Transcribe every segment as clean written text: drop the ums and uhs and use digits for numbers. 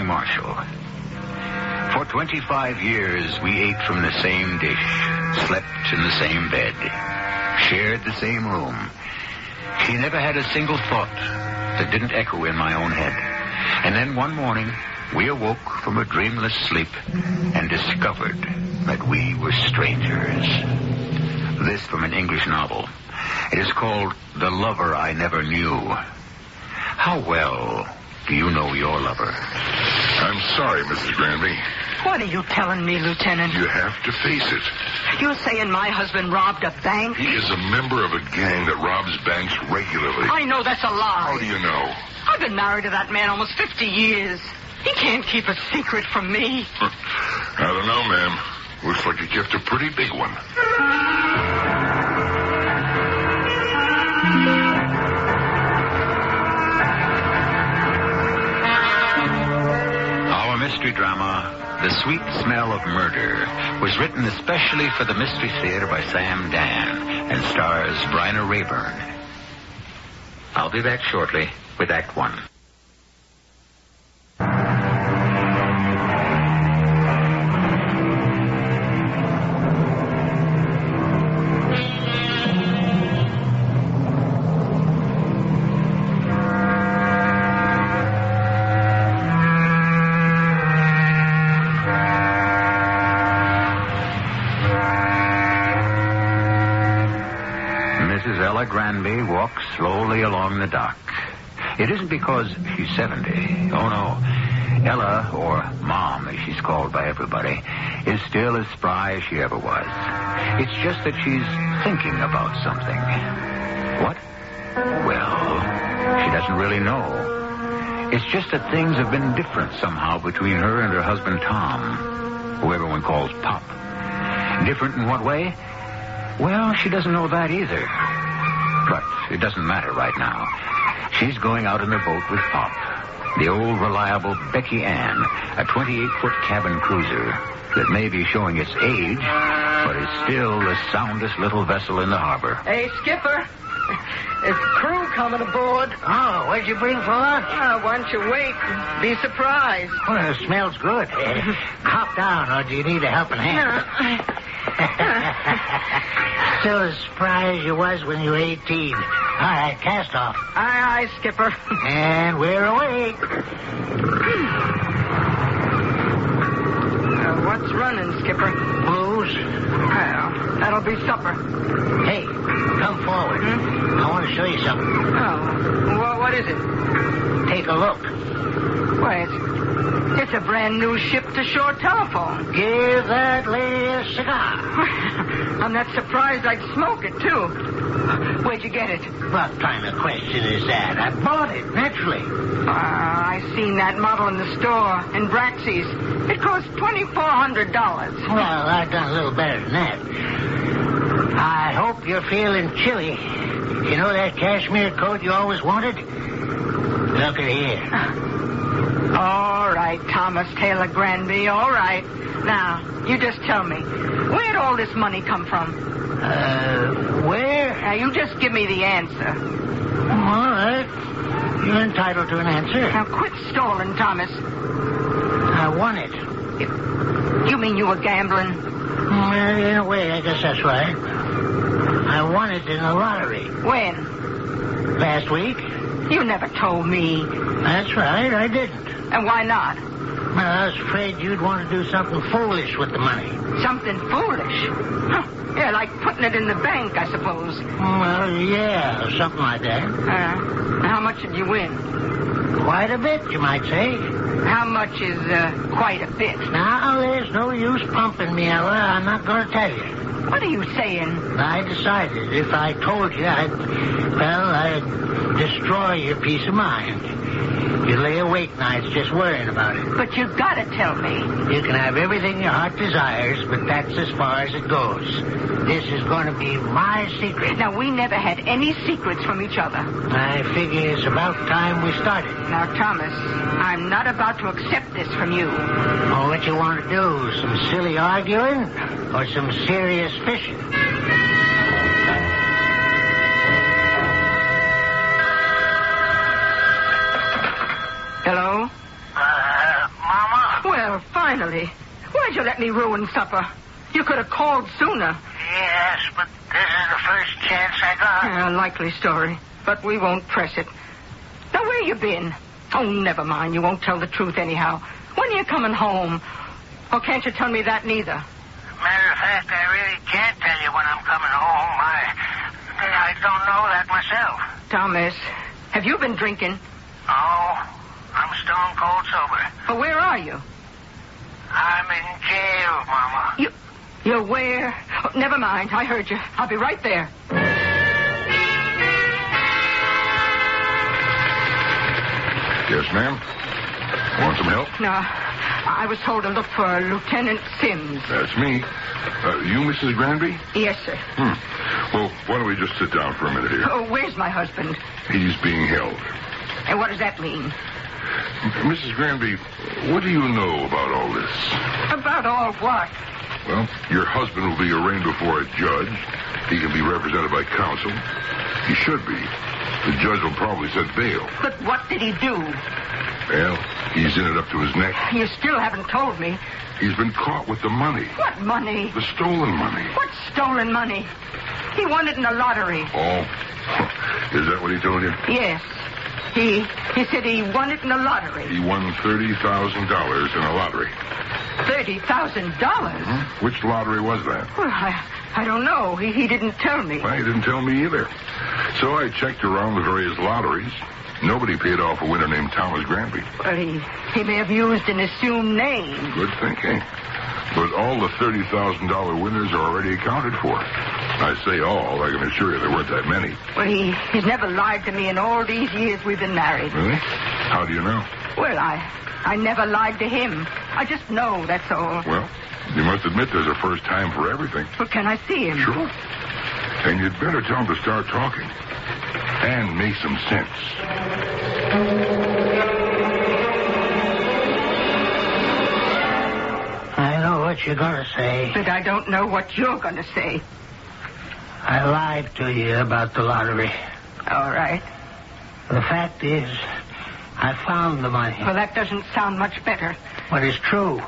Marshall. For 25 years, we ate from the same dish, slept in the same bed, shared the same room. She never had a single thought that didn't echo in my own head. And then one morning, we awoke from a dreamless sleep and discovered that we were strangers. This from an English novel. It is called The Lover I Never Knew. How well do you know your lover? I'm sorry, Mrs. Granby. What are you telling me, Lieutenant? You have to face it. You're saying my husband robbed a bank? He is a member of a gang that robs banks regularly. I know that's a lie. How do you know? I've been married to that man almost 50 years. He can't keep a secret from me. I don't know, ma'am. Looks like you kept a pretty big one. Our mystery drama, The Sweet Smell of Murder, was written especially for the Mystery Theater by Sam Dan and stars Bryna Rayburn. I'll be back shortly with Act One. Granby walks slowly along the dock. It isn't because she's 70. Oh, no. Ella, or Mom, as she's called by everybody, is still as spry as she ever was. It's just that she's thinking about something. What? Well, she doesn't really know. It's just that things have been different somehow between her and her husband, Tom, who everyone calls Pop. Different in what way? Well, she doesn't know that either. But it doesn't matter right now. She's going out in the boat with Pop, the old reliable Becky Ann, a 28-foot cabin cruiser that may be showing its age, but is still the soundest little vessel in the harbor. Hey, Skipper. It's crew coming aboard. Oh, what'd you bring for us? Why don't you wait and be surprised? Well, it smells good. Hop down, or do you need a helping hand? Still as spry as you was when you were 18. All right, cast off. Aye, Skipper. And we're away. What's running, Skipper? Blues. Well, that'll be supper. Hey, come forward. I want to show you something. Oh, what is it? Take a look. Why, it's a brand new ship-to-shore telephone. Give that lady a cigar. I'm not surprised I'd smoke it, too. Where'd you get it? What kind of question is that? I bought it, naturally. I seen that model in the store, in Braxy's. It cost $2,400. Well, I've done a little better than that. I hope you're feeling chilly. You know that cashmere coat you always wanted? Look at here. All right, Thomas Taylor Granby, all right. Now, you just tell me, where'd all this money come from? Where? Now, you just give me the answer. All right. You're entitled to an answer. Now, quit stalling, Thomas. I won it. You mean you were gambling? In a way, I guess that's right. I won it in the lottery. When? Last week. You never told me. That's right, I didn't. And why not? Well, I was afraid you'd want to do something foolish with the money. Something foolish? Huh. Yeah, like putting it in the bank, I suppose. Well, yeah, something like that. How much did you win? Quite a bit, you might say. How much is quite a bit? Now, there's no use pumping me, Ella. I'm not going to tell you. What are you saying? I decided if I told you, I'd destroy your peace of mind. You lay awake nights just worrying about it. But you gotta tell me. You can have everything your heart desires, but that's as far as it goes. This is going to be my secret. Now, we never had any secrets from each other. I figure it's about time we started. Now, Thomas, I'm not about to accept this from you. Oh, what you want to do? Some silly arguing or some serious fishing? Hello? finally. Why'd you let me ruin supper? You could have called sooner. Yes, but this is the first chance I got. Likely story, but we won't press it. Now, where you been? Oh, never mind. You won't tell the truth anyhow. When are you coming home? Or can't you tell me that neither? Matter of fact, I really can't tell you when I'm coming home. I don't know that myself. Thomas, have you been drinking? Oh, I'm stone cold sober. Well, where are you? I'm in jail, Mama. You're where? Oh, never mind. I heard you. I'll be right there. Yes, ma'am? Want some help? No, I was told to look for Lieutenant Sims. That's me. You, Mrs. Granby? Yes, sir. Well, why don't we just sit down for a minute here? Oh, where's my husband? He's being held. And what does that mean? Mrs. Granby, what do you know about all this? About all what? Well, your husband will be arraigned before a judge. He can be represented by counsel. He should be. The judge will probably set bail. But what did he do? Well, he's in it up to his neck. You still haven't told me. He's been caught with the money. What money? The stolen money. What stolen money? He won it in a lottery. Oh, is that what he told you? Yes. He said he won it in a lottery. He won $30,000 in a lottery. $30,000? Which lottery was that? Well, I don't know. He didn't tell me. Well, he didn't tell me either. So I checked around the various lotteries. Nobody paid off a winner named Thomas Granby. Well, he may have used an assumed name. Good thinking. But all the $30,000 winners are already accounted for. I say all. I can assure you there weren't that many. Well, he's never lied to me in all these years we've been married. Really? How do you know? Well, I never lied to him. I just know, that's all. Well, you must admit there's a first time for everything. Well, can I see him? Sure. And you'd better tell him to start talking. And make some sense. I know what you're going to say. But I don't know what you're going to say. I lied to you about the lottery. All right. The fact is, I found the money. Well, that doesn't sound much better. But it's true.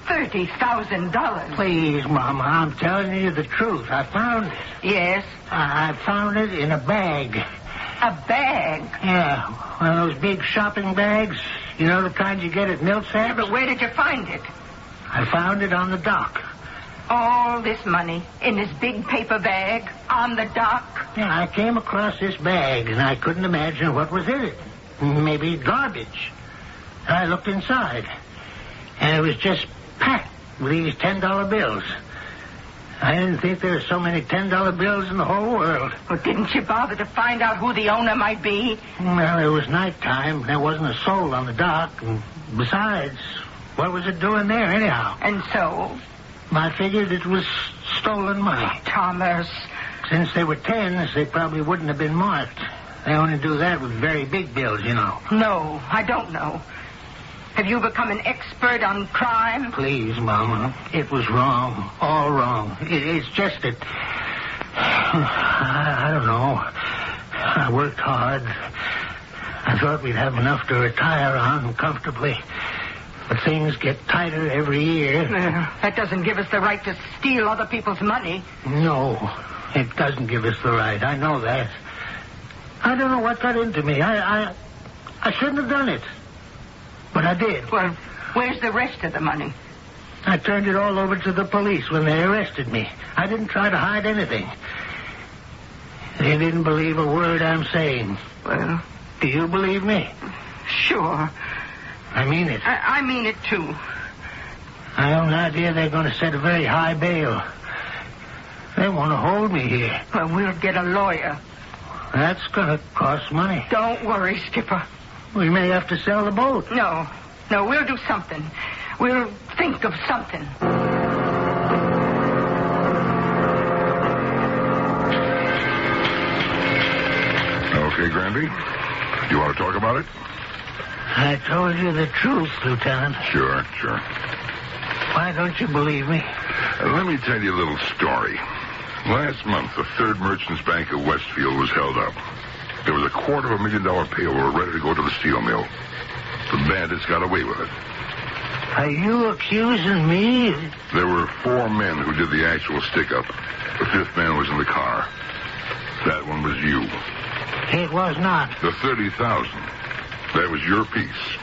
$30,000. Please, Mama, I'm telling you the truth. I found it. Yes? I found it in a bag. A bag? Yeah, one of those big shopping bags. You know, the kind you get at milk sacks? Yeah, but where did you find it? I found it on the dock. All this money in this big paper bag on the dock? Yeah, I came across this bag, and I couldn't imagine what was in it. Maybe garbage. I looked inside, and it was just packed with these $10 bills. I didn't think there were so many $10 bills in the whole world. Well, didn't you bother to find out who the owner might be? Well, it was nighttime. There wasn't a soul on the dock. And besides, what was it doing there anyhow? And so? I figured it was stolen money. Thomas. Since they were tens, they probably wouldn't have been marked. They only do that with very big bills, you know. No, I don't know. Have you become an expert on crime? Please, Mama. It was wrong. All wrong. It's just that... I don't know. I worked hard. I thought we'd have enough to retire on comfortably. But things get tighter every year. That doesn't give us the right to steal other people's money. No, it doesn't give us the right. I know that. I don't know what got into me. I shouldn't have done it. But I did. Well, where's the rest of the money? I turned it all over to the police when they arrested me. I didn't try to hide anything. They didn't believe a word I'm saying. Well, do you believe me? Sure. I mean it. I mean it, too. I have an idea they're going to set a very high bail. They want to hold me here. Well, we'll get a lawyer. That's going to cost money. Don't worry, Skipper. We may have to sell the boat. No, we'll do something. We'll think of something. Okay, Granby. You want to talk about it? I told you the truth, Lieutenant. Sure. Why don't you believe me? Let me tell you a little story. Last month, the Third Merchants Bank of Westfield was held up. There was a $250,000 payroll ready to go to the steel mill. The bandits got away with it. Are you accusing me? There were 4 men who did the actual stick-up. The 5th man was in the car. That one was you. It was not. The 30,000. That was your piece.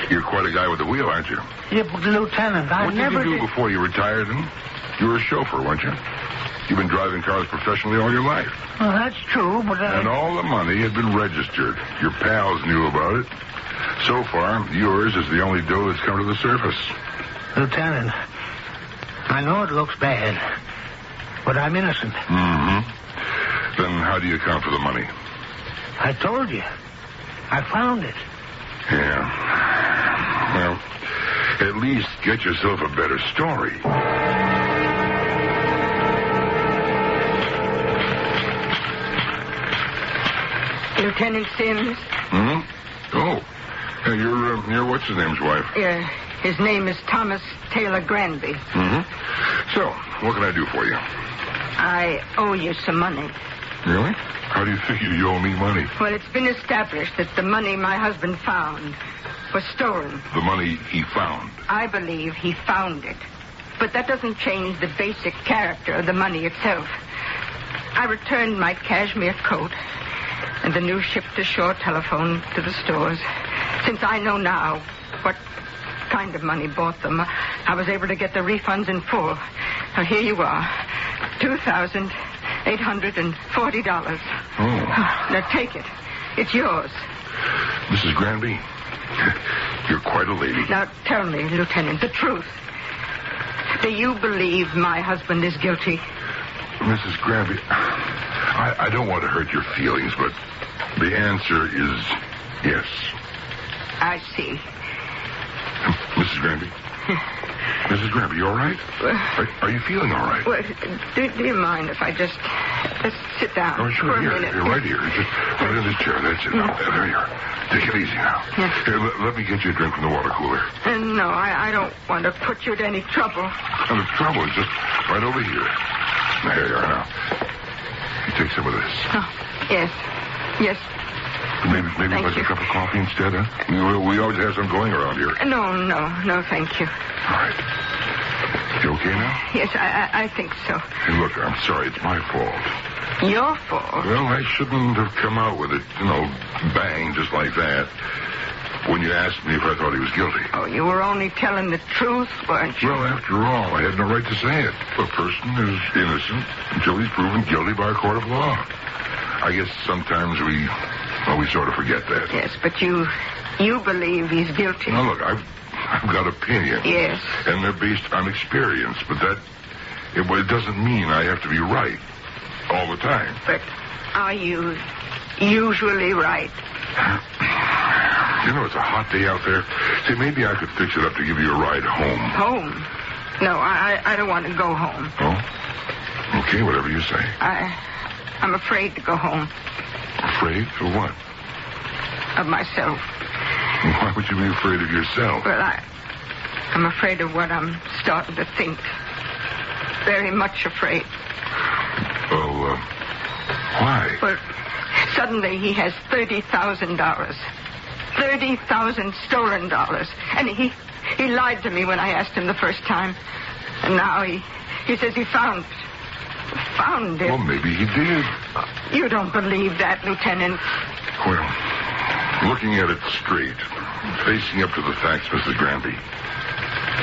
You're quite a guy with a wheel, aren't you? Yeah, but Lieutenant, I what never did you do before you retired? You were a chauffeur, weren't you? You've been driving cars professionally all your life. Well, that's true, but And all the money had been registered. Your pals knew about it. So far, yours is the only dough that's come to the surface. Lieutenant, I know it looks bad, but I'm innocent. Mm-hmm. Then how do you account for the money? I told you. I found it. Yeah. Well, at least get yourself a better story. Lieutenant Sims? Hmm? Oh. You're what's-his-name's wife? Yeah, his name is Thomas Taylor Granby. Mm-hmm. So, what can I do for you? I owe you some money. Really? How do you figure you owe me money? Well, it's been established that the money my husband found was stolen. The money he found? I believe he found it. But that doesn't change the basic character of the money itself. I returned my cashmere coat and the new ship-to-shore telephone to the stores. Since I know now what kind of money bought them, I was able to get the refunds in full. Now, here you are. $2,840. Oh. Now, take it. It's yours. Mrs. Granby, you're quite a lady. Now, tell me, Lieutenant, the truth. Do you believe my husband is guilty? Mrs. Granby, I don't want to hurt your feelings, but the answer is yes. I see. Mrs. Granby? Mrs. Granby, you all right? Are you feeling all right? Well, do you mind if I just sit down Oh, sure. for a Here, minute? you're right here. Just right in this chair. That's it. Now, there you are. Take it easy now. Yeah. Here, let me get you a drink from the water cooler. No, I don't want to put you to any trouble. And the trouble is just right over here. There you are now. You take some of this. Oh, yes. Yes. Maybe Thank like you. a cup of coffee instead, huh? We always have some going around here. No, thank you. All right. You okay now? Yes, I think so. Hey, look, I'm sorry. It's my fault. Your fault? Well, I shouldn't have come out with it, bang, just like that. When you asked me if I thought he was guilty. Oh, you were only telling the truth, weren't you? Well, after all, I had no right to say it. A person is innocent until he's proven guilty by a court of law. I guess sometimes we sort of forget that. Yes, but you believe he's guilty. Now, look, I've got opinions. Yes. And they're based on experience, but it doesn't mean I have to be right all the time. But are you usually right? It's a hot day out there. Say, maybe I could fix it up to give you a ride home. Home? No, I don't want to go home. Oh? Okay, whatever you say. I'm afraid to go home. Afraid? Of what? Of myself. Why would you be afraid of yourself? Well, I'm afraid of what I'm starting to think. Very much afraid. Oh, why? Well, suddenly he has $30,000. 30,000 stolen dollars. And he lied to me when I asked him the first time. And now he says he found it. Well, maybe he did. You don't believe that, Lieutenant. Well, looking at it straight, facing up to the facts, Mrs. Granby,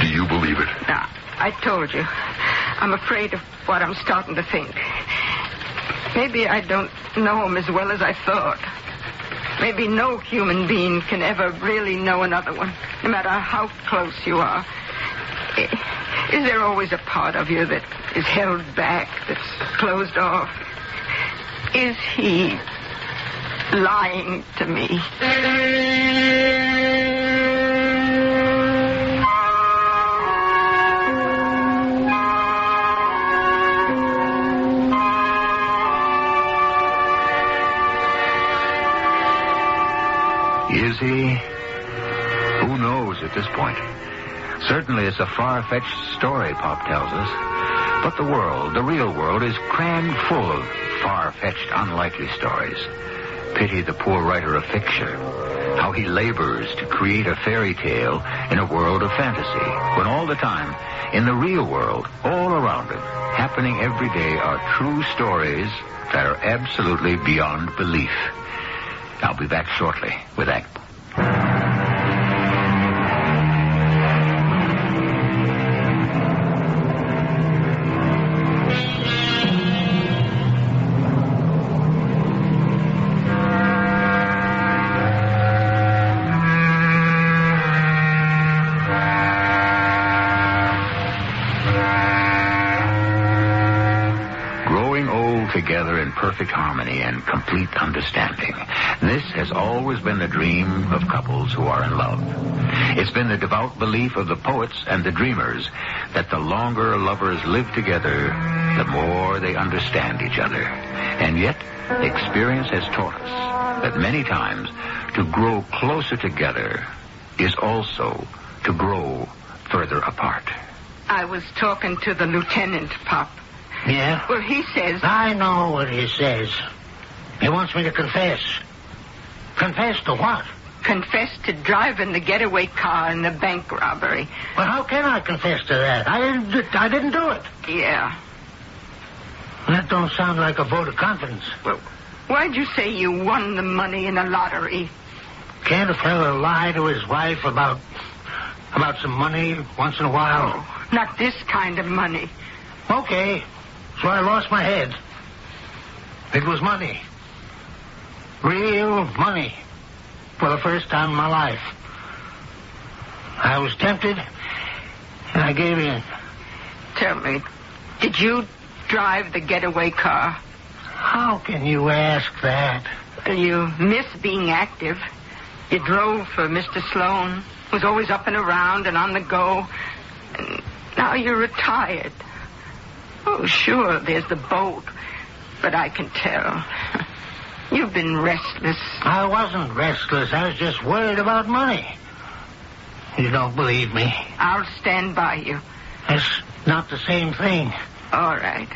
do you believe it? Now, I told you. I'm afraid of what I'm starting to think. Maybe I don't know him as well as I thought. Maybe no human being can ever really know another one, no matter how close you are. Is there always a part of you that is held back, that's closed off? Is he lying to me? Is he? Who knows at this point? Certainly it's a far-fetched story, Pop tells us. But the world, the real world, is crammed full of far-fetched, unlikely stories. Pity the poor writer of fiction. How he labors to create a fairy tale in a world of fantasy, when all the time, in the real world, all around him, happening every day, are true stories that are absolutely beyond belief. I'll be back shortly with Act. Together in perfect harmony and complete understanding. This has always been the dream of couples who are in love. It's been the devout belief of the poets and the dreamers that the longer lovers live together, the more they understand each other. And yet, experience has taught us that many times to grow closer together is also to grow further apart. I was talking to the lieutenant, Pop. Yeah? Well, he says... I know what he says. He wants me to confess. Confess to what? Confess to driving the getaway car in the bank robbery. Well, how can I confess to that? I didn't do it. Yeah. That don't sound like a vote of confidence. Well, why'd you say you won the money in the lottery? Can't a fellow lie to his wife about some money once in a while? Oh, not this kind of money. Okay. So I lost my head. It was money. Real money. For the first time in my life. I was tempted, and I gave in. Tell me, did you drive the getaway car? How can you ask that? You miss being active. You drove for Mr. Sloan. Was always up and around and on the go. And now you're retired. Oh, sure, there's the boat. But I can tell. You've been restless. I wasn't restless. I was just worried about money. You don't believe me? I'll stand by you. That's not the same thing. All right.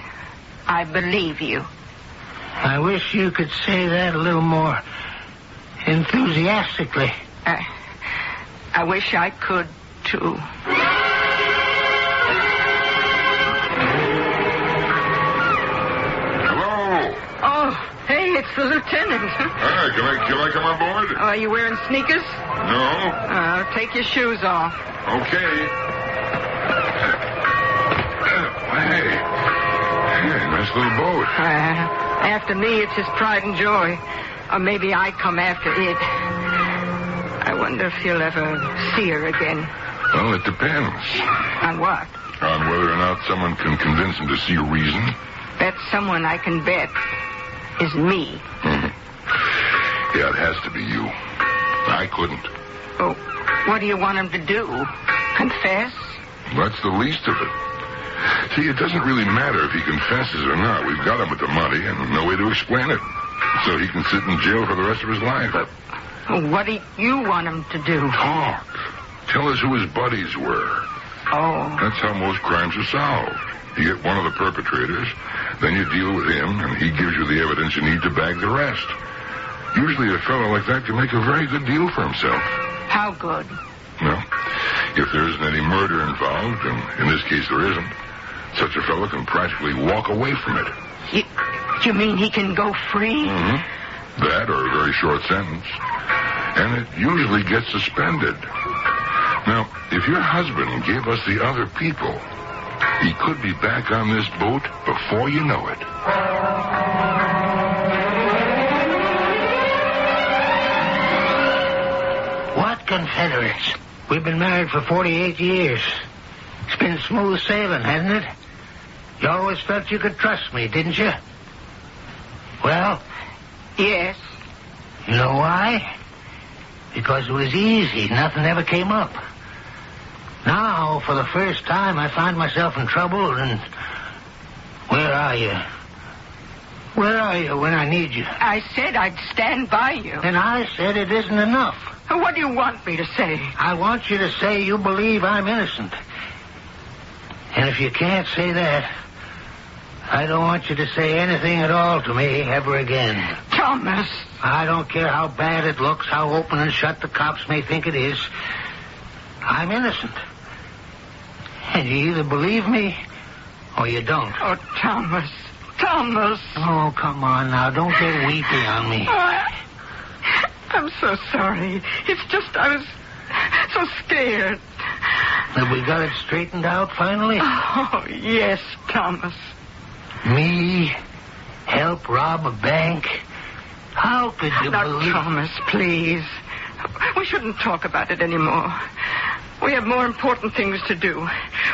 I believe you. I wish you could say that a little more enthusiastically. I wish I could, too. Hey, it's the lieutenant. Hi, can I come on board? Are you wearing sneakers? No. Take your shoes off. Okay. Hey, nice little boat. After me, it's his pride and joy. Or maybe I come after it. I wonder if he'll ever see her again. Well, it depends. On what? On whether or not someone can convince him to see reason. That someone I can bet is me. Mm-hmm. Yeah, it has to be you. I couldn't. Oh, what do you want him to do? Confess? That's the least of it. See, it doesn't really matter if he confesses or not. We've got him with the money and no way to explain it. So he can sit in jail for the rest of his life. But what do you want him to do? Talk. Tell us who his buddies were. Oh. That's how most crimes are solved. You get one of the perpetrators, then you deal with him, and he gives you the evidence you need to bag the rest. Usually a fellow like that can make a very good deal for himself. How good? Well, if there isn't any murder involved, and in this case there isn't, such a fellow can practically walk away from it. You mean he can go free? Mm-hmm. That or a very short sentence. And it usually gets suspended. Now, if your husband gave us the other people, he could be back on this boat before you know it. What Confederates? We've been married for 48 years. It's been smooth sailing, hasn't it? You always felt you could trust me, didn't you? Well? Yes. You know why? Because it was easy. Nothing ever came up. Now, for the first time, I find myself in trouble, and where are you? Where are you when I need you? I said I'd stand by you. And I said it isn't enough. What do you want me to say? I want you to say you believe I'm innocent. And if you can't say that, I don't want you to say anything at all to me ever again. Thomas. I don't care how bad it looks, how open and shut the cops may think it is. I'm innocent. And you either believe me or you don't. Oh, Thomas. Thomas. Oh, come on now. Don't get weepy on me. I'm so sorry. It's just I was so scared. Have we got it straightened out finally? Oh, yes, Thomas. Me help rob a bank? How could you believe... Thomas, please. We shouldn't talk about it anymore. We have more important things to do.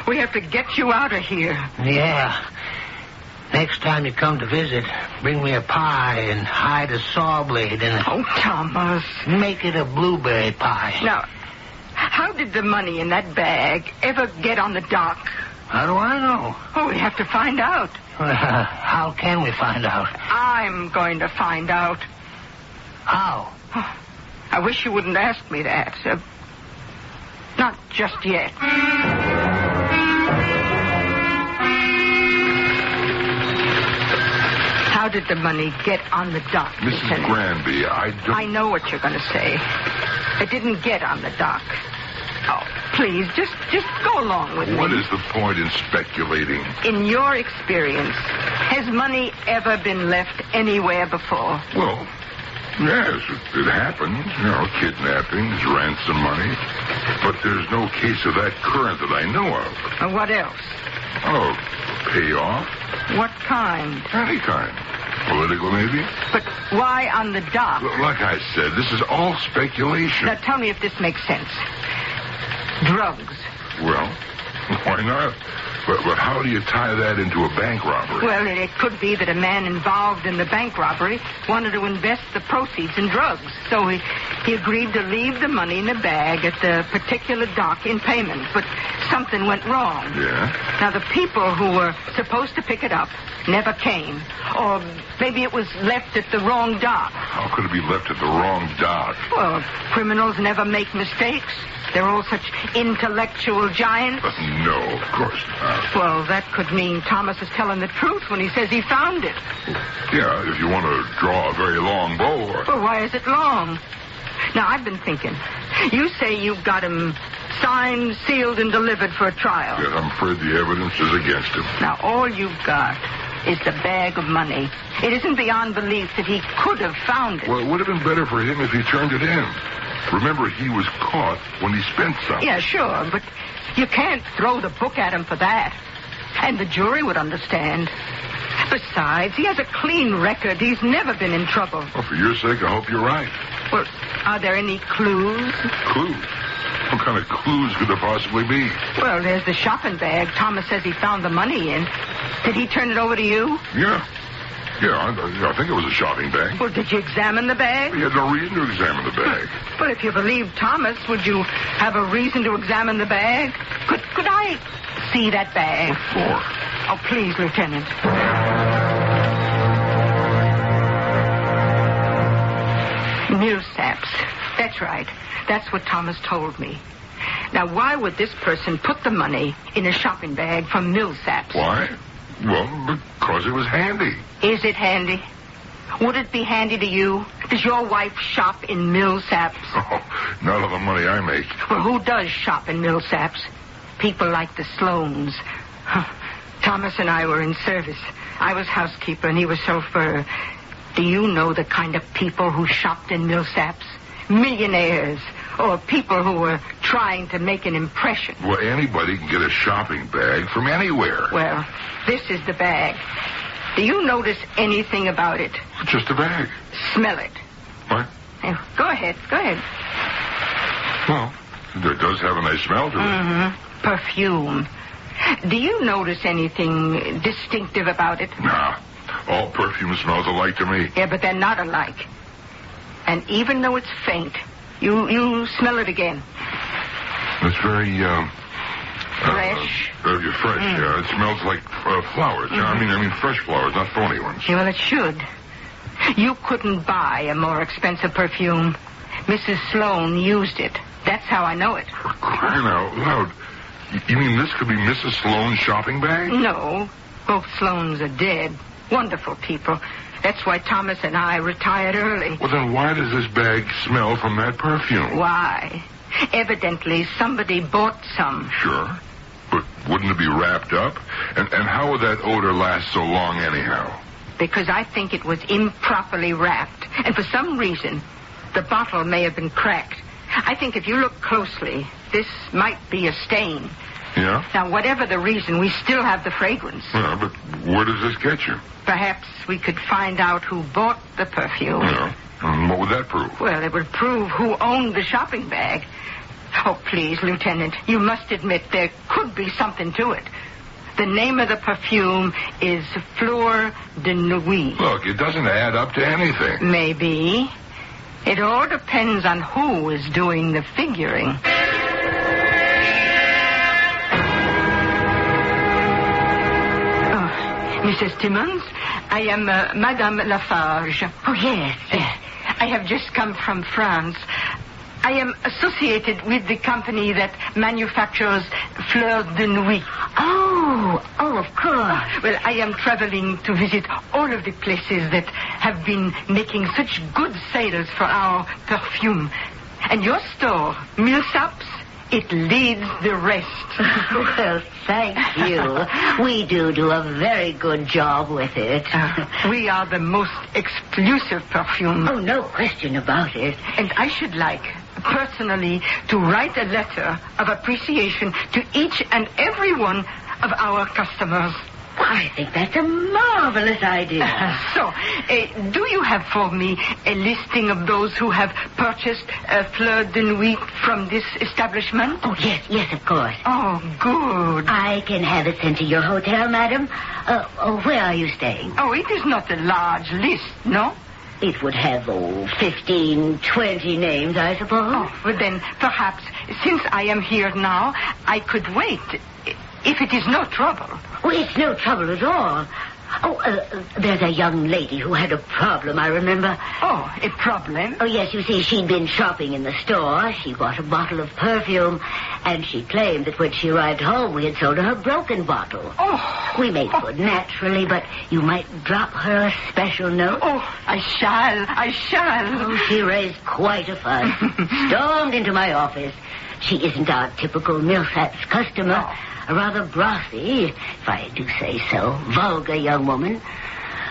We have to get you out of here. Yeah. Next time you come to visit, bring me a pie and hide a saw blade in it. Oh, Thomas. Make it a blueberry pie. Now, how did the money in that bag ever get on the dock? How do I know? Oh, we have to find out. How can we find out? I'm going to find out. How? I wish you wouldn't ask me that. Not just yet. How did the money get on the dock, Mrs. Lieutenant? Granby, I know what you're going to say. It didn't get on the dock. Oh, please, just go along with me. What is the point in speculating? In your experience, has money ever been left anywhere before? Well, yes, it happens. Kidnappings, ransom money. But there's no case of that current that I know of. What else? Oh, payoff? What kind? Any kind. Political, maybe? But why on the dock? Like I said, this is all speculation. Now, tell me if this makes sense. Drugs. Well, why not? But how do you tie that into a bank robbery? Well, it could be that a man involved in the bank robbery wanted to invest the proceeds in drugs. So he agreed to leave the money in the bag at the particular dock in payment. But something went wrong. Yeah? Now, the people who were supposed to pick it up never came. Or maybe it was left at the wrong dock. How could it be left at the wrong dock? Well, criminals never make mistakes. They're all such intellectual giants. No, of course not. Well, that could mean Thomas is telling the truth when he says he found it. Yeah, if you want to draw a very long bow. Well, why is it long? Now, I've been thinking. You say you got him signed, sealed, and delivered for a trial. Yet I'm afraid the evidence is against him. Now, all you've got is the bag of money. It isn't beyond belief that he could have found it. Well, it would have been better for him if he turned it in. Remember, he was caught when he spent something. Yeah, sure, but you can't throw the book at him for that. And the jury would understand. Besides, he has a clean record. He's never been in trouble. Well, for your sake, I hope you're right. Well, are there any clues? Clues? What kind of clues could there possibly be? Well, there's the shopping bag Thomas says he found the money in. Did he turn it over to you? Yeah. Yeah, I think it was a shopping bag. Well, did you examine the bag? We had no reason to examine the bag. But if you believe Thomas, would you have a reason to examine the bag? Could I see that bag? What for? Oh, please, Lieutenant. Millsaps. That's right. That's what Thomas told me. Now, why would this person put the money in a shopping bag from Millsaps? Why? Well, because it was handy. Is it handy? Would it be handy to you? Does your wife shop in Millsaps? Oh, not on the money I make. Well, who does shop in Millsaps? People like the Sloanes. Thomas and I were in service. I was housekeeper and he was chauffeur. Do you know the kind of people who shopped in Millsaps? Millionaires. Or people who were trying to make an impression. Well, anybody can get a shopping bag from anywhere. Well, this is the bag. Do you notice anything about it? It's just a bag. Smell it. What? Go ahead. Well, it does have a nice smell to it. Mm-hmm. Perfume. Do you notice anything distinctive about it? Nah. All perfume smells alike to me. Yeah, but they're not alike. And even though it's faint, you smell it again. It's very, fresh. Fresh, yeah. It smells like flowers. Mm-hmm. I mean fresh flowers, not phony ones. Yeah, well, it should. You couldn't buy a more expensive perfume. Mrs. Sloane used it. That's how I know it. For crying out loud. You mean this could be Mrs. Sloane's shopping bag? No. Both Sloanes are dead. Wonderful people. That's why Thomas and I retired early. Well, then why does this bag smell from that perfume? Why? Evidently, somebody bought some. Sure. But wouldn't it be wrapped up? And how would that odor last so long anyhow? Because I think it was improperly wrapped. And for some reason, the bottle may have been cracked. I think if you look closely, this might be a stain. Yeah? Now, whatever the reason, we still have the fragrance. Yeah, but where does this get you? Perhaps we could find out who bought the perfume. Yeah. And what would that prove? Well, it would prove who owned the shopping bag. Oh, please, Lieutenant, you must admit there could be something to it. The name of the perfume is Fleur de Nuit. Look, it doesn't add up to anything. Maybe. It all depends on who is doing the figuring. Mrs. Timmons, I am Madame Lafarge. Oh, yes. I have just come from France. I am associated with the company that manufactures Fleur de Nuit. Oh, of course. Well, I am traveling to visit all of the places that have been making such good sales for our perfume. And your store, Millsaps, it leads the rest. Well, thank you. We do a very good job with it. We are the most exclusive perfume. Oh, no question about it. And I should like, personally, to write a letter of appreciation to each and every one of our customers. I think that's a marvelous idea. Do you have for me a listing of those who have purchased Fleur de Nuit from this establishment? Oh, yes, of course. Oh, good. I can have it sent to your hotel, madam. Where are you staying? Oh, it is not a large list, no? It would have, 15, 20 names, I suppose. Oh, well then, perhaps, since I am here now, I could wait, if it is no trouble. Oh, it's no trouble at all. There's a young lady who had a problem, I remember. Oh, a problem? Oh, yes, you see, she'd been shopping in the store. She bought a bottle of perfume, and she claimed that when she arrived home, we had sold her broken bottle. Oh. We made good, naturally, but you might drop her a special note. Oh, I shall. Oh, she raised quite a fuss. Stormed into my office. She isn't our typical Millsaps customer. Oh. A rather brothy, if I do say so, vulgar young woman.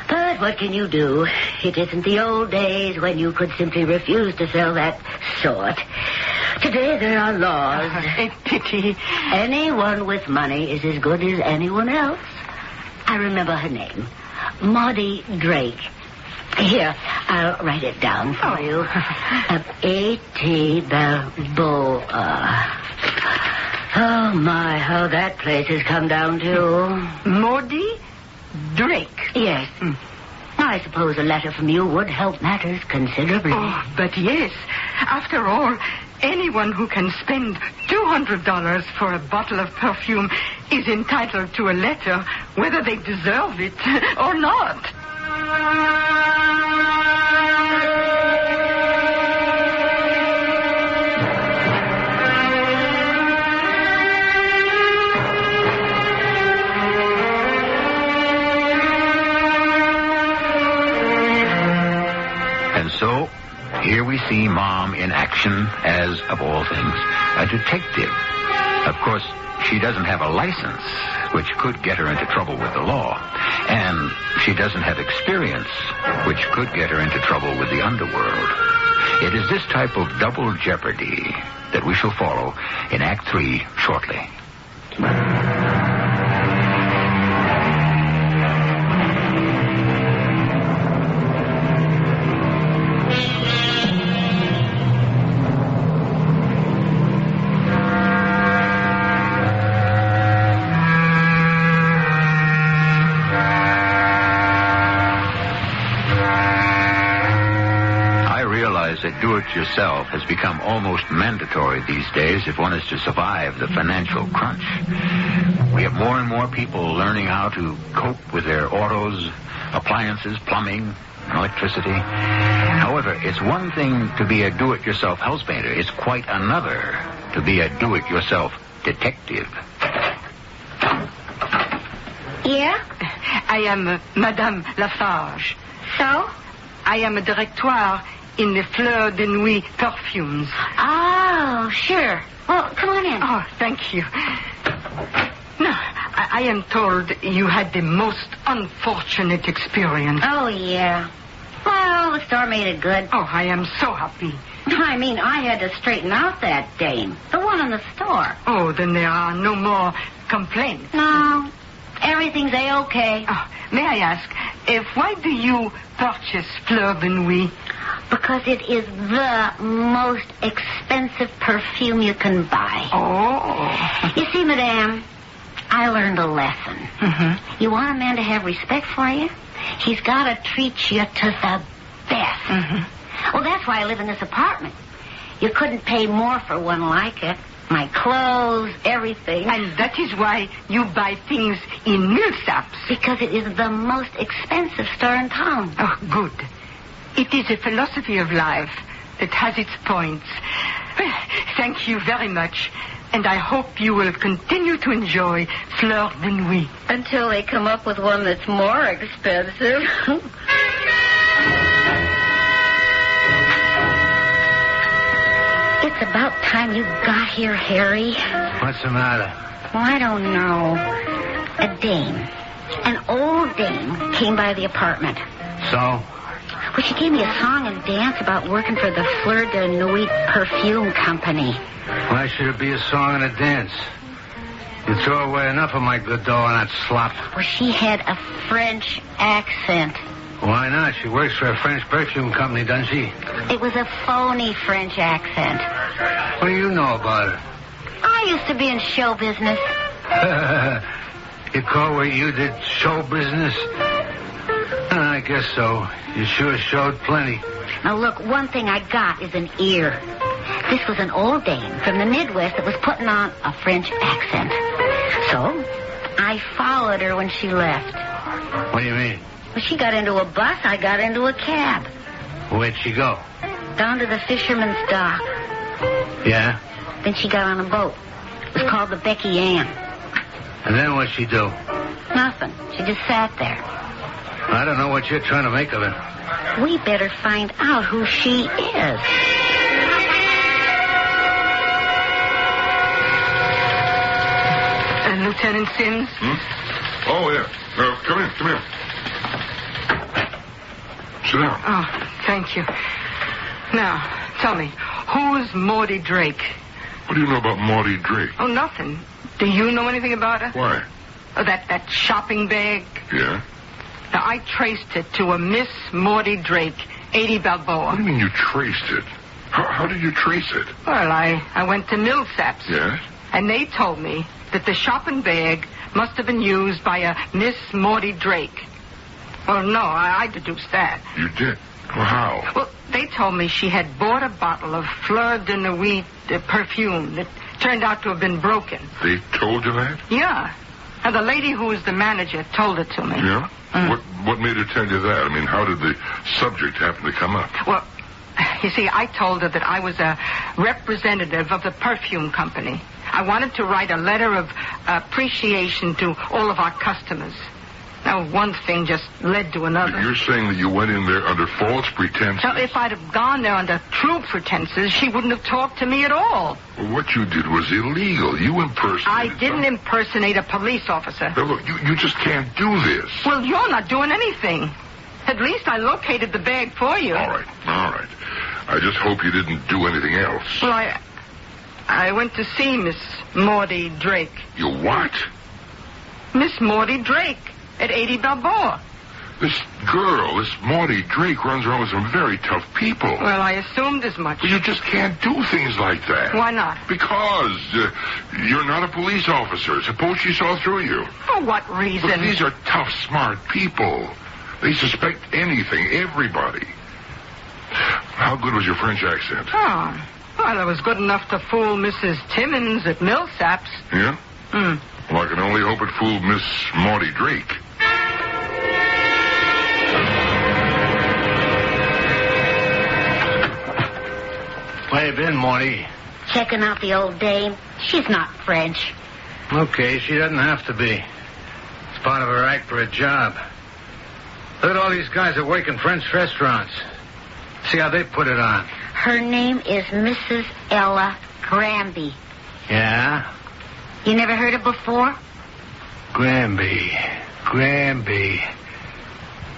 But what can you do? It isn't the old days when you could simply refuse to sell that sort. Today there are laws. A pity. Anyone with money is as good as anyone else. I remember her name. Maudie Drake. Here, I'll write it down for you. A.T. Balboa. Oh, my, how that place has come down to. Maudie Drake. Yes. I suppose a letter from you would help matters considerably. Oh, but yes. After all, anyone who can spend $200 for a bottle of perfume is entitled to a letter, whether they deserve it or not. And so, here we see Mom in action as, of all things, a detective. Of course, she doesn't have a license, which could get her into trouble with the law. And she doesn't have experience, which could get her into trouble with the underworld. It is this type of double jeopardy that we shall follow in Act 3 shortly. That do-it-yourself has become almost mandatory these days if one is to survive the financial crunch. We have more and more people learning how to cope with their autos, appliances, plumbing, electricity. However, it's one thing to be a do-it-yourself house painter. It's quite another to be a do-it-yourself detective. Yeah? I am Madame Lafarge. So? I am a directoire in the Fleur de Nuit perfumes. Oh, sure. Well, come on in. Oh, thank you. No, I am told you had the most unfortunate experience. Oh, yeah. Well, the store made it good. Oh, I am so happy. I mean, I had to straighten out that dame. The one in the store. Oh, then there are no more complaints. No. Everything's A-okay. Oh, may I ask, why do you purchase Fleur de Nuit? Because it is the most expensive perfume you can buy. Oh. You see, madame, I learned a lesson. Mm-hmm. You want a man to have respect for you? He's got to treat you to the best. Mm-hmm. Well, that's why I live in this apartment. You couldn't pay more for one like it. My clothes, everything. And that is why you buy things in Millsaps. Because it is the most expensive store in town. Oh, good. It is a philosophy of life that has its points. Well, thank you very much. And I hope you will continue to enjoy Fleur de Nuit. Until they come up with one that's more expensive. It's about time you got here, Harry. What's the matter? Well, I don't know. A dame. An old dame came by the apartment. So? Well, she gave me a song and dance about working for the Fleur de Nuit perfume company. Why should it be a song and a dance? You throw away enough of my good dough on that slop. Well, she had a French accent. Why not? She works for a French perfume company, doesn't she? It was a phony French accent. What do you know about her? I used to be in show business. You call what you did show business? I guess so. You sure showed plenty. Now, look, one thing I got is an ear. This was an old dame from the Midwest that was putting on a French accent. So, I followed her when she left. What do you mean? Well, she got into a bus, I got into a cab. Where'd she go? Down to the fisherman's dock. Yeah? Then she got on a boat. It was called the Becky Ann. And then what'd she do? Nothing. She just sat there. I don't know what you're trying to make of it. We better find out who she is. Lieutenant Sims? Oh, yeah. Come in. Sit down. Oh, thank you. Now, tell me, who's Maudie Drake? What do you know about Maudie Drake? Oh, nothing. Do you know anything about her? Why? Oh, that shopping bag? Yeah? Now, I traced it to a Miss Maudie Drake, 80 Balboa. What do you mean you traced it? How did you trace it? Well, I went to Millsaps. Yes? And they told me that the shopping bag must have been used by a Miss Maudie Drake. Well, no, I deduced that. You did? Well, how? Well, they told me she had bought a bottle of Fleur de Nuit perfume that turned out to have been broken. They told you that? Yeah. And the lady who was the manager told it to me. Yeah? What made her tell you that? I mean, how did the subject happen to come up? Well, you see, I told her that I was a representative of the perfume company. I wanted to write a letter of appreciation to all of our customers. Now, one thing just led to another. You're saying that you went in there under false pretenses? Now, if I'd have gone there under true pretenses, she wouldn't have talked to me at all. Well, what you did was illegal. You impersonated I didn't impersonate a police officer. Now, look, you just can't do this. Well, you're not doing anything. At least I located the bag for you. All right. I just hope you didn't do anything else. Well, I went to see Miss Maudie Drake. You what? Miss Maudie Drake at 80 Balboa. This girl, this Maudie Drake, runs around with some very tough people. Well, I assumed as much. But you just can't do things like that. Why not? Because you're not a police officer. Suppose she saw through you. For what reason? Look, these are tough, smart people. They suspect anything, everybody. How good was your French accent? Oh, well, it was good enough to fool Mrs. Timmons at Millsaps. Yeah? Well, I can only hope it fooled Miss Maudie Drake. Where you been, Maudie? Checking out the old dame. She's not French. Okay, she doesn't have to be. It's part of her act for a job. Look at all these guys that work in French restaurants. See how they put it on. Her name is Mrs. Ella Granby. Yeah? You never heard of before? Granby.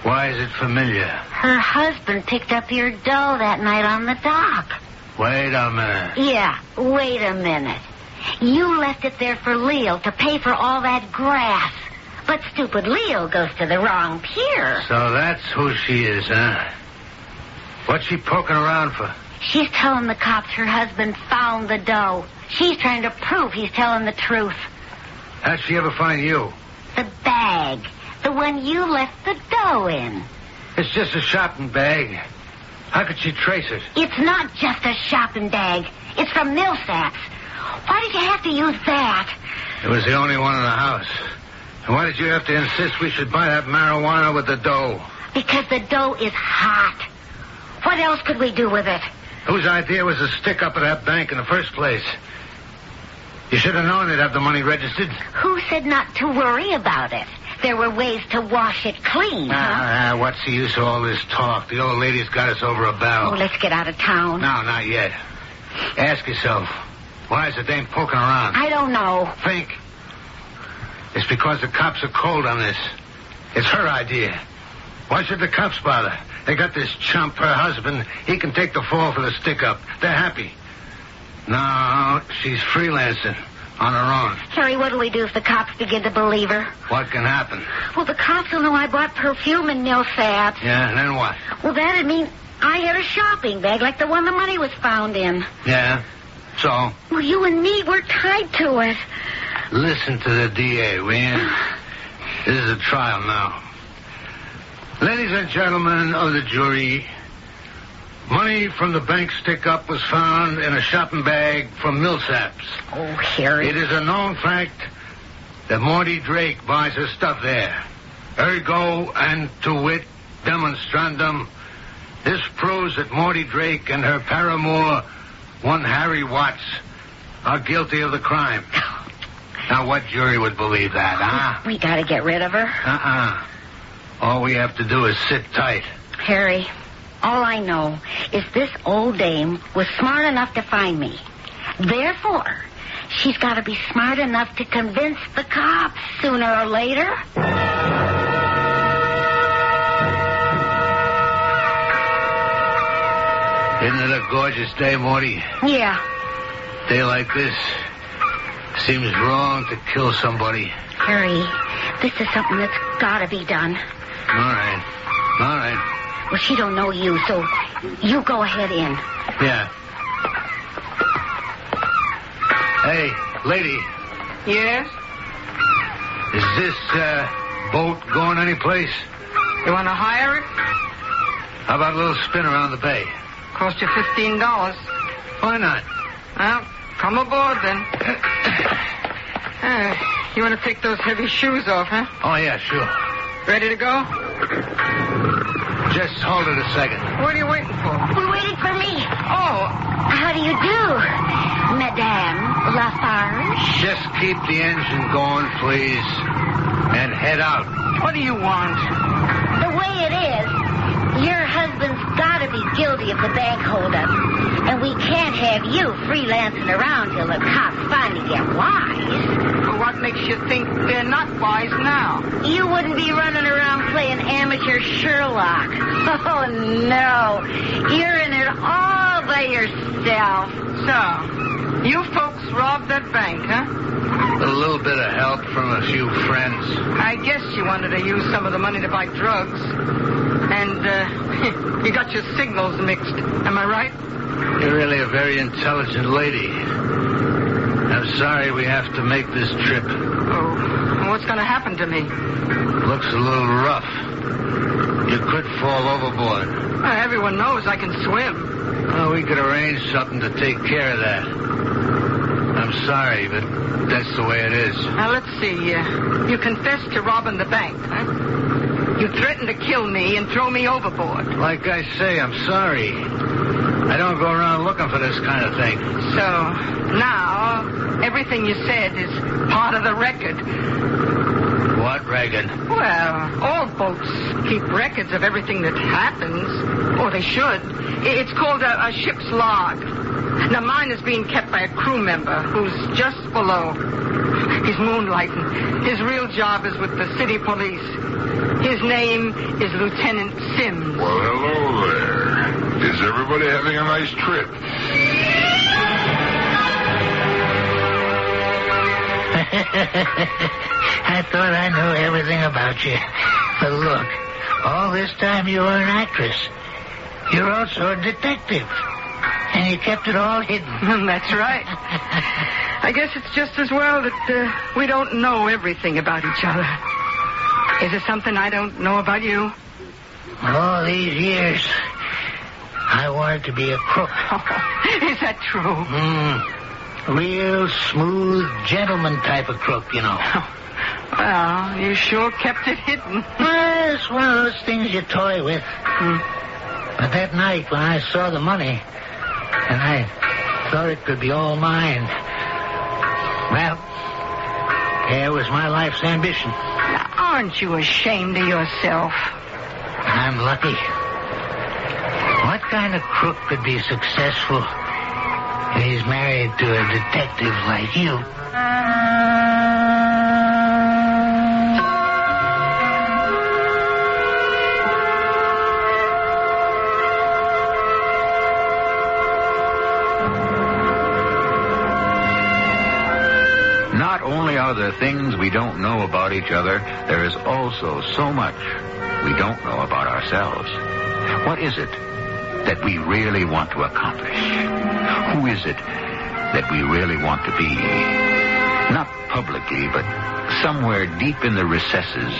Why is it familiar? Her husband picked up your dough that night on the dock. Wait a minute. Yeah, wait a minute. You left it there for Leo to pay for all that grass. But stupid Leo goes to the wrong pier. So that's who she is, huh? What's she poking around for? She's telling the cops her husband found the dough. She's trying to prove he's telling the truth. How'd she ever find you? The bag. The one you left the dough in. It's just a shopping bag. How could she trace it? It's not just a shopping bag. It's from Millsap's. Why did you have to use that? It was the only one in the house. And why did you have to insist we should buy that marijuana with the dough? Because the dough is hot. What else could we do with it? Whose idea was to stick up at that bank in the first place? You should have known they'd have the money registered. Who said not to worry about it? There were ways to wash it clean, huh? What's the use of all this talk? The old lady's got us over a barrel. Oh, let's get out of town. No, not yet. Ask yourself, why is the dame poking around? I don't know. Think. It's because the cops are cold on this. It's her idea. Why should the cops bother? They got this chump, her husband. He can take the fall for the stick-up. They're happy. No, she's freelancing on her own. Harry, what do we do if the cops begin to believe her? What can happen? Well, the cops will know I bought perfume in Millsap's. Yeah, and then what? Well, that'd mean I had a shopping bag like the one the money was found in. Yeah, so? Well, you and me, we're tied to it. Listen to the DA, will you? This is a trial now. Ladies and gentlemen of the jury, money from the bank stick-up was found in a shopping bag from Millsap's. Oh, Harry. It is a known fact that Morty Drake buys her stuff there. Ergo and to wit demonstrandum, this proves that Morty Drake and her paramour, one Harry Watts, are guilty of the crime. Now, what jury would believe that, huh? We gotta get rid of her. All we have to do is sit tight. Harry, all I know is this old dame was smart enough to find me. Therefore, she's got to be smart enough to convince the cops sooner or later. Isn't it a gorgeous day, Morty? Yeah. Day like this, seems wrong to kill somebody. Harry, this is something that's got to be done. All right. Well, she don't know you, so you go ahead in. Yeah. Hey, lady. Yes? Is this boat going anyplace? You want to hire it? How about a little spin around the bay? Cost you $15. Why not? Well, come aboard then. You want to take those heavy shoes off, huh? Oh, yeah, sure. Ready to go? Just hold it a second. What are you waiting for? We're waiting for me. Oh. How do you do, Madame Lafarge? Just keep the engine going, please. And head out. What do you want? The way it is, your husband's got to be guilty of the bank holdup. And we can't have you freelancing around till the cops finally get wise. Well, what makes you think they're not wise now? You wouldn't be running around playing amateur Sherlock. Oh, no. You're in it all by yourself. So, you folks robbed that bank, huh? A little bit of help from a few friends. I guess you wanted to use some of the money to buy drugs. And, you got your signals mixed. Am I right? You're really a very intelligent lady. I'm sorry we have to make this trip. Oh, what's going to happen to me? Looks a little rough. You could fall overboard. Everyone knows I can swim. Well, we could arrange something to take care of that. I'm sorry, but that's the way it is. Now, let's see. You confessed to robbing the bank, huh? You threatened to kill me and throw me overboard. Like I say, I'm sorry. I don't go around looking for this kind of thing. So, now, everything you said is part of the record. What? what, Reagan? Well, all boats keep records of everything that happens. Or they should. It's called a ship's log. Now, mine is being kept by a crew member who's just below. He's moonlighting. His real job is with the city police. His name is Lieutenant Sims. Well, hello there. Is everybody having a nice trip? I thought I knew everything about you. But look, all this time you were an actress. You're also a detective. And you kept it all hidden. That's right. I guess it's just as well that we don't know everything about each other. Is there something I don't know about you? All these years, I wanted to be a crook. Oh, is that true? Real smooth, gentleman type of crook, you know. Well, you sure kept it hidden. Well, it's one of those things you toy with. But that night when I saw the money, and I thought it could be all mine, well, there was my life's ambition. Now, aren't you ashamed of yourself? I'm lucky. What kind of crook could be successful if he's married to a detective like you? Not only are there things we don't know about each other, there is also so much we don't know about ourselves. What is it that we really want to accomplish? Who is it that we really want to be? Not publicly, but somewhere deep in the recesses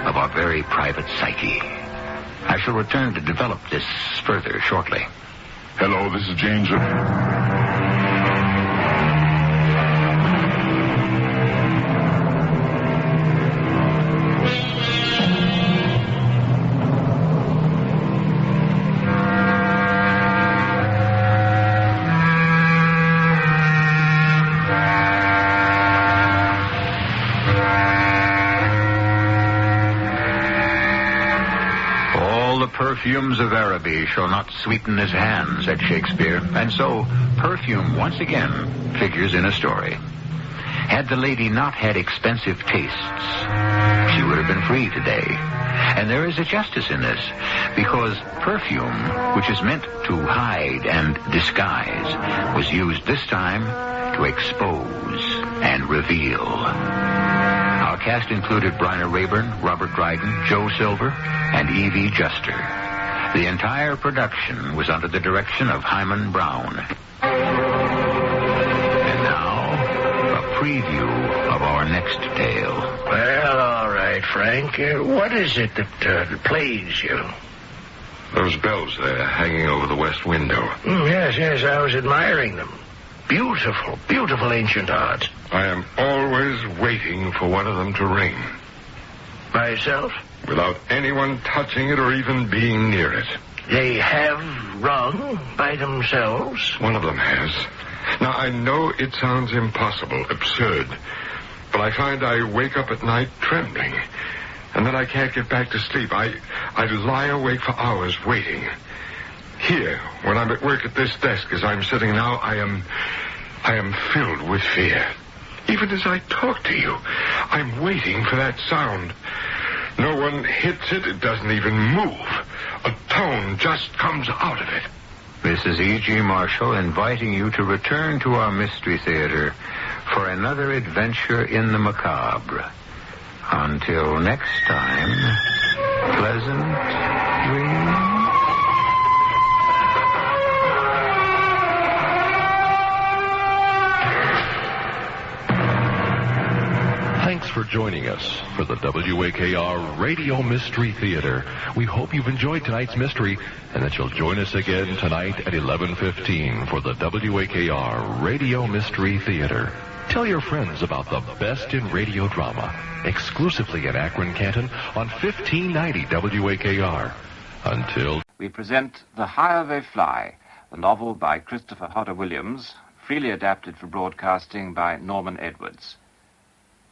of our very private psyche. I shall return to develop this further shortly. Hello, this is James. Perfumes of Araby shall not sweeten his hand, said Shakespeare, and so perfume once again figures in a story. Had the lady not had expensive tastes, she would have been free today. And there is a justice in this, because perfume, which is meant to hide and disguise, was used this time to expose and reveal. Our cast included Bryna Rayburn, Robert Dryden, Joe Silver, and Evie Juster. The entire production was under the direction of Hyman Brown. And now, a preview of our next tale. Well, all right, Frank. What is it that plagues you? Those bells there hanging over the west window. Yes, I was admiring them. Beautiful, beautiful ancient art. I am always waiting for one of them to ring. By yourself? Without anyone touching it or even being near it. They have rung by themselves? One of them has. Now, I know it sounds impossible, absurd, but I find I wake up at night trembling, and then I can't get back to sleep. I lie awake for hours waiting. Here, when I'm at work at this desk as I'm sitting now, I am filled with fear. Even as I talk to you, I'm waiting for that sound. No one hits it. It doesn't even move. A tone just comes out of it. This is E.G. Marshall inviting you to return to our Mystery Theater for another adventure in the macabre. Until next time, pleasant dreams. Thanks for joining us for the WAKR Radio Mystery Theater. We hope you've enjoyed tonight's mystery and that you'll join us again tonight at 11:15 for the WAKR Radio Mystery Theater. Tell your friends about the best in radio drama, exclusively in Akron, Canton, on 1590 WAKR. Until... We present The Higher They Fly, the novel by Christopher Hodder Williams, freely adapted for broadcasting by Norman Edwards.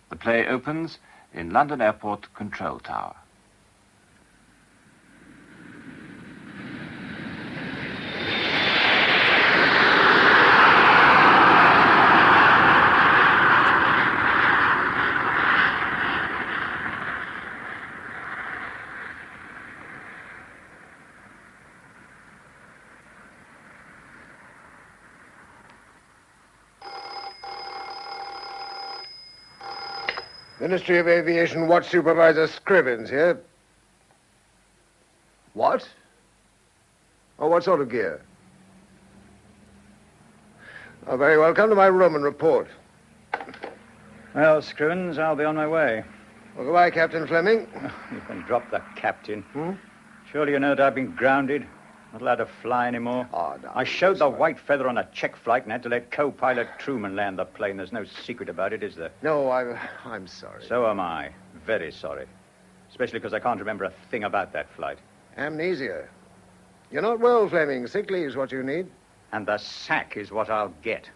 The play opens in London Airport Control Tower. Ministry of Aviation Watch Supervisor Scrivens here. What? Oh, what sort of gear? Oh, very well. Come to my room and report. Well, Scrivens, I'll be on my way. Well, goodbye, Captain Fleming. You can drop the captain. Surely you know that I've been grounded. Not allowed to fly anymore. Oh, no. I showed the white feather on a check flight and had to let co-pilot Truman land the plane. There's no secret about it, is there? No, I'm sorry. So am I. Very sorry. Especially because I can't remember a thing about that flight. Amnesia. You're not well, Fleming. Sick leave's what you need. And the sack is what I'll get.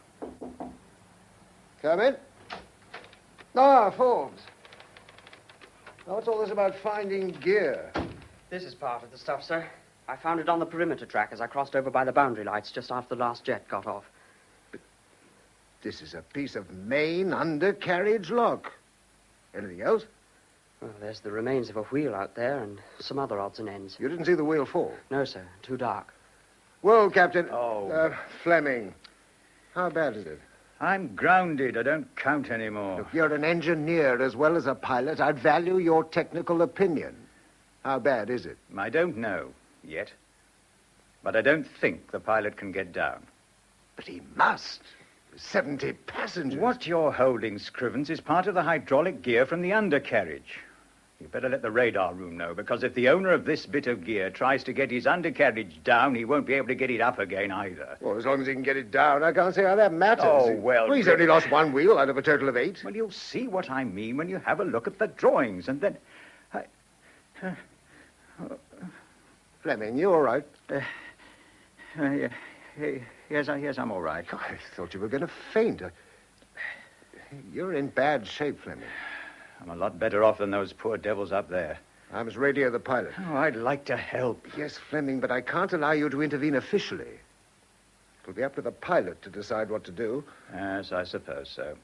Come in. Ah, Forbes. Now, what's all this about finding gear? This is part of the stuff, sir. I found it on the perimeter track as I crossed over by the boundary lights just after the last jet got off. But this is a piece of main undercarriage lock. Anything else? Well, there's the remains of a wheel out there and some other odds and ends. You didn't see the wheel fall? No, sir. Too dark. Well, Captain... Oh. Fleming, how bad is it? I'm grounded. I don't count anymore. Look, you're an engineer as well as a pilot. I'd value your technical opinion. How bad is it? I don't know yet. But I don't think the pilot can get down. But he must. 70 passengers. What you're holding, Scrivens, is part of the hydraulic gear from the undercarriage. You better let the radar room know, because if the owner of this bit of gear tries to get his undercarriage down, he won't be able to get it up again either. Well, as long as he can get it down, I can't see how that matters. Oh, well... He's only lost one wheel out of a total of 8. Well, you'll see what I mean when you have a look at the drawings, and then... Fleming, you all right? Yes, I'm all right. Oh, I thought you were going to faint. You're in bad shape, Fleming. I'm a lot better off than those poor devils up there. I must radio the pilot. Oh, I'd like to help. Yes, Fleming, but I can't allow you to intervene officially. It'll be up to the pilot to decide what to do. Yes, I suppose so.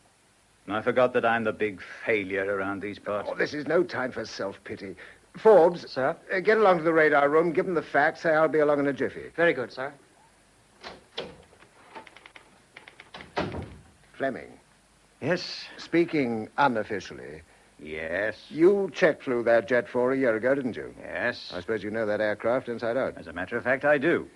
I forgot that I'm the big failure around these parts. Oh, this is no time for self-pity. Forbes. Sir? Get along to the radar room, give them the facts, say I'll be along in a jiffy. Very good, sir. Fleming. Yes? Speaking unofficially. Yes? You checked through that Jet 4 a year ago, didn't you? Yes. I suppose you know that aircraft inside out. As a matter of fact, I do.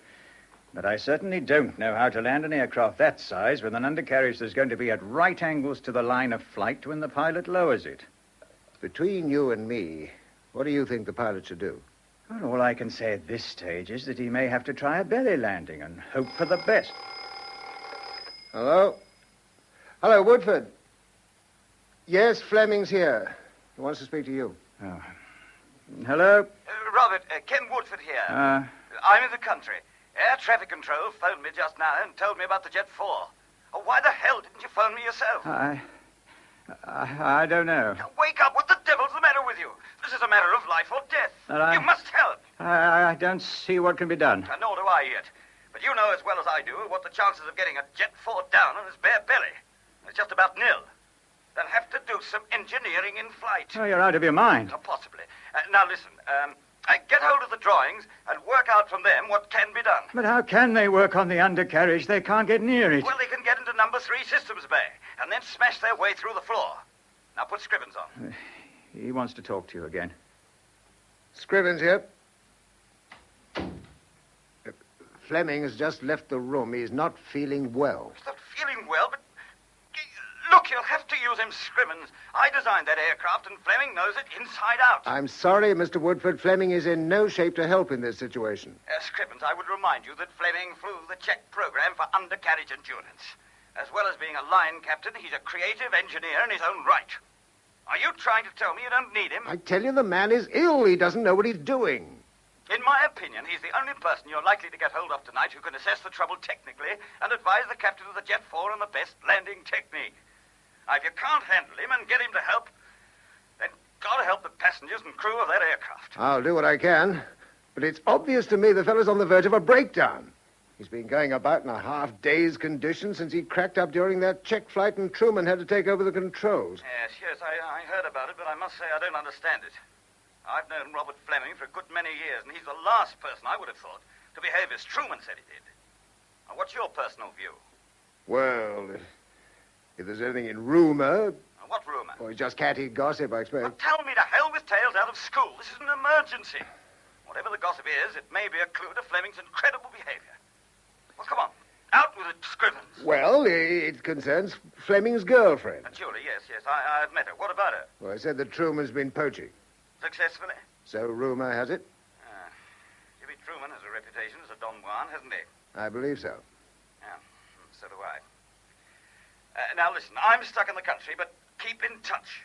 But I certainly don't know how to land an aircraft that size with an undercarriage that's going to be at right angles to the line of flight when the pilot lowers it. Between you and me, what do you think the pilot should do? Well, all I can say at this stage is that he may have to try a belly landing and hope for the best. Hello? Hello, Woodford. Yes, Fleming's here. He wants to speak to you. Oh. Hello? Robert, Ken Woodford here. I'm in the country. Air traffic control phoned me just now and told me about the Jet 4. Oh, why the hell didn't you phone me yourself? I don't know. Wake up. What the devil's the matter with you? This is a matter of life or death. You must help. I don't see what can be done. Nor do I yet. But you know as well as I do what the chances of getting a Jet 4 down on his bare belly. It's just about nil. They'll have to do some engineering in flight. Oh, you're out of your mind. Possibly. Now, listen. Get hold of the drawings and work out from them what can be done. But how can they work on the undercarriage? They can't get near it. Well, they can get into number 3 systems bay and then smash their way through the floor. Now, put Scrivens on. He wants to talk to you again. Scrivens here. Fleming has just left the room. He's not feeling well. He's not feeling well, but... Look, you'll have to use him, Scrivens. I designed that aircraft, and Fleming knows it inside out. I'm sorry, Mr. Woodford. Fleming is in no shape to help in this situation. Scrivens, I would remind you that Fleming flew the Czech program for undercarriage endurance. As well as being a line captain, he's a creative engineer in his own right. Are you trying to tell me you don't need him? I tell you, the man is ill. He doesn't know what he's doing. In my opinion, he's the only person you're likely to get hold of tonight who can assess the trouble technically and advise the captain of the Jet 4 on the best landing technique. Now, if you can't handle him and get him to help, then got to help the passengers and crew of that aircraft. I'll do what I can. But it's obvious to me the fellow's on the verge of a breakdown. He's been going about in a half-dazed condition since he cracked up during that check flight and Truman had to take over the controls. Yes, I heard about it, but I must say I don't understand it. I've known Robert Fleming for a good many years, and he's the last person I would have thought to behave as Truman said he did. Now, what's your personal view? Well, if there's anything in rumor... What rumor? Or it's just catty gossip, I expect. Well, tell me to hell with tales out of school. This is an emergency. Whatever the gossip is, it may be a clue to Fleming's incredible behavior. Well, come on. Out with it, Scrivens. Well, it concerns Fleming's girlfriend. Julie, yes. I've met her. What about her? Well, I said that Truman's been poaching. Successfully? So rumor has it. Jimmy Truman has a reputation as a Don Juan, hasn't he? I believe so. Yeah, so do I. Now, listen, I'm stuck in the country, but keep in touch.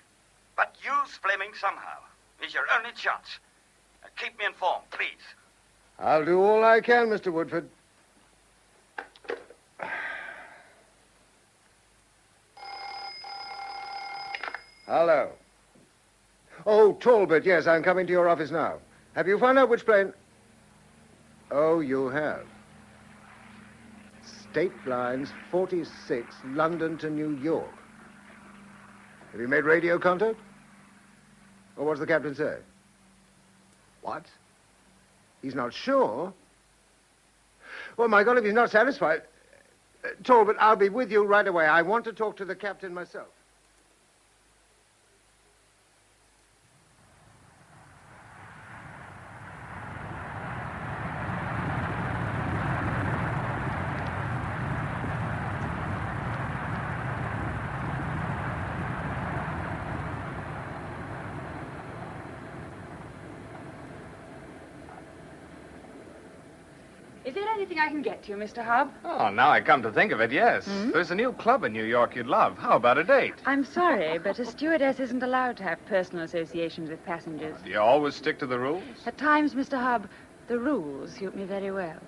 But use Fleming somehow. It's your only chance. Keep me informed, please. I'll do all I can, Mr. Woodford. Hello. Oh, Talbot, yes, I'm coming to your office now. Have you found out which plane? Oh, you have. State Lines 46, London to New York. Have you made radio contact? Or what's the captain say? What? He's not sure? Well, my God, if he's not satisfied... Talbot, I'll be with you right away. I want to talk to the captain myself. Is there anything I can get you, Mr. Hub? Oh, now I come to think of it, yes. There's a new club in New York you'd love. How about a date? I'm sorry, but a stewardess isn't allowed to have personal associations with passengers. Do you always stick to the rules? At times, Mr. Hub, the rules suit me very well.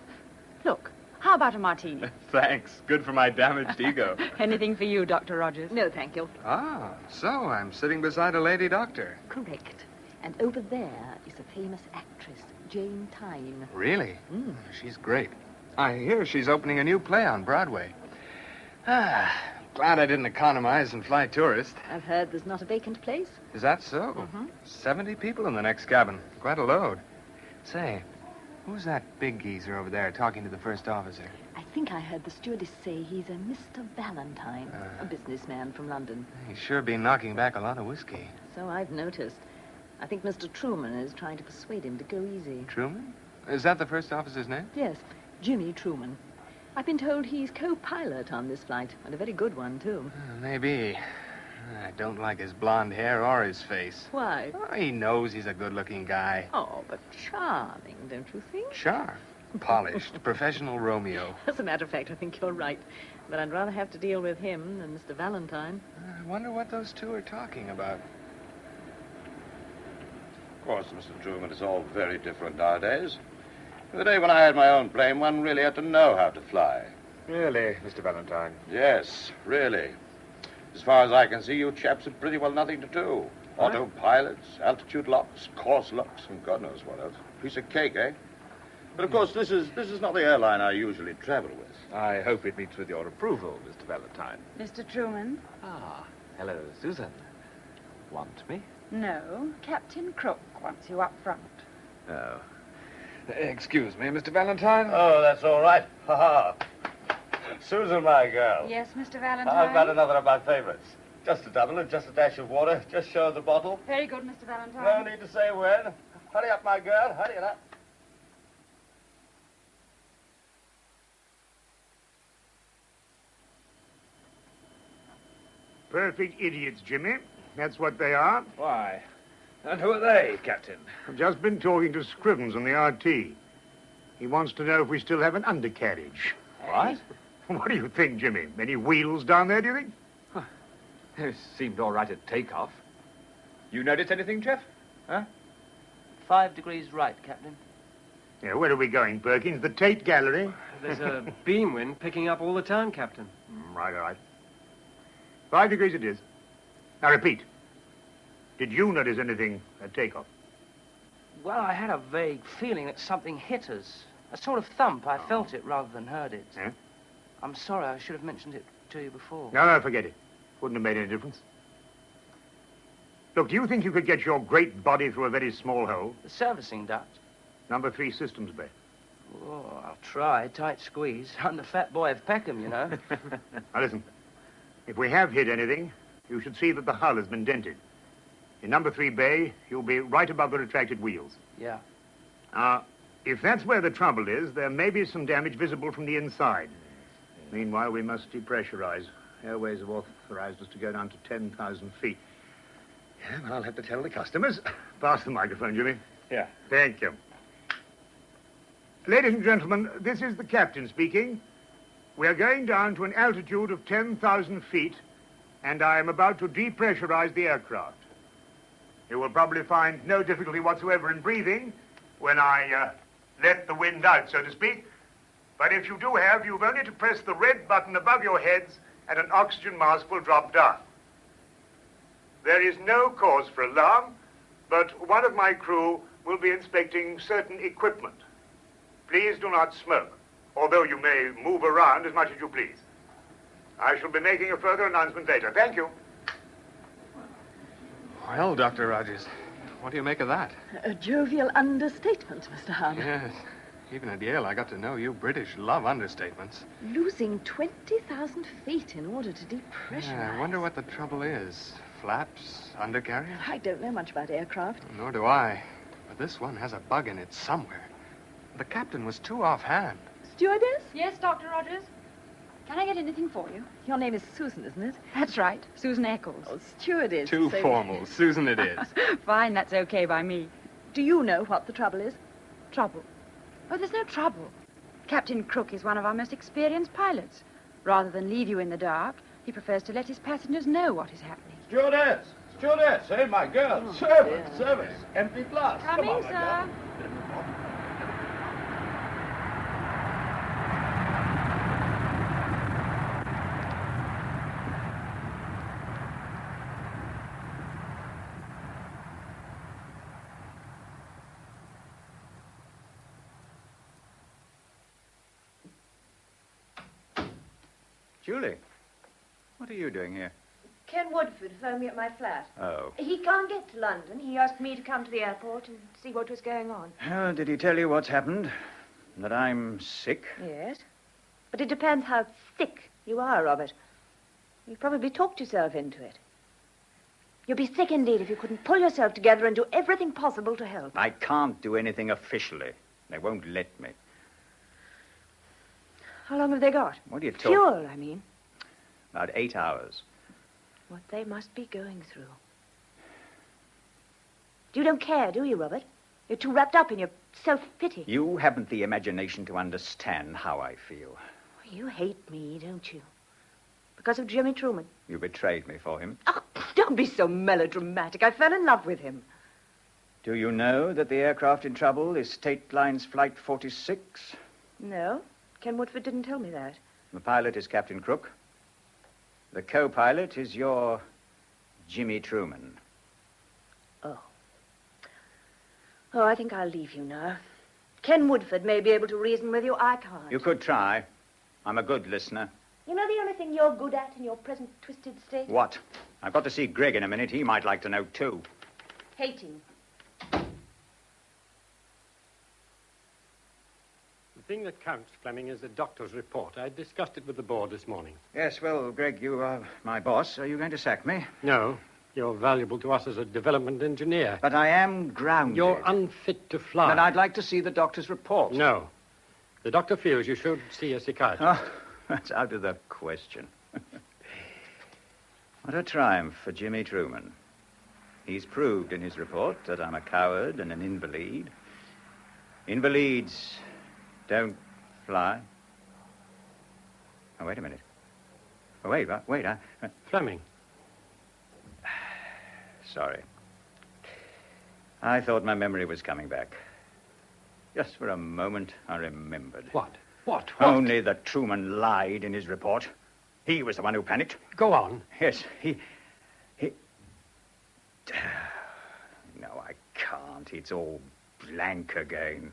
Look, how about a martini? Thanks. Good for my damaged ego. Anything for you, Dr. Rogers? No, thank you. Ah, so I'm sitting beside a lady doctor. Correct. And over there is a famous actress, Jane Tyne. Really? She's great. I hear she's opening a new play on Broadway. Glad I didn't economize and fly tourist. I've heard there's not a vacant place. Is that so? 70 people in the next cabin. Quite a load. Say, who's that big geezer over there talking to the first officer? I think I heard the stewardess say he's a Mr. Valentine, a businessman from London. He's sure been knocking back a lot of whiskey. So I've noticed. I think Mr. Truman is trying to persuade him to go easy. Truman? Is that the first officer's name? Yes, Jimmy Truman. I've been told he's co-pilot on this flight, and a very good one, too. Maybe. I don't like his blonde hair or his face. Why? Oh, he knows he's a good-looking guy. Oh, but charming, don't you think? Charm. Polished. Professional Romeo. As a matter of fact, I think you're right. But I'd rather have to deal with him than Mr. Valentine. I wonder what those two are talking about. Of course, Mr. Truman, it's all very different nowadays. In the day when I had my own plane, one really had to know how to fly. Really, Mr. Valentine? Yes, really. As far as I can see, you chaps have pretty well nothing to do. Autopilots, altitude locks, course locks, and God knows what else. Piece of cake, eh? But, of course, this is not the airline I usually travel with. I hope it meets with your approval, Mr. Valentine. Mr. Truman? Ah, hello, Susan. Want me? No, Captain Crook wants you up front. Oh. Excuse me, Mr. Valentine. Oh, that's all right. Ha-ha. Susan, my girl. Yes, Mr. Valentine? I've got another of my favorites. Just a double and just a dash of water. Just show the bottle. Very good, Mr. Valentine. No need to say when. Hurry up, my girl. Hurry it up. Perfect idiots, Jimmy. That's what they are. Why? And who are they, Captain? I've just been talking to Scrivens on the RT. He wants to know if we still have an undercarriage. What? What do you think, Jimmy? Any wheels down there, do you think? It seemed all right at takeoff. You notice anything, Jeff? Huh? 5 degrees right, Captain. Yeah, where are we going, Perkins? The Tate Gallery? There's a beam wind picking up all the time, Captain. Right, all right. 5 degrees it is. Now repeat. Did you notice anything at takeoff? Well, I had a vague feeling that something hit us. A sort of thump. I felt it rather than heard it. Yeah? I'm sorry, I should have mentioned it to you before. No, forget it. Wouldn't have made any difference. Look, do you think you could get your great body through a very small hole? The servicing duct. Number 3 systems bay. Oh, I'll try. Tight squeeze. I'm the fat boy of Peckham, you know. Now, listen. If we have hit anything, you should see that the hull has been dented. In number 3 bay, you'll be right above the retracted wheels. Yeah. If that's where the trouble is, there may be some damage visible from the inside. Meanwhile, we must depressurize. Airways have authorized us to go down to 10,000 feet. Yeah, well, I'll have to tell the customers. Pass the microphone, Jimmy. Yeah. Thank you. Ladies and gentlemen, this is the captain speaking. We are going down to an altitude of 10,000 feet, and I am about to depressurize the aircraft. You will probably find no difficulty whatsoever in breathing when I let the wind out, so to speak. But if you do have, you've only to press the red button above your heads and an oxygen mask will drop down. There is no cause for alarm, but one of my crew will be inspecting certain equipment. Please do not smoke, although you may move around as much as you please. I shall be making a further announcement later. Thank you. Well, Dr. Rogers, what do you make of that? A jovial understatement, Mr. Hubb. Yes. Even at Yale, I got to know you British love understatements. Losing 20,000 feet in order to depressurize. Yeah, I wonder what the trouble is. Flaps, undercarriage? I don't know much about aircraft. Nor do I. But this one has a bug in it somewhere. The captain was too offhand. Stewardess? Yes, Dr. Rogers? Can I get anything for you? Your name is Susan, isn't it? That's right. Susan Eccles. Oh, stewardess. Too formal. Susan it is. Fine, that's okay by me. Do you know what the trouble is? Trouble? Oh, there's no trouble. Captain Crook is one of our most experienced pilots. Rather than leave you in the dark, he prefers to let his passengers know what is happening. Stewardess! Stewardess! Hey, my girl! Oh, Servants! Servants! Empty glass! Coming, Come on, my sir. girl. Julie, what are you doing here? Ken Woodford phoned me at my flat. Oh. He can't get to London. He asked me to come to the airport and see what was going on. Oh, did he tell you what's happened? That I'm sick? Yes. But it depends how sick you are, Robert. You probably talked yourself into it. You'd be sick indeed if you couldn't pull yourself together and do everything possible to help. I can't do anything officially. They won't let me. How long have they got? What are you talking? Fuel, I mean. About 8 hours. What they must be going through. You don't care, do you, Robert? You're too wrapped up in your self-pity. You haven't the imagination to understand how I feel. You hate me, don't you? Because of Jimmy Truman. You betrayed me for him. Oh, don't be so melodramatic. I fell in love with him. Do you know that the aircraft in trouble is State Lines Flight 46? No. Ken Woodford didn't tell me that. The pilot is Captain Crook. The co-pilot is your Jimmy Truman. Oh. Oh, I think I'll leave you now. Ken Woodford may be able to reason with you. I can't. You could try. I'm a good listener. You know the only thing you're good at in your present twisted state? What? I've got to see Greg in a minute. He might like to know, too. Hating. The thing that counts, Fleming, is the doctor's report. I discussed it with the board this morning. Yes, well, Greg, you are my boss. Are you going to sack me? No. You're valuable to us as a development engineer. But I am grounded. You're unfit to fly. But I'd like to see the doctor's report. No. The doctor feels you should see a psychiatrist. Oh, that's out of the question. What a triumph for Jimmy Truman. He's proved in his report that I'm a coward and an invalid. Invalids don't fly. Oh, wait a minute. Oh, wait. Fleming. Sorry. I thought my memory was coming back. Just for a moment, I remembered. What? What? Only that Truman lied in his report. He was the one who panicked. Go on. Yes, he... It's all blank again.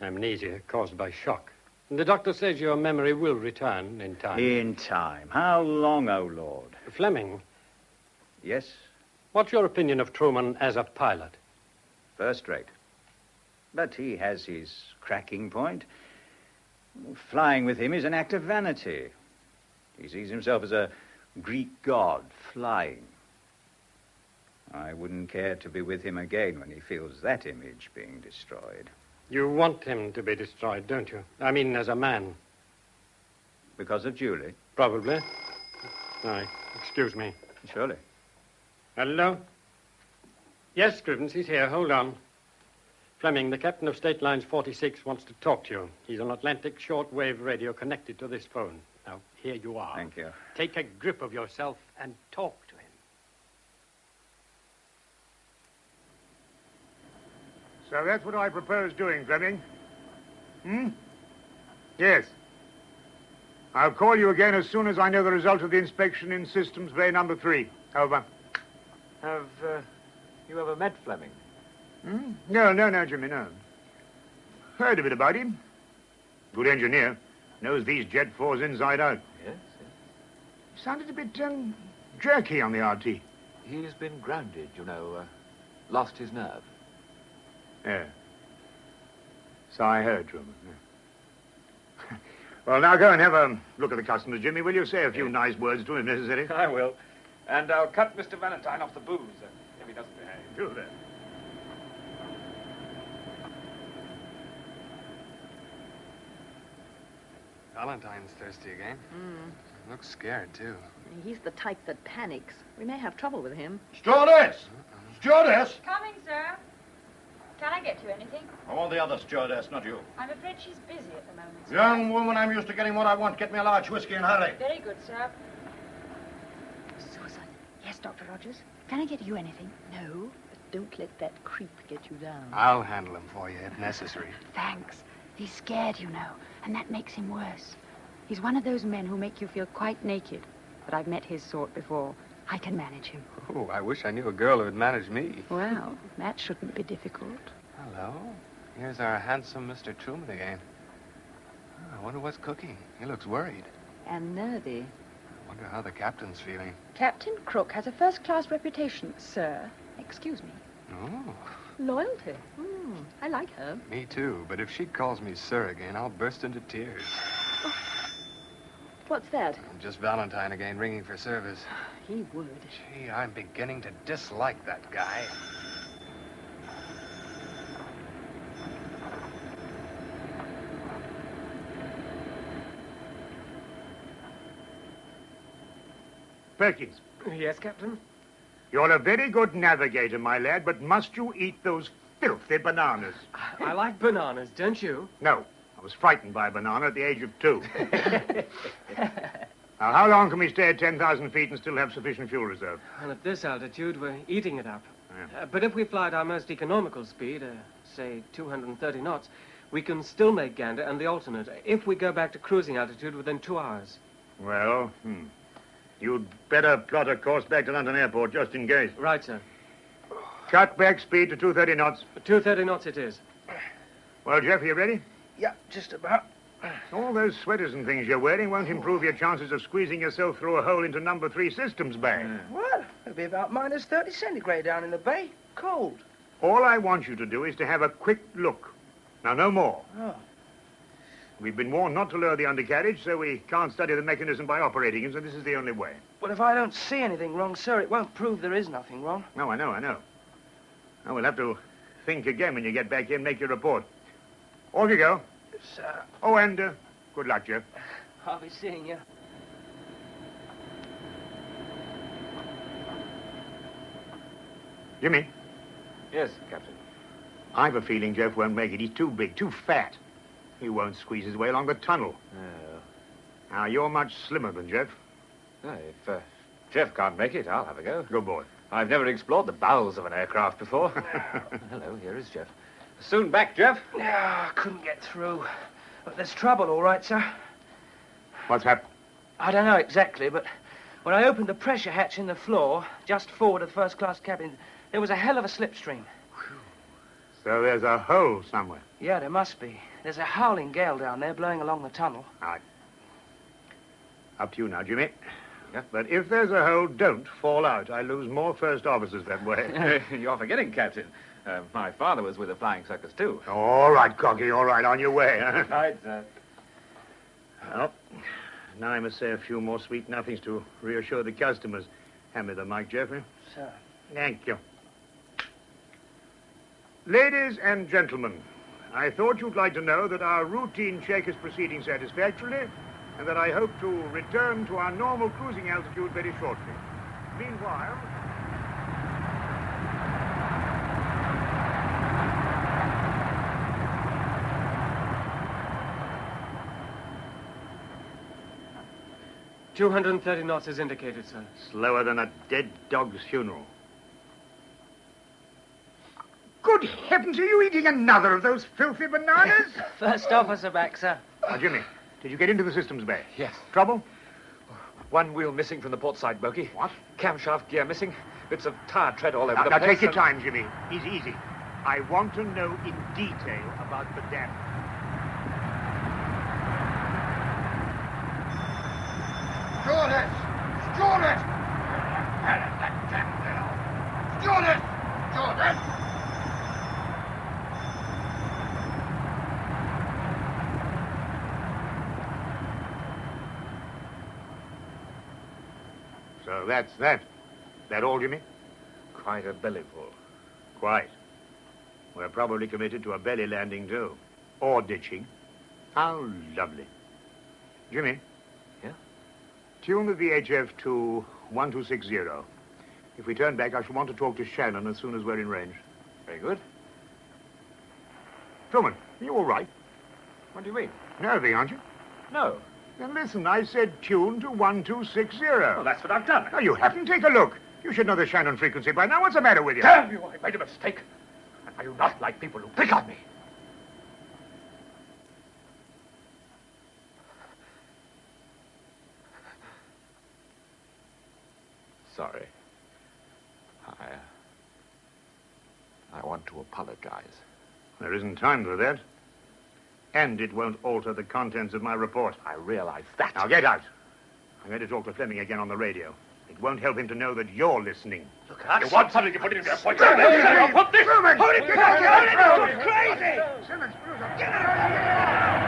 Amnesia caused by shock. The doctor says your memory will return in time. In time? How long, oh Lord? Fleming. Yes? What's your opinion of Truman as a pilot? First rate. But he has his cracking point. Flying with him is an act of vanity. He sees himself as a Greek god flying. I wouldn't care to be with him again when he feels that image being destroyed. You want him to be destroyed, don't you? I mean, as a man. Because of Julie? Probably. Aye. Excuse me. Surely. Hello? Yes, Scrivens, he's here. Hold on. Fleming, the captain of State Lines 46 wants to talk to you. He's on Atlantic shortwave radio connected to this phone. Now, here you are. Thank you. Take a grip of yourself and talk to him. So that's what I propose doing, Fleming. Yes. I'll call you again as soon as I know the result of the inspection in Systems Bay number 3. Over. Have you ever met Fleming? No, Jimmy, no. Heard a bit about him. Good engineer. Knows these Jet 4s inside out. Yes. Sounded a bit jerky on the RT. He's been grounded, you know. Lost his nerve. Yeah. So I heard, Truman. Yeah. Well, now go and have a look at the customers, Jimmy, will you? Say a few nice words to him if necessary. I will. And I'll cut Mr. Valentine off the booze if he doesn't behave. Do that. Valentine's thirsty again. Looks scared, too. He's the type that panics. We may have trouble with him. Stewardess! Stewardess! Coming, sir. Can I get you anything? I want the other stewardess, not you. I'm afraid she's busy at the moment, sir. Young woman, I'm used to getting what I want. Get me a large whiskey and hurry. Very good, sir. Susan. Yes, Dr. Rogers. Can I get you anything? No, but don't let that creep get you down. I'll handle him for you if necessary. Thanks. He's scared, you know, and that makes him worse. He's one of those men who make you feel quite naked. But I've met his sort before. I can manage him. Oh, I wish I knew a girl who would manage me. Well, that shouldn't be difficult. Hello. Here's our handsome Mr. Truman again. Oh, I wonder what's cooking. He looks worried. And nervy. I wonder how the captain's feeling. Captain Crook has a first-class reputation, sir. Excuse me. Oh, Loyalty. I like her. me too. But if she calls me sir again, I'll burst into tears. What's that? Just Valentine again, ringing for service. He would. Gee, I'm beginning to dislike that guy. Perkins. Yes, Captain? You're a very good navigator, my lad, but must you eat those filthy bananas? I like bananas, don't you? No. I was frightened by a banana at the age of 2. Now, how long can we stay at 10,000 feet and still have sufficient fuel reserve? Well, at this altitude, we're eating it up. But if we fly at our most economical speed, say 230 knots, we can still make Gander and the alternate if we go back to cruising altitude within 2 hours. Well, you'd better plot a course back to London Airport, just in case. Right, sir. Cut back speed to 230 knots. 230 knots it is. Well, Jeff, are you ready? Yeah, just about. All those sweaters and things you're wearing won't improve your chances of squeezing yourself through a hole into number 3 Systems Bay. Well, it'll be about minus 30 centigrade down in the bay. Cold. All I want you to do is to have a quick look. Now, no more. Oh. We've been warned not to lower the undercarriage, so we can't study the mechanism by operating it, so this is the only way. Well, if I don't see anything wrong, sir, it won't prove there is nothing wrong. No, I know. Now, we'll have to think again when you get back here and make your report. Off you go. Sir. Oh, and good luck, Jeff. I'll be seeing you. Jimmy, Yes, Captain. I've a feeling Jeff won't make it. He's too big, too fat. He won't squeeze his way along the tunnel. Oh. Now, you're much slimmer than Jeff. If Jeff can't make it, I'll have a go. Good boy. I've never explored the bowels of an aircraft before. Hello, here is Jeff. Soon back, Jeff. I couldn't get through. But there's trouble, all right, sir. What's happened? I don't know exactly, but when I opened the pressure hatch in the floor, just forward of the first-class cabin, there was a hell of a slipstream. So there's a hole somewhere. Yeah, there must be. There's a howling gale down there blowing along the tunnel. All right. Up to you now, Jimmy. Yeah. But if there's a hole, don't fall out. I lose more first officers that way. You're forgetting, Captain. My father was with the flying circus, too. All right, Cocky, all right. On your way, huh? Right, sir. Well, now I must say a few more sweet nothings to reassure the customers. Hand me the mic, Jeffrey. Sir. Thank you. Ladies and gentlemen, I thought you'd like to know that our routine check is proceeding satisfactorily and that I hope to return to our normal cruising altitude very shortly. Meanwhile... "230 knots is indicated, sir." Slower than a dead dog's funeral. Good heavens, are you eating another of those filthy bananas? First officer back, sir. Now, Jimmy, did you get into the systems bay? Yes. Trouble? One wheel missing from the port side bogey. What? Camshaft gear missing. Bits of tire tread all over the Now, place. take your time, Jimmy. Easy. I want to know in detail about the damage. Stewardess! Stewardess! Stewardess! Stewardess! So that's that. That all, Jimmy? Quite a bellyful. Quite. We're probably committed to a belly landing, too. Or ditching. How lovely. Jimmy? Yeah? Tune the VHF to 1260. If we turn back, I shall want to talk to Shannon as soon as we're in range. Very good. Truman, are you all right? What do you mean? Nervy, aren't you? No. Then listen, I said tune to 1260. Well, that's what I've done. No, you haven't. Take a look. You should know the Shannon frequency by now. What's the matter with you? Damn you, I made a mistake. And I do not like people who pick on me. Sorry. I want to apologize. There isn't time for that. And it won't alter the contents of my report. I realize that. Now get out. I'm going to talk to Fleming again on the radio. It won't help him to know that you're listening. Look out. You want something to put it in your point. Put this! Hold it! Get out! It's crazy! Simmons, get out!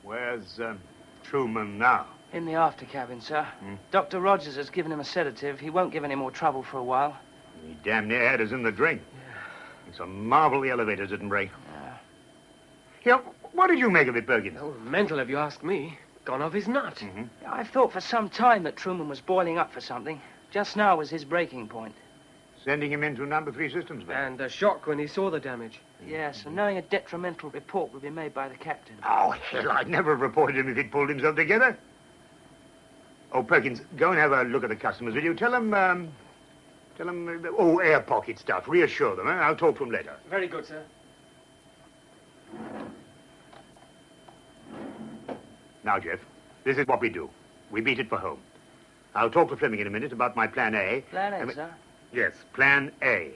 Where's Truman now? In the after cabin, sir. Dr. Rogers has given him a sedative. He won't give any more trouble for a while. He damn near had us in the drink. Yeah. It's a marvel the elevator didn't break. Yeah. Here, what did you make of it, Perkins? Oh, mental, if you ask me. Gone off his nut. I've thought for some time that Truman was boiling up for something. Just now was his breaking point. Sending him into number 3 systems, man. And a shock when he saw the damage. Yes, and knowing a detrimental report would be made by the captain. Oh, hell, I'd never have reported him if he'd pulled himself together. Oh, Perkins, go and have a look at the customers, will you? Tell them, air pocket stuff. Reassure them, I'll talk to them later. Very good, sir. Now, Jeff, this is what we do. We beat it for home. I'll talk to Fleming in a minute about my plan A. Plan A, sir? Yes, plan A.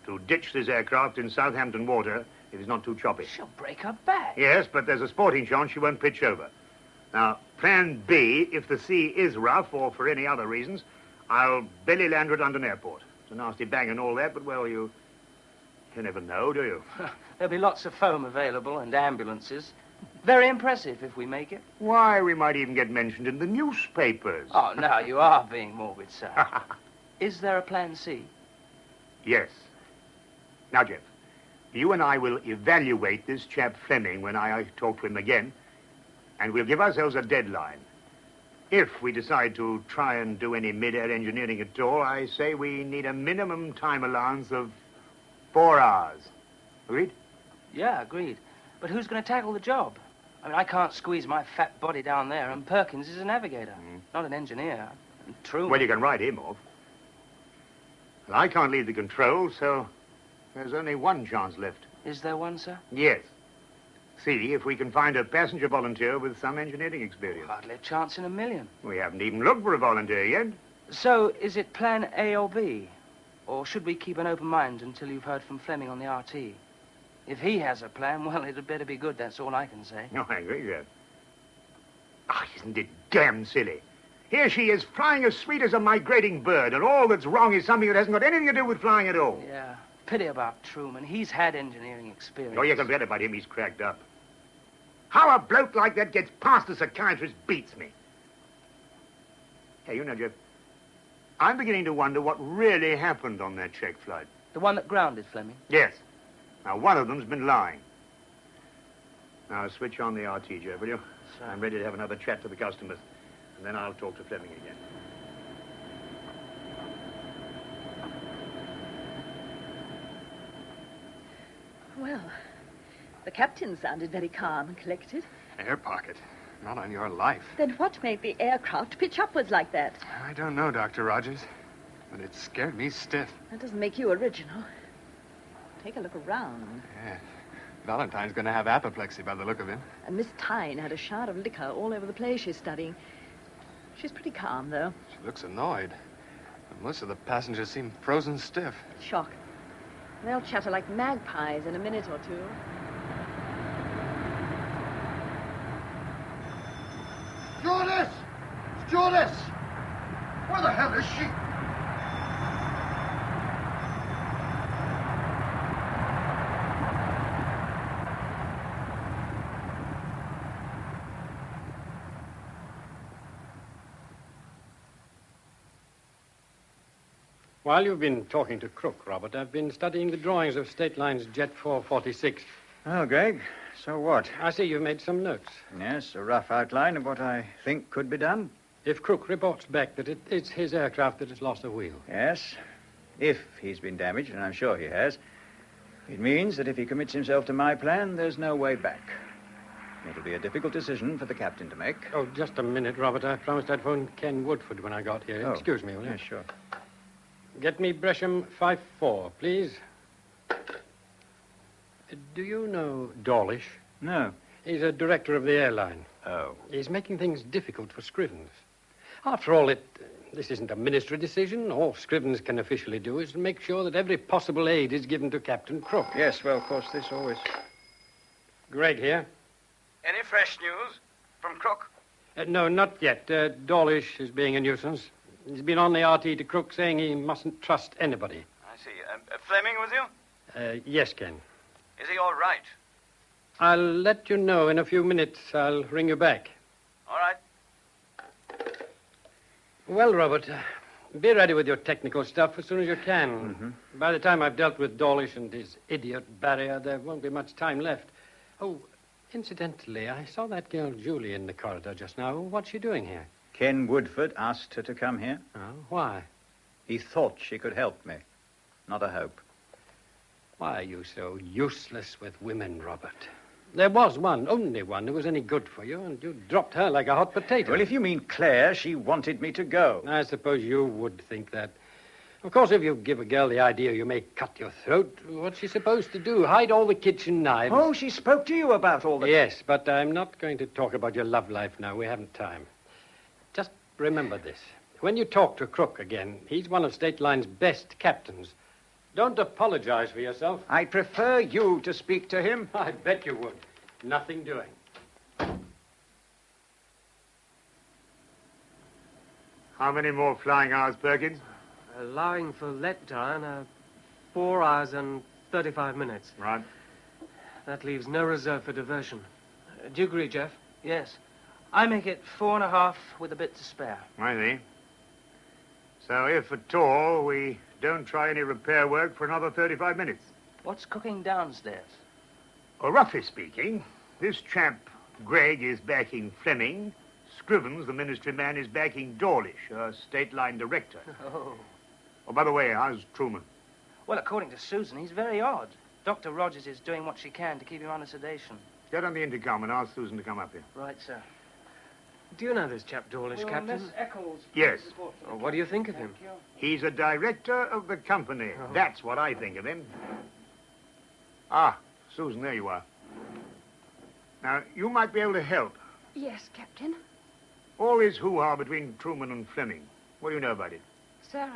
To ditch this aircraft in Southampton water if it's not too choppy. She'll break her back. Yes, but there's a sporting chance she won't pitch over. Now, plan B, if the sea is rough or for any other reasons, I'll belly land her at London Airport. It's a nasty bang and all that, but, well, you never know, do you? There'll be lots of foam available and ambulances. Very impressive if we make it. Why, we might even get mentioned in the newspapers. Oh, now you are being morbid, sir. Is there a plan C? Yes. Now, Jeff, you and I will evaluate this chap Fleming when I talk to him again, and we'll give ourselves a deadline. If we decide to try and do any mid-air engineering at all, I say we need a minimum time allowance of 4 hours. Agreed? Yeah, agreed. But who's going to tackle the job? I mean, I can't squeeze my fat body down there, and Perkins is a navigator, not an engineer. And Truman... Well, you can write him off. Well, I can't leave the control, so there's only one chance left. Is there one, sir? Yes. See if we can find a passenger volunteer with some engineering experience. Hardly a chance in a million. We haven't even looked for a volunteer yet. So, is it plan A or B? Or should we keep an open mind until you've heard from Fleming on the RT? If he has a plan, well, it'd better be good, that's all I can say. No, I agree with that. Isn't it damn silly? Here she is, flying as sweet as a migrating bird, and all that's wrong is something that hasn't got anything to do with flying at all. Yeah, pity about Truman. He's had engineering experience. Oh, you can bet about him, he's cracked up. How a bloke like that gets past a psychiatrist beats me. Hey, you know, Jeff, I'm beginning to wonder what really happened on that Czech flight. The one that grounded Fleming? Yes. Now, one of them's been lying. Now, switch on the RT, Jeff, will you? Sure. I'm ready to have another chat to the customers, and then I'll talk to Fleming again. Well, the captain sounded very calm and collected. Air pocket. Not on your life. Then what made the aircraft pitch upwards like that? I don't know, Dr. Rogers, but it scared me stiff. That doesn't make you original. Take a look around. Yeah. Valentine's going to have apoplexy by the look of him. And Miss Tyne had a shower of liquor all over the place she's studying. She's pretty calm, though. She looks annoyed. But most of the passengers seem frozen stiff. Shock. They'll chatter like magpies in a minute or two. Stewardess! Stewardess! Where the hell is she? While you've been talking to Crook, Robert, I've been studying the drawings of State Line's Jet 446. Oh, Greg, so what? I see you've made some notes. Yes, a rough outline of what I think could be done. If Crook reports back that it's his aircraft that has lost a wheel. Yes, if he's been damaged, and I'm sure he has, it means that if he commits himself to my plan, there's no way back. It'll be a difficult decision for the captain to make. Oh, just a minute, Robert. I promised I'd phone Ken Woodford when I got here. Oh. Excuse me, will you? Yes, sure. Get me Bresham 5-4, please. Do you know Dawlish? No. He's a director of the airline. Oh. He's making things difficult for Scrivens. After all, this isn't a ministry decision. All Scrivens can officially do is make sure that every possible aid is given to Captain Crook. Yes, well, of course, this always... Greg here. Any fresh news from Crook? No, not yet. Dawlish is being a nuisance. He's been on the RT to Crook saying he mustn't trust anybody. I see. Fleming with you? Yes, Ken. Is he all right? I'll let you know in a few minutes. I'll ring you back. All right. Well, Robert, be ready with your technical stuff as soon as you can. Mm-hmm. By the time I've dealt with Dawlish and his idiot barrier, there won't be much time left. Oh, incidentally, I saw that girl Julie in the corridor just now. What's she doing here? Ken Woodford asked her to come here. Oh, why? He thought she could help me. Not a hope. Why are you so useless with women, Robert? There was one, only one, who was any good for you, and you dropped her like a hot potato. Well, if you mean Claire, she wanted me to go. I suppose you would think that. Of course, if you give a girl the idea you may cut your throat, what's she supposed to do? Hide all the kitchen knives? Oh, she spoke to you about all the... Yes, but I'm not going to talk about your love life now. We haven't time. Just remember this. When you talk to Crook again, he's one of State Line's best captains. Don't apologize for yourself. I prefer you to speak to him. I bet you would. Nothing doing. How many more flying hours, Perkins? Allowing for let time, 4 hours and 35 minutes. Right. That leaves no reserve for diversion. Do you agree, Jeff? Yes. I make it 4.5 with a bit to spare. I see. So if at all, we don't try any repair work for another 35 minutes. What's cooking downstairs? Well, roughly speaking, this chap, Gregg, is backing Fleming. Scrivens, the ministry man, is backing Dawlish, a State Line director. Oh. Oh, by the way, how's Truman? Well, according to Susan, he's very odd. Dr. Rogers is doing what she can to keep him under sedation. Get on the intercom and ask Susan to come up here. Right, sir. Do you know this chap Dawlish, Captain? Miss Eccles. Yes. Oh, what do you think of him? He's a director of the company. Oh. That's what I think of him. Ah, Susan, there you are. Now, you might be able to help. Yes, Captain. All this hoo-ha between Truman and Fleming. What do you know about it? Sir,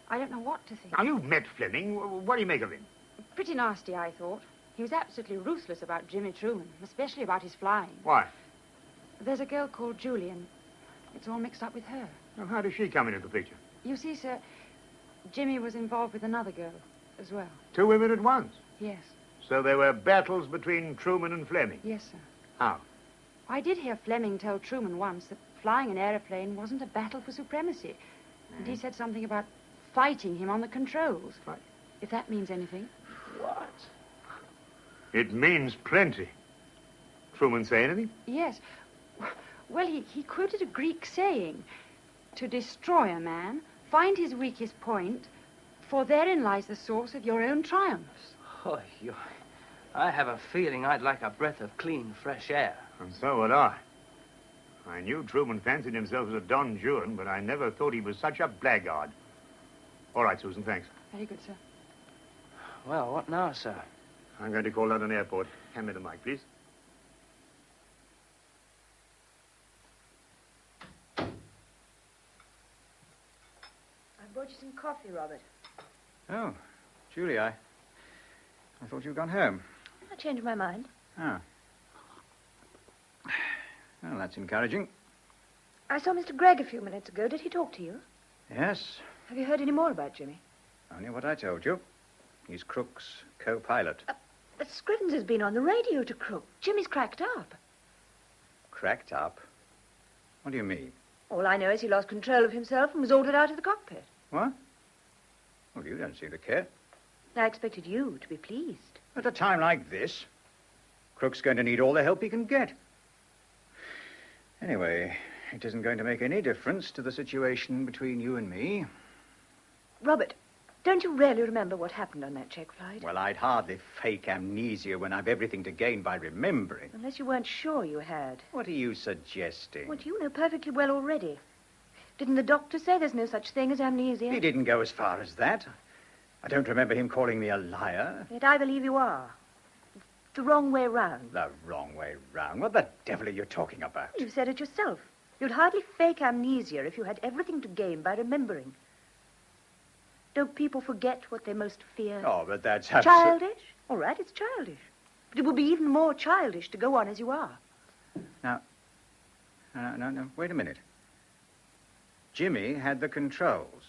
I don't know what to think. Now, you've met Fleming. What do you make of him? Pretty nasty, I thought. He was absolutely ruthless about Jimmy Truman, especially about his flying. Why? There's a girl called Julie, and it's all mixed up with her. Well, how does she come into the picture? You see, sir, Jimmy was involved with another girl as well. 2 women at once? Yes. So there were battles between Truman and Fleming? Yes, sir. How? I did hear Fleming tell Truman once that flying an aeroplane wasn't a battle for supremacy. And he said something about fighting him on the controls. Right. If that means anything. What? It means plenty. Truman say anything? Yes. Well, he quoted a Greek saying, to destroy a man, find his weakest point, for therein lies the source of your own triumphs. Oh, I have a feeling I'd like a breath of clean, fresh air. And so would I. I knew Truman fancied himself as a Don Juan, but I never thought he was such a blackguard. All right, Susan, thanks. Very good, sir. Well, what now, sir? I'm going to call London Airport. Hand me the mic, please. I brought you some coffee, Robert. Oh, Julie, I thought you'd gone home. I changed my mind. Oh. Well, that's encouraging. I saw Mr. Gregg a few minutes ago. Did he talk to you? Yes, Have you heard any more about Jimmy? only what I told you. He's Crook's co-pilot. But Scrivens has been on the radio to Crook. Jimmy's cracked up. Cracked up? What do you mean? All I know is he lost control of himself and was ordered out of the cockpit. What? Well, you don't seem to care. I expected you to be pleased. At a time like this, Crook's going to need all the help he can get. Anyway, it isn't going to make any difference to the situation between you and me. Robert, don't you really remember what happened on that check flight? Well, I'd hardly fake amnesia when I've everything to gain by remembering. Unless you weren't sure you had. What are you suggesting? What you know perfectly well already. Didn't the doctor say there's no such thing as amnesia? He didn't go as far as that. I don't remember him calling me a liar. Yet I believe you are. The wrong way round. The wrong way round? What the devil are you talking about? You said it yourself. You'd hardly fake amnesia if you had everything to gain by remembering. Don't people forget what they most fear? Oh, but that's childish? All right, it's childish. But it would be even more childish to go on as you are. Now, no, wait a minute. Jimmy had the controls.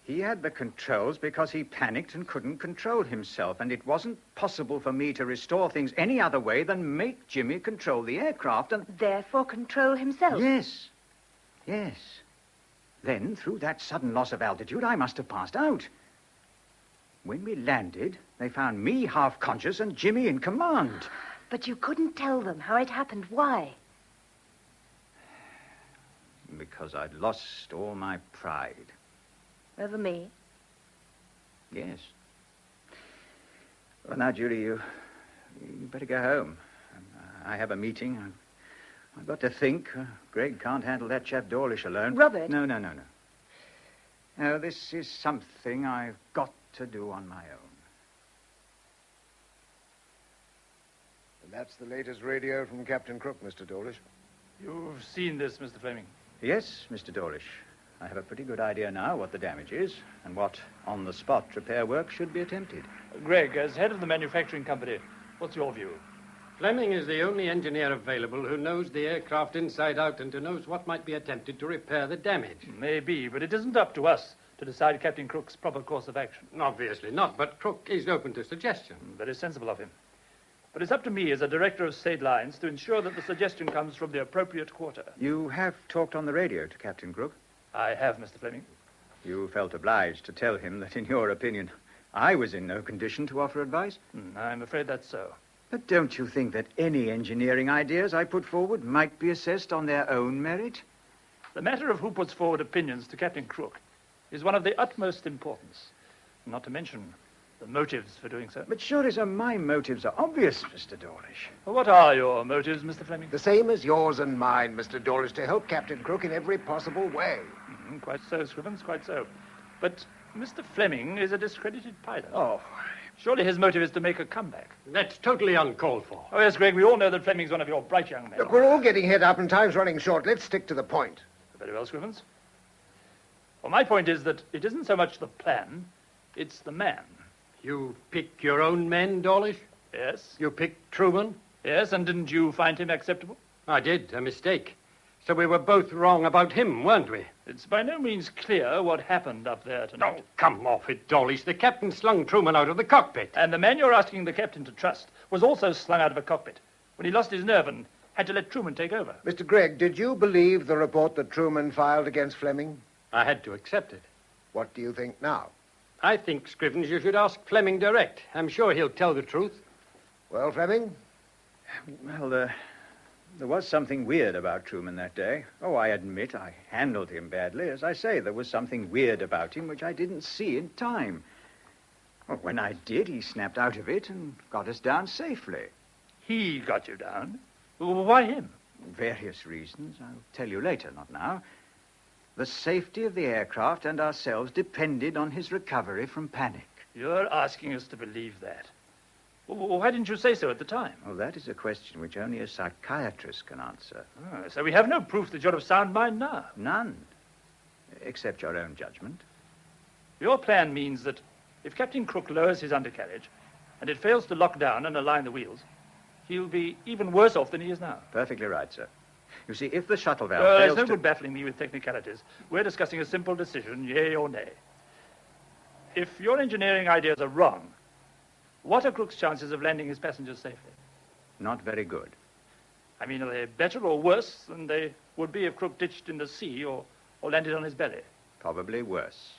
He had the controls because he panicked and couldn't control himself, and it wasn't possible for me to restore things any other way than make Jimmy control the aircraft and... Therefore control himself? Yes. Then, through that sudden loss of altitude, I must have passed out. When we landed, they found me half-conscious and Jimmy in command. But you couldn't tell them how it happened. Why? Because I'd lost all my pride. Over me? Yes. Well, now, Julie, you better go home. I have a meeting. I've got to think. Greg can't handle that chap Dawlish alone. Robert. No. No, this is something I've got to do on my own. And that's the latest radio from Captain Crook, Mr. Dawlish. You've seen this, Mr. Fleming? Yes, Mr. Dawlish. I have a pretty good idea now what the damage is and what on-the-spot repair work should be attempted. Greg, as head of the manufacturing company, what's your view? Fleming is the only engineer available who knows the aircraft inside out and who knows what might be attempted to repair the damage. Maybe, but it isn't up to us to decide Captain Crook's proper course of action. Obviously not, but Crook is open to suggestion. Very sensible of him. But it's up to me as a director of state lines to ensure that the suggestion comes from the appropriate quarter. You have talked on the radio to Captain Crook? I have, Mr. Fleming. You felt obliged to tell him that, in your opinion, I was in no condition to offer advice? I'm afraid that's so. But don't you think that any engineering ideas I put forward might be assessed on their own merit? The matter of who puts forward opinions to Captain Crook is one of the utmost importance. Not to mention, the motives for doing so. But surely, sir, my motives are obvious, Mr. Dawlish. Well, what are your motives, Mr. Fleming? The same as yours and mine, Mr. Dawlish, to help Captain Crook in every possible way. Quite so, Scrivens, quite so. But Mr. Fleming is a discredited pilot. Oh. Surely his motive is to make a comeback. That's totally uncalled for. Oh, yes, Greg, we all know that Fleming's one of your bright young men. Look, we're all getting head up and time's running short. Let's stick to the point. Very well, Scrivens. Well, my point is that it isn't so much the plan, it's the man. You pick your own men, Dawlish? Yes. You picked Truman? Yes, and didn't you find him acceptable? I did, a mistake. So we were both wrong about him, weren't we? It's by no means clear what happened up there tonight. Oh, come off it, Dawlish. The captain slung Truman out of the cockpit. And the man you're asking the captain to trust was also slung out of a cockpit when he lost his nerve and had to let Truman take over. Mr. Gregg, did you believe the report that Truman filed against Fleming? I had to accept it. What do you think now? I think, Scrivens, you should ask Fleming direct. I'm sure he'll tell the truth. Well, Fleming? Well, there was something weird about Truman that day. Oh, I admit I handled him badly. As I say, there was something weird about him which I didn't see in time. Well, when I did, he snapped out of it and got us down safely. He got you down? Why him? Various reasons. I'll tell you later, not now. The safety of the aircraft and ourselves depended on his recovery from panic. You're asking us to believe that. Well, why didn't you say so at the time? Well, that is a question which only a psychiatrist can answer. Oh, so we have no proof that you're of sound mind now? None. Except your own judgment. Your plan means that if Captain Crook lowers his undercarriage and it fails to lock down and align the wheels, he'll be even worse off than he is now. Perfectly right, sir. You see, if the shuttle valve There's fails no to... good baffling me with technicalities. We're discussing a simple decision, yea or nay. If your engineering ideas are wrong, what are Crook's chances of landing his passengers safely? Not very good. I mean, are they better or worse than they would be if Crook ditched in the sea or landed on his belly? Probably worse.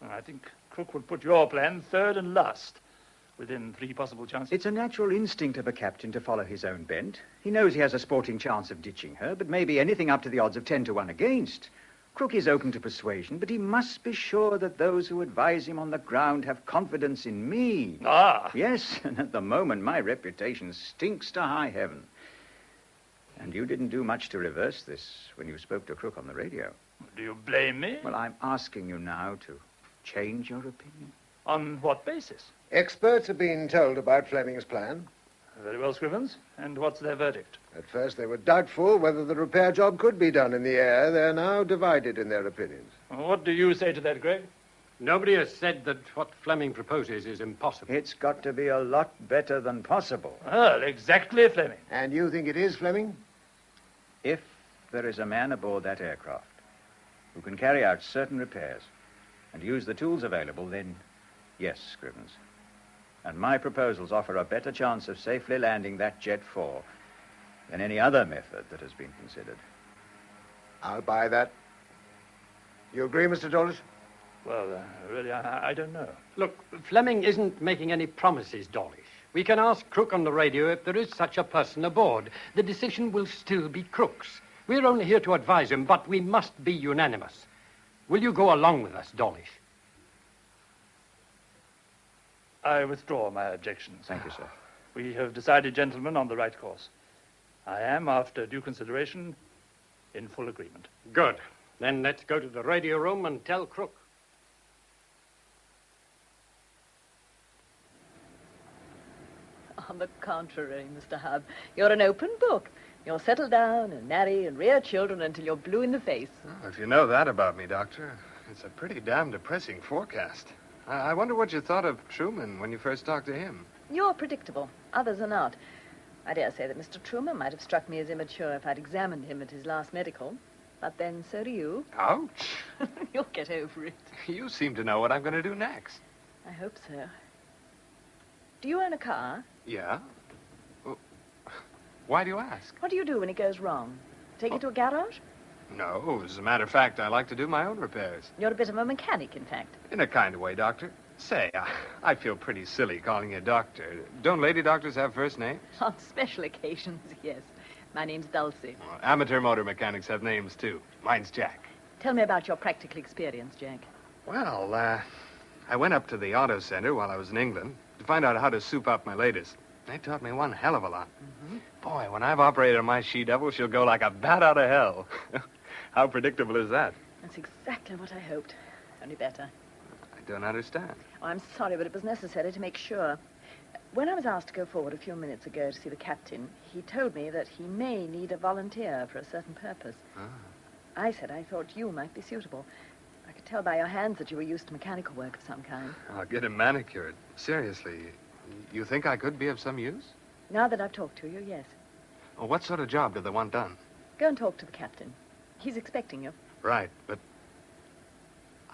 I think Crook would put your plan third and last, within 3 possible chances. It's a natural instinct of a captain to follow his own bent. He knows he has a sporting chance of ditching her, but maybe anything up to the odds of 10 to 1 against. Crook is open to persuasion, but he must be sure that those who advise him on the ground have confidence in me. Ah! Yes, and at the moment, my reputation stinks to high heaven. And you didn't do much to reverse this when you spoke to Crook on the radio. Do you blame me? Well, I'm asking you now to change your opinion. On what basis? Experts have been told about Fleming's plan. Very well, Scrivens. And what's their verdict? At first, they were doubtful whether the repair job could be done in the air. They're now divided in their opinions. What do you say to that, Greg? Nobody has said that what Fleming proposes is impossible. It's got to be a lot better than possible. Well, exactly, Fleming. And you think it is, Fleming? If there is a man aboard that aircraft who can carry out certain repairs and use the tools available, then yes, Scrivens. And my proposals offer a better chance of safely landing that Jet 4 than any other method that has been considered. I'll buy that. You agree, Mr. Dawlish? Well, really, I don't know. Look, Fleming isn't making any promises, Dawlish. We can ask Crook on the radio if there is such a person aboard. The decision will still be Crook's. We're only here to advise him, but we must be unanimous. Will you go along with us, Dawlish? I withdraw my objections. Thank you, sir. We have decided, gentlemen, on the right course. I am, after due consideration, in full agreement. Good. Then let's go to the radio room and tell Crook. On the contrary, Mr. Hub, you're an open book. You'll settle down and marry and rear children until you're blue in the face. Oh, if you know that about me, Doctor, it's a pretty damn depressing forecast. I wonder what you thought of Truman when you first talked to him. You're predictable. Others are not. I dare say that Mr. Truman might have struck me as immature if I'd examined him at his last medical. But then so do you. Ouch. You'll get over it. You seem to know what I'm going to do next. I hope so. Do you own a car? Yeah? Well, why do you ask? What do you do when it goes wrong? Take it to a garage? No, as a matter of fact, I like to do my own repairs. You're a bit of a mechanic, in fact. In a kind of way, Doctor. Say, I feel pretty silly calling you Doctor. Don't lady doctors have first names? On special occasions, yes. My name's Dulcie. Well, amateur motor mechanics have names, too. Mine's Jack. Tell me about your practical experience, Jack. Well, I went up to the auto center while I was in England to find out how to soup up my latest. They taught me one hell of a lot. Boy, when I've operated on my she-devil, she'll go like a bat out of hell. How predictable is that? That's exactly what I hoped. Only better. I don't understand. Oh, I'm sorry, but it was necessary to make sure. When I was asked to go forward a few minutes ago to see the captain, he told me that he may need a volunteer for a certain purpose. I said I thought you might be suitable. I could tell by your hands that you were used to mechanical work of some kind. I'll get him manicured. Seriously, you think I could be of some use? Now that I've talked to you, yes. Well, what sort of job do they want done? Go and talk to the captain. He's expecting you. Right, but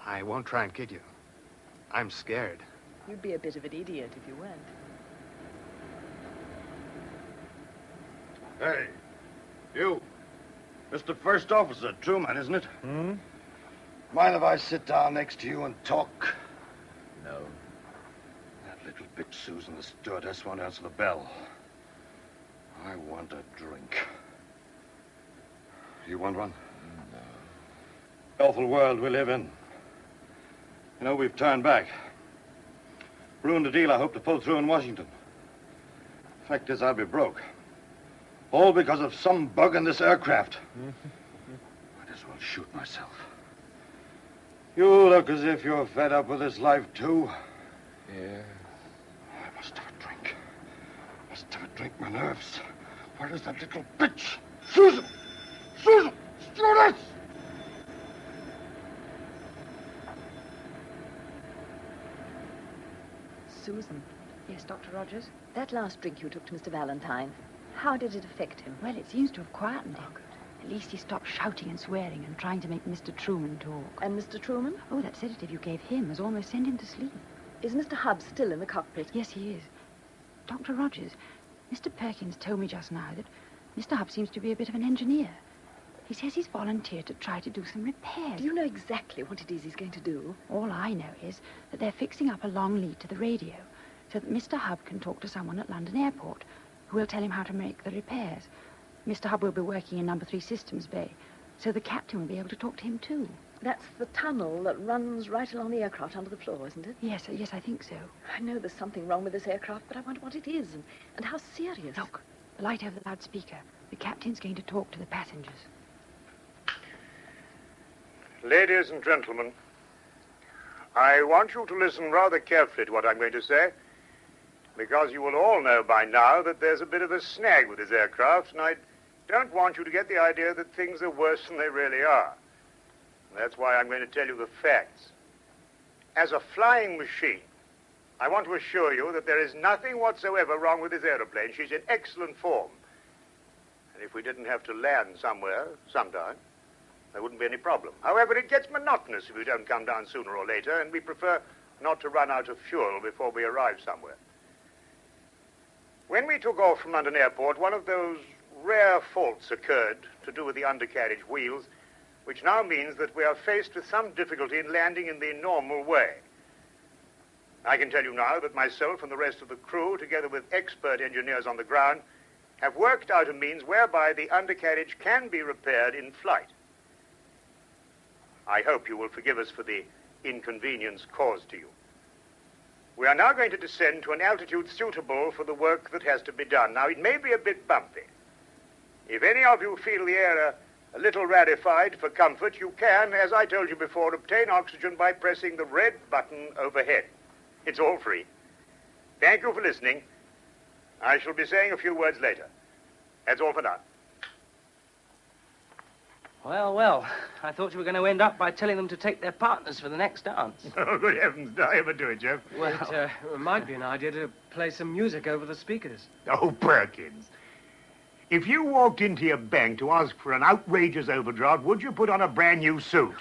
I won't try and kid you. I'm scared. You'd be a bit of an idiot if you weren't. Hey, you. Mr. First Officer, Truman, isn't it? Mind if I sit down next to you and talk? No. That little bitch Susan, the stewardess, won't answer the bell. I want a drink. You want one? No. Awful world we live in. You know, we've turned back. Ruined a deal I hope to pull through in Washington. Fact is, I'll be broke. All because of some bug in this aircraft. Might as well shoot myself. You look as if you're fed up with this life, too. Yeah. I must have a drink. Must have a drink, my nerves. Where is that little bitch? Susan! Susan! Stewardess! Susan. Yes, Dr. Rogers? That last drink you took to Mr. Valentine, how did it affect him? Well, it seems to have quietened him. At least he stopped shouting and swearing and trying to make Mr. Truman talk. And Mr. Truman? Oh, that sedative you gave him has almost sent him to sleep. Is Mr. Hubb still in the cockpit? Yes, he is. Dr. Rogers, Mr. Perkins told me just now that Mr. Hubb seems to be a bit of an engineer. He says he's volunteered to try to do some repairs. Do you know exactly what it is he's going to do? All I know is that they're fixing up a long lead to the radio so that Mr. Hubb can talk to someone at London Airport who will tell him how to make the repairs. Mr. Hubb will be working in number 3 Systems Bay, so the captain will be able to talk to him too. That's the tunnel that runs right along the aircraft under the floor, isn't it? Yes, I think so. I know there's something wrong with this aircraft, but I wonder what it is and how serious. Look, the light over the loudspeaker. The captain's going to talk to the passengers. Ladies and gentlemen, I want you to listen rather carefully to what I'm going to say, because you will all know by now that there's a bit of a snag with this aircraft, and I don't want you to get the idea that things are worse than they really are. That's why I'm going to tell you the facts. As a flying machine, I want to assure you that there is nothing whatsoever wrong with this aeroplane. She's in excellent form. And if we didn't have to land somewhere, sometime, there wouldn't be any problem. However, it gets monotonous if we don't come down sooner or later, and we prefer not to run out of fuel before we arrive somewhere. When we took off from London Airport, one of those rare faults occurred to do with the undercarriage wheels, which now means that we are faced with some difficulty in landing in the normal way. I can tell you now that myself and the rest of the crew, together with expert engineers on the ground, have worked out a means whereby the undercarriage can be repaired in flight. I hope you will forgive us for the inconvenience caused to you. We are now going to descend to an altitude suitable for the work that has to be done. Now, it may be a bit bumpy. If any of you feel the air a little rarefied for comfort, you can, as I told you before, obtain oxygen by pressing the red button overhead. It's all free. Thank you for listening. I shall be saying a few words later. That's all for now. Well, I thought you were going to end up by telling them to take their partners for the next dance. Oh, good heavens, did I ever do it, Jeff? Well, it might be an idea to play some music over the speakers. Oh, Perkins. If you walked into your bank to ask for an outrageous overdraft, would you put on a brand new suit?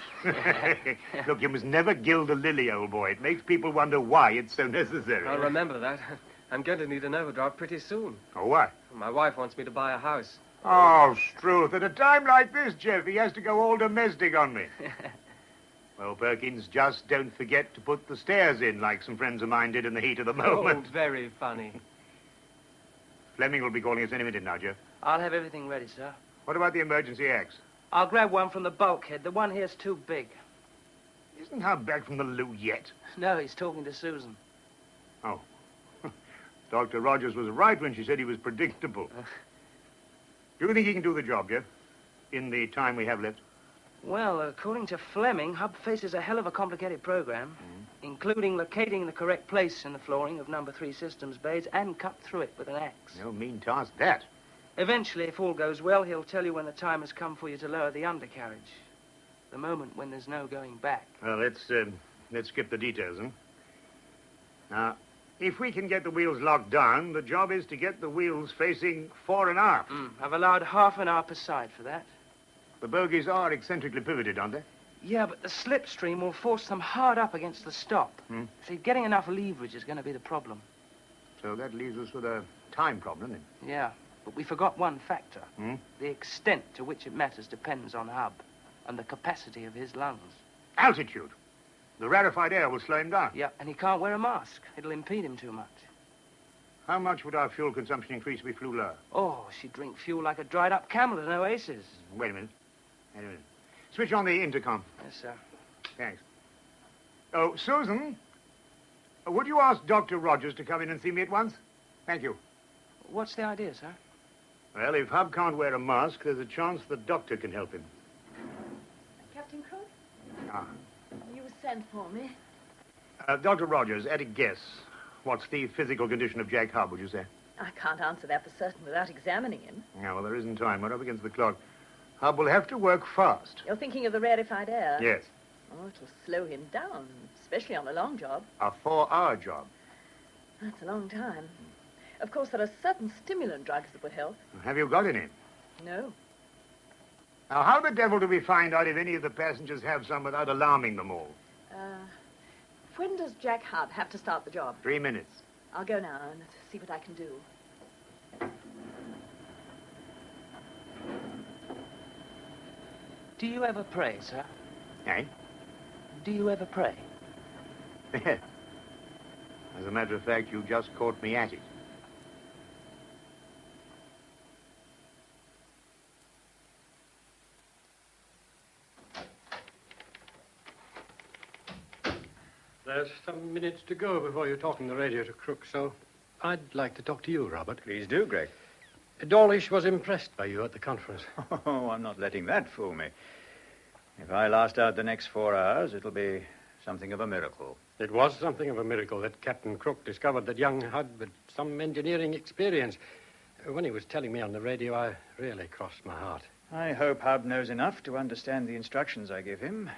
Look, you must never gild the lily, old boy. It makes people wonder why it's so necessary. I'll remember that. I'm going to need an overdraft pretty soon. Oh, why? My wife wants me to buy a house. Oh, Struth, at a time like this, Jeff, he has to go all domestic on me. Well, Perkins, just don't forget to put the stairs in like some friends of mine did in the heat of the moment. Oh, very funny. Fleming will be calling us any minute now, Jeff. I'll have everything ready, sir. What about the emergency axe? I'll grab one from the bulkhead. The one here's too big. Isn't Hub back from the loo yet? No, he's talking to Susan. Oh. Dr. Rogers was right when she said he was predictable. Do you think he can do the job, Jeff? In the time we have left? Well, according to Fleming, Hub faces a hell of a complicated program, including locating the correct place in the flooring of number 3 systems bays and cut through it with an axe. No mean task, that. Eventually, if all goes well, he'll tell you when the time has come for you to lower the undercarriage. The moment when there's no going back. Well, let's skip the details, huh? Now, if we can get the wheels locked down, the job is to get the wheels facing fore and aft. I've allowed half an hour per side for that. The bogies are eccentrically pivoted, aren't they? Yeah, but the slipstream will force them hard up against the stop. See, getting enough leverage is going to be the problem. So that leaves us with a time problem, doesn't it? Yeah, but we forgot one factor. The extent to which it matters depends on Hub and the capacity of his lungs. Altitude. The rarefied air will slow him down. Yeah, and he can't wear a mask. It'll impede him too much. How much would our fuel consumption increase if we flew lower? Oh, she'd drink fuel like a dried-up camel at an oasis. Wait a minute. Switch on the intercom. Yes, sir. Thanks. Oh, Susan, would you ask Dr. Rogers to come in and see me at once? Thank you. What's the idea, sir? Well, if Hub can't wear a mask, there's a chance the doctor can help him. Captain Crook? Ah. You sent for me. Dr. Rogers, at a guess, what's the physical condition of Jack Hub, would you say? I can't answer that for certain without examining him. Yeah, well, there isn't time. We're up against the clock. Hub will have to work fast. You're thinking of the rarefied air? Yes. Oh, it'll slow him down, especially on a long job. A 4-hour job. That's a long time. Of course, there are certain stimulant drugs that would help. Have you got any? No. Now, how the devil do we find out if any of the passengers have some without alarming them all? When does Jack Hub have to start the job? 3 minutes. I'll go now and see what I can do. Do you ever pray, sir? Eh? Do you ever pray? As a matter of fact, you just caught me at it. There's some minutes to go before you talk on the radio to Crook, so I'd like to talk to you, Robert. Please do, Greg. Dawlish was impressed by you at the conference. Oh, I'm not letting that fool me. If I last out the next 4 hours, it'll be something of a miracle. It was something of a miracle that Captain Crook discovered that young Hud had some engineering experience. When he was telling me on the radio, I really crossed my heart. I hope Hub knows enough to understand the instructions I give him.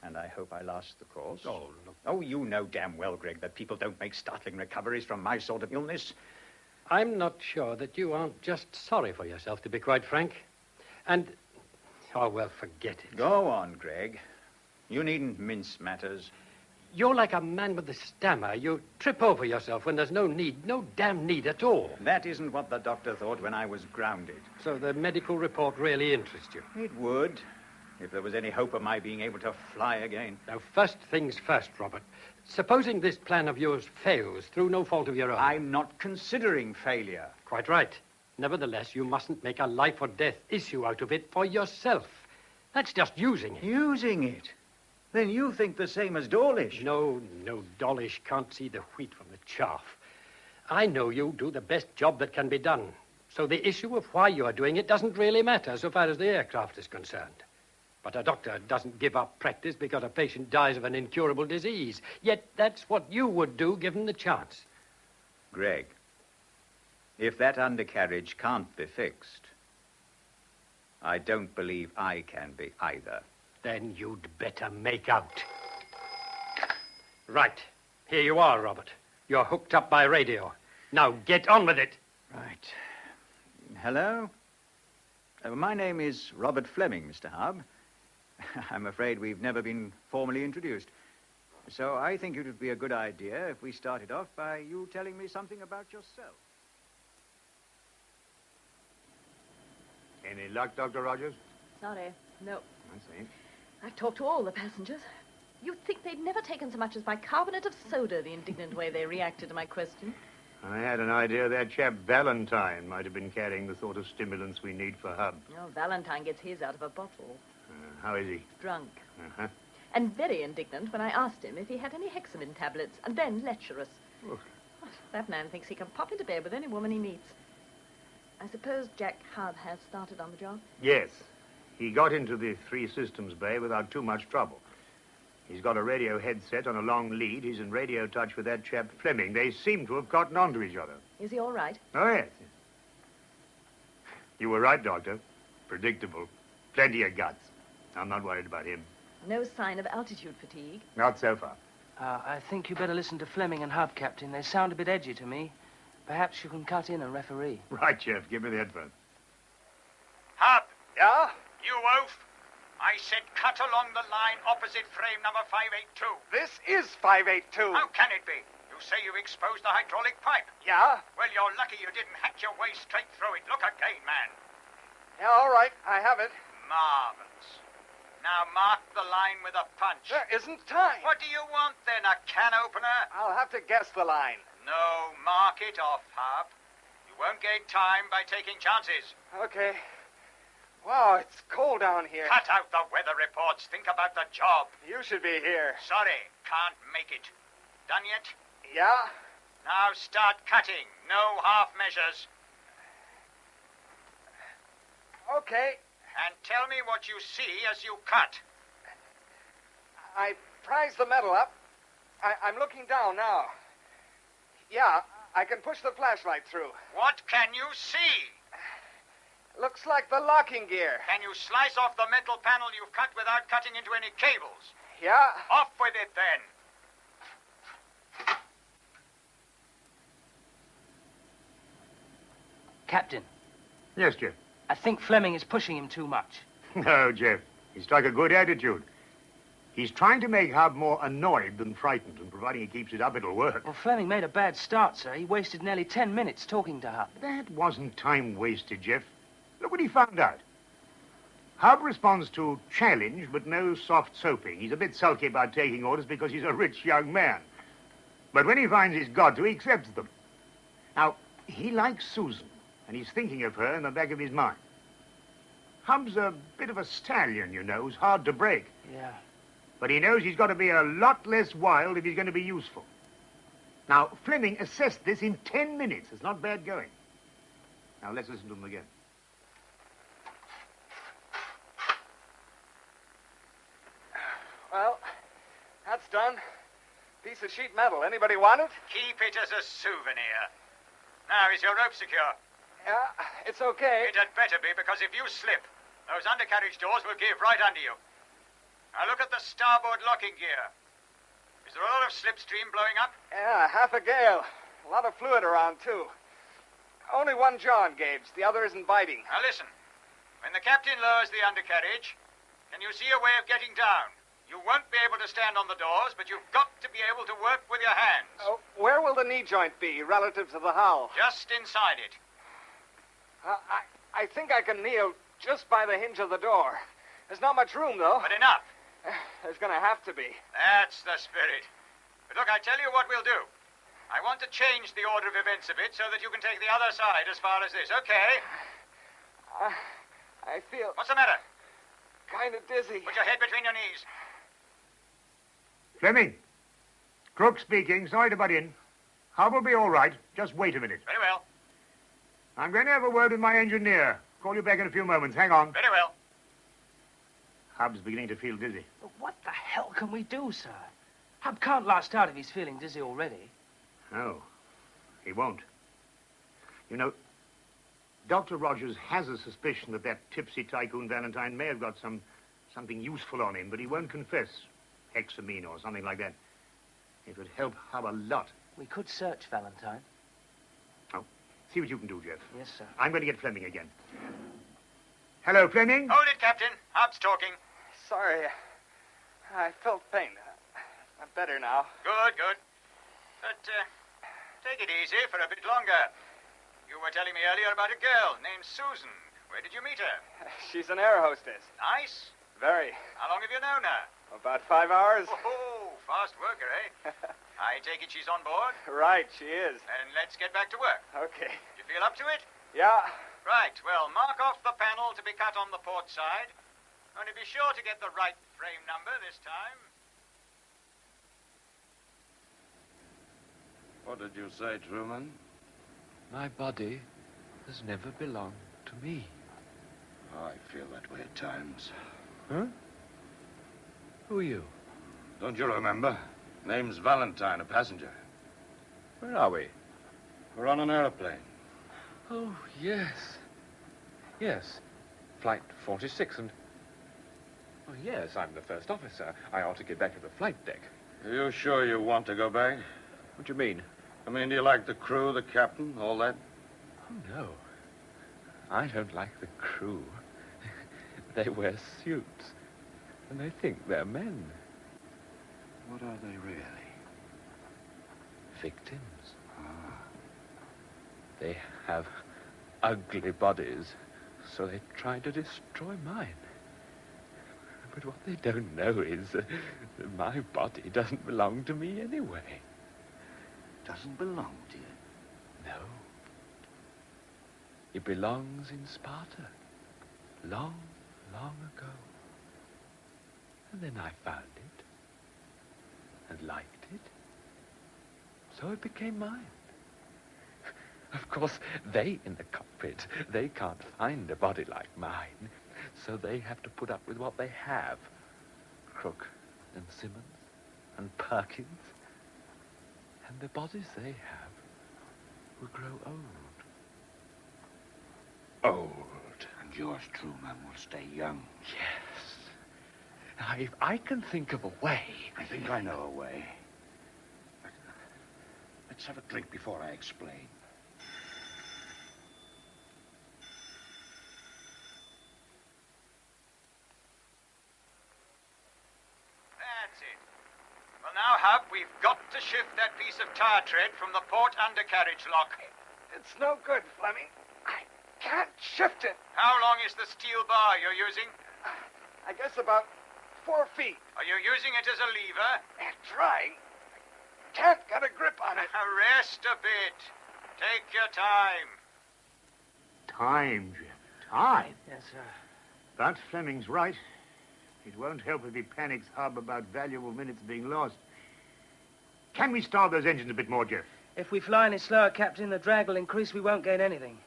And I hope I last the course. Oh, look. Oh, you know damn well, Greg, that people don't make startling recoveries from my sort of illness. I'm not sure that you aren't just sorry for yourself, to be quite frank. And, oh, well, forget it. Go on, Greg. You needn't mince matters. You're like a man with a stammer. You trip over yourself when there's no need, no damn need at all. That isn't what the doctor thought when I was grounded. So the medical report really interests you? It would, if there was any hope of my being able to fly again. Now, first things first, Robert. Supposing this plan of yours fails through no fault of your own. I'm not considering failure. Quite right. Nevertheless, you mustn't make a life or death issue out of it for yourself. That's just using it. Using it? Then you think the same as Dawlish. No, Dawlish can't see the wheat from the chaff. I know you do the best job that can be done. So the issue of why you are doing it doesn't really matter so far as the aircraft is concerned. But a doctor doesn't give up practice because a patient dies of an incurable disease. Yet that's what you would do given the chance. Greg, if that undercarriage can't be fixed, I don't believe I can be either. Then you'd better make out. Right. Here you are, Robert. You're hooked up by radio. Now get on with it. Right. Hello? My name is Robert Fleming, Mr. Hub. I'm afraid we've never been formally introduced. So I think it would be a good idea if we started off by you telling me something about yourself. Any luck, Dr. Rogers? Sorry, no. I see. I've talked to all the passengers. You'd think they'd never taken so much as bicarbonate of soda, the indignant way they reacted to my question. I had an idea that chap Valentine might have been carrying the sort of stimulants we need for Hub. Oh, Valentine gets his out of a bottle. How is he? Drunk. Uh-huh. and very indignant when I asked him if he had any hexamine tablets, and then lecherous. Oh. That man thinks he can pop into bed with any woman he meets. I suppose Jack Hub has started on the job? Yes. He got into the three systems bay without too much trouble. He's got a radio headset on a long lead. He's in radio touch with that chap Fleming. They seem to have gotten onto each other. Is he all right? Oh, yes. You were right, Doctor. Predictable. Plenty of guts. I'm not worried about him. No sign of altitude fatigue? Not so far. I think you better listen to Fleming and Hub, Captain. They sound a bit edgy to me. Perhaps you can cut in and referee. Right, Jeff. Give me the headphone. Hub. Yeah? You oaf. I said cut along the line opposite frame number 582. This is 582. How can it be? You say you exposed the hydraulic pipe. Yeah? Well, you're lucky you didn't hack your way straight through it. Look again, man. Yeah, all right. I have it. Marvelous. Now mark the line with a punch. There isn't time. What do you want then, a can opener? I'll have to guess the line. No, mark it off, Hub. You won't gain time by taking chances. Okay. Wow, it's cold down here. Cut out the weather reports. Think about the job. You should be here. Sorry, can't make it. Done yet? Yeah? Now start cutting. No half measures. Okay. And tell me what you see as you cut. I prise the metal up. I'm looking down now. Yeah, I can push the flashlight through. What can you see? Looks like the locking gear. Can you slice off the metal panel you've cut without cutting into any cables? Yeah. Off with it, then. Captain. Yes, Jeff. I think Fleming is pushing him too much. No, Jeff. He's struck a good attitude. He's trying to make Hub more annoyed than frightened, and providing he keeps it up, it'll work. Well, Fleming made a bad start, sir. He wasted nearly 10 minutes talking to Hub. That wasn't time wasted, Jeff. Look what he found out. Hub responds to challenge, but no soft soaping. He's a bit sulky about taking orders because he's a rich young man. But when he finds he's got to, he accepts them. Now, he likes Susan, and he's thinking of her in the back of his mind. Hub's a bit of a stallion, you know, who's hard to break. Yeah. But he knows he's got to be a lot less wild if he's going to be useful. Now, Fleming assessed this in 10 minutes. It's not bad going. Now, let's listen to him again. Well, that's done. Piece of sheet metal. Anybody want it? Keep it as a souvenir. Now, is your rope secure? Yeah, it's okay. It had better be, because if you slip, those undercarriage doors will give right under you. Now, look at the starboard locking gear. Is there a lot of slipstream blowing up? Yeah, half a gale. A lot of fluid around, too. Only one jaw engaged. The other isn't biting. Now, listen. When the captain lowers the undercarriage, can you see a way of getting down? You won't be able to stand on the doors, but you've got to be able to work with your hands. Where will the knee joint be, relative to the hull? Just inside it. I think I can kneel just by the hinge of the door. There's not much room, though. But enough. There's going to have to be. That's the spirit. But look, I tell you what we'll do. I want to change the order of events a bit so that you can take the other side as far as this, okay? I feel... What's the matter? Kind of dizzy. Put your head between your knees. Fleming. Crook speaking. Sorry to butt in. Hub will be all right. Just wait a minute. Very well. I'm going to have a word with my engineer. Call you back in a few moments. Hang on. Very well. Hub's beginning to feel dizzy. But what the hell can we do, sir? Hub can't last out if he's feeling dizzy already. No, he won't. You know, Dr. Rogers has a suspicion that that tipsy tycoon Valentine may have got something useful on him, but he won't confess. Hexamine or something like that. It would help Hub a lot. We could search Valentine. Oh, see what you can do, Jeff. Yes, sir. I'm going to get Fleming again. Hello, Fleming? Hold it, Captain. Hub's talking. Sorry. I felt pain. I'm better now. Good, good. But, take it easy for a bit longer. You were telling me earlier about a girl named Susan. Where did you meet her? She's an air hostess. Nice. Very. How long have you known her? About 5 hours. Oh, fast worker, eh? I take it she's on board? Right, she is. Then let's get back to work. Okay. You feel up to it? Yeah. Right, well, mark off the panel to be cut on the port side. Only be sure to get the right frame number this time. What did you say, Truman? My body has never belonged to me. I feel that way at times. Huh? Who are you? Don't you remember? Name's Valentine, a passenger. Where are we? We're on an airplane. Oh, yes. Yes. Flight 46 and... Oh, yes, I'm the first officer. I ought to get back to the flight deck. Are you sure you want to go back? What do you mean? I mean, do you like the crew, the captain, all that? Oh, no. I don't like the crew. They wear suits, and they think they're men. What are they really? Victims. They have ugly bodies, so they try to destroy mine. But what they don't know is that my body doesn't belong to me anyway. Doesn't belong to you? No. It belongs in Sparta. Long, long ago. And then I found it. And liked it. So it became mine. Of course, they in the cockpit, they can't find a body like mine. So they have to put up with what they have. Crook and Simmons and Perkins. And the bodies they have will grow old. Old. And yours, Truman, will stay young. Yes. Now, if I can think of a way... I think I know a way. Let's have a drink before I explain. That's it. Well, now, Hub, we've got to shift that piece of tire tread from the port undercarriage lock. It's no good, Fleming. I can't shift it. How long is the steel bar you're using? I guess about 4 feet. Are you using it as a lever? Trying. Can't get a grip on it. Rest a bit. Take your time. Time, Jim. Time? Yes, sir. But Fleming's right. It won't help if he panics Hub about valuable minutes being lost. Can we start those engines a bit more, Jeff? If we fly any slower, Captain, the drag will increase. We won't gain anything.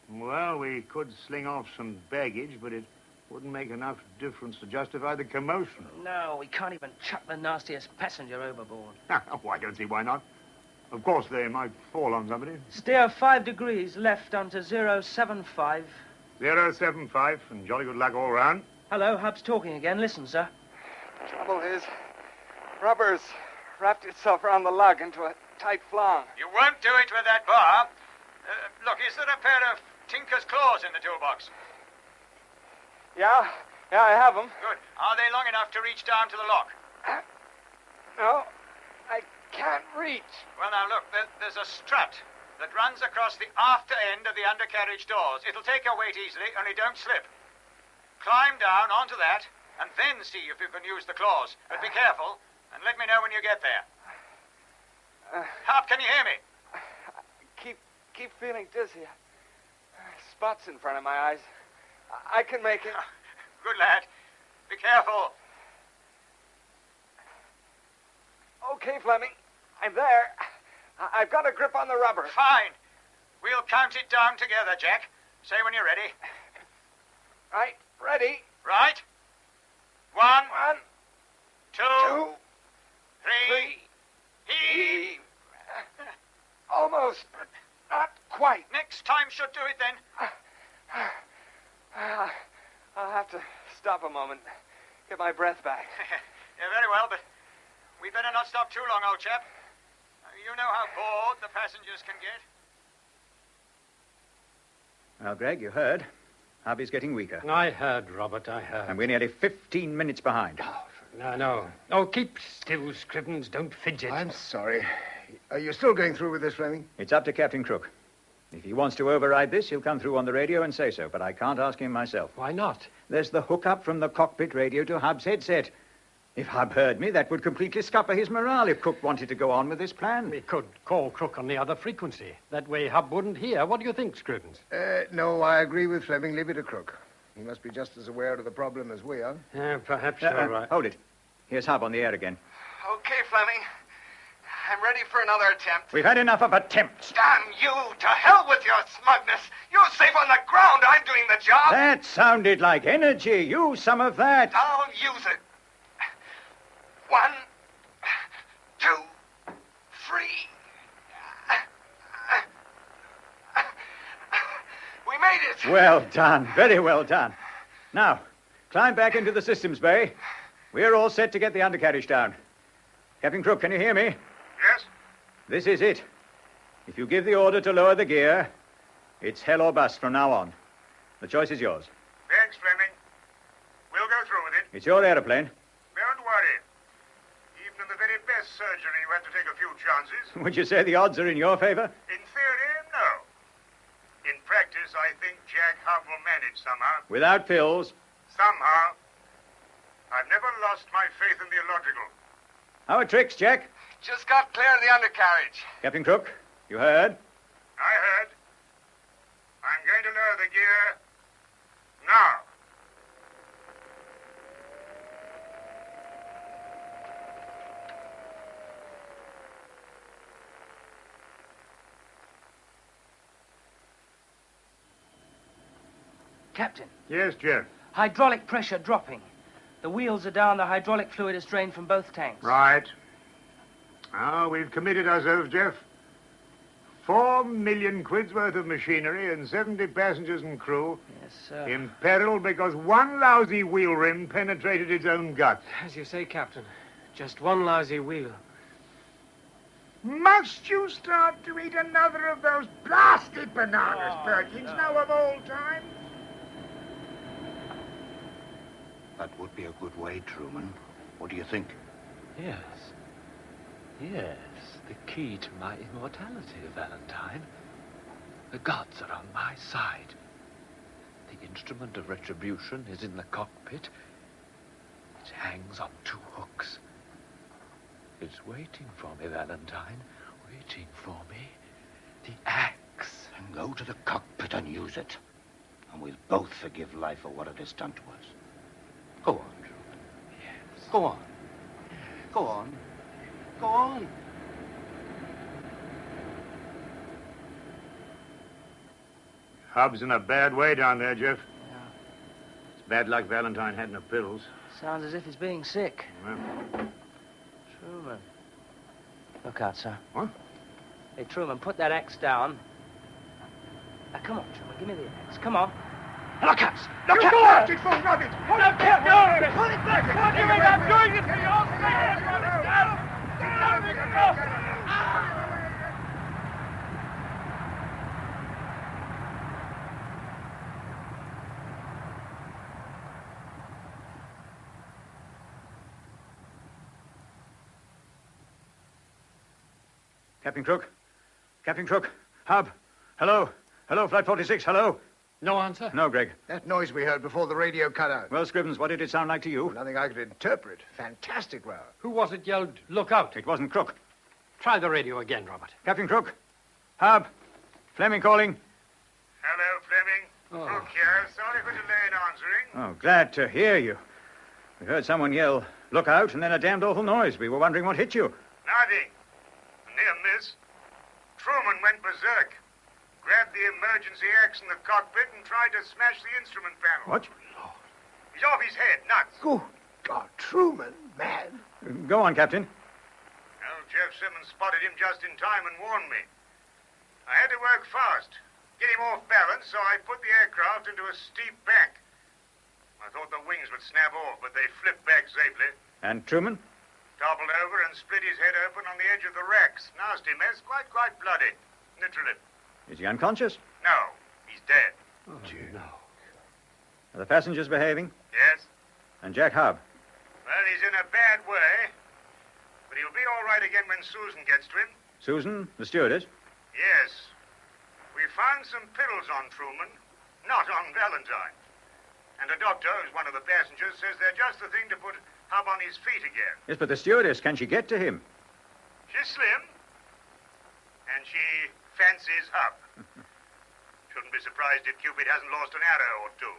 Well, we could sling off some baggage, but it wouldn't make enough difference to justify the commotion. No, we can't even chuck the nastiest passenger overboard. Oh, I don't see why not. Of course, they might fall on somebody. Steer 5 degrees left onto 075. 075, and jolly good luck all round. Hello, Hub's talking again. Listen, sir. Trouble is, rubber's wrapped itself around the lug into a tight flong. You won't do it with that bar. Look, is there a pair of tinker's claws in the toolbox? Yeah, I have them. Good. Are they long enough to reach down to the lock? No, I can't reach. Well, now, look, there's a strut that runs across the after end of the undercarriage doors. It'll take your weight easily, only don't slip. Climb down onto that, and then see if you can use the claws. But be careful, and let me know when you get there. Hop, can you hear me? Keep feeling dizzy. Spots in front of my eyes. I can make it. Good lad. Be careful. Okay, Fleming. I'm there. I've got a grip on the rubber. Fine. We'll count it down together, Jack. Say when you're ready. Right. Ready. Right. 1, 2, 3. Heave. Almost, but not quite. Next time should do it, then. I'll have to stop a moment. Get my breath back. Yeah, very well, but we'd better not stop too long, old chap. You know how bored the passengers can get. Well, Greg, you heard. Hubby's getting weaker. I heard, Robert, I heard. And we're nearly 15 minutes behind. No. Oh, keep still, Scrivens. Don't fidget. I'm sorry. Are you still going through with this, Fleming? It's up to Captain Crook. If he wants to override this, he'll come through on the radio and say so, but I can't ask him myself. Why not? There's the hookup from the cockpit radio to Hub's headset. If Hub heard me, that would completely scupper his morale if Crook wanted to go on with this plan. We could call Crook on the other frequency. That way Hub wouldn't hear. What do you think, Scrivens? No, I agree with Fleming. Leave it to Crook. He must be just as aware of the problem as we are. Yeah, perhaps you're right. Hold it. Here's Hub on the air again. Okay, Fleming. I'm ready for another attempt. We've had enough of attempts. Damn you! To hell with your smugness! You're safe on the ground. I'm doing the job. That sounded like energy. Use some of that. I'll use it. 1, 2, 3. We made it. Well done. Very well done. Now, climb back into the systems bay. We're all set to get the undercarriage down. Captain Crook, can you hear me? Yes? This is it. If you give the order to lower the gear, it's hell or bust from now on. The choice is yours. Thanks, Fleming. We'll go through with it. It's your aeroplane. Don't worry. Even in the very best surgery, you have to take a few chances. Would you say the odds are in your favor? In theory, no. In practice, I think Jack Hub will manage somehow. Without pills. Somehow. I've never lost my faith in the illogical. How are tricks, Jack? Just got clear of the undercarriage. Captain Crook, you heard? I heard. I'm going to lower the gear now. Captain. Yes, Jeff. Hydraulic pressure dropping. The wheels are down, the hydraulic fluid is drained from both tanks. Right. Now, we've committed ourselves, Jeff. 4 million quid's worth of machinery and 70 passengers and crew. Yes, sir. Imperiled because one lousy wheel rim penetrated its own gut. As you say, Captain, just one lousy wheel. Must you start to eat another of those blasted bananas, Perkins, now of all time? That would be a good way, Truman. What do you think? Yes. Yes, the key to my immortality, Valentine. The gods are on my side. The instrument of retribution is in the cockpit. It hangs on 2 hooks. It's waiting for me, Valentine. Waiting for me. The axe. And go to the cockpit and use it. And we'll both forgive life for what it has done to us. Go on, Truman. Yes. Go on. Go on. Go on. Hub's in a bad way down there, Jeff. Yeah. It's bad luck Valentine had no pills. Sounds as if he's being sick. Well, Truman. Look out, sir. What? Hey, Truman, put that axe down. Now, come on, Truman, give me the axe. Come on. Look out! Look out! Go after it, Phil, grab it! Hold it back! No! Pull it back! What are you doing? I'm doing it for you! I'll stay here! Run it down! Captain Crook? Captain Crook? Hub? Hello? Hello, Flight 46, hello? No answer? No, Greg. That noise we heard before the radio cut out. Well, Scrivens, what did it sound like to you? Nothing I could interpret. Fantastic row. Who was it yelled, look out? It wasn't Crook. Try the radio again, Robert. Captain Crook? Hub? Fleming calling? Hello, Fleming. Crook here. Sorry for delay in answering. Oh, glad to hear you. We heard someone yell, look out, and then a damned awful noise. We were wondering what hit you. Nothing. Near miss. Truman went berserk. Grabbed the emergency axe in the cockpit and tried to smash the instrument panel. What? He's off his head, nuts. Good God, Truman, man. Go on, Captain. Well, Jeff Simmons spotted him just in time and warned me. I had to work fast, get him off balance, so I put the aircraft into a steep bank. I thought the wings would snap off, but they flipped back safely. And Truman? Toppled over and split his head open on the edge of the racks. Nasty mess, quite bloody. Literally. Is he unconscious? No, he's dead. Oh, no. Are the passengers behaving? Yes? And Jack Hub? Well, he's in a bad way, but he'll be all right again when Susan gets to him. Susan, the stewardess? Yes. We found some pills on Truman, not on Valentine. And a doctor, who's one of the passengers, says they're just the thing to put Hub on his feet again. Yes, but the stewardess, can she get to him? She's slim, and she fancies Hub. Shouldn't be surprised if Cupid hasn't lost an arrow or two.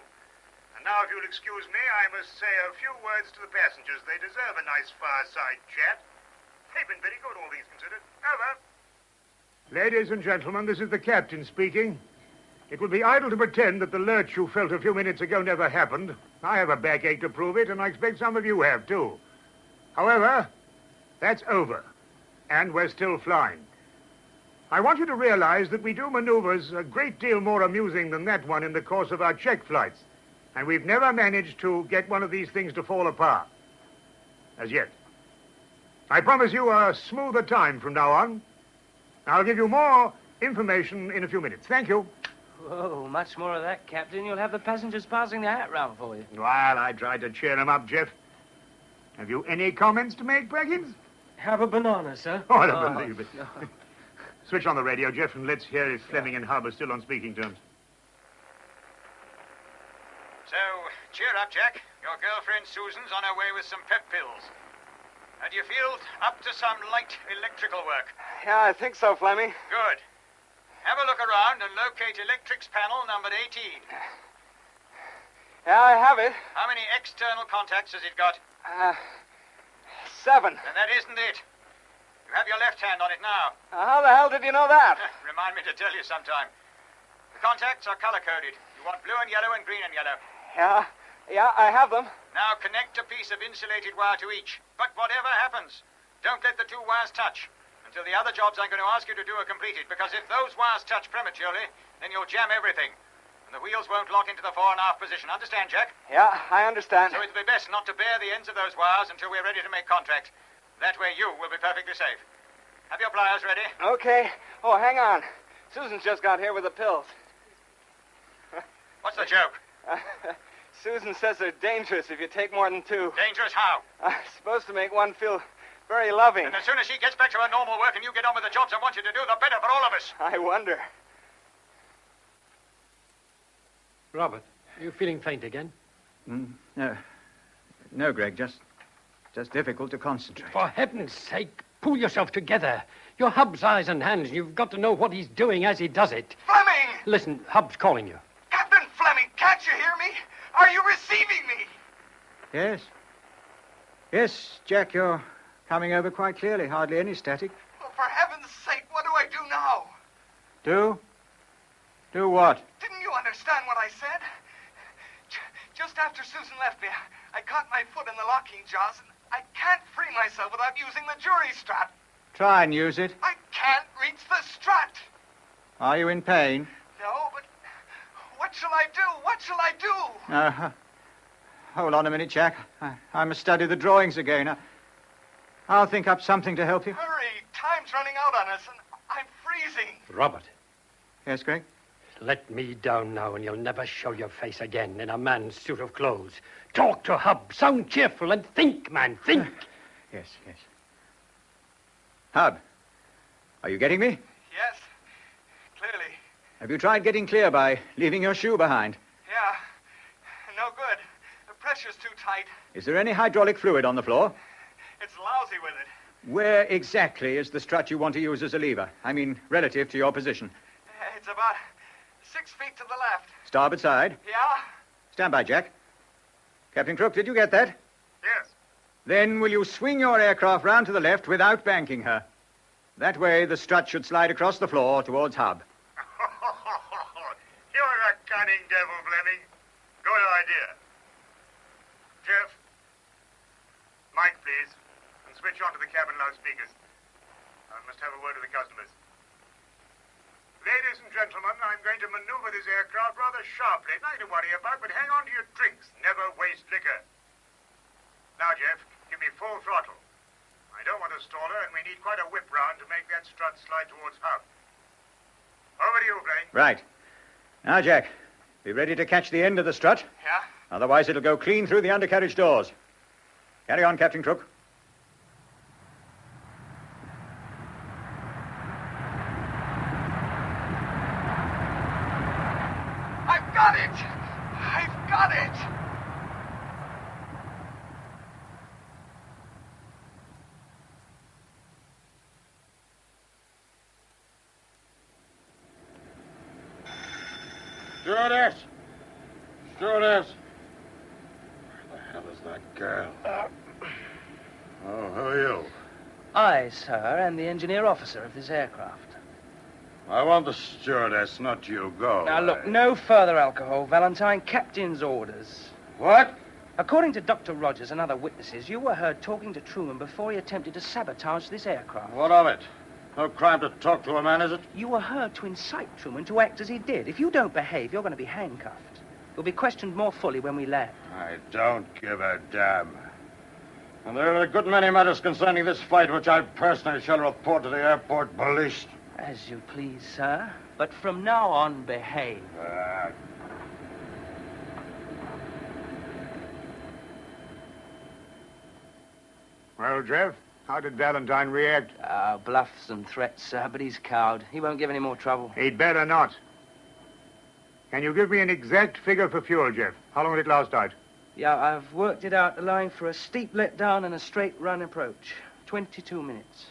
And now, if you'll excuse me, I must say a few words to the passengers. They deserve a nice fireside chat. They've been very good, all things considered. Over. Ladies and gentlemen, this is the captain speaking. It would be idle to pretend that the lurch you felt a few minutes ago never happened. I have a backache to prove it, and I expect some of you have, too. However, that's over, and we're still flying. I want you to realize that we do maneuvers a great deal more amusing than that one in the course of our check flights, and we've never managed to get one of these things to fall apart. As yet. I promise you a smoother time from now on. I'll give you more information in a few minutes. Thank you. Whoa, much more of that, Captain. You'll have the passengers passing the hat round for you. Well, I tried to cheer them up, Jeff. Have you any comments to make, Brackens? Have a banana, sir. Oh, I don't believe it. No. Switch on the radio, Jeff, and let's hear if Fleming and Hub are still on speaking terms. So, cheer up, Jack. Your girlfriend Susan's on her way with some pep pills. And you feel up to some light electrical work? Yeah, I think so, Fleming. Good. Have a look around and locate electrics panel number 18. Yeah, I have it. How many external contacts has it got? 7. Then that isn't it. You have your left hand on it now. How the hell did you know that? Remind me to tell you sometime. The contacts are color-coded. You want blue and yellow and green and yellow. Yeah, I have them. Now connect a piece of insulated wire to each. But whatever happens, don't let the two wires touch until the other jobs I'm going to ask you to do are completed, because if those wires touch prematurely, then you'll jam everything, and the wheels won't lock into the fore and aft position. Understand, Jack? Yeah, I understand. So it'll be best not to bare the ends of those wires until we're ready to make contact. That way you will be perfectly safe. Have your pliers ready? Okay. Oh, hang on. Susan's just got here with the pills. What's the joke? Susan says they're dangerous if you take more than 2. Dangerous how? Supposed to make one feel very loving. And as soon as she gets back to her normal work and you get on with the jobs I want you to do, the better for all of us. I wonder. Robert, are you feeling faint again? No, Greg, just difficult to concentrate. For heaven's sake, pull yourself together. You're Hub's eyes and hands. You've got to know what he's doing as he does it. Fleming! Listen, Hub's calling you. Captain Fleming, can't you hear me? Are you receiving me? Yes. Yes, Jack, you're coming over quite clearly. Hardly any static. Well, for heaven's sake, what do I do now? Do? Do what? Didn't you understand what I said? Just after Susan left me, I caught my foot in the locking jaws, and I can't free myself without using the jury strap. Try and use it. I can't reach the strut. Are you in pain? No, but what shall I do? What shall I do? Hold on a minute, Jack. I must study the drawings again. I'll think up something to help you. Hurry. Time's running out on us, and I'm freezing. Robert. Yes, Greg? Let me down now, and you'll never show your face again in a man's suit of clothes. Talk to Hub, sound cheerful, and think, man, think. Yes. Hub, are you getting me? Yes, clearly. Have you tried getting clear by leaving your shoe behind? Yeah, no good. The pressure's too tight. Is there any hydraulic fluid on the floor? It's lousy with it. Where exactly is the strut you want to use as a lever? I mean, relative to your position. It's about 6 feet to the left. Starboard side. Yeah? Stand by, Jack. Captain Crook, did you get that? Yes. Then will you swing your aircraft round to the left without banking her? That way, the strut should slide across the floor towards Hub. You're a cunning devil, Fleming. Good idea. Jeff, mic, please, and switch on to the cabin loudspeakers. I must have a word with the customers. Ladies and gentlemen, I'm going to maneuver this aircraft rather sharply. Nothing to worry about, but hang on to your drinks. Never waste liquor. Now, Jeff, give me full throttle. I don't want to stall her, and we need quite a whip round to make that strut slide towards Hub. Over to you, Blaine. Right. Now, Jack, be ready to catch the end of the strut. Yeah? Otherwise, it'll go clean through the undercarriage doors. Carry on, Captain Crook. I've got it! I've got it! Stewardess! That girl. Oh, who are you? I, sir, am the engineer officer of this aircraft. I want the stewardess, not you. Go. Now, look, no further alcohol, Valentine. Captain's orders. What? According to Dr. Rogers and other witnesses, you were heard talking to Truman before he attempted to sabotage this aircraft. What of it? No crime to talk to a man, is it? You were heard to incite Truman to act as he did. If you don't behave, you're going to be handcuffed. You'll be questioned more fully when we land. I don't give a damn. And there are a good many matters concerning this flight which I personally shall report to the airport police. As you please, sir. But from now on, behave. Well, Jeff, how did Valentine react? Bluffs and threats, sir, but he's cowed. He won't give any more trouble. He'd better not. Can you give me an exact figure for fuel, Jeff? How long will it last out? Yeah, I've worked it out, allowing for a steep let down and a straight run approach. 22 minutes.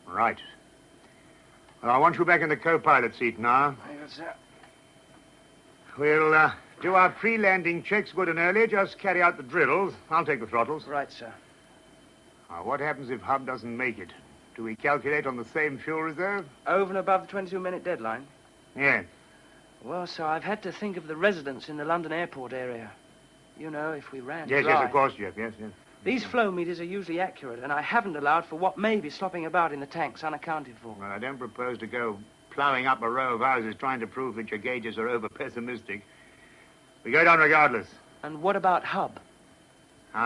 Right. Well, I want you back in the co-pilot seat now. Yes, sir. We'll do our pre-landing checks good and early. Just carry out the drills. I'll take the throttles. Right, sir. Now, what happens if Hub doesn't make it? Do we calculate on the same fuel reserve? Over and above the 22-minute deadline? Yes. Well, sir, I've had to think of the residents in the London airport area. You know, if we ran Yes, dry. yes, of course, Jeff. Yes, yes. These flow meters are usually accurate, and I haven't allowed for what may be slopping about in the tanks unaccounted for. Well, I don't propose to go plowing up a row of houses trying to prove that your gauges are over-pessimistic. We go down regardless. And what about Hub?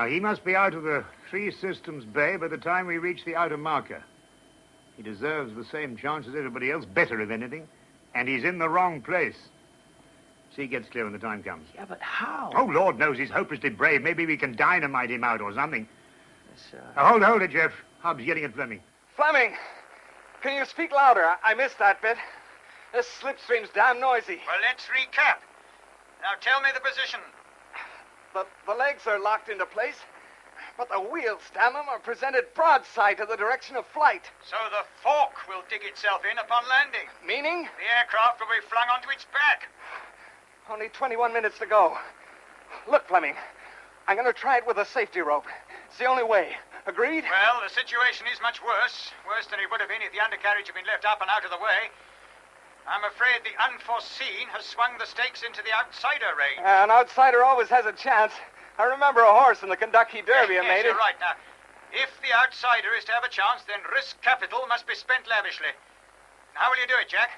He must be out of the three systems bay by the time we reach the outer marker. He deserves the same chance as everybody else, better if anything, and he's in the wrong place. See, he gets clear when the time comes. Yeah, but how? Oh, Lord knows he's hopelessly brave. Maybe we can dynamite him out or something. Yes, sir. Hold it, Jeff. Hub's yelling at Fleming. Fleming, can you speak louder? I missed that bit. This slipstream's damn noisy. Well, let's recap. Now tell me the position. The legs are locked into place, but the wheels, damn them, are presented broadside to the direction of flight. So the fork will dig itself in upon landing. Meaning? The aircraft will be flung onto its back. Only 21 minutes to go. Look, Fleming, I'm going to try it with a safety rope. It's the only way. Agreed? Well, the situation is much worse. Worse than it would have been if the undercarriage had been left up and out of the way. I'm afraid the unforeseen has swung the stakes into the outsider range. An outsider always has a chance. I remember a horse in the Kentucky Derby yes, made it. You're right. Now, if the outsider is to have a chance, then risk capital must be spent lavishly. How will you do it, Jack?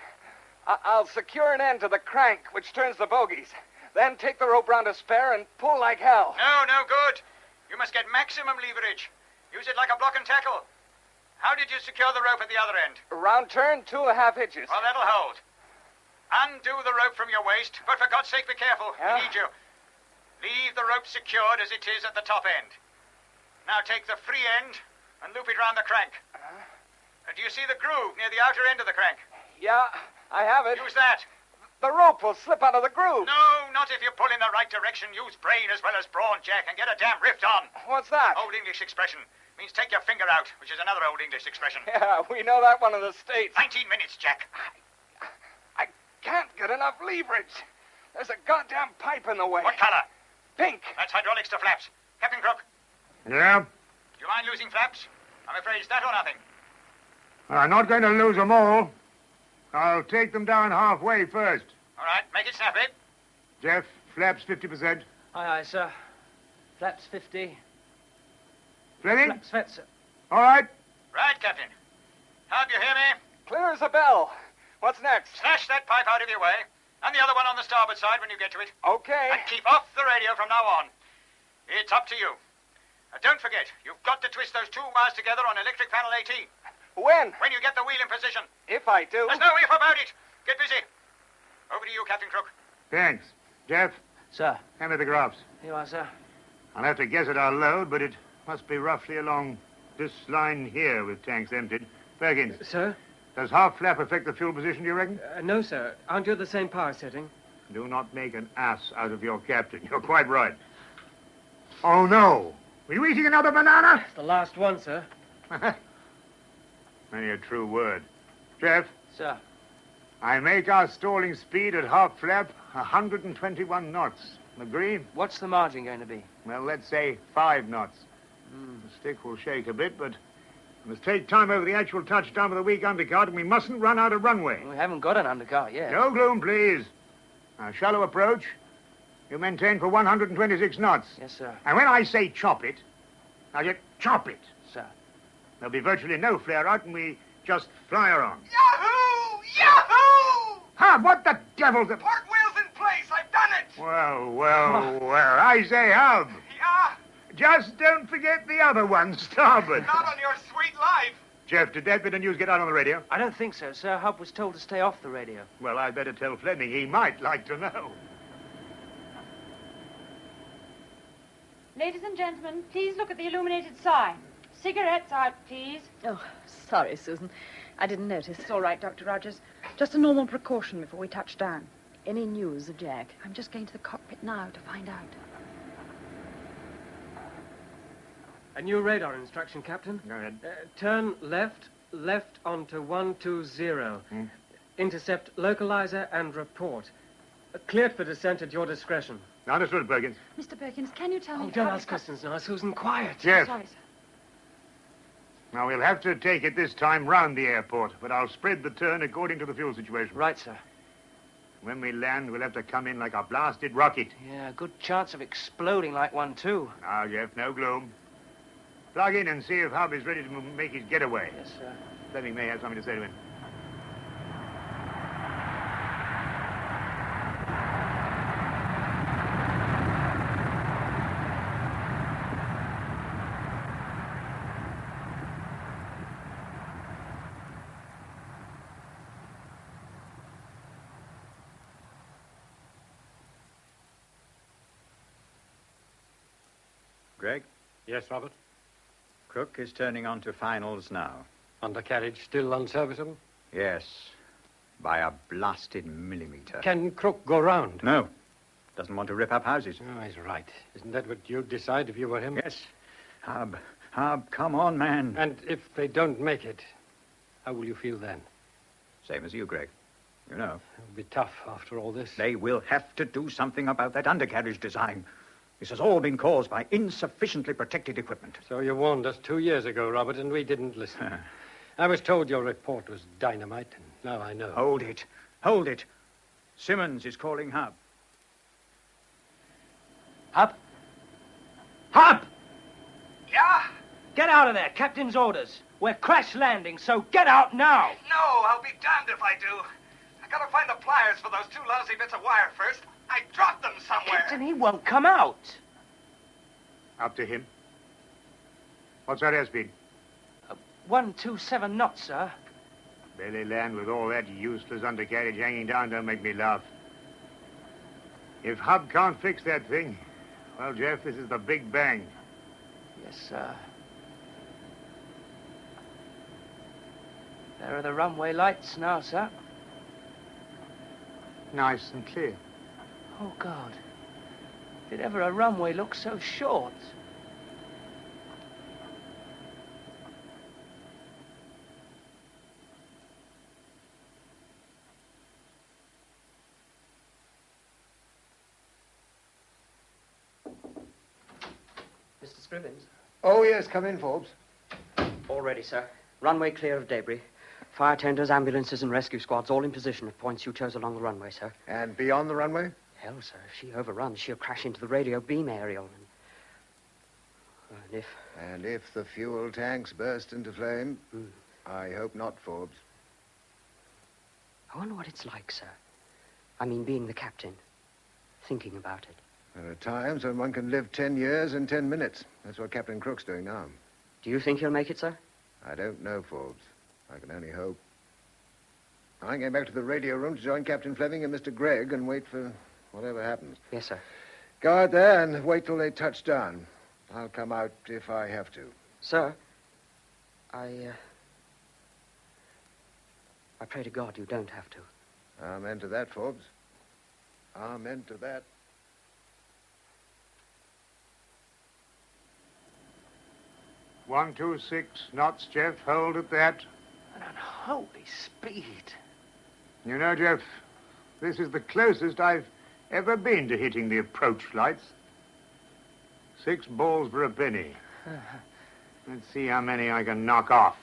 I'll secure an end to the crank, which turns the bogies. Then take the rope round a spare and pull like hell. No good. You must get maximum leverage. Use it like a block and tackle. How did you secure the rope at the other end? Round turn, 2.5 inches. Well, that'll hold. Undo the rope from your waist, but for God's sake, be careful. Yeah? We need you. Leave the rope secured as it is at the top end. Now take the free end and loop it round the crank. Do you see the groove near the outer end of the crank? Yeah, I have it. Use that. The rope will slip out of the groove. No, not if you pull in the right direction. Use brain as well as brawn, Jack, and get a damn rift on. What's that? Old English expression. Means take your finger out, which is another old English expression. Yeah, we know that one in the States. 19 minutes, Jack. I can't get enough leverage. There's a goddamn pipe in the way. What color? Pink. That's hydraulics to flaps. Captain Crook. Yeah? Do you mind losing flaps? I'm afraid it's that or nothing. I'm not going to lose them all. I'll take them down halfway first. All right, make it snappy. Jeff, flaps 50%. Aye, sir. Flaps 50. Fleming? Flaps fet, sir. All right. Right, Captain. Help you hear me? Clear as a bell. What's next? Slash that pipe out of your way, and the other one on the starboard side when you get to it. Okay. And keep off the radio from now on. It's up to you. Don't forget, you've got to twist those two wires together on electric panel 18. When? When you get the wheel in position. If I do. There's no if about it. Get busy. Over to you, Captain Crook. Thanks. Jeff? Sir. Hand me the graphs. Here you are, sir. I'll have to guess at our load, but it must be roughly along this line here with tanks emptied. Perkins. Sir? Does half flap affect the fuel position, do you reckon? No, sir. Aren't you at the same power setting? Do not make an ass out of your captain. You're quite right. Oh, no. Were you eating another banana? It's the last one, sir. Only a true word. Jeff? Sir. I make our stalling speed at half flap 121 knots. Agree? What's the margin going to be? Well, let's say 5 knots. The stick will shake a bit, but we must take time over the actual touchdown of the weak undercut, and we mustn't run out of runway. We haven't got an undercut yet. No gloom, please. Now, shallow approach. You maintain for 126 knots. Yes, sir. And when I say chop it, now you chop it. Sir. There'll be virtually no flare out, and we just fly her on. Yahoo! Yahoo! Hub, what the devil's the... Port wheel's in place. I've done it. Well. I say, Hub. Yeah? Just don't forget the other one, starboard. Not on your sweet life. Jeff, did that bit of news get out on the radio? I don't think so, sir. Hub was told to stay off the radio. Well, I'd better tell Fleming. He might like to know. Ladies and gentlemen, please look at the illuminated sign. Cigarettes out, please. Oh, sorry, Susan. I didn't notice. It's all right, Dr. Rogers. Just a normal precaution before we touch down. Any news of Jack? I'm just going to the cockpit now to find out. A new radar instruction, Captain. Go ahead. Turn left onto 120. Intercept localizer and report. Cleared for descent at your discretion. Understood, Perkins. Mr. Perkins, can you tell me... Oh, don't ask questions now, Susan. Quiet. Jeff. Sorry, sir. Now, we'll have to take it this time round the airport, but I'll spread the turn according to the fuel situation. Right, sir. When we land, we'll have to come in like a blasted rocket. Yeah, good chance of exploding like one, too. Now, Jeff, no gloom. Plug in and see if Hub is ready to make his getaway. Yes, sir. Fleming may have something to say to him. Greg? Yes, Robert? Crook is turning on to finals now. Undercarriage still unserviceable? Yes. By a blasted millimeter. Can Crook go round? No. Doesn't want to rip up houses. Oh, he's right. Isn't that what you'd decide if you were him? Yes. Hub, come on, man. And if they don't make it, how will you feel then? Same as you, Greg. You know. It'll be tough after all this. They will have to do something about that undercarriage design. This has all been caused by insufficiently protected equipment. So you warned us 2 years ago, Robert, and we didn't listen. I was told your report was dynamite, and now I know. Hold it. Hold it. Simmons is calling Hub. Hub? Hub! Yeah? Get out of there. Captain's orders. We're crash landing, so get out now. No, I'll be damned if I do. I gotta find the pliers for those 2 lousy bits of wire first. I dropped them somewhere. Captain, he won't come out. Up to him. What's our airspeed? 127 knots, sir. Barely land with all that useless undercarriage hanging down. Don't make me laugh. If Hub can't fix that thing, well, Jeff, this is the Big Bang. Yes, sir. There are the runway lights now, sir. Nice and clear. Oh, God. Did ever a runway look so short? Mr. Scribbins? Oh, yes, come in, Forbes. All ready, sir. Runway clear of debris. Fire tenders, ambulances, and rescue squads all in position at points you chose along the runway, sir. And beyond the runway? Hell, sir, if she overruns, she'll crash into the radio beam aerial. And if the fuel tanks burst into flame? I hope not, Forbes. I wonder what it's like, sir. I mean, being the captain. Thinking about it. There are times when one can live 10 years in 10 minutes. That's what Captain Crook's doing now. Do you think he'll make it, sir? I don't know, Forbes. I can only hope. I'm going back to the radio room to join Captain Fleming and Mr. Gregg and wait for whatever happens. Yes, sir. Go out there and wait till they touch down. I'll come out if I have to. Sir, I pray to God you don't have to. Amen to that, Forbes. Amen to that. One, 2-6 knots, Jeff. Hold at that. An unholy speed. You know, Jeff, this is the closest I've Ever been to hitting the approach lights? 6 balls for a penny. Let's see how many I can knock off.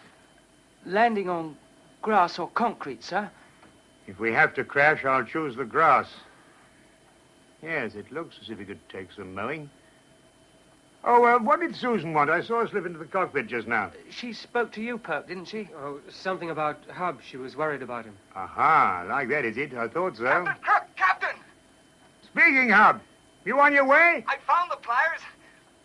Landing on grass or concrete, sir? If we have to crash, I'll choose the grass. Yes, it looks as if it could take some mowing. Oh, what did Susan want? I saw her slip into the cockpit just now. She spoke to you, Perk, didn't she? Oh, something about Hub. She was worried about him. Aha, like that, is it? I thought so. Captain! Speaking, Hub, you on your way? I found the pliers.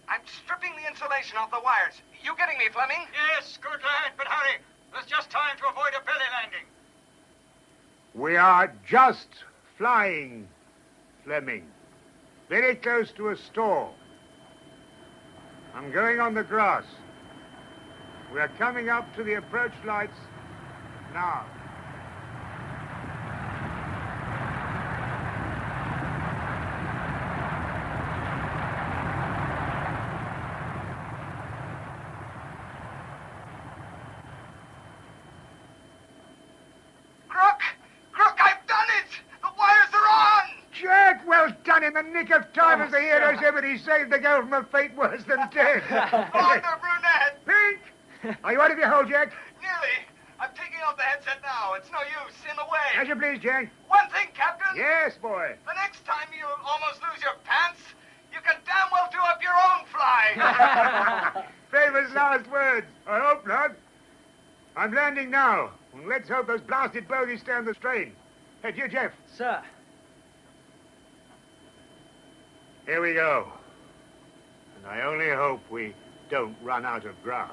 I'm stripping the insulation off the wires. You getting me, Fleming? Yes, good lad, but hurry. There's just time to avoid a belly landing. We are just flying, Fleming. Very close to a store. I'm going on the grass. We're coming up to the approach lights now. Crook, I've done it! The wires are on! Jack, well done in the nick of time as the hero said when he saved the girl from a fate worse than death. On the brunette! Pink! Are you out of your hole, Jack? Nearly. I'm taking off the headset now. It's no use. In the way. As you please, Jack. One thing, Captain. Yes, boy. The next time you almost lose your pants, you can damn well do up your own fly. Famous last words. I hope not. I'm landing now. And let's hope those blasted bogies stand the strain. Hey, dear Jeff. Sir. Here we go. And I only hope we don't run out of grass.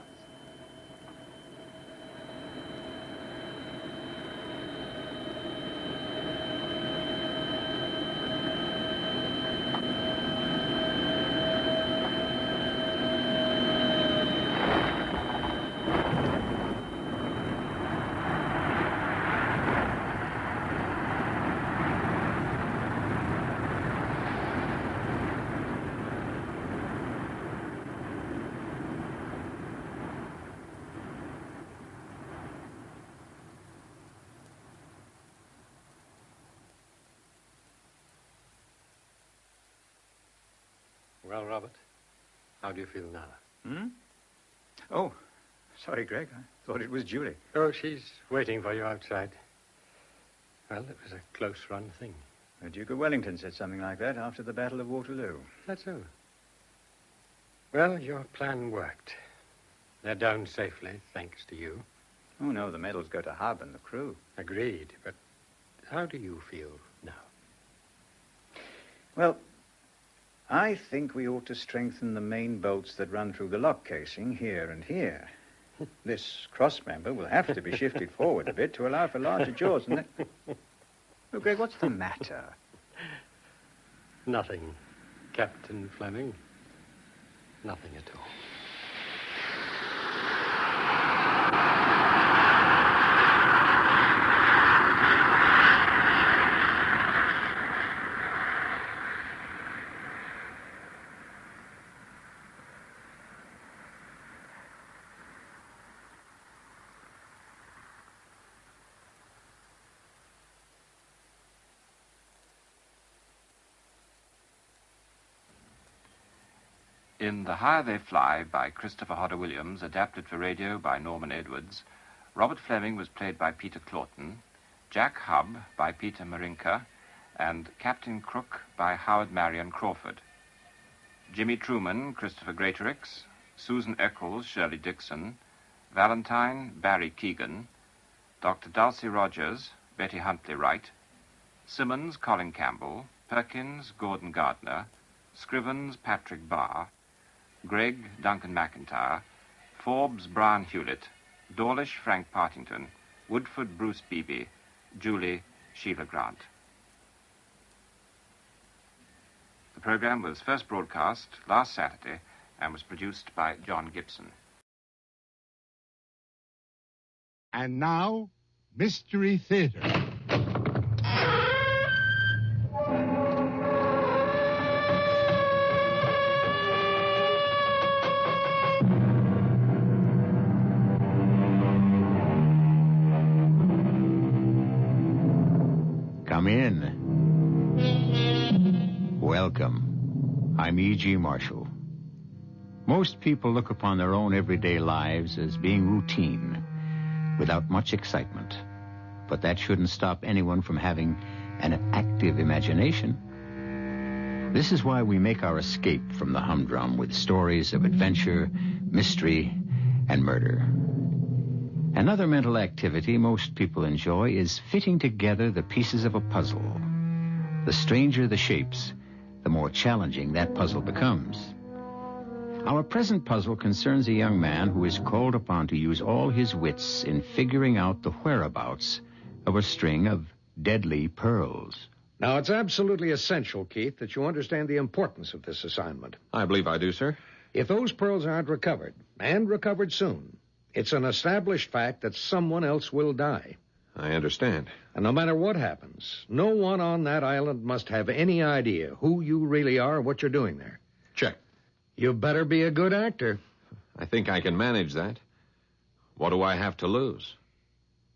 Well, Robert, how do you feel now? Oh, sorry, Greg. I thought it was Julie. Oh, she's waiting for you outside. Well, it was a close-run thing. The Duke of Wellington said something like that after the Battle of Waterloo. That's so. Well, your plan worked. They're down safely, thanks to you. Oh, no, the medals go to Hub and the crew. Agreed, but how do you feel now? Well, I think we ought to strengthen the main bolts that run through the lock casing here and here. This cross member will have to be shifted forward a bit to allow for larger jaws. And Oh, Greg, what's the matter? Nothing, Captain Fleming. Nothing at all. In The Higher They Fly by Christopher Hodder Williams, adapted for radio by Norman Edwards, Robert Fleming was played by Peter Claughton, Jack Hub by Peter Marinka, and Captain Crook by Howard Marion Crawford. Jimmy Truman, Christopher Greatorex, Susan Eccles, Shirley Dixon, Valentine, Barry Keegan, Dr. Dulcie Rogers, Betty Huntley Wright, Simmons, Colin Campbell, Perkins, Gordon Gardner, Scrivens, Patrick Barr, Gregg, Duncan McIntyre, Forbes, Brian Hewlett, Dawlish, Frank Partington, Woodford, Bruce Beebe, Julie, Sheila Grant. The program was first broadcast last Saturday and was produced by John Gibson. And now, Mystery Theater. Come in. Welcome. I'm E.G. Marshall. Most people look upon their own everyday lives as being routine, without much excitement. But that shouldn't stop anyone from having an active imagination. This is why we make our escape from the humdrum with stories of adventure, mystery, and murder. Another mental activity most people enjoy is fitting together the pieces of a puzzle. The stranger the shapes, the more challenging that puzzle becomes. Our present puzzle concerns a young man who is called upon to use all his wits in figuring out the whereabouts of a string of deadly pearls. Now, it's absolutely essential, Keith, that you understand the importance of this assignment. I believe I do, sir. If those pearls aren't recovered, and recovered soon, it's an established fact that someone else will die. I understand. And no matter what happens, no one on that island must have any idea who you really are or what you're doing there. Check. You better be a good actor. I think I can manage that. What do I have to lose?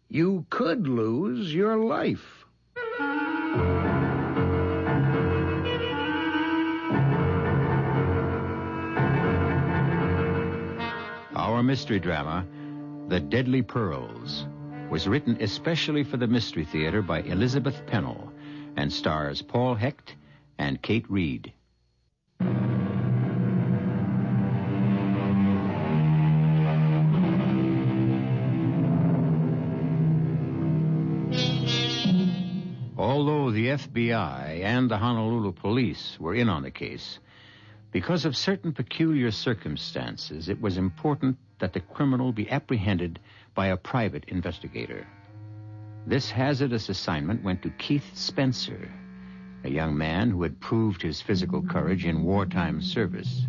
You could lose your life. Our mystery drama, The Deadly Pearls, was written especially for the Mystery Theater by Elizabeth Pennell and stars Paul Hecht and Kate Reed. Although the FBI and the Honolulu police were in on the case, because of certain peculiar circumstances, it was important that the criminal be apprehended by a private investigator. This hazardous assignment went to Keith Spencer, a young man who had proved his physical courage in wartime service.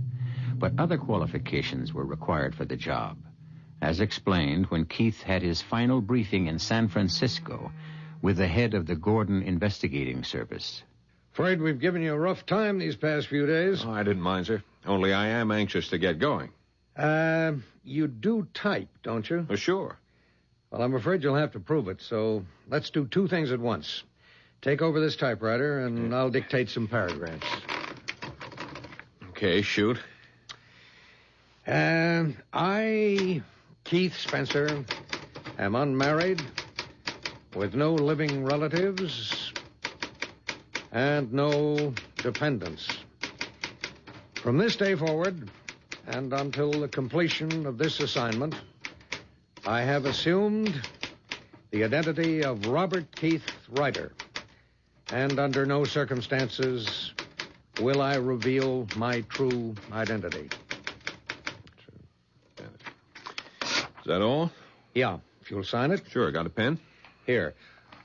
But other qualifications were required for the job, as explained when Keith had his final briefing in San Francisco with the head of the Gordon Investigating Service. Afraid we've given you a rough time these past few days. Oh, I didn't mind, sir. Only I am anxious to get going. You do type, don't you? Oh, sure. Well, I'm afraid you'll have to prove it, so let's do two things at once. Take over this typewriter, and I'll dictate some paragraphs. Okay, shoot. I, Keith Spencer, am unmarried, with no living relatives, and no dependents. From this day forward, and until the completion of this assignment, I have assumed the identity of Robert Keith Ryder, and under no circumstances will I reveal my true identity. Is that all? Yeah, if you'll sign it. Sure, got a pen? Here.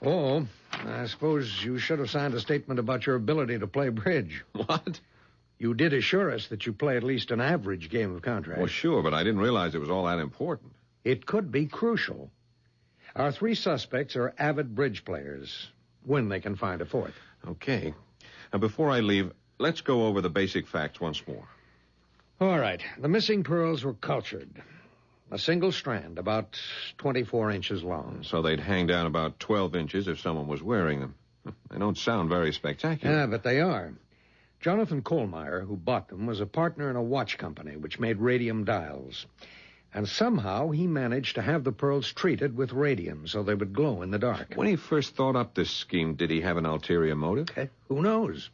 Oh, I suppose you should have signed a statement about your ability to play bridge. What? You did assure us that you play at least an average game of contract. Well, sure, but I didn't realize it was all that important. It could be crucial. Our three suspects are avid bridge players, when they can find a fourth. Okay. Now, before I leave, let's go over the basic facts once more. All right. The missing pearls were cultured. A single strand, about 24 inches long. So they'd hang down about 12 inches if someone was wearing them. They don't sound very spectacular. Yeah, but they are. Jonathan Kohlmeyer, who bought them, was a partner in a watch company which made radium dials. And somehow he managed to have the pearls treated with radium so they would glow in the dark. When he first thought up this scheme, did he have an ulterior motive? Who knows?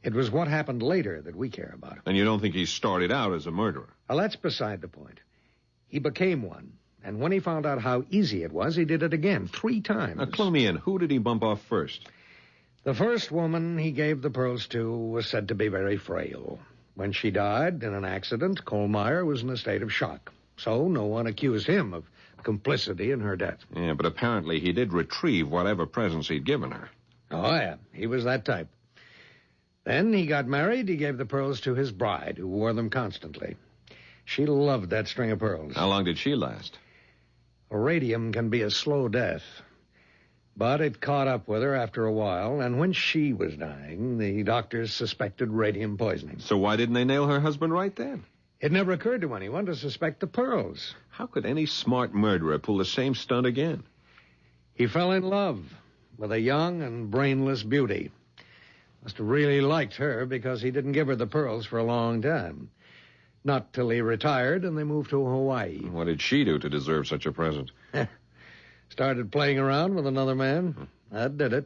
It was what happened later that we care about. And you don't think he started out as a murderer? Well, that's beside the point. He became one. And when he found out how easy it was, he did it again 3 times. Now, clue me in. Who did he bump off first? The first woman he gave the pearls to was said to be very frail. When she died in an accident, Kohlmeyer was in a state of shock. So no one accused him of complicity in her death. Yeah, but apparently he did retrieve whatever presents he'd given her. Oh, yeah. He was that type. Then he got married. He gave the pearls to his bride, who wore them constantly. She loved that string of pearls. How long did she last? Radium can be a slow death. But it caught up with her after a while, and when she was dying, the doctors suspected radium poisoning. So why didn't they nail her husband right then? It never occurred to anyone to suspect the pearls. How could any smart murderer pull the same stunt again? He fell in love with a young and brainless beauty. Must have really liked her because he didn't give her the pearls for a long time. Not till he retired and they moved to Hawaii. What did she do to deserve such a present? Started playing around with another man. That did it.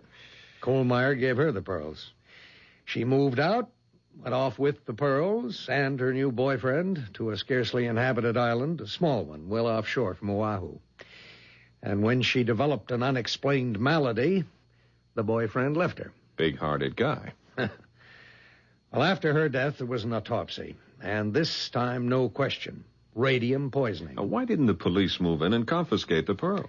Kohlmeyer gave her the pearls. She moved out, went off with the pearls and her new boyfriend to a scarcely inhabited island, a small one, well offshore from Oahu. And when she developed an unexplained malady, the boyfriend left her. Big-hearted guy. Well, after her death, there was an autopsy. And this time, no question. Radium poisoning. Now, why didn't the police move in and confiscate the pearls?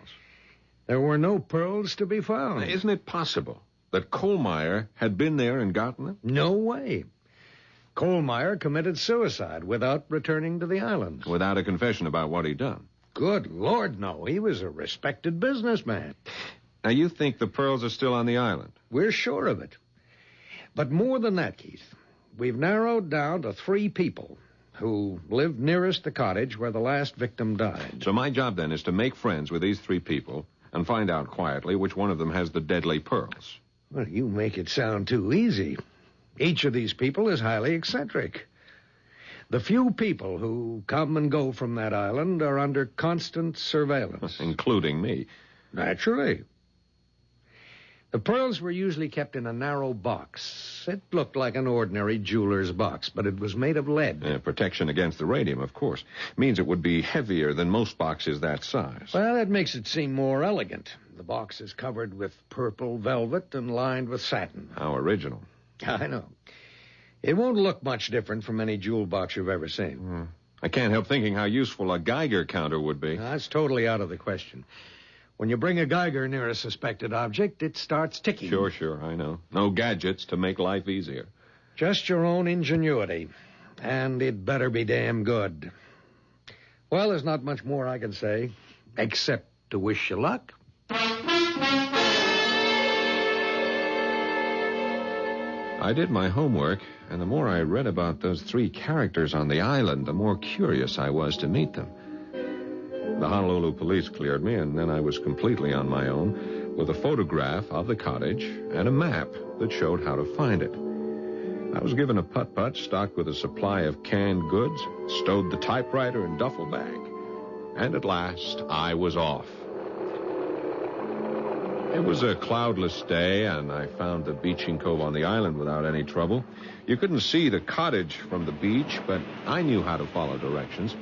There were no pearls to be found. Now, isn't it possible that Kohlmeyer had been there and gotten them? No way. Kohlmeyer committed suicide without returning to the island. Without a confession about what he'd done? Good Lord, no. He was a respected businessman. Now, you think the pearls are still on the island? We're sure of it. But more than that, Keith, we've narrowed down to 3 people who lived nearest the cottage where the last victim died. So my job, then, is to make friends with these 3 people and find out quietly which one of them has the deadly pearls. Well, you make it sound too easy. Each of these people is highly eccentric. The few people who come and go from that island are under constant surveillance. Including me. Naturally. The pearls were usually kept in a narrow box. It looked like an ordinary jeweler's box, but it was made of lead. Protection against the radium, of course. Means it would be heavier than most boxes that size. Well, that makes it seem more elegant. The box is covered with purple velvet and lined with satin. How original. I know. It won't look much different from any jewel box you've ever seen. I can't help thinking how useful a Geiger counter would be. That's totally out of the question. When you bring a Geiger near a suspected object, it starts ticking. Sure, I know. No gadgets to make life easier. Just your own ingenuity. And it better be damn good. Well, there's not much more I can say, except to wish you luck. I did my homework, and the more I read about those 3 characters on the island, the more curious I was to meet them. The Honolulu police cleared me, and then I was completely on my own with a photograph of the cottage and a map that showed how to find it. I was given a putt-putt stocked with a supply of canned goods, stowed the typewriter and duffel bag, and at last I was off. It was a cloudless day, and I found the beaching cove on the island without any trouble. You couldn't see the cottage from the beach, but I knew how to follow directions.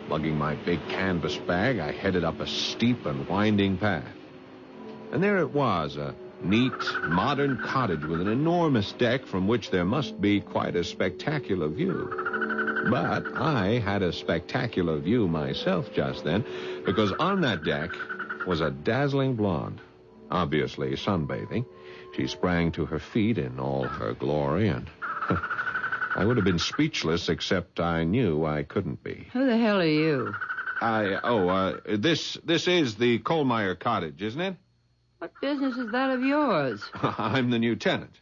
Lugging my big canvas bag, I headed up a steep and winding path. And there it was, a neat, modern cottage with an enormous deck from which there must be quite a spectacular view. But I had a spectacular view myself just then, because on that deck was a dazzling blonde, obviously sunbathing. She sprang to her feet in all her glory, and I would have been speechless, except I knew I couldn't be. Who the hell are you? This is the Kohlmeyer cottage, isn't it? What business is that of yours? I'm the new tenant.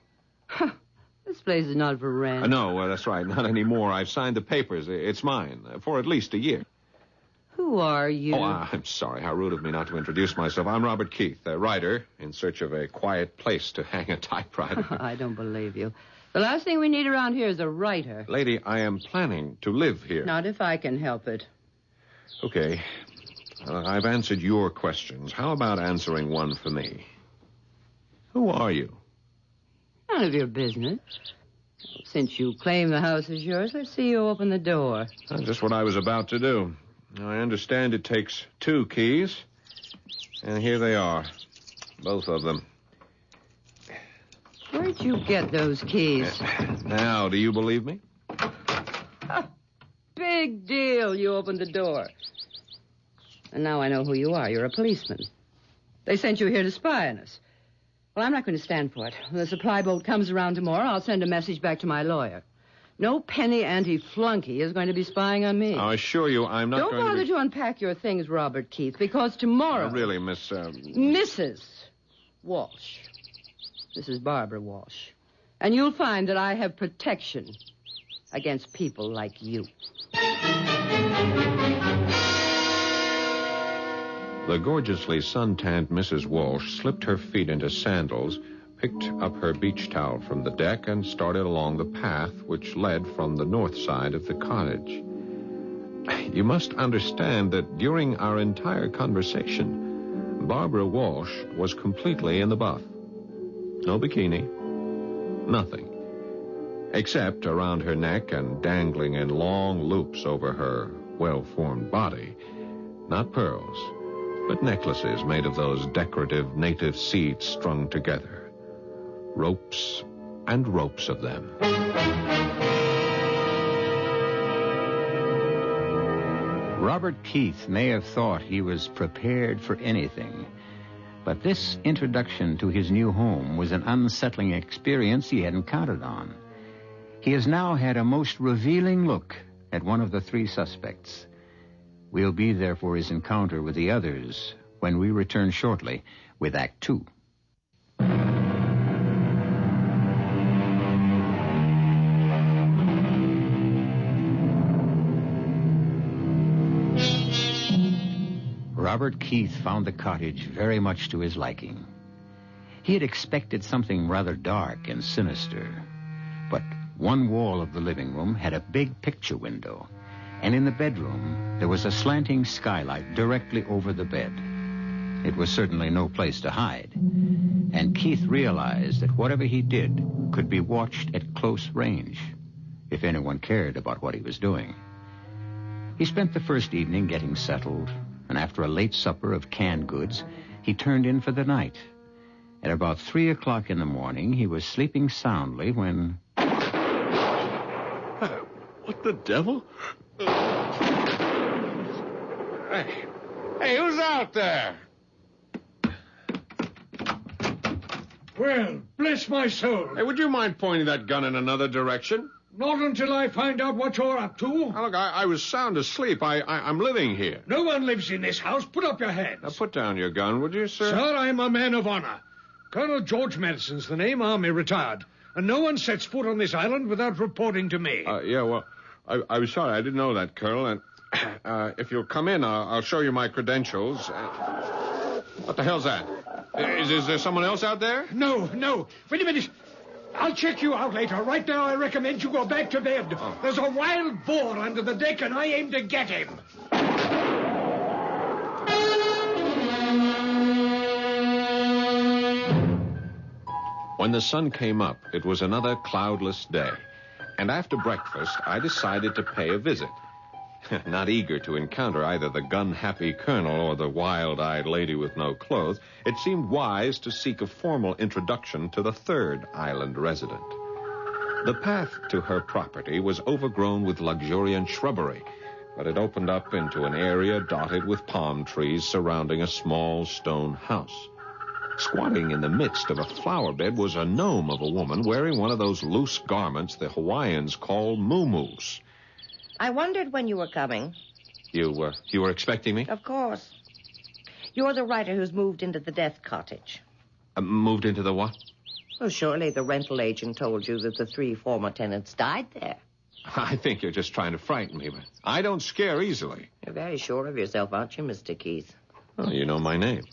This place is not for rent. No, that's right, not anymore. I've signed the papers. It's mine, for at least a year. Who are you? Oh, I'm sorry. How rude of me not to introduce myself. I'm Robert Keith, a writer in search of a quiet place to hang a typewriter. I don't believe you. The last thing we need around here is a writer. Lady, I am planning to live here. Not if I can help it. Okay. I've answered your questions. How about answering one for me? Who are you? None of your business. Since you claim the house is yours, let's see you open the door. That's just what I was about to do. I understand it takes 2 keys. And here they are. Both of them. Where'd you get those keys? Now, do you believe me? Big deal. You opened the door. And now I know who you are. You're a policeman. They sent you here to spy on us. Well, I'm not going to stand for it. When the supply boat comes around tomorrow, I'll send a message back to my lawyer. No penny anti-flunky is going to be spying on me. I assure you I'm not Don't going to bother to unpack your things, Robert Keith, because tomorrow... really, Miss... Mrs. Walsh. Mrs. Barbara Walsh. And you'll find that I have protection against people like you. The gorgeously suntanned Mrs. Walsh slipped her feet into sandals, picked up her beach towel from the deck and started along the path which led from the north side of the cottage. You must understand that during our entire conversation, Barbara Walsh was completely in the buff. No bikini, nothing. Except around her neck and dangling in long loops over her well-formed body. Not pearls, but necklaces made of those decorative native seeds strung together. Ropes and ropes of them. Robert Keith may have thought he was prepared for anything, but this introduction to his new home was an unsettling experience he hadn't counted on. He has now had a most revealing look at one of the three suspects. We'll be there for his encounter with the others when we return shortly with Act Two. Robert Keith found the cottage very much to his liking. He had expected something rather dark and sinister, but one wall of the living room had a big picture window, and in the bedroom there was a slanting skylight directly over the bed. It was certainly no place to hide, and Keith realized that whatever he did could be watched at close range, if anyone cared about what he was doing. He spent the first evening getting settled, and after a late supper of canned goods, he turned in for the night. At about 3 o'clock in the morning, he was sleeping soundly when... What the devil? Hey, who's out there? Well, bless my soul. Hey, would you mind pointing that gun in another direction? Not until I find out what you're up to. Now, look, I was sound asleep. I'm living here. No one lives in this house. Put up your hands. Now, put down your gun, would you, sir? Sir, I'm a man of honor. Colonel George Madison's the name, Army retired. And no one sets foot on this island without reporting to me. Yeah, well, I was sorry. I didn't know that, Colonel. And if you'll come in, I'll show you my credentials. What the hell's that? Is there someone else out there? No. Wait a minute. I'll check you out later. Right now, I recommend you go back to bed. Oh. There's a wild boar under the deck, and I aim to get him. When the sun came up, it was another cloudless day. And after breakfast, I decided to pay a visit. Not eager to encounter either the gun-happy colonel or the wild-eyed lady with no clothes, it seemed wise to seek a formal introduction to the third island resident. The path to her property was overgrown with luxuriant shrubbery, but it opened up into an area dotted with palm trees surrounding a small stone house. Squatting in the midst of a flower bed was a gnome of a woman wearing one of those loose garments the Hawaiians call muumuus. I wondered when you were coming. You were expecting me? Of course. You're the writer who's moved into the death cottage. Moved into the what? Well, surely the rental agent told you that the 3 former tenants died there. I think you're just trying to frighten me, but I don't scare easily. You're very sure of yourself, aren't you, Mr. Keith? Oh, you know my name.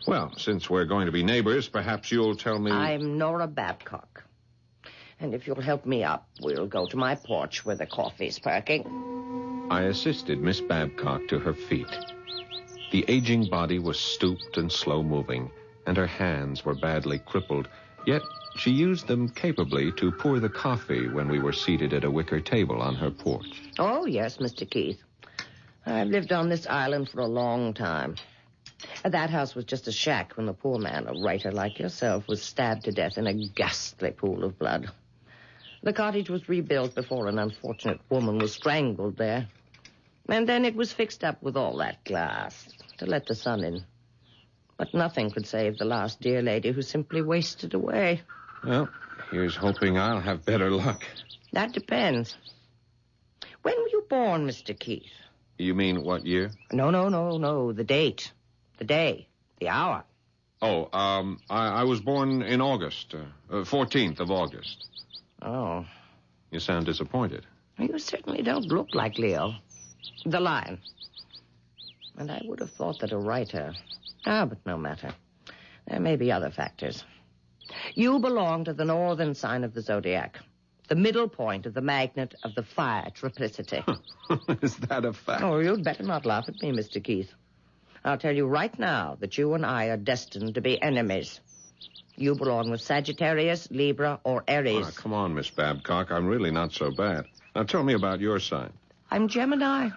Well, since we're going to be neighbors, perhaps you'll tell me... I'm Nora Babcock. And if you'll help me up, we'll go to my porch where the coffee's perking. I assisted Miss Babcock to her feet. The aging body was stooped and slow-moving, and her hands were badly crippled, yet she used them capably to pour the coffee when we were seated at a wicker table on her porch. Oh, yes, Mr. Keith. I've lived on this island for a long time. That house was just a shack when the poor man, a writer like yourself, was stabbed to death in a ghastly pool of blood. The cottage was rebuilt before an unfortunate woman was strangled there. And then it was fixed up with all that glass to let the sun in. But nothing could save the last dear lady who simply wasted away. Well, here's hoping I'll have better luck. That depends. When were you born, Mr. Keith? You mean what year? No. The date. The day. The hour. Oh, I was born in August. 14th of August. Oh. You sound disappointed. You certainly don't look like Leo. The lion. And I would have thought that a writer... but no matter. There may be other factors. You belong to the northern sign of the zodiac, the middle point of the magnet of the fire triplicity. Is that a fact? Oh, you'd better not laugh at me, Mr. Keith. I'll tell you right now that you and I are destined to be enemies. You belong with Sagittarius, Libra, or Aries. Oh, come on, Miss Babcock. I'm really not so bad. Now tell me about your sign. I'm Gemini,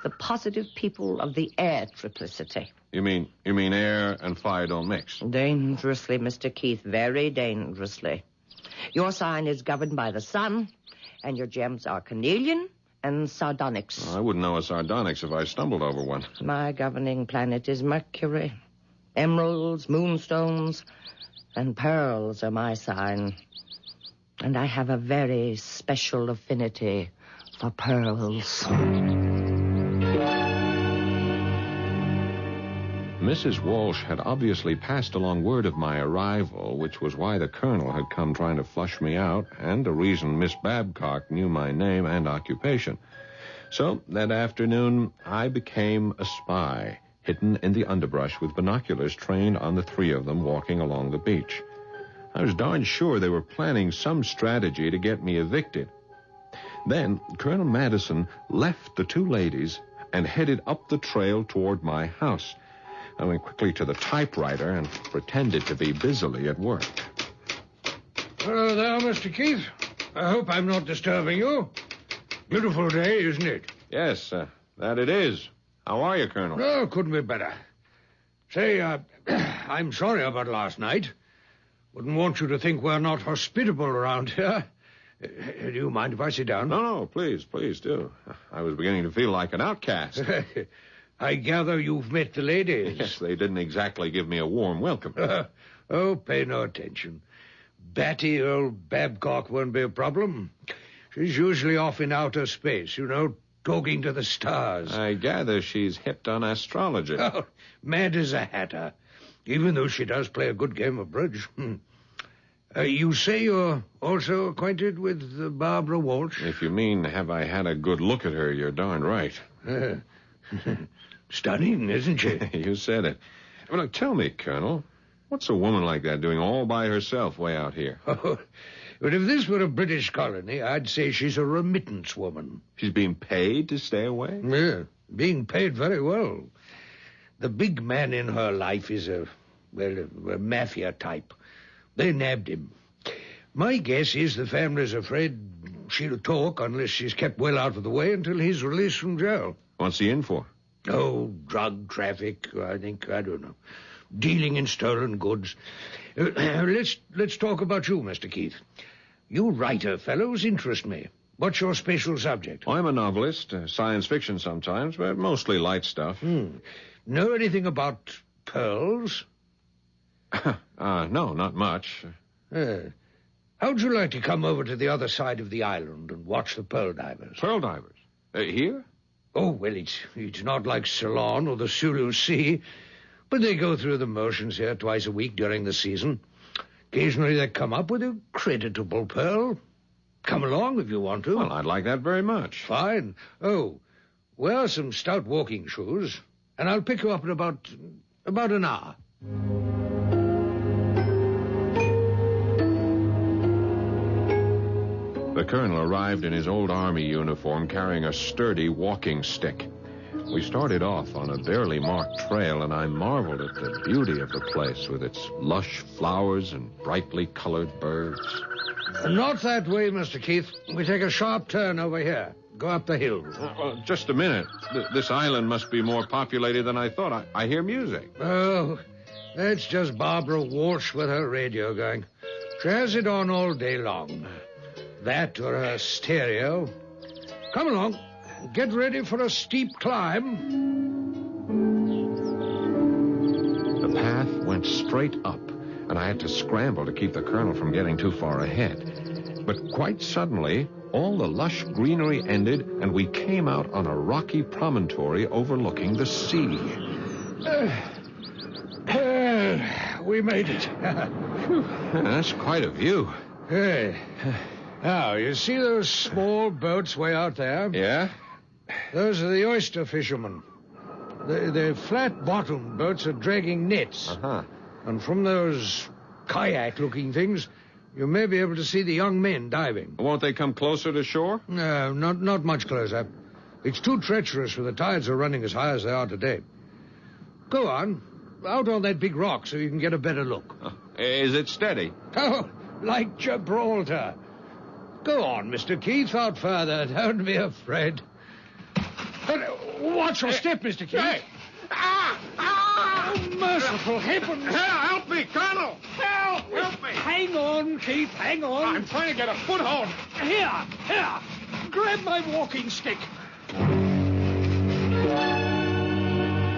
the positive people of the air triplicity. You mean air and fire don't mix? Dangerously, Mr. Keith, very dangerously. Your sign is governed by the sun, and your gems are carnelian and sardonyx. Well, I wouldn't know a sardonyx if I stumbled over one. My governing planet is Mercury. Emeralds, moonstones, and pearls are my sign. And I have a very special affinity for pearls. Mrs. Walsh had obviously passed along word of my arrival, which was why the colonel had come trying to flush me out, and the reason Miss Babcock knew my name and occupation. So, that afternoon, I became a spy, hidden in the underbrush with binoculars trained on the three of them walking along the beach. I was darn sure they were planning some strategy to get me evicted. Then, Colonel Madison left the two ladies and headed up the trail toward my house. I went quickly to the typewriter and pretended to be busily at work. Hello there, Mr. Keith. I hope I'm not disturbing you. Beautiful day, isn't it? Yes, that it is. How are you, Colonel? No, couldn't be better. Say, I'm sorry about last night. Wouldn't want you to think we're not hospitable around here. Do you mind if I sit down? No, please do. I was beginning to feel like an outcast. I gather you've met the ladies. Yes, they didn't exactly give me a warm welcome. Oh, pay no attention. Batty old Babcock won't be a problem. She's usually off in outer space, talking to the stars. I gather she's hipped on astrology. Oh, mad as a hatter, even though she does play a good game of bridge. You say you're also acquainted with Barbara Walsh? If you mean, have I had a good look at her, you're darn right. Stunning, isn't she? You said it. Well, look, tell me, Colonel, what's a woman like that doing all by herself way out here? Oh, but if this were a British colony, I'd say she's a remittance woman. She's being paid to stay away? Yeah, being paid very well. The big man in her life is a mafia type. They nabbed him. My guess is the family's afraid she'll talk unless she's kept well out of the way until he's released from jail. What's he in for? Oh, drug traffic, I think. I don't know. Dealing in stolen goods. Let's talk about you, Mr. Keith. You writer fellows interest me. What's your special subject? I'm a novelist, science fiction sometimes, but mostly light stuff. Know anything about pearls? No, not much. How'd you like to come over to the other side of the island and watch the pearl divers? Pearl divers? Here? Oh, well, it's not like Ceylon or the Sulu Sea, but they go through the motions here twice a week during the season. Occasionally they come up with a creditable pearl. Come along if you want to. Well, I'd like that very much. Fine. Oh, wear some stout walking shoes, and I'll pick you up in about an hour. The colonel arrived in his old army uniform carrying a sturdy walking stick. We started off on a barely marked trail, and I marveled at the beauty of the place with its lush flowers and brightly colored birds. Not that way, Mr. Keith. We take a sharp turn over here. Go up the hill. Well, just a minute. This island must be more populated than I thought. I hear music. Oh, that's just Barbara Walsh with her radio going. She has it on all day long. That or her stereo. Come along. Get ready for a steep climb. The path went straight up, and I had to scramble to keep the colonel from getting too far ahead. But quite suddenly, all the lush greenery ended, and we came out on a rocky promontory overlooking the sea. We made it. That's quite a view. Now, you see those small boats way out there? Yeah? Those are the oyster fishermen. The flat-bottomed boats are dragging nets. Uh-huh. And from those kayak-looking things. You may be able to see the young men diving. Won't they come closer to shore? No, not much closer. It's too treacherous for the tides are running as high as they are today. Go on, out on that big rock so you can get a better look. Is it steady? Oh, like Gibraltar. Go on, Mr. Keith, out further. Don't be afraid. Watch your step, Mr. Keith. Hey. Oh, merciful heavens. Help me, Colonel! Help me! Hang on, Keith, hang on. I'm trying to get a foothold. Here. Grab my walking stick.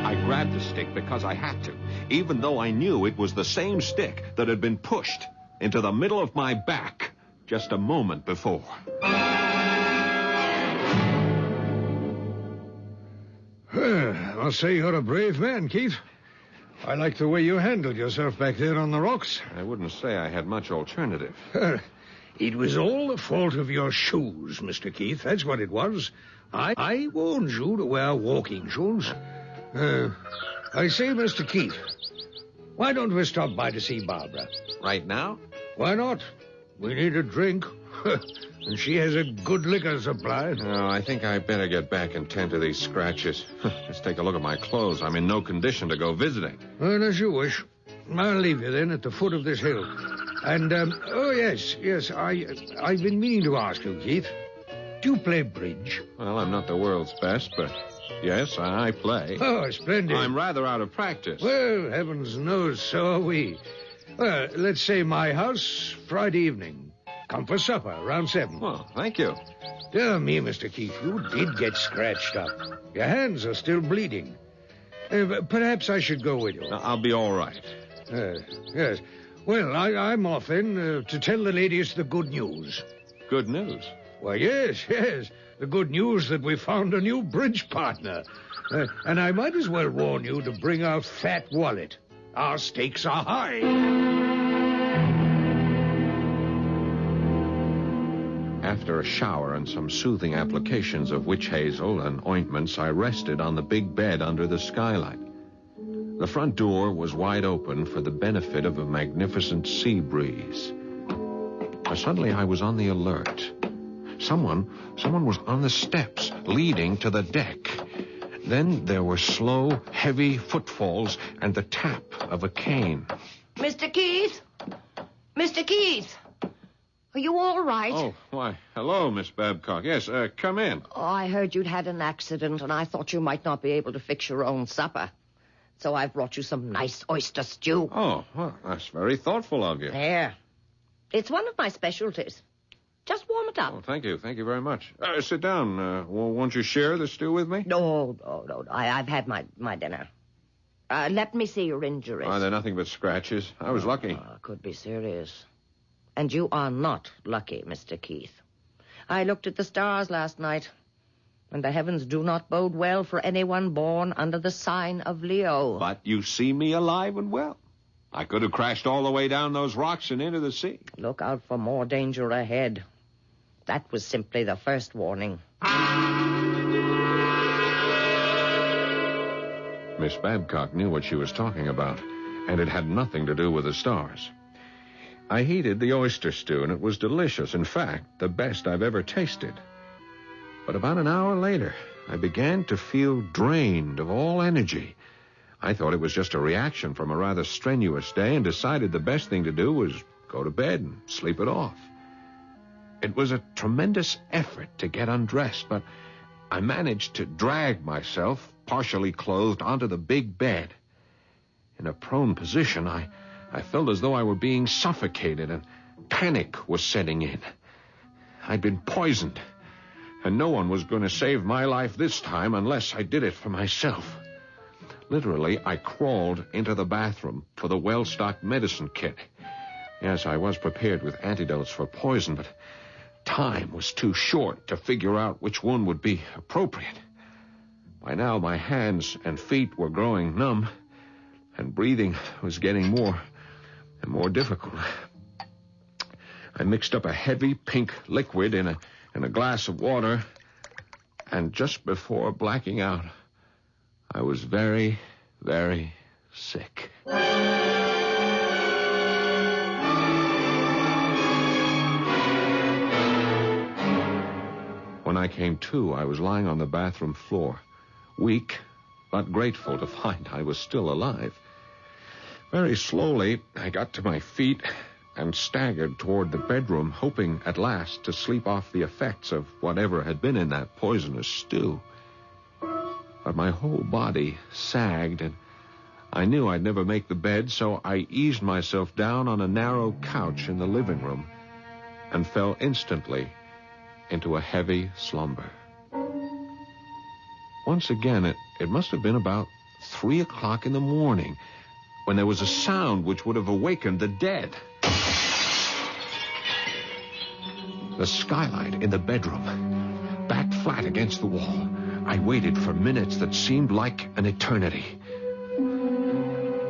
I grabbed the stick because I had to, even though I knew it was the same stick that had been pushed into the middle of my back just a moment before. I'll say you're a brave man, Keith. I like the way you handled yourself back there on the rocks. I wouldn't say I had much alternative. It was all the fault of your shoes, Mr. Keith. That's what it was. I warned you to wear walking shoes. I say, Mr. Keith, why don't we stop by to see Barbara? Right now? Why not? We need a drink. And she has a good liquor supply. Oh, I think I better get back and tend to these scratches. Just take a look at my clothes. I'm in no condition to go visiting. Well, as you wish. I'll leave you then at the foot of this hill. And, yes, I've been meaning to ask you, Keith. Do you play bridge? Well, I'm not the world's best, but yes, I play. Oh, splendid. I'm rather out of practice. Well, heavens knows, so are we. Well, let's say my house, Friday evening. Come for supper, around 7. Well, thank you. Dear me, Mr. Keith, you did get scratched up. Your hands are still bleeding. Perhaps I should go with you. I'll be all right. Yes. Well, I'm off then to tell the ladies the good news. Good news? Why, yes. The good news that we found a new bridge partner. And I might as well warn you to bring a fat wallet. Our stakes are high. After a shower and some soothing applications of witch hazel and ointments, I rested on the big bed under the skylight. The front door was wide open for the benefit of a magnificent sea breeze. Suddenly I was on the alert. Someone was on the steps leading to the deck. Then there were slow, heavy footfalls and the tap of a cane. Mr. Keith? Mr. Keith? Are you all right? Oh, why, hello, Miss Babcock. Yes, come in. Oh, I heard you'd had an accident, and I thought you might not be able to fix your own supper. So I've brought you some nice oyster stew. Oh, well, that's very thoughtful of you. There. It's one of my specialties. Just warm it up. Oh, thank you very much. Sit down. Won't you share the stew with me? No. I've had my dinner. Let me see your injuries. They're nothing but scratches. I was lucky. Could be serious. And you are not lucky, Mr. Keith. I looked at the stars last night, and the heavens do not bode well for anyone born under the sign of Leo. But you see me alive and well. I could have crashed all the way down those rocks and into the sea. Look out for more danger ahead. That was simply the first warning. Miss Babcock knew what she was talking about, and it had nothing to do with the stars. I heated the oyster stew, and it was delicious. In fact, the best I've ever tasted. But about an hour later, I began to feel drained of all energy. I thought it was just a reaction from a rather strenuous day and decided the best thing to do was go to bed and sleep it off. It was a tremendous effort to get undressed, but I managed to drag myself, partially clothed, onto the big bed. In a prone position, I felt as though I were being suffocated, and panic was setting in. I'd been poisoned, and no one was going to save my life this time unless I did it for myself. Literally, I crawled into the bathroom for the well-stocked medicine kit. Yes, I was prepared with antidotes for poison, but time was too short to figure out which one would be appropriate. By now, my hands and feet were growing numb, and breathing was getting more and more difficult. I mixed up a heavy pink liquid in a glass of water, and just before blacking out, I was very, very sick. When I came to, I was lying on the bathroom floor, weak, but grateful to find I was still alive. Very slowly, I got to my feet and staggered toward the bedroom, hoping at last to sleep off the effects of whatever had been in that poisonous stew. But my whole body sagged, and I knew I'd never make the bed, so I eased myself down on a narrow couch in the living room and fell instantly into a heavy slumber. Once again, it must have been about 3 o'clock in the morning when there was a sound which would have awakened the dead. The skylight in the bedroom, backed flat against the wall. I waited for minutes that seemed like an eternity.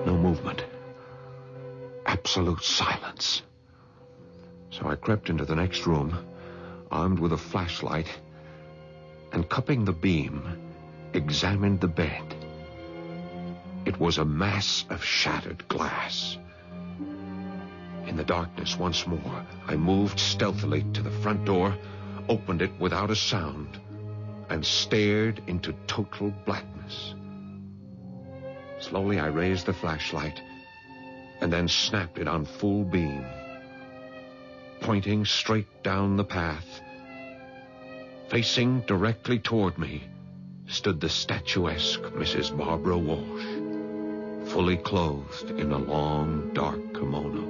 No movement. Absolute silence. So I crept into the next room, armed with a flashlight, and cupping the beam, examined the bed. It was a mass of shattered glass. In the darkness once more, I moved stealthily to the front door, opened it without a sound, and stared into total blackness. Slowly I raised the flashlight and then snapped it on full beam. Pointing straight down the path, facing directly toward me, stood the statuesque Mrs. Barbara Walsh, fully clothed in a long, dark kimono.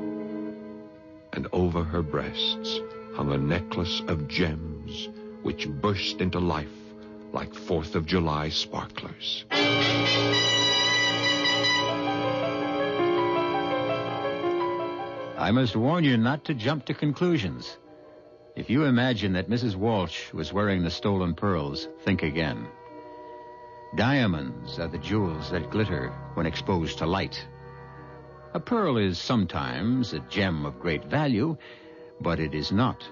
And over her breasts hung a necklace of gems which burst into life like 4th of July sparklers. I must warn you not to jump to conclusions. If you imagine that Mrs. Walsh was wearing the stolen pearls, think again. Diamonds are the jewels that glitter when exposed to light. A pearl is sometimes a gem of great value, but it is not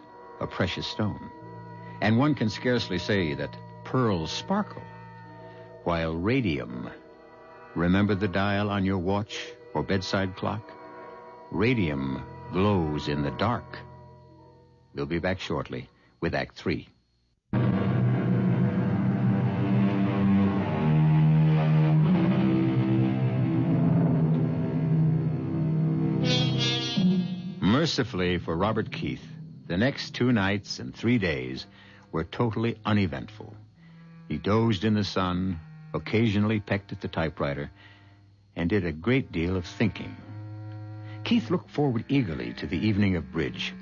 a precious stone. And one can scarcely say that pearls sparkle, while radium, remember the dial on your watch or bedside clock? Radium glows in the dark. We'll be back shortly with Act 3. Mercifully for Robert Keith, the next 2 nights and 3 days were totally uneventful. He dozed in the sun, occasionally pecked at the typewriter, and did a great deal of thinking. Keith looked forward eagerly to the evening of bridge,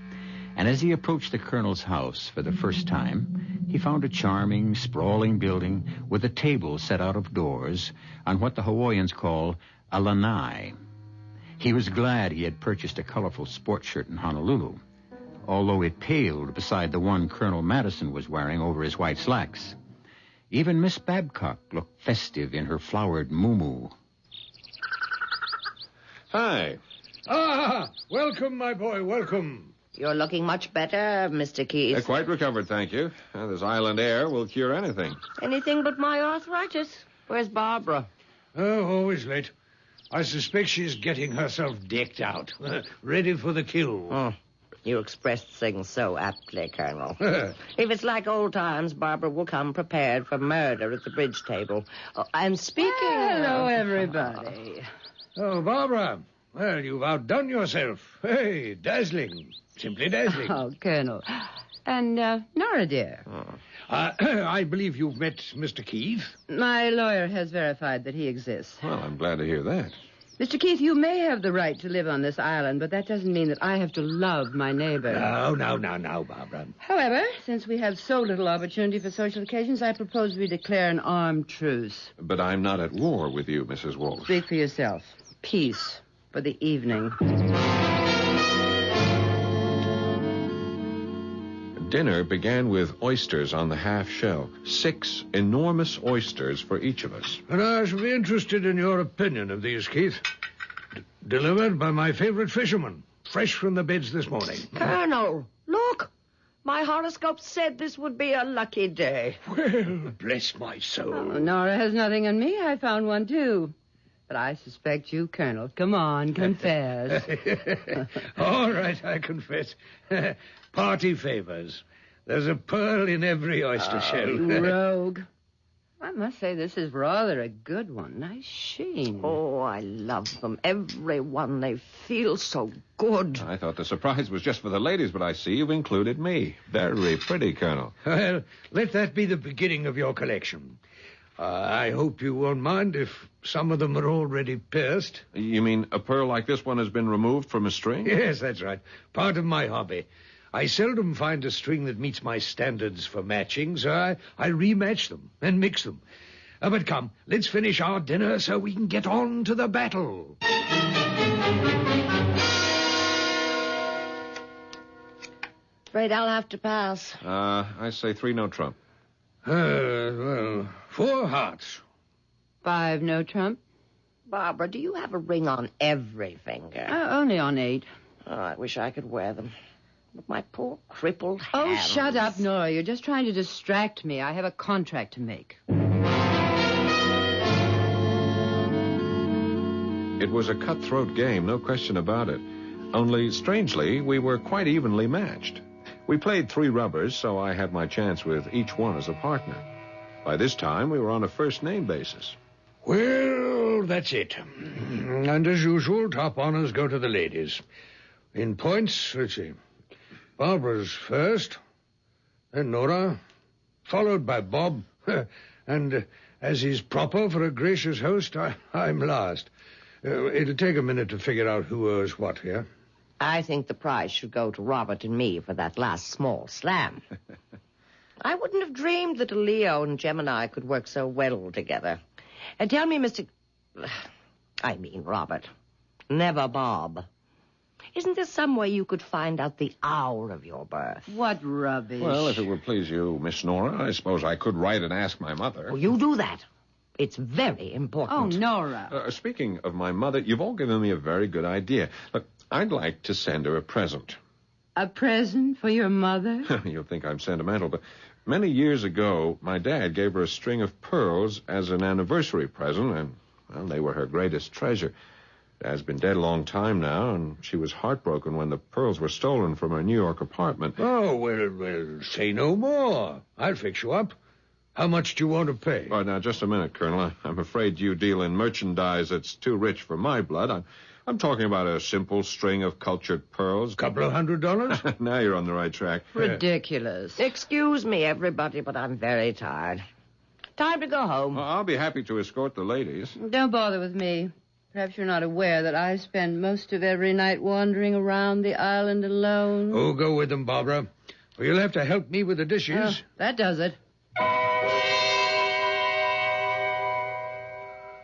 and as he approached the colonel's house for the first time, he found a charming, sprawling building with a table set out of doors on what the Hawaiians call a lanai. He was glad he had purchased a colorful sports shirt in Honolulu, although it paled beside the one Colonel Madison was wearing over his white slacks. Even Miss Babcock looked festive in her flowered muumuu. Hi. Ah, welcome, my boy, welcome. You're looking much better, Mr. Keith. Quite recovered, thank you. This island air will cure anything. Anything but my arthritis. Where's Barbara? Oh, always late. I suspect she's getting herself decked out, ready for the kill. Oh, you expressed things so aptly, Colonel. If it's like old times, Barbara will come prepared for murder at the bridge table. Oh, I'm speaking... Hello, everybody. Oh, Barbara. Well, you've outdone yourself. Hey, dazzling. Simply dazzling. Oh, Colonel. And, Nora, dear. I believe you've met Mr. Keith. My lawyer has verified that he exists. Well, I'm glad to hear that. Mr. Keith, you may have the right to live on this island, but that doesn't mean that I have to love my neighbor. No, Barbara. However, since we have so little opportunity for social occasions, I propose we declare an armed truce. But I'm not at war with you, Mrs. Walsh. Speak for yourself. Peace for the evening. Dinner began with oysters on the half shell. 6 enormous oysters for each of us. And I shall be interested in your opinion of these, Keith. Delivered by my favorite fisherman, fresh from the beds this morning. Colonel, look. My horoscope said this would be a lucky day. Well, bless my soul. Oh, Nora has nothing on me. I found one, too. But I suspect you, Colonel. Come on, confess. All right, I confess. Party favors. There's a pearl in every oyster shell. You rogue. I must say this is rather a good one. Nice sheen. Oh, I love them. Every one. They feel so good. I thought the surprise was just for the ladies, but I see you've included me. Very pretty, Colonel. Well, let that be the beginning of your collection. I hope you won't mind if some of them are already pierced. You mean a pearl like this one has been removed from a string? Yes, that's right. Part of my hobby. I seldom find a string that meets my standards for matching, so I rematch them and mix them. But come, let's finish our dinner so we can get on to the battle. Afraid I'll have to pass. I say 3 no trump. Well, 4 hearts. 5 no trump. Barbara, do you have a ring on every finger? Only on 8. Oh, I wish I could wear them. But my poor crippled Oh, hands. shut up, Nora. You're just trying to distract me. I have a contract to make. It was a cutthroat game, no question about it. Only, strangely, we were quite evenly matched. We played 3 rubbers, so I had my chance with each one as a partner. By this time, we were on a first-name basis. Well, that's it. And as usual, top honors go to the ladies. In points, let's see. Barbara's first, then Nora, followed by Bob, and as is proper for a gracious host, I'm last. It'll take a minute to figure out who owes what here. I think the prize should go to Robert and me for that last small slam. I wouldn't have dreamed that a Leo and Gemini could work so well together. And tell me, Robert, never Bob. Isn't there some way you could find out the hour of your birth? What rubbish. Well, if it would please you, Miss Nora, I suppose I could write and ask my mother. Well, you do that. It's very important. Oh, Nora. Speaking of my mother, you've all given me a very good idea. Look, I'd like to send her a present. A present for your mother? You'll think I'm sentimental, but many years ago, my dad gave her a string of pearls as an anniversary present, and, well, they were her greatest treasure. Dad's been dead a long time now, and she was heartbroken when the pearls were stolen from her New York apartment. Oh, well, say no more. I'll fix you up. How much do you want to pay? Oh, now, just a minute, Colonel. I'm afraid you deal in merchandise that's too rich for my blood. I'm talking about a simple string of cultured pearls. Couple of $100? Now you're on the right track. Ridiculous. Excuse me, everybody, but I'm very tired. Time to go home. Well, I'll be happy to escort the ladies. Don't bother with me. Perhaps you're not aware that I spend most of every night wandering around the island alone. Oh, go with them, Barbara. Well, you'll have to help me with the dishes. That does it.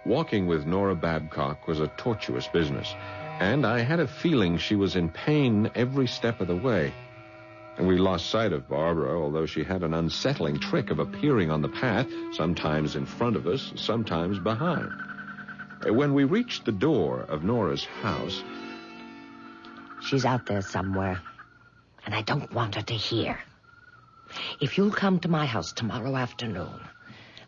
Walking with Nora Babcock was a tortuous business, and I had a feeling she was in pain every step of the way. And we lost sight of Barbara, although she had an unsettling trick of appearing on the path, sometimes in front of us, sometimes behind. When we reached the door of Nora's house... She's out there somewhere, and I don't want her to hear. If you'll come to my house tomorrow afternoon,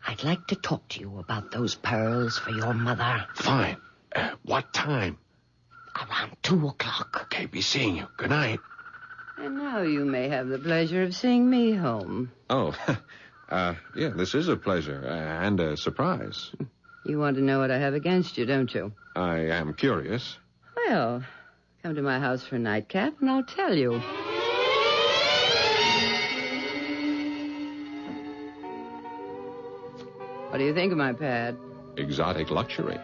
I'd like to talk to you about those pearls for your mother. Fine. What time? Around 2 o'clock. Okay, be seeing you. Good night. And now you may have the pleasure of seeing me home. Oh, yeah, this is a pleasure and a surprise. You want to know what I have against you, don't you? I am curious. Well, come to my house for a nightcap, and I'll tell you. What do you think of my pad? Exotic luxury.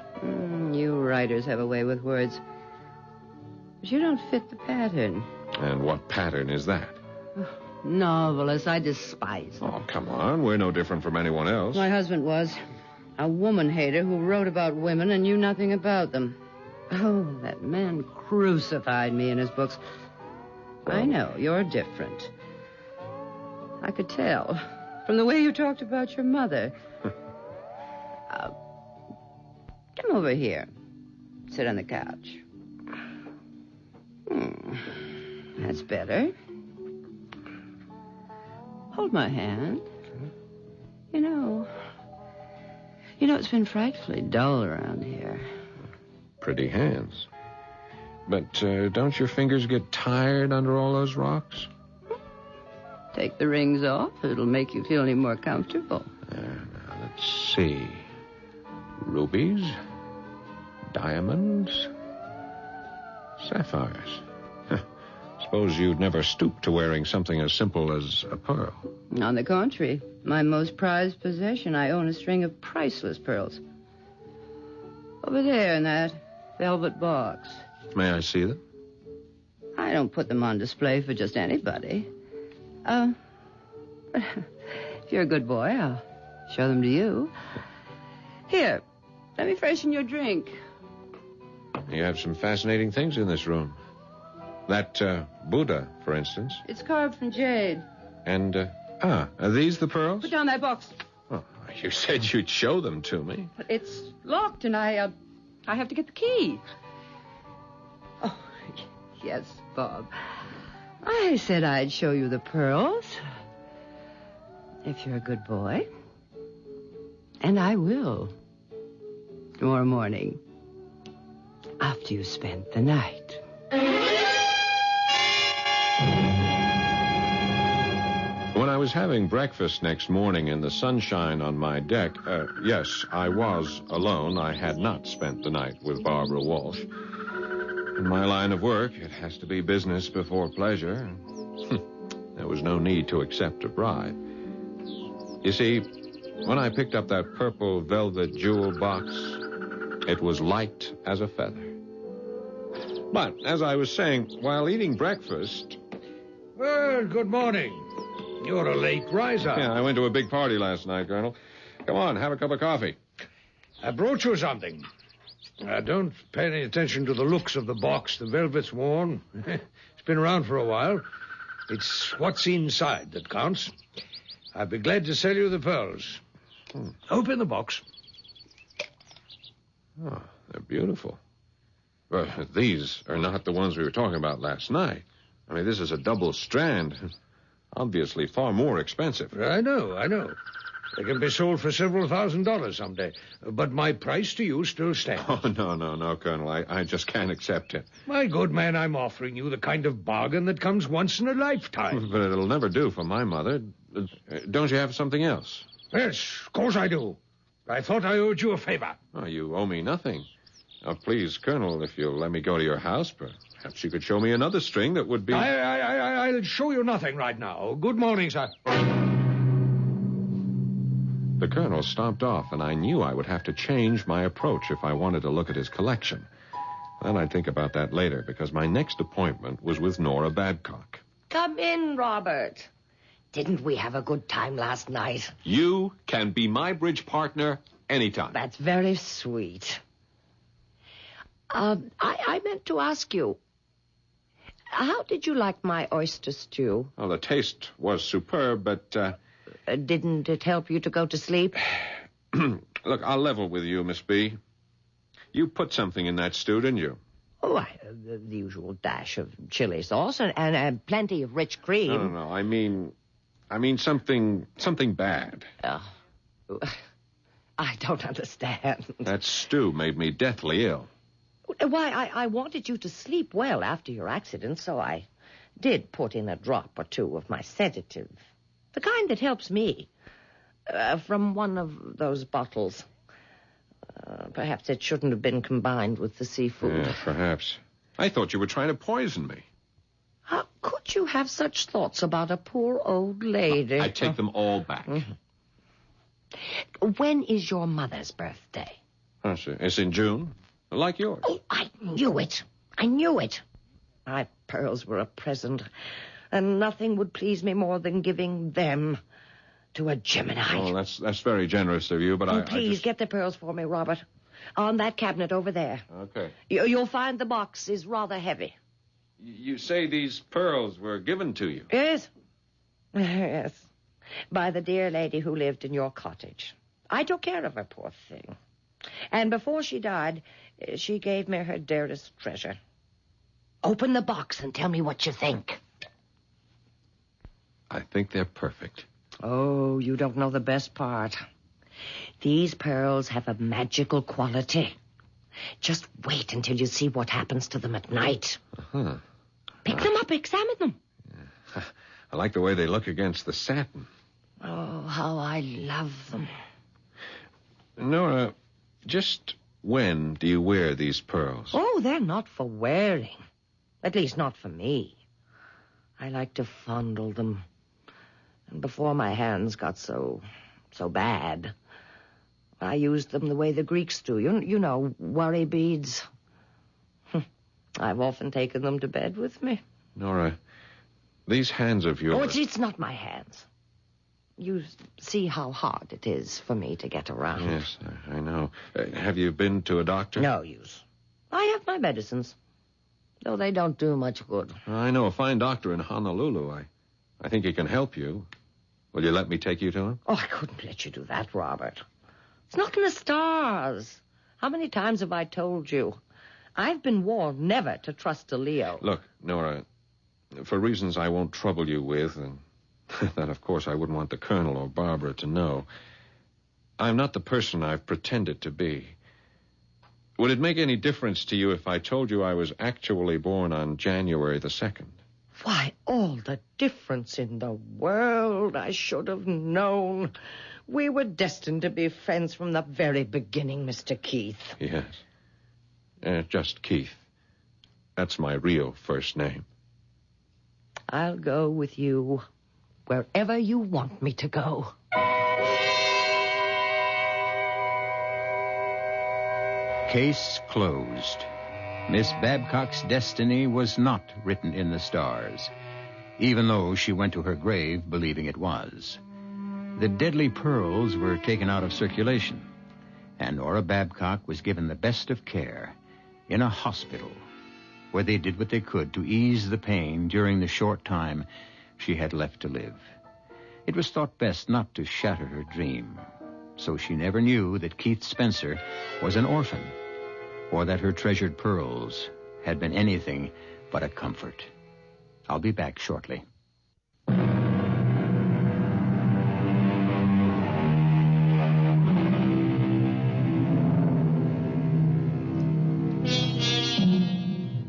You writers have a way with words. But you don't fit the pattern. And what pattern is that? Novelists, I despise them. Oh, come on. We're no different from anyone else. My husband was. A woman hater who wrote about women and knew nothing about them. Oh, that man crucified me in his books. I know, you're different. I could tell from the way you talked about your mother. Come over here. Sit on the couch. That's better. Hold my hand. You know, it's been frightfully dull around here. Pretty hands. But don't your fingers get tired under all those rocks? Take the rings off. It'll make you feel any more comfortable. Now, let's see. Rubies, diamonds, sapphires. Suppose you'd never stoop to wearing something as simple as a pearl. On the contrary, my most prized possession. I own a string of priceless pearls. Over there in that velvet box. May I see them? I don't put them on display for just anybody. If you're a good boy, I'll show them to you. Here, let me freshen your drink. You have some fascinating things in this room. That Buddha, for instance. It's carved from jade. And, are these the pearls? Put down that box. Oh, you said you'd show them to me. But it's locked, and I have to get the key. Oh, yes, Bob. I said I'd show you the pearls. If you're a good boy. And I will. Tomorrow morning. After you spent the night. When I was having breakfast next morning in the sunshine on my deck, yes, I was alone. I had not spent the night with Barbara Walsh. In my line of work, it has to be business before pleasure. There was no need to accept a bribe. You see, when I picked up that purple velvet jewel box, it was light as a feather. But, as I was saying, while eating breakfast... Well, good morning. You're a late riser. Yeah, I went to a big party last night, Colonel. Come on, have a cup of coffee. I brought you something. Don't pay any attention to the looks of the box. The velvet's worn. It's been around for a while. It's what's inside that counts. I'd be glad to sell you the pearls. Open the box. Oh, they're beautiful. Well, these are not the ones we were talking about last night. I mean, this is a double strand. Obviously far more expensive. I know. They can be sold for several $1,000s someday. But my price to you still stands. Oh, no, Colonel. I just can't accept it. My good man, I'm offering you the kind of bargain that comes once in a lifetime. But it'll never do for my mother. Don't you have something else? Yes, of course I do. I thought I owed you a favor. Oh, you owe me nothing. Now, please, Colonel, if you'll let me go to your house, perhaps you could show me another string that would be... I'll show you nothing right now. Good morning, sir. The Colonel stomped off, and I knew I would have to change my approach if I wanted to look at his collection. Then I'd think about that later, because my next appointment was with Nora Babcock. Come in, Robert. Didn't we have a good time last night? You can be my bridge partner anytime. That's very sweet. I meant to ask you, how did you like my oyster stew? Well, the taste was superb, but... Didn't it help you to go to sleep? Look, I'll level with you, Miss B. You put something in that stew, didn't you? Oh, the usual dash of chili sauce and plenty of rich cream. No. I mean something bad. I don't understand. That stew made me deathly ill. Why, I wanted you to sleep well after your accident, so I did put in a drop or two of my sedative. The kind that helps me. From one of those bottles. Perhaps it shouldn't have been combined with the seafood. Yeah, perhaps. I thought you were trying to poison me. How could you have such thoughts about a poor old lady? I take them all back. Mm-hmm. When is your mother's birthday? It's in June. Like yours. Oh, I knew it. My pearls were a present, and nothing would please me more than giving them to a Gemini. Oh, that's very generous of you, but Please, get the pearls for me, Robert. On that cabinet over there. Okay. You'll find the box is rather heavy. You say these pearls were given to you? Yes. Yes. By the dear lady who lived in your cottage. I took care of her, poor thing. And before she died, she gave me her dearest treasure. Open the box and tell me what you think. I think they're perfect. Oh, you don't know the best part. These pearls have a magical quality. Just wait until you see what happens to them at night. Uh-huh. Pick them up, examine them. I like the way they look against the satin. Oh, how I love them. Nora, just when do you wear these pearls? Oh, they're not for wearing. At least not for me. I like to fondle them. And before my hands got so bad, I used them the way the Greeks do. You know, worry beads. I've often taken them to bed with me. Nora, these hands of yours... Oh, it's not my hands. You see how hard it is for me to get around. Yes, I know. Have you been to a doctor? No use. I have my medicines, though they don't do much good. I know a fine doctor in Honolulu. I think he can help you. Will you let me take you to him? Oh, I couldn't let you do that, Robert. It's not in the stars. How many times have I told you? I've been warned never to trust a Leo. Look, Nora, for reasons I won't trouble you with, and that, of course, I wouldn't want the Colonel or Barbara to know, I'm not the person I've pretended to be. Would it make any difference to you if I told you I was actually born on January the 2nd? Why, all the difference in the world. I should have known. We were destined to be friends from the very beginning, Mr. Keith. Yes. Just Keith. That's my real first name. I'll go with you wherever you want me to go. Case closed. Miss Babcock's destiny was not written in the stars, even though she went to her grave believing it was. The deadly pearls were taken out of circulation, and Nora Babcock was given the best of care in a hospital, where they did what they could to ease the pain during the short time she had left to live. It was thought best not to shatter her dream, so she never knew that Keith Spencer was an orphan, or that her treasured pearls had been anything but a comfort. I'll be back shortly.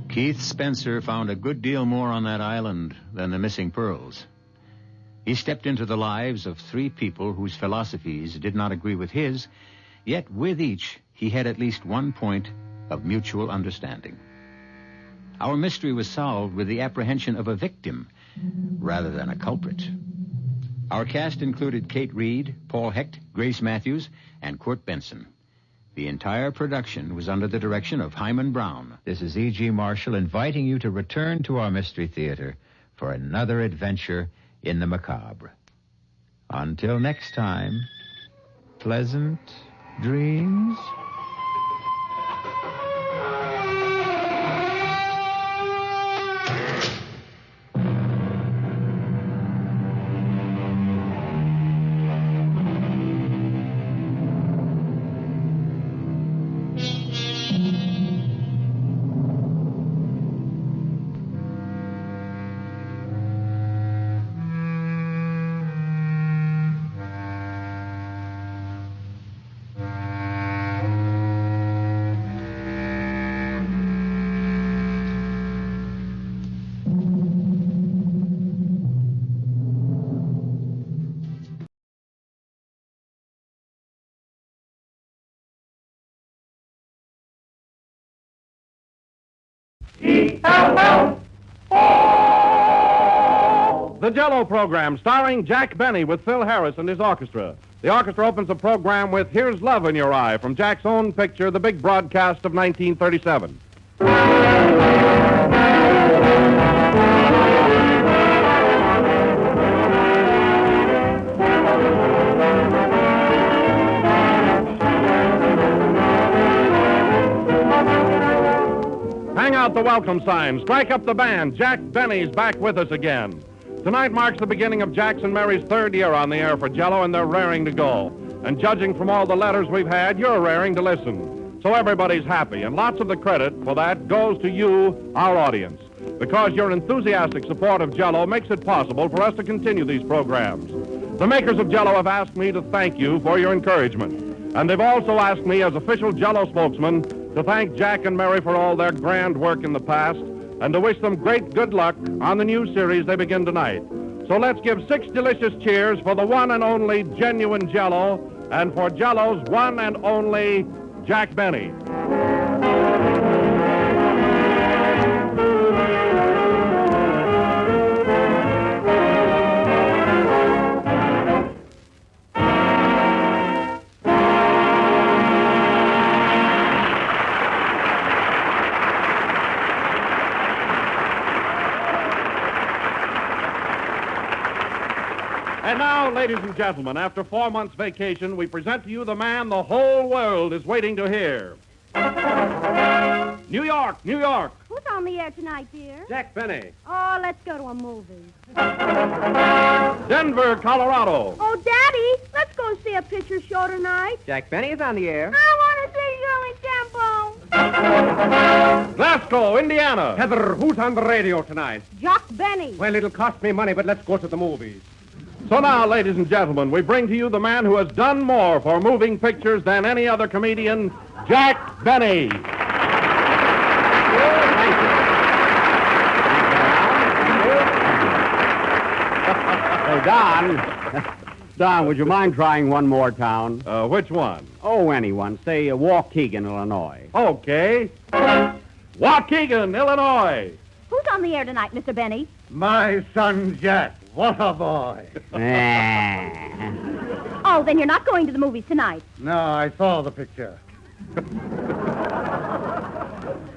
Keith Spencer found a good deal more on that island than the missing pearls. He stepped into the lives of 3 people whose philosophies did not agree with his, yet with each he had at least one point of mutual understanding. Our mystery was solved with the apprehension of a victim rather than a culprit. Our cast included Kate Reed, Paul Hecht, Grace Matthews, and Kurt Benson. The entire production was under the direction of Hyman Brown. This is E.G. Marshall inviting you to return to our Mystery Theater for another adventure in the macabre. Until next time, pleasant dreams. The Jell-O program, starring Jack Benny with Phil Harris and his orchestra. The orchestra opens the program with Here's Love in Your Eye from Jack's own picture, The Big Broadcast of 1937. Hang out the welcome sign. Strike up the band. Jack Benny's back with us again. Tonight marks the beginning of Jack's and Mary's 3rd year on the air for Jell-O, and they're raring to go. And judging from all the letters we've had, you're raring to listen. So everybody's happy, and lots of the credit for that goes to you, our audience. Because your enthusiastic support of Jell-O makes it possible for us to continue these programs. The makers of Jell-O have asked me to thank you for your encouragement. And they've also asked me, as official Jell-O spokesman, to thank Jack and Mary for all their grand work in the past, and to wish them great good luck on the new series they begin tonight. So let's give 6 delicious cheers for the one and only genuine Jell-O, and for Jell-O's one and only Jack Benny. And now, ladies and gentlemen, after 4 months' vacation, we present to you the man the whole world is waiting to hear. New York, New York. Who's on the air tonight, dear? Jack Benny. Oh, let's go to a movie. Denver, Colorado. Oh, Daddy, let's go see a picture show tonight. Jack Benny is on the air. I want to see Shirley Temple. Glasgow, Indiana. Heather, who's on the radio tonight? Jack Benny. Well, it'll cost me money, but let's go to the movies. So now, ladies and gentlemen, we bring to you the man who has done more for moving pictures than any other comedian, Jack Benny. Don, would you mind trying one more town? Which one? Oh, anyone. Say Waukegan, Illinois. Okay. Waukegan, Illinois. Who's on the air tonight, Mr. Benny? My son, Jack. What a boy. Oh, then you're not going to the movies tonight. No, I saw the picture.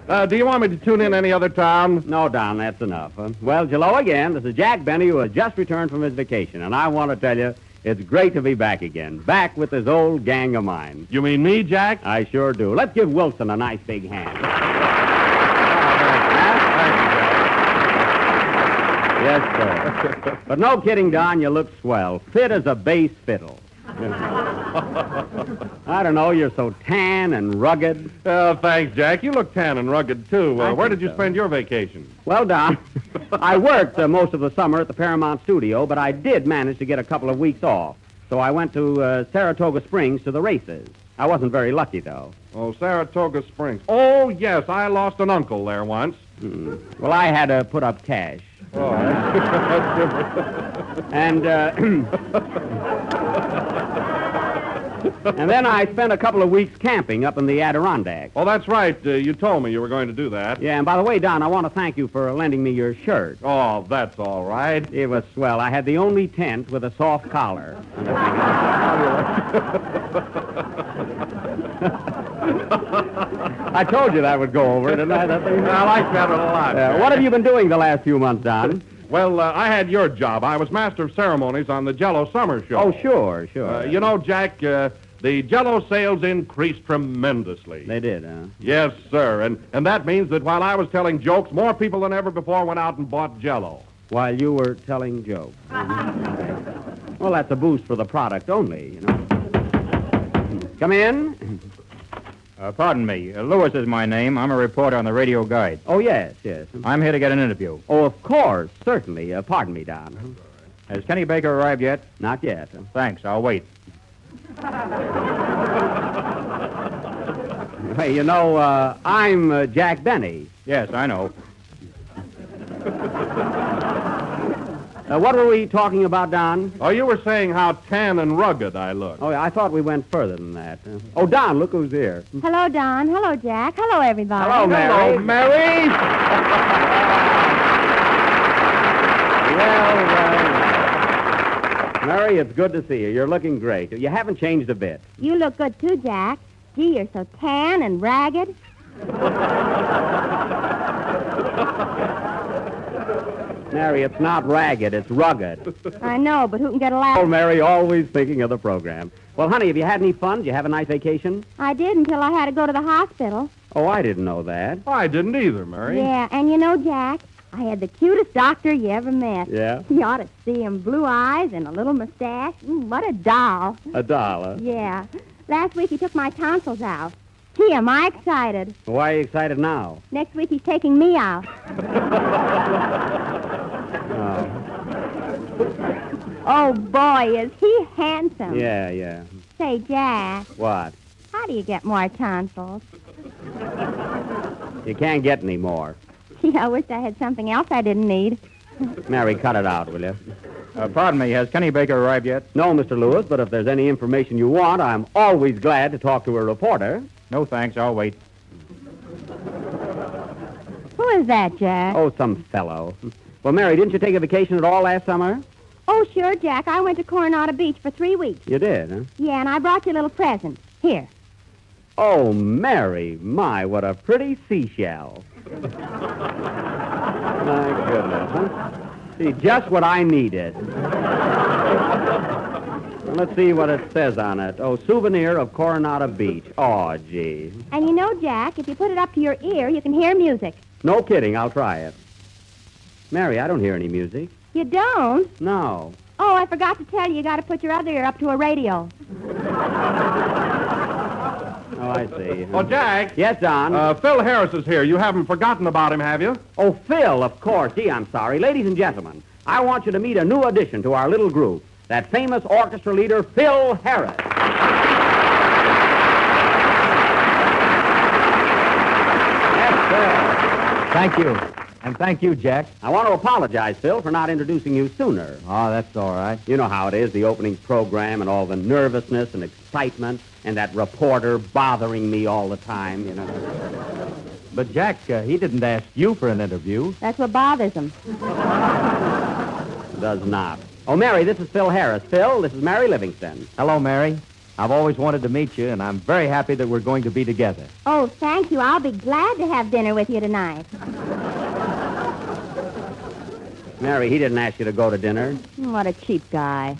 Do you want me to tune in any other town? No, Don, that's enough. Well, hello again. This is Jack Benny, who has just returned from his vacation, and I want to tell you, it's great to be back again. Back with this old gang of mine. You mean me, Jack? I sure do. Let's give Wilson a nice big hand. Yes, sir. But no kidding, Don, you look swell. Fit as a bass fiddle. I don't know, you're so tan and rugged. Thanks, Jack. You look tan and rugged, too. Where did you spend your vacation? Well, Don, I worked most of the summer at the Paramount studio, but I did manage to get a couple of weeks off. So I went to Saratoga Springs to the races. I wasn't very lucky, though. Oh, Saratoga Springs. Oh, yes, I lost an uncle there once. Well, I had to put up cash. Oh, that's different. And then I spent a couple of weeks camping up in the Adirondacks. Oh, that's right. You told me you were going to do that. Yeah, and by the way, Don, I want to thank you for lending me your shirt. Oh, that's all right. It was swell. I had the only tent with a soft collar. I told you that would go over, didn't I? I like that a lot. What have you been doing the last few months, Don? Well, I had your job. I was master of ceremonies on the Jell-O summer show. Oh, sure. You know, Jack, the Jell-O sales increased tremendously. They did, huh? Yes, sir. And that means that while I was telling jokes, more people than ever before went out and bought Jell-O. While you were telling jokes. Well, that's a boost for the product only, you know. Come in. Pardon me. Lewis is my name. I'm a reporter on the Radio Guide. Oh, yes. I'm here to get an interview. Oh, of course. Certainly. Pardon me, Don. Has Kenny Baker arrived yet? Not yet. Thanks. I'll wait. Hey, you know, I'm Jack Benny. Yes, I know. What were we talking about, Don? Oh, you were saying how tan and rugged I look. Oh, I thought we went further than that. Oh, Don, look who's here. Hello, Don. Hello, Jack. Hello, everybody. Hello, Mary. Hello, Mary. Well, Mary, it's good to see you. You're looking great. You haven't changed a bit. You look good, too, Jack. Gee, you're so tan and ragged. Mary, it's not ragged, it's rugged. I know, but who can get a laugh? Oh, Mary, always thinking of the program. Well, honey, have you had any fun? Did you have a nice vacation? I did until I had to go to the hospital. Oh, I didn't know that. Oh, I didn't either, Mary. Yeah, and you know, Jack, I had the cutest doctor you ever met. Yeah? You ought to see him. Blue eyes and a little mustache. What a doll. A doll, huh? Yeah. Last week he took my tonsils out. Gee, am I excited. Why are you excited now? Next week he's taking me out. Oh, boy, is he handsome. Yeah. Say, Jack. What? How do you get more tonsils? You can't get any more. Gee, I wish I had something else I didn't need. Mary, cut it out, will you? Pardon me, has Kenny Baker arrived yet? No, Mr. Lewis, but if there's any information you want, I'm always glad to talk to a reporter. No, thanks. I'll wait. Who is that, Jack? Oh, some fellow. Well, Mary, didn't you take a vacation at all last summer? Oh, sure, Jack. I went to Coronado Beach for 3 weeks. You did, huh? Yeah, and I brought you a little present. Here. Oh, Mary, my, what a pretty seashell. My goodness, huh? See, just what I needed. Well, let's see what it says on it. Oh, souvenir of Coronado Beach. Oh, gee. And you know, Jack, if you put it up to your ear, you can hear music. No kidding, I'll try it. Mary, I don't hear any music. You don't? No. Oh, I forgot to tell you got to put your other ear up to a radio. Oh, I see. Oh, Jack. Yes, Don? Phil Harris is here. You haven't forgotten about him, have you? Oh, Phil, of course. Gee, I'm sorry. Ladies and gentlemen, I want you to meet a new addition to our little group, that famous orchestra leader, Phil Harris. Yes, Phil. Thank you. And thank you, Jack. I want to apologize, Phil, for not introducing you sooner. Oh, that's all right. You know how it is, the opening program and all the nervousness and excitement and that reporter bothering me all the time, you know. But, Jack, he didn't ask you for an interview. That's what bothers him. Does not. Oh, Mary, this is Phil Harris. Phil, this is Mary Livingston. Hello, Mary. I've always wanted to meet you, and I'm very happy that we're going to be together. Oh, thank you. I'll be glad to have dinner with you tonight. Mary, he didn't ask you to go to dinner. What a cheap guy.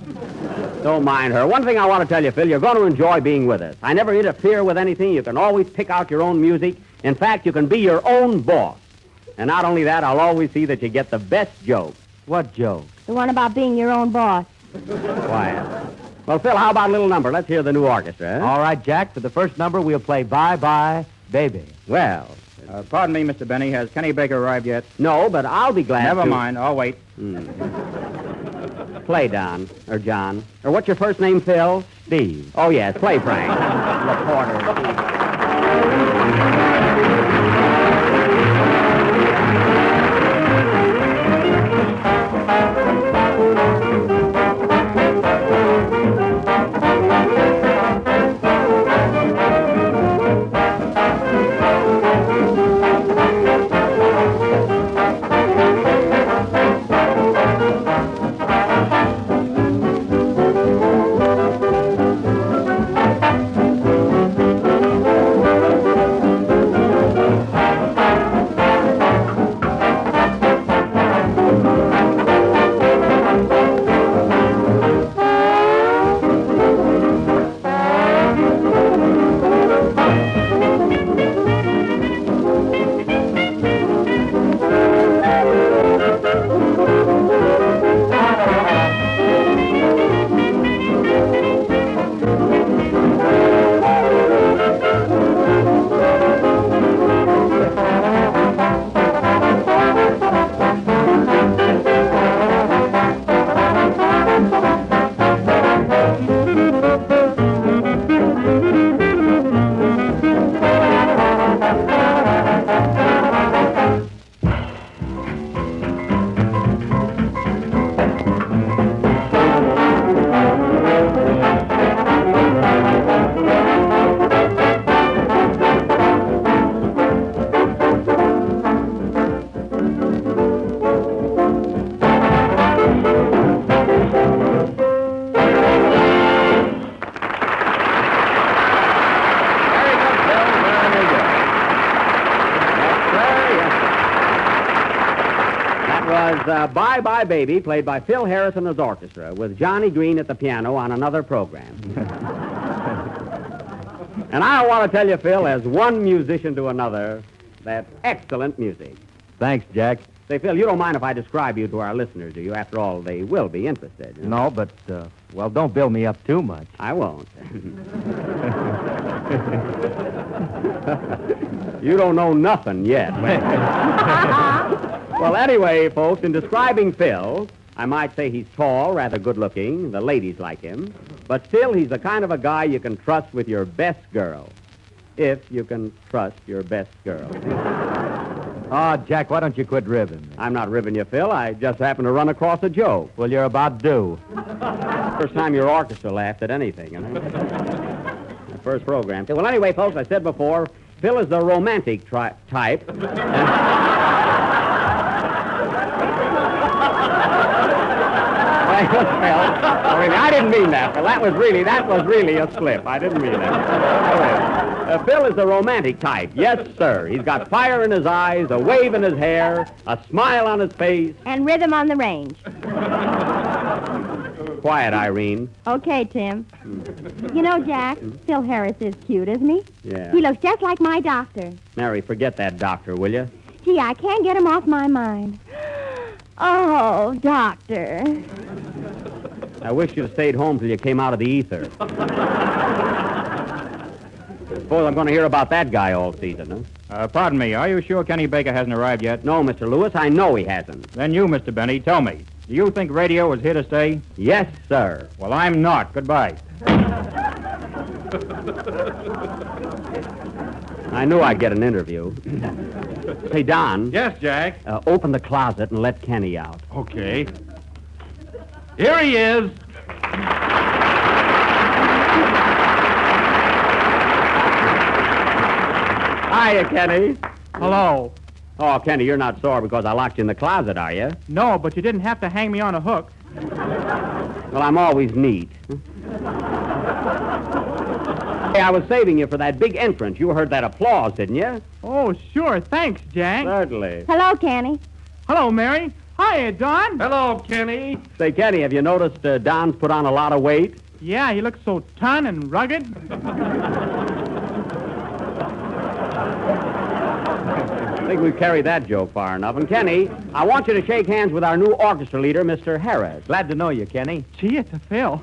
Don't mind her. One thing I want to tell you, Phil, you're going to enjoy being with us. I never interfere with anything. You can always pick out your own music. In fact, you can be your own boss. And not only that, I'll always see that you get the best jokes. What joke? The one about being your own boss. Quiet. Well, Phil, how about a little number? Let's hear the new orchestra. All right, Jack. For the first number, we'll play Bye Bye Baby. Well... pardon me, Mr. Benny. Has Kenny Baker arrived yet? No, but I'll be glad Never to... mind. I'll wait. Play, Don. Or John. Or what's your first name, Phil? Steve. Oh, yes. Play, Frank. Reporter. Bye Bye Baby, played by Phil Harris and his orchestra, with Johnny Green at the piano on another program. And I want to tell you, Phil, as one musician to another, that's excellent music. Thanks, Jack. Say, Phil, you don't mind if I describe you to our listeners, do you? After all, they will be interested. You know? No, but, well, don't build me up too much. I won't. You don't know nothing yet. Well, anyway, folks, in describing Phil, I might say he's tall, rather good-looking. The ladies like him. But still, he's the kind of a guy you can trust with your best girl. If you can trust your best girl. Oh, Jack, why don't you quit ribbing me? I'm not ribbing you, Phil. I just happened to run across a joke. Well, you're about due. First time your orchestra laughed at anything, you know? The first program. Well, anyway, folks, I said before, Phil is the romantic type. I didn't mean that, Phil. That was really a slip. I didn't mean that. Phil is the romantic type. Yes, sir. He's got fire in his eyes, a wave in his hair, a smile on his face. And rhythm on the range. Quiet, Irene. Okay, Tim. You know, Jack, Phil Harris is cute, isn't he? Yeah. He looks just like my doctor. Mary, forget that doctor, will you? Gee, I can't get him off my mind. Oh, doctor. I wish you'd have stayed home till you came out of the ether. Suppose I'm going to hear about that guy all season, huh? Pardon me, are you sure Kenny Baker hasn't arrived yet? No, Mr. Lewis, I know he hasn't. Then you, Mr. Benny, tell me. Do you think radio is here to stay? Yes, sir. Well, I'm not. Goodbye. I knew I'd get an interview. Say, Don. Yes, Jack? Open the closet and let Kenny out. Okay. Here he is. Hiya, Kenny. Hello. Oh, Kenny, you're not sore because I locked you in the closet, are you? No, but you didn't have to hang me on a hook. Well, I'm always neat. Hey, I was saving you for that big entrance. You heard that applause, didn't you? Oh, sure. Thanks, Jack. Certainly. Hello, Kenny. Hello, Mary. Hiya, Don. Hello, Kenny. Say, Kenny, have you noticed Don's put on a lot of weight? Yeah, he looks so ton and rugged. I think we've carried that joke far enough. And, Kenny, I want you to shake hands with our new orchestra leader, Mr. Harris. Glad to know you, Kenny. Gee, it's a Phil.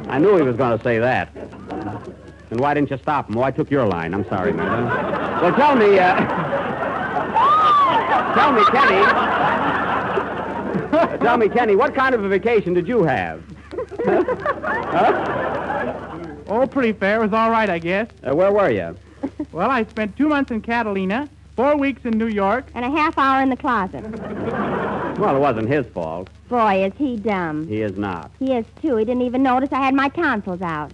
I knew he was going to say that. And why didn't you stop him? Oh, I took your line. I'm sorry, man. Well, tell me, Kenny, what kind of a vacation did you have? Huh? Oh, pretty fair. It was all right, I guess. Where were you? Well, I spent 2 months in Catalina, 4 weeks in New York. And a half hour in the closet. Well, it wasn't his fault. Boy, is he dumb. He is not. He is, too. He didn't even notice I had my tonsils out.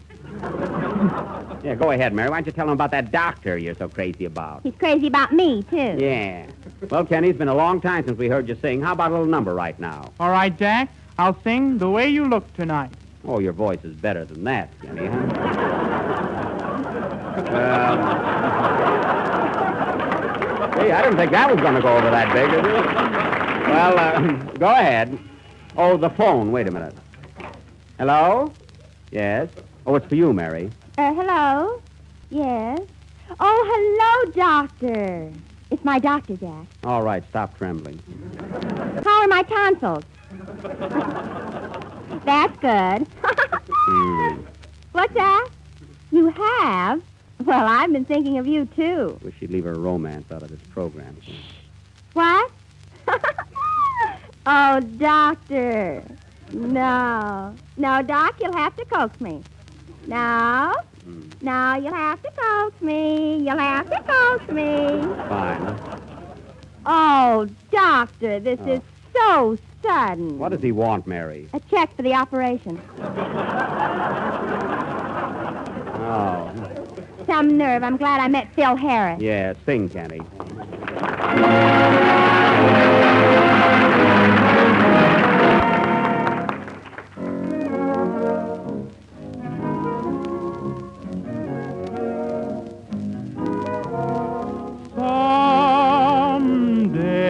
Yeah, go ahead, Mary. Why don't you tell him about that doctor you're so crazy about? He's crazy about me, too. Yeah. Well, Kenny, it's been a long time since we heard you sing. How about a little number right now? All right, Jack. I'll sing The Way You Look Tonight. Oh, your voice is better than that, Kenny, huh? Hey, I didn't think that was going to go over that big, did it? Well, go ahead. Oh, the phone. Wait a minute. Hello? Yes? Oh, it's for you, Mary. Hello? Yes? Oh, hello, doctor. It's my doctor, Jack. All right, stop trembling. How are my tonsils? That's good. What's that? You have? Well, I've been thinking of you, too. Wish you'd leave her romance out of this program. What? Oh, doctor. No. No, Doc, you'll have to coax me. No. No, you'll have to coax me. You'll have to coax me. Fine. Oh, doctor, this is so sudden. What does he want, Mary? A check for the operation. Oh. Some nerve. I'm glad I met Phil Harris. Yeah, sing, Kenny.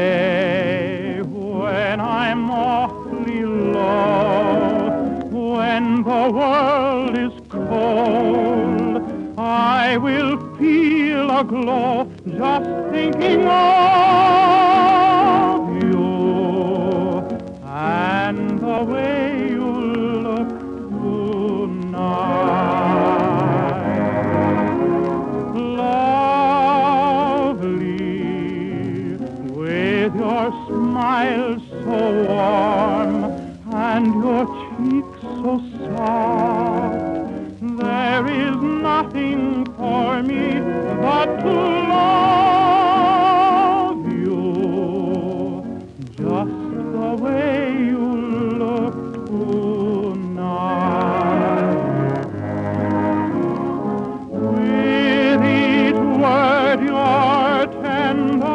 Someday, when I'm awfully low, when the world is cold, I will feel a glow just thinking of you and the way you look tonight. Lovely, with your smile so warm and your cheeks so soft, there is nothing for for me but to love you just the way you look tonight. With each word your tenderness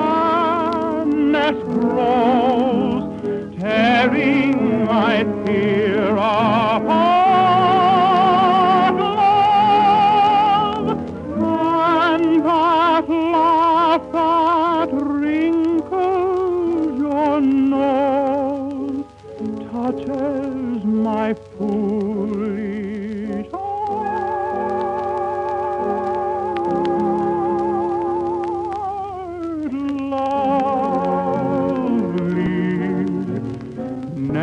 grows, tearing my fear apart, love, and that laugh that wrinkles your nose touches my foolish heart.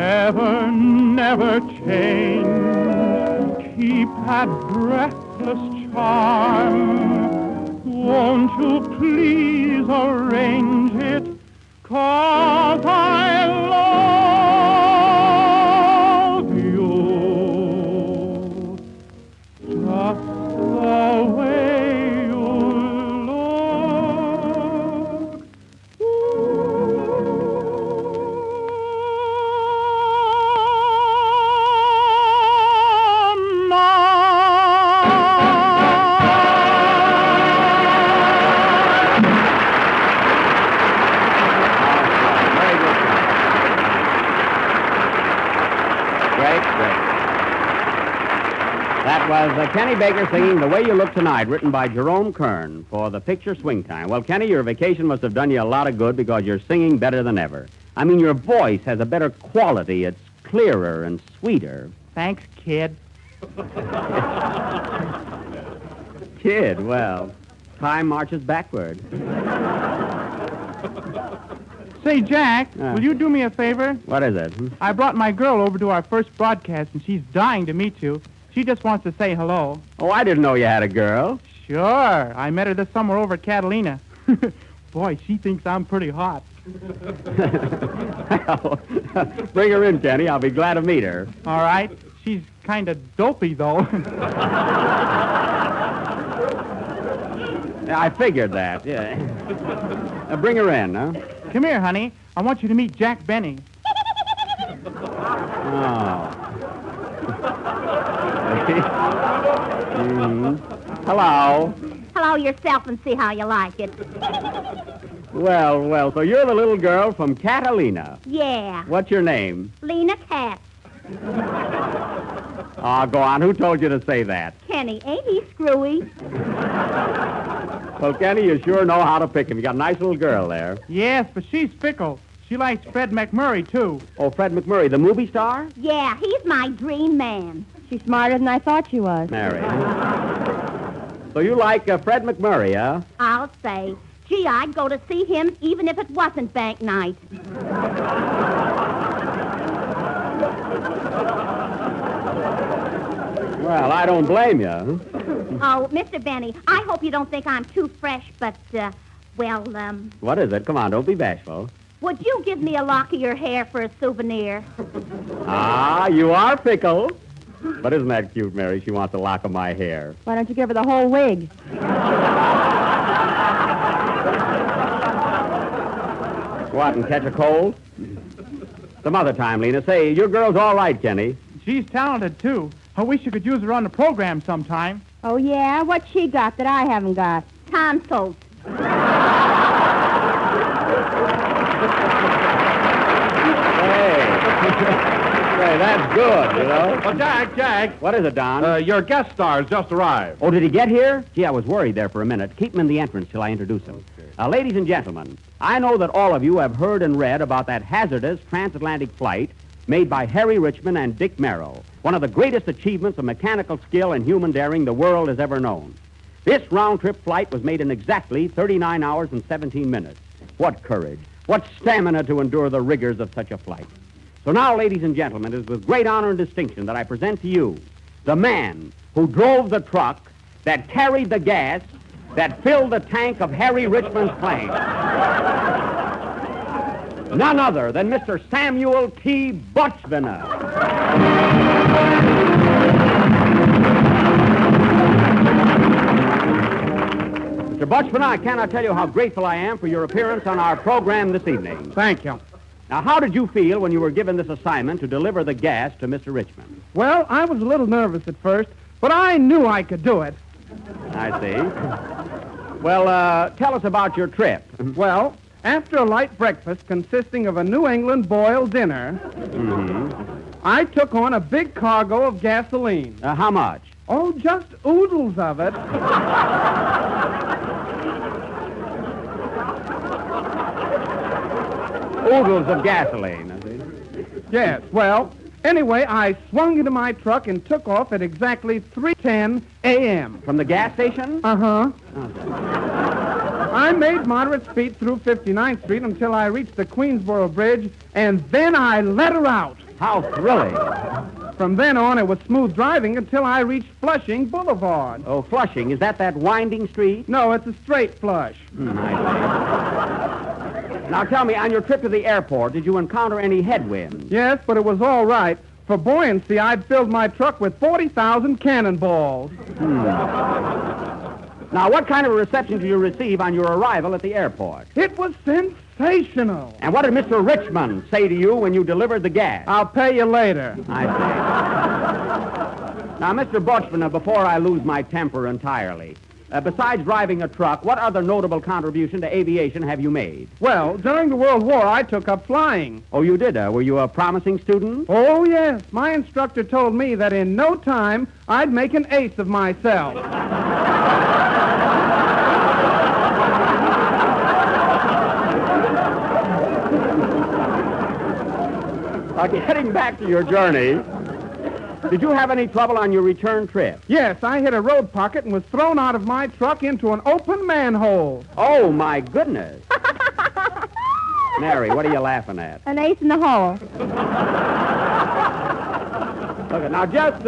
Lovely, never change. Keep that breathless charm. Won't you please arrange it? 'Cause I love you just the way you look. That was Kenny Baker singing The Way You Look Tonight, written by Jerome Kern for the picture Swing Time. Well, Kenny, your vacation must have done you a lot of good because you're singing better than ever. I mean, your voice has a better quality. It's clearer and sweeter. Thanks, kid. Kid, well, time marches backward. Say, Jack, will you do me a favor? What is it? I brought my girl over to our first broadcast, and she's dying to meet you. She just wants to say hello. Oh, I didn't know you had a girl. Sure. I met her this summer over at Catalina. Boy, she thinks I'm pretty hot. Well, bring her in, Kenny. I'll be glad to meet her. All right. She's kind of dopey, though. I figured that, yeah. Bring her in, huh? Come here, honey. I want you to meet Jack Benny. Oh. Hello. Hello yourself and see how you like it. Well, so you're the little girl from Catalina. Yeah. What's your name? Lena Katz. Oh, go on. Who told you to say that? Kenny, ain't he screwy? Well, Kenny, you sure know how to pick him. You got a nice little girl there. Yes, but she's fickle. She likes Fred McMurray, too. Oh, Fred McMurray, the movie star? Yeah, he's my dream man. She's smarter than I thought she was. Mary. So you like Fred McMurray, huh? I'll say. Gee, I'd go to see him even if it wasn't bank night. Well, I don't blame you. Oh, Mr. Benny, I hope you don't think I'm too fresh, but, What is it? Come on, don't be bashful. would you give me a lock of your hair for a souvenir? Ah, you are fickle. But isn't that cute, Mary? She wants a lock of my hair. Why don't you give her the whole wig? What, and catch a cold? Some other time, Lena. Say, your girl's all right, Kenny. She's talented, too. I wish you could use her on the program sometime. Oh, yeah? What's she got that I haven't got? Tonsils. Hey, that's good, you know. Well, Jack. What is it, Don? Your guest star's just arrived. Oh, did he get here? Gee, I was worried there for a minute. Keep him in the entrance till I introduce him. Ladies and gentlemen, I know that all of you have heard and read about that hazardous transatlantic flight made by Harry Richmond and Dick Merrill, one of the greatest achievements of mechanical skill and human daring the world has ever known. This round-trip flight was made in exactly 39 hours and 17 minutes. What courage, what stamina to endure the rigors of such a flight. So now, ladies and gentlemen, it is with great honor and distinction that I present to you the man who drove the truck that carried the gas that filled the tank of Harry Richmond's plane. None other than Mr. Samuel T. Butchviner. Butchman, I cannot tell you how grateful I am for your appearance on our program this evening. Thank you. Now, how did you feel when you were given this assignment to deliver the gas to Mr. Richmond? Well, I was a little nervous at first, but I knew I could do it. I see. Well, tell us about your trip. Well, after a light breakfast consisting of a New England boiled dinner, I took on a big cargo of gasoline. How much? Oh, just oodles of it. Oodles of gasoline. Yes, well, anyway, I swung into my truck and took off at exactly 3:10 a.m. From the gas station? Uh-huh. I made moderate speed through 59th Street until I reached the Queensboro Bridge, and then I let her out. How thrilling. From then on, it was smooth driving until I reached Flushing Boulevard. Oh, Flushing. Is that winding street? No, it's a straight flush. Now, tell me, on your trip to the airport, did you encounter any headwinds? Yes, but it was all right. For buoyancy, I'd filled my truck with 40,000 cannonballs. Now, what kind of a reception did you receive on your arrival at the airport? It was sensational. And what did Mr. Richmond say to you when you delivered the gas? I'll pay you later. I see. Now, Mr. Butchman, before I lose my temper entirely, besides driving a truck, what other notable contribution to aviation have you made? Well, during the World War, I took up flying. Oh, you did? Were you a promising student? Oh, yes. My instructor told me that in no time, I'd make an ace of myself. Getting back to your journey, did you have any trouble on your return trip? Yes, I hit a road pocket and was thrown out of my truck into an open manhole. Oh, my goodness. Mary, what are you laughing at? An ace in the hole. Okay, now just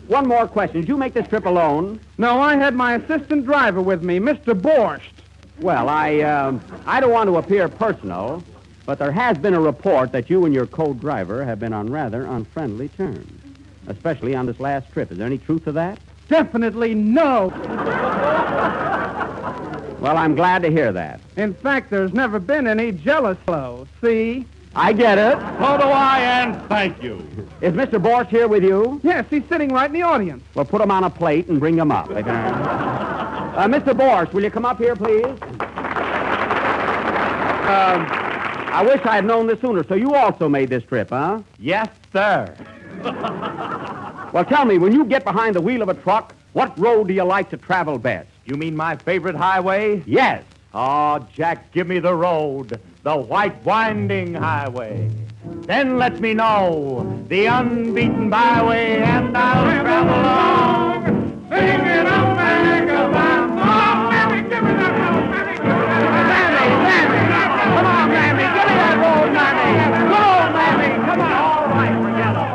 one more question. Did you make this trip alone? No, I had my assistant driver with me, Mr. Borscht. Well, I don't want to appear personal, but there has been a report that you and your co-driver have been on rather unfriendly terms, especially on this last trip. Is there any truth to that? Definitely no. Well, I'm glad to hear that. In fact, there's never been any jealous flow. See? I get it. So do I, and thank you. Is Mr. Borscht here with you? Yes, he's sitting right in the audience. Well, put him on a plate and bring him up. Mr. Borscht, will you come up here, please? I wish I had known this sooner. So you also made this trip, huh? Yes, sir. Well, tell me, when you get behind the wheel of a truck, what road do you like to travel best? You mean my favorite highway? Yes. Oh, Jack, give me the road, the white winding highway. Then let me know the unbeaten byway, and I'll travel along, singing a vagabond song. Mammy, give me that road, Mammy, give me that road. Mammy, come on, Mammy, give me that road, Mammy. Go, Mammy, come on. All right, forget it.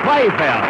Play, Phil.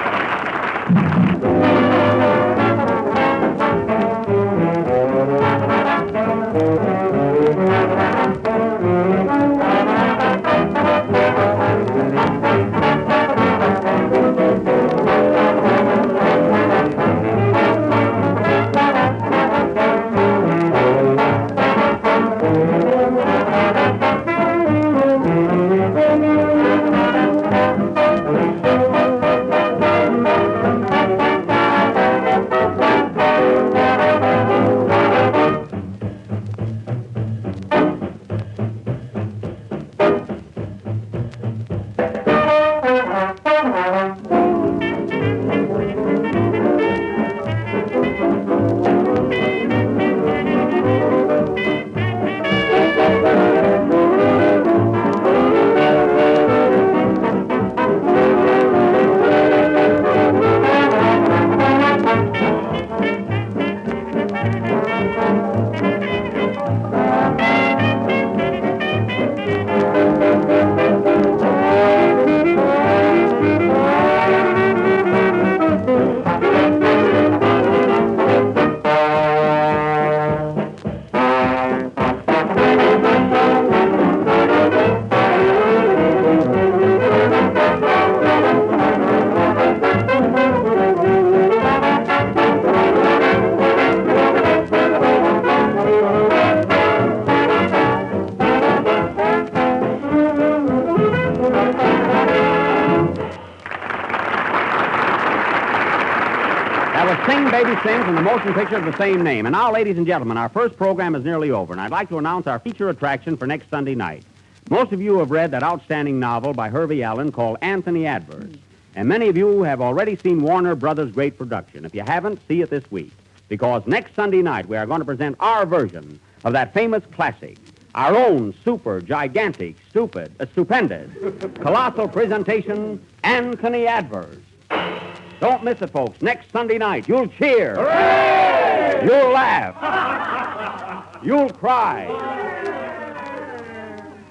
That was Sing Baby Sing from the motion picture of the same name. And now, ladies and gentlemen, our first program is nearly over, and I'd like to announce our feature attraction for next Sunday night. Most of you have read that outstanding novel by Hervey Allen called Anthony Adverse. And many of you have already seen Warner Brothers' great production. If you haven't, see it this week. Because next Sunday night, we are going to present our version of that famous classic. Our own super, gigantic, stupendous, colossal presentation, Anthony Adverse. Don't miss it, folks. Next Sunday night, you'll cheer. Hooray! You'll laugh. You'll cry.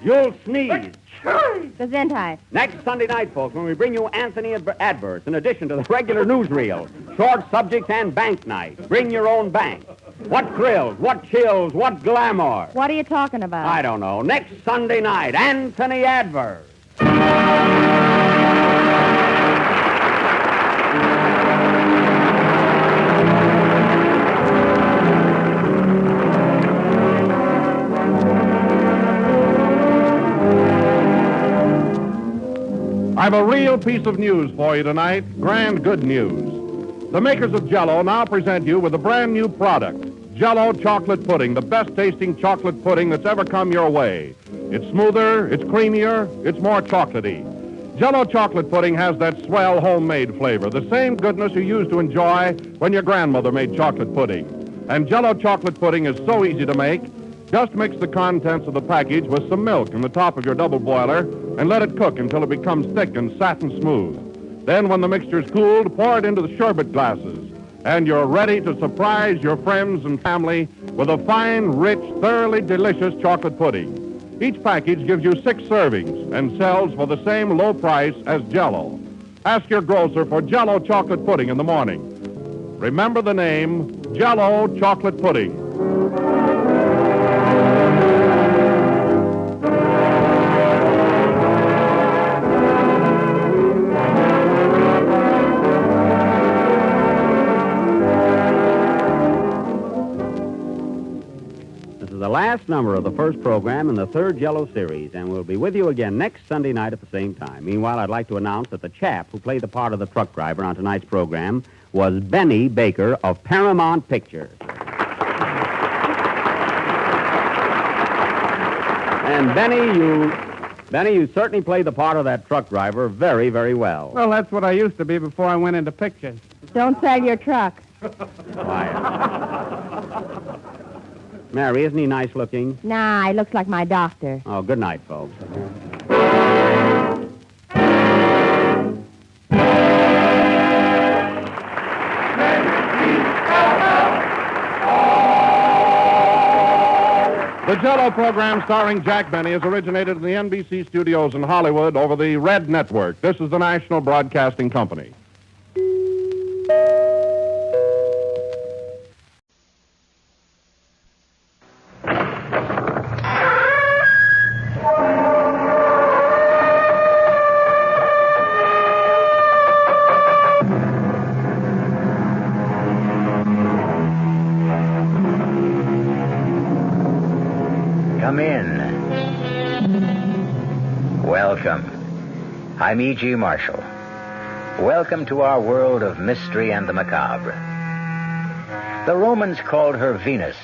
You'll sneeze. Gesundheit. Next Sunday night, folks, when we bring you Anthony Adverse, in addition to the regular newsreel, short subjects, and bank night. Bring your own bank. What thrills, what chills, what glamour. What are you talking about? I don't know. Next Sunday night, Anthony Adverse. I've a real piece of news for you tonight. Grand good news. The makers of Jell-O now present you with a brand new product. Jell-O chocolate pudding, the best tasting chocolate pudding that's ever come your way. It's smoother, it's creamier, it's more chocolatey. Jell-O chocolate pudding has that swell homemade flavor, the same goodness you used to enjoy when your grandmother made chocolate pudding. And Jell-O chocolate pudding is so easy to make. Just mix the contents of the package with some milk in the top of your double boiler and let it cook until it becomes thick and satin smooth. Then when the mixture's cooled, pour it into the sherbet glasses. And you're ready to surprise your friends and family with a fine, rich, thoroughly delicious chocolate pudding. Each package gives you 6 servings and sells for the same low price as Jell-O. Ask your grocer for Jell-O chocolate pudding in the morning. Remember the name, Jell-O chocolate pudding. The last number of the first program in the third Jell-O series, and we'll be with you again next Sunday night at the same time. Meanwhile, I'd like to announce that the chap who played the part of the truck driver on tonight's program was Benny Baker of Paramount Pictures. And Benny, you certainly played the part of that truck driver very, very well. Well, that's what I used to be before I went into pictures. Don't sell your truck. Mary, isn't he nice looking? Nah, he looks like my doctor. Oh, good night, folks. The Jell-O program starring Jack Benny has originated in the NBC studios in Hollywood over the Red Network. This is the National Broadcasting Company. Come in. Welcome. I'm E.G. Marshall. Welcome to our world of mystery and the macabre. The Romans called her Venus.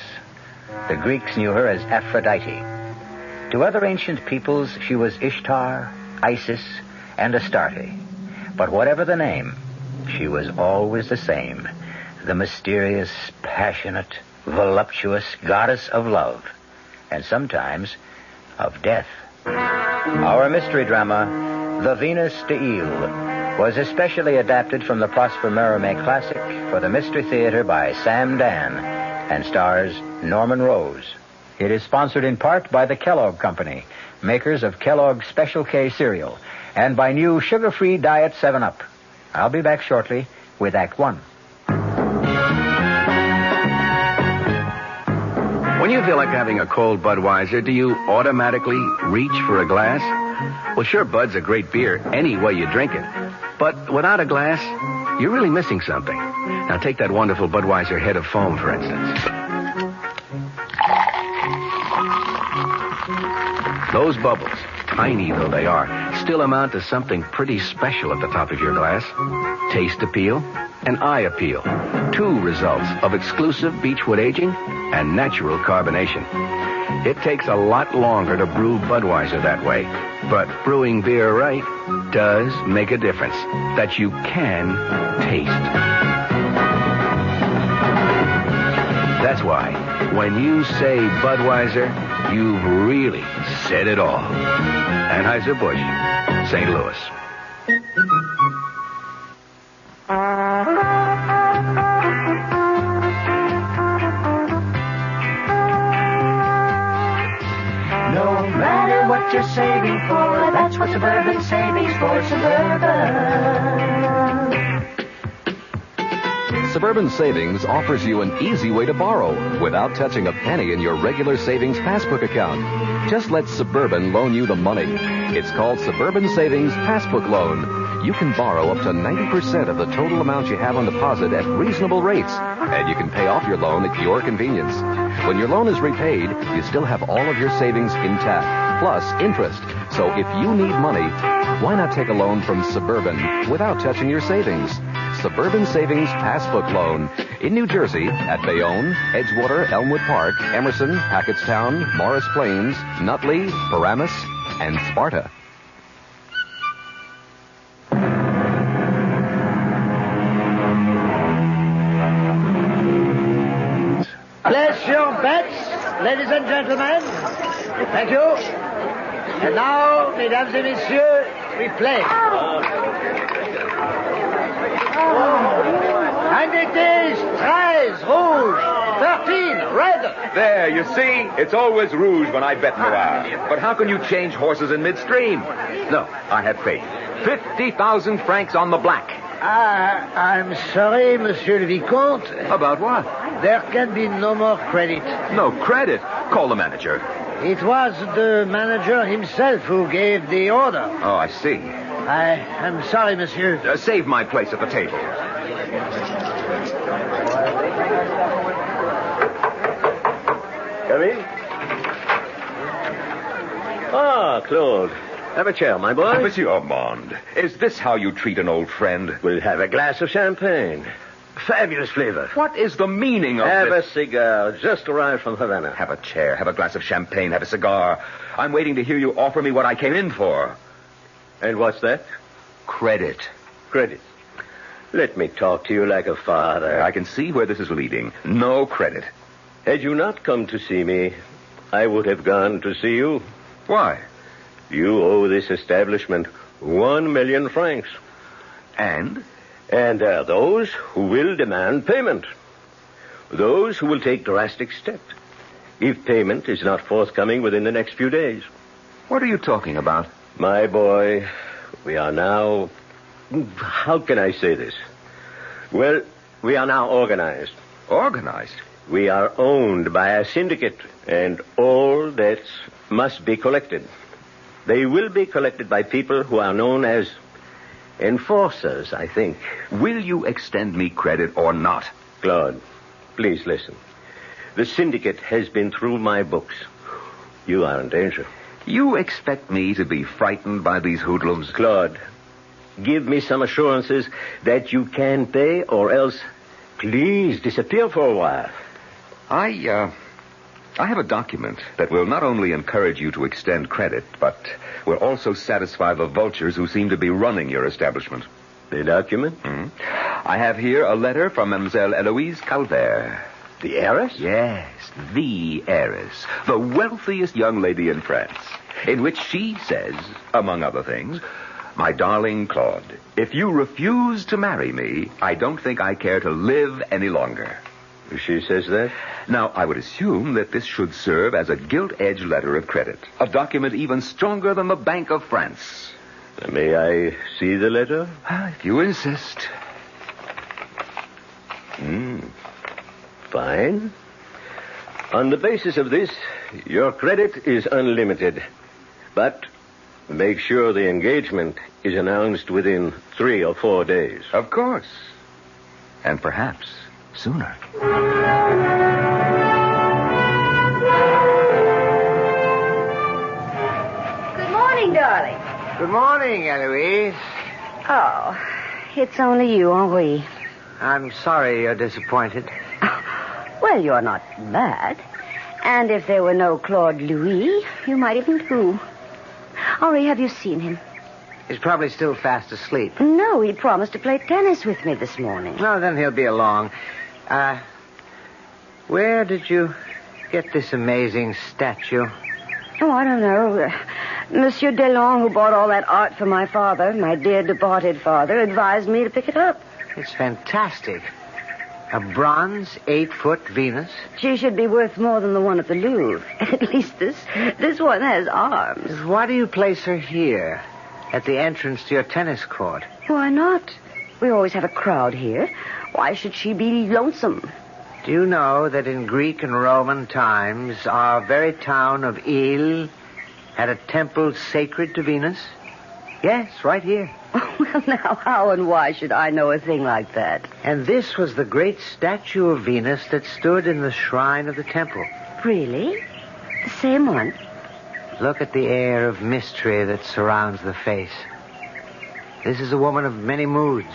The Greeks knew her as Aphrodite. To other ancient peoples, she was Ishtar, Isis, and Astarte. But whatever the name, she was always the same. The mysterious, passionate, voluptuous goddess of love. And sometimes of death. Our mystery drama, The Venus de Ile, was especially adapted from the Prosper Mérimée classic for the Mystery Theater by Sam Dan and stars Norman Rose. It is sponsored in part by the Kellogg Company, makers of Kellogg's Special K cereal, and by new sugar-free Diet 7-Up. I'll be back shortly with Act 1. When you feel like having a cold Budweiser, do you automatically reach for a glass? Well, sure, Bud's a great beer any way you drink it. But without a glass, you're really missing something. Now, take that wonderful Budweiser head of foam, for instance. Those bubbles, tiny though they are, still amount to something pretty special at the top of your glass. Taste appeal and eye appeal. 2 results of exclusive beechwood aging and natural carbonation. It takes a lot longer to brew Budweiser that way, but brewing beer right does make a difference that you can taste. That's why, when you say Budweiser, you've really said it all. Anheuser-Busch, St. Louis. No matter what you're saving for, that's what Suburban Savings for Suburban. Suburban Savings offers you an easy way to borrow without touching a penny in your regular savings passbook account. Just let Suburban loan you the money. It's called Suburban Savings Passbook Loan. You can borrow up to 90% of the total amount you have on deposit at reasonable rates, and you can pay off your loan at your convenience. When your loan is repaid, you still have all of your savings intact, plus interest. So if you need money, why not take a loan from Suburban without touching your savings? Suburban Savings Passbook Loan in New Jersey at Bayonne, Edgewater, Elmwood Park, Emerson, Hackettstown, Morris Plains, Nutley, Paramus, and Sparta. Place your bets, ladies and gentlemen. Thank you. And now, mesdames et messieurs, we play. And it is 13 rouge, 13 red. There, you see? It's always rouge when I bet noir. But how can you change horses in midstream? No, I have faith. 50,000 francs on the black. I'm sorry, Monsieur le Vicomte. About what? There can be no more credit. No credit? Call the manager. It was the manager himself who gave the order. Oh, I see. I'm sorry, monsieur. Save my place at the table. Come in. Ah, Claude. Have a chair, my boy. Monsieur Armand, is this how you treat an old friend? We'll have a glass of champagne. Fabulous flavor. What is the meaning of Have this? a cigar. Just arrived from Havana. Have a chair, have a glass of champagne, have a cigar. I'm waiting to hear you offer me what I came in for. And what's that? Credit. Credit. Let me talk to you like a father. I can see where this is leading. No credit. Had you not come to see me, I would have gone to see you. Why? You owe this establishment 1 million francs. And? And there are those who will demand payment. Those who will take drastic steps if payment is not forthcoming within the next few days. What are you talking about? My boy, we are now... How can I say this? Well, we are now organized. Organized? We are owned by a syndicate, and all debts must be collected. They will be collected by people who are known as enforcers, I think. Will you extend me credit or not? Claude, please listen. The syndicate has been through my books. You are in danger. You expect me to be frightened by these hoodlums? Claude, give me some assurances that you can pay, or else please disappear for a while. I have a document that will not only encourage you to extend credit, but will also satisfy the vultures who seem to be running your establishment. The document? Mm-hmm. I have here a letter from Mademoiselle Eloise Calvert. The heiress? Yes, the heiress. The wealthiest young lady in France. In which she says, among other things, "My darling Claude, if you refuse to marry me, I don't think I care to live any longer." She says that? Now, I would assume that this should serve as a gilt-edged letter of credit. A document even stronger than the Bank of France. May I see the letter? If you insist. Fine. On the basis of this, your credit is unlimited. But make sure the engagement is announced within 3 or 4 days. Of course. And perhaps sooner. Good morning, darling. Good morning, Eloise. Oh, it's only you, Henri. I'm sorry you're disappointed. Well, you're not bad. And if there were no Claude Louis, you might even do. Henri, have you seen him? He's probably still fast asleep. No, he promised to play tennis with me this morning. No, then he'll be along. Where did you get this amazing statue? Oh, I don't know. Monsieur Delon, who bought all that art for my father, my dear departed father, advised me to pick it up. It's fantastic. A bronze 8-foot Venus. She should be worth more than the one at the Louvre. At least this one has arms. Why do you place her here, at the entrance to your tennis court? Why not? We always have a crowd here. Why should she be lonesome? Do you know that in Greek and Roman times, our very town of Eyre had a temple sacred to Venus? Yes, right here. Well, now, how and why should I know a thing like that? And this was the great statue of Venus that stood in the shrine of the temple. Really? The same one? Look at the air of mystery that surrounds the face. This is a woman of many moods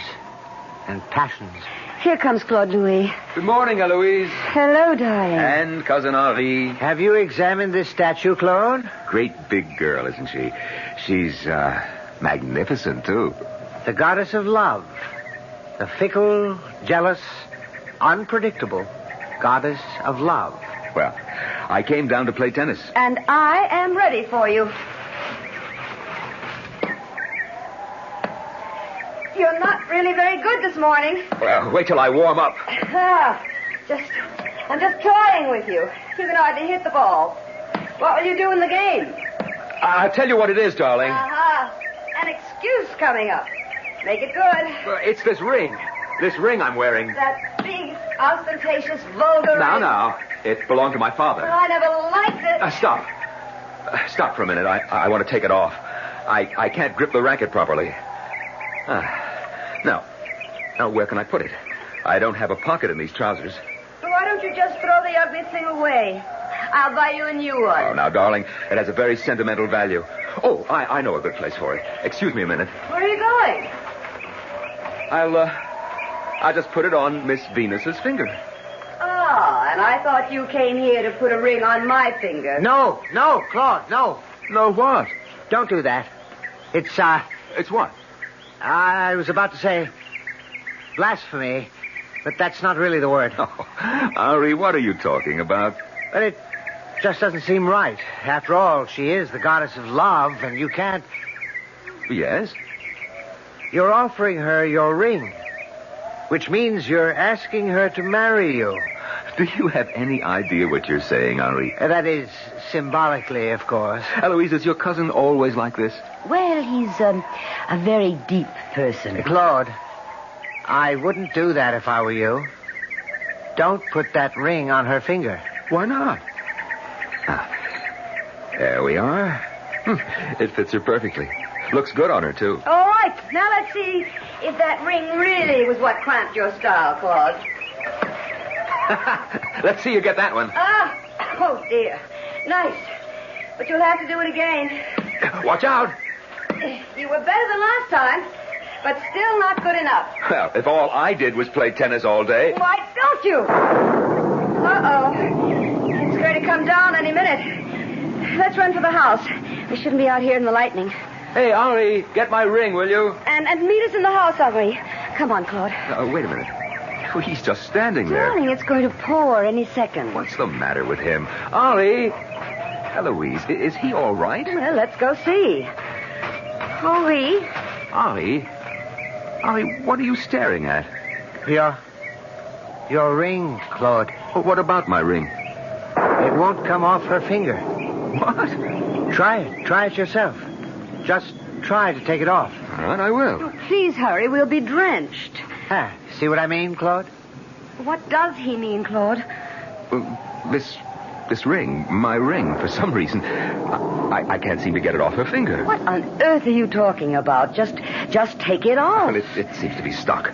and passions. Here comes Claude Louis. Good morning, Eloise. Hello, darling. And Cousin Henri. Have you examined this statue, Claude? Great big girl, isn't she? She's, magnificent, too. The goddess of love. The fickle, jealous, unpredictable goddess of love. Well, I came down to play tennis. And I am ready for you. You're not really very good this morning. Well, wait till I warm up. I'm just toying with you. You can hardly hit the ball. What will you do in the game? I'll tell you what it is, darling. An excuse coming up. Make it good. Well, it's this ring. This ring I'm wearing. That big, ostentatious, vulgar ring. Now. It belonged to my father. Well, I never liked it. Stop. Stop for a minute. I want to take it off. I can't grip the racket properly. Now, where can I put it? I don't have a pocket in these trousers. So why don't you just throw the ugly thing away? I'll buy you a new one. Oh, now, darling, it has a very sentimental value. Oh, I know a good place for it. Excuse me a minute. Where are you going? I'll just put it on Miss Venus's finger. And I thought you came here to put a ring on my finger. No, Claude, no. No what? Don't do that. It's what? I was about to say blasphemy, but that's not really the word. Oh, Henri, what are you talking about? But it just doesn't seem right. After all, she is the goddess of love, and you can't... Yes? You're offering her your ring, which means you're asking her to marry you. Do you have any idea what you're saying, Henri? That is, symbolically, of course. Eloise, is your cousin always like this? Well, he's a very deep person. Claude, I wouldn't do that if I were you. Don't put that ring on her finger. Why not? There we are. It fits her perfectly. Looks good on her, too. All right. Now let's see if that ring really was what cramped your style, Claude. Let's see you get that one. Oh, dear. Nice. But you'll have to do it again. Watch out. You were better than last time, but still not good enough. Well, if all I did was play tennis all day... Why don't you? Uh-oh. It's going to come down any minute. Let's run for the house. We shouldn't be out here in the lightning. Hey, Henri, get my ring, will you? And meet us in the house, Henri. Come on, Claude. Wait a minute. Oh, he's just standing there. Darling, it's going to pour any second. What's the matter with him? Henri! Eloise, is he all right? Well, let's go see. Henri? Henri, what are you staring at? Your ring, Claude. Well, what about my ring? It won't come off her finger. What? Try it. Try it yourself. Just try to take it off. All right, I will. Oh, please hurry. We'll be drenched. See what I mean, Claude? What does he mean, Claude? This ring, my ring, for some reason, I can't seem to get it off her finger. What on earth are you talking about? Just take it off. Well, it seems to be stuck.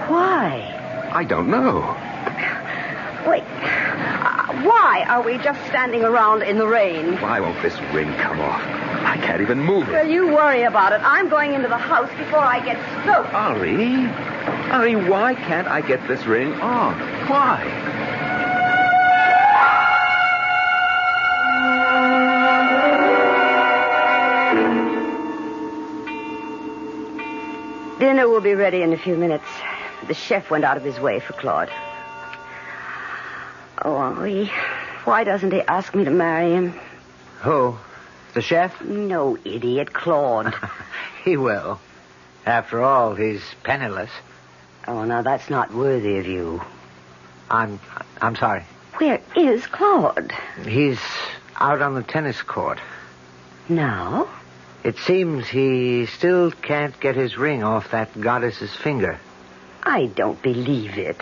Why? I don't know. Wait. Why are we just standing around in the rain? Why won't this ring come off? I can't can't even move Well, it. you worry about it. I'm going into the house before I get soaked. Ari, why can't I get this ring on? Why? Dinner will be ready in a few minutes. The chef went out of his way for Claude. Oh, Henri, why doesn't he ask me to marry him? Who? The chef? No, idiot, Claude. He will. After all, he's penniless. Oh, now that's not worthy of you. I'm sorry. Where is Claude? He's out on the tennis court. No? It seems he still can't get his ring off that goddess's finger. I don't believe it.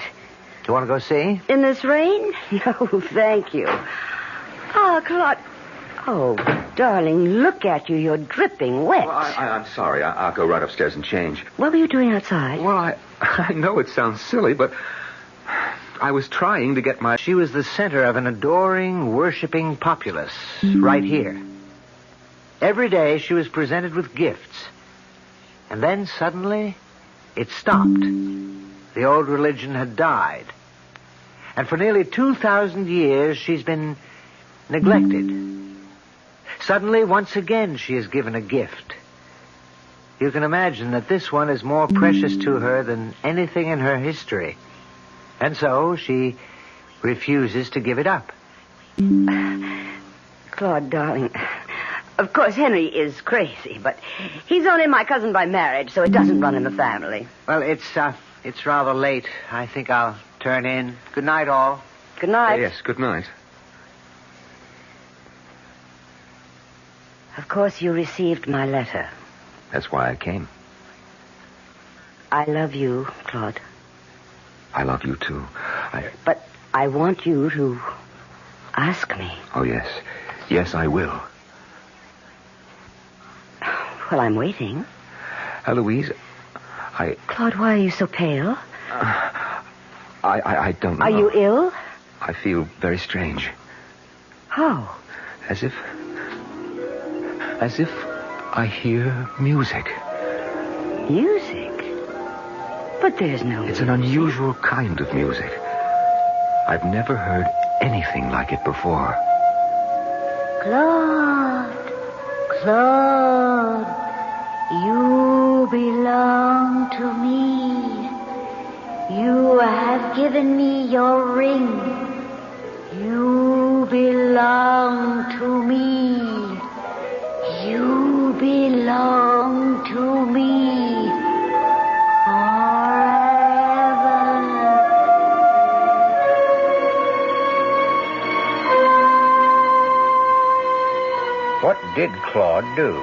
You want to go see? In this rain? No, thank you. Oh, Claude. Oh, darling, look at you. You're dripping wet. Well, I'm sorry. I'll go right upstairs and change. What were you doing outside? Well, I know it sounds silly, but I was trying to get my... She was the center of an adoring, worshipping populace right here. Every day she was presented with gifts. And then suddenly it stopped. The old religion had died. And for nearly 2,000 years she's been neglected. Suddenly, once again, she is given a gift. You can imagine that this one is more precious to her than anything in her history. And so she refuses to give it up. Claude, darling, of course Henry is crazy, but he's only my cousin by marriage, so it doesn't run in the family. Well, it's rather late. I think I'll turn in. Good night, all. Good night. Yes, good night. Of course you received my letter. That's why I came. I love you, Claude. I love you, too. But I want you to ask me. Oh, yes. Yes, I will. Well, I'm waiting. Louise, Claude, why are you so pale? I don't know. Are you ill? I feel very strange. How? As if I hear music. Music? But there's no... It's an unusual kind of music. I've never heard anything like it before. Claude, Claude, you belong to me. You have given me your ring. You belong to me. You belong to me forever. What did Claude do?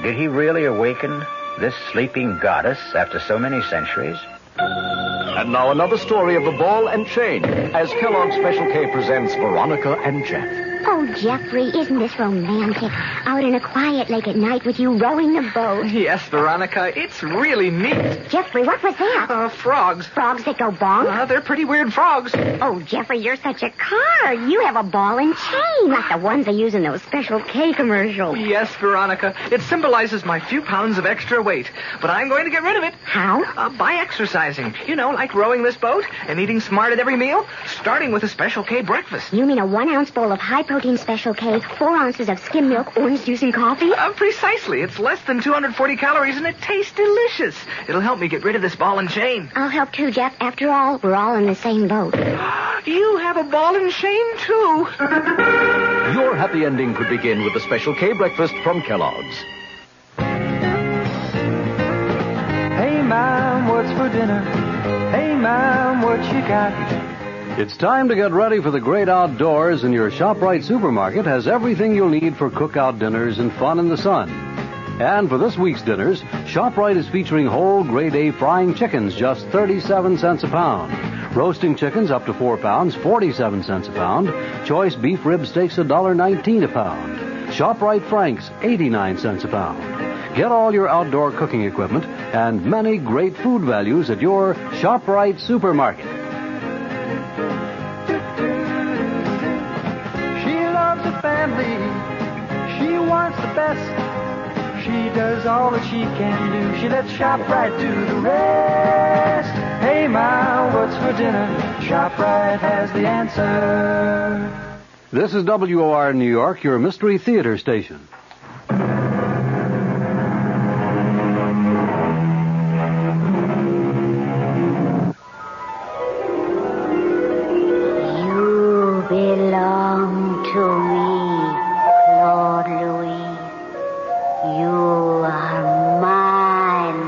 Did he really awaken this sleeping goddess after so many centuries? And now another story of the ball and chain as Kellogg's Special K presents Veronica and Jeff. Oh, Jeffrey, isn't this romantic? Out in a quiet lake at night with you rowing the boat. Yes, Veronica, it's really neat. Jeffrey, what was that? Frogs. Frogs that go bonk? They're pretty weird frogs. Oh, Jeffrey, you're such a car. You have a ball and chain, like the ones they use in those Special K commercials. Yes, Veronica, it symbolizes my few pounds of extra weight. But I'm going to get rid of it. How? By exercising. You know, like rowing this boat and eating smart at every meal, starting with a Special K breakfast. You mean a 1-ounce bowl of high-protein Special K, 4 ounces of skim milk, orange juice, and coffee? Precisely. It's less than 240 calories, and it tastes delicious. It'll help me get rid of this ball and chain. I'll help too, Jeff. After all, we're all in the same boat. You have a ball and chain, too. Your happy ending could begin with the Special K breakfast from Kellogg's. Hey, Mom, what's for dinner? Hey, Mom, what you got? It's time to get ready for the great outdoors, and your ShopRite supermarket has everything you'll need for cookout dinners and fun in the sun. And for this week's dinners, ShopRite is featuring whole grade A frying chickens, just 37 cents a pound. Roasting chickens up to 4 pounds, 47 cents a pound. Choice beef rib steaks, $1.19 a pound. ShopRite Franks, 89 cents a pound. Get all your outdoor cooking equipment and many great food values at your ShopRite supermarket. She loves her family. She wants wants the best. She does all that she can do. She lets ShopRite do the rest. Hey, Ma, what's for dinner? ShopRite has the answer. This is WOR New York, your Mystery Theater station. You belong to me, Claude Louis. You are mine.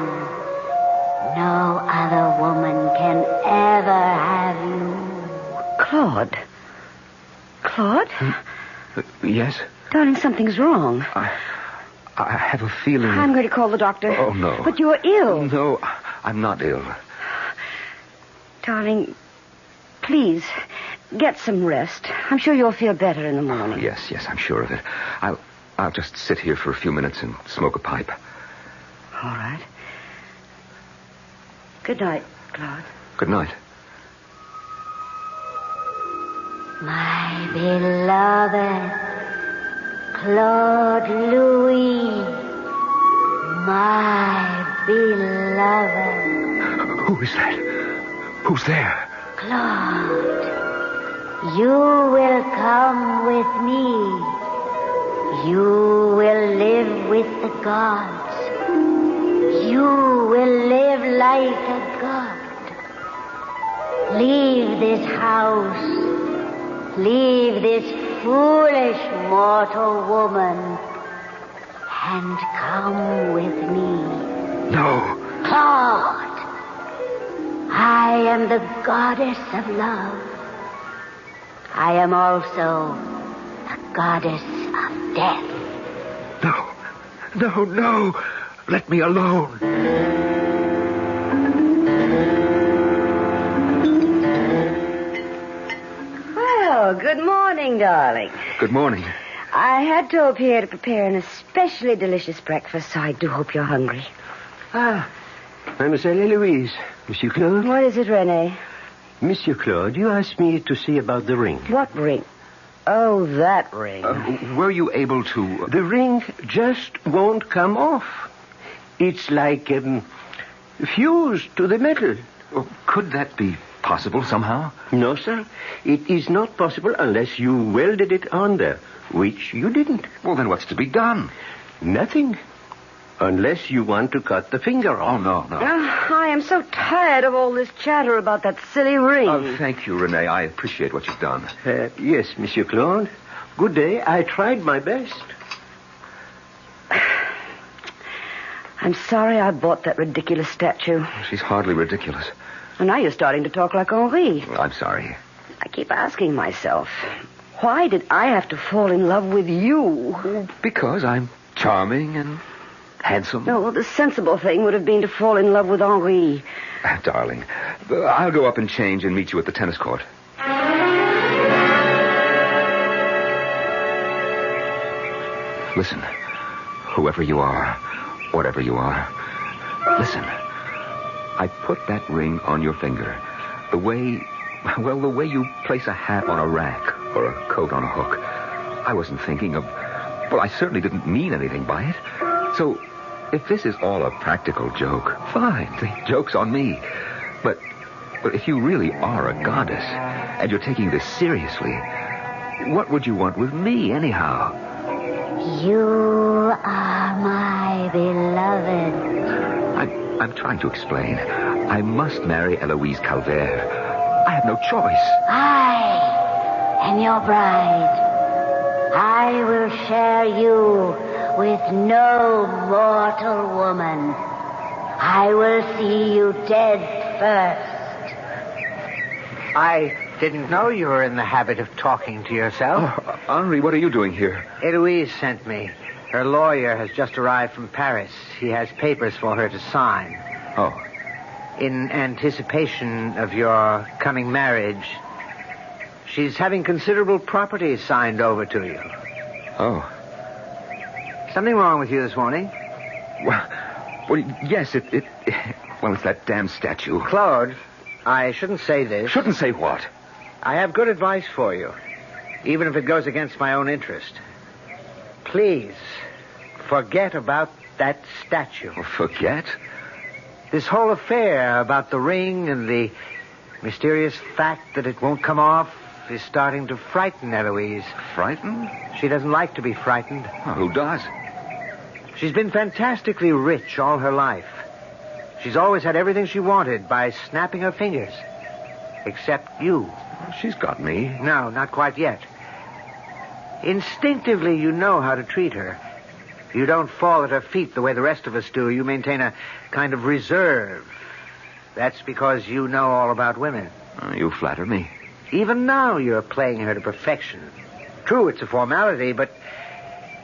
No other woman can ever have you. Claude? Claude? Yes? Darling, something's wrong. I have a feeling... I'm going to call the doctor. Oh, no. But you're ill. No, I'm not ill. Darling, please, get some rest. I'm sure you'll feel better in the morning. Yes, I'm sure of it. I'll just sit here for a few minutes and smoke a pipe. All right. Good night, Claude. Good night. My beloved Claude Louis. My beloved. Who is that? Who's there? Claude, you will come with me. You will live with the gods. You will live like a god. Leave this house. Leave this foolish mortal woman and come with me. No. Claude, I am the goddess of love. I am also the goddess of death. No. Let me alone. Well, good morning, darling. Good morning. I had to appear to prepare an especially delicious breakfast, so I do hope you're hungry. Mademoiselle Eloise. Monsieur Claude? What is it, René? Monsieur Claude, you asked me to see about the ring. What ring? Oh, that ring. Were you able to... The ring just won't come off. It's like fused to the metal. Oh, could that be possible somehow? No, sir. It is not possible unless you welded it on there, which you didn't. Well, then what's to be done? Nothing. Unless you want to cut the finger off. Oh, no. I am so tired of all this chatter about that silly ring. Oh, thank you, René. I appreciate what you've done. Yes, Monsieur Claude. Good day. I tried my best. I'm sorry I bought that ridiculous statue. She's hardly ridiculous. And now you're starting to talk like Henri. I'm sorry. I keep asking myself, why did I have to fall in love with you? Because I'm charming and handsome. No, the sensible thing would have been to fall in love with Henri. Darling, I'll go up and change and meet you at the tennis court. Listen, whoever you are, whatever you are, listen. I put that ring on your finger the way you place a hat on a rack or a coat on a hook. I wasn't thinking of... Well, I certainly didn't mean anything by it. So, if this is all a practical joke, fine. The joke's on me. But if you really are a goddess, and you're taking this seriously, what would you want with me, anyhow? You are my beloved. I'm trying to explain. I must marry Eloise Calvert. I have no choice. I am your bride. I will share you with no mortal woman. I will see you dead first. I didn't know you were in the habit of talking to yourself. Oh, Henri, what are you doing here? Eloise sent me. Her lawyer has just arrived from Paris. He has papers for her to sign. Oh. In anticipation of your coming marriage, she's having considerable property signed over to you. Oh. Something wrong with you this morning? Well, yes, well, it's that damn statue. Claude, I shouldn't say this. Shouldn't say what? I have good advice for you, even if it goes against my own interest. Please, forget about that statue. Forget? This whole affair about the ring and the mysterious fact that it won't come off is starting to frighten Eloise. Frightened? She doesn't like to be frightened. Well, who does? She's been fantastically rich all her life. She's always had everything she wanted by snapping her fingers. Except you. She's got me. No, not quite yet. Instinctively, you know how to treat her. You don't fall at her feet the way the rest of us do. You maintain a kind of reserve. That's because you know all about women. You flatter me. Even now, you're playing her to perfection. True, it's a formality, but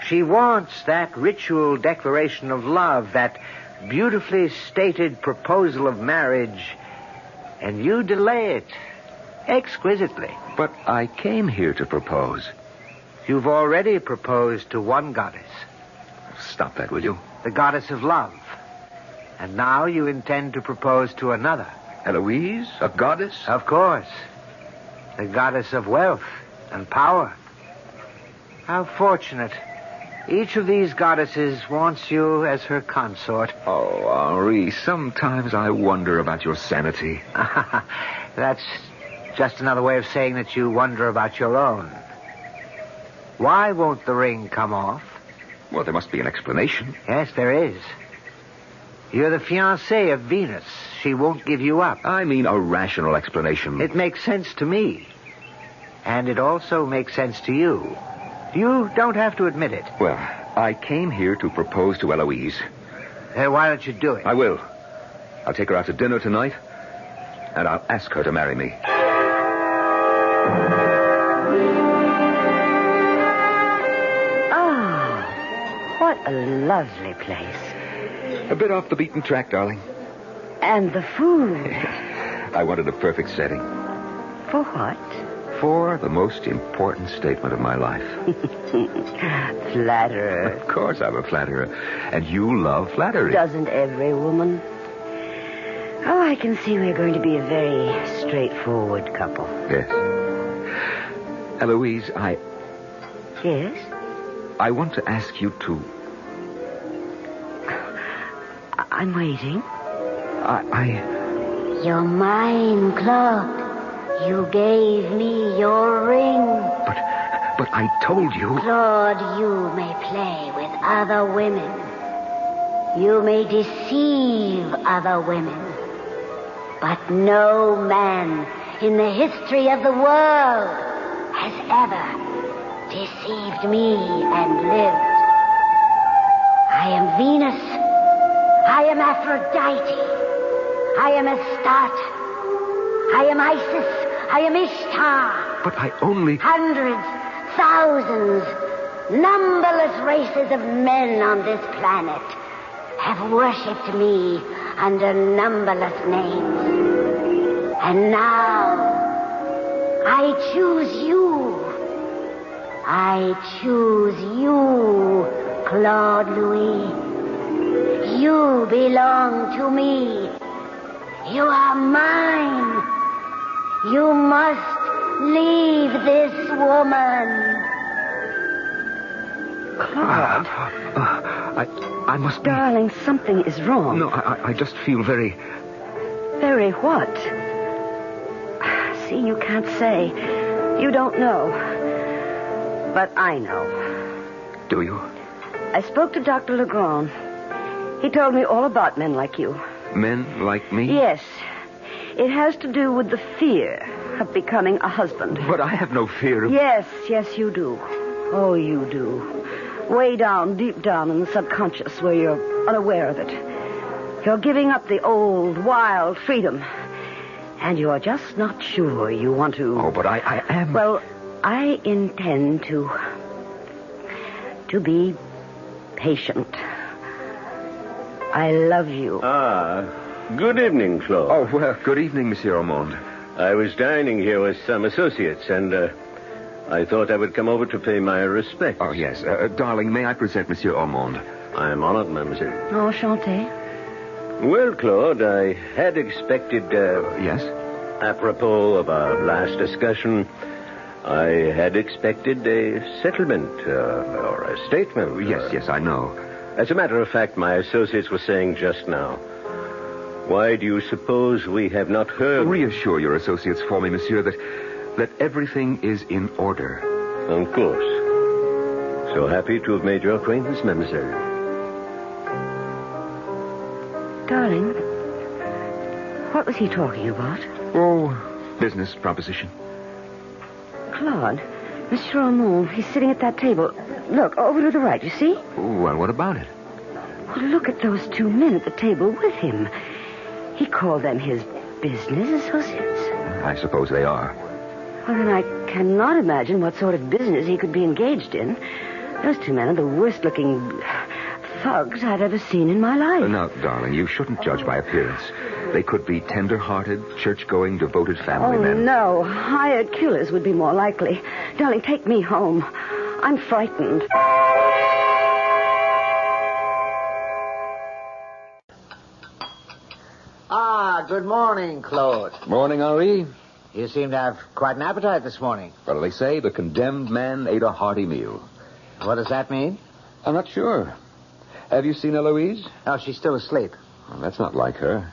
she wants that ritual declaration of love, that beautifully stated proposal of marriage, and you delay it exquisitely. But I came here to propose. You've already proposed to one goddess. Stop that, will you? The goddess of love. And now you intend to propose to another. Eloise? A goddess? Of course. The goddess of wealth and power. How fortunate. Each of these goddesses wants you as her consort. Oh, Henri, sometimes I wonder about your sanity. That's just another way of saying that you wonder about your own. Why won't the ring come off? Well, there must be an explanation. Yes, there is. You're the fiancé of Venus. She won't give you up. I mean a rational explanation. It makes sense to me. And it also makes sense to you. You don't have to admit it. Well, I came here to propose to Eloise. Then why don't you do it? I will. I'll take her out to dinner tonight, and I'll ask her to marry me. What a lovely place. A bit off the beaten track, darling. And the food. I wanted a perfect setting. For what? For the most important statement of my life. Flatterer. Of course I'm a flatterer. And you love flattery. Doesn't every woman? Oh, I can see we're going to be a very straightforward couple. Yes. Eloise, Yes? I want to ask you to... I'm waiting. You're mine, Claude. You gave me your ring. But I told you... Claude, you may play with other women. You may deceive other women. But no man in the history of the world has ever deceived me and lived. I am Venus. I am Aphrodite. I am Astarte. I am Isis. I am Ishtar. But I only... Hundreds, thousands, numberless races of men on this planet have worshipped me under numberless names. And now, I choose you. I choose you, Claude Louis. You belong to me. You are mine. You must leave this woman. Claude. I must... Darling, something is wrong. No, I just feel very... Very what? See, you can't say. You don't know. But I know. Do you? I spoke to Dr. Legrand. He told me all about men like you. Men like me? Yes. It has to do with the fear of becoming a husband. But I have no fear of... Yes, you do. Oh, you do. Way down, deep down in the subconscious where you're unaware of it. You're giving up the old, wild freedom. And you're just not sure you want to... Oh, but I am... Well, I intend to be patient. I love you. Good evening, Claude. Oh, well, good evening, Monsieur Armand. I was dining here with some associates, and I thought I would come over to pay my respects. Oh, yes. Darling, may I present Monsieur Armand? I am honored, mademoiselle. Enchanté. Well, Claude, I had expected... Yes? Apropos of our last discussion, I had expected a settlement or a statement. Yes, I know. As a matter of fact, my associates were saying just now. Why do you suppose we have not heard? Reassure your associates for me, monsieur, that everything is in order. Of course. So happy to have made your acquaintance, mademoiselle. Darling, what was he talking about? Oh, business proposition. Claude, Monsieur Armand, he's sitting at that table. Look, over to the right, you see? Well, what about it? Well, look at those two men at the table with him. He called them his business associates. I suppose they are. Well, then I cannot imagine what sort of business he could be engaged in. Those two men are the worst-looking thugs I've ever seen in my life. Now, darling, you shouldn't judge by appearance. They could be tender-hearted, church-going, devoted family men. Oh, no. Hired killers would be more likely. Darling, take me home. I'm frightened. Good morning, Claude. Morning, Henri. You seem to have quite an appetite this morning. What do they say? The condemned man ate a hearty meal. What does that mean? I'm not sure. Have you seen Eloise? No, she's still asleep. Well, that's not like her.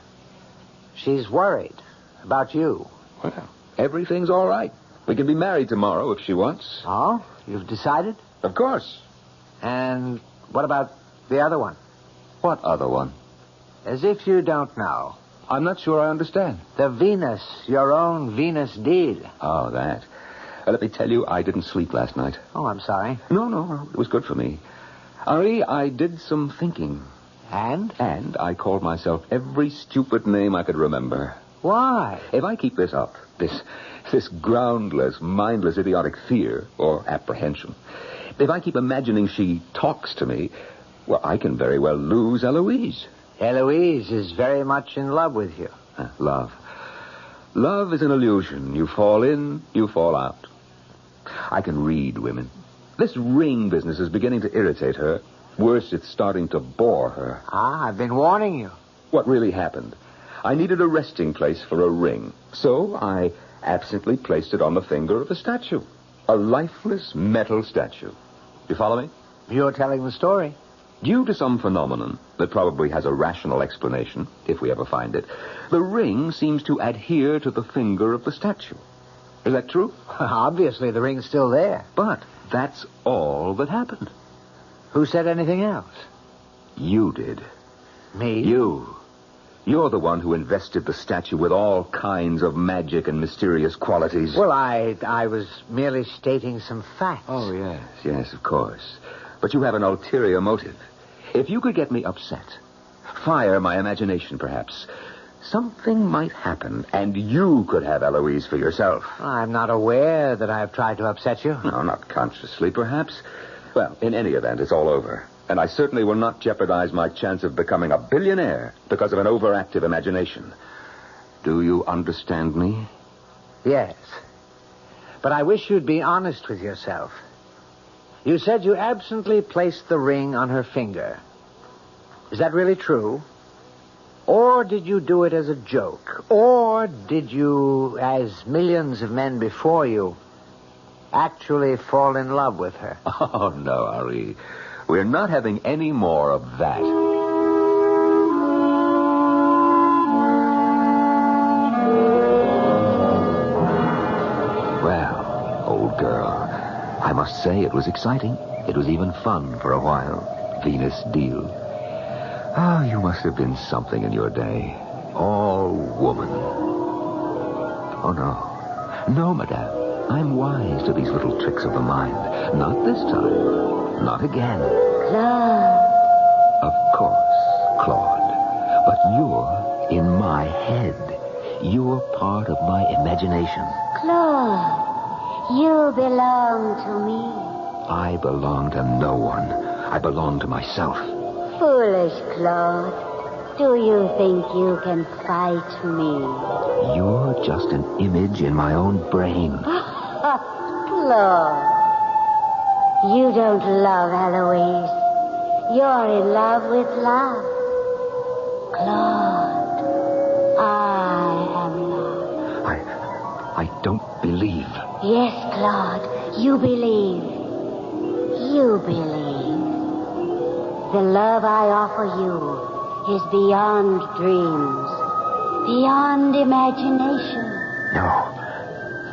She's worried about you. Well, everything's all right. We can be married tomorrow if she wants. Oh? You've decided? Of course. And what about the other one? What other one? As if you don't know. I'm not sure I understand. The Venus, your own Venus deal. Oh, that. Let me tell you, I didn't sleep last night. Oh, I'm sorry. No, it was good for me. Henri, I did some thinking. And? And I called myself every stupid name I could remember. Why? If I keep this up, this groundless, mindless, idiotic fear or apprehension, if I keep imagining she talks to me, well, I can very well lose Eloise. Eloise is very much in love with you. Love. Love is an illusion. You fall in, you fall out. I can read women. This ring business is beginning to irritate her. Worse, it's starting to bore her. I've been warning you. What really happened? I needed a resting place for a ring, so I absently placed it on the finger of a statue. A lifeless metal statue. You follow me? You're telling the story. Due to some phenomenon that probably has a rational explanation, if we ever find it, the ring seems to adhere to the finger of the statue. Is that true? Obviously, the ring's still there. But that's all that happened. Who said anything else? You did. Me? You. You're the one who invested the statue with all kinds of magic and mysterious qualities. Well, I was merely stating some facts. Oh, yes, of course. But you have an ulterior motive. If you could get me upset, fire my imagination, perhaps, something might happen, and you could have Eloise for yourself. I'm not aware that I've tried to upset you. No, not consciously, perhaps. Well, in any event, it's all over. And I certainly will not jeopardize my chance of becoming a billionaire because of an overactive imagination. Do you understand me? Yes. But I wish you'd be honest with yourself. You said you absently placed the ring on her finger. Is that really true? Or did you do it as a joke? Or did you, as millions of men before you, actually fall in love with her? Oh, no, Ari. We're not having any more of that. Well, old girl, I must say it was exciting. It was even fun for a while. Venus deal. Oh, you must have been something in your day. All woman. Oh, no. No, madame. I'm wise to these little tricks of the mind. Not this time. Not again. Claude. Of course, Claude. But you're in my head. You're part of my imagination. Claude, you belong to me. I belong to no one. I belong to myself. Foolish Claude. Do you think you can fight me? You're just an image in my own brain. Claude, you don't love Eloise. You're in love with love. Claude, I am love. I don't believe. Yes. Yes, Claude, you believe. You believe. The love I offer you is beyond dreams, beyond imagination.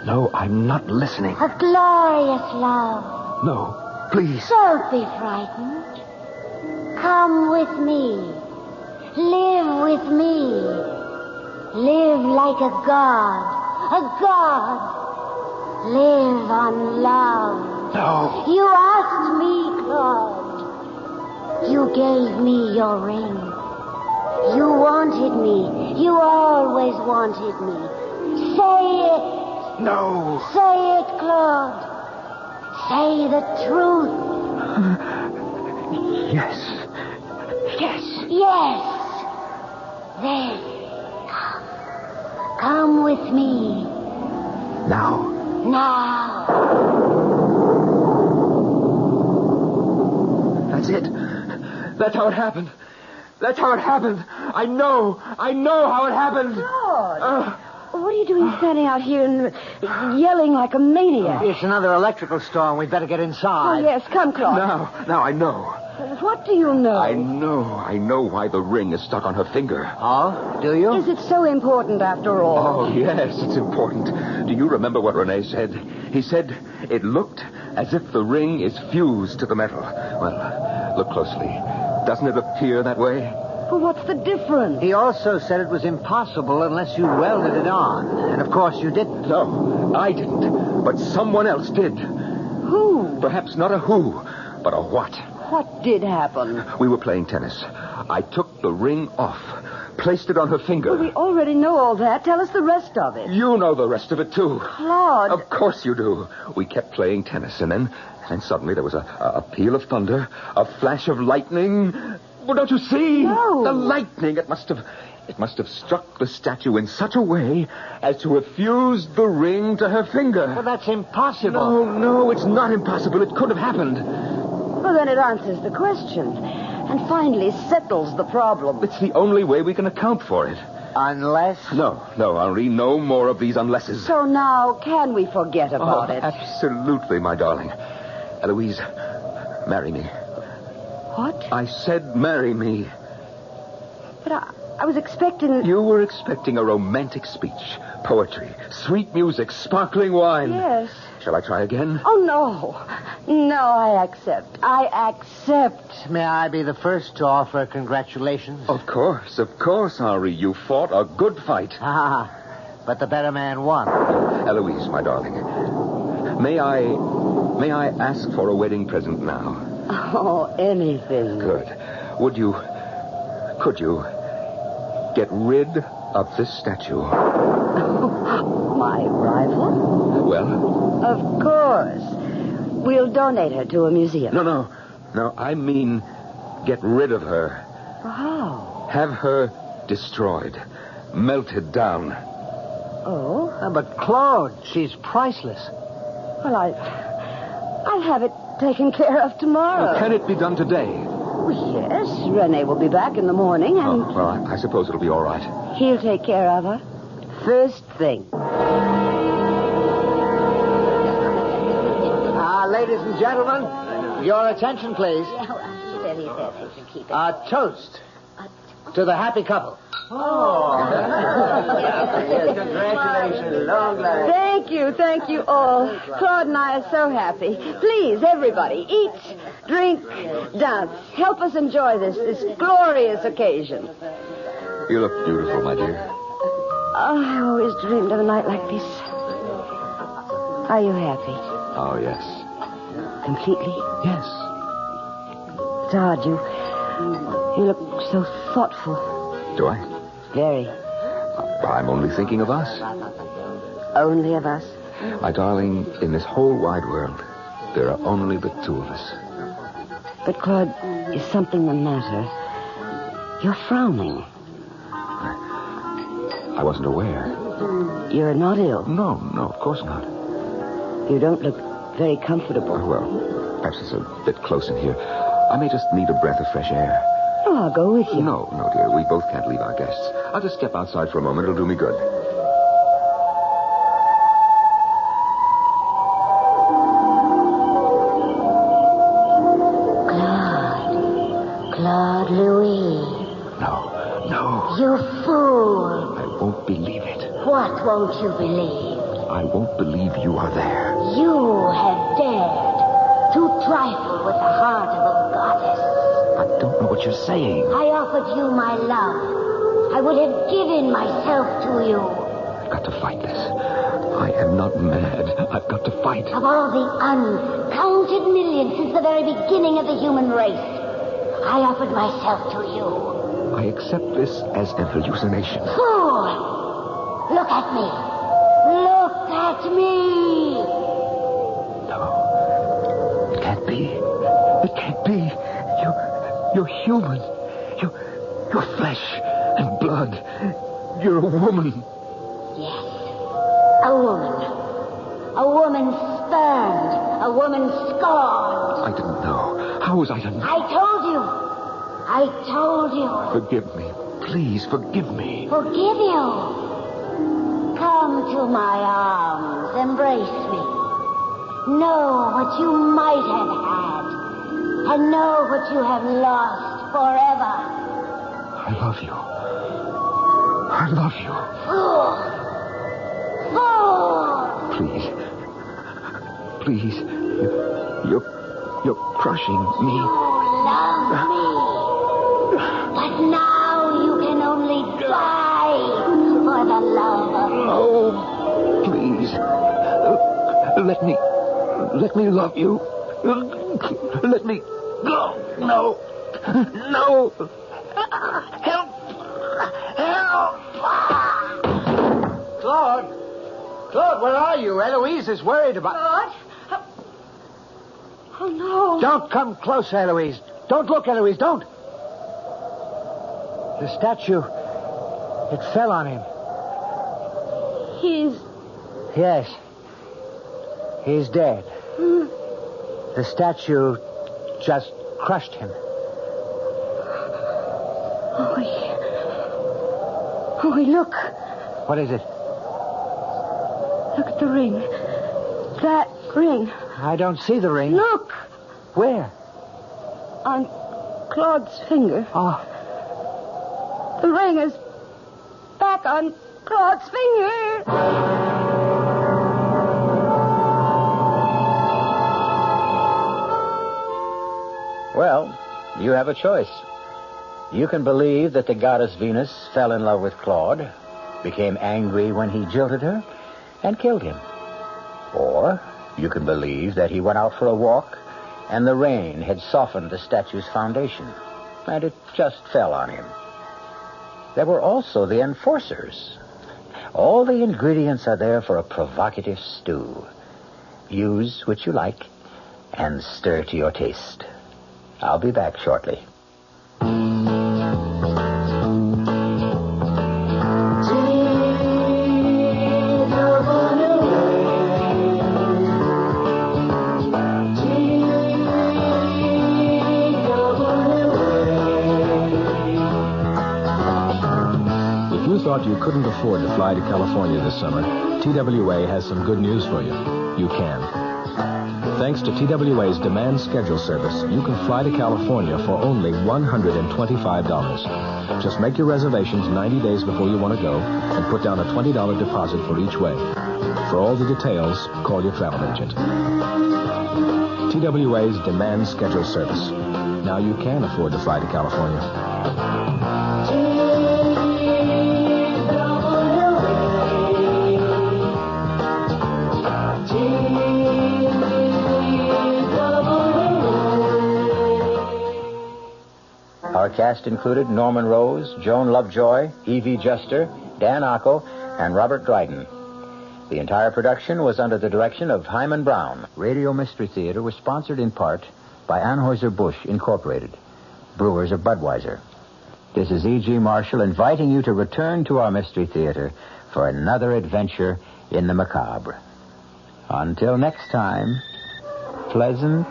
No, I'm not listening. A glorious love. No, please. Don't be frightened. Come with me. Live with me. Live like a god. A god. Live on love. No. You asked me, Claude. You gave me your ring. You wanted me. You always wanted me. Say it. No. Say it, Claude. Say the truth. Yes. Yes. Then, come with me. Now. That's it. That's how it happened. I know how it happened. Claude. What are you doing standing out here and yelling like a maniac? It's another electrical storm. We'd better get inside. Oh, yes. Come, Claude. Now I know. What do you know? I know why the ring is stuck on her finger. Oh, do you? Is it so important after all? Oh, yes, it's important. Do you remember what Rene said? He said it looked as if the ring is fused to the metal. Well, look closely. Doesn't it appear that way? Well, what's the difference? He also said it was impossible unless you welded it on. And, of course, you didn't. No, I didn't. But someone else did. Who? Perhaps not a who, but a what. What did happen? We were playing tennis. I took the ring off, placed it on her finger. Well, we already know all that. Tell us the rest of it. You know the rest of it, too. Claude. Of course you do. We kept playing tennis, and then suddenly there was a peal of thunder, a flash of lightning. Well, don't you see? No. The lightning, it must have struck the statue in such a way as to have fused the ring to her finger. Well, that's impossible. No, it's not impossible. It could have happened. Well, then it answers the question. And finally settles the problem. It's the only way we can account for it. Unless? No, Henri, no more of these unlesses. So now, can we forget about it? Absolutely, my darling. Eloise, marry me. What? I said marry me. But I was expecting... You were expecting a romantic speech, poetry, sweet music, sparkling wine. Yes. Shall I try again? Oh, no. No, I accept. May I be the first to offer congratulations? Of course, Henri. You fought a good fight. But the better man won. Eloise, my darling, may I ask for a wedding present now? Oh, anything. Good. Could you get rid of this statue? My rival? Well? Of course. We'll donate her to a museum. No, I mean get rid of her. How? Have her destroyed, melted down. Oh? But Claude, she's priceless. Well, I'll have it taken care of tomorrow. Well, can it be done today? Well, yes. Rene will be back in the morning and... Oh, well, I suppose it'll be all right. He'll take care of her. First thing. Ladies and gentlemen, your attention, please. Toast to the happy couple. Oh. Congratulations. Long life. Thank you all. Claude and I are so happy. Please, everybody, eat, drink, dance. Help us enjoy this glorious occasion. You look beautiful, my dear. Oh, I always dreamed of a night like this. Are you happy? Oh, yes. Completely? Yes. It's odd. You look so thoughtful. Do I? Very. I'm only thinking of us. Only of us? My darling, in this whole wide world, there are only the two of us. But, Claude, is something the matter? You're frowning. I wasn't aware. You're not ill? No, of course not. You don't look very comfortable. Well, perhaps it's a bit close in here. I may just need a breath of fresh air. Oh, I'll go with you. No, dear. We both can't leave our guests. I'll just step outside for a moment. It'll do me good. about Louis. No. You fool. I won't believe it. What won't you believe? I won't believe you are there. You have dared to trifle with the heart of a goddess. I don't know what you're saying. I offered you my love. I would have given myself to you. I've got to fight this. I am not mad. I've got to fight. Of all the uncounted millions since the very beginning of the human race, I offered myself to you. I accept this as a hallucination. Fool! Look at me. Look at me. No. It can't be. It can't be. You're human. You're flesh and blood. You're a woman. Yes. A woman. A woman spurned. A woman scorned. I didn't know. How was I to know? I told you. Forgive me. Please, forgive me. Forgive you. Come to my arms. Embrace me. Know what you might have had. And know what you have lost forever. I love you. I love you. Fool. Please. You're crushing me. You love me. But now you can only die for the love of me. Oh, please. Let me love you. Let me go. No. Help. Claude, where are you? Eloise is worried about... Claude? Oh, no. Don't come close, Eloise. Don't look, Eloise, don't. The statue, it fell on him. He's... Yes. He's dead. The statue just crushed him. Oh, look. What is it? Look at the ring. That ring. I don't see the ring. Look. Where? On Claude's finger. Oh. The ring is back on Claude's finger. Well, you have a choice. You can believe that the goddess Venus fell in love with Claude, became angry when he jilted her, and killed him. Or you can believe that he went out for a walk, and the rain had softened the statue's foundation, and it just fell on him. There were also the enforcers. All the ingredients are there for a provocative stew. Use which you like, and stir to your taste. I'll be back shortly. Thought you couldn't afford to fly to California this summer, TWA has some good news for you. You can. Thanks to TWA's demand schedule service, you can fly to California for only $125. Just make your reservations 90 days before you want to go and put down a $20 deposit for each way. For all the details, call your travel agent. TWA's demand schedule service. Now you can afford to fly to California. Our cast included Norman Rose, Joan Lovejoy, Evie Juster, Dan Ocko, and Robert Dryden. The entire production was under the direction of Hyman Brown. Radio Mystery Theater was sponsored in part by Anheuser-Busch Incorporated, brewers of Budweiser. This is E.G. Marshall inviting you to return to our Mystery Theater for another adventure in the macabre. Until next time, pleasant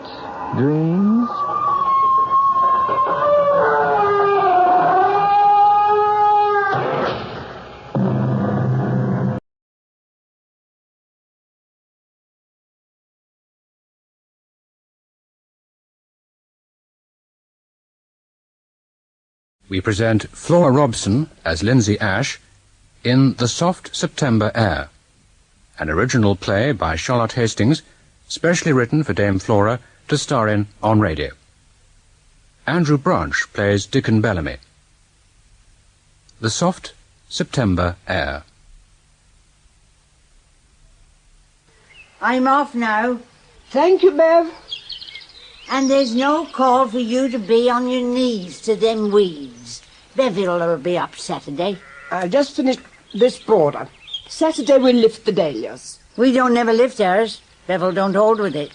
dreams. we present Flora Robson as Lindsay Ash in The Soft September Air, an original play by Charlotte Hastings, specially written for Dame Flora to star in on radio. Andrew Branch plays Dickon Bellamy. The Soft September Air. I'm off now. Thank you, Bev. And there's no call for you to be on your knees to them weeds. Beville'll be up Saturday. I just finished this border. Saturday we'll lift the dahlias. We don't never lift ours. Bevel don't hold with it.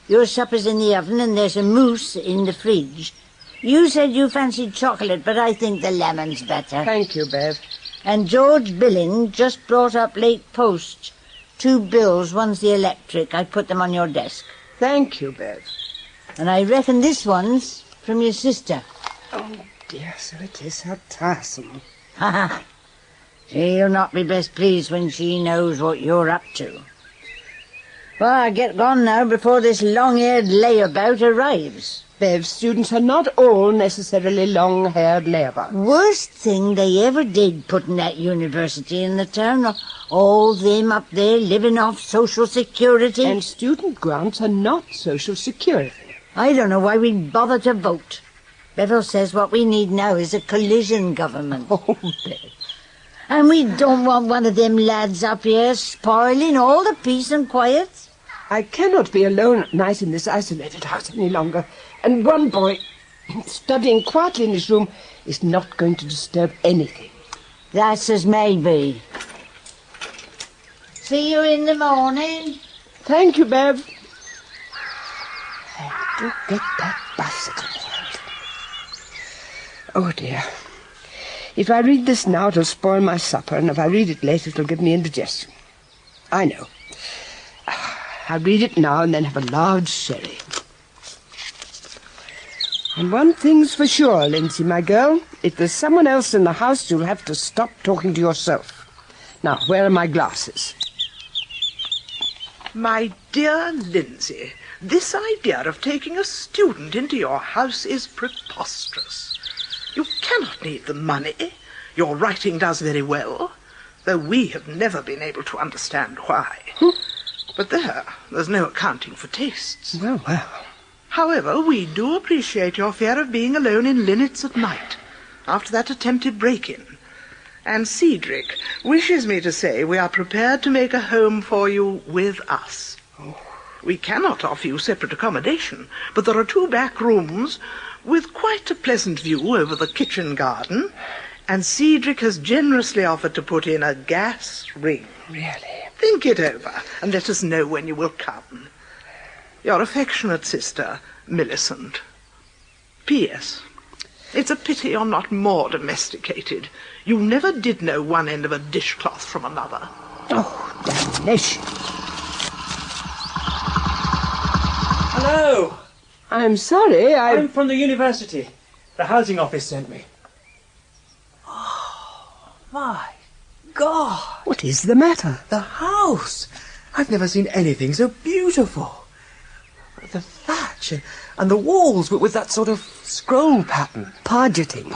Your supper's in the oven and there's a mousse in the fridge. You said you fancied chocolate, but I think the lemon's better. Thank you, Bev. And George Billing just brought up late post. 2 bills, one's the electric. I put them on your desk. Thank you, Bev. And I reckon this one's from your sister. Oh, dear, so it is. How tiresome. Ha ha. She'll not be best pleased when she knows what you're up to. Well, I'll get gone now before this long-haired layabout arrives. Bev, students are not all necessarily long-haired layabouts. Worst thing they ever did putting that university in the town. All them up there living off Social Security. And student grants are not Social Security. I don't know why we bother to vote. Bevel says what we need now is a collision government. Oh, Bev. And we don't want one of them lads up here spoiling all the peace and quiet. I cannot be alone at night in this isolated house any longer. And one boy, studying quietly in his room, is not going to disturb anything. That's as may be. See you in the morning. Thank you, Bev. I have to get that bicycle. Oh, dear. If I read this now, it'll spoil my supper, and if I read it later, it'll give me indigestion. I know. I'll read it now and then have a large sherry. And one thing's for sure, Lindsay, my girl. If there's someone else in the house, you'll have to stop talking to yourself. Now, where are my glasses? My dear Lindsay, this idea of taking a student into your house is preposterous. You cannot need the money. Your writing does very well, though we have never been able to understand why. But there's no accounting for tastes. Well, well. However, we do appreciate your fear of being alone in Linnets at night, after that attempted break-in. And Cedric wishes me to say we are prepared to make a home for you with us. We cannot offer you separate accommodation, but there are 2 back rooms with quite a pleasant view over the kitchen garden, and Cedric has generously offered to put in a gas ring. Really? Think it over, and let us know when you will come. Your affectionate sister, Millicent. P.S. It's a pity you're not more domesticated. You never did know one end of a dishcloth from another. Oh, damnation. Hello. I'm sorry, I'm from the university. The housing office sent me. Oh, my God. What is the matter? The house. I've never seen anything so beautiful. The thatch and the walls with that sort of scroll pattern. Pargeting.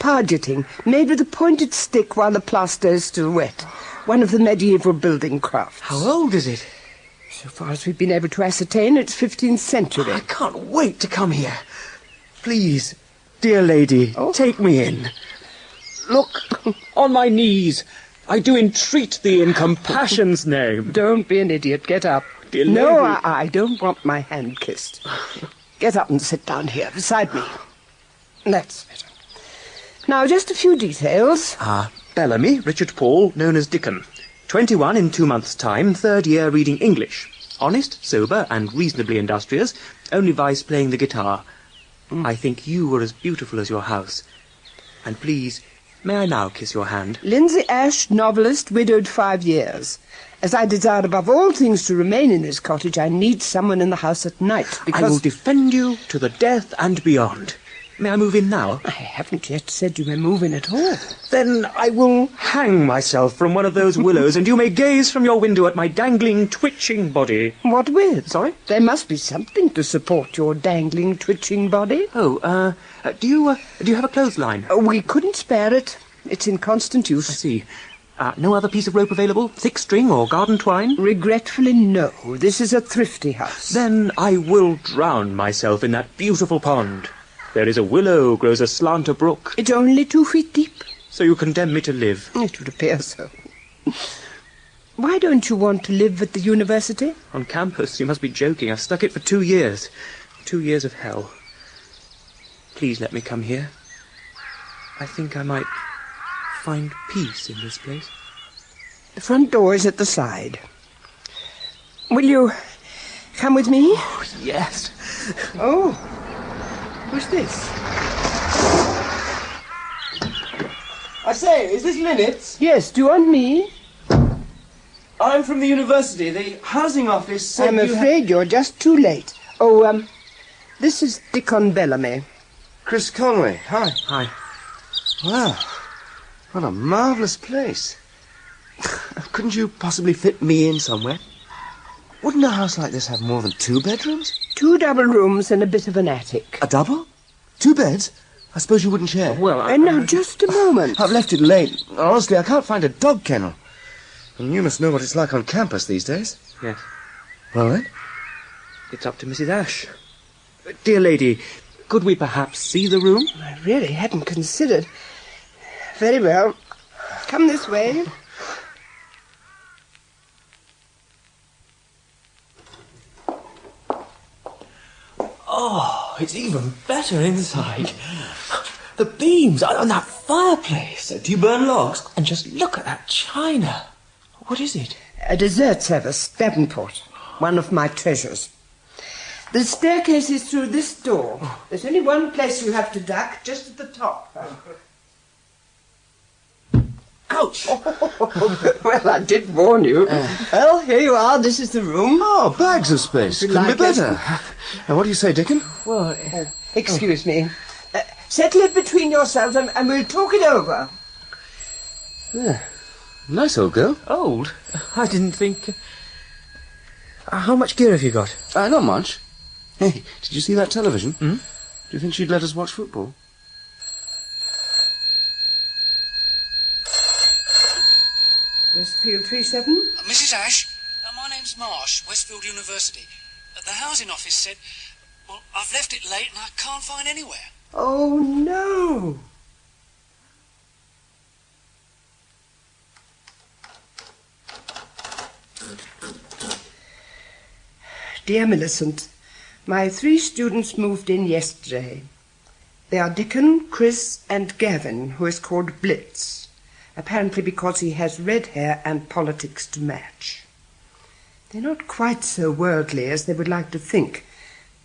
Pargeting, made with a pointed stick while the plaster is still wet. One of the medieval building crafts. How old is it? So far as we've been able to ascertain, it's 15th century. I can't wait to come here. Please, dear lady, take me in. Look, on my knees. I do entreat thee in compassion's name. Don't be an idiot. Get up. Dear lady. No, I don't want my hand kissed. Get up and sit down here beside me. That's better. Now, just a few details. Bellamy, Richard Paul, known as Dickon. 21 in 2 months' time, 3rd year reading English. Honest, sober, and reasonably industrious. Only vice playing the guitar. I think you were as beautiful as your house. And please, may I now kiss your hand? Lindsay Ash, novelist, widowed 5 years. As I desire above all things to remain in this cottage, I need someone in the house at night, because... I will defend you to the death and beyond. May I move in now? I haven't yet said you may move in at all. Then I will hang myself from one of those willows, and you may gaze from your window at my dangling, twitching body. What with? Sorry? There must be something to support your dangling, twitching body. Oh, do you have a clothesline? We couldn't spare it. It's in constant use. I see. No other piece of rope available? Thick string or garden twine? Regretfully, no. This is a thrifty house. Then I will drown myself in that beautiful pond. There is a willow grows aslant a brook. It's only 2 feet deep. So you condemn me to live? It would appear so. Why don't you want to live at the university? On campus? You must be joking. I've stuck it for 2 years. 2 years of hell. Please let me come here. I think I might find peace in this place. The front door is at the side. Will you come with me? Oh, yes. Oh, who's this? I say, is this Linnets? Yes, do you want me? I'm from the university. The housing office said I'm afraid you're just too late. Oh, this is Dickon Bellamy. Chris Conway, hi. Hi. Wow, what a marvellous place. Couldn't you possibly fit me in somewhere? Wouldn't a house like this have more than 2 bedrooms? 2 double rooms and a bit of an attic. A double? 2 beds? I suppose you wouldn't share? Well, And now, just a moment. I've left it late. Honestly, I can't find a dog kennel. And you must know what it's like on campus these days. Yes. Well, then? It's up to Mrs. Ash. Dear lady, could we perhaps see the room? I really hadn't considered. Very well. Come this way. Oh, it's even better inside. The beams on that fireplace. Do you burn logs? And just look at that china. What is it? A dessert service, Davenport. One of my treasures. The staircase is through this door. There's only one place you have to duck, just at the top. Ouch! Well, I did warn you. Well, here you are. This is the room. Oh, bags of space. Couldn't be better. Now, what do you say, Dickon? Well, excuse me. Settle it between yourselves and we'll talk it over. Yeah. Nice old girl. Old? I didn't think... how much gear have you got? Not much. Hey, did you see that television? Do you think she'd let us watch football? Westfield 37? Mrs. Ash, my name's Marsh, Westfield University. The housing office said, well, I've left it late and I can't find anywhere. Oh, no. Dear Millicent, my 3 students moved in yesterday. They are Dickon, Chris, and Gavin, who is called Blitz, apparently because he has red hair and politics to match. They're not quite so worldly as they would like to think,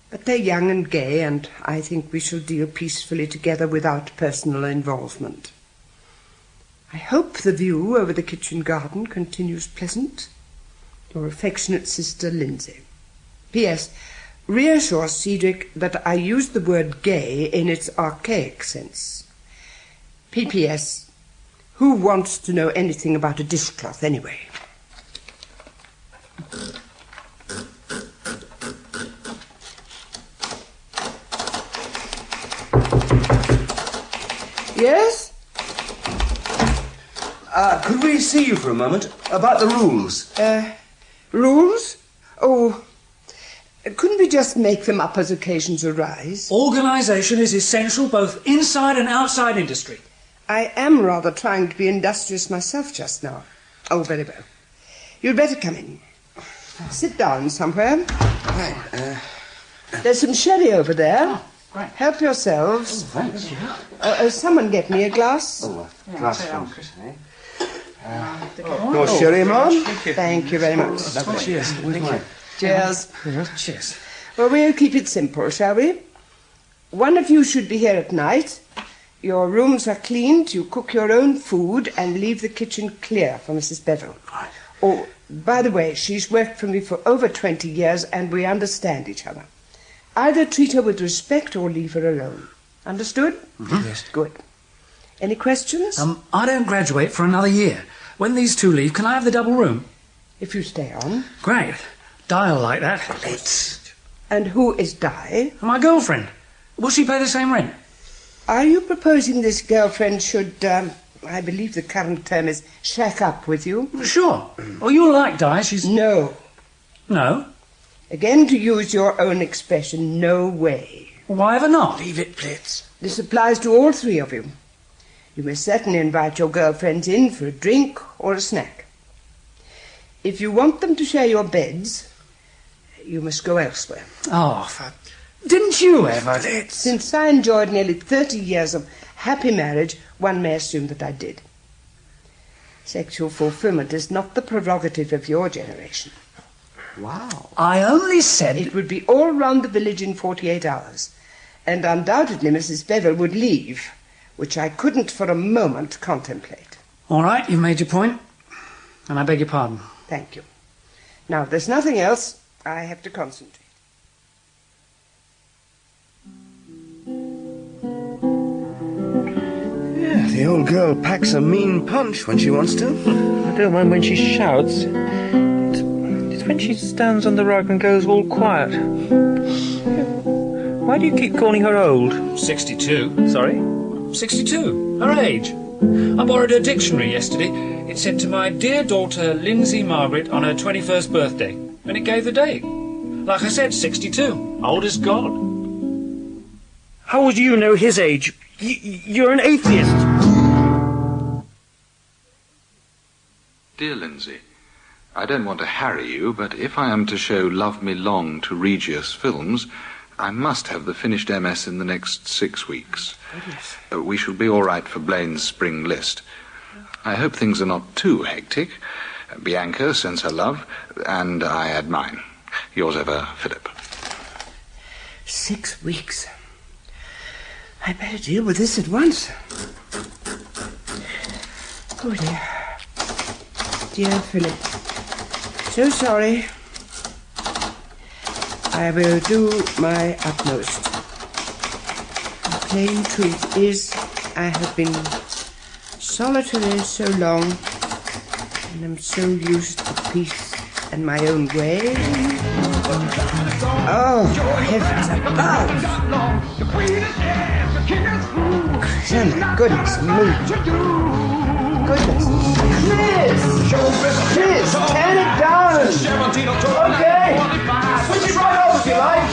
but they're young and gay, and I think we shall deal peacefully together without personal involvement. I hope the view over the kitchen garden continues pleasant. Your affectionate sister, Lindsay. P.S. Reassure Cedric that I use the word gay in its archaic sense. P.P.S. Who wants to know anything about a dishcloth anyway? Yes? Could we see you for a moment? About the rules. Rules? Oh, couldn't we just make them up as occasions arise? Organisation is essential both inside and outside industry. I am rather trying to be industrious myself just now. Oh, very well. You'd better come in. Sit down somewhere. Right, There's some sherry over there. Oh, right. Help yourselves. Oh, thanks. Someone get me a glass. Oh, glass from... More sherry, Mom? Thank you very much. Cheers. Thank you. Cheers. Cheers. Well, we'll keep it simple, shall we? One of you should be here at night. Your rooms are cleaned, you cook your own food, and leave the kitchen clear for Mrs. Bevel. Right. Oh, by the way, she's worked for me for over 20 years, and we understand each other. Either treat her with respect or leave her alone. Understood? Yes. Good. Any questions? I don't graduate for another year. When these two leave, can I have the double room? If you stay on. Great. Di'll like that. And who is Di? My girlfriend. Will she pay the same rent? Are you proposing this girlfriend should, I believe the current term is, shack up with you? Sure. Oh, you'll like Di, she's... No. No? Again, to use your own expression, no way. Why ever not? Leave it, Blitz. This applies to all three of you. You must certainly invite your girlfriends in for a drink or a snack. If you want them to share your beds, you must go elsewhere. Oh, didn't you ever? Since I enjoyed nearly 30 years of happy marriage, one may assume that I did. Sexual fulfillment is not the prerogative of your generation. Wow. I only said... It would be all round the village in 48 hours. And undoubtedly Mrs. Bevel would leave, which I couldn't for a moment contemplate. All right, you've made your point, and I beg your pardon. Thank you. Now, if there's nothing else, I have to concentrate. Yeah, the old girl packs a mean punch when she wants to. I don't mind when she shouts. It's when she stands on the rug and goes all quiet. Why do you keep calling her old? 62. Sorry? 62. Her age. I borrowed her dictionary yesterday. It said to my dear daughter Lindsay Margaret on her 21st birthday. And it gave the date. Like I said, 62. Old as God. How would you know his age? You're an atheist. Dear Lindsay, I don't want to harry you, but if I am to show Love Me Long to Regius Films, I must have the finished MS in the next 6 weeks. We shall be all right for Blaine's spring list. I hope things are not too hectic. Bianca sends her love, and I add mine. Yours ever, Philip. 6 weeks. I better deal with this at once. Oh, dear. Dear Philip. So sorry. I will do my utmost. The plain truth is, I have been solitary so long, and am so used to peace and my own way. Oh, heavens above! Goodness me! Goodness! Liz, turn it down! Okay! Switch it right off if you like!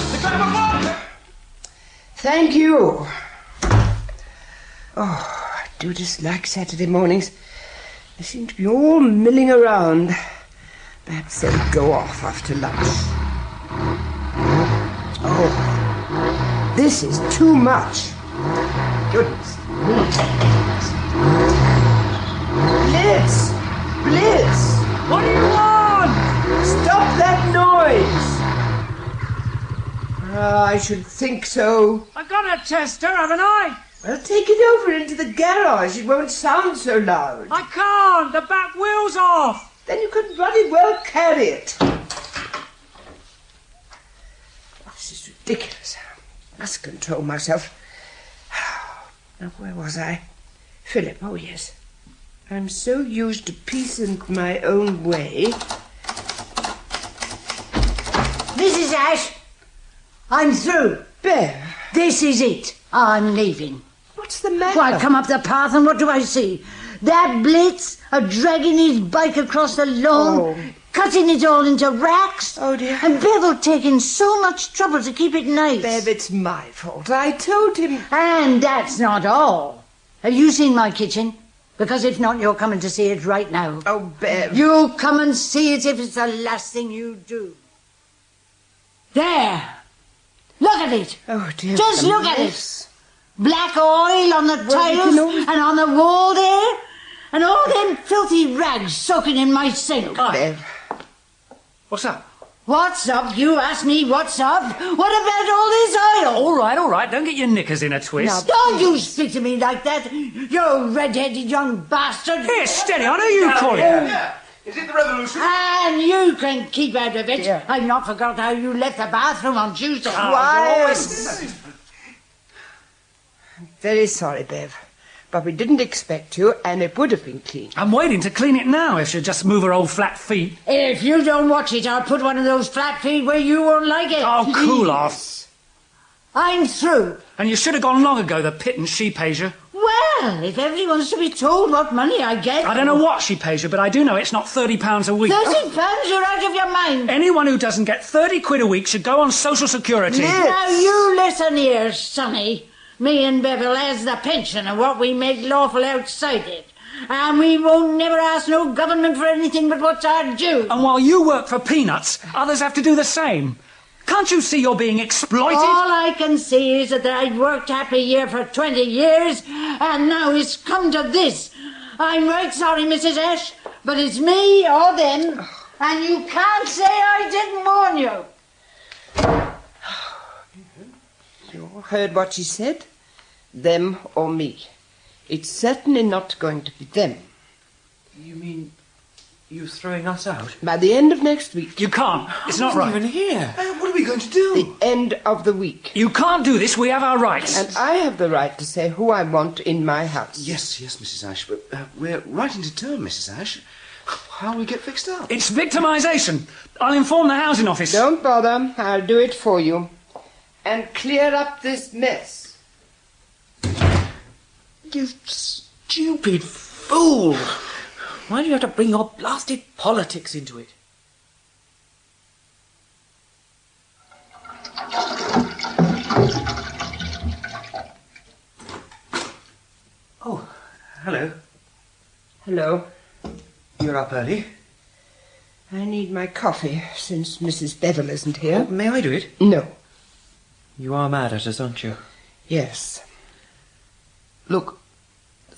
Thank you! Oh, I do dislike Saturday mornings. They seem to be all milling around. Perhaps they'll go off after lunch. Oh, this is too much. Goodness me. Blitz! What do you want? Stop that noise! I should think so. I got a tester, haven't I? Well, take it over into the garage. It won't sound so loud. I can't. The back wheel's off. Then you could bloody well carry it. This is ridiculous. I must control myself. Now, where was I? Philip, oh yes. I'm so used to peace and my own way. Mrs. Ash, I'm through. Bear. This is it. I'm leaving. What's the matter? Well, I come up the path and what do I see? That Blitz dragging his bike across the lawn, cutting it all into racks. Oh, dear. And Bevel taking so much trouble to keep it nice. Bev, it's my fault. I told him... And that's not all. Have you seen my kitchen? Because if not, you're coming to see it right now. Oh, Bev. You'll come and see it if it's the last thing you do. There. Look at it. Oh, dear. Just look at it. Black oil on the tiles and on the wall there. And all them filthy rags soaking in my sink. Oh, Bev. What's up? What's up? You ask me what's up. What about all this oil? All right. Don't get your knickers in a twist. Now, don't you speak to me like that, you red-headed young bastard. Here, steady on. Who you calling? Yeah. Is it the revolution? And you can keep out of it. Yeah. I've not forgot how you left the bathroom on Tuesday. Why? Very sorry, Bev. But we didn't expect you, and it would have been clean. I'm waiting to clean it now if she'll just move her old flat feet. If you don't watch it, I'll put one of those flat feet where you won't like it. Oh, cool off. I'm through. And you should have gone long ago, the pittance she pays you. Well, if everyone's to be told what money I get... I don't know what she pays you, but I do know it's not £30 a week. £30? You're out of your mind. Anyone who doesn't get 30 quid a week should go on social security. Yes. Now, you listen here, Sonny. Me and Bevel has the pension and what we make lawful outside it. And we won't never ask no government for anything but what's our due. And while you work for peanuts, others have to do the same. Can't you see you're being exploited? All I can see is that I've worked happy here for 20 years, and now it's come to this. I'm right sorry, Mrs. Ash, but it's me or them, and you can't say I didn't warn you. You heard what she said? Them or me. It's certainly not going to be them. You mean you throwing us out? By the end of next week. You can't. It's not right. Even here. What are we going to do? The end of the week. You can't do this. We have our rights. And I have the right to say who I want in my house. Yes, Mrs. Ash, but we're right into term, Mrs. Ash. How will we get fixed up? It's victimisation. I'll inform the housing office. Don't bother. I'll do it for you. And clear up this mess. You stupid fool! Why do you have to bring your blasted politics into it? Oh, hello. Hello. You're up early? I need my coffee, since Mrs. Bevel isn't here. Oh, may I do it? No. You are mad at us, aren't you? Yes. Look,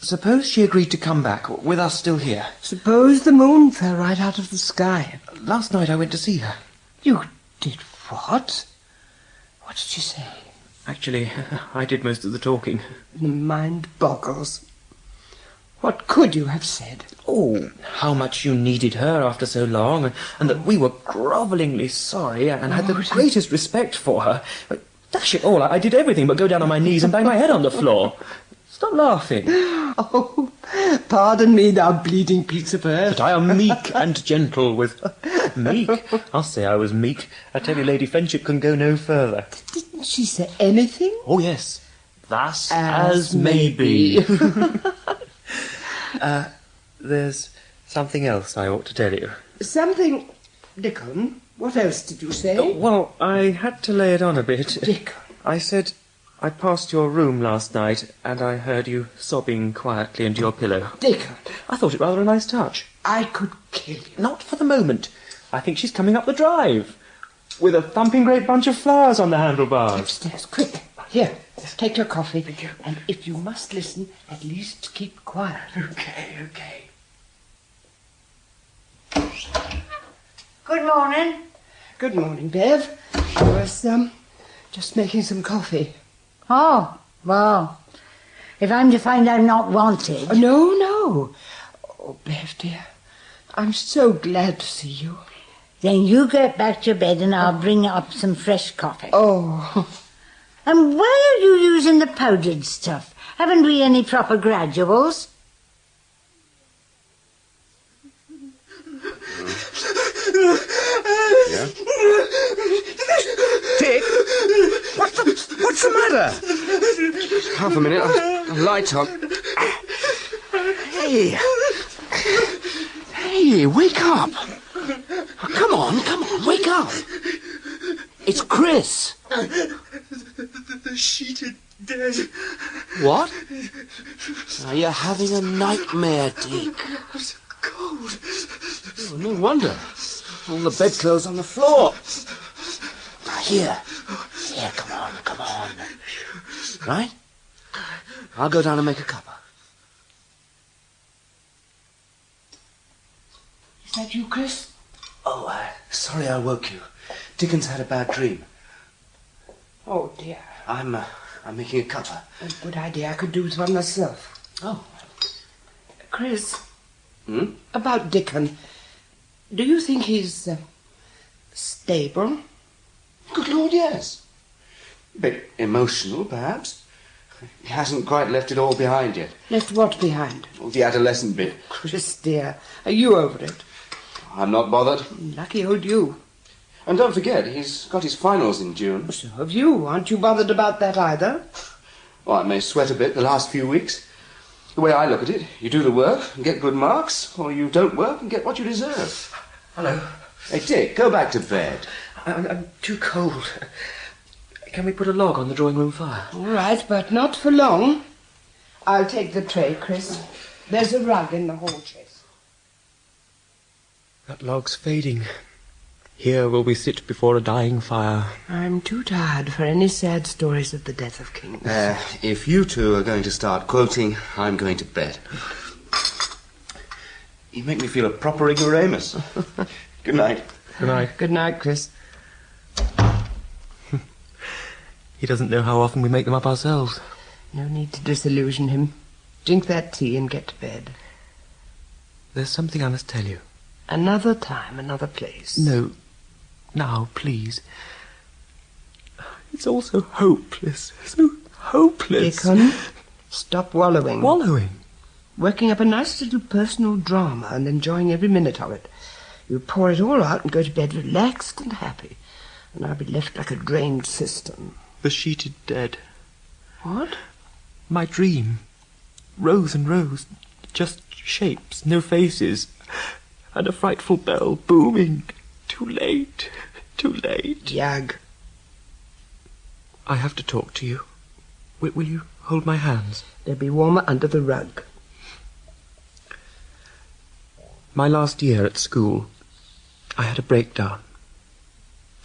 suppose she agreed to come back, with us still here. Suppose the moon fell right out of the sky. Last night I went to see her. You did what? What did she say? Actually, I did most of the talking. The mind boggles. What could you have said? Oh, how much you needed her after so long, and that we were grovellingly sorry and had the greatest respect for her. But dash it all, I did everything but go down on my knees and bang my head on the floor. Stop laughing. Oh, pardon me, thou bleeding piece of earth. But I am meek and gentle with... Meek? I'll say I was meek. I tell you, Lady Friendship can go no further. Didn't she say anything? Oh, yes. Thus as may be. There's something else I ought to tell you. Something... Dickon, what else did you say? Oh, well, I had to lay it on a bit. Dickon. I said... I passed your room last night, and I heard you sobbing quietly into your pillow. Dickon. I thought it rather a nice touch. I could kill you. Not for the moment. I think she's coming up the drive, with a thumping great bunch of flowers on the handlebars. Upstairs, quick. Here, take your coffee. Thank you. And if you must listen, at least keep quiet. Okay. Good morning. Good morning, Bev. I was, just making some coffee. Oh, well, if I'm to find I'm not wanted... No. Oh, Bev, dear, I'm so glad to see you. Then you get back to bed and I'll bring up some fresh coffee. Oh. And why are you using the powdered stuff? Haven't we any proper graduals? Yeah? Dick? What's the matter? Half a minute, I'll light on. Hey, wake up. Come on, wake up. It's Chris. The sheet is dead. What? Are you having a nightmare, Dick? I'm so cold. Oh, no wonder. All the bedclothes on the floor. Here, come on. Right? I'll go down and make a cuppa. Is that you, Chris? Oh, sorry I woke you. Dickens had a bad dream. Oh, dear. I'm making a cuppa. A good idea. I could do with one myself. Oh. Chris. About Dickon. Do you think he's stable? Good Lord, yes. A bit emotional, perhaps. He hasn't quite left it all behind yet. Left what behind? All the adolescent bit. Chris, dear, are you over it? I'm not bothered. Lucky old you. And don't forget, he's got his finals in June. So have you. Aren't you bothered about that either? Well, I may sweat a bit the last few weeks. The way I look at it, you do the work and get good marks, or you don't work and get what you deserve. Hello. Hey, Dick, go back to bed. I'm too cold. Can we put a log on the drawing room fire? All right, but not for long. I'll take the tray, Chris. There's a rug in the hall chest. That log's fading. Here will we sit before a dying fire. I'm too tired for any sad stories of the death of kings. If you two are going to start quoting, I'm going to bed. You make me feel a proper ignoramus. Good night. Good night. Good night, Chris. He doesn't know how often we make them up ourselves. No need to disillusion him. Drink that tea and get to bed. There's something I must tell you. Another time, another place. No. Now, please. It's all so hopeless. So hopeless. Dickon, stop wallowing. Wallowing? Working up a nice little personal drama and enjoying every minute of it. You pour it all out and go to bed relaxed and happy. And I'll be left like a drained cistern. The sheeted dead. What? My dream. Rows and rows. Just shapes, no faces. And a frightful bell booming. Too late. Too late. Jag. I have to talk to you. Will you hold my hands? They'll be warmer under the rug. My last year at school, I had a breakdown.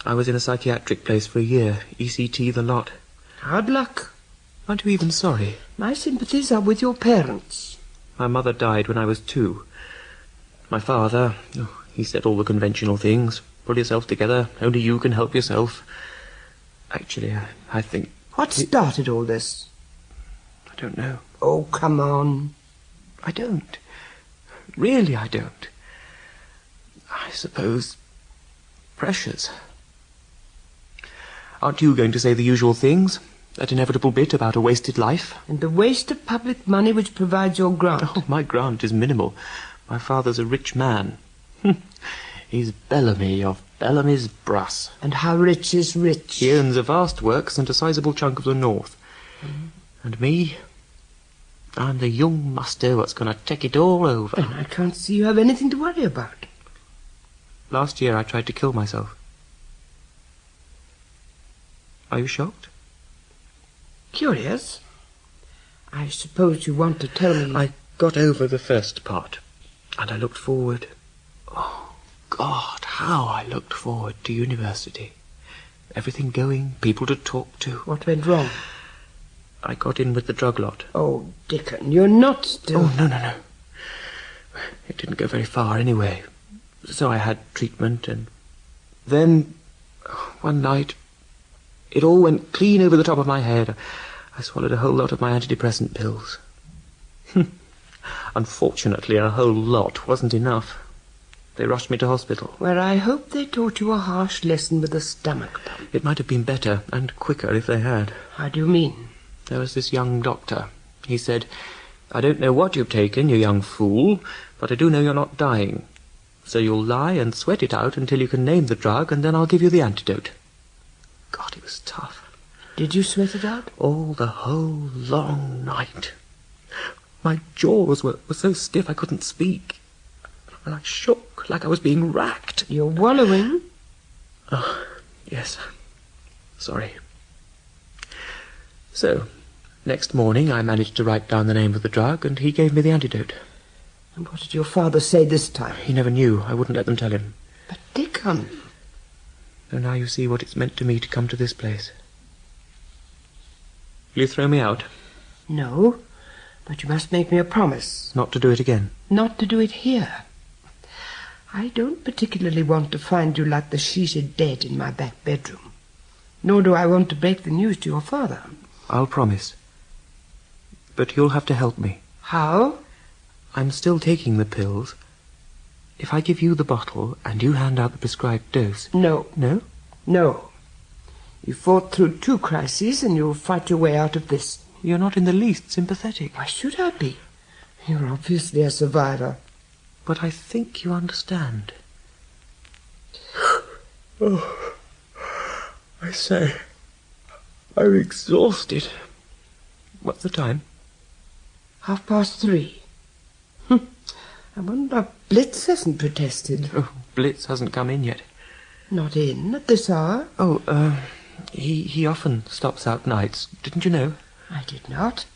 I was in a psychiatric place for a year, ECT the lot. Hard luck. Aren't you even sorry? My sympathies are with your parents. My mother died when I was 2. My father, he said all the conventional things. Pull yourself together, only you can help yourself. Actually, I think... What started all this? I don't know. Oh, come on. I don't. Really, I don't. I suppose... pressures. Aren't you going to say the usual things? That inevitable bit about a wasted life? And the waste of public money which provides your grant. Oh, my grant is minimal. My father's a rich man. He's Bellamy of Bellamy's Brass. And how rich is rich? He owns a vast works and a sizable chunk of the north. And me, I'm the young muster what's going to take it all over. And I can't see you have anything to worry about. Last year I tried to kill myself. Are you shocked? Curious. I suppose you want to tell me... I got over the first part, and I looked forward. Oh, God, how I looked forward to university. Everything going, people to talk to. What went wrong? I got in with the drug lot. Oh, Dickon, you're not still... Oh, no. It didn't go very far anyway. So I had treatment, and then one night it all went clean over the top of my head. I swallowed a whole lot of my antidepressant pills. Unfortunately, a whole lot wasn't enough. They rushed me to hospital. Where I hope they taught you a harsh lesson with a stomach pump. It might have been better and quicker if they had. How do you mean? There was this young doctor. He said, I don't know what you've taken, you young fool, but I do know you're not dying. So you'll lie and sweat it out until you can name the drug, and then I'll give you the antidote. God, it was tough. Did you sweat it out? All the whole long night. My jaws were so stiff I couldn't speak. And I shook like I was being racked. You're wallowing? Oh, yes. Sorry. So, next morning I managed to write down the name of the drug, and he gave me the antidote. And what did your father say this time? He never knew. I wouldn't let them tell him. But Dickon... So now you see what it's meant to me to come to this place. Will you throw me out? No, but you must make me a promise. Not to do it again? Not to do it here. I don't particularly want to find you like the sheeted dead in my back bedroom. Nor do I want to break the news to your father. I'll promise. But you'll have to help me. How? I'm still taking the pills. If I give you the bottle and you hand out the prescribed dose... No. No? No. You fought through 2 crises and you'll fight your way out of this. You're not in the least sympathetic. Why should I be? You're obviously a survivor. But I think you understand. Oh, I say, I'm exhausted. What's the time? 3:30. I wonder Blitz hasn't protested. Oh, Blitz hasn't come in yet. Not in at this hour? Oh, he often stops out nights. Didn't you know? I did not.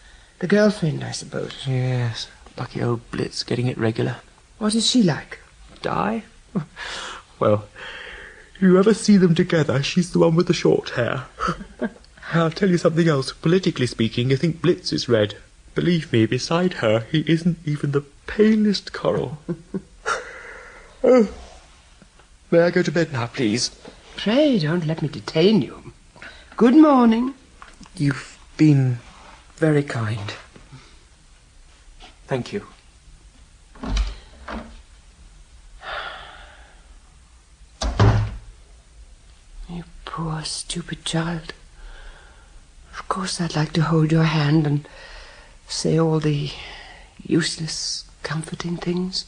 The girlfriend, I suppose. Yes, lucky old Blitz getting it regular. What is she like? Di? Well, you ever see them together? She's the one with the short hair. I'll tell you something else. Politically speaking, you think Blitz is red. Believe me, beside her, he isn't even the palest coral. Oh, may I go to bed now, please? Pray, don't let me detain you. Good morning. You've been very kind. Thank you. You poor, stupid child. Of course I'd like to hold your hand and say all the useless, comforting things.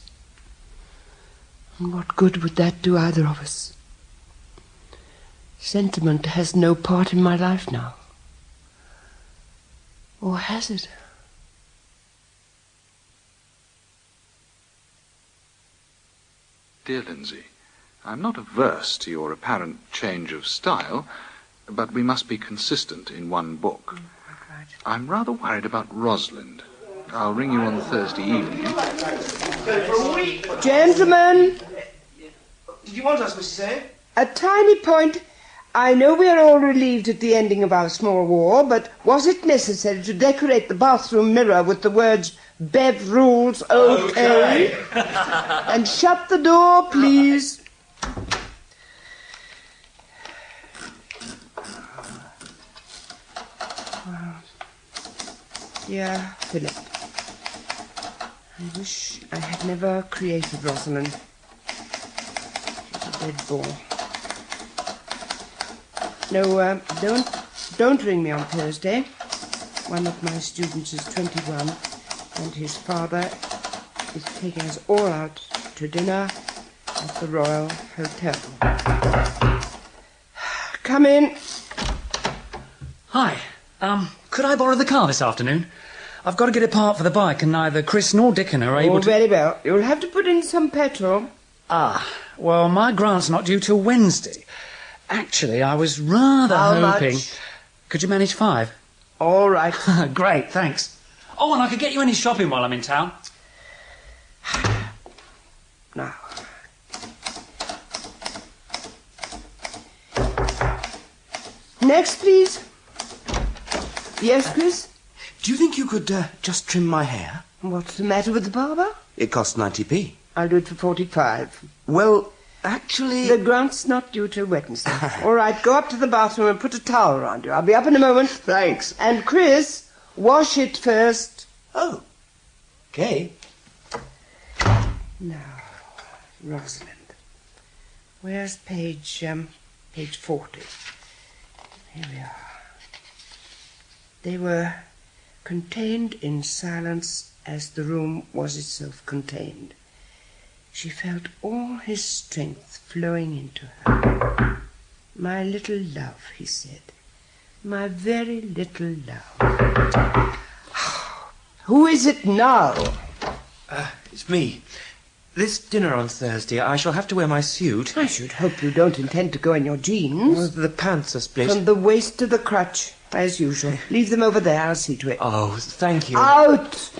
And what good would that do either of us? Sentiment has no part in my life now. Or has it? Dear Lindsay, I'm not averse to your apparent change of style, but we must be consistent in one book. I'm rather worried about Rosalind. I'll ring you on Thursday evening. Gentlemen! Did you want us, Mrs. A? A tiny point. I know we are all relieved at the ending of our small war, but was it necessary to decorate the bathroom mirror with the words Bev rules okay? And shut the door, please. Dear Philip, I wish I had never created Rosalind. She's a dead ball. No, don't ring me on Thursday. One of my students is 21, and his father is taking us all out to dinner at the Royal Hotel. Come in. Hi. Could I borrow the car this afternoon? I've got to get it parked for the bike, and neither Chris nor Dickon are able to... very well. You'll have to put in some petrol. Well, my grant's not due till Wednesday. Actually, I was rather hoping... Much? Could you manage 5? All right. Great, thanks. Oh, and I could get you any shopping while I'm in town. Now. Next, please. Yes, Chris? Do you think you could just trim my hair? What's the matter with the barber? It costs 90p. I'll do it for 45. Well, actually... The grant's not due till Wednesday. All right, go up to the bathroom and put a towel around you. I'll be up in a moment. Thanks. And Chris, wash it first. Oh. Okay. Now, Rosalind. Where's page 40? Here we are. They were contained in silence as the room was itself contained. She felt all his strength flowing into her. My little love, he said. My very little love. Who is it now? It's me. This dinner on Thursday, I shall have to wear my suit. I should hope you don't intend to go in your jeans. Well, the pants are split. From the waist to the crutch, as usual. Leave them over there, I'll see to it. Oh, thank you. Out!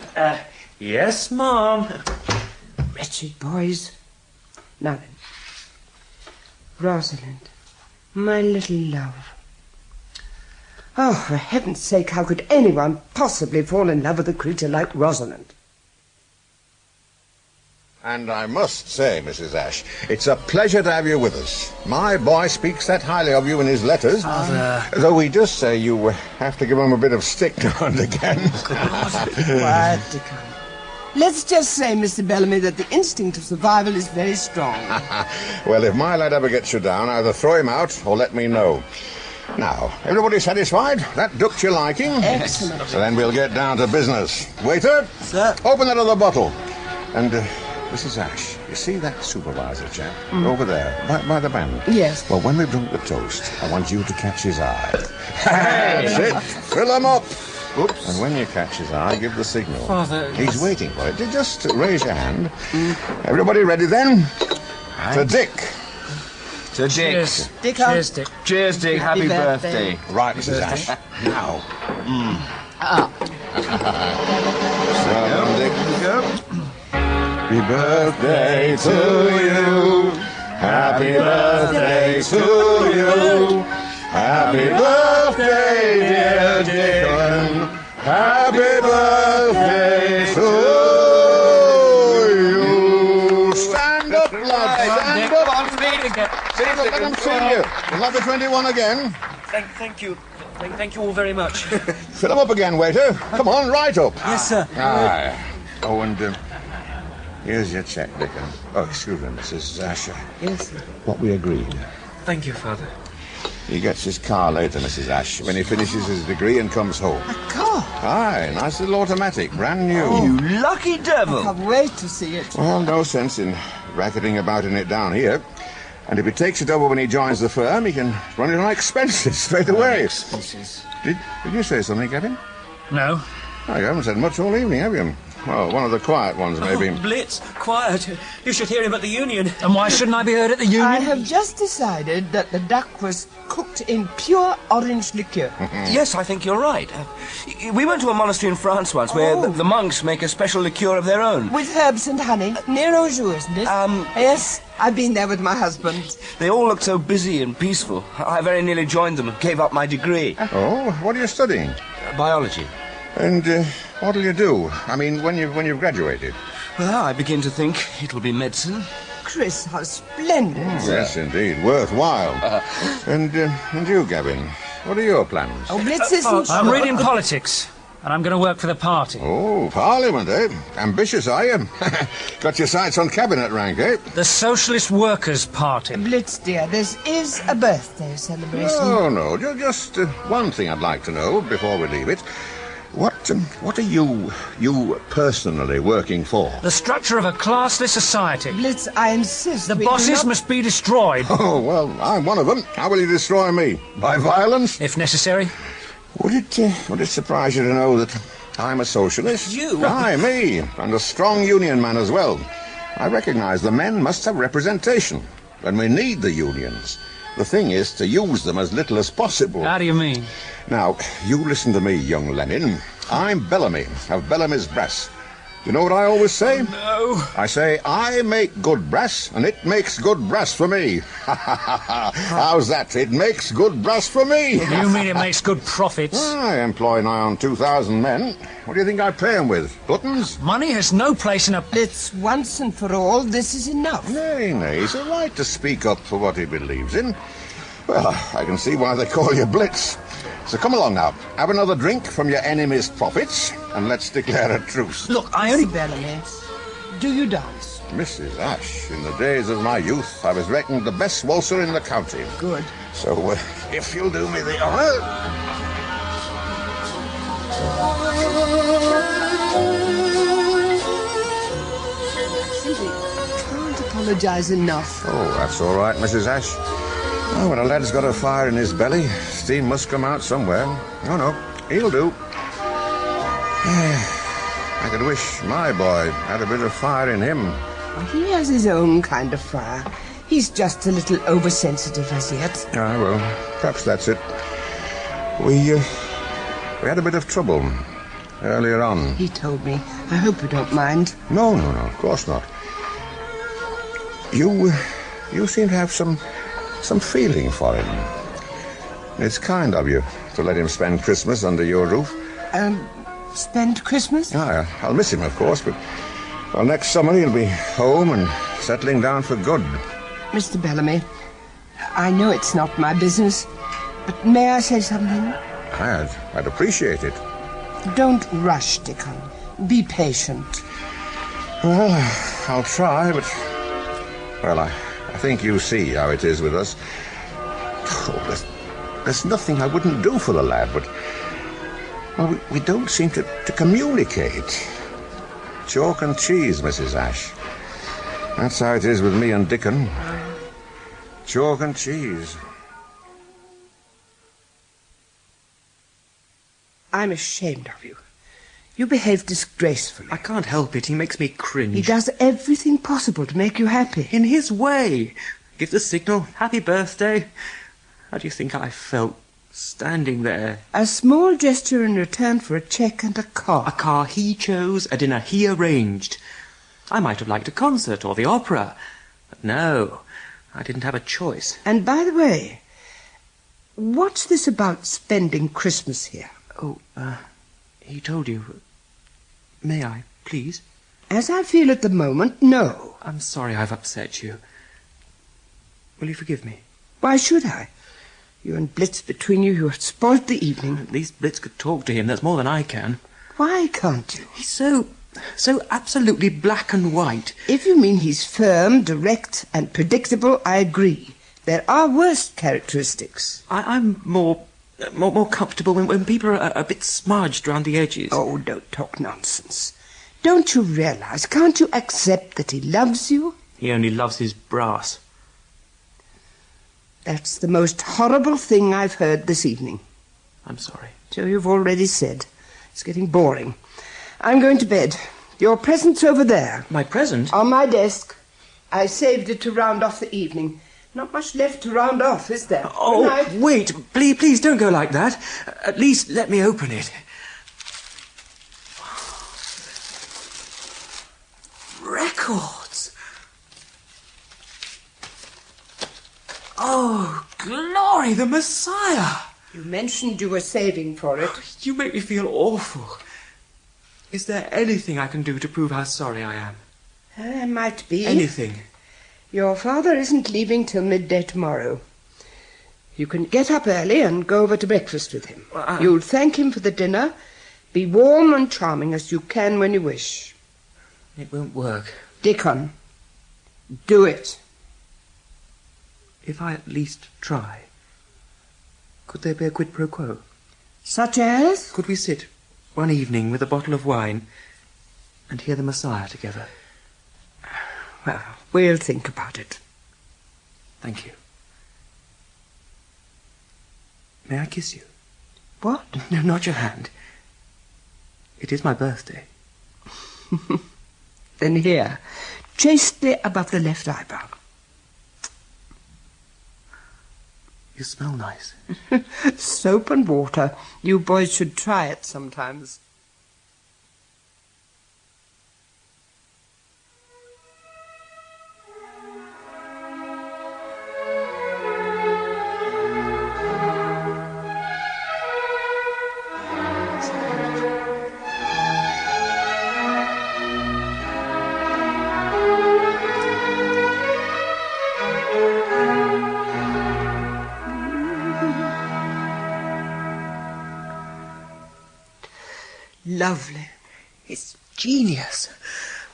Yes, Mom. Wretched boys. Now then. Rosalind, my little love. Oh, for heaven's sake, how could anyone possibly fall in love with a creature like Rosalind? And I must say, Mrs. Ashe, it's a pleasure to have you with us. My boy speaks that highly of you in his letters. Though we just say you have to give him a bit of stick now and again. Quiet, Dickon. Let's just say, Mr. Bellamy, that the instinct of survival is very strong. Well, if my lad ever gets you down, either throw him out or let me know. Now, everybody satisfied? That ducked your liking? Excellent. So then we'll get down to business. Waiter, sir, open that other bottle. And, Mrs. Ash, you see that supervisor chap over there, by the band? Yes. Well, when we've drunk the toast, I want you to catch his eye. That's it. Fill him up. Oops. And when you catch his eye, give the signal. Father... He's waiting for it. Just raise your hand. Everybody ready then? Right. To Dick. To Dick. Cheers. Dick. Cheers, Dick. Cheers, Dick. Happy birthday. Right, Mrs. Ash. Now. So, Dick. Go. Happy birthday to you. Happy birthday to you. Happy birthday, dear Dickon. Happy birthday to you. Stand up, lad. Stand up. Come on, feet again. Stand up, let them see you. We'll have the 21 again. Thank you. Thank you all very much. Fill them up again, waiter. Come on, right up. Yes, sir. Aye. Oh, and here's your check, Dickon. Oh, excuse me, Mrs. Asher. Yes, sir. What we agreed. Thank you, Father. He gets his car later, Mrs. Ash, when he finishes his degree and comes home. A car? Aye, nice little automatic, brand new. Oh, you lucky devil. I can't wait to see it. Well, no sense in racketing about in it down here. And if he takes it over when he joins the firm, he can run it on expenses straight away. Expenses. Did you say something, Kevin? No. Oh, you haven't said much all evening, have you? Well, one of the quiet ones, maybe. Oh, Blitz, quiet. You should hear him at the Union. And why shouldn't I be heard at the Union? I have just decided that the duck was cooked in pure orange liqueur. Yes, I think you're right. We went to a monastery in France once where the monks make a special liqueur of their own. With herbs and honey. Near Anjou, isn't it? Yes, I've been there with my husband. They all looked so busy and peaceful. I very nearly joined them and gave up my degree. Oh, what are you studying? Biology. And what'll you do? I mean, when you've graduated? Well, I begin to think it'll be medicine. Chris, how splendid. Yes, indeed. Worthwhile. And you, Gavin, what are your plans? Oh, Blitz isn't... I'm reading politics, and I'm going to work for the party. Oh, Parliament, eh? Ambitious, are you? Got your sights on cabinet rank, eh? The Socialist Workers' Party. Blitz, dear, this is a birthday celebration. No, just one thing I'd like to know before we leave it. What are you personally working for? The structure of a classless society. Blitz, I insist. The bosses must be destroyed. Oh, well, I'm one of them. How will you destroy me? By violence? If necessary. Would it surprise you to know that I'm a socialist? You? Aye, me. And a strong union man as well. I recognise the men must have representation. And we need the unions. The thing is to use them as little as possible. How do you mean? Now, you listen to me, young Lenin. I'm Bellamy, of Bellamy's Brass. You know what I always say? No. I say, I make good brass, and it makes good brass for me. How's that? It makes good brass for me. You mean it makes good profits? I employ nigh on 2,000 men. What do you think I pay them with? Buttons? Money has no place in a... Blitz, once and for all, this is enough. Nay, he's a right to speak up for what he believes in. Well, I can see why they call you Blitz. So come along now. Have another drink from your enemy's profits, and let's declare a truce. Look, I only... Bellamy, do you dance? Mrs. Ash, in the days of my youth, I was reckoned the best waltzer in the county. Good. So, if you'll do me the honour... Simply can't apologise enough. Oh, that's all right, Mrs. Ash. Oh, when a lad's got a fire in his belly, steam must come out somewhere. Oh, no, he'll do. I could wish my boy had a bit of fire in him. He has his own kind of fire. He's just a little oversensitive as yet. Ah, well, perhaps that's it. We had a bit of trouble earlier on. He told me. I hope you don't mind. No, of course not. You seem to have some feeling for him. It's kind of you to let him spend Christmas under your roof. Spend Christmas? Ah, I'll miss him, of course, but next summer he'll be home and settling down for good. Mr. Bellamy, I know it's not my business, but may I say something? I'd appreciate it. Don't rush, Dickon. Be patient. Well, I'll try, but... Well, I think you see how it is with us. Oh, There's nothing I wouldn't do for the lad, but... Well, we don't seem to communicate. Chalk and cheese, Mrs. Ash. That's how it is with me and Dickon. Chalk and cheese. I'm ashamed of you. You behave disgracefully. I can't help it. He makes me cringe. He does everything possible to make you happy. In his way. Give the signal. Happy birthday. How do you think I felt standing there? A small gesture in return for a cheque and a car. A car he chose, a dinner he arranged. I might have liked a concert or the opera. But no, I didn't have a choice. And by the way, what's this about spending Christmas here? Oh, he told you. May I, please? As I feel at the moment, no. I'm sorry I've upset you. Will you forgive me? Why should I? You and Blitz between you have spoilt the evening. At least Blitz could talk to him. That's more than I can. Why can't you? He's so absolutely black and white. If you mean he's firm, direct, and predictable, I agree. There are worse characteristics. I'm more comfortable when people are a bit smudged round the edges. Oh, don't talk nonsense. Don't you realize, can't you accept that he loves you? He only loves his brass. That's the most horrible thing I've heard this evening. I'm sorry. So you've already said. It's getting boring. I'm going to bed. Your present's over there. My present? On my desk. I saved it to round off the evening. Not much left to round off, is there? Oh, wait. Please don't go like that. At least let me open it. Records. Oh, glory, the Messiah. You mentioned you were saving for it. You make me feel awful. Is there anything I can do to prove how sorry I am? There might be. Anything. Your father isn't leaving till midday tomorrow. You can get up early and go over to breakfast with him. Well, You'll thank him for the dinner. Be warm and charming as you can when you wish. It won't work. Dickon, do it. If I at least try, could there be a quid pro quo? Such as? Could we sit one evening with a bottle of wine and hear the Messiah together? Well, we'll think about it. Thank you. May I kiss you? What? No, not your hand. It is my birthday. Then here, chastely above the left eyebrow. You smell nice. Soap and water. You boys should try it sometimes. Lovely. It's genius.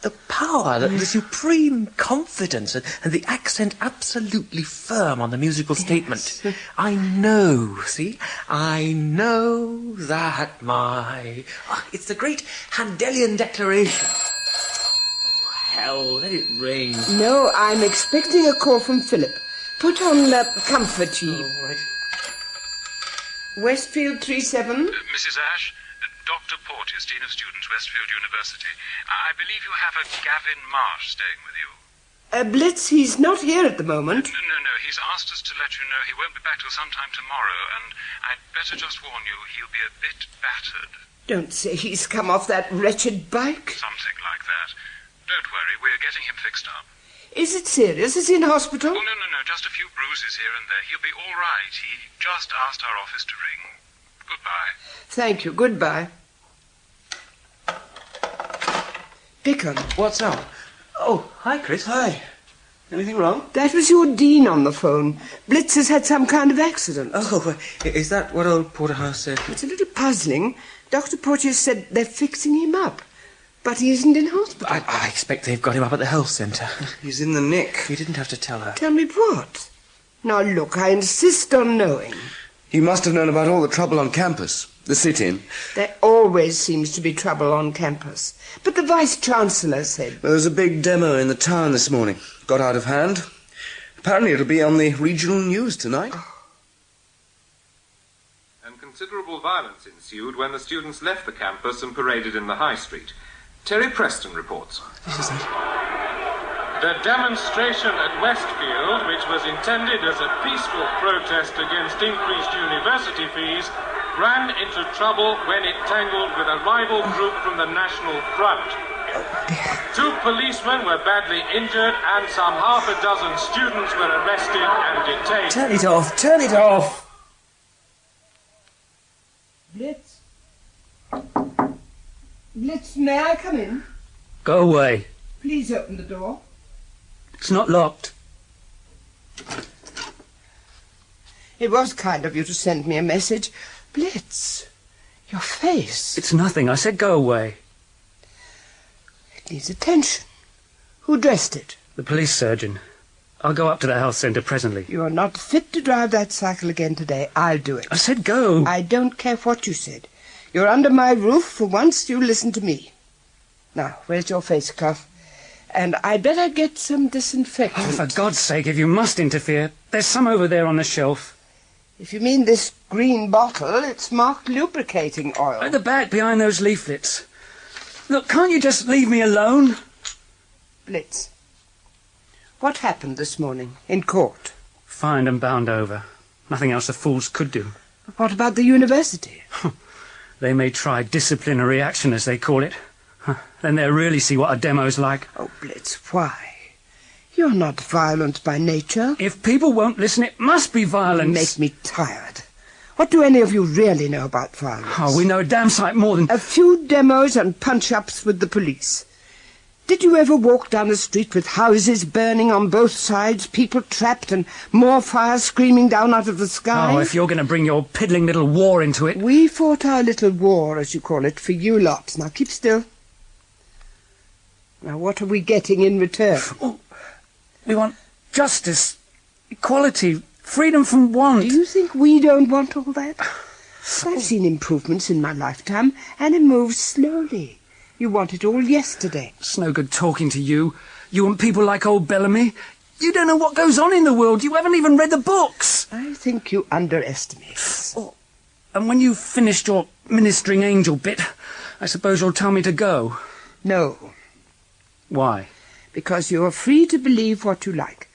The power, the supreme confidence, and the accent absolutely firm on the musical statement. Yes. I know, see? I know that my... Oh, it's the great Handelian declaration. Oh, hell, let it ring. No, I'm expecting a call from Philip. Put on comfort tea. Oh, right. Westfield 37. Mrs. Ash? Dr. Porteous, Dean of Students, Westfield University. I believe you have a Gavin Marsh staying with you. Blitz, he's not here at the moment. No. He's asked us to let you know he won't be back till sometime tomorrow, and I'd better just warn you he'll be a bit battered. Don't say he's come off that wretched bike. Something like that. Don't worry, we're getting him fixed up. Is it serious? Is he in hospital? Oh, no. Just a few bruises here and there. He'll be all right. He just asked our office to ring. Goodbye. Thank you. Goodbye. Dickon. What's up? Oh, hi, Chris. Hi. Anything wrong? That was your dean on the phone. Blitz has had some kind of accident. Oh, is that what old Porterhouse said? It's a little puzzling. Dr. Porteous said they're fixing him up, but he isn't in hospital. I expect they've got him up at the health centre. He's in the nick. You didn't have to tell her. Tell me what? Now, look, I insist on knowing. He must have known about all the trouble on campus. The sit-in. There always seems to be trouble on campus. But the Vice-Chancellor said... There was a big demo in the town this morning. Got out of hand. Apparently it'll be on the regional news tonight. And considerable violence ensued when the students left the campus and paraded in the High Street. Terry Preston reports. The demonstration at Westfield, which was intended as a peaceful protest against increased university fees, ran into trouble when it tangled with a rival group from the National Front. 2 policemen were badly injured and some half a dozen students were arrested and detained. Turn it off! Turn it off! Blitz? Blitz, may I come in? Go away. Please open the door. It's not locked. It was kind of you to send me a message. Blitz, your face. It's nothing. I said go away. It needs attention. Who dressed it? The police surgeon. I'll go up to the health centre presently. You are not fit to drive that cycle again today. I'll do it. I said go. I don't care what you said. You're under my roof. For once, you listen to me. Now, where's your face cuff? And I'd better get some disinfectant. Oh, for God's sake, if you must interfere, there's some over there on the shelf. If you mean this green bottle, it's marked lubricating oil. At the back, behind those leaflets. Look, can't you just leave me alone? Blitz, what happened this morning in court? Fined and bound over. Nothing else the fools could do. But what about the university? They may try disciplinary action, as they call it. Then they'll really see what a demo's like. Oh, Blitz, why? You're not violent by nature. If people won't listen, it must be violence. You make me tired. What do any of you really know about violence? Oh, we know a damn sight more than... A few demos and punch-ups with the police. Did you ever walk down the street with houses burning on both sides, people trapped, and more fire screaming down out of the sky? Oh, if you're going to bring your piddling little war into it... We fought our little war, as you call it, for you lot. Now, keep still. Now, what are we getting in return? Oh, we want justice, equality, freedom from want. Do you think we don't want all that? I've seen improvements in my lifetime, and it moves slowly. You want it all yesterday. It's no good talking to you. You and people like old Bellamy. You don't know what goes on in the world. You haven't even read the books. I think you underestimate us. Oh, and when you've finished your ministering angel bit, I suppose you'll tell me to go. No. Why? Because you're free to believe what you like.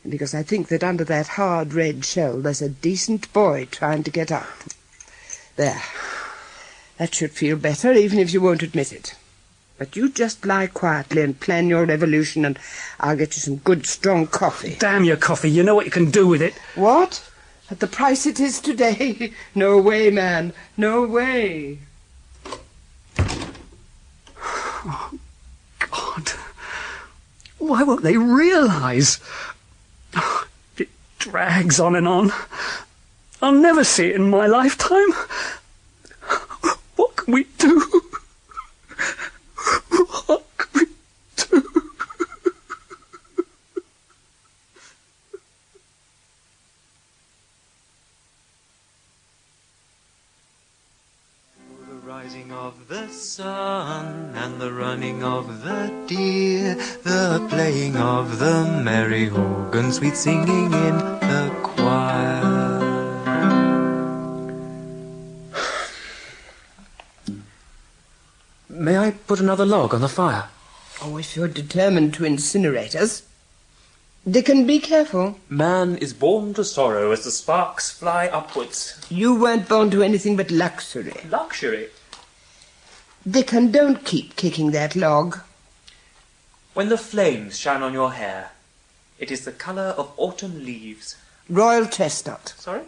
And because I think that under that hard red shell there's a decent boy trying to get out. There. That should feel better, even if you won't admit it. But you just lie quietly and plan your revolution, and I'll get you some good, strong coffee. Damn your coffee. You know what you can do with it. What? At the price it is today? No way, man. No way. Oh, God. Why won't they realise? It drags on and on. I'll never see it in my lifetime. What can we do? What can we do? The rising of the sun and the running of the deer, the playing of the merry organ, sweet singing in the choir. May I put another log on the fire? Oh, if you're determined to incinerate us. Dickon, be careful. Man is born to sorrow as the sparks fly upwards. You weren't born to anything but luxury. Luxury? Dickon, don't keep kicking that log. When the flames shine on your hair, it is the colour of autumn leaves. Royal chestnut. Sorry?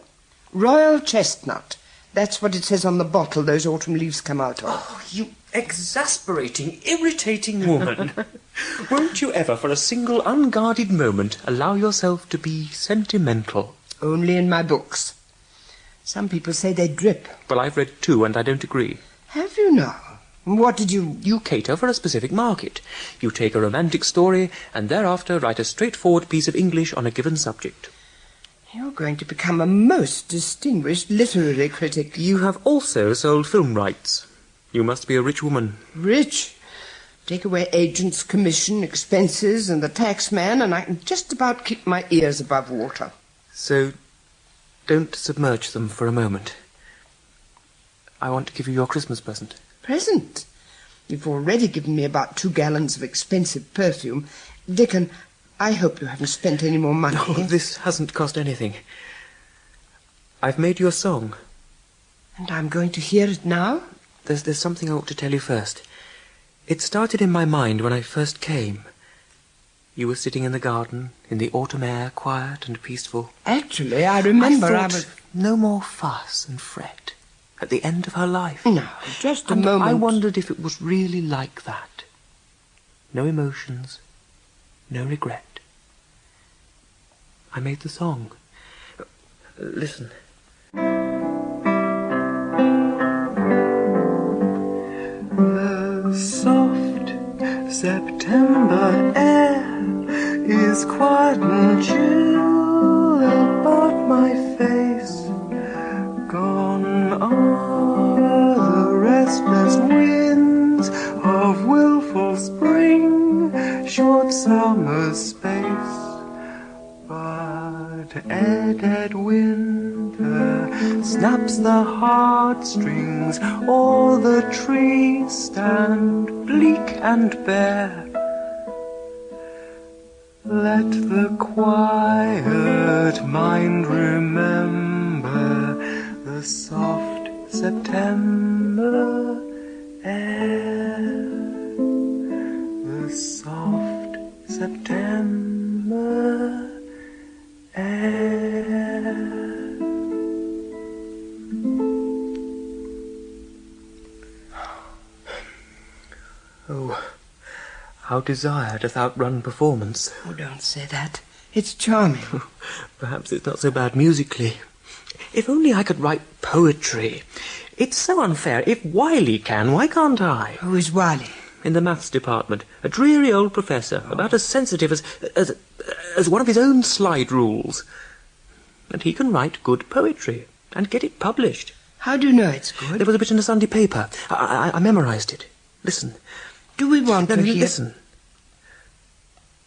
Royal chestnut. That's what it says on the bottle those autumn leaves come out of. Oh, you exasperating, irritating woman. Won't you ever, for a single unguarded moment, allow yourself to be sentimental? Only in my books. Some people say they drip. Well, I've read 2 and I don't agree. Have you now? What did you... You cater for a specific market. You take a romantic story and thereafter write a straightforward piece of English on a given subject. You're going to become a most distinguished literary critic. You have also sold film rights. You must be a rich woman. Rich? Take away agent's commission, expenses, and the tax man, and I can just about keep my ears above water. So, don't submerge them for a moment. I want to give you your Christmas present. Present? You've already given me about 2 gallons of expensive perfume. Dickon, I hope you haven't spent any more money. No, this hasn't cost anything. I've made you a song. And I'm going to hear it now? There's something I ought to tell you first. It started in my mind when I first came. You were sitting in the garden, in the autumn air, quiet and peaceful. Actually, I remember I was... No more fuss and fret. At the end of her life. No, just a moment. I wondered if it was really like that. No emotions, no regret. I made the song. Listen. The soft September air is quiet and chill about my face. Gone are the restless winds of willful spring, short summer space. But dead winter snaps the heartstrings, all the trees stand bleak and bare. Let the quiet mind remember the soft September air, the soft September air. Oh, how desire doth outrun performance. Oh, don't say that. It's charming. Perhaps it's not so bad musically. If only I could write poetry. It's so unfair. If Wiley can, why can't I? Who is Wiley? In the maths department. A dreary old professor, about as sensitive as one of his own slide rules. And he can write good poetry and get it published. How do you know it's good? There was a bit in a Sunday paper. I memorized it. Listen. Do we want to hear? Listen.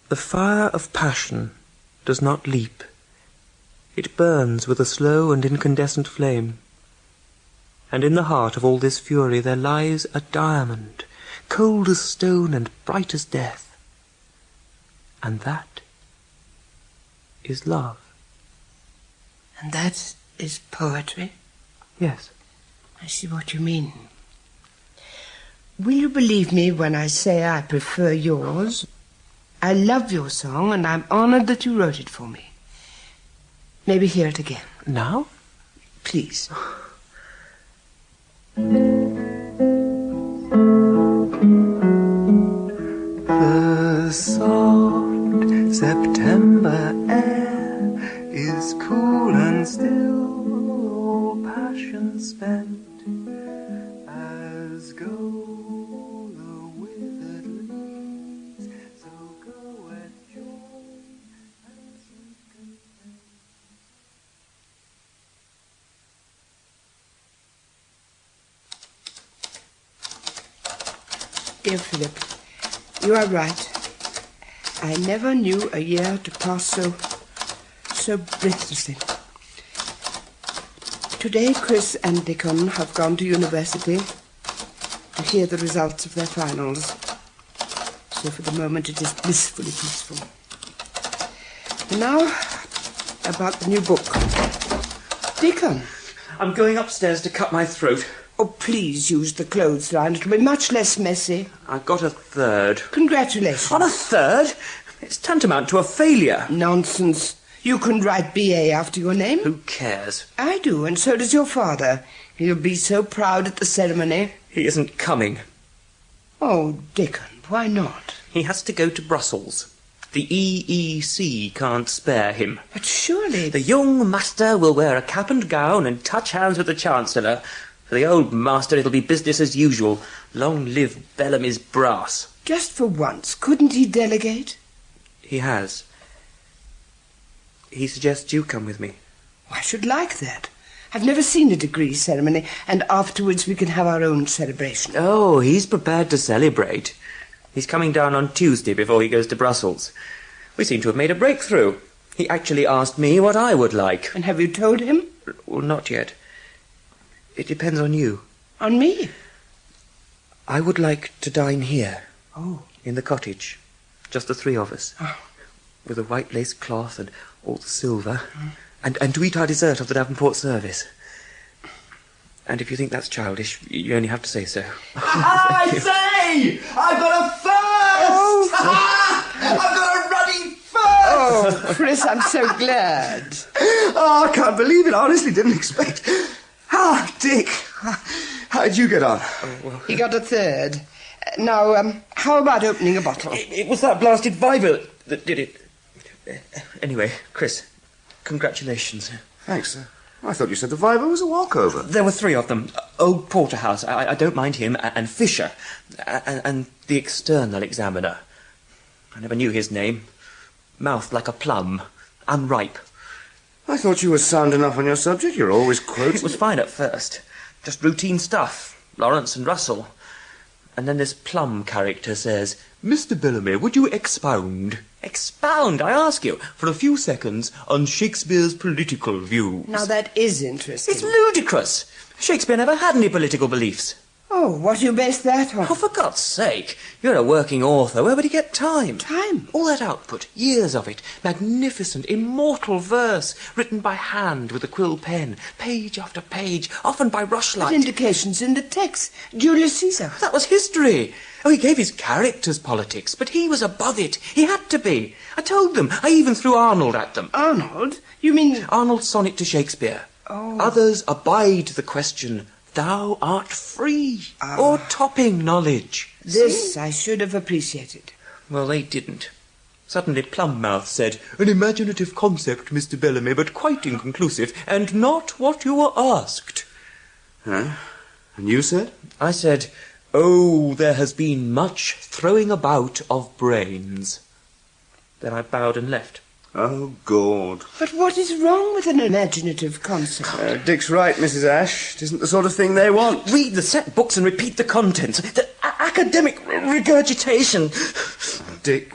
The fire of passion does not leap. It burns with a slow and incandescent flame. And in the heart of all this fury there lies a diamond, cold as stone and bright as death. And that is love. And that is poetry? Yes. I see what you mean. Will you believe me when I say I prefer yours? I love your song, and I'm honored that you wrote it for me. Maybe hear it again. Now? Please. The soft September air is cool and still, all passion spent, as go the withered leaves, so go at joy and sweet content. Dear Philip, you are right. I never knew a year to pass so breathlessly. Today, Chris and Dickon have gone to university to hear the results of their finals. So for the moment it is blissfully peaceful. And now, about the new book. Dickon. I'm going upstairs to cut my throat. Oh, please use the clothesline. It'll be much less messy. I've got a third. Congratulations. On a third? It's tantamount to a failure. Nonsense. You can write B.A. after your name. Who cares? I do, and so does your father. He'll be so proud at the ceremony. He isn't coming. Oh, Dickon, why not? He has to go to Brussels. The EEC can't spare him. But surely... The young master will wear a cap and gown and touch hands with the Chancellor. For the old master, it'll be business as usual. Long live Bellamy's brass. Just for once, couldn't he delegate? He has. He suggests you come with me. I should like that. I've never seen a degree ceremony, and afterwards we can have our own celebration. Oh, he's prepared to celebrate. He's coming down on Tuesday before he goes to Brussels. We seem to have made a breakthrough. He actually asked me what I would like. And have you told him? Well, not yet. It depends on you. On me? I would like to dine here. Oh. In the cottage. Just the three of us. Oh. With a white lace cloth and all the silver. And to eat our dessert of the Davenport service. And if you think that's childish, you only have to say so. I say! I've got a first! I've got a running first! Oh, Chris, I'm so glad. Oh, I can't believe it. I honestly didn't expect. Dick, how did you get on? Oh, well. He got a third. Now, how about opening a bottle? It was that blasted Viva that did it. Anyway, Chris, congratulations. Thanks. I thought you said the Viva was a walkover. There were three of them. Old Porterhouse, I don't mind him, and Fisher, and the external examiner. I never knew his name. Mouth like a plum, unripe. I thought you were sound enough on your subject. You're always quoting. It was fine at first. Just routine stuff. Lawrence and Russell. And then this Plum character says, Mr. Bellamy, would you expound? Expound, I ask you, for a few seconds on Shakespeare's political views. Now that is interesting. It's ludicrous. Shakespeare never had any political beliefs. Oh, what do you base that on? Oh, for God's sake. You're a working author. Where would he get time? Time? All that output, years of it, magnificent, immortal verse, written by hand with a quill pen, page after page, often by rushlight. With indications in the text. Julius Caesar. That was history. Oh, he gave his characters politics, but he was above it. He had to be. I told them. I even threw Arnold at them. Arnold? You mean... Arnold's sonnet to Shakespeare. Oh. Others abide the question, thou art free, or topping knowledge. This See? I should have appreciated. Well, they didn't. Suddenly Plummouth said, an imaginative concept, Mr. Bellamy, but quite inconclusive, and not what you were asked. Huh? And you said? I said, oh, there has been much throwing about of brains. Then I bowed and left. Oh, God. But what is wrong with an imaginative concept? Dick's right, Mrs. Ash. It isn't the sort of thing they want. Read the set books and repeat the contents. The academic regurgitation. Dick,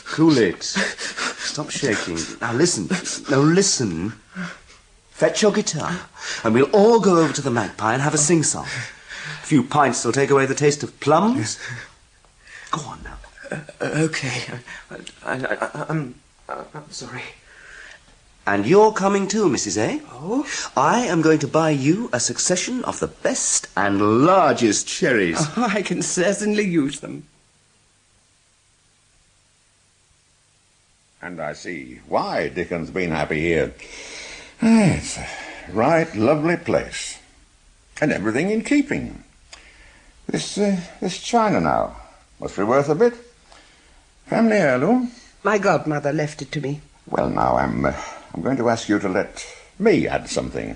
cool it. Stop shaking. Now listen. Fetch your guitar, and we'll all go over to the Magpie and have a sing-song. A few pints will take away the taste of plums. Go on now. Okay. I'm sorry. And you're coming too, Mrs. A. Oh? I am going to buy you a succession of the best and largest cherries. Oh, I can certainly use them. And I see why Dickens been happy here. It's a right lovely place. And everything in keeping. This china now. Must be worth a bit. Family heirloom. My godmother left it to me. Well, now, I'm going to ask you to let me add something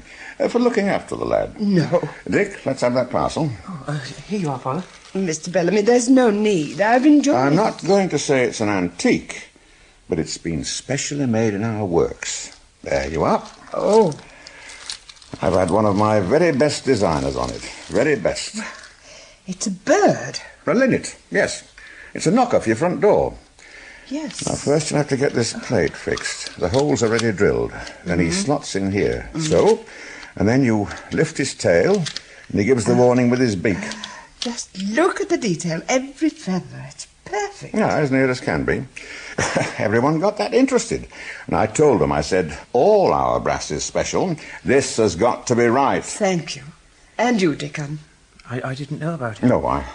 for looking after the lad. No. Dick, let's have that parcel. Here you are, Father. Mr. Bellamy, there's no need. I've enjoyed it. I'm not going to say it's an antique, but it's been specially made in our works. There you are. Oh. I've had one of my very best designers on it. Very best. It's a bird. A linnet, yes. It's a knock off your front door. Yes. Now, first you'll have to get this plate fixed. The hole's already drilled. Then he slots in here. So. And then you lift his tail, and he gives the warning with his beak. Just look at the detail. Every feather. It's perfect. Yeah, as near as can be. Everyone got that interested. And I told them, I said, all our brass is special. This has got to be right. Thank you. And you, Dickon. I didn't know about it. No, I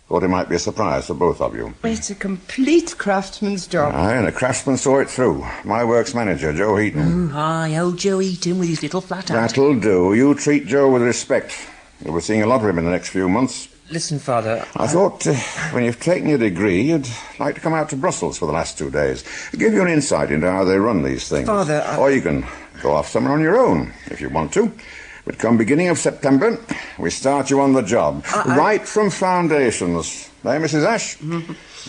thought it might be a surprise for both of you. It's a complete craftsman's job. Aye, and a craftsman saw it through. My works manager, Joe Heaton. Aye, old Joe Heaton with his little flat hat. That'll do. You treat Joe with respect. You'll be seeing a lot of him in the next few months. Listen, Father... I thought when you've taken your degree, you'd like to come out to Brussels for the last 2 days. Give you an insight into how they run these things. Father, Or you can go off somewhere on your own, if you want to. But come beginning of September, we start you on the job. Right from foundations. Eh, Mrs. Ash?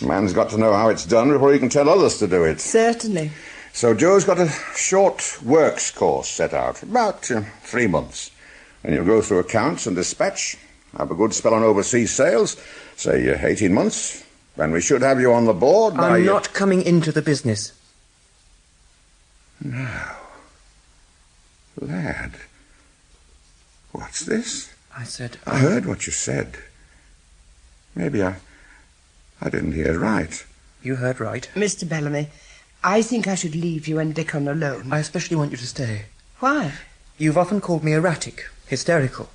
Man's got to know how it's done before he can tell others to do it. Certainly. So Joe's got a short works course set out, about 3 months. And you'll go through accounts and dispatch, have a good spell on overseas sales, say 18 months. Then we should have you on the board by... I'm not coming into the business. Now, lad, what's this? I said... I heard what you said. Maybe I didn't hear right. You heard right. Mr. Bellamy, I think I should leave you and Dickon alone. I especially want you to stay. Why? You've often called me erratic, hysterical.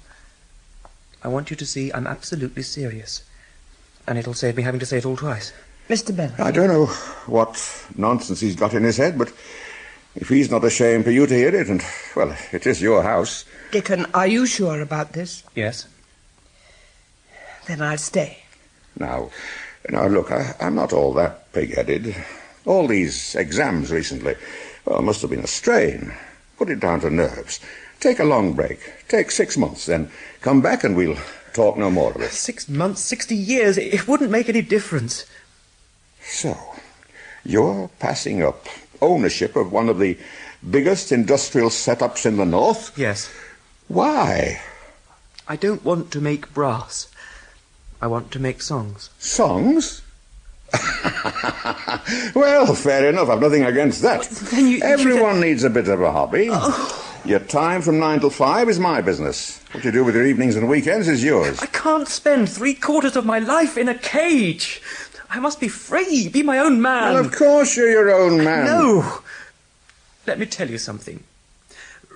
I want you to see I'm absolutely serious. And it'll save me having to say it all twice. Mr. Bellamy. I don't know what nonsense he's got in his head, but if he's not ashamed for you to hear it, and, well, it is your house. Dickon, are you sure about this? Yes. Then I'll stay. Now look, I'm not all that pig-headed. All these exams recently, well, must have been a strain. Put it down to nerves. Take a long break. Take 6 months, then come back and we'll talk no more of it. 6 months, 60 years, it wouldn't make any difference. So, you're passing up ownership of one of the biggest industrial setups in the North? Yes. Why? I don't want to make brass. I want to make songs. Songs? Well, fair enough. I've nothing against that. Then Everyone needs a bit of a hobby. Oh. Your time from 9 till 5 is my business. What you do with your evenings and weekends is yours. I can't spend 3/4 of my life in a cage. I must be free, be my own man. Well, of course you're your own man. No. Let me tell you something.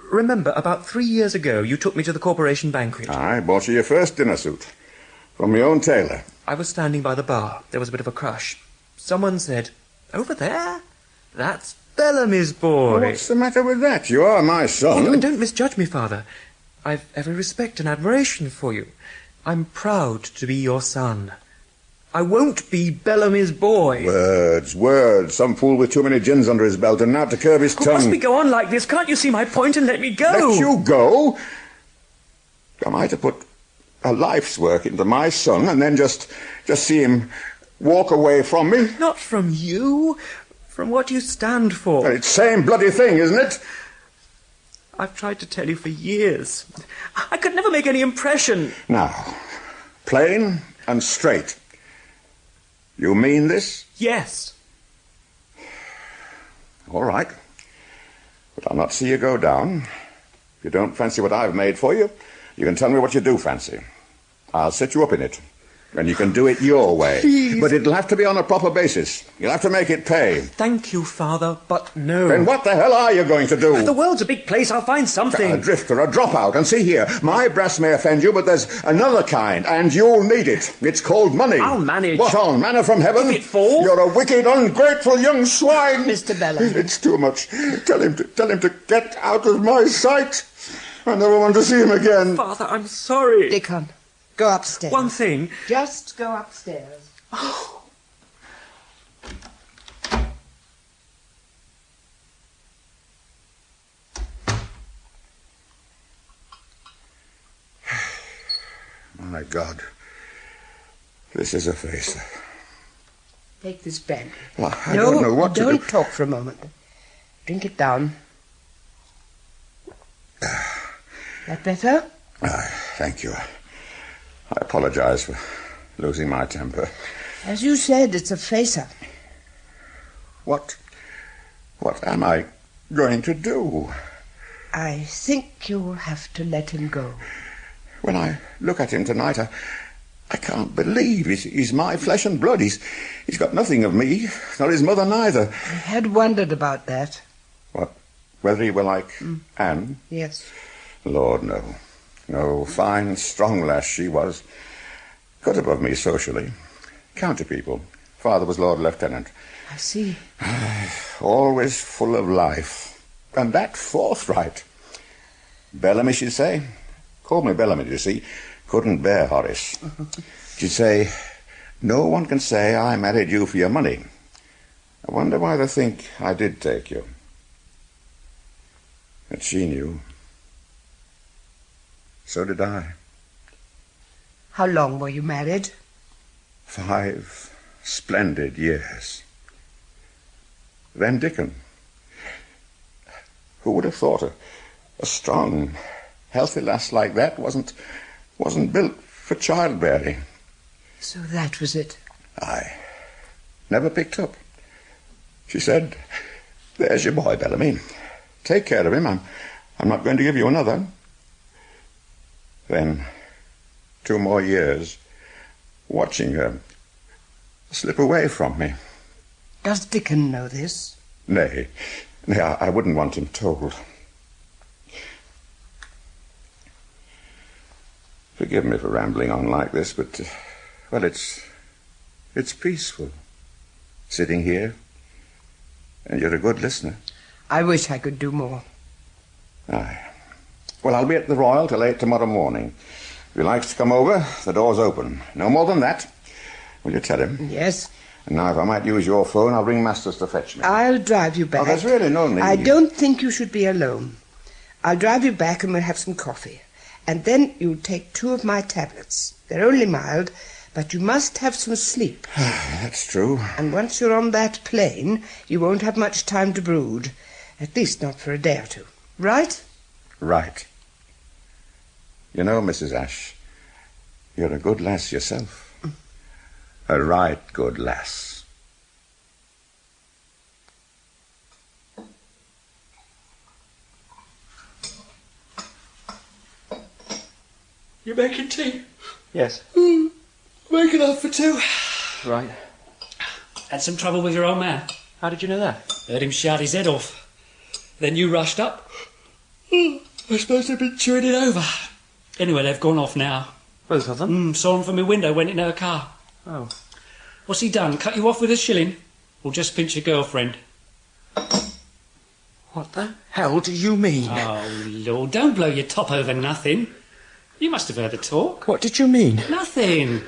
Remember, about 3 years ago, you took me to the corporation banquet. I bought you your first dinner suit. From my own tailor. I was standing by the bar. There was a bit of a crush. Someone said, "Over there? That's Bellamy's boy." Well, what's the matter with that? You are my son. Oh, don't misjudge me, Father. I've every respect and admiration for you. I'm proud to be your son. I won't be Bellamy's boy. Words. Some fool with too many gins under his belt, and now to curb his tongue. Must we go on like this? Can't you see my point and let me go? Let you go? Am I to put a life's work into my son and then just see him walk away from me? Not from you. From what you stand for. It's the same bloody thing, isn't it? I've tried to tell you for years. I could never make any impression. Now, plain and straight. You mean this? Yes. All right. But I'll not see you go down. If you don't fancy what I've made for you, you can tell me what you do fancy. I'll set you up in it. And you can do it your way. Please. But it'll have to be on a proper basis. You'll have to make it pay. Thank you, Father, but no. Then what the hell are you going to do? The world's a big place. I'll find something. A drifter, a dropout. And see here, my brass may offend you, but there's another kind, and you'll need it. It's called money. I'll manage. What on, manna from heaven? If it falls? You're a wicked, ungrateful young swine. Mr. Bellamy. It's too much. Tell him to get out of my sight. I never want to see him again. Father, I'm sorry. Dickon, go upstairs. One thing. Just go upstairs. Oh. My God. This is a face. Take this brandy. Well, I don't know what to do. Don't talk for a moment. Drink it down. That better? Thank you. I apologize for losing my temper. As you said, it's a facer. What am I going to do? I think you'll have to let him go. When I look at him tonight, I can't believe he's my flesh and blood. He's got nothing of me, nor his mother neither. I had wondered about that. What? Whether he were like Anne? Yes. Lord, no. No, fine, strong lass she was. Got above me socially. County people. Father was Lord Lieutenant. I see. Always full of life. And that forthright. Bellamy, she'd say. Called me Bellamy, you see. Couldn't bear Horace. She'd say, "No one can say I married you for your money. I wonder why they think I did take you." And she knew. So did I. How long were you married? 5 splendid years. Then Dickon. Who would have thought a strong, healthy lass like that wasn't built for childbearing? So that was it? Aye. Never picked up. She said, "There's your boy, Bellamy. Take care of him. I'm not going to give you another." Then, 2 more years, watching her slip away from me. Does Dickon know this? Nay, I wouldn't want him told. Forgive me for rambling on like this, but, well, it's peaceful, sitting here, and you're a good listener. I wish I could do more. Aye. Well, I'll be at the Royal till 8 tomorrow morning. If he likes to come over, the door's open. No more than that. Will you tell him? Yes. And now, if I might use your phone, I'll ring Masters to fetch me. I'll drive you back. Oh, there's really no need. I don't think you should be alone. I'll drive you back and we'll have some coffee. And then you'll take 2 of my tablets. They're only mild, but you must have some sleep. That's true. And once you're on that plane, you won't have much time to brood. At least not for a day or 2. Right? Right. You know, Mrs. Ash, you're a good lass yourself. A right good lass. You making tea? Yes. Make enough for 2. Right. Had some trouble with your old man. How did you know that? Heard him shout his head off. Then you rushed up. I suppose they've been chewing it over. Anyway, they've gone off now. Both of them? Saw him from my window, went in her car. Oh. What's he done? Cut you off with a shilling? Or just pinch your girlfriend? What the hell do you mean? Oh, Lord, don't blow your top over nothing. You must have heard the talk. What did you mean? Nothing.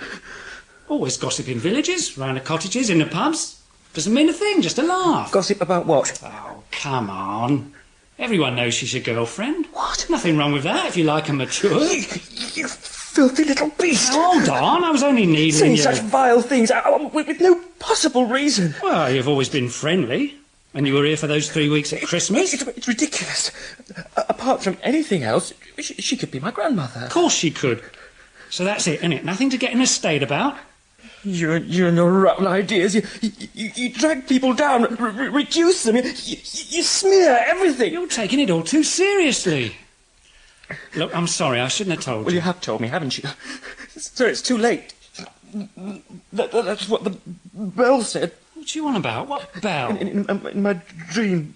Always gossip in villages, round the cottages, in the pubs. Doesn't mean a thing, just a laugh. Gossip about what? Oh, come on. Everyone knows she's your girlfriend. What? Nothing wrong with that if you like her mature. You filthy little beast. Hold on, I was only needling saying you. such vile things with no possible reason. Well, you've always been friendly. And you were here for those 3 weeks at Christmas. It's ridiculous. Apart from anything else, she could be my grandmother. Of course she could. So that's it, innit? Nothing to get in a state about. You and your rotten ideas. You drag people down, reduce them. You smear everything. You're taking it all too seriously. Look, I'm sorry, I shouldn't have told you. Well, you have told me, haven't you? So it's too late. That's what the bell said. What do you want about? What bell? In my dream.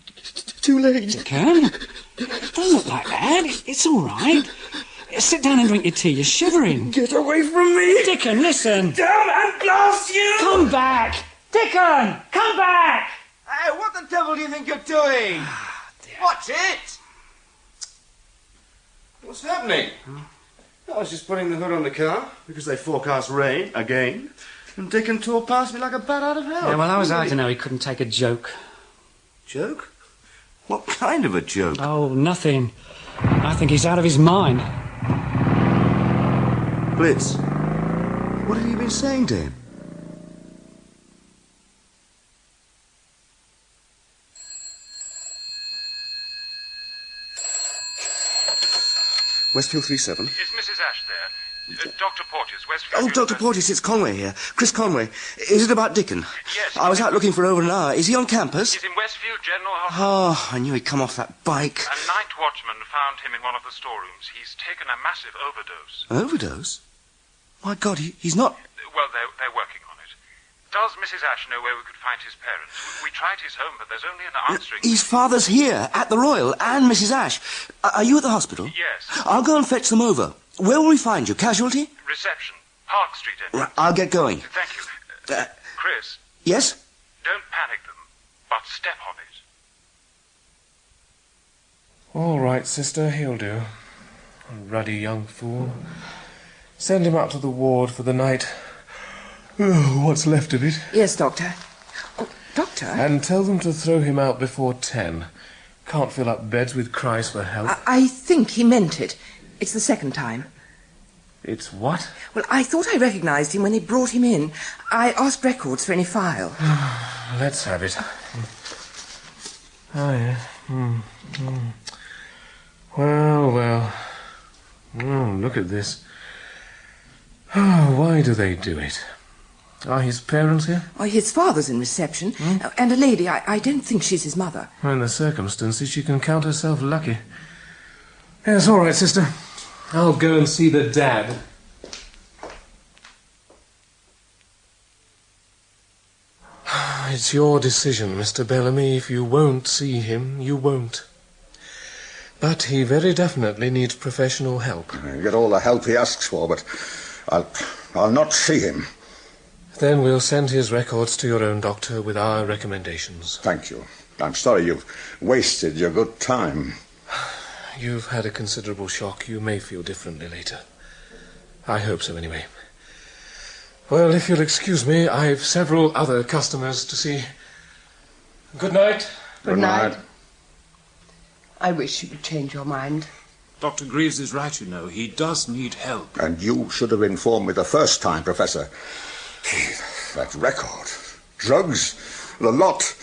Too late. Dickon, don't look like that. It's all right. Sit down and drink your tea. You're shivering. Get away from me. Dickon, listen. Damn and blast you! Come back. Dickon, come back. Hey, what the devil do you think you're doing? Watch it. What's happening? I was just putting the hood on the car because they forecast rain again. And Dickon tore past me like a bat out of hell. Yeah, well, how was I to know he couldn't take a joke? Joke? What kind of a joke? Oh, nothing. I think he's out of his mind. Blitz, what have you been saying to him? Westfield 37. Is Mrs. Ash there? Dr. Porteous, Westfield. Oh, Dr. Porteous, it's Conway here. Chris Conway. Is it about Dickon? Yes. I was out looking for over an hour. Is he on campus? He's in Westfield General Hospital. Oh, I knew he'd come off that bike. A night watchman found him in one of the storerooms. He's taken a massive overdose. An overdose? My God, he's not... Well, they're working on it. Does Mrs. Ash know where we could find his parents? We tried his home, but there's only an answering... His father's here, at the Royal, and Mrs. Ash. Are you at the hospital? Yes. I'll go and fetch them over. Where will we find you? Casualty? Reception. Park Street entrance. I'll get going. Thank you. Chris. Yes? Don't panic them, but step on it. All right, sister, he'll do. A ruddy young fool. Send him out to the ward for the night. Oh, what's left of it. Yes, Doctor. Oh, Doctor? And tell them to throw him out before 10. Can't fill up beds with cries for help. I think he meant it. It's the second time. It's what? Well, I thought I recognised him when they brought him in. I asked records for any file. Let's have it. Oh, yeah. Well. Oh, look at this. Oh, why do they do it? Are his parents here? Oh, his father's in reception. And a lady, I don't think she's his mother. Well, in the circumstances, she can count herself lucky. Yes, all right, sister. I'll go and see the dad. It's your decision, Mr. Bellamy. If you won't see him, you won't. But he very definitely needs professional help. He'll get all the help he asks for, but I'll not see him. Then we'll send his records to your own doctor with our recommendations. Thank you. I'm sorry you've wasted your good time. You've had a considerable shock. You may feel differently later. I hope so, anyway. Well, if you'll excuse me, I've several other customers to see. Good night. Good night. I wish you would change your mind. Dr. Greaves is right, you know. He does need help. And you should have informed me the first time, Professor. That record. Drugs. The lot.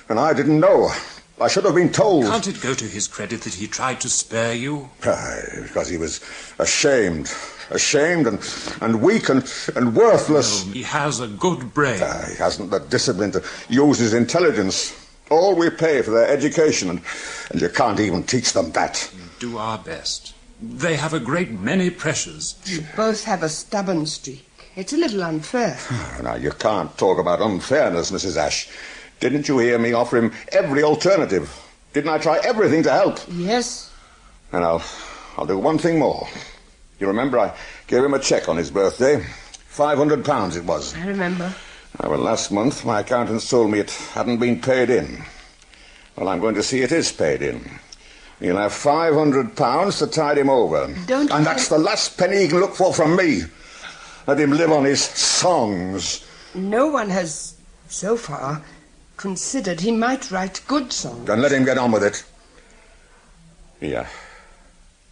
And I didn't know. I should have been told. Can't it go to his credit that he tried to spare you? Because he was ashamed. Ashamed and weak and worthless. No, he has a good brain. He hasn't the discipline to use his intelligence. All we pay for their education, and you can't even teach them that. We do our best. They have a great many pressures. You both have a stubborn streak. It's a little unfair. Now, you can't talk about unfairness, Mrs. Ash. Didn't you hear me offer him every alternative? Didn't I try everything to help? Yes. And I'll do one thing more. You remember I gave him a cheque on his birthday? £500 it was. I remember. Well, last month my accountants told me it hadn't been paid in. Well, I'm going to see it is paid in. He'll have £500 to tide him over. And that's the last penny he can look for from me. Let him live on his songs. No one has, so far, considered he might write good songs. Then let him get on with it. Yeah.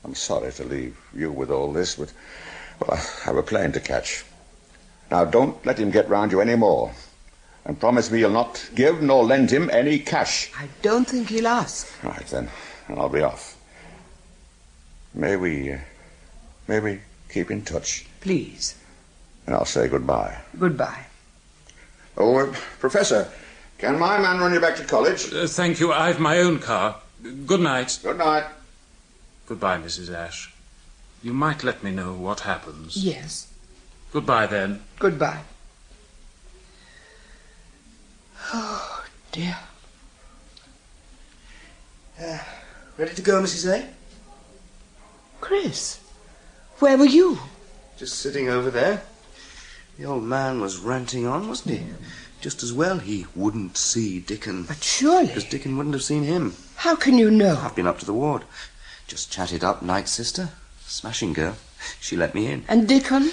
I'm sorry to leave you with all this, but I have a plane to catch. Now, don't let him get round you any more. And promise me you'll not give nor lend him any cash. I don't think he'll ask. Right, then. And I'll be off. May we keep in touch? Please. And I'll say goodbye. Goodbye. Oh, Professor, can my man run you back to college? Thank you. I've my own car. Good night. Good night. Goodbye, Mrs. Ash. You might let me know what happens. Yes. Goodbye, then. Goodbye. Oh, dear. Ready to go, Mrs. A? Chris, where were you? Just sitting over there. The old man was ranting on, wasn't he? Just as well he wouldn't see Dickon. But surely... Because Dickon wouldn't have seen him. How can you know? I've been up to the ward. Just chatted up night sister. Smashing girl. She let me in. And Dickon?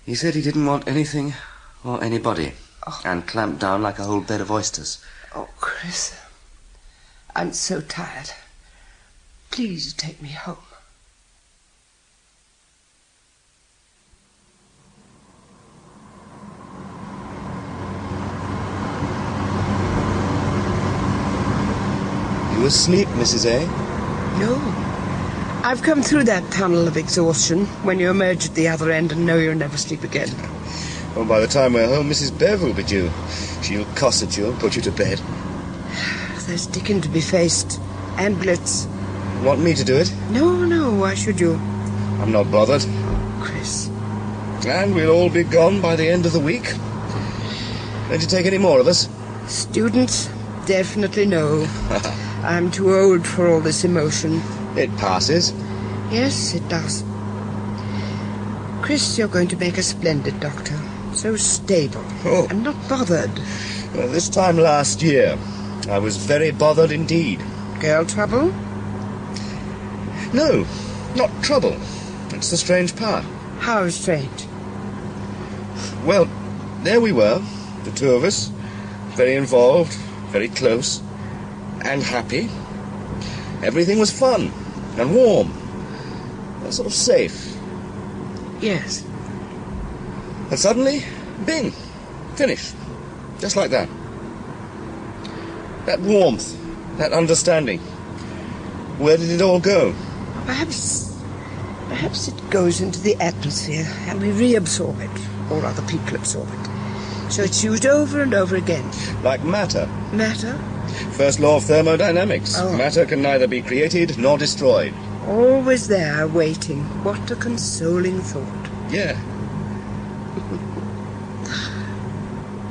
He said he didn't want anything or anybody. Oh. And clamped down like a whole bed of oysters. Oh, Chris. I'm so tired. Please take me home. You asleep, Mrs. A? No. I've come through that tunnel of exhaustion when you emerge at the other end and know you'll never sleep again. Well, by the time we're home, Mrs. Bev will be due. She'll cosset you and put you to bed. There's Dickon to be faced. And Blitz. Want me to do it? No, why should you? I'm not bothered. Chris. And we'll all be gone by the end of the week. Don't you take any more of us? Students? Definitely no. I'm too old for all this emotion. It passes. Yes, it does. Chris, you're going to make a splendid doctor. So stable. Oh. And not bothered. Well, this time last year, I was very bothered indeed. Girl trouble? No, not trouble. It's the strange part. How strange? Well, there we were, the two of us. Very involved, very close, and happy. Everything was fun and warm. Sort of safe. Yes. And suddenly, bing, finish. Just like that. That warmth, That understanding. Where did it all go? Perhaps it goes into the atmosphere and we reabsorb it, or other people absorb it. So it's used over and over again. Like matter. Matter? First law of thermodynamics. Oh. Matter can neither be created nor destroyed. Always there, waiting. What a consoling thought. Yeah.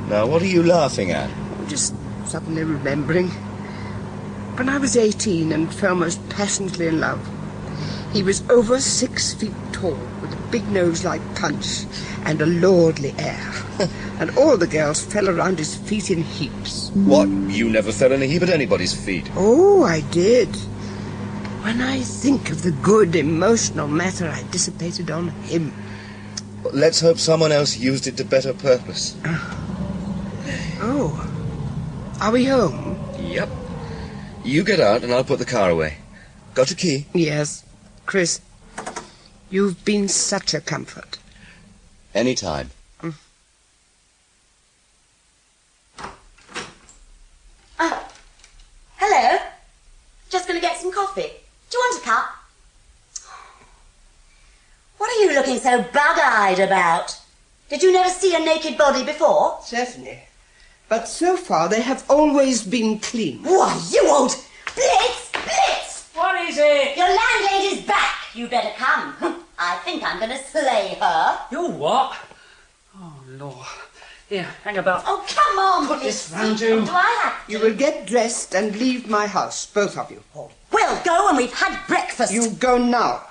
Now, what are you laughing at? Just suddenly remembering. When I was 18 and fell most passionately in love, he was over 6 feet tall, with a big nose like Punch, and a lordly air. And all the girls fell around his feet in heaps. What? You never fell in a heap at anybody's feet? Oh, I did. When I think of the good emotional matter I dissipated on him. Let's hope someone else used it to better purpose. Oh. Are we home? Yep. You get out and I'll put the car away. Got your key? Yes. Chris, you've been such a comfort. Anytime. Hello. Just going to get some coffee. Do you want a cup? What are you looking so bug-eyed about? Did you never see a naked body before? Certainly. But so far they have always been clean. Why, you old... Blitz! Blitz! What is it? Your landlady's back. You better come. I think I'm going to slay her. You what? Oh, Lord. Here, hang about. Oh, come on, Put Blitz. this round you. Do I have to? You will get dressed and leave my house, both of you. We'll go when we've had breakfast. You go now.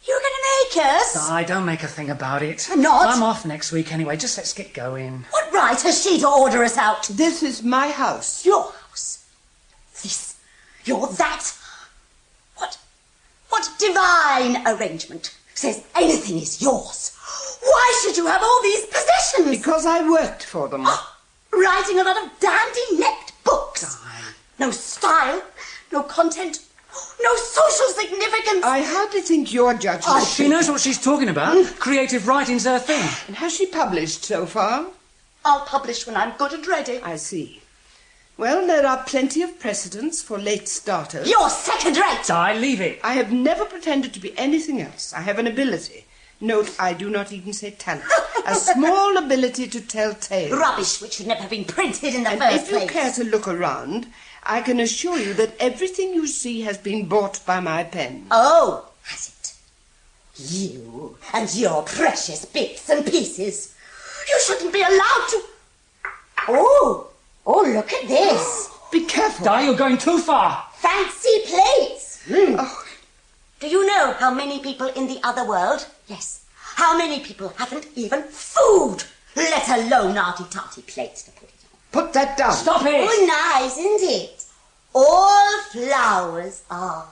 You're going to make us? I don't make a thing about it. I'm not. I'm off next week anyway. Just let's get going. What right has she to order us out? This is my house. Your house? This? You're that? What divine arrangement says anything is yours? Why should you have all these possessions? Because I worked for them. Writing a lot of dandy-necked books. No style, no content, no social significance. I hardly think your judgment... She knows what she's talking about. Creative writing's her thing. And has she published so far? I'll publish when I'm good and ready. I see. Well, there are plenty of precedents for late starters. You're second-rate. Leave it. I have never pretended to be anything else. I have an ability. Note, I do not even say talent. A small ability to tell tales. Rubbish which should never have been printed in the And first if you place. care to look around, I can assure you that everything you see has been bought by my pen. Oh, has it? You and your precious bits and pieces. You shouldn't be allowed to... Oh, look at this. Be careful. Di, you're going too far. Fancy plates. Oh. Do you know how many people in the other world, yes, how many people haven't even food, let alone arty-tarty plates to put it on? Put that down. Stop it. Oh, nice, isn't it? All flowers are.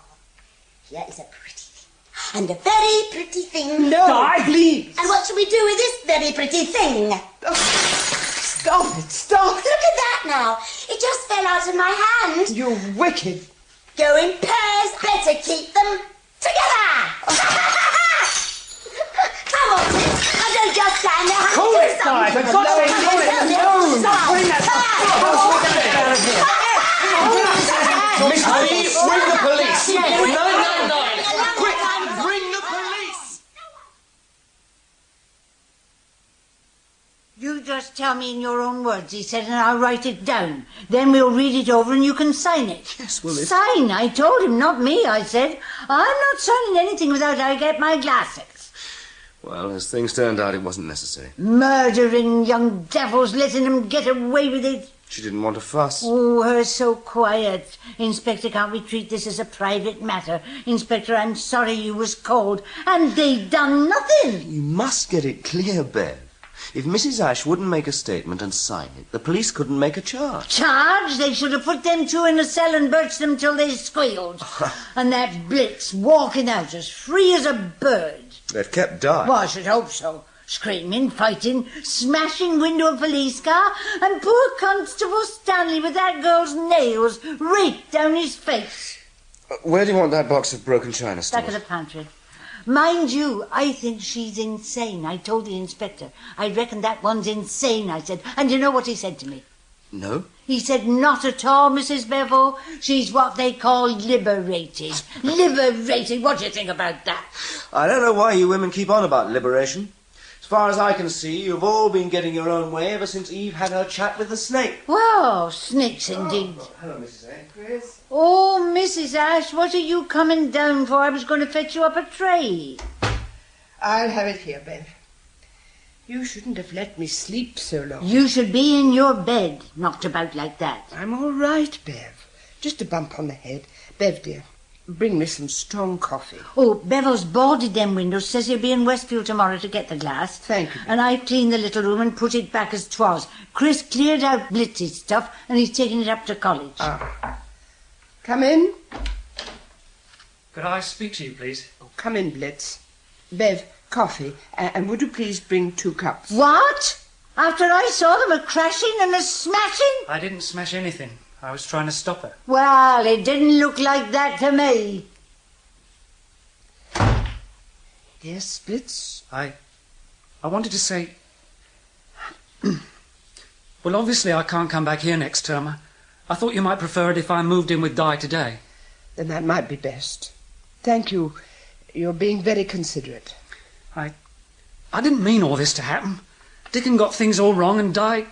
Here is a pretty thing, and a very pretty thing. No, Di, please. And what shall we do with this very pretty thing? Stop it, stop. Look at that now. It just fell out of my hand. You wicked. Go in pairs, better keep them together. Come on, Tit. I don't just stand there. Cool it, Di. For God's sake, cool it. Bring that Miss Lee, ring the police. 999. Quick, ring the police. You just tell me in your own words, he said, and I'll write it down. Then we'll read it over and you can sign it. Yes, well, if... Sign? I told him, not me, I said. I'm not signing anything without I get my glasses. Well, as things turned out, it wasn't necessary. Murdering young devils, letting them get away with it. She didn't want to fuss. Oh, her so quiet. Inspector, can't we treat this as a private matter? Inspector, I'm sorry you was called. And they done nothing. You must get it clear, Bev. If Mrs. Ash wouldn't make a statement and sign it, the police couldn't make a charge. Charge? They should have put them two in a cell and birched them till they squealed. And that Blitz walking out as free as a bird. They've kept Di. Well, I should hope so. Screaming, fighting, smashing window of police car, and poor Constable Stanley with that girl's nails raked down his face. Where do you want that box of broken china stored? Back of the pantry. Mind you, I think she's insane. I told the inspector. I reckon that one's insane, I said. And you know what he said to me? No? He said, not at all, Mrs. Bevel. She's what they call liberated. Liberated. What do you think about that? I don't know why you women keep on about liberation. As far as I can see, you've all been getting your own way ever since Eve had her chat with the snake. Well, snakes indeed. Oh, hello, Mrs. A. Chris. Oh, Mrs. Ash, what are you coming down for? I was going to fetch you up a tray. I'll have it here, Bev. You shouldn't have let me sleep so long. You should be in your bed, knocked about like that. I'm all right, Bev. Just a bump on the head. Bev, dear, bring me some strong coffee. Oh, Bevel's boarded them windows, says he'll be in Westfield tomorrow to get the glass. Thank you, Bev. And I've cleaned the little room and put it back as 'twas. Chris cleared out Blitz's stuff and he's taking it up to college. Come in. Could I speak to you, please? Oh, come in, Blitz. Bev, coffee, and would you please bring 2 cups? What? After I saw them a-crashing and a-smashing? I didn't smash anything. I was trying to stop her. Well, it didn't look like that to me. Yes, Blitz? I wanted to say... Well, obviously I can't come back here next term. I thought you might prefer it if I moved in with Di today. Then that might be best. Thank you. You're being very considerate. I didn't mean all this to happen. Dickon got things all wrong and Di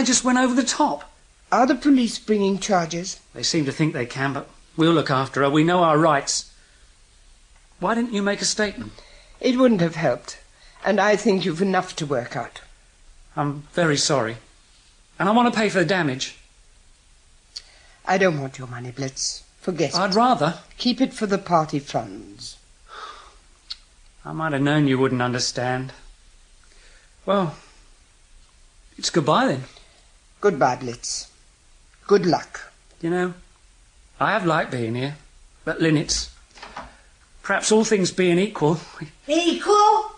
just went over the top. Are the police bringing charges? They seem to think they can, but we'll look after her. We know our rights. Why didn't you make a statement? It wouldn't have helped, and I think you've enough to work out. I'm very sorry. And I want to pay for the damage. I don't want your money, Blitz. Forget it. I'd rather. Keep it for the party funds. I might have known you wouldn't understand. Well, it's goodbye then. Goodbye, Blitz. Good luck. You know, I have liked being here, but Linnets, perhaps all things being equal... Equal?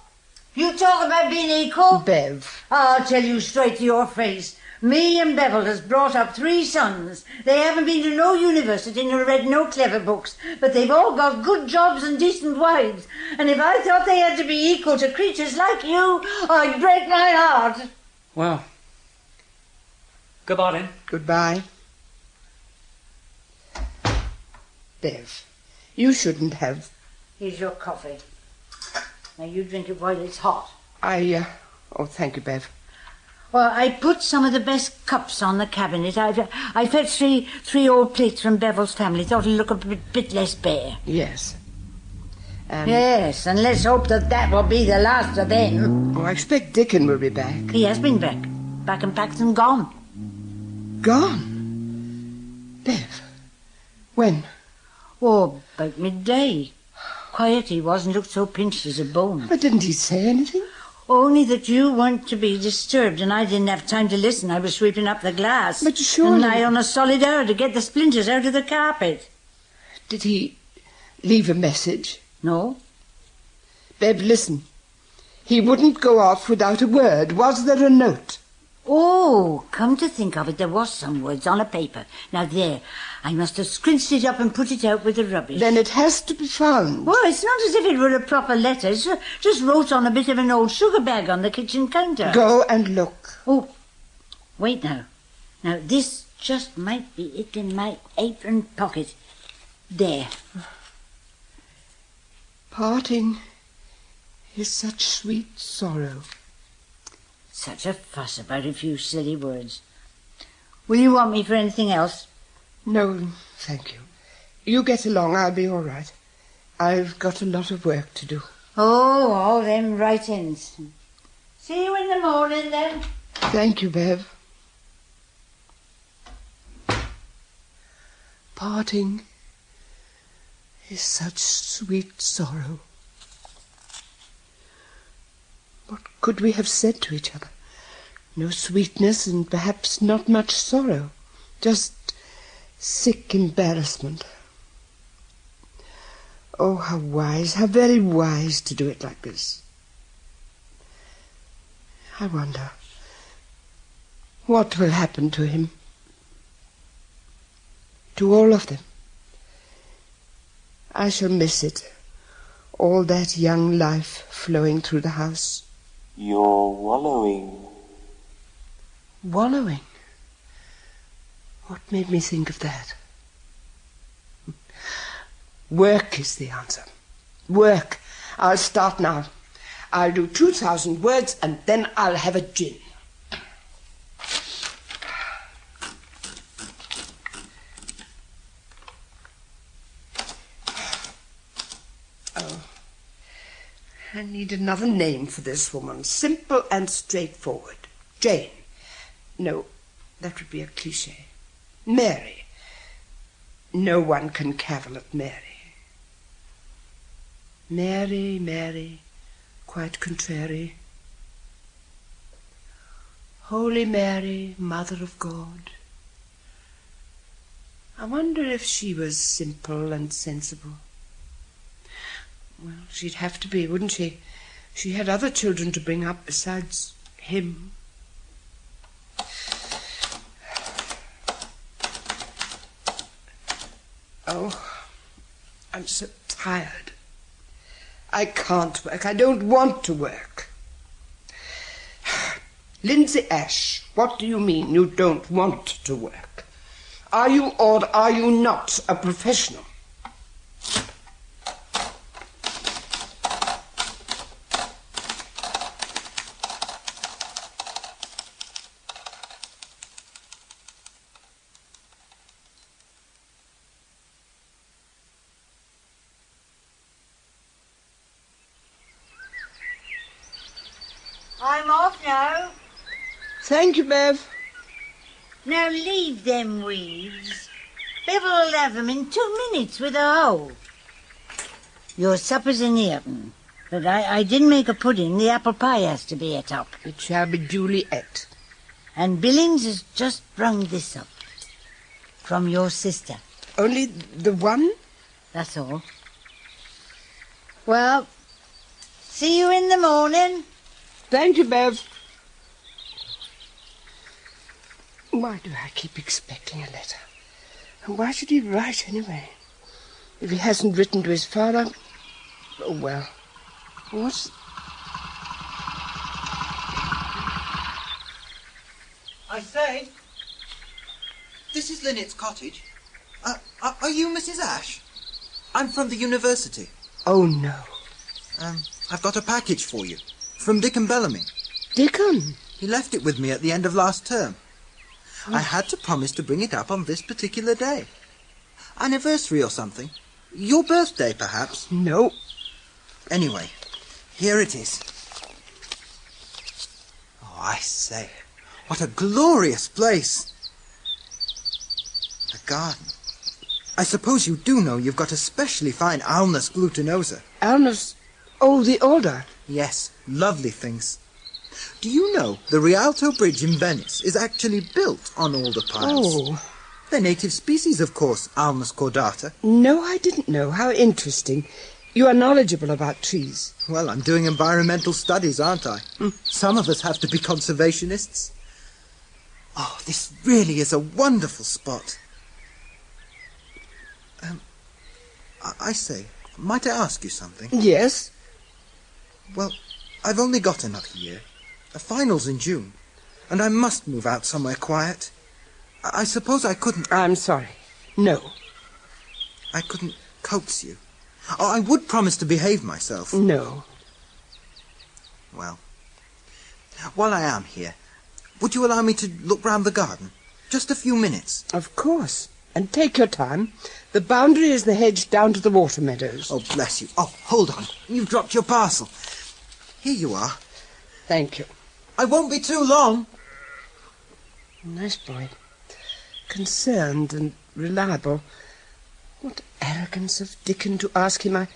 You talk about being equal? Bev. I'll tell you straight to your face. Me and Bevel has brought up 3 sons. They haven't been to no university nor read no clever books, but they've all got good jobs and decent wives. And if I thought they had to be equal to creatures like you, I'd break my heart. Well, goodbye then. Goodbye. Bev, you shouldn't have... Here's your coffee. Now you drink it while it's hot. Oh, thank you, Bev. Well, I put some of the best cups on the cabinet. I fetched three old plates from Bevel's family. Thought it'd look a bit less bare. Yes. Yes, and let's hope that will be the last of them. Oh, I expect Dickon will be back. He has been back. Back and packed and gone. Gone? Bev, when? Oh, about midday. Quiet he was and looked so pinched as a bone. But didn't he say anything? Only that you weren't to be disturbed, and I didn't have time to listen. I was sweeping up the glass. But surely... And lie on a solid hour to get the splinters out of the carpet. Did he leave a message? No. Bev, listen. He wouldn't go off without a word. Was there a note? Oh, come to think of it, there was some words on a paper. Now there, I must have scrinched it up and put it out with the rubbish. Then it has to be found. Well, it's not as if it were a proper letter. It's just wrote on a bit of an old sugar bag on the kitchen counter. Go and look. Oh, wait now. Now, this just might be it in my apron pocket. There. Parting is such sweet sorrow. Such a fuss about a few silly words. Will you want me for anything else? No, thank you. You get along, I'll be all right. I've got a lot of work to do. Oh, all them write-ins. See you in the morning, then. Thank you, Bev. Parting is such sweet sorrow. What could we have said to each other? No sweetness and perhaps not much sorrow. Just sick embarrassment. Oh, how wise, how very wise to do it like this. I wonder what will happen to him. To all of them. I shall miss it. All that young life flowing through the house. You're wallowing. Wallowing? What made me think of that? Work is the answer. Work. I'll start now. I'll do 2,000 words and then I'll have a gin. Oh, I need another name for this woman. Simple and straightforward. Jane. No, that would be a cliché. Mary. No one can cavil at Mary. Mary, Mary, quite contrary. Holy Mary, Mother of God. I wonder if she was simple and sensible. Well, she'd have to be, wouldn't she? She had other children to bring up besides him. Oh, I'm so tired. I can't work. I don't want to work. Lindsay Ash, what do you mean you don't want to work? Are you or are you not a professional? I'm off now. Thank you, Bev. Now leave them weeds. Bev will have them in 2 minutes with a hoe. Your supper's in the oven, but I didn't make a pudding. The apple pie has to be ate up. It shall be duly ate. And Billings has just brung this up. From your sister. Only the one? That's all. Well, see you in the morning. Thank you, Bev. Why do I keep expecting a letter? And why should he write anyway? If he hasn't written to his father, oh well. What's... I say, this is Linnet's cottage. Are you Mrs. Ash? I'm from the university. Oh, no. I've got a package for you. From Dickon Bellamy. Dickon? He left it with me at the end of last term. I had to promise to bring it up on this particular day. Anniversary or something. Your birthday, perhaps? No. Anyway, here it is. Oh, I say, what a glorious place. The garden. I suppose you do know you've got a specially fine Alnus glutinosa. Alnus? Oh, the order. Yes, lovely things. Do you know the Rialto Bridge in Venice is actually built on alder piles? Oh. They're native species, of course, Alnus cordata. No, I didn't know. How interesting. You are knowledgeable about trees. Well, I'm doing environmental studies, aren't I? Some of us have to be conservationists. Oh, this really is a wonderful spot. I say, might I ask you something? Yes. Well, I've only got another year. The final's in June, and I must move out somewhere quiet. I suppose I couldn't... I'm sorry. No. I couldn't coax you. Oh, I would promise to behave myself. No. Well, while I am here, would you allow me to look round the garden? Just a few minutes. Of course. And take your time. The boundary is the hedge down to the water meadows. Oh, bless you. Oh, hold on. You've dropped your parcel. Here you are. Thank you. I won't be too long. Nice boy. Concerned and reliable. What arrogance of Dickon to ask him. I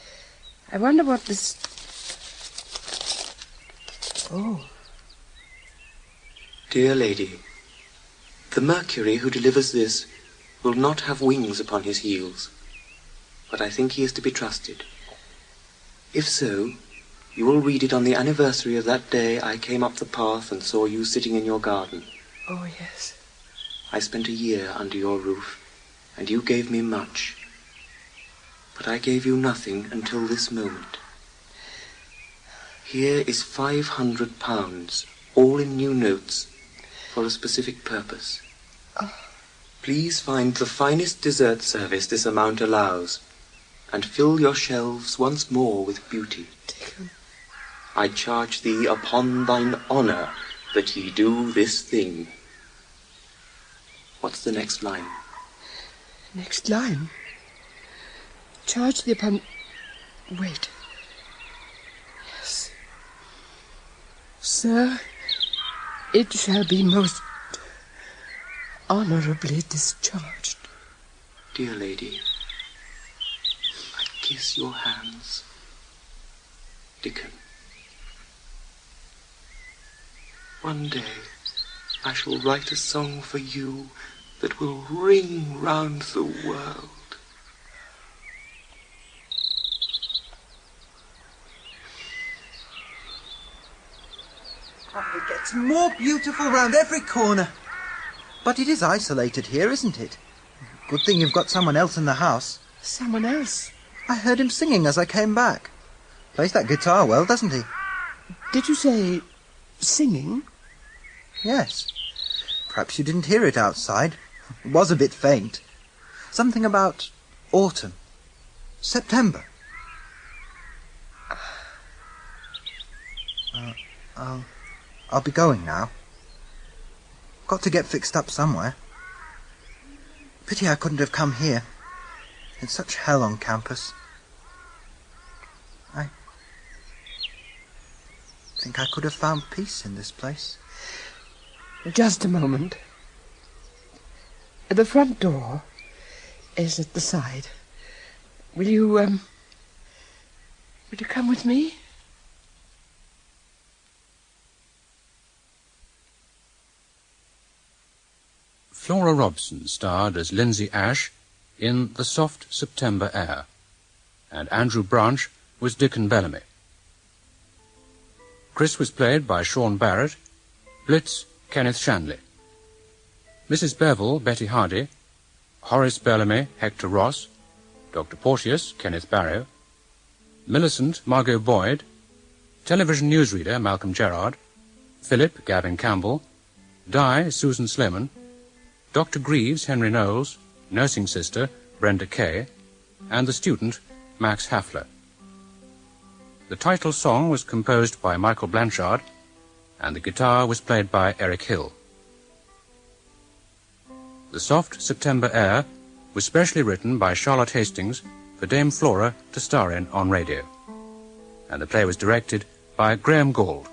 wonder what this... Oh. Dear lady, the Mercury who delivers this will not have wings upon his heels, but I think he is to be trusted. If so, you will read it on the anniversary of that day I came up the path and saw you sitting in your garden. Oh, yes. I spent a year under your roof, and you gave me much. But I gave you nothing until this moment. Here is £500, all in new notes, for a specific purpose. Oh, Please find the finest dessert service this amount allows, and fill your shelves once more with beauty. Dickon. I charge thee upon thine honour that ye do this thing. What's the next line? Next line? Charge thee upon... Wait. Yes. Sir, it shall be most honourably discharged. Dear lady, I kiss your hands. Dickon. One day I shall write a song for you that will ring round the world. Oh, it gets more beautiful round every corner. But it is isolated here, isn't it? Good thing you've got someone else in the house. Someone else? I heard him singing as I came back. Plays that guitar well, doesn't he? Did you say singing? Yes. Perhaps you didn't hear it outside. It was a bit faint. Something about autumn. September. I'll be going now. Got to get fixed up somewhere. Pity I couldn't have come here. It's such hell on campus. I think I could have found peace in this place. Just a moment. The front door is at the side. Will you come with me? Flora Robson starred as Lindsay Ash in The Soft September Air, and Andrew Branch was Dickon Bellamy. Chris was played by Sean Barrett, Blitz, Kenneth Shanley. Mrs. Bevel, Betty Hardy, Horace Bellamy, Hector Ross, Dr. Porteous, Kenneth Barrow, Millicent, Margot Boyd, television newsreader, Malcolm Gerard, Philip, Gavin Campbell, Di, Susan Sloman, Dr. Greaves, Henry Knowles, nursing sister, Brenda Kay, and the student, Max Hafler. The title song was composed by Michael Blanchard, and the guitar was played by Eric Hill. The Soft September Air was specially written by Charlotte Hastings for Dame Flora to star in on radio, and the play was directed by Graham Gould.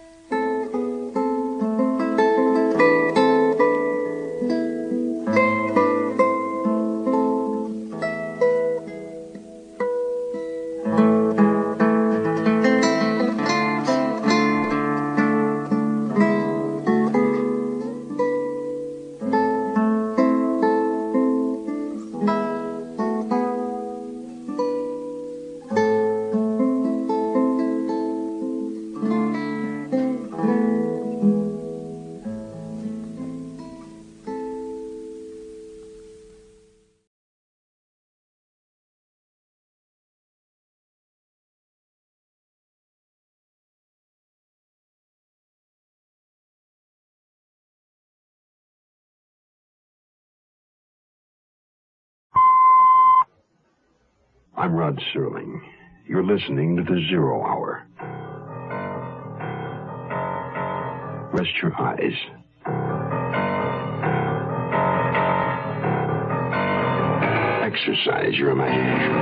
I'm Rod Serling. You're listening to the Zero Hour. Rest your eyes. Exercise your imagination.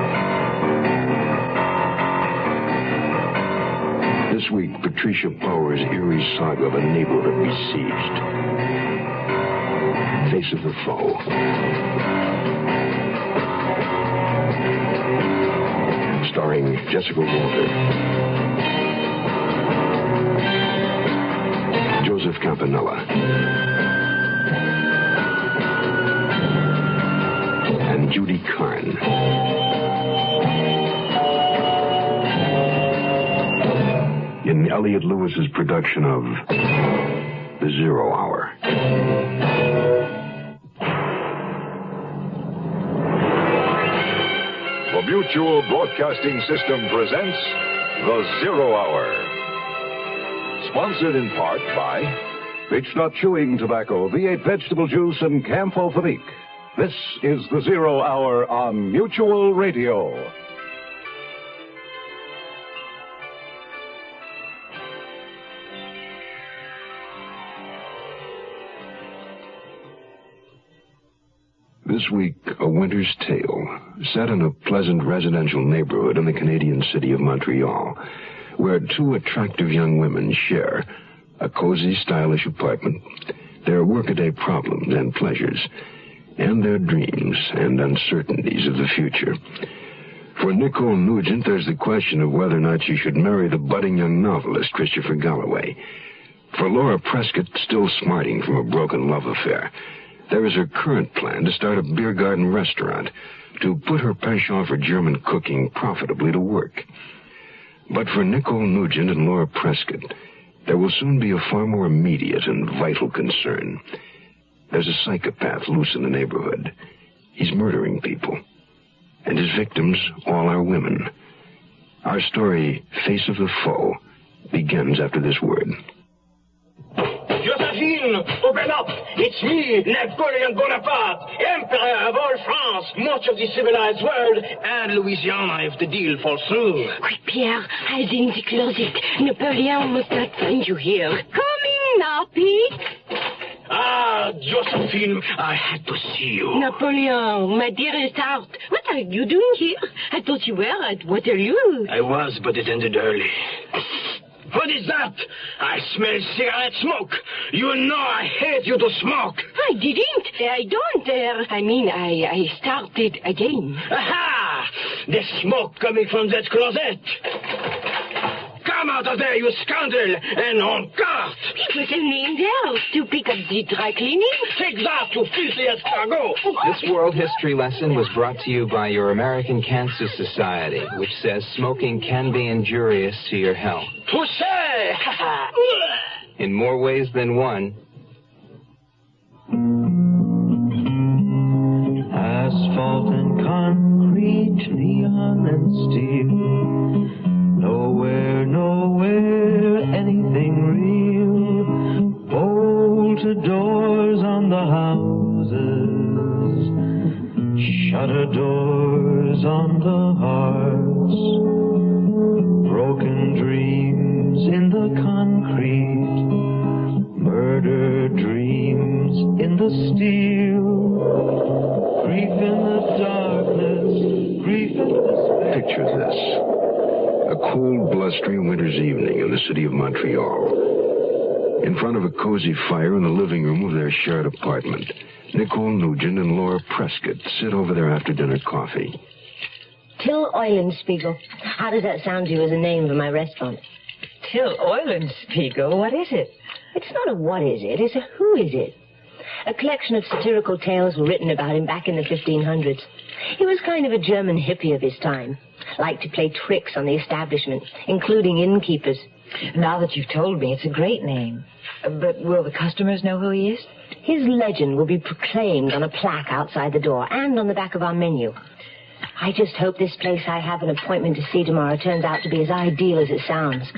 This week, Patricia Power's eerie saga of a neighborhood besieged. Face of the foe. Starring Jessica Walter, Joseph Campanella, and Judy Carn. In Elliot Lewis's production of The Zero Hour. The Mutual Broadcasting System presents The Zero Hour. Sponsored in part by Bitch Not Chewing Tobacco, V8 Vegetable Juice, and Camphor Finique. This is the Zero Hour on Mutual Radio. This week, A Winter's Tale, set in a pleasant residential neighborhood in the Canadian city of Montreal, where two attractive young women share a cozy, stylish apartment, their workaday problems and pleasures, and their dreams and uncertainties of the future. For Nicole Nugent, there's the question of whether or not she should marry the budding young novelist, Christopher Galloway. For Laura Prescott, still smarting from a broken love affair, there is her current plan to start a beer garden restaurant, to put her penchant for German cooking profitably to work. But for Nicole Nugent and Laura Prescott, there will soon be a far more immediate and vital concern. There's a psychopath loose in the neighborhood. He's murdering people. And his victims all are women. Our story, Face of the Foe, begins after this word. Josephine, open up! It's me, Napoleon Bonaparte, Emperor of all France, much of the civilized world, and Louisiana if the deal falls through. Quick, Pierre, hide in the closet. Napoleon must not find you here. Coming now, Pete. Ah, Josephine, I had to see you. Napoleon, my dearest heart, what are you doing here? I thought you were at Waterloo. I was, but it ended early. What is that? I smell cigarette smoke. You know I hate you to smoke. I didn't. I don't. I started again. Aha! The smoke coming from that closet. Come out of there, you scoundrel, and on guard. It was only in there to pick up the dry cleaning. Take that, you filthy escargot. This World History lesson was brought to you by your American Cancer Society, which says smoking can be injurious to your health. Touché! In more ways than one. Asphalt and concrete, neon and steel. Nowhere, anything real. Bolted doors on the houses, shutter doors on the hearts. Broken dreams in the concrete, murder dreams in the steel. Grief in the darkness, grief in the space. Picture this. A cold, blustery winter's evening in the city of Montreal. In front of a cozy fire in the living room of their shared apartment, Nicole Nugent and Laura Prescott sit over their after-dinner coffee. Till Eulenspiegel. How does that sound to you as a name for my restaurant? Till Eulenspiegel? What is it? It's not a what is it, it's a who is it. A collection of satirical tales were written about him back in the 1500s. He was kind of a German hippie of his time. Liked to play tricks on the establishment, including innkeepers. Now that you've told me, it's a great name. But will the customers know who he is? His legend will be proclaimed on a plaque outside the door and on the back of our menu. I just hope this place I have an appointment to see tomorrow turns out to be as ideal as it sounds.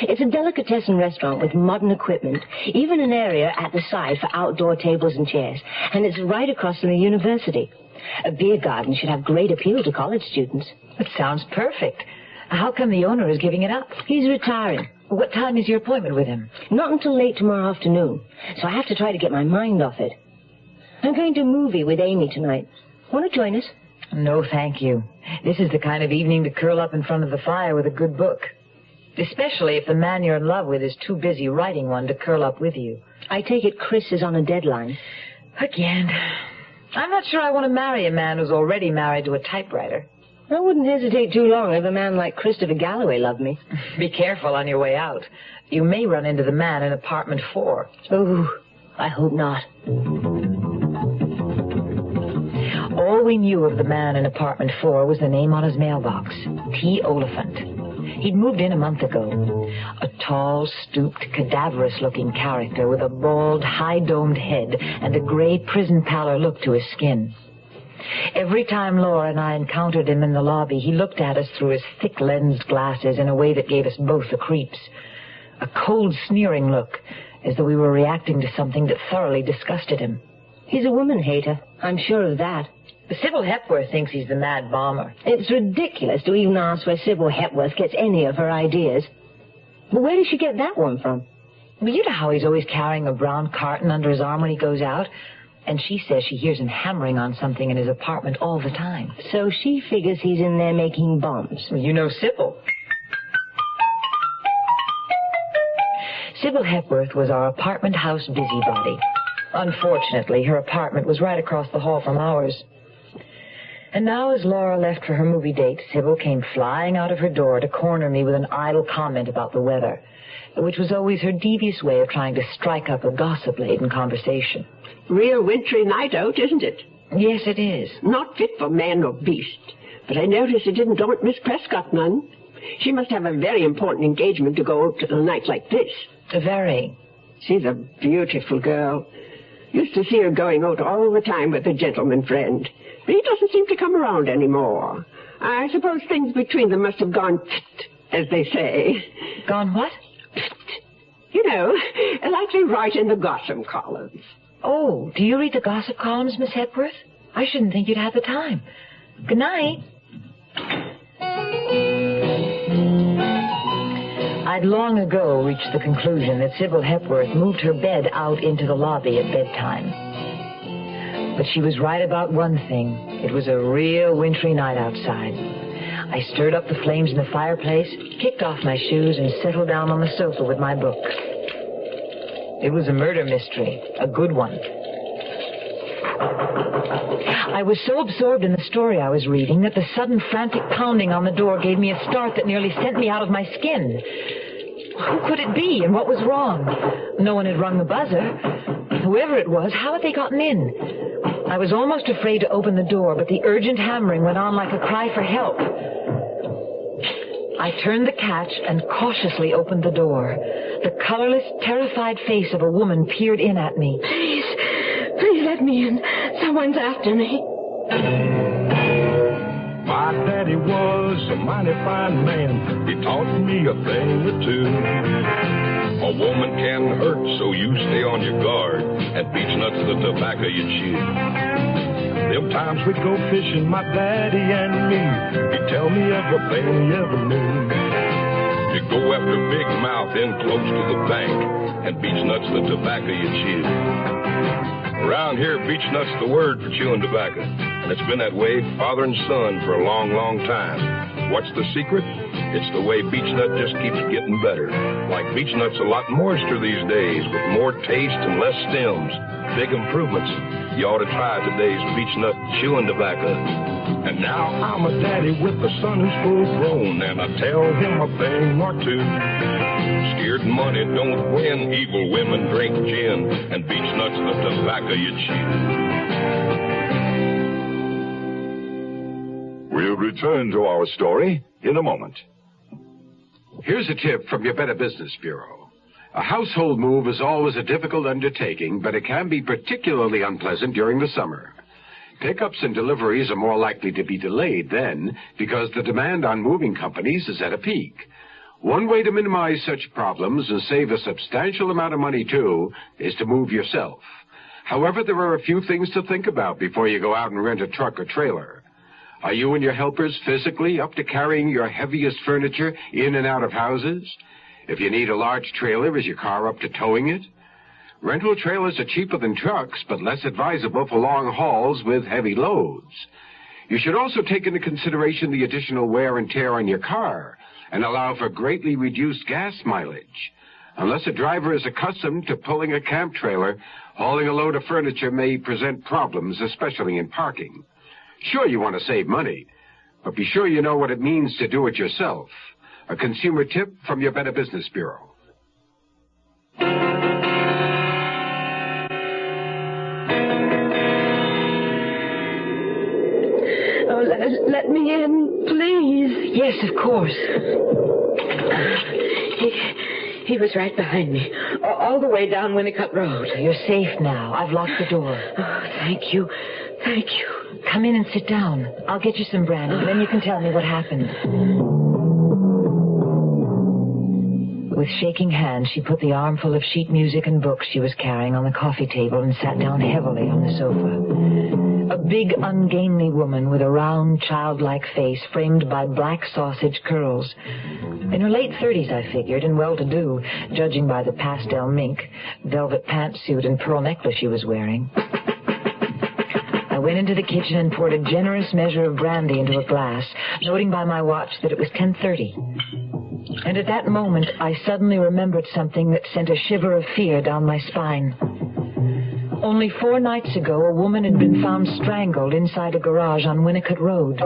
It's a delicatessen restaurant with modern equipment, even an area at the side for outdoor tables and chairs, and it's right across from the university. A beer garden should have great appeal to college students. It sounds perfect. How come the owner is giving it up? He's retiring. What time is your appointment with him? Not until late tomorrow afternoon, so I have to try to get my mind off it. I'm going to a movie with Amy tonight. Want to join us? No, thank you. This is the kind of evening to curl up in front of the fire with a good book. Especially if the man you're in love with is too busy writing one to curl up with you. I take it Chris is on a deadline. Again. I'm not sure I want to marry a man who's already married to a typewriter. I wouldn't hesitate too long if a man like Christopher Galloway loved me. Be careful on your way out. You may run into the man in apartment 4. Oh, I hope not. All we knew of the man in apartment 4 was the name on his mailbox, T. Oliphant. He'd moved in a month ago. A tall, stooped, cadaverous-looking character with a bald, high-domed head and a gray prison pallor look to his skin. Every time Laura and I encountered him in the lobby, he looked at us through his thick-lensed glasses in a way that gave us both the creeps. A cold, sneering look, as though we were reacting to something that thoroughly disgusted him. He's a woman hater. I'm sure of that. Sybil Hepworth thinks he's the mad bomber. It's ridiculous to even ask where Sybil Hepworth gets any of her ideas. But where did she get that one from? Well, you know how he's always carrying a brown carton under his arm when he goes out? And she says she hears him hammering on something in his apartment all the time. So she figures he's in there making bombs. Well, you know Sybil. Sybil Hepworth was our apartment house busybody. Unfortunately, her apartment was right across the hall from ours. And now, as Laura left for her movie date, Sybil came flying out of her door to corner me with an idle comment about the weather, which was always her devious way of trying to strike up a gossip-laden conversation. Real wintry night out, isn't it? Yes, it is. Not fit for man or beast. But I notice it didn't daunt Miss Prescott none. She must have a very important engagement to go out to a night like this. Very. She's a beautiful girl. Used to see her going out all the time with a gentleman friend. But he doesn't seem to come around anymore. I suppose things between them must have gone as they say. Gone what? You know, like they write in the gossip columns. Oh, do you read the gossip columns, Miss Hepworth? I shouldn't think you'd have the time. Good night. I'd long ago reached the conclusion that Sybil Hepworth moved her bed out into the lobby at bedtime. But she was right about one thing. It was a real wintry night outside. I stirred up the flames in the fireplace, kicked off my shoes, and settled down on the sofa with my book. It was a murder mystery, a good one. I was so absorbed in the story I was reading that the sudden frantic pounding on the door gave me a start that nearly sent me out of my skin. Who could it be, and what was wrong? No one had rung the buzzer. Whoever it was, how had they gotten in? I was almost afraid to open the door, but the urgent hammering went on like a cry for help. I turned the catch and cautiously opened the door. The colorless, terrified face of a woman peered in at me. Please let me in. Someone's after me. My daddy was a mighty fine man. He taught me a thing or two. A woman can hurt, so you stay on your guard, and beechnuts the tobacco you chew. Them times we'd go fishing, my daddy and me. He'd tell me everything he ever knew. You go after big mouth in close to the bank, and beechnuts the tobacco you chew. Around here, beechnut's the word for chewing tobacco, and it's been that way, father and son, for a long, long time. What's the secret? It's the way beechnut just keeps getting better. Like beechnut's a lot moister these days, with more taste and less stems. Big improvements. You ought to try today's beechnut chewing tobacco. And now I'm a daddy with a son who's full grown, and I tell him a thing or two. Scared money don't win, evil women drink gin, and beechnut's the tobacco you chew. We'll return to our story in a moment. Here's a tip from your Better Business Bureau. A household move is always a difficult undertaking, but it can be particularly unpleasant during the summer. Pickups and deliveries are more likely to be delayed then, because the demand on moving companies is at a peak. One way to minimize such problems and save a substantial amount of money, too, is to move yourself. However, there are a few things to think about before you go out and rent a truck or trailer. Are you and your helpers physically up to carrying your heaviest furniture in and out of houses? If you need a large trailer, is your car up to towing it? Rental trailers are cheaper than trucks, but less advisable for long hauls with heavy loads. You should also take into consideration the additional wear and tear on your car and allow for greatly reduced gas mileage. Unless a driver is accustomed to pulling a camp trailer, hauling a load of furniture may present problems, especially in parking. Sure, you want to save money, but be sure you know what it means to do it yourself. A consumer tip from your Better Business Bureau. Oh, let me in, please. Yes, of course. He was right behind me, all the way down Winnicott Road. You're safe now. I've locked the door. Oh, thank you. Thank you. Come in and sit down. I'll get you some brandy, and then you can tell me what happened. With shaking hands, she put the armful of sheet music and books she was carrying on the coffee table and sat down heavily on the sofa. A big, ungainly woman with a round, childlike face framed by black sausage curls. In her late 30s, I figured, and well-to-do, judging by the pastel mink, velvet pantsuit, and pearl necklace she was wearing. I went into the kitchen and poured a generous measure of brandy into a glass, noting by my watch that it was 10:30. And at that moment, I suddenly remembered something that sent a shiver of fear down my spine. Only 4 nights ago, a woman had been found strangled inside a garage on Winnicott Road.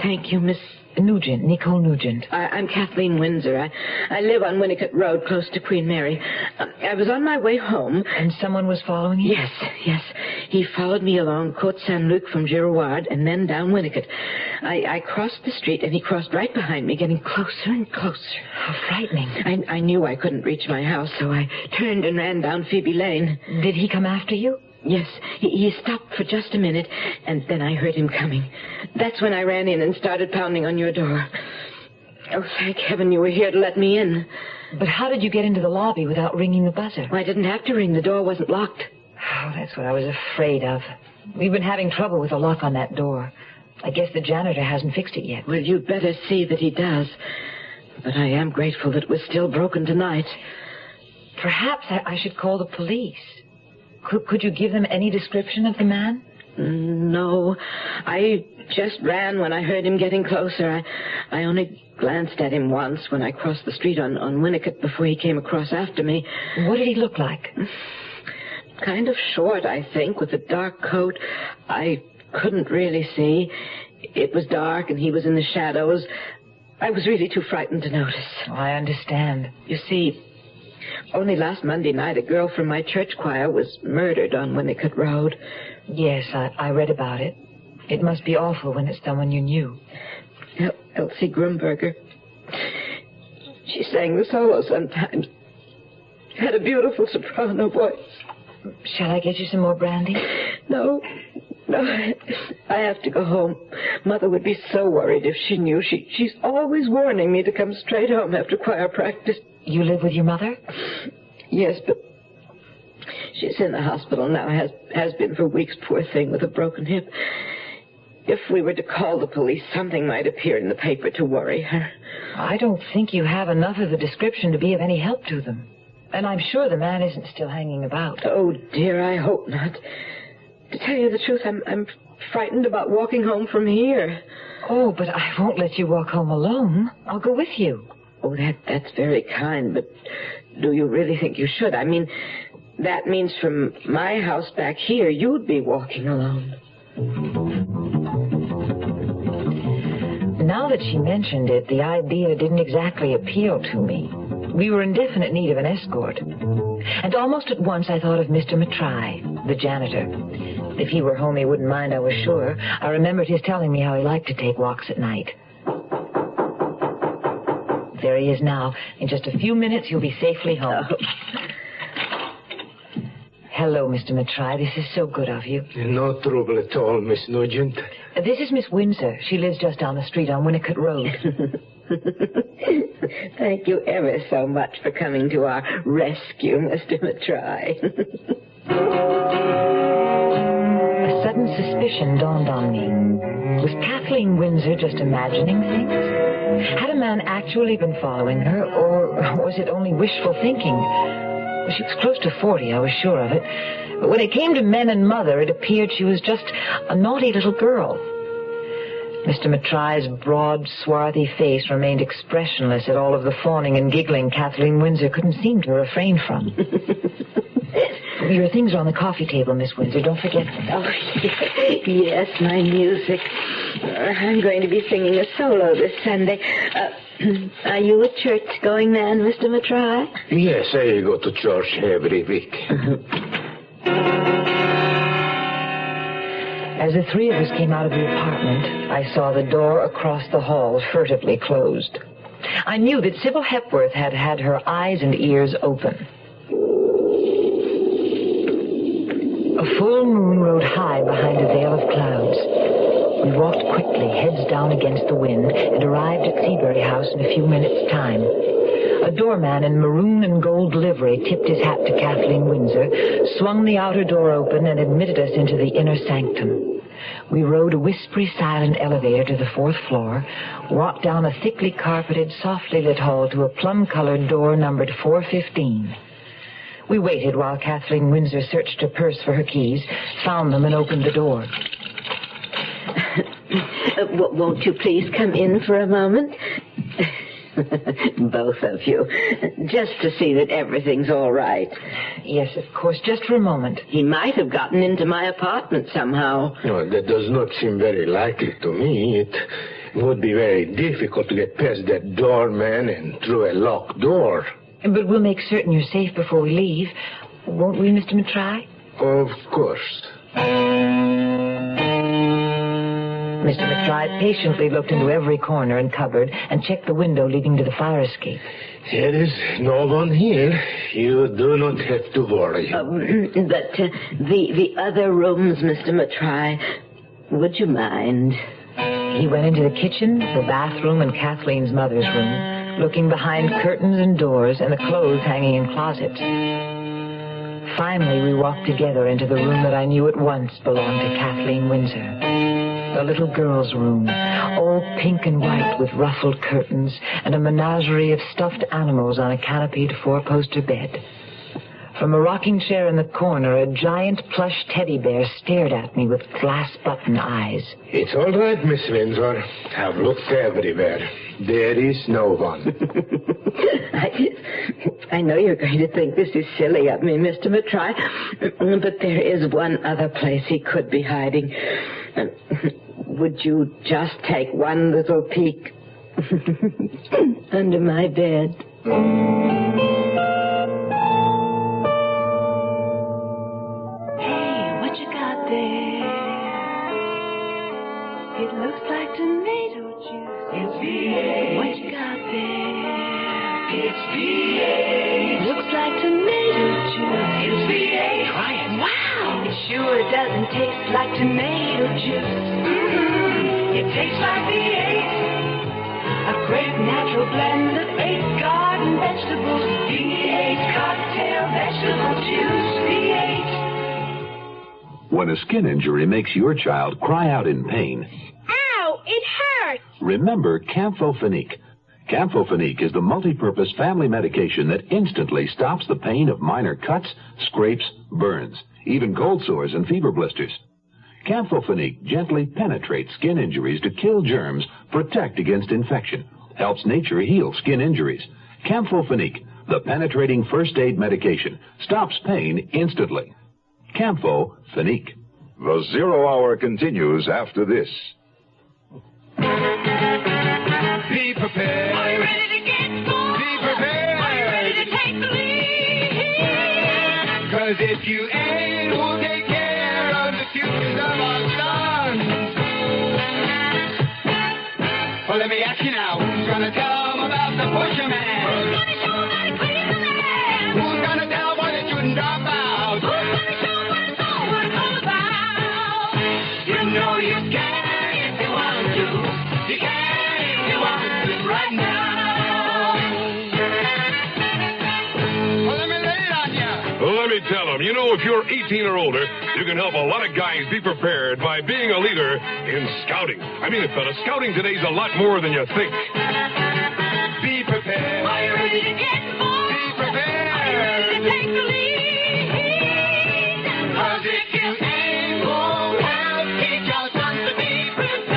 Thank you, Miss Nugent, Nicole Nugent. I'm Kathleen Windsor. I live on Winnicott Road, close to Queen Mary. I was on my way home. And someone was following you? Yes. He followed me along Côte Saint-Luc from Girouard and then down Winnicott. I crossed the street and he crossed right behind me, getting closer and closer. How frightening. I knew I couldn't reach my house, so I turned and ran down Phoebe Lane. Did he come after you? Yes, he stopped for just a minute, and then I heard him coming. That's when I ran in and started pounding on your door. Oh, thank heaven you were here to let me in. But how did you get into the lobby without ringing the buzzer? Well, I didn't have to ring. The door wasn't locked. Oh, that's what I was afraid of. We've been having trouble with the lock on that door. I guess the janitor hasn't fixed it yet. Well, you'd better see that he does. But I am grateful that it was still broken tonight. Perhaps I should call the police. Could you give them any description of the man? No. I just ran when I heard him getting closer. I only glanced at him once when I crossed the street on Winnicott before he came across after me. What did he look like? Kind of short, I think, with a dark coat. I couldn't really see. It was dark and he was in the shadows. I was really too frightened to notice. Oh, I understand. You see, only last Monday night, a girl from my church choir was murdered on Winnicott Road. Yes, I read about it. It must be awful when it's someone you knew. Elsie Grumberger. She sang the solo sometimes. Had a beautiful soprano voice. Shall I get you some more brandy? No, I have to go home. Mother would be so worried if she knew. She's always warning me to come straight home after choir practice. You live with your mother? Yes, but she's in the hospital now, has been for weeks, poor thing, with a broken hip. If we were to call the police, something might appear in the paper to worry her. I don't think you have enough of a description to be of any help to them. And I'm sure the man isn't still hanging about. Oh, dear, I hope not. To tell you the truth, I'm frightened about walking home from here. Oh, but I won't let you walk home alone. I'll go with you. Oh, that's very kind, but do you really think you should? I mean, that means from my house back here, you'd be walking alone. Now that she mentioned it, the idea didn't exactly appeal to me. We were in definite need of an escort. And almost at once I thought of Mr. Matrai, the janitor. If he were home, he wouldn't mind, I was sure. I remembered his telling me how he liked to take walks at night. There he is now. In just a few minutes, you'll be safely home. Oh. Hello, Mr. Matrai. This is so good of you. No trouble at all, Miss Nugent. This is Miss Windsor. She lives just down the street on Winnicott Road. Thank you ever so much for coming to our rescue, Mr. Matrai. A sudden suspicion dawned on me. Was Kathleen Windsor just imagining things? Had a man actually been following her, or was it only wishful thinking? She was close to 40, I was sure of it. But when it came to men and mother, it appeared she was just a naughty little girl. Mr. Matrai's broad, swarthy face remained expressionless at all of the fawning and giggling Kathleen Windsor couldn't seem to refrain from. Your things are on the coffee table, Miss Windsor. Don't forget them. Oh, yes, my music. I'm going to be singing a solo this Sunday. Are you a church-going man, Mr. Matrai? Yes, I go to church every week. As the three of us came out of the apartment, I saw the door across the hall furtively closed. I knew that Sybil Hepworth had had her eyes and ears open. A full moon rode high behind a veil of clouds. We walked quickly, heads down against the wind, and arrived at Seabury House in a few minutes' time. A doorman in maroon and gold livery tipped his hat to Kathleen Windsor, swung the outer door open, and admitted us into the inner sanctum. We rode a whispery, silent elevator to the 4th floor, walked down a thickly carpeted, softly lit hall to a plum-colored door numbered 415. We waited while Kathleen Windsor searched her purse for her keys, found them, and opened the door. Won't you please come in for a moment? Both of you. Just to see that everything's all right. Yes, of course. Just for a moment. He might have gotten into my apartment somehow. No, that does not seem very likely to me. It would be very difficult to get past that doorman and through a locked door. But we'll make certain you're safe before we leave. Won't we, Mr. Mattry? Of course. Mr. Mattry patiently looked into every corner and cupboard and checked the window leading to the fire escape. There is no one here. You do not have to worry. But the other rooms, Mr. Mattry, would you mind? He went into the kitchen, the bathroom, and Kathleen's mother's room, looking behind curtains and doors and the clothes hanging in closets. Finally, we walked together into the room that I knew at once belonged to Kathleen Windsor. The little girl's room, all pink and white with ruffled curtains and a menagerie of stuffed animals on a canopied 4-poster bed. From a rocking chair in the corner, a giant plush teddy bear stared at me with glass button eyes. It's all right, Miss Windsor. I've looked everywhere. There is no one. I know you're going to think this is silly of me, Mr. Mattry, but there is one other place he could be hiding. Would you just take one little peek under my bed? Hey, what you got there? It looks like tomato juice. It's V8. What you got there? It's V8. Looks like tomato juice. It's V8. Try it. Wow! It sure doesn't taste like tomato juice. It tastes like V8. A great natural blend of 8 garden vegetables. V8 cocktail vegetable juice. V8. When a skin injury makes your child cry out in pain, Ow! It hurts! remember Camphofenique. Camphofenique is the multi-purpose family medication that instantly stops the pain of minor cuts, scrapes, burns, even cold sores and fever blisters. Camphofenique gently penetrates skin injuries to kill germs, protect against infection, helps nature heal skin injuries. Camphofenique, the penetrating first aid medication, stops pain instantly. Camphofenique. The 0 Hour continues after this. Be prepared. Are you ready to get going? Be prepared. Are you ready to take the lead? 'Cause if you ain't, who'll take care of the futures of our sons? Well, let me ask you now, who's gonna tell them about the pusher man? Who's gonna show them how to clean the land? Who's gonna tell them why they shouldn't drop out? Who's gonna show them what it's all about? You know you can if you want to. You can. Right now. Well, let me lay it on you. Well, let me tell them, you know, if you're 18 or older, you can help a lot of guys be prepared by being a leader in scouting. I mean it, fella, scouting today's a lot more than you think. Be prepared. Are you ready to get involved? Be prepared. Are you ready to take the lead? 'Cause if you ain't, who'll help teach your sons to be prepared?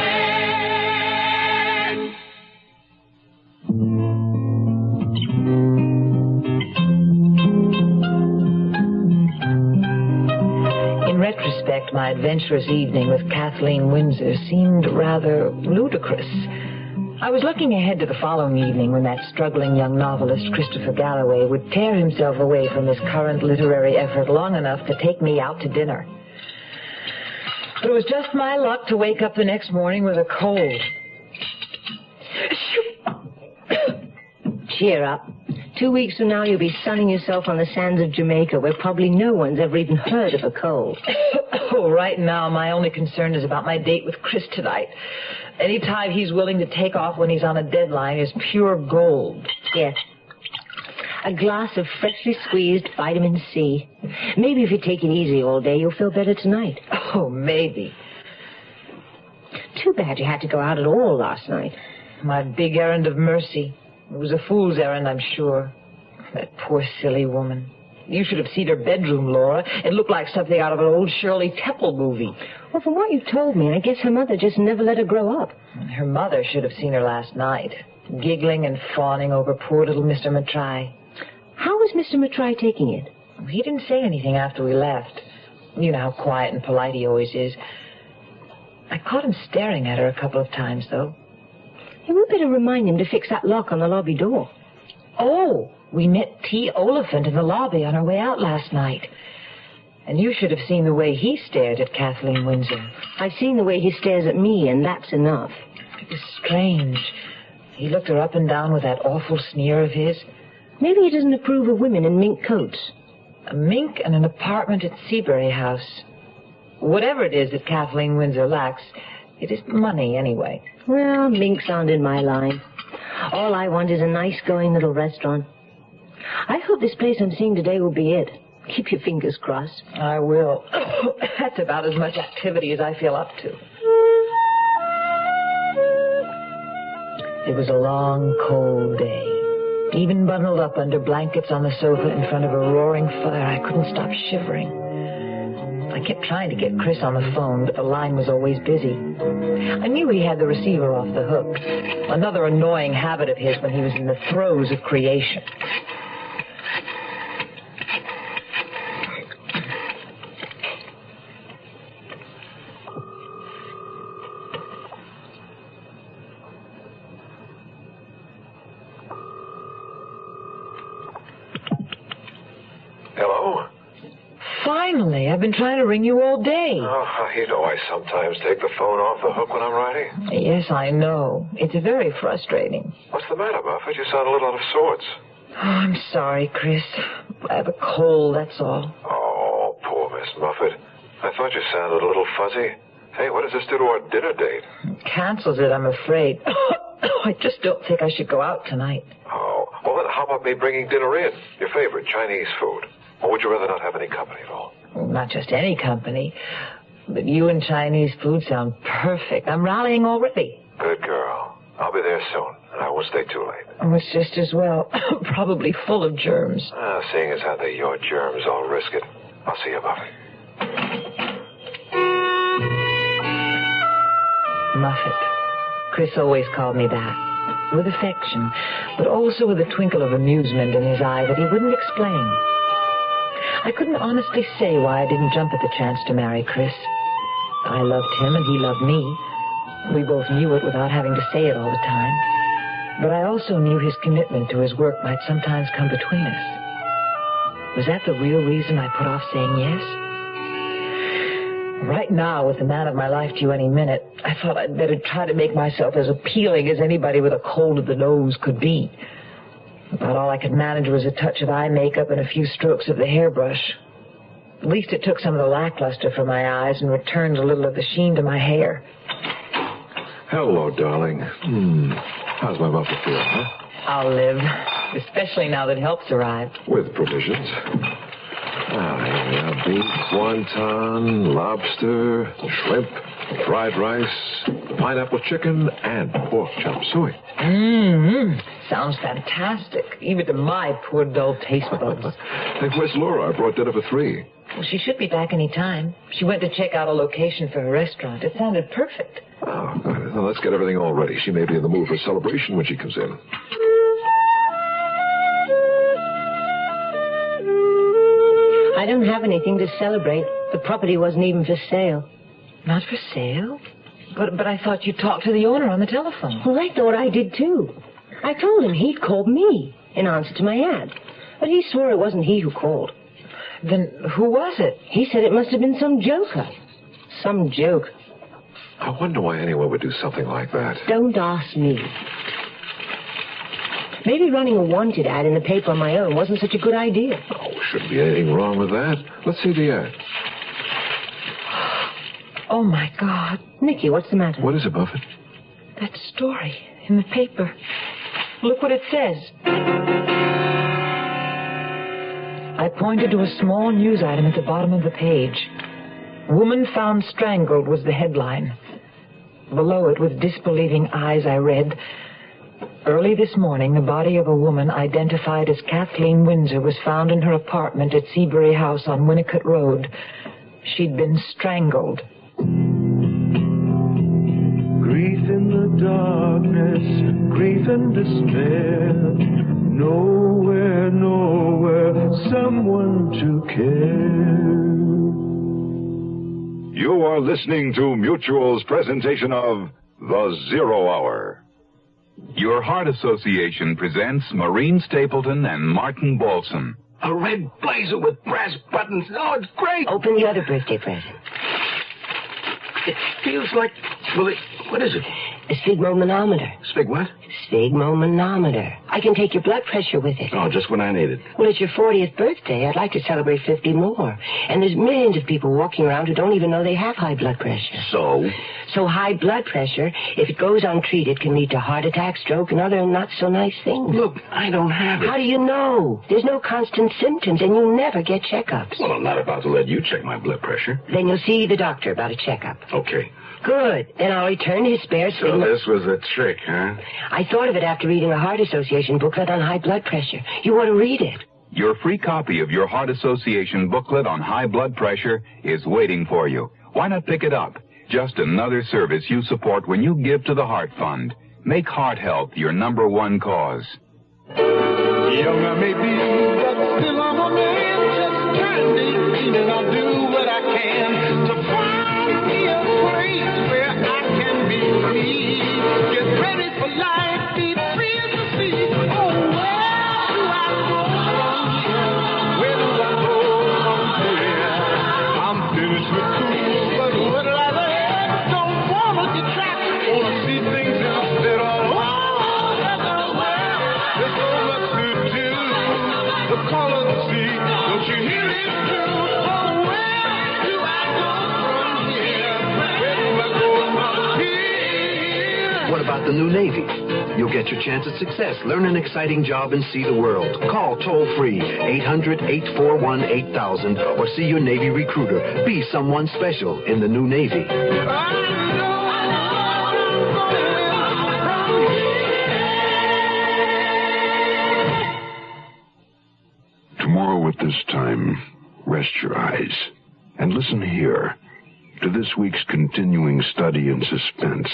In retrospect, my adventurous evening with Kathleen Windsor seemed rather ludicrous. I was looking ahead to the following evening when that struggling young novelist, Christopher Galloway, would tear himself away from his current literary effort long enough to take me out to dinner. But it was just my luck to wake up the next morning with a cold. Cheer up. 2 weeks from now, you'll be sunning yourself on the sands of Jamaica, where probably no one's ever even heard of a cold. Oh, right now, my only concern is about my date with Chris tonight. Any time he's willing to take off when he's on a deadline is pure gold. Yes. A glass of freshly squeezed vitamin C. Maybe if you take it easy all day, you'll feel better tonight. Oh, maybe. Too bad you had to go out at all last night. My big errand of mercy. It was a fool's errand, I'm sure. That poor silly woman. You should have seen her bedroom, Laura. It looked like something out of an old Shirley Temple movie. Well, from what you told me, I guess her mother just never let her grow up. Her mother should have seen her last night, giggling and fawning over poor little Mr. Matrai. How was Mr. Matrai taking it? He didn't say anything after we left. You know how quiet and polite he always is. I caught him staring at her a couple of times, though. You would better remind him to fix that lock on the lobby door. Oh, we met T. Oliphant in the lobby on our way out last night. And you should have seen the way he stared at Kathleen Windsor. I've seen the way he stares at me, and that's enough. It was strange. He looked her up and down with that awful sneer of his. Maybe he doesn't approve of women in mink coats. A mink and an apartment at Seabury House. Whatever it is that Kathleen Windsor lacks, it is money anyway. Well, minks aren't in my line. All I want is a nice going little restaurant. I hope this place I'm seeing today will be it. Keep your fingers crossed. I will. That's about as much activity as I feel up to. It was a long, cold day. Even bundled up under blankets on the sofa in front of a roaring fire, I couldn't stop shivering. I kept trying to get Chris on the phone, but the line was always busy. I knew he had the receiver off the hook. Another annoying habit of his when he was in the throes of creation. Hello? Finally, I've been trying to ring you all day. Oh, you know I sometimes take the phone off the hook when I'm writing. Yes, I know. It's very frustrating. What's the matter, Muffet? You sound a little out of sorts. Oh, I'm sorry, Chris. I have a cold, that's all. Oh, poor Miss Muffet. I thought you sounded a little fuzzy. Hey, what does this do to our dinner date? It cancels it, I'm afraid. I just don't think I should go out tonight. Oh, well then how about me bringing dinner in? Your favorite Chinese food. Or would you rather not have any company at all? Not just any company, but you and Chinese food sound perfect. I'm rallying already. Good girl. I'll be there soon, and I won't stay too late. Oh, it's just as well. Probably full of germs. Seeing as how they're your germs, I'll risk it. I'll see you about it. Muffet. Chris always called me that. With affection, but also with a twinkle of amusement in his eye that he wouldn't explain. I couldn't honestly say why I didn't jump at the chance to marry Chris. I loved him and he loved me. We both knew it without having to say it all the time. But I also knew his commitment to his work might sometimes come between us. Was that the real reason I put off saying yes? Right now, with the man of my life due any minute, I thought I'd better try to make myself as appealing as anybody with a cold of the nose could be. About all I could manage was a touch of eye makeup and a few strokes of the hairbrush. At least it took some of the lackluster from my eyes and returned a little of the sheen to my hair. Hello, darling. How's my muffet feel, huh? I'll live, especially now that help's arrived. With provisions. Now, here we are. Beef, wonton, lobster, shrimp, fried rice, pineapple chicken, and pork chop suey. Sounds fantastic, even to my poor dull taste buds. Hey, where's Laura? I brought dinner for 3. Well, she should be back any time. She went to check out a location for her restaurant. It sounded perfect. Oh, good. Well, let's get everything all ready. She may be in the mood for celebration when she comes in. I don't have anything to celebrate. The property wasn't even for sale. Not for sale? But I thought you talked to the owner on the telephone. Well, I thought I did, too. I told him he'd called me in answer to my ad. But he swore it wasn't he who called. Then who was it? He said it must have been some joker. Some joke. I wonder why anyone would do something like that. Don't ask me. Maybe running a wanted ad in the paper on my own wasn't such a good idea. Oh, shouldn't be anything wrong with that. Let's see the ad. Oh, my God. Nicky, what's the matter? What is it, Buffett? That story in the paper. Look what it says. I pointed to a small news item at the bottom of the page. Woman found strangled was the headline. Below it, with disbelieving eyes, I read, early this morning, the body of a woman identified as Kathleen Windsor was found in her apartment at Seabury House on Winnicott Road. She'd been strangled. Grief in the darkness, grief and despair. Nowhere, nowhere, someone to care. You are listening to Mutual's presentation of The Zero Hour. Your Heart Association presents Maureen Stapleton and Martin Balson. A red blazer with brass buttons. Oh, it's great. Open the other birthday present. It feels like... Well, what is it? A sphygmomanometer. Spig what? Sphygmomanometer. I can take your blood pressure with it. Oh, just when I need it. Well, it's your 40th birthday. I'd like to celebrate 50 more. And there's millions of people walking around who don't even know they have high blood pressure. So? So high blood pressure, if it goes untreated, can lead to heart attack, stroke, and other not-so-nice things. Look, I don't have it. How do you know? There's no constant symptoms, and you never get checkups. Well, I'm not about to let you check my blood pressure. Then you'll see the doctor about a checkup. Okay. Good. Then I'll return his spare So this was a trick, huh? I thought of it after reading the Heart Association booklet on high blood pressure. You want to read it? Your free copy of your Heart Association booklet on high blood pressure is waiting for you. Why not pick it up? Just another service you support when you give to the Heart Fund. Make heart health your #1 cause. Young I may be, but still I'm a man, just trying to 18, and I'll do what I can to find me a place where I can be free. Get ready for life, be free as the sea. Oh, where do I go from here? Where do I go from here? I'm finished with school, but what did I learn? Don't wanna get trapped, wanna see things instead of there's so much to do. The call of the sea, don't you hear it too? Oh, where do I go from here? Where do I go from here? What about the new Navy? You'll get your chance at success. Learn an exciting job and see the world. Call toll-free 800-841-8000 or see your Navy recruiter. Be someone special in the new Navy. Tomorrow at this time, rest your eyes and listen here to this week's continuing study in suspense,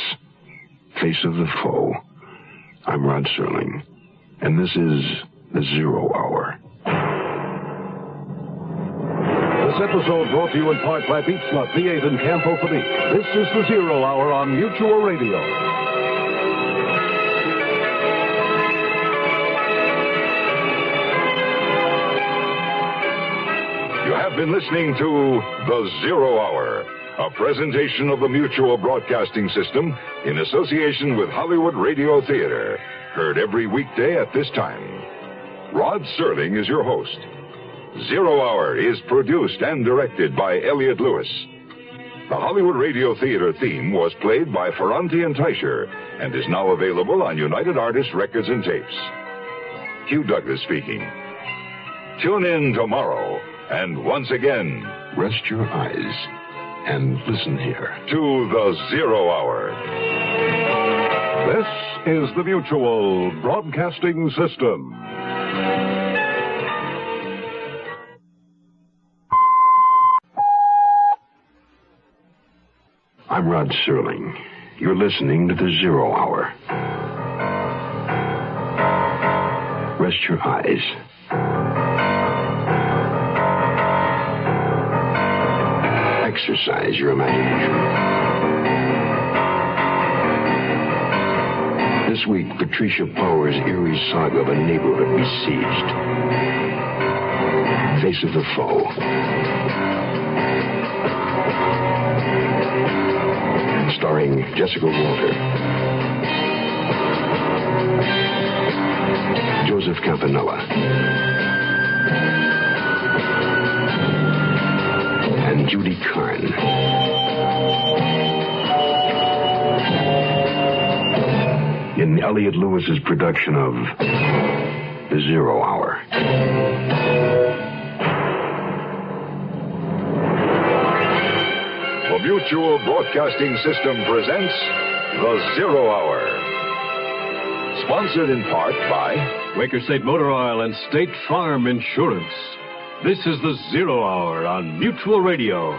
Face of the Foe. I'm Rod Serling, and this is The Zero Hour. This episode brought to you in part by Beach Nut, V8 and Campo Felipe. This is The Zero Hour on Mutual Radio. You have been listening to The Zero Hour, a presentation of the Mutual Broadcasting System in association with Hollywood Radio Theater. Heard every weekday at this time. Rod Serling is your host. Zero Hour is produced and directed by Elliott Lewis. The Hollywood Radio Theater theme was played by Ferranti and Teicher and is now available on United Artists Records and Tapes. Hugh Douglas speaking. Tune in tomorrow. And once again, rest your eyes and listen here to The Zero Hour. This is the Mutual Broadcasting System. I'm Rod Serling. You're listening to The Zero Hour. Rest your eyes. Exercise your imagination. This week, Patricia Power's eerie saga of a neighborhood besieged. Face of the Foe. Starring Jessica Walter, Joseph Campanella, and and Judy Carn. In Elliot Lewis's production of The Zero Hour. The Mutual Broadcasting System presents The Zero Hour. Sponsored in part by Quaker State Motor Oil and State Farm Insurance. This is The Zero Hour on Mutual Radio.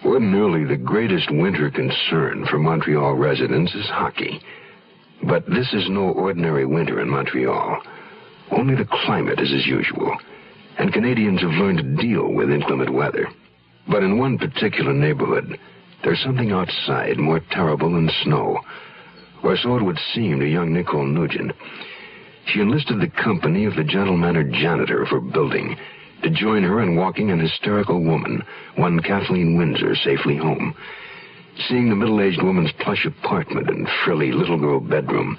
Ordinarily, the greatest winter concern for Montreal residents is hockey. But this is no ordinary winter in Montreal. Only the climate is as usual, and Canadians have learned to deal with inclement weather. But in one particular neighborhood, there's something outside more terrible than snow, or so it would seem to young Nicole Nugent. She enlisted the company of the gentle-mannered janitor of her building to join her in walking an hysterical woman, one Kathleen Windsor, safely home. Seeing the middle-aged woman's plush apartment and frilly little girl bedroom,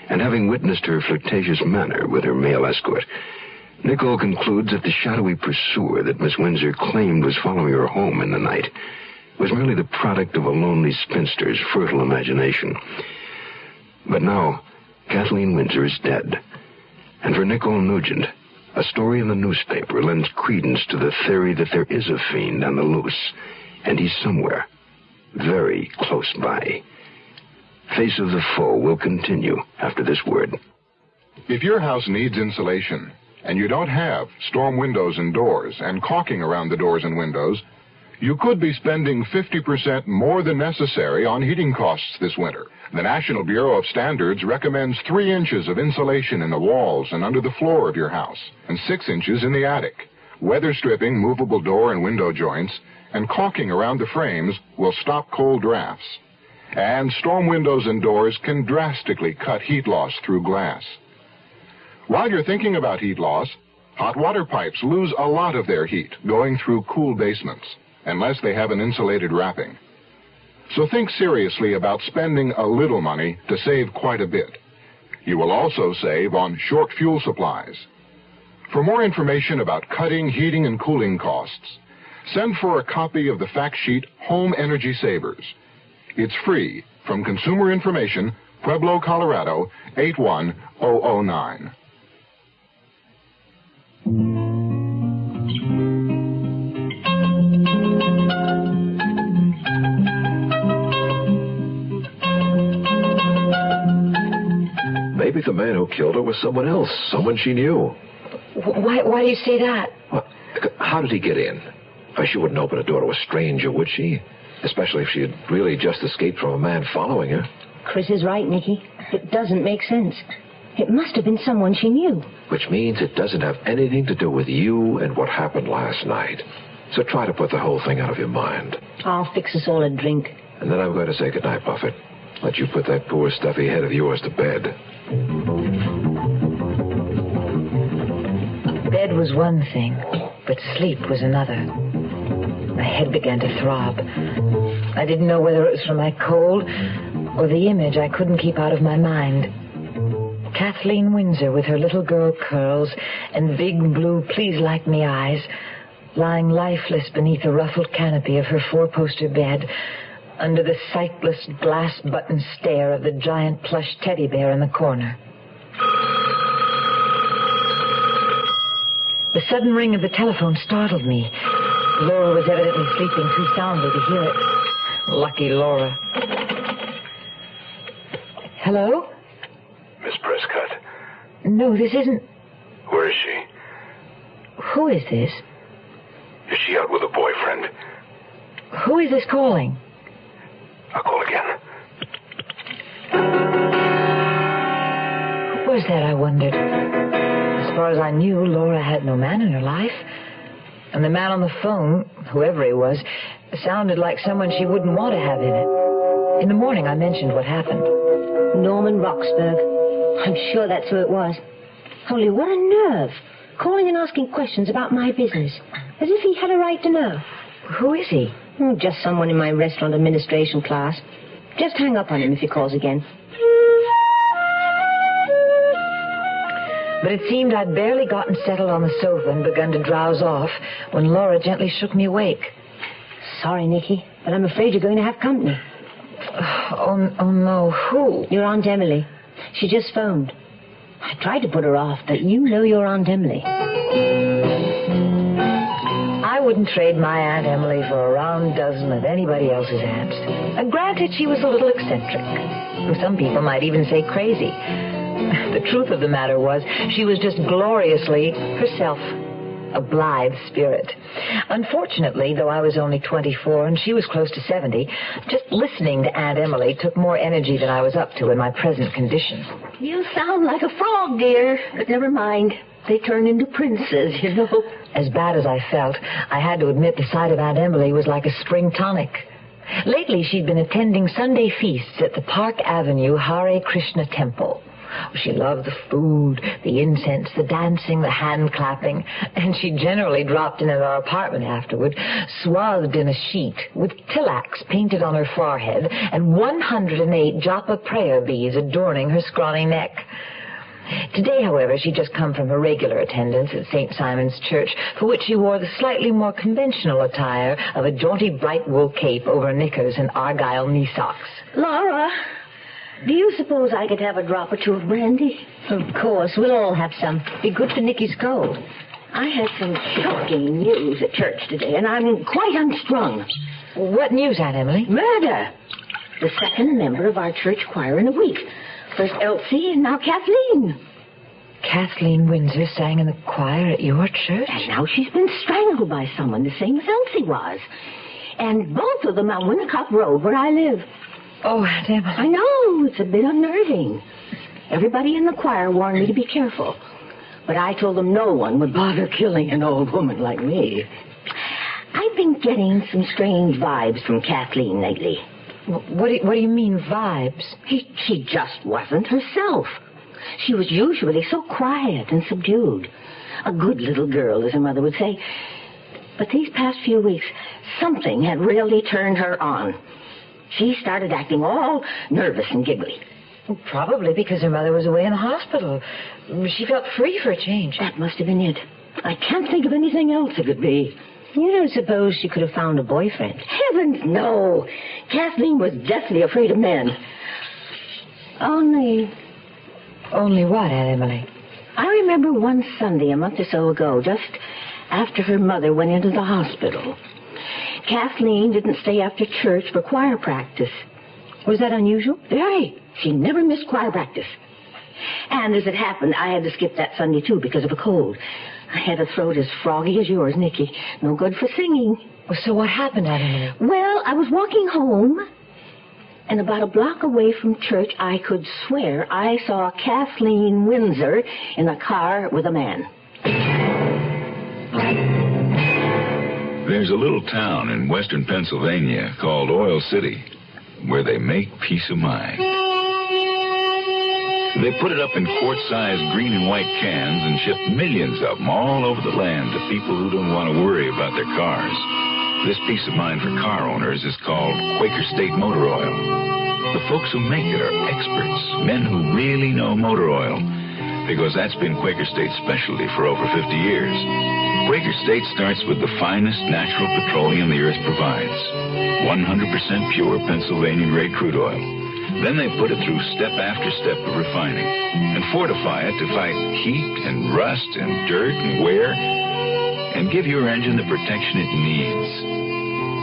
and having witnessed her flirtatious manner with her male escort, Nicole concludes that the shadowy pursuer that Miss Windsor claimed was following her home in the night was merely the product of a lonely spinster's fertile imagination. But now, Kathleen Windsor is dead. And for Nicole Nugent, a story in the newspaper lends credence to the theory that there is a fiend on the loose, and he's somewhere, very close by. Face of the Foe will continue after this word. If your house needs insulation, and you don't have storm windows and doors and caulking around the doors and windows, you could be spending 50% more than necessary on heating costs this winter. The National Bureau of Standards recommends 3 inches of insulation in the walls and under the floor of your house, and 6 inches in the attic. Weather stripping movable door and window joints and caulking around the frames will stop cold drafts. And storm windows and doors can drastically cut heat loss through glass. While you're thinking about heat loss, hot water pipes lose a lot of their heat going through cool basements, unless they have an insulated wrapping. So think seriously about spending a little money to save quite a bit. You will also save on short fuel supplies. For more information about cutting heating and cooling costs, send for a copy of the fact sheet Home Energy Savers. It's free from Consumer Information, Pueblo, Colorado, 81009. Maybe the man who killed her was someone else, someone she knew. Why do you say that? Well, how did he get in? She wouldn't open a door to a stranger, would she? Especially if she had really just escaped from a man following her. Chris is right, Nicky. It doesn't make sense. It must have been someone she knew. Which means it doesn't have anything to do with you and what happened last night. So try to put the whole thing out of your mind. I'll fix us all a drink. And then I'm going to say goodnight, Buffett. Let you put that poor stuffy head of yours to bed. Bed was one thing, but sleep was another. My head began to throb. I didn't know whether it was from my cold or the image I couldn't keep out of my mind. Kathleen Windsor with her little girl curls and big blue please-like-me eyes, lying lifeless beneath the ruffled canopy of her 4-poster bed, under the sightless glass-button stare of the giant plush teddy bear in the corner. The sudden ring of the telephone startled me. Laura was evidently sleeping too soundly to hear it. Lucky Laura. Hello? Miss Prescott. No, this isn't... Where is she? Who is this? Is she out with a boyfriend? Who is this calling? I'll call again. Who was that, I wondered? As far as I knew, Laura had no man in her life. And the man on the phone, whoever he was, sounded like someone she wouldn't want to have in it. In the morning, I mentioned what happened. Norman Roxburgh. I'm sure that's who it was. Only what a nerve. Calling and asking questions about my business. As if he had a right to know. Who is he? Just someone in my restaurant administration class. Just hang up on him if he calls again. But it seemed I'd barely gotten settled on the sofa and begun to drowse off when Laura gently shook me awake. Sorry, Nicky, but I'm afraid you're going to have company. Oh, no. Who? Your Aunt Emily. She just phoned. I tried to put her off, but you know your Aunt Emily. I wouldn't trade my Aunt Emily for a round dozen of anybody else's aunts. And granted, she was a little eccentric. Some people might even say crazy. The truth of the matter was, she was just gloriously herself. A blithe spirit. Unfortunately, though I was only 24 and she was close to 70, just listening to Aunt Emily took more energy than I was up to in my present condition. You sound like a frog, dear. But never mind. They turn into princes, you know. As bad as I felt, I had to admit the sight of Aunt Emily was like a spring tonic. Lately, she'd been attending Sunday feasts at the Park Avenue Hare Krishna Temple. She loved the food, the incense, the dancing, the hand-clapping, and she generally dropped in at our apartment afterward, swathed in a sheet, with tilax painted on her forehead, and 108 japa prayer beads adorning her scrawny neck. Today, however, she'd just come from her regular attendance at St. Simon's Church, for which she wore the slightly more conventional attire of a jaunty bright wool cape over knickers and argyle knee socks. Laura, do you suppose I could have a drop or two of brandy? Of course, we'll all have some. Be good for Nicky's cold. I had some shocking news at church today, and I'm quite unstrung. What news, Aunt Emily? Murder. The second member of our church choir in a week. First Elsie, and now Kathleen. Kathleen Windsor sang in the choir at your church? And now she's been strangled by someone, the same as Elsie was. And both of them on Winnicott Road, where I live. Oh, Aunt Emily. I know, it's a bit unnerving. Everybody in the choir warned me to be careful. But I told them no one would bother killing an old woman like me. I've been getting some strange vibes from Kathleen lately. What do you mean, vibes? She just wasn't herself. She was usually so quiet and subdued. A good little girl, as her mother would say. But these past few weeks, something had really turned her on. She started acting all nervous and giggly. Probably because her mother was away in the hospital. She felt free for a change. That must have been it. I can't think of anything else it could be. You don't suppose she could have found a boyfriend? Heavens, no. Kathleen was deathly afraid of men. Only what, Aunt Emily? I remember one Sunday a month or so ago, just after her mother went into the hospital. Kathleen didn't stay after church for choir practice. Was that unusual? Very. She never missed choir practice. And as it happened, I had to skip that Sunday, too, because of a cold. I had a throat as froggy as yours, Nicky. No good for singing. Well, so what happened, Aunt Emily? Well, I was walking home, and about a block away from church, I could swear I saw Kathleen Windsor in a car with a man. There's a little town in western Pennsylvania called Oil City where they make peace of mind. They put it up in quart-sized green and white cans and ship millions of them all over the land to people who don't want to worry about their cars. This peace of mind for car owners is called Quaker State Motor Oil. The folks who make it are experts, men who really know motor oil, because that's been Quaker State's specialty for over 50 years. Quaker State starts with the finest natural petroleum the earth provides, 100% pure Pennsylvania-grade crude oil. Then they put it through step after step of refining and fortify it to fight heat and rust and dirt and wear and give your engine the protection it needs.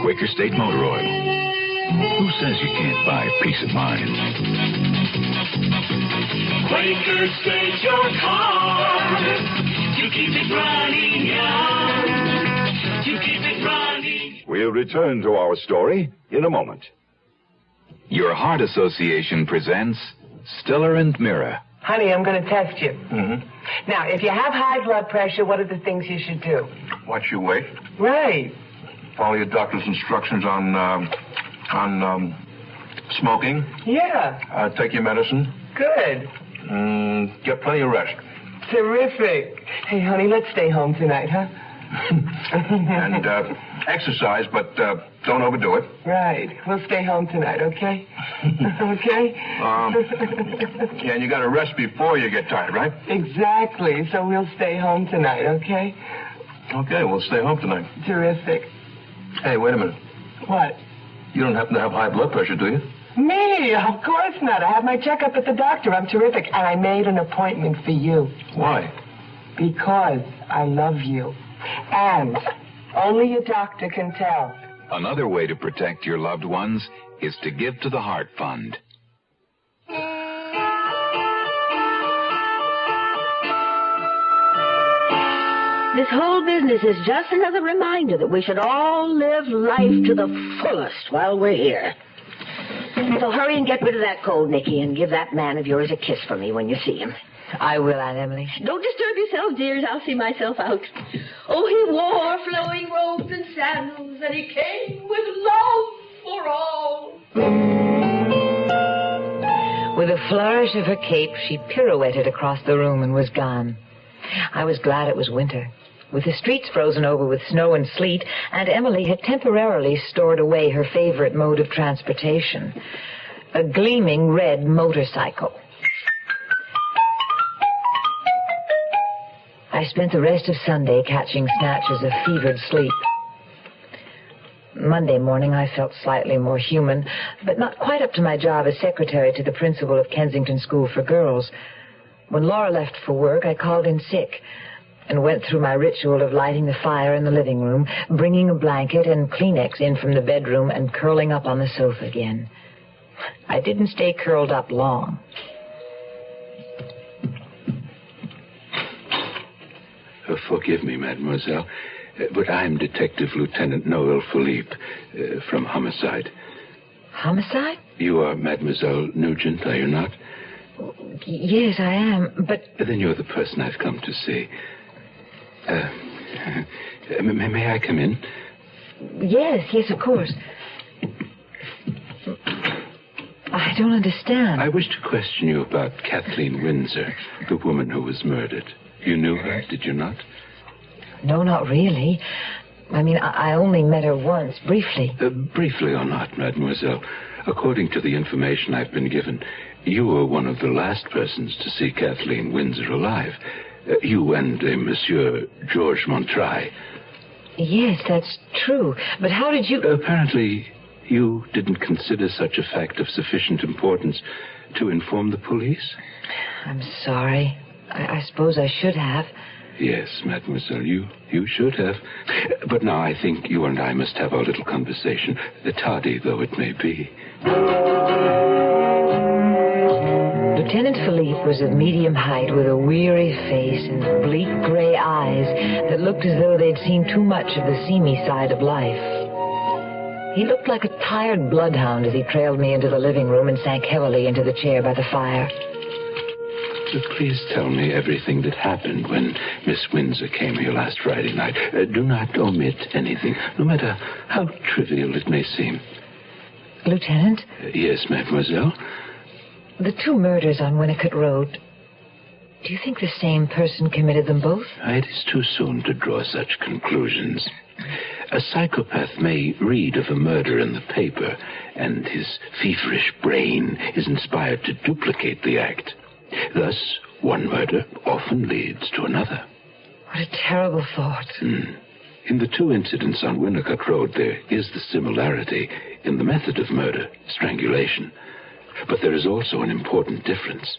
Quaker State Motor Oil. Who says you can't buy peace of mind? Quaker State your car to keep it running, yeah, to keep it running. We'll return to our story in a moment. Your Heart Association presents Stiller and Mira. Honey, I'm going to test you. Mm-hmm. Now, if you have high blood pressure, what are the things you should do? Watch your weight. Right. Follow your doctor's instructions on smoking. Yeah. Take your medicine. Good. Get plenty of rest. Terrific. Hey, honey, let's stay home tonight, huh? And exercise, but don't overdo it. Right. We'll stay home tonight, okay? Okay? Yeah, and you got to rest before you get tired, right? Exactly. So we'll stay home tonight, okay? Okay, we'll stay home tonight. Terrific. Hey, wait a minute. What? You don't happen to have high blood pressure, do you? Me? Of course not. I have my checkup at the doctor. I'm terrific. And I made an appointment for you. Why? Because I love you. And only a doctor can tell. Another way to protect your loved ones is to give to the Heart Fund. This whole business is just another reminder that we should all live life to the fullest while we're here. So hurry and get rid of that cold, Nicky, and give that man of yours a kiss for me when you see him. I will, Aunt Emily. Don't disturb yourself, dears. I'll see myself out. Oh, he wore flowing robes and sandals, and he came with love for all. With a flourish of her cape, she pirouetted across the room and was gone. I was glad it was winter. With the streets frozen over with snow and sleet, Aunt Emily had temporarily stored away her favorite mode of transportation, a gleaming red motorcycle. I spent the rest of Sunday catching snatches of fevered sleep. Monday morning, I felt slightly more human, but not quite up to my job as secretary to the principal of Kensington School for Girls. When Laura left for work, I called in sick and went through my ritual of lighting the fire in the living room, bringing a blanket and Kleenex in from the bedroom, and curling up on the sofa again. I didn't stay curled up long. Forgive me, mademoiselle, but I'm Detective Lieutenant Noel Philippe from Homicide. Homicide? You are Mademoiselle Nugent, are you not? Yes, I am, but... Then you're the person I've come to see. May I come in? Yes, of course. I don't understand. I wish to question you about Kathleen Windsor, the woman who was murdered. You knew her, did you not? No, not really. I mean, I only met her once, briefly. Briefly or not, mademoiselle, according to the information I've been given, you were one of the last persons to see Kathleen Windsor alive. You and Monsieur Georges Montreuil. Yes, that's true. But how did you... Apparently, you didn't consider such a fact of sufficient importance to inform the police? I'm sorry. I suppose I should have. Yes, mademoiselle, you should have. But now I think you and I must have our little conversation, tardy though it may be. Lieutenant Philippe was of medium height with a weary face and bleak gray eyes that looked as though they'd seen too much of the seamy side of life. He looked like a tired bloodhound as he trailed me into the living room and sank heavily into the chair by the fire. So please tell me everything that happened when Miss Windsor came here last Friday night. Do not omit anything, no matter how trivial it may seem. Lieutenant? Yes, mademoiselle? The two murders on Winnicott Road, do you think the same person committed them both? It is too soon to draw such conclusions. A psychopath may read of a murder in the paper, and his feverish brain is inspired to duplicate the act. Thus, one murder often leads to another. What a terrible thought. In the two incidents on Winnicott Road, there is the similarity in the method of murder, strangulation. But there is also an important difference.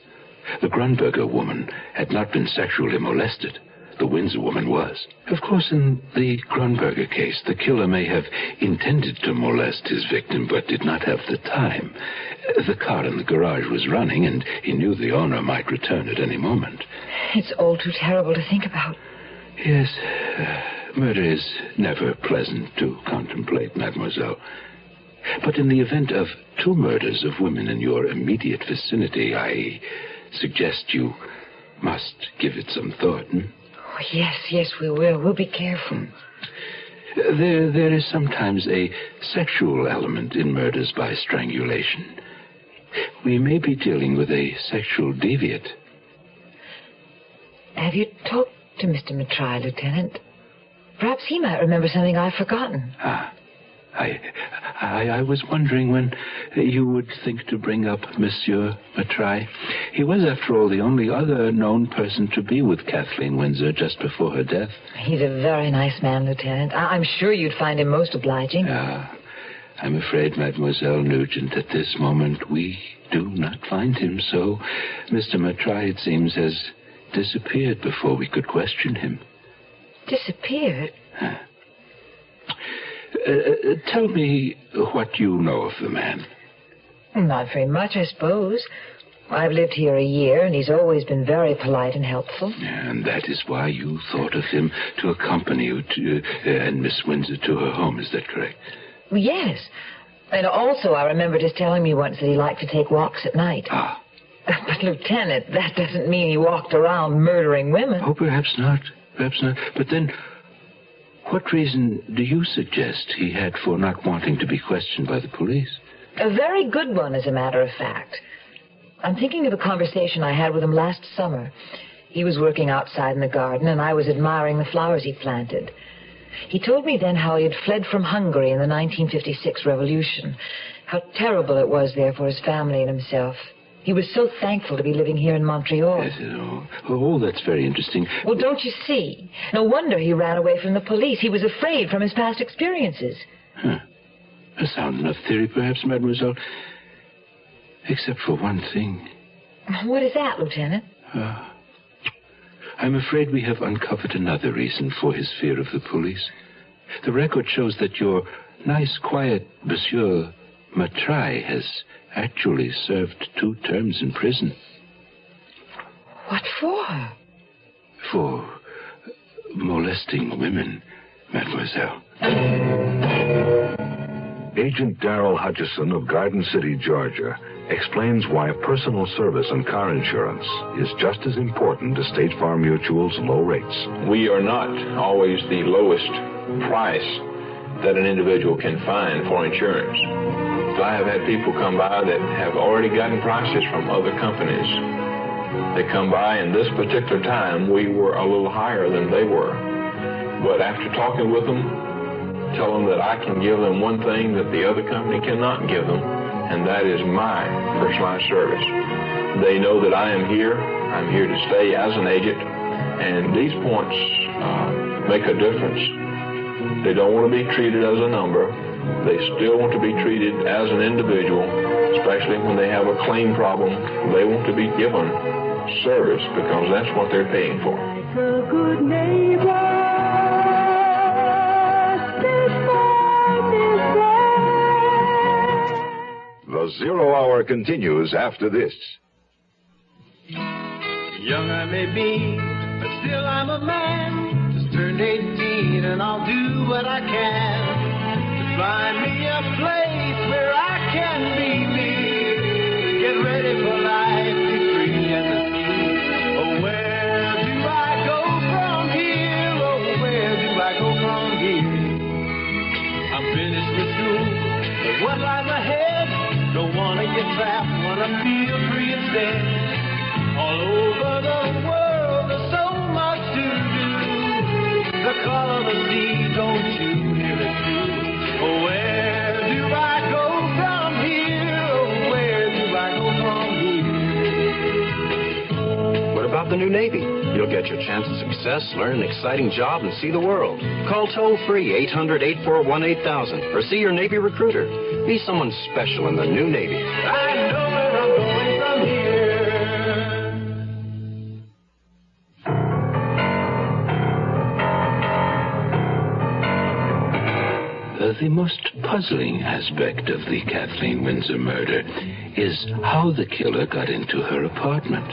The Grunberger woman had not been sexually molested. The Windsor woman was. Of course, in the Grunberger case, the killer may have intended to molest his victim, but did not have the time. The car in the garage was running, and he knew the owner might return at any moment. It's all too terrible to think about. Yes, murder is never pleasant to contemplate, mademoiselle. But in the event of two murders of women in your immediate vicinity, I suggest you must give it some thought. Oh, yes, we will. We'll be careful. There is sometimes a sexual element in murders by strangulation. We may be dealing with a sexual deviant. Have you talked to Mr. Montreuil, Lieutenant? Perhaps he might remember something I've forgotten. I was wondering when you would think to bring up Monsieur Mattrai. He was, after all, the only other known person to be with Kathleen Windsor just before her death. He's a very nice man, Lieutenant. I'm sure you'd find him most obliging. I'm afraid, Mademoiselle Nugent, at this moment we do not find him so. Mr. Mattrai, it seems, has disappeared before we could question him. Disappeared? Tell me what you know of the man. Not very much, I suppose. I've lived here a year, and he's always been very polite and helpful. And that is why you thought of him to accompany you and Miss Windsor to her home, is that correct? Yes. And also I remembered his telling me once that he liked to take walks at night. But, Lieutenant, that doesn't mean he walked around murdering women. Oh, perhaps not. Perhaps not. But then, what reason do you suggest he had for not wanting to be questioned by the police? A very good one, as a matter of fact. I'm thinking of a conversation I had with him last summer. He was working outside in the garden, and I was admiring the flowers he planted. He told me then how he had fled from Hungary in the 1956 revolution, how terrible it was there for his family and himself. He was so thankful to be living here in Montreal. Yes, oh, that's very interesting. Well, don't you see? No wonder he ran away from the police. He was afraid from his past experiences. A sound enough theory, perhaps, Mademoiselle. Except for one thing. What is that, Lieutenant? I'm afraid we have uncovered another reason for his fear of the police. The record shows that your nice, quiet Monsieur Mattrai has actually served 2 terms in prison. What for? For molesting women, Mademoiselle. Agent Darrell Hutchison of Garden City, Georgia, explains why personal service and car insurance is just as important to State Farm Mutual's low rates. We are not always the lowest price that an individual can find for insurance. I have had people come by that have already gotten prices from other companies. They come by, and this particular time we were a little higher than they were. But after talking with them, tell them that I can give them one thing that the other company cannot give them, and that is my personalized service. They know that I am here. I'm here to stay as an agent, and these points make a difference. They don't want to be treated as a number. They still want to be treated as an individual, especially when they have a claim problem. They want to be given service because that's what they're paying for. A good neighbor. The Zero Hour continues after this. Young I may be, but still I'm a man. Just turned 18 and I'll do what I can to find me a place where I can be me. Get ready for life, be free and the sea. Oh, where do I go from here? Oh, where do I go from here? I'm finished with school, but what lies ahead? Don't wanna get trapped, wanna feel free instead. All over the world, there's so much to do. The call of the sea, don't you hear it too? Oh, where do I go from here? Oh, where do I go from here? What about the new Navy? You'll get your chance at success, learn an exciting job, and see the world. Call toll-free 800-841-8000 or see your Navy recruiter. Be someone special in the new Navy. I know where I'm going from here. The most puzzling aspect of the Kathleen Windsor murder is how the killer got into her apartment.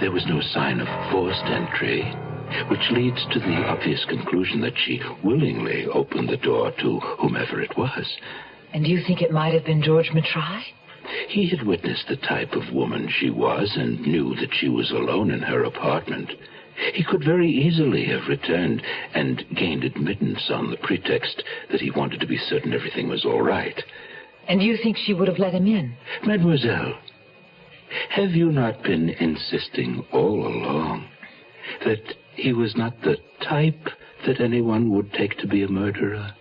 There was no sign of forced entry, which leads to the obvious conclusion that she willingly opened the door to whomever it was. And do you think it might have been George Mattrai? He had witnessed the type of woman she was and knew that she was alone in her apartment. He could very easily have returned and gained admittance on the pretext that he wanted to be certain everything was all right. And do you think she would have let him in? Mademoiselle, have you not been insisting all along that he was not the type that anyone would take to be a murderer.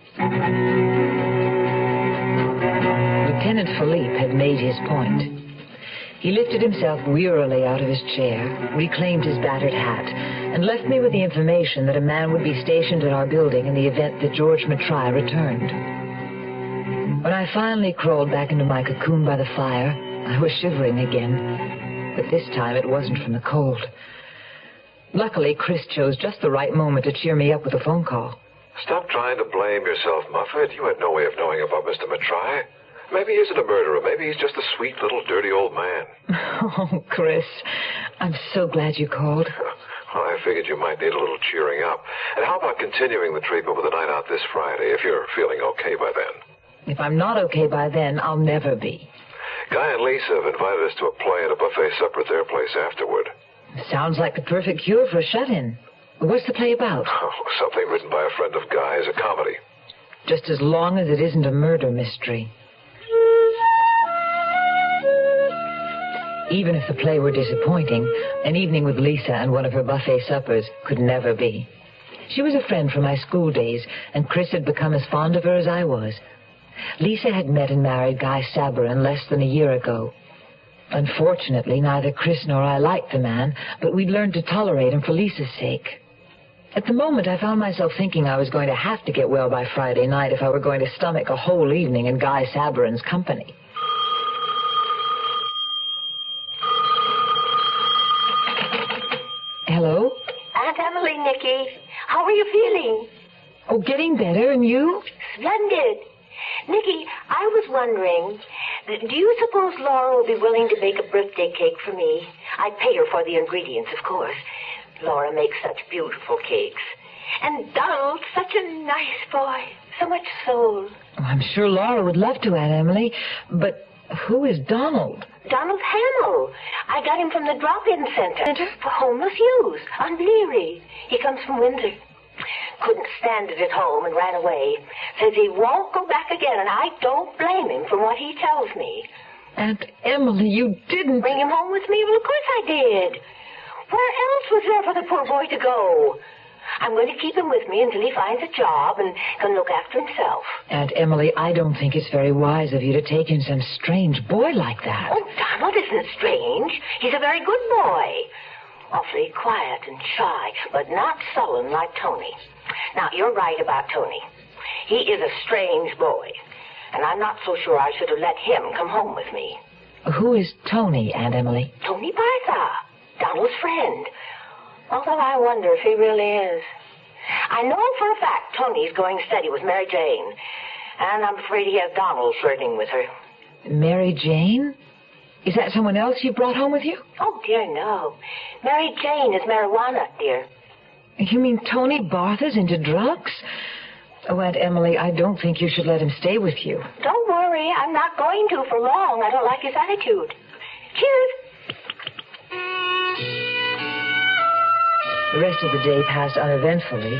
Lieutenant Philippe had made his point. He lifted himself wearily out of his chair, reclaimed his battered hat, and left me with the information that a man would be stationed at our building in the event that George Mattry returned. When I finally crawled back into my cocoon by the fire, I was shivering again, but this time it wasn't from the cold. Luckily, Chris chose just the right moment to cheer me up with a phone call. Stop trying to blame yourself, Muffet. You had no way of knowing about Mr. Mattry. Maybe he isn't a murderer. Maybe he's just a sweet little dirty old man. Oh, Chris, I'm so glad you called. Well, I figured you might need a little cheering up. And how about continuing the treatment with a night out this Friday, if you're feeling okay by then? If I'm not okay by then, I'll never be. Guy and Lisa have invited us to a play and a buffet supper at their place afterward. Sounds like the perfect cure for a shut-in. What's the play about? Oh, something written by a friend of Guy's, a comedy. Just as long as it isn't a murder mystery. Even if the play were disappointing, an evening with Lisa and one of her buffet suppers could never be. She was a friend from my school days, and Chris had become as fond of her as I was. Lisa had met and married Guy Sabarin less than a year ago. Unfortunately, neither Chris nor I liked the man, but we'd learned to tolerate him for Lisa's sake. At the moment, I found myself thinking I was going to have to get well by Friday night if I were going to stomach a whole evening in Guy Sabarin's company. Hello? Aunt Emily, Nicky. How are you feeling? Oh, getting better, and you? Splendid. Nicky, I was wondering, do you suppose Laura will be willing to bake a birthday cake for me? I'd pay her for the ingredients, of course. Laura makes such beautiful cakes. And Donald's such a nice boy. So much soul. Oh, I'm sure Laura would love to, Aunt Emily. But who is Donald? Donald Hamill. I got him from the drop-in center for homeless youth on Leary. He comes from Windsor. Couldn't stand it at home and ran away. Says he won't go back again, and I don't blame him for what he tells me. Aunt Emily, you didn't... Bring him home with me? Well, of course I did. Where else was there for the poor boy to go? I'm going to keep him with me until he finds a job and can look after himself. Aunt Emily, I don't think it's very wise of you to take in some strange boy like that. Oh, Donald isn't strange. He's a very good boy. Awfully quiet and shy, but not sullen like Tony. Now, you're right about Tony. He is a strange boy, and I'm not so sure I should have let him come home with me. Who is Tony, Aunt Emily? Tony Bartha, Donald's friend. Although I wonder if he really is. I know for a fact Tony's going steady with Mary Jane, and I'm afraid he has Donald flirting with her. Mary Jane? Is that someone else you brought home with you? Oh, dear, no. Mary Jane is marijuana, dear. You mean Tony Bartha's into drugs? Oh, Aunt Emily, I don't think you should let him stay with you. Don't worry, I'm not going to for long. I don't like his attitude. Cheers. The rest of the day passed uneventfully,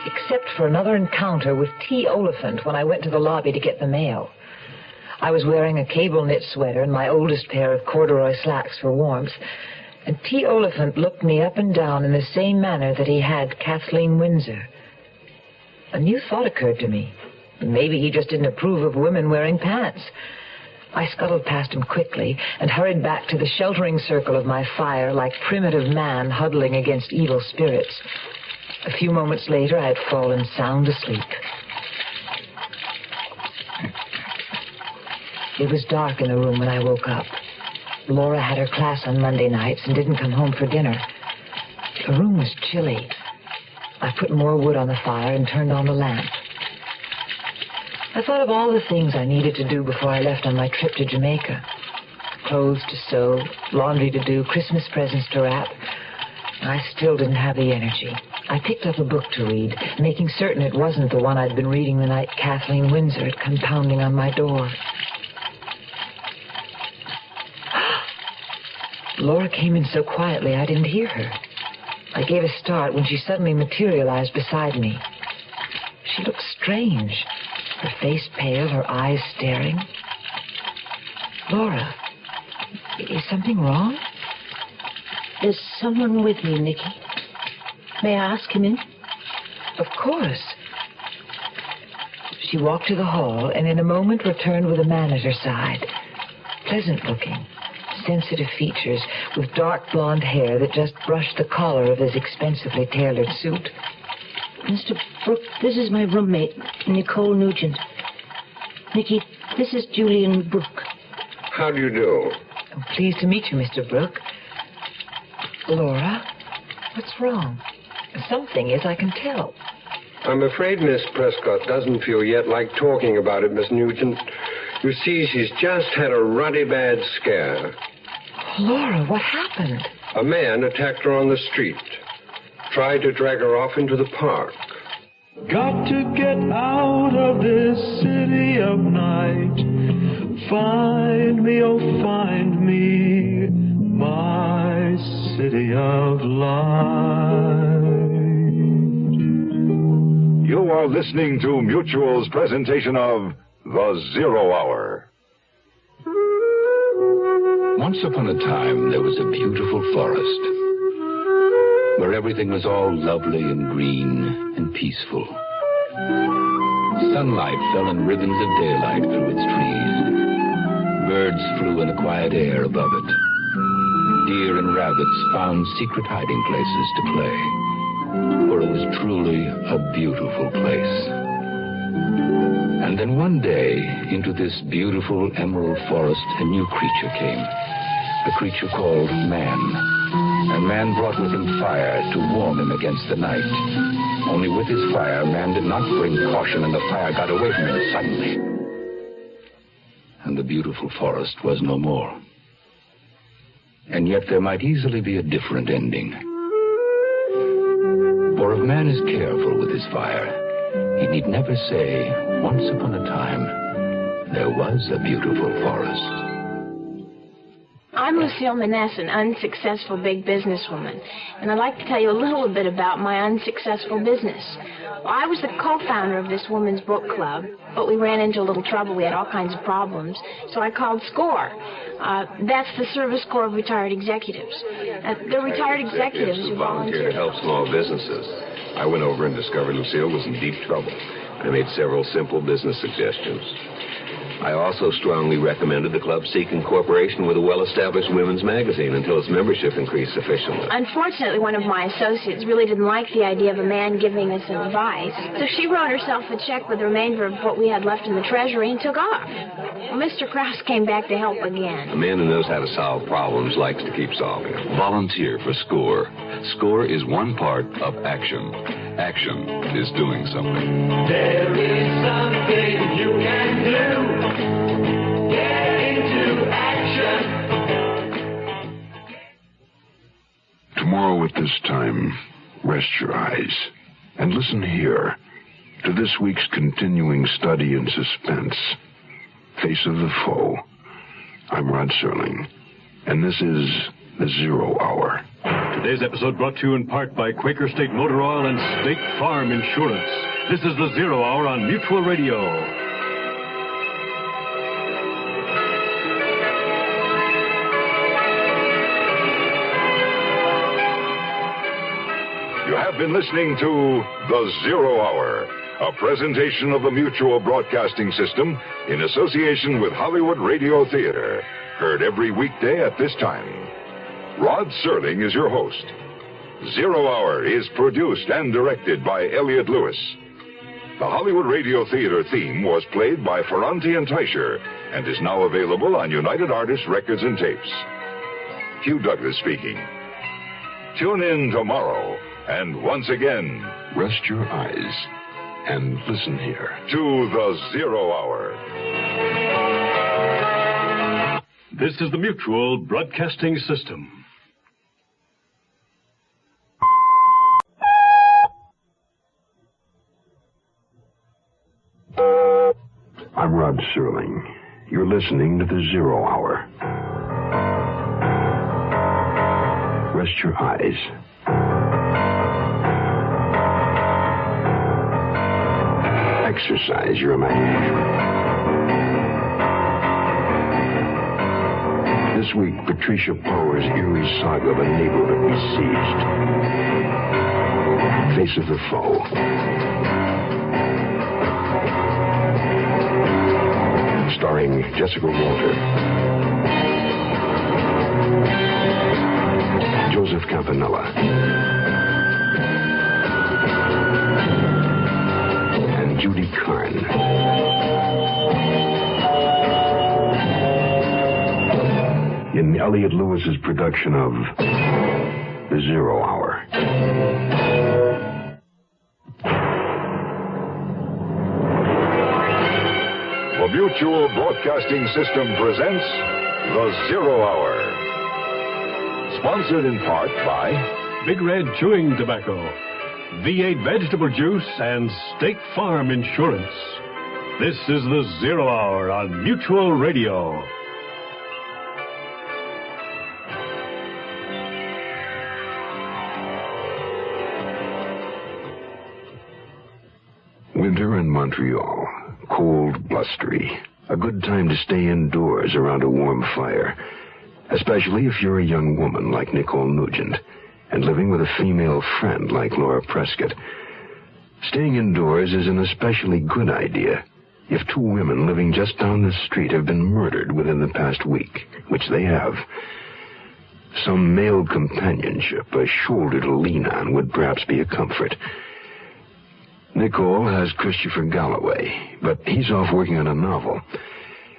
except for another encounter with T. Oliphant when I went to the lobby to get the mail. I was wearing a cable knit sweater and my oldest pair of corduroy slacks for warmth, and T. Oliphant looked me up and down in the same manner that he had Kathleen Windsor. A new thought occurred to me. Maybe he just didn't approve of women wearing pants. I scuttled past him quickly and hurried back to the sheltering circle of my fire like primitive man huddling against evil spirits. A few moments later, I had fallen sound asleep. It was dark in the room when I woke up. Laura had her class on Monday nights and didn't come home for dinner. The room was chilly. I put more wood on the fire and turned on the lamp. I thought of all the things I needed to do before I left on my trip to Jamaica. Clothes to sew, laundry to do, Christmas presents to wrap. I still didn't have the energy. I picked up a book to read, making certain it wasn't the one I'd been reading the night Kathleen Windsor had come pounding on my door. Laura came in so quietly I didn't hear her. I gave a start when she suddenly materialized beside me. She looked strange, her face pale, her eyes staring. Laura, is something wrong? There's someone with me, Nicky. May I ask him in? Of course. She walked to the hall and in a moment returned with a man at her side. Pleasant looking, sensitive features with dark blonde hair that just brushed the collar of his expensively tailored suit. Mr. Brooke, this is my roommate, Nicole Nugent. Nicky, this is Julian Brooke. How do you do? I'm pleased to meet you, Mr. Brooke. Laura, what's wrong? Something is, I can tell. I'm afraid Miss Prescott doesn't feel yet like talking about it, Miss Nugent. You see, she's just had a ruddy bad scare. Laura, what happened? A man attacked her on the street. Tried to drag her off into the park. Got to get out of this city of night. Find me, oh find me, my city of light. You are listening to Mutual's presentation of The Zero Hour. Once upon a time, there was a beautiful forest where everything was all lovely and green and peaceful. Sunlight fell in ribbons of daylight through its trees. Birds flew in the quiet air above it. Deer and rabbits found secret hiding places to play, for it was truly a beautiful place. And then one day, into this beautiful emerald forest, a new creature came, a creature called man. And man brought with him fire to warm him against the night. Only with his fire, man did not bring caution, and the fire got away from him suddenly. And the beautiful forest was no more. And yet there might easily be a different ending. For if man is careful with his fire, he need never say, once upon a time, there was a beautiful forest. I'm Lucille Maness, an unsuccessful big businesswoman, and I'd like to tell you a little bit about my unsuccessful business. Well, I was the co-founder of this women's book club, but we ran into a little trouble. We had all kinds of problems, so I called SCORE. That's the Service Corps of Retired Executives. They're retired executives who volunteer to help small businesses. I went over and discovered Lucille was in deep trouble. I made several simple business suggestions. I also strongly recommended the club seek incorporation with a well-established women's magazine until its membership increased sufficiently. Unfortunately, one of my associates really didn't like the idea of a man giving us advice, so she wrote herself a check with the remainder of what we had left in the treasury and took off. Well, Mr. Krause came back to help again. A man who knows how to solve problems likes to keep solving them. Volunteer for SCORE. SCORE is one part of action. Action is doing something. There is something you can do. Get into action. Tomorrow at this time, rest your eyes and listen here to this week's continuing study in suspense, Face of the Foe. I'm Rod Serling, and this is The Zero Hour. Today's episode brought to you in part by Quaker State Motor Oil and State Farm Insurance. This is The Zero Hour on Mutual Radio. You have been listening to The Zero Hour, a presentation of the Mutual Broadcasting System in association with Hollywood Radio Theater. Heard every weekday at this time. Rod Serling is your host. Zero Hour is produced and directed by Elliott Lewis. The Hollywood Radio Theater theme was played by Ferranti and Teicher and is now available on United Artists Records and Tapes. Hugh Douglas speaking. Tune in tomorrow, and once again, rest your eyes and listen here to The Zero Hour. This is the Mutual Broadcasting System. I'm Rod Serling. You're listening to The Zero Hour. Rest your eyes. Exercise your imagination. This week, Patricia Power's eerie saga of a neighborhood besieged. Face of the Foe. Starring Jessica Walter, Joseph Campanella, and Judy Carn. In Elliot Lewis's production of The Zero Hour. The Mutual Broadcasting System presents The Zero Hour. Sponsored in part by Big Red Chewing Tobacco, V8 Vegetable Juice, and State Farm Insurance. This is The Zero Hour on Mutual Radio. Winter in Montreal. Cold, blustery. A good time to stay indoors around a warm fire. Especially if you're a young woman like Nicole Nugent and living with a female friend like Laura Prescott. Staying indoors is an especially good idea if two women living just down the street have been murdered within the past week, which they have. Some male companionship, a shoulder to lean on, would perhaps be a comfort. Nicole has Christopher Galloway, but he's off working on a novel.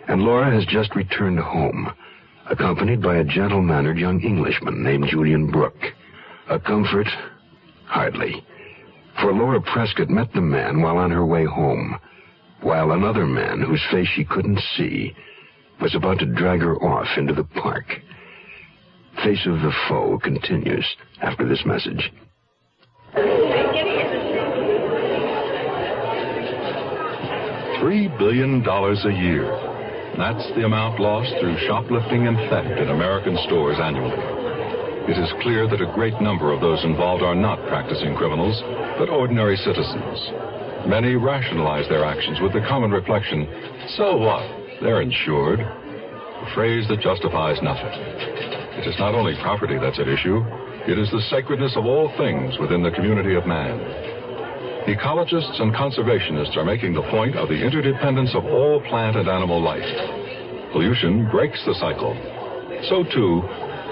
And Laura has just returned home, accompanied by a gentle-mannered young Englishman named Julian Brooke. A comfort? Hardly. For Laura Prescott met the man while on her way home, while another man, whose face she couldn't see, was about to drag her off into the park. Face of the Foe continues after this message. $3 billion a year. That's the amount lost through shoplifting and theft in American stores annually. It is clear that a great number of those involved are not practicing criminals, but ordinary citizens. Many rationalize their actions with the common reflection, so what? They're insured. A phrase that justifies nothing. It is not only property that's at issue, it is the sacredness of all things within the community of man. Ecologists and conservationists are making the point of the interdependence of all plant and animal life. Pollution breaks the cycle. So, too,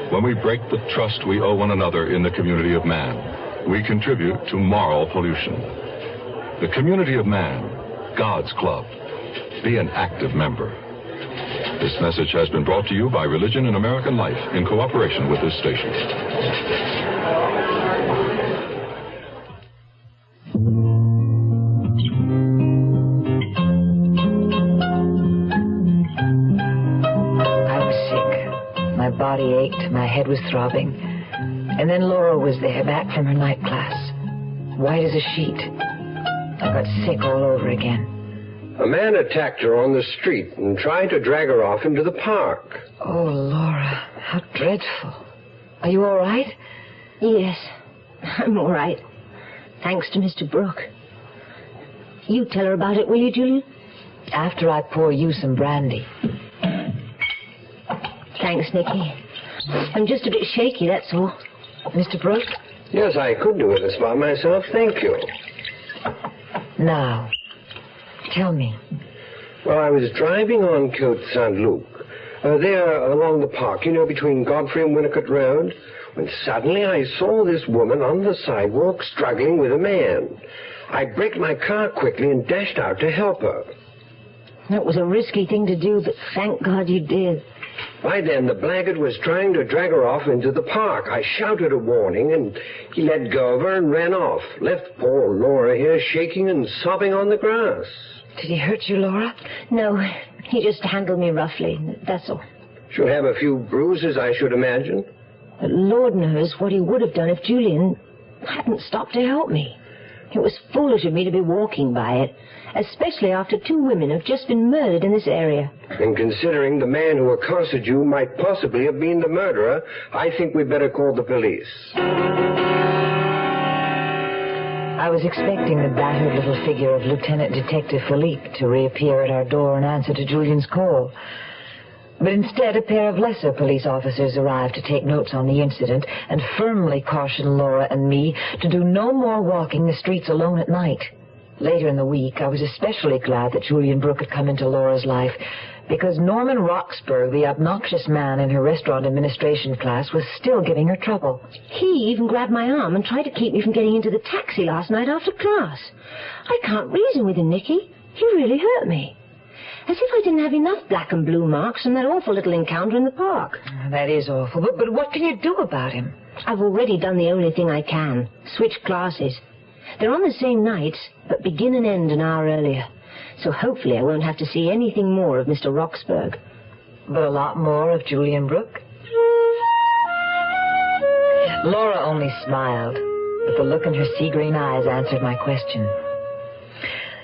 when we break the trust we owe one another in the community of man, we contribute to moral pollution. The community of man, God's club. Be an active member. This message has been brought to you by Religion and American Life in cooperation with this station. My body ached, my head was throbbing. And then Laura was there, back from her night class. White as a sheet. I got sick all over again. A man attacked her on the street and tried to drag her off into the park. Oh, Laura, how dreadful. Are you all right? Yes, I'm all right. Thanks to Mr. Brooke. You tell her about it, will you, Julian? After I pour you some brandy. Thanks, Nicky. I'm just a bit shaky, that's all. Mr. Brooke? Yes, I could do this by myself, thank you. Now, tell me. Well, I was driving on Côte Saint-Luc, there along the park, you know, between Godfrey and Winnicott Road, when suddenly I saw this woman on the sidewalk struggling with a man. I braked my car quickly and dashed out to help her. That was a risky thing to do, but thank God you did. By then, the blackguard was trying to drag her off into the park. I shouted a warning, and he let go of her and ran off. Left poor Laura here shaking and sobbing on the grass. Did he hurt you, Laura? No, he just handled me roughly, that's all. She'll have a few bruises, I should imagine. But Lord knows what he would have done if Julian hadn't stopped to help me. It was foolish of me to be walking by it, especially after two women have just been murdered in this area. And considering the man who accosted you might possibly have been the murderer, I think we'd better call the police. I was expecting the battered little figure of Lieutenant Detective Philippe to reappear at our door and answer to Julian's call. But instead, a pair of lesser police officers arrived to take notes on the incident and firmly caution Laura and me to do no more walking the streets alone at night. Later in the week, I was especially glad that Julian Brooke had come into Laura's life, because Norman Roxburgh, the obnoxious man in her restaurant administration class, was still giving her trouble. He even grabbed my arm and tried to keep me from getting into the taxi last night after class. I can't reason with him, Nicky. He really hurt me. As if I didn't have enough black and blue marks from that awful little encounter in the park. That is awful, but what can you do about him? I've already done the only thing I can. Switch classes. They're on the same nights, but begin and end an hour earlier. So hopefully I won't have to see anything more of Mr. Roxburgh. But a lot more of Julian Brooke? Laura only smiled, but the look in her sea-green eyes answered my question.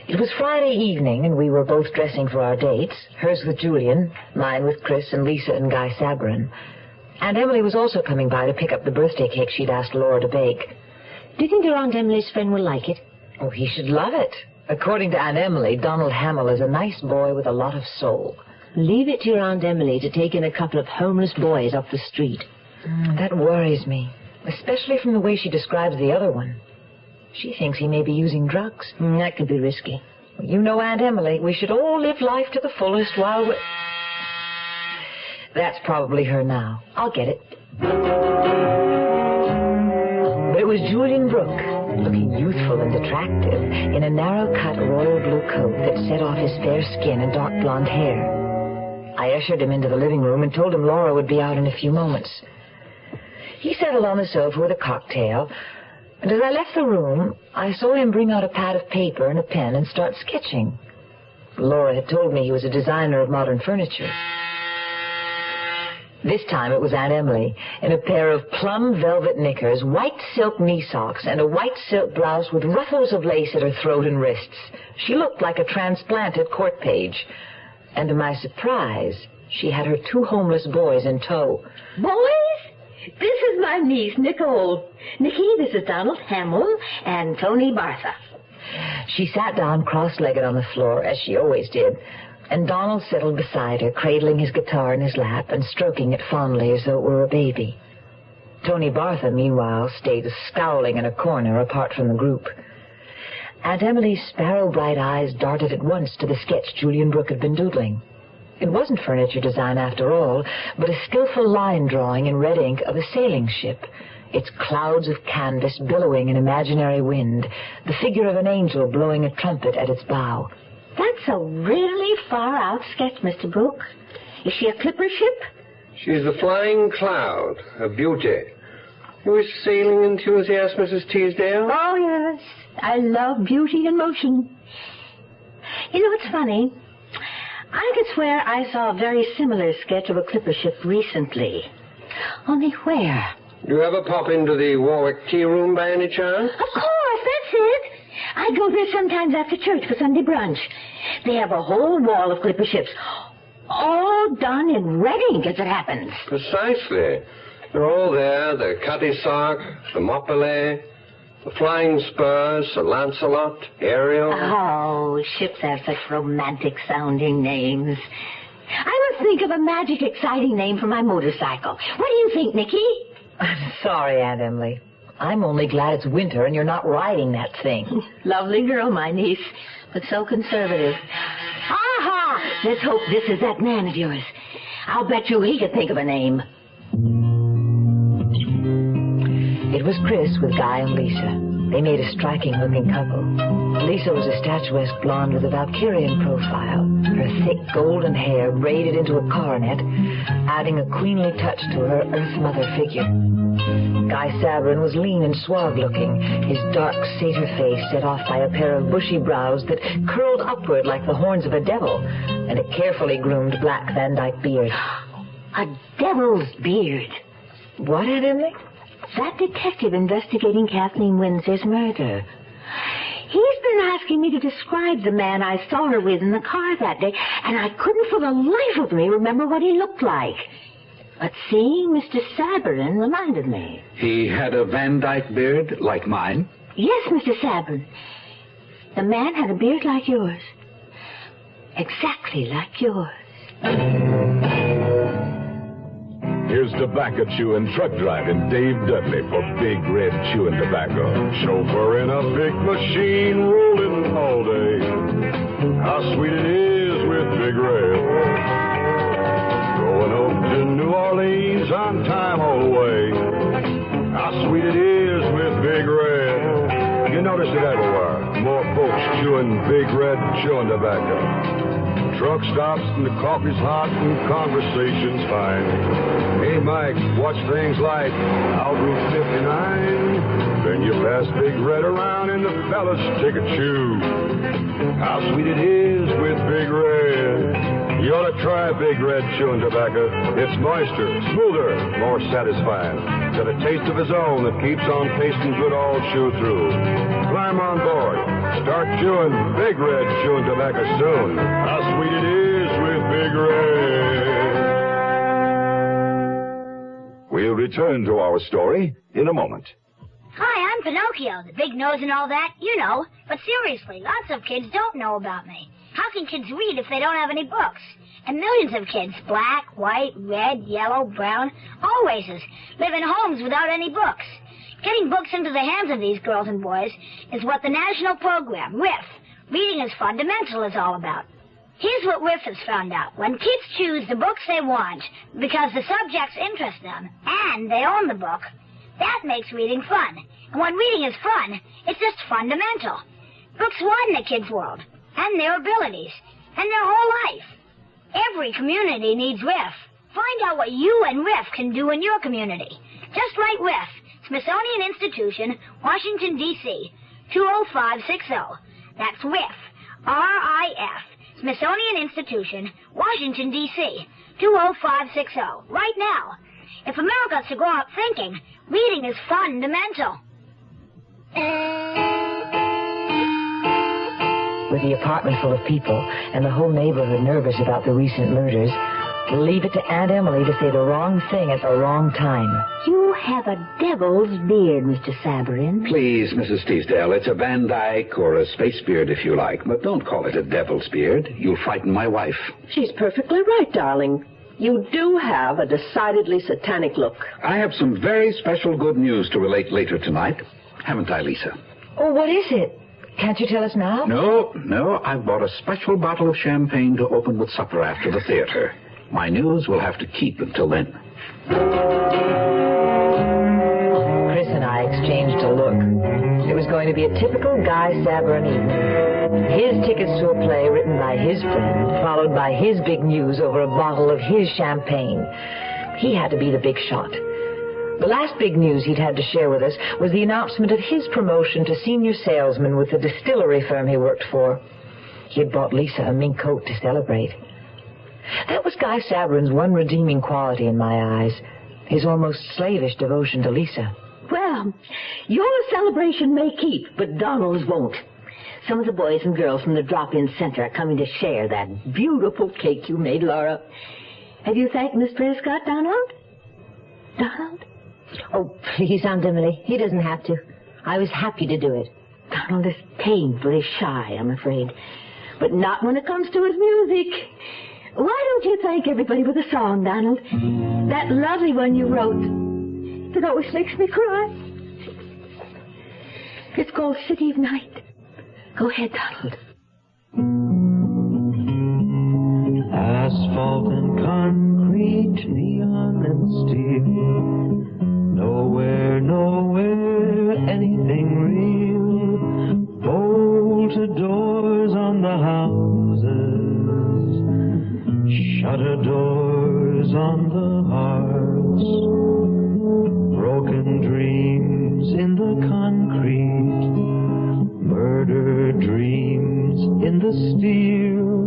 It was Friday evening, and we were both dressing for our dates, hers with Julian, mine with Chris and Lisa and Guy Sabrin. Aunt Emily was also coming by to pick up the birthday cake she'd asked Laura to bake. Do you think your Aunt Emily's friend will like it? Oh, he should love it. According to Aunt Emily, Donald Hamill is a nice boy with a lot of soul. Leave it to your Aunt Emily to take in a couple of homeless boys off the street. That worries me, especially from the way she describes the other one. She thinks he may be using drugs. That could be risky. You know Aunt Emily. We should all live life to the fullest while we... That's probably her now. I'll get it. But it was Julian Brooke, looking youthful and attractive, in a narrow-cut royal blue coat that set off his fair skin and dark blonde hair. I ushered him into the living room and told him Laura would be out in a few moments. He settled on the sofa with a cocktail, and as I left the room, I saw him bring out a pad of paper and a pen and start sketching. Laura had told me he was a designer of modern furniture. This time it was Aunt Emily, in a pair of plum velvet knickers, white silk knee socks, and a white silk blouse with ruffles of lace at her throat and wrists. She looked like a transplanted court page. And to my surprise, she had her two homeless boys in tow. Boys? This is my niece, Nicole. Nicky, this is Donald Hamill and Tony Bartha. She sat down cross-legged on the floor, as she always did, and Donald settled beside her, cradling his guitar in his lap and stroking it fondly as though it were a baby. Tony Bartha, meanwhile, stayed scowling in a corner apart from the group. Aunt Emily's sparrow-bright eyes darted at once to the sketch Julian Brooke had been doodling. It wasn't furniture design after all, but a skillful line drawing in red ink of a sailing ship, its clouds of canvas billowing in imaginary wind, the figure of an angel blowing a trumpet at its bow. That's a really far-out sketch, Mr. Brooke. Is she a clipper ship? She's the Flying Cloud, a beauty. You a sailing enthusiast, Mrs. Teasdale? Oh, yes. I love beauty in motion. You know, it's funny. I could swear I saw a very similar sketch of a clipper ship recently. Only where? Do you ever pop into the Warwick Tea Room by any chance? Of course, that's it. I go there sometimes after church for Sunday brunch. They have a whole wall of clipper ships, all done in red ink, as it happens. Precisely. They're all there. The Cutty Sark, the Moppelet, the Flying Spurs, Sir Lancelot, Ariel. Oh, ships have such romantic-sounding names. I must think of a magic, exciting name for my motorcycle. What do you think, Nicky? I'm sorry, Aunt Emily. I'm only glad it's winter and you're not riding that thing. Lovely girl, my niece, but so conservative. Aha! Let's hope this is that man of yours. I'll bet you he could think of a name. It was Chris with Guy and Lisa. They made a striking-looking couple. Lisa was a statuesque blonde with a Valkyrian profile, her thick golden hair braided into a coronet, adding a queenly touch to her Earth Mother figure. Guy Sabrin was lean and suave-looking, his dark satyr face set off by a pair of bushy brows that curled upward like the horns of a devil, and a carefully groomed black Van Dyke beard. A devil's beard. What, Aunt Emily? That detective investigating Kathleen Windsor's murder. He's been asking me to describe the man I saw her with in the car that day, and I couldn't for the life of me remember what he looked like. But seeing Mr. Sabrin reminded me. He had a Van Dyke beard like mine? Yes, Mr. Sabrin. The man had a beard like yours. Exactly like yours. Here's tobacco chewing, truck driving Dave Dudley for Big Red Chewing Tobacco. Chauffeur in a big machine rolling all day. How sweet it is with Big Red. Going up to New Orleans on time all the way. How sweet it is with Big Red. You notice it everywhere. More folks chewing Big Red Chewing Tobacco. Truck stops and the coffee's hot and conversation's fine. Hey, Mike, watch things like out Route 59. Then you pass Big Red around and the fellas take a chew. How sweet it is with Big Red. You ought to try Big Red Chewing Tobacco. It's moister, smoother, more satisfying. Got a taste of its own that keeps on tasting good all chew through. Climb on board. Start chewing Big Red Chewing Tobacco soon. How sweet it is with Big Red. We'll return to our story in a moment. Hi, I'm Pinocchio, the big nose and all that, you know. But seriously, lots of kids don't know about me. How can kids read if they don't have any books? And millions of kids, black, white, red, yellow, brown, all races, live in homes without any books. Getting books into the hands of these girls and boys is what the national program, RIF, Reading is Fundamental, is all about. Here's what RIF has found out. When kids choose the books they want because the subjects interest them and they own the book, that makes reading fun. And when reading is fun, it's just fundamental. Books widen a kid's world and their abilities and their whole life. Every community needs RIF. Find out what you and RIF can do in your community. Just write RIF, Smithsonian Institution, Washington, D.C., 20560. That's RIF, R-I-F, Smithsonian Institution, Washington, D.C., 20560. Right now. If America's to grow up thinking, reading is fundamental. With the apartment full of people and the whole neighborhood nervous about the recent murders, leave it to Aunt Emily to say the wrong thing at the wrong time. You have a devil's beard, Mr. Sabarin. Please, Mrs. Teasdale, it's a Van Dyke or a space beard if you like, but don't call it a devil's beard. You'll frighten my wife. She's perfectly right, darling. You do have a decidedly satanic look. I have some very special good news to relate later tonight. Haven't I, Lisa? Oh, what is it? Can't you tell us now? No, I've bought a special bottle of champagne to open with supper after the theater. My news will have to keep until then. Chris and I exchanged a look. It was going to be a typical Guy Sabarin evening. His tickets to a play written by his friend, followed by his big news over a bottle of his champagne. He had to be the big shot. The last big news he'd had to share with us was the announcement of his promotion to senior salesman with the distillery firm he worked for. He had bought Lisa a mink coat to celebrate. That was Guy Sabarin's one redeeming quality in my eyes, his almost slavish devotion to Lisa. Well, your celebration may keep, but Donald's won't. Some of the boys and girls from the drop-in center are coming to share that beautiful cake you made, Laura. Have you thanked Miss Prescott, Donald? Donald? Oh, please, Aunt Emily. He doesn't have to. I was happy to do it. Donald is painfully shy, I'm afraid. But not when it comes to his music. Why don't you thank everybody with a song, Donald? That lovely one you wrote. It always makes me cry. It's called City of Night. Go ahead, Donald. Asphalt and concrete, neon and steel. Nowhere, anything real. Bolted doors on the houses. Shutter doors on the hearts. Broken dreams in the concrete. Murder dreams in the steel.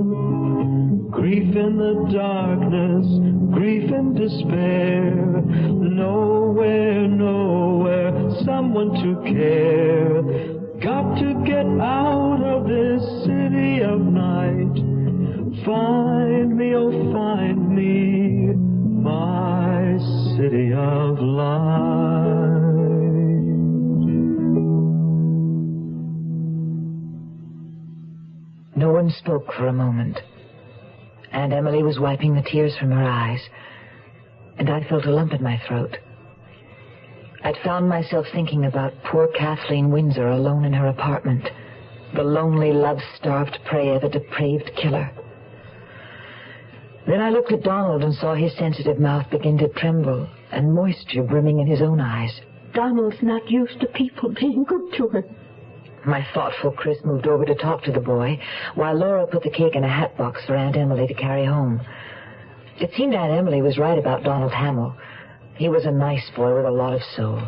Grief in the darkness, grief and despair. Nowhere, someone to care. Got to get out of this city of night. Find me, oh find me, my city of light. No one spoke for a moment. Aunt Emily was wiping the tears from her eyes. and I felt a lump in my throat. I'd found myself thinking about poor Kathleen Windsor alone in her apartment, the lonely, love-starved prey of a depraved killer. Then I looked at Donald and saw his sensitive mouth begin to tremble and moisture brimming in his own eyes. Donald's not used to people being good to him. My thoughtful Chris moved over to talk to the boy, while Laura put the cake in a hat box for Aunt Emily to carry home. It seemed Aunt Emily was right about Donald Hamill. He was a nice boy with a lot of soul.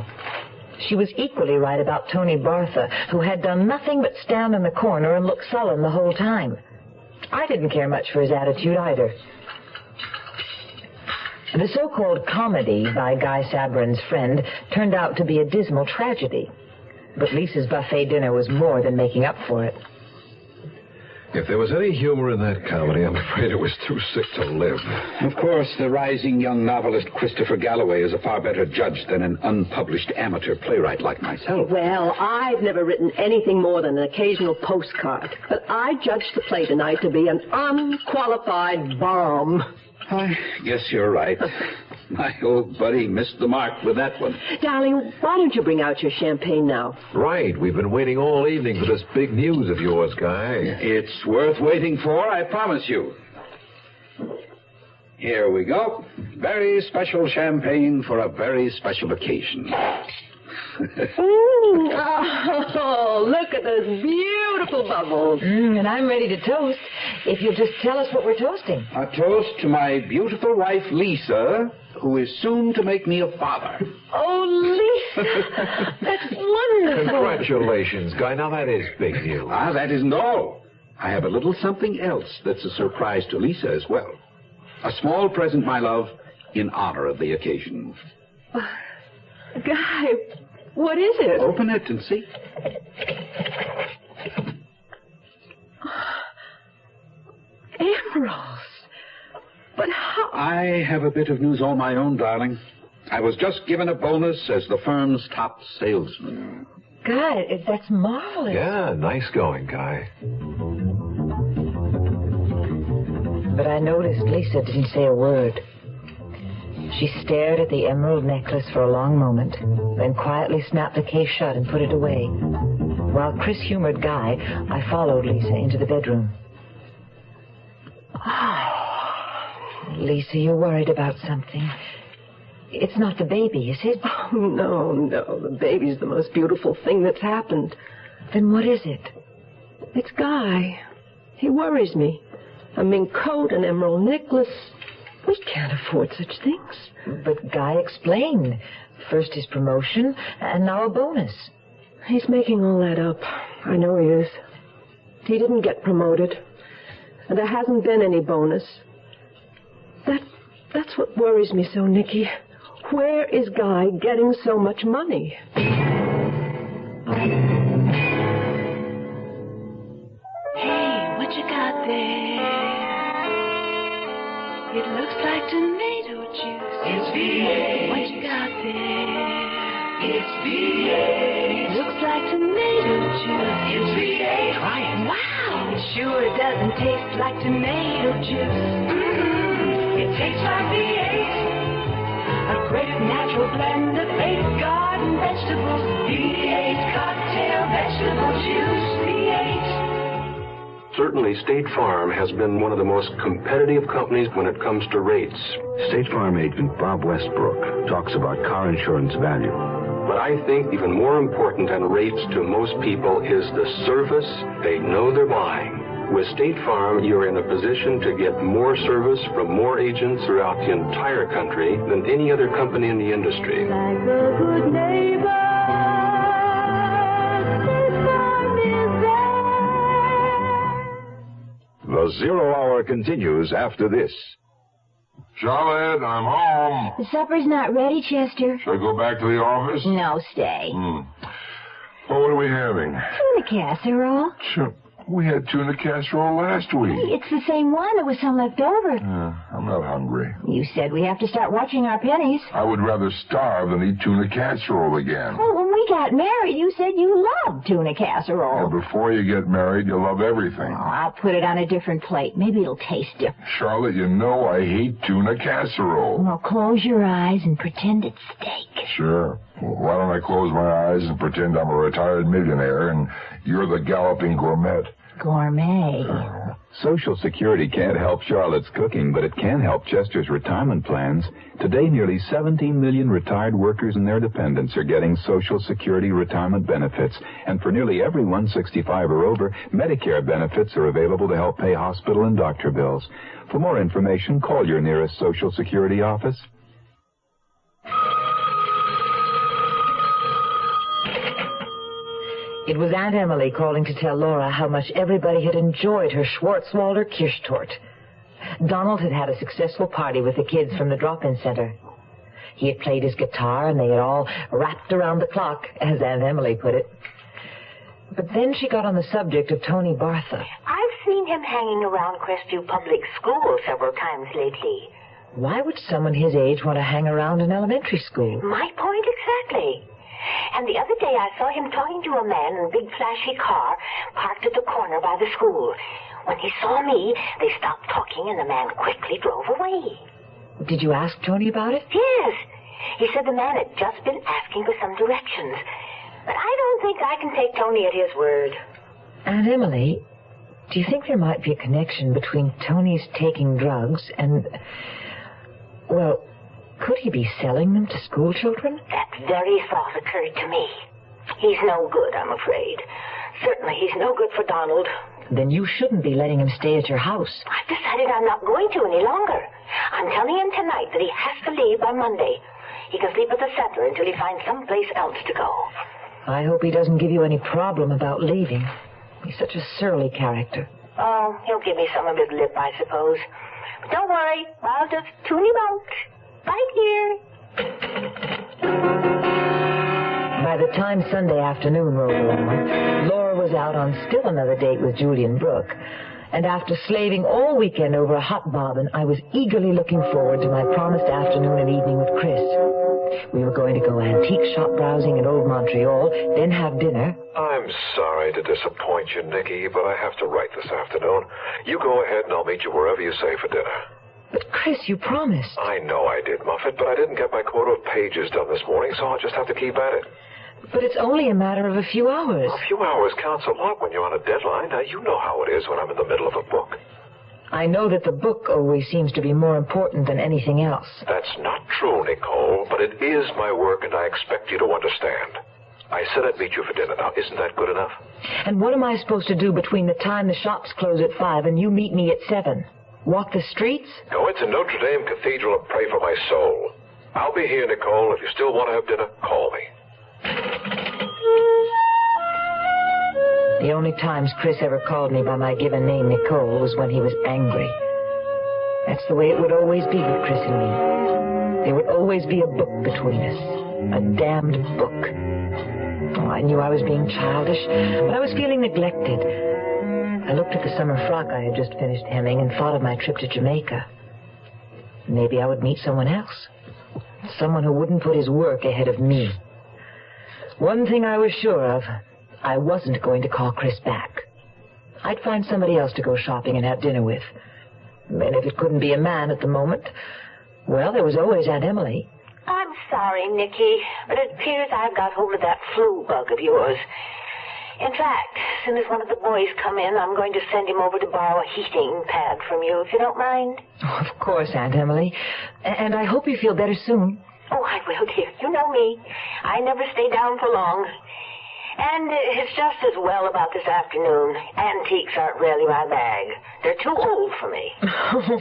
She was equally right about Tony Bartha, who had done nothing but stand in the corner and look sullen the whole time. I didn't care much for his attitude either. The so-called comedy by Guy Sabrin's friend turned out to be a dismal tragedy. But Lisa's buffet dinner was more than making up for it. If there was any humor in that comedy, I'm afraid it was too sick to live. Of course, the rising young novelist Christopher Galloway is a far better judge than an unpublished amateur playwright like myself. Well, I've never written anything more than an occasional postcard. But I judged the play tonight to be an unqualified bomb. I guess you're right. My old buddy missed the mark with that one. Darling, why don't you bring out your champagne now? Right. We've been waiting all evening for this big news of yours, Guy. It's worth waiting for, I promise you. Here we go. Very special champagne for a very special occasion. Oh, look at those beautiful bubbles. And I'm ready to toast, if you'll just tell us what we're toasting. A toast to my beautiful wife, Lisa, who is soon to make me a father. Oh, Lisa, that's wonderful. Congratulations, Guy. Now, that is big news. Ah, that isn't all. I have a little something else that's a surprise to Lisa as well. A small present, my love, in honor of the occasion. Guy, what is it? Open it and see. Emeralds. But how? I have a bit of news all my own, darling. I was just given a bonus as the firm's top salesman. God, that's marvelous. Yeah, nice going, Guy. But I noticed Lisa didn't say a word. She stared at the emerald necklace for a long moment, then quietly snapped the case shut and put it away. While Chris humored Guy, I followed Lisa into the bedroom. Oh, Lisa, you're worried about something. It's not the baby, is it? Oh, no. The baby's the most beautiful thing that's happened. Then what is it? It's Guy. He worries me. A mink coat, an emerald necklace. We can't afford such things. But Guy explained. First his promotion, and now a bonus. He's making all that up. I know he is. He didn't get promoted. And there hasn't been any bonus. That's what worries me so, Nicky. Where is Guy getting so much money? Hey, what you got there? It looks like tomato juice. It's V8. What you got there? It's V8. Looks like tomato juice. It's V8. Try it. Wow. It sure doesn't taste like tomato juice. It tastes like V8. A great natural blend of 8 garden vegetables. V8 cocktail vegetable juice. V8. Certainly, State Farm has been one of the most competitive companies when it comes to rates. State Farm agent Bob Westbrook talks about car insurance value. But I think even more important than rates to most people is the service they know they're buying. With State Farm, you're in a position to get more service from more agents throughout the entire country than any other company in the industry. Like a good neighbor. The Zero Hour continues after this. Charlotte, I'm home. The supper's not ready, Chester. Should I go back to the office? No, stay. Well, what are we having? Tuna casserole. Sure. We had tuna casserole last week. It's the same one. There was some left over. I'm not hungry. You said we have to start watching our pennies. I would rather starve than eat tuna casserole again. Well, when we got married, you said you loved tuna casserole. And before you get married, you love everything. Oh, I'll put it on a different plate. Maybe it'll taste different. Charlotte, you know I hate tuna casserole. Well, close your eyes and pretend it's steak. Sure. Well, why don't I close my eyes and pretend I'm a retired millionaire and you're the galloping gourmet? Gourmet. Social Security can't help Charlotte's cooking, but it can help Chester's retirement plans. Today, nearly 17 million retired workers and their dependents are getting Social Security retirement benefits. And for nearly everyone 65 or over, Medicare benefits are available to help pay hospital and doctor bills. For more information, call your nearest Social Security office. It was Aunt Emily calling to tell Laura how much everybody had enjoyed her Schwarzwalder Kirschtorte. Donald had had a successful party with the kids from the drop-in center. He had played his guitar, and they had all rapped around the clock, as Aunt Emily put it. But then she got on the subject of Tony Bartha. I've seen him hanging around Crestview Public School several times lately. Why would someone his age want to hang around an elementary school? My point exactly. And the other day I saw him talking to a man in a big flashy car parked at the corner by the school. When he saw me, they stopped talking and the man quickly drove away. Did you ask Tony about it? Yes. He said the man had just been asking for some directions. But I don't think I can take Tony at his word. Aunt Emily, do you think there might be a connection between Tony's taking drugs and... well, could he be selling them to school children? That very thought occurred to me. He's no good, I'm afraid. Certainly he's no good for Donald. Then you shouldn't be letting him stay at your house. I've decided I'm not going to any longer. I'm telling him tonight that he has to leave by Monday. He can sleep at the center until he finds someplace else to go. I hope he doesn't give you any problem about leaving. He's such a surly character. Oh, he'll give me some of his lip, I suppose. But don't worry, I'll just tune him out. Right here. By the time Sunday afternoon rolled around, Laura was out on still another date with Julian Brooke. And after slaving all weekend over a hot bobbin, I was eagerly looking forward to my promised afternoon and evening with Chris. We were going to go antique shop browsing in Old Montreal, then have dinner. I'm sorry to disappoint you, Nicky, but I have to write this afternoon. You go ahead and I'll meet you wherever you say for dinner. But, Chris, you promised. I know I did, Muffet, but I didn't get my quota of pages done this morning, so I'll just have to keep at it. But it's only a matter of a few hours. A few hours counts a lot when you're on a deadline. Now, you know how it is when I'm in the middle of a book. I know that the book always seems to be more important than anything else. That's not true, Nicole, but it is my work, and I expect you to understand. I said I'd meet you for dinner. Now, isn't that good enough? And what am I supposed to do between the time the shops close at 5 and you meet me at 7? Walk the streets? Go into Notre Dame Cathedral and pray for my soul. I'll be here, Nicole. If you still want to have dinner, call me. The only times Chris ever called me by my given name, Nicole, was when he was angry. That's the way it would always be with Chris and me. There would always be a book between us. A damned book. Oh, I knew I was being childish, but I was feeling neglected. I looked at the summer frock I had just finished hemming and thought of my trip to Jamaica. Maybe I would meet someone else. Someone who wouldn't put his work ahead of me. One thing I was sure of, I wasn't going to call Chris back. I'd find somebody else to go shopping and have dinner with. And if it couldn't be a man at the moment, well, there was always Aunt Emily. I'm sorry, Nicky, but it appears I've got hold of that flu bug of yours. In fact, as soon as one of the boys come in, I'm going to send him over to borrow a heating pad from you, if you don't mind. Oh, of course, Aunt Emily. And I hope you feel better soon. Oh, I will, dear. You know me. I never stay down for long. And it's just as well about this afternoon. Antiques aren't really my bag. They're too old for me.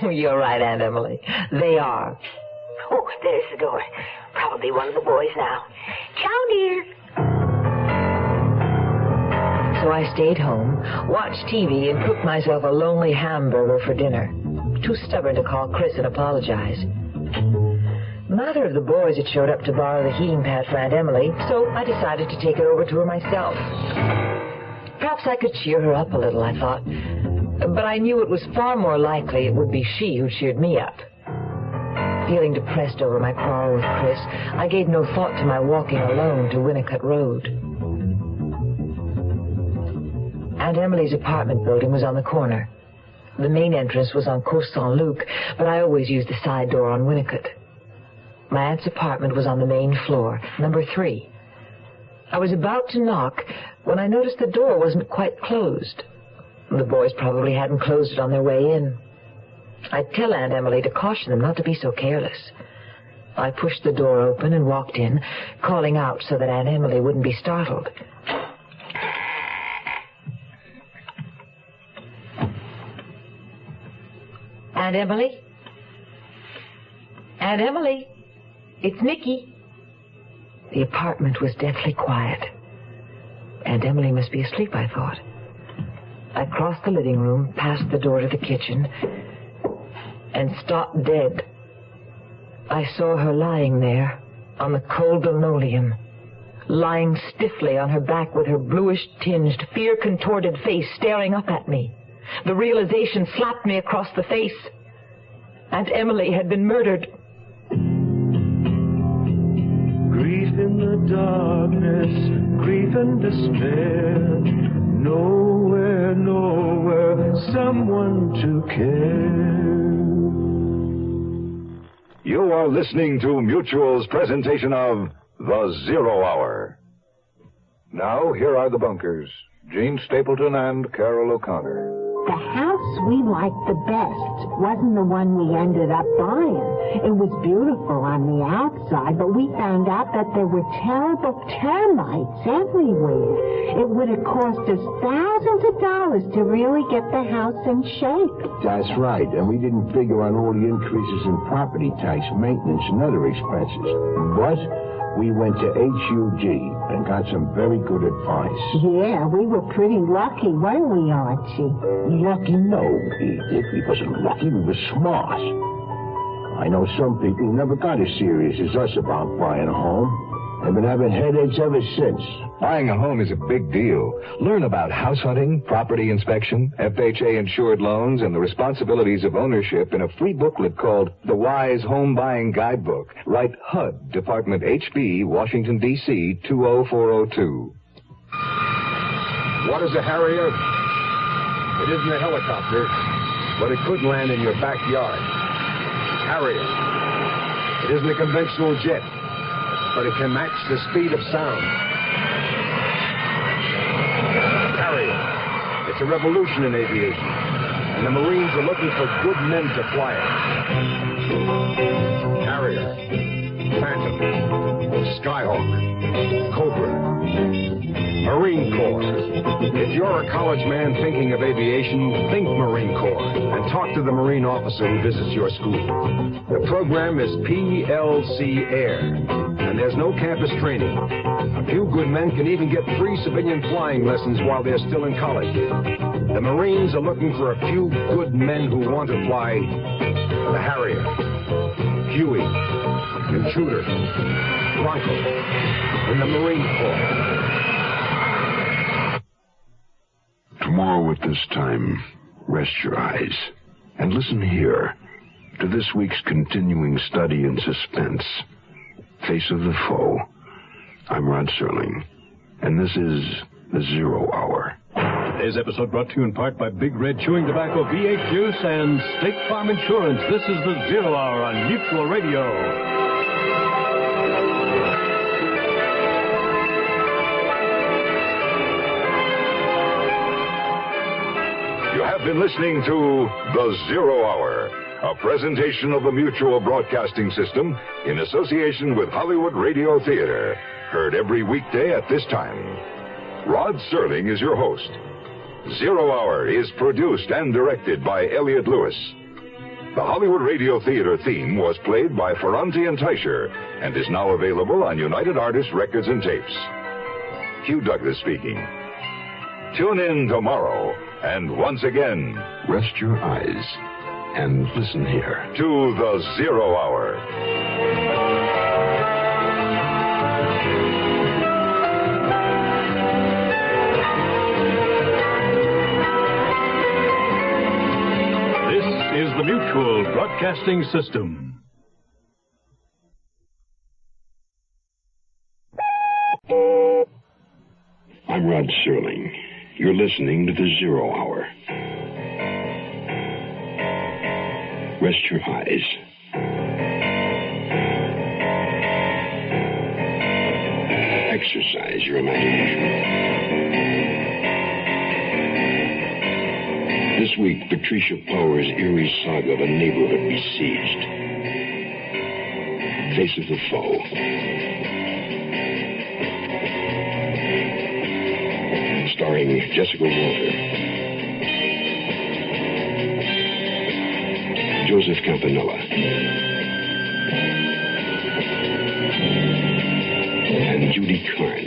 Oh, you're right, Aunt Emily. They are. Oh, there's the door. Probably one of the boys now. Ciao, dear. So I stayed home, watched TV, and cooked myself a lonely hamburger for dinner. Too stubborn to call Chris and apologize. Neither of the boys had showed up to borrow the heating pad for Aunt Emily, so I decided to take it over to her myself. Perhaps I could cheer her up a little, I thought. But I knew it was far more likely it would be she who cheered me up. Feeling depressed over my quarrel with Chris, I gave no thought to my walking alone to Winnicott Road. Aunt Emily's apartment building was on the corner. The main entrance was on Côte Saint-Luc, but I always used the side door on Winnicott. My aunt's apartment was on the main floor, number 3. I was about to knock when I noticed the door wasn't quite closed. The boys probably hadn't closed it on their way in. I'd tell Aunt Emily to caution them not to be so careless. I pushed the door open and walked in, calling out so that Aunt Emily wouldn't be startled. Aunt Emily? Aunt Emily? It's Nicky. The apartment was deathly quiet. Aunt Emily must be asleep, I thought. I crossed the living room, passed the door to the kitchen, and stopped dead. I saw her lying there on the cold linoleum, lying stiffly on her back with her bluish-tinged, fear-contorted face staring up at me. The realization slapped me across the face. Aunt Emily had been murdered. Grief in the darkness, grief and despair. Nowhere, nowhere, someone to care. You are listening to Mutual's presentation of The Zero Hour. Now, here are the bunkers, Gene Stapleton and Carol O'Connor. The house we liked the best wasn't the one we ended up buying. It was beautiful on the outside, but we found out that there were terrible termites everywhere. It would have cost us thousands of dollars to really get the house in shape. That's right, and we didn't figure on all the increases in property tax, maintenance, and other expenses. But we went to HUG and got some very good advice. Yeah, we were pretty lucky, weren't we, Archie? Lucky? No, Edith. We wasn't lucky. We were smart. I know some people who never got as serious as us about buying a home. They've been having headaches ever since. Buying a home is a big deal. Learn about house hunting, property inspection, FHA-insured loans, and the responsibilities of ownership in a free booklet called The Wise Home Buying Guidebook. Write HUD, Department HB, Washington, D.C., 20402. What is a Harrier? It isn't a helicopter, but it could land in your backyard. Harrier. It isn't a conventional jet, but it can match the speed of sound. Harrier. It's a revolution in aviation, and the Marines are looking for good men to fly it. Harrier. Phantom. Skyhawk. Cobra. Marine Corps. If you're a college man thinking of aviation, think Marine Corps and talk to the Marine officer who visits your school. The program is PLC Air, and there's no campus training. A few good men can even get free civilian flying lessons while they're still in college. The Marines are looking for a few good men who want to fly the Harrier, Huey, Intruder, Bronco, in the Marine Corps. Tomorrow at this time, rest your eyes and listen here to this week's continuing study in suspense, Face of the Foe. I'm Rod Serling, and this is The Zero Hour. Today's episode brought to you in part by Big Red Chewing Tobacco, V8 Juice, and State Farm Insurance. This is The Zero Hour on Mutual Radio. You have been listening to The Zero Hour, a presentation of the Mutual Broadcasting System in association with Hollywood Radio Theater. Heard every weekday at this time. Rod Serling is your host. Zero Hour is produced and directed by Elliot Lewis. The Hollywood Radio Theater theme was played by Ferranti and Teicher and is now available on United Artists Records and Tapes. Hugh Douglas speaking. Tune in tomorrow, and once again, rest your eyes and listen here to The Zero Hour. This is the Mutual Broadcasting System. Rod Serling. You're listening to the Zero Hour. Rest your eyes. Exercise your imagination. This week, Patricia Power's eerie saga of a neighborhood besieged. Face of the Foe. Starring Jessica Walter, Joseph Campanella, and Judy Carn.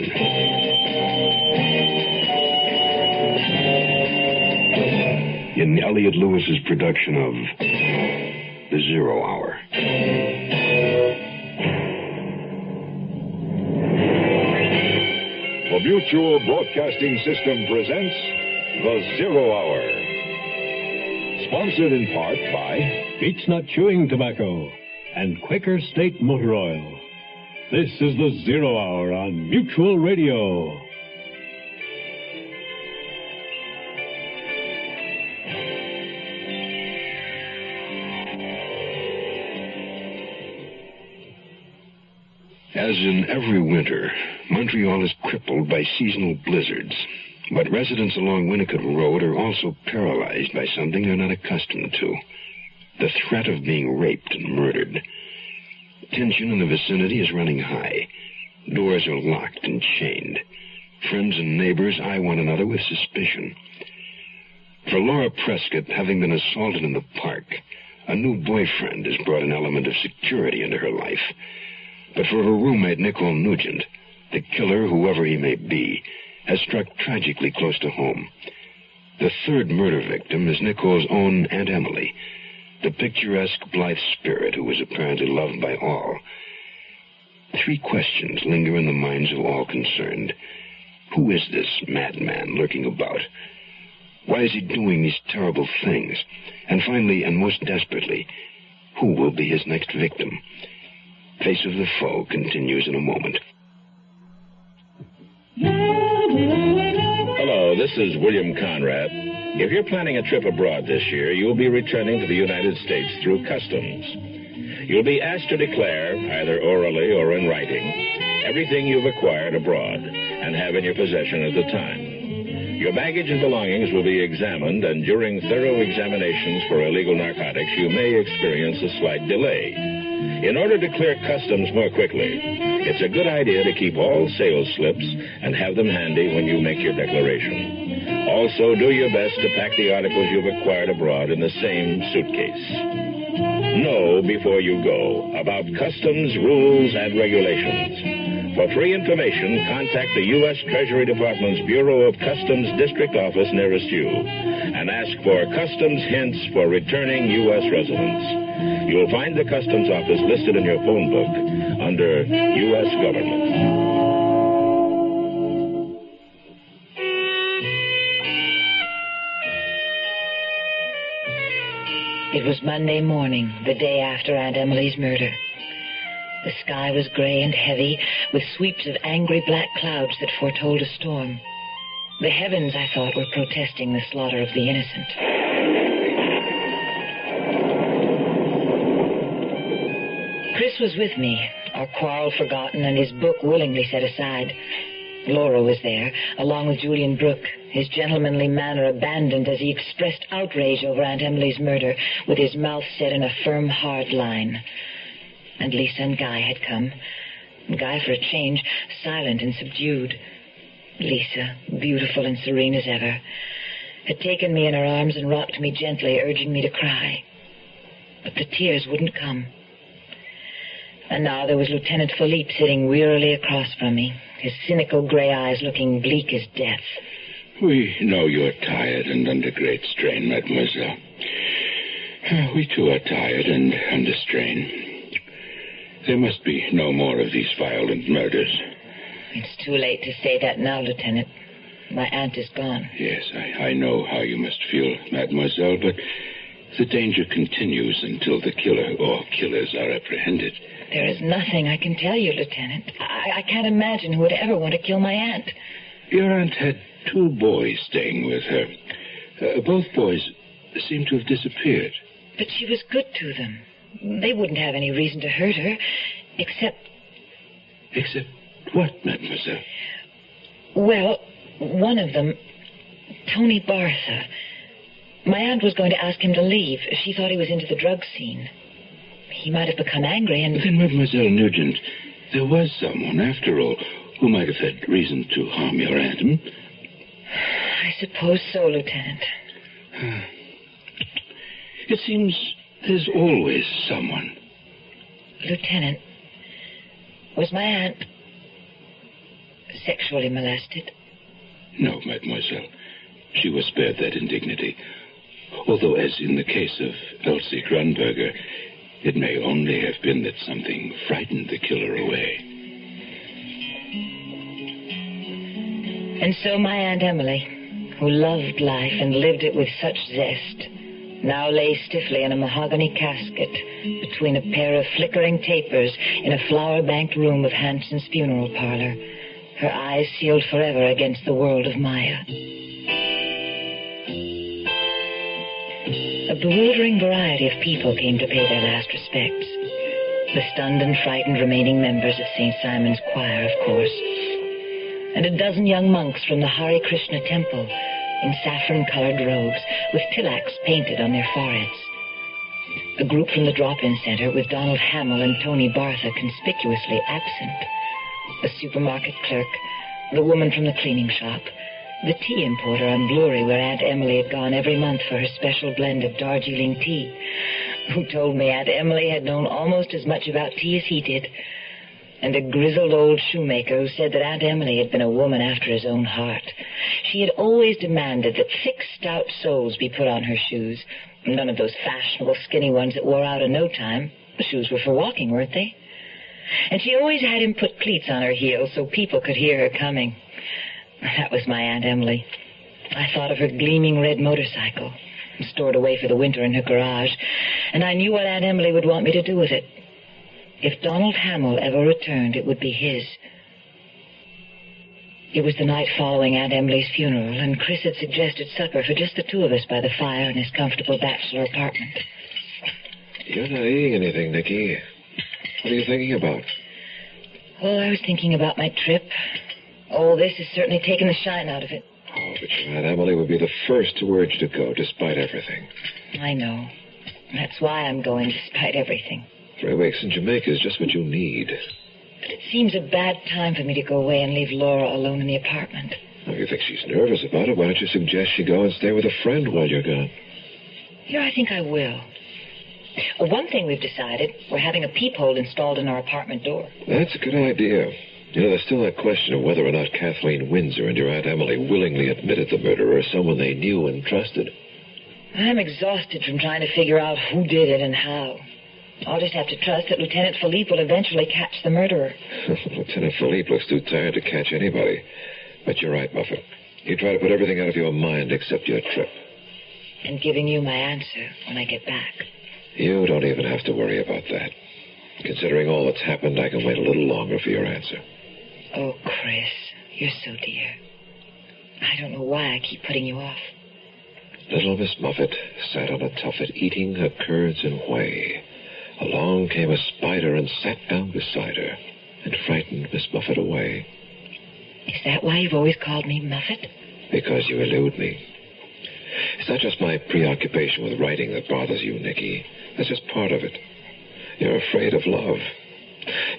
In Elliot Lewis's production of The Zero Hour. The Mutual Broadcasting System presents The Zero Hour. Sponsored in part by Beech Nut Chewing Tobacco and Quaker State Motor Oil. This is The Zero Hour on Mutual Radio. As in every winter, Montreal is crippled by seasonal blizzards. But residents along Winnicott Road are also paralyzed by something they're not accustomed to. The threat of being raped and murdered. Tension in the vicinity is running high. Doors are locked and chained. Friends and neighbors eye one another with suspicion. For Laura Prescott, having been assaulted in the park, a new boyfriend has brought an element of security into her life. But for her roommate, Nicole Nugent, the killer, whoever he may be, has struck tragically close to home. The third murder victim is Nicole's own Aunt Emily, the picturesque, blithe spirit who was apparently loved by all. 3 questions linger in the minds of all concerned. Who is this madman lurking about? Why is he doing these terrible things? And finally, and most desperately, who will be his next victim? Face of the Foe continues in a moment. Hello, this is William Conrad. If you're planning a trip abroad this year, you'll be returning to the United States through customs. You'll be asked to declare, either orally or in writing, everything you've acquired abroad and have in your possession at the time. Your baggage and belongings will be examined, and during thorough examinations for illegal narcotics, you may experience a slight delay. In order to clear customs more quickly, it's a good idea to keep all sales slips and have them handy when you make your declaration. Also, do your best to pack the articles you've acquired abroad in the same suitcase. Know before you go about customs rules and regulations. For free information, contact the U.S. Treasury Department's Bureau of Customs District Office nearest you and ask for Customs Hints for Returning U.S. Residents. You'll find the Customs Office listed in your phone book under U.S. Government. It was Monday morning, the day after Aunt Emily's murder. The sky was gray and heavy, with sweeps of angry black clouds that foretold a storm. The heavens, I thought, were protesting the slaughter of the innocent. Chris was with me, our quarrel forgotten and his book willingly set aside. Laura was there, along with Julian Brooke, his gentlemanly manner abandoned as he expressed outrage over Aunt Emily's murder, with his mouth set in a firm, hard line. And Lisa and Guy had come. Guy, for a change, silent and subdued. Lisa, beautiful and serene as ever, had taken me in her arms and rocked me gently, urging me to cry. But the tears wouldn't come. And now there was Lieutenant Philippe sitting wearily across from me, his cynical gray eyes looking bleak as death. We know you're tired and under great strain, mademoiselle. We too are tired and under strain. There must be no more of these violent murders. It's too late to say that now, Lieutenant. My aunt is gone. Yes, I know how you must feel, mademoiselle, but the danger continues until the killer or killers are apprehended. There is nothing I can tell you, Lieutenant. I can't imagine who would ever want to kill my aunt. Your aunt had 2 boys staying with her. Both boys seem to have disappeared. But she was good to them. They wouldn't have any reason to hurt her, except... Except what, mademoiselle? Well, one of them, Tony Bartha. My aunt was going to ask him to leave. She thought he was into the drug scene. He might have become angry and... Then, Mademoiselle Nugent, there was someone, after all, who might have had reason to harm your aunt, I suppose so, Lieutenant. It seems there's always someone. Lieutenant, was my aunt sexually molested? No, mademoiselle. She was spared that indignity. Although, as in the case of Elsie Grunberger, it may only have been that something frightened the killer away. And so my Aunt Emily, who loved life and lived it with such zest, now lay stiffly in a mahogany casket between a pair of flickering tapers in a flower-banked room of Hanson's funeral parlor, her eyes sealed forever against the world of Maya. A bewildering variety of people came to pay their last respects. The stunned and frightened remaining members of St. Simon's Choir, of course, and a dozen young monks from the Hare Krishna temple in saffron-colored robes with tilaks painted on their foreheads. A group from the drop-in center with Donald Hamill and Tony Bartha conspicuously absent. A supermarket clerk, the woman from the cleaning shop, the tea importer on Blurry where Aunt Emily had gone every month for her special blend of Darjeeling tea, who told me Aunt Emily had known almost as much about tea as he did, and a grizzled old shoemaker who said that Aunt Emily had been a woman after his own heart. She had always demanded that thick, stout soles be put on her shoes, none of those fashionable skinny ones that wore out in no time. The shoes were for walking, weren't they? And she always had him put cleats on her heels so people could hear her coming. That was my Aunt Emily. I thought of her gleaming red motorcycle, stored away for the winter in her garage, and I knew what Aunt Emily would want me to do with it. If Donald Hamill ever returned, it would be his. It was the night following Aunt Emily's funeral, and Chris had suggested supper for just the 2 of us by the fire in his comfortable bachelor apartment. You're not eating anything, Nicky. What are you thinking about? Oh, I was thinking about my trip. Oh, this has certainly taken the shine out of it. Oh, but your Aunt Emily would be the first to urge you to go, despite everything. I know. That's why I'm going, despite everything. 3 weeks in Jamaica is just what you need. But it seems a bad time for me to go away and leave Laura alone in the apartment. Well, if you think she's nervous about it, why don't you suggest she go and stay with a friend while you're gone? Here, I think I will. Well, one thing we've decided, we're having a peephole installed in our apartment door. That's a good idea. You know, there's still that question of whether or not Kathleen Windsor and your Aunt Emily willingly admitted the murder or someone they knew and trusted. I'm exhausted from trying to figure out who did it and how. I'll just have to trust that Lieutenant Philippe will eventually catch the murderer. Lieutenant Philippe looks too tired to catch anybody. But you're right, Muffet. You try to put everything out of your mind except your trip. And giving you my answer when I get back. You don't even have to worry about that. Considering all that's happened, I can wait a little longer for your answer. Oh, Chris, you're so dear. I don't know why I keep putting you off. Little Miss Muffet sat on a tuffet eating her curds and whey. Along came a spider and sat down beside her and frightened Miss Muffet away. Is that why you've always called me Muffet? Because you elude me. It's not just my preoccupation with writing that bothers you, Nicky. That's just part of it. You're afraid of love.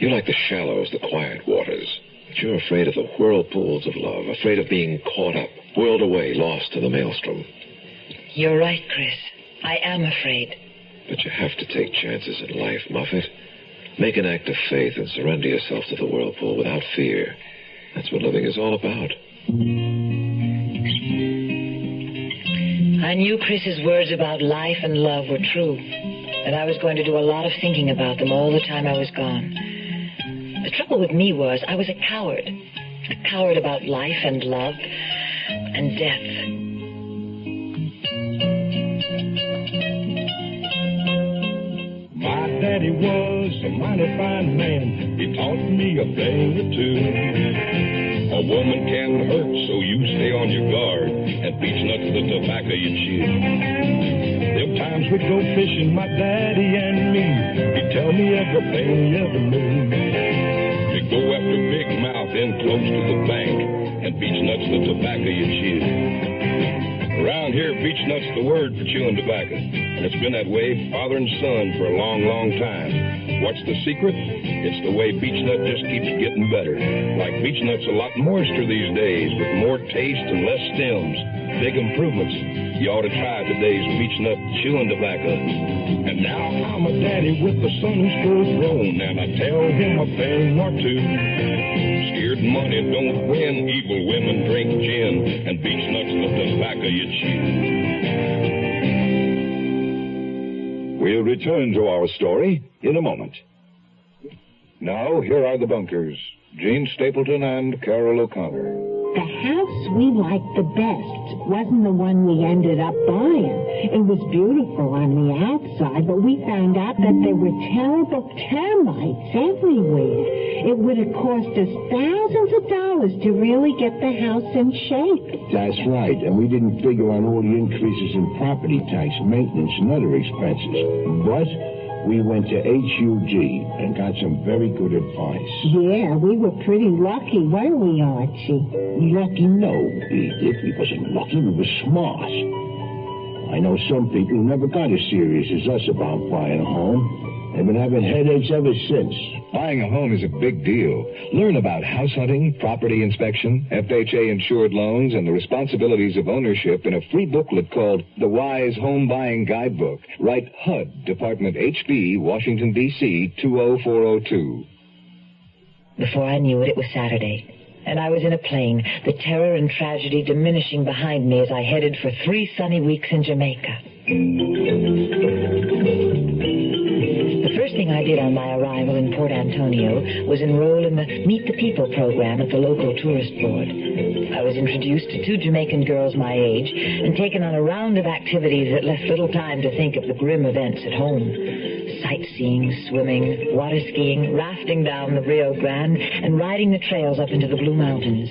You like the shallows, the quiet waters. But you're afraid of the whirlpools of love, afraid of being caught up, whirled away, lost in the maelstrom. You're right, Chris. I am afraid. But you have to take chances in life, Muffet. Make an act of faith and surrender yourself to the whirlpool without fear. That's what living is all about. I knew Chris's words about life and love were true, and I was going to do a lot of thinking about them all the time I was gone. The trouble with me was I was a coward about life and love and death. My daddy was a mighty fine man. He taught me a thing or two. A woman can hurt, so you stay on your guard and beechnuts the tobacco you chew. Them times we'd go fishing, my daddy and me. He'd tell me everything he ever knew. We'd go after big mouth in close to the bank and beechnuts the tobacco you chew. Around here, beechnut's the word for chewing tobacco. And it's been that way, father and son, for a long, long time. What's the secret? It's the way beechnut just keeps getting better. Like beechnut's a lot moister these days, with more taste and less stems. Big improvements. You ought to try today's beechnut chewing tobacco. And now I'm a daddy with a son who's full grown, and I tell him a thing or two. Scared money don't win, evil women drink gin, and beechnut's the tobacco you chew. We'll return to our story in a moment. Now, here are the bunkers, Gene Stapleton and Carol O'Connor. The house we liked the best wasn't the one we ended up buying. It was beautiful on the outside, but we found out that there were terrible termites everywhere. It would have cost us thousands of dollars to really get the house in shape. That's right, and we didn't figure on all the increases in property tax, maintenance, and other expenses. But we went to HUG and got some very good advice. Yeah, we were pretty lucky, weren't we, Archie? Lucky? No, Edith. We wasn't lucky. We were smart. I know some people who never got as serious as us about buying a home. They've been having headaches ever since. Buying a home is a big deal. Learn about house hunting, property inspection, FHA-insured loans, and the responsibilities of ownership in a free booklet called The Wise Home Buying Guidebook. Write HUD, Department HB, Washington, D.C., 20402. Before I knew it, it was Saturday, and I was in a plane, the terror and tragedy diminishing behind me as I headed for 3 sunny weeks in Jamaica. The first thing I did on my arrival in Port Antonio was enroll in the Meet the People program at the local tourist board. I was introduced to 2 Jamaican girls my age and taken on a round of activities that left little time to think of the grim events at home. Sightseeing, swimming, water skiing, rafting down the Rio Grande, and riding the trails up into the Blue Mountains.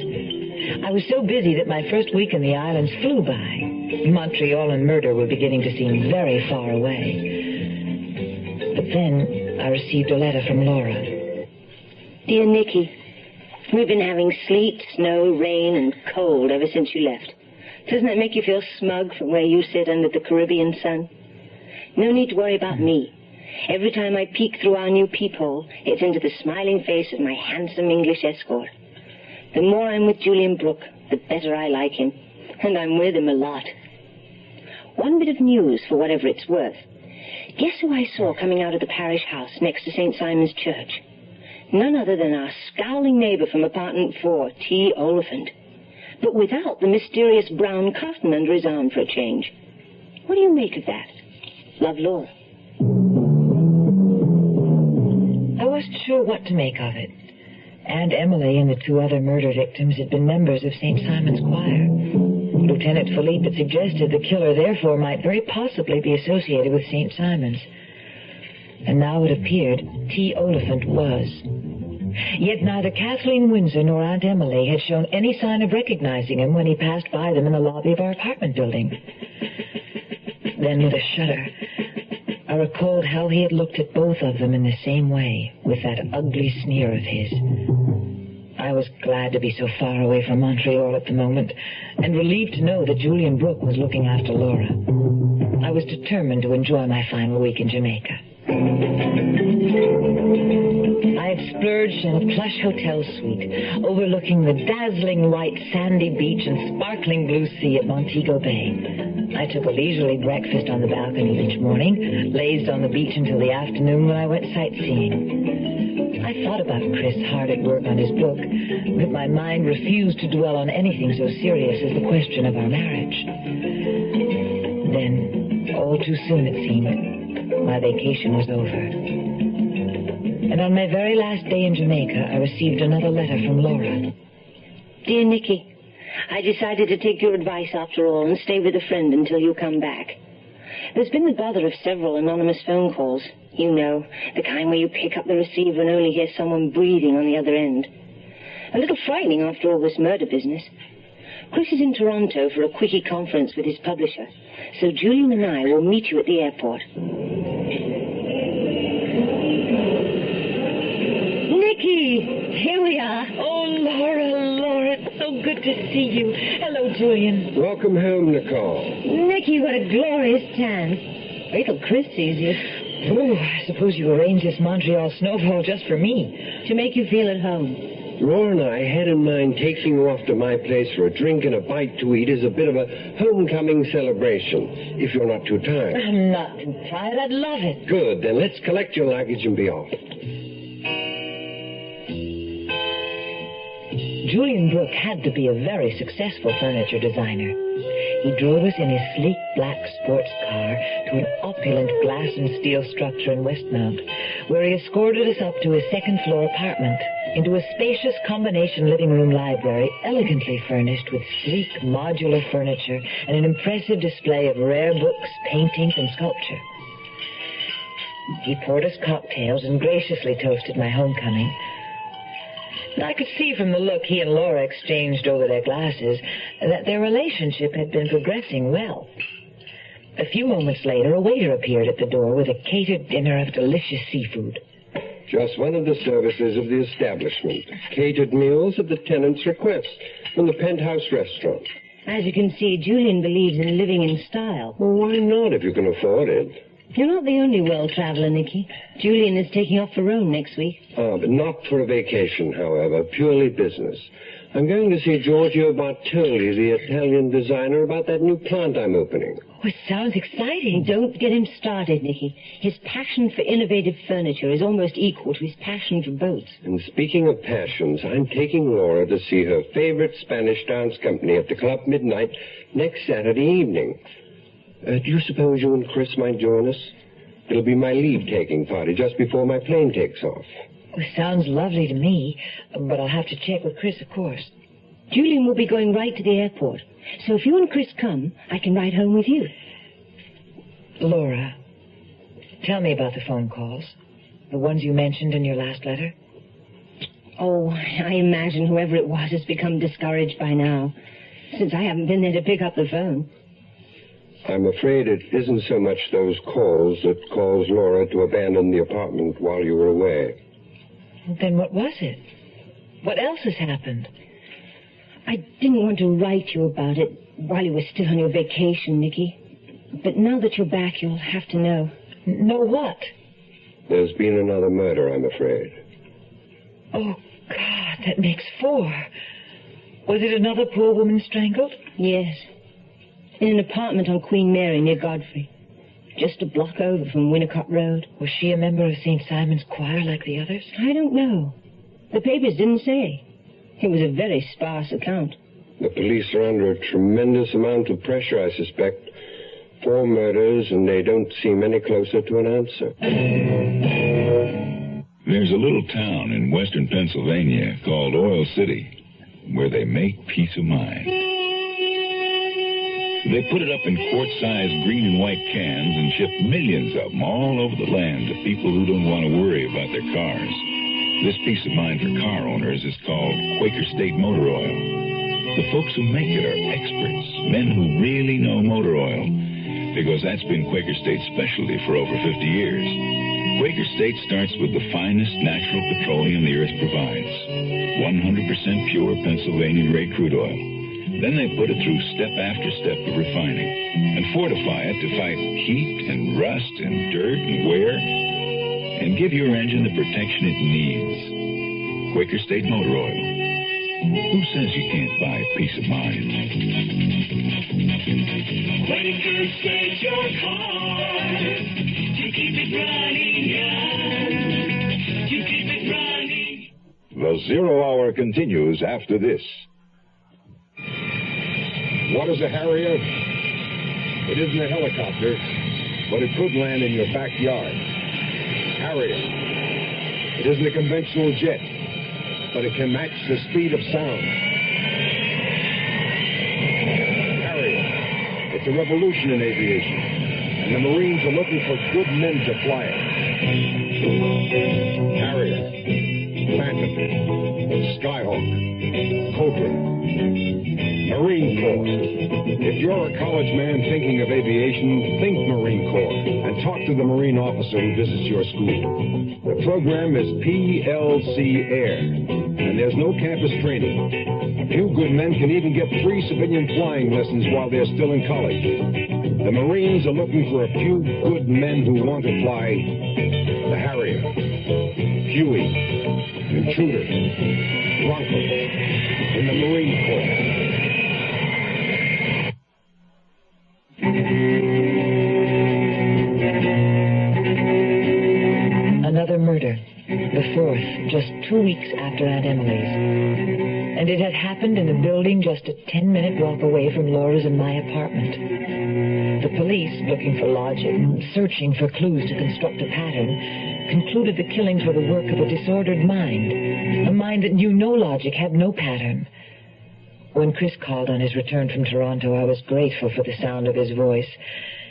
I was so busy that my first week in the islands flew by. Montreal and murder were beginning to seem very far away. But then I received a letter from Laura. Dear Nicky, we've been having sleet, snow, rain, and cold ever since you left. Doesn't that make you feel smug from where you sit under the Caribbean sun? No need to worry about me. Every time I peek through our new peephole, it's into the smiling face of my handsome English escort. The more I'm with Julian Brooke, the better I like him. And I'm with him a lot. One bit of news, for whatever it's worth. Guess who I saw coming out of the parish house next to St. Simon's Church? None other than our scowling neighbor from apartment 4, T. Oliphant. But without the mysterious brown cotton under his arm for a change. What do you make of that? Love, Laura. I wasn't sure what to make of it. Aunt Emily and the 2 other murder victims had been members of St. Simon's Choir. Lieutenant Philippe had suggested the killer therefore might very possibly be associated with St. Simon's. And now it appeared T. Oliphant was. Yet neither Kathleen Windsor nor Aunt Emily had shown any sign of recognizing him when he passed by them in the lobby of our apartment building. Then with a shudder, I recalled how he had looked at both of them in the same way, with that ugly sneer of his. I was glad to be so far away from Montreal at the moment, and relieved to know that Julian Brooke was looking after Laura. I was determined to enjoy my final week in Jamaica. I had splurged in a plush hotel suite, overlooking the dazzling white sandy beach and sparkling blue sea at Montego Bay. I took a leisurely breakfast on the balcony each morning, lazed on the beach until the afternoon when I went sightseeing. I thought about Chris hard at work on his book, but my mind refused to dwell on anything so serious as the question of our marriage. Then, all too soon it seemed, my vacation was over. And on my very last day in Jamaica, I received another letter from Laura. Dear Nicky, I decided to take your advice after all and stay with a friend until you come back. There's been the bother of several anonymous phone calls. You know, the kind where you pick up the receiver and only hear someone breathing on the other end. A little frightening after all this murder business. Chris is in Toronto for a quickie conference with his publisher, so Julian and I will meet you at the airport. Nicky! Here we are. Oh, Laura, it's so good to see you. Hello, Julian. Welcome home, Nicole. Nicky, what a glorious tan. Wait till Chris sees you. Oh, I suppose you arranged this Montreal snowball just for me. To make you feel at home. Laura and I had in mind taking you off to my place for a drink and a bite to eat as a bit of a homecoming celebration, if you're not too tired. I'm not too tired. I'd love it. Good, then let's collect your luggage and be off. Julian Brooke had to be a very successful furniture designer. He drove us in his sleek black sports car to an opulent glass and steel structure in Westmount, where he escorted us up to his second-floor apartment, into a spacious combination living room library, elegantly furnished with sleek modular furniture and an impressive display of rare books, paintings, and sculpture. He poured us cocktails and graciously toasted my homecoming. I could see from the look he and Laura exchanged over their glasses that their relationship had been progressing well. A few moments later, a waiter appeared at the door with a catered dinner of delicious seafood. Just one of the services of the establishment. Catered meals at the tenant's request from the Penthouse restaurant. As you can see, Julian believes in living in style. Well, why not if you can afford it? You're not the only world traveler, Nicky. Julian is taking off for Rome next week. But not for a vacation, however. Purely business. I'm going to see Giorgio Bartoli, the Italian designer, about that new plant I'm opening. Oh, it sounds exciting. Don't get him started, Nicky. His passion for innovative furniture is almost equal to his passion for boats. And speaking of passions, I'm taking Laura to see her favorite Spanish dance company at the Club Midnight next Saturday evening. Do you suppose you and Chris might join us? It'll be my leave-taking party just before my plane takes off. Well, sounds lovely to me, but I'll have to check with Chris, of course. Julian will be going right to the airport, so if you and Chris come, I can ride home with you. Laura, tell me about the phone calls, the ones you mentioned in your last letter. Oh, I imagine whoever it was has become discouraged by now, since I haven't been there to pick up the phone. I'm afraid it isn't so much those calls that caused Laura to abandon the apartment while you were away. Then what was it? What else has happened? I didn't want to write you about it while you were still on your vacation, Nicky. But now that you're back, you'll have to know. Know what? There's been another murder, I'm afraid. Oh, God, that makes 4. Was it another poor woman strangled? Yes. In an apartment on Queen Mary near Godfrey. Just a block over from Winnicott Road. Was she a member of St. Simon's Choir like the others? I don't know. The papers didn't say. It was a very sparse account. The police are under a tremendous amount of pressure, I suspect. 4 murders, and they don't seem any closer to an answer. There's a little town in western Pennsylvania called Oil City where they make peace of mind. They put it up in quart-sized green and white cans and ship millions of them all over the land to people who don't want to worry about their cars. This peace of mind for car owners is called Quaker State Motor Oil. The folks who make it are experts, men who really know motor oil, because that's been Quaker State's specialty for over 50 years. Quaker State starts with the finest natural petroleum the earth provides, 100% pure Pennsylvania-grade crude oil. Then they put it through step after step of refining and fortify it to fight heat and rust and dirt and wear and give your engine the protection it needs. Quaker State Motor Oil. Who says you can't buy peace of mind? Quaker State your car to keep it running, yeah. To keep it running. The Zero Hour continues after this. What is a Harrier? It isn't a helicopter, but it could land in your backyard. Harrier. It isn't a conventional jet, but it can match the speed of sound. Harrier. It's a revolution in aviation, and the Marines are looking for good men to fly it. Harrier. Phantom. Skyhawk. Hawk. Cobra. Marine Corps. If you're a college man thinking of aviation, think Marine Corps and talk to the Marine officer who visits your school. The program is PLC Eyre, and there's no campus training. Few good men can even get free civilian flying lessons while they're still in college. The Marines are looking for a few good men who want to fly the Harrier, Huey, Intruder, Bronco in the Marine Corps. Another murder, the fourth, just 2 weeks after Aunt Emily's. And it had happened in a building just a 10-minute walk away from Laura's and my apartment. The police, looking for logic and searching for clues to construct a pattern, concluded the killings were the work of a disordered mind, a mind that knew no logic, had no pattern. When Chris called on his return from Toronto, I was grateful for the sound of his voice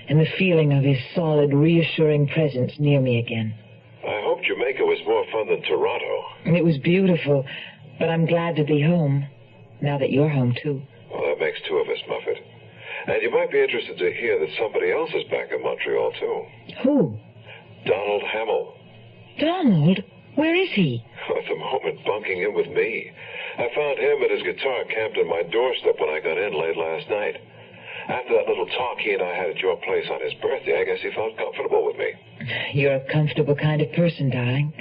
and the feeling of his solid, reassuring presence near me again. I hope Jamaica was more fun than Toronto. It was beautiful, but I'm glad to be home, now that you're home, too. Well, that makes two of us, Muffet. And you might be interested to hear that somebody else is back in Montreal, too. Who? Donald Hamill. Donald? Where is he? At the moment, bunking in with me. I found him and his guitar camped on my doorstep when I got in late last night. After that little talk he and I had at your place on his birthday, I guess he felt comfortable with me. You're a comfortable kind of person, darling.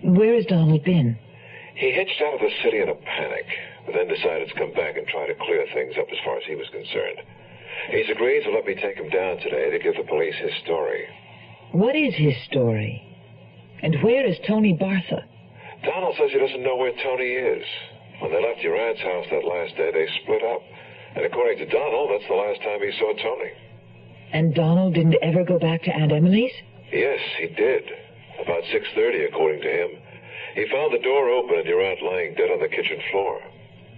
Where has Donald been? He hitched out of the city in a panic, but then decided to come back and try to clear things up as far as he was concerned. He's agreed to let me take him down today to give the police his story. What is his story? And where is Tony Bartha? Donald says he doesn't know where Tony is. When they left your aunt's house that last day, they split up. And according to Donald, that's the last time he saw Tony. And Donald didn't ever go back to Aunt Emily's? Yes, he did. About 6:30, according to him. He found the door open and your aunt lying dead on the kitchen floor.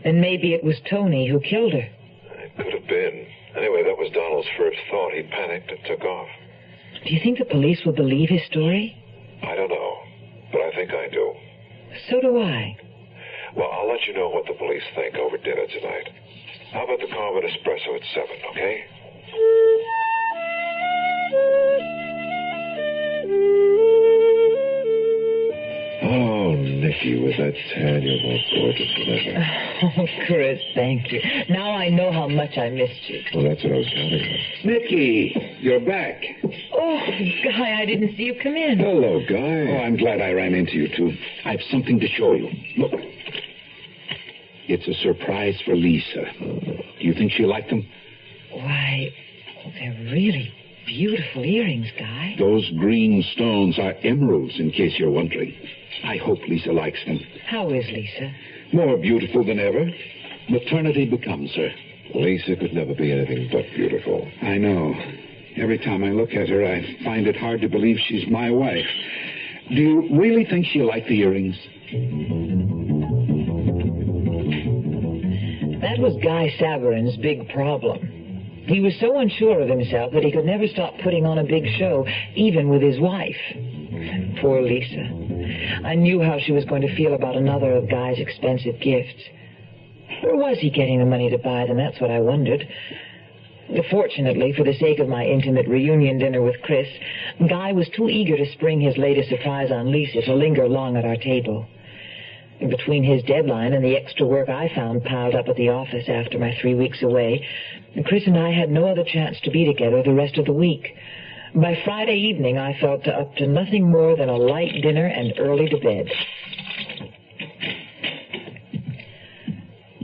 Then maybe it was Tony who killed her. It could have been. Anyway, that was Donald's first thought. He panicked and took off. Do you think the police will believe his story? I don't know, but I think I do. So do I. Well, I'll let you know what the police think over dinner tonight. How about the Carmen Espresso at 7, okay? Oh, Nicky, was that tan, you're more gorgeous than ever. Oh, Chris, thank you. Now I know how much I missed you. Well, that's what I was counting on. Nicky, you're back. Oh, Guy, I didn't see you come in. Hello, Guy. Oh, I'm glad I ran into you, too. I have something to show you. Look. It's a surprise for Lisa. Do you think she'll like them? Why, they're really beautiful earrings, Guy. Those green stones are emeralds, in case you're wondering. I hope Lisa likes them. How is Lisa? More beautiful than ever. Maternity becomes her. Lisa could never be anything but beautiful. I know. Every time I look at her, I find it hard to believe she's my wife. Do you really think she'll like the earrings? That was Guy Saverin's big problem. He was so unsure of himself that he could never stop putting on a big show, even with his wife. Poor Lisa. I knew how she was going to feel about another of Guy's expensive gifts. Where was he getting the money to buy them? That's what I wondered. Fortunately, for the sake of my intimate reunion dinner with Chris, Guy was too eager to spring his latest surprise on Lisa to linger long at our table. Between his deadline and the extra work I found piled up at the office after my 3 weeks away, Chris and I had no other chance to be together the rest of the week. By Friday evening, I felt up to nothing more than a light dinner and early to bed.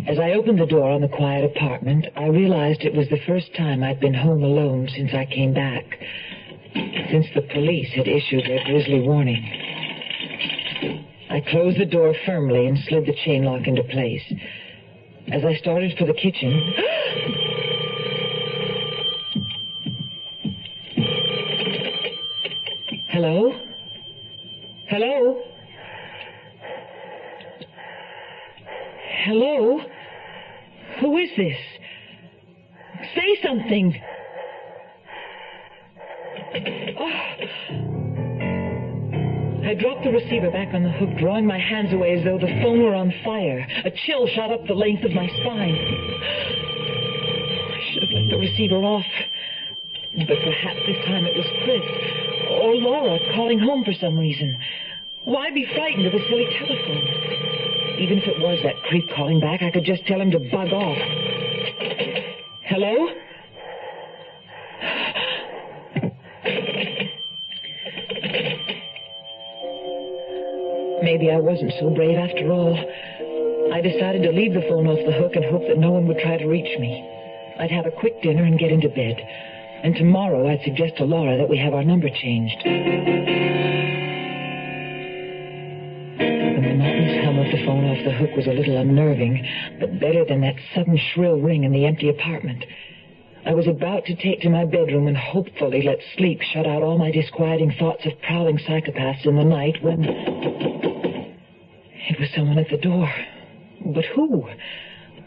As I opened the door on the quiet apartment, I realized it was the first time I'd been home alone since I came back, since the police had issued their grisly warning. I closed the door firmly and slid the chain lock into place. As I started for the kitchen... Hello? Hello? Hello? Who is this? Say something. I dropped the receiver back on the hook, drawing my hands away as though the phone were on fire. A chill shot up the length of my spine. I should have let the receiver off. But perhaps this time it was Chris or Laura calling home for some reason. Why be frightened of a silly telephone? Even if it was that creep calling back, I could just tell him to bug off. Hello? Maybe I wasn't so brave after all. I decided to leave the phone off the hook and hope that no one would try to reach me. I'd have a quick dinner and get into bed. And tomorrow I'd suggest to Laura that we have our number changed. The monotonous hum of the phone off the hook was a little unnerving, but better than that sudden shrill ring in the empty apartment. I was about to take to my bedroom and hopefully let sleep shut out all my disquieting thoughts of prowling psychopaths in the night when... It was someone at the door. But who?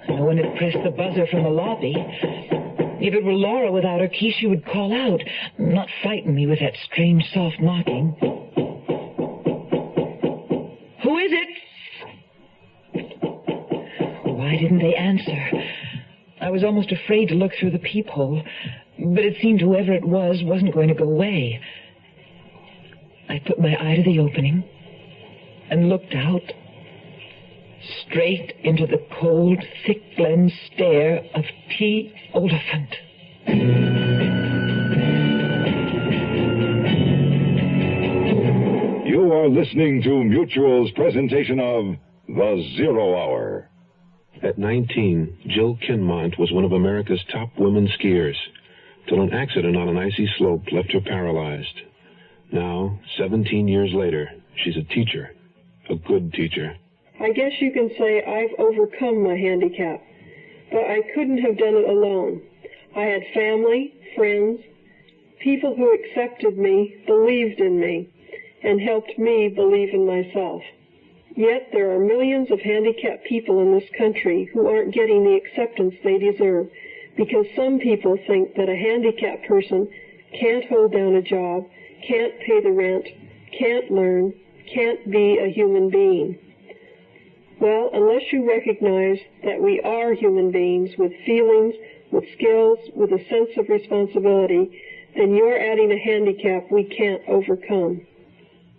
No one had pressed the buzzer from the lobby. If it were Laura without her key, she would call out, not frighten me with that strange soft knocking. Who is it? Why didn't they answer? I was almost afraid to look through the peephole, but it seemed whoever it was wasn't going to go away. I put my eye to the opening and looked out, straight into the cold, thick-blend stare of T. Oliphant. You are listening to Mutual's presentation of The Zero Hour. At 19, Jill Kinmont was one of America's top women skiers, till an accident on an icy slope left her paralyzed. Now, 17 years later, she's a teacher, a good teacher. I guess you can say I've overcome my handicap, but I couldn't have done it alone. I had family, friends, people who accepted me, believed in me, and helped me believe in myself. Yet there are millions of handicapped people in this country who aren't getting the acceptance they deserve because some people think that a handicapped person can't hold down a job, can't pay the rent, can't learn, can't be a human being. Well, unless you recognize that we are human beings with feelings, with skills, with a sense of responsibility, then you're adding a handicap we can't overcome.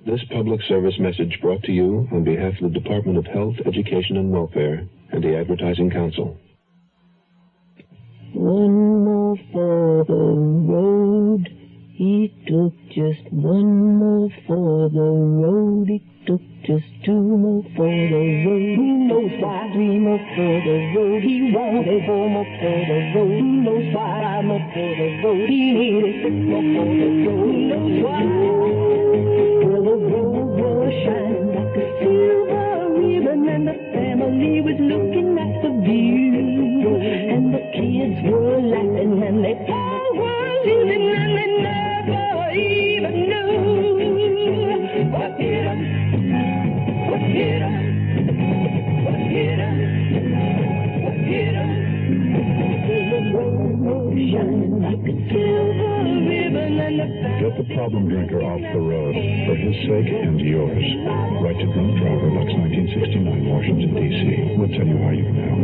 This public service message brought to you on behalf of the Department of Health, Education, and Welfare and the Advertising Council. One more for the road. He took just one more for the road. He took just two more for the road. Who knows why? Three more for the road. He wanted four more for the road. Who knows why? Five more for the road. He needed six more for the road. Who knows why? Well, the road was shining like a silver ribbon, and the family was looking at the view, and the kids were laughing, and they all were living, and they never even knew what hit 'em. What hit 'em? What hit 'em? What hit 'em? The road was shining like a silver ribbon, and the Get the problem drinker off the road, for his sake and yours. Write to Drunk Driver, Lux 1969, Washington, D.C. We'll tell you how you can help.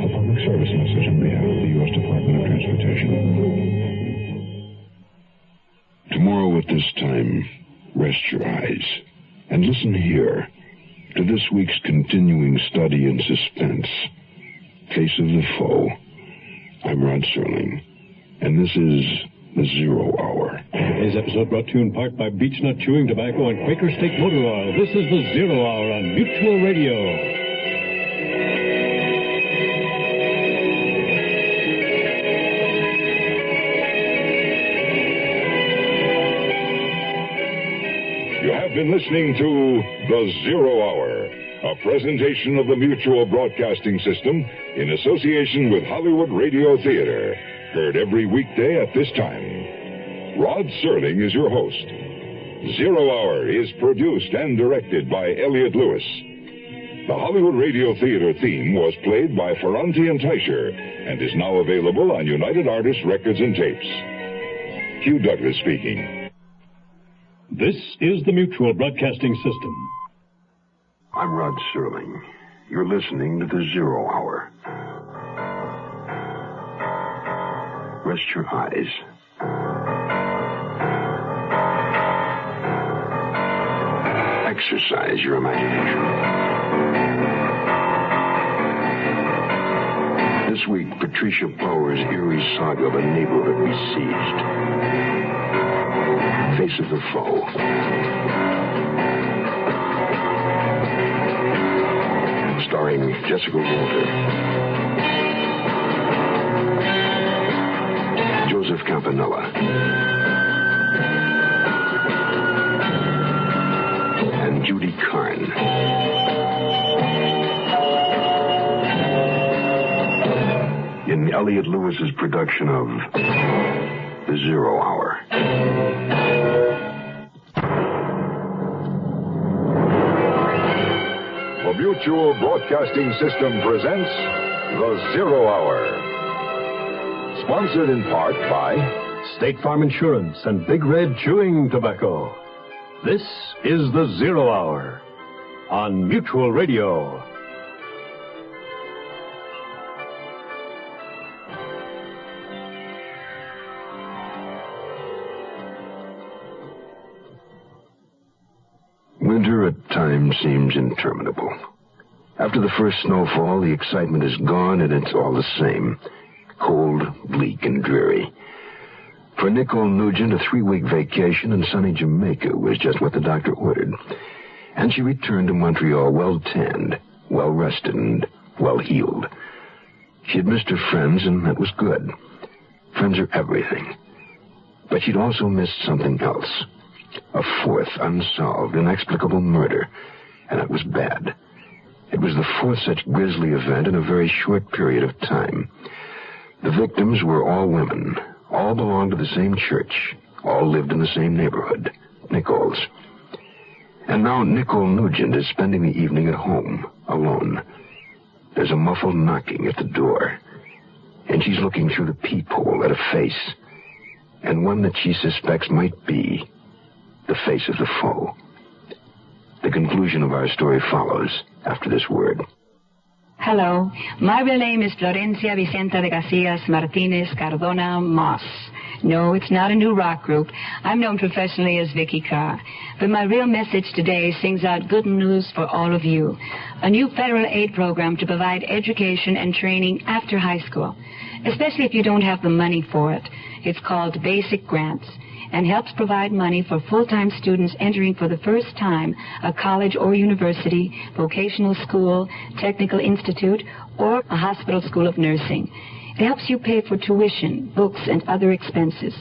A public service message on behalf of the U.S. Department of Transportation. Tomorrow at this time, rest your eyes and listen here to this week's continuing study in suspense, Case of the Foe. I'm Rod Serling, and this is The Zero Hour. Today's episode brought to you in part by Beechnut Chewing Tobacco and Quaker State Motor Oil. This is The Zero Hour on Mutual Radio. You have been listening to The Zero Hour, a presentation of the Mutual Broadcasting System in association with Hollywood Radio Theater. Heard every weekday at this time. Rod Serling is your host. Zero Hour is produced and directed by Elliott Lewis. The Hollywood Radio Theater theme was played by Ferranti and Teicher and is now available on United Artists Records and Tapes. Hugh Douglas speaking. This is the Mutual Broadcasting System. I'm Rod Serling. You're listening to the Zero Hour. Rest your eyes. Exercise your imagination. This week, Patricia Power's eerie saga of a neighborhood besieged. Face of the Foe. Starring Jessica Walter, Joseph Campanella, and Judy Carn. In Elliot Lewis's production of The Zero Hour. The Mutual Broadcasting System presents The Zero Hour. Sponsored in part by State Farm Insurance and Big Red Chewing Tobacco. This is The Zero Hour on Mutual Radio. Winter at times seems interminable. After the first snowfall, the excitement is gone and it's all the same. Cold, bleak, and dreary. For Nicole Nugent, a 3-week vacation in sunny Jamaica was just what the doctor ordered. And she returned to Montreal well-tanned, well-rested, and well-healed. She had missed her friends, and that was good. Friends are everything. But she'd also missed something else. A fourth unsolved, inexplicable murder. And that was bad. It was the fourth such grisly event in a very short period of time. The victims were all women. All belonged to the same church. All lived in the same neighborhood. Nicole's. And now Nicole Nugent is spending the evening at home, alone. There's a muffled knocking at the door. And she's looking through the peephole at a face. And one that she suspects might be the face of the foe. The conclusion of our story follows after this word. Hello, my real name is Florencia Vicenta de Garcias Martinez Cardona Moss. No, it's not a new rock group. I'm known professionally as Vicky Carr. But my real message today sings out good news for all of you. A new federal aid program to provide education and training after high school, especially if you don't have the money for it. It's called Basic Grants, and helps provide money for full-time students entering for the first time a college or university, vocational school, technical institute, or a hospital school of nursing. It helps you pay for tuition, books, and other expenses.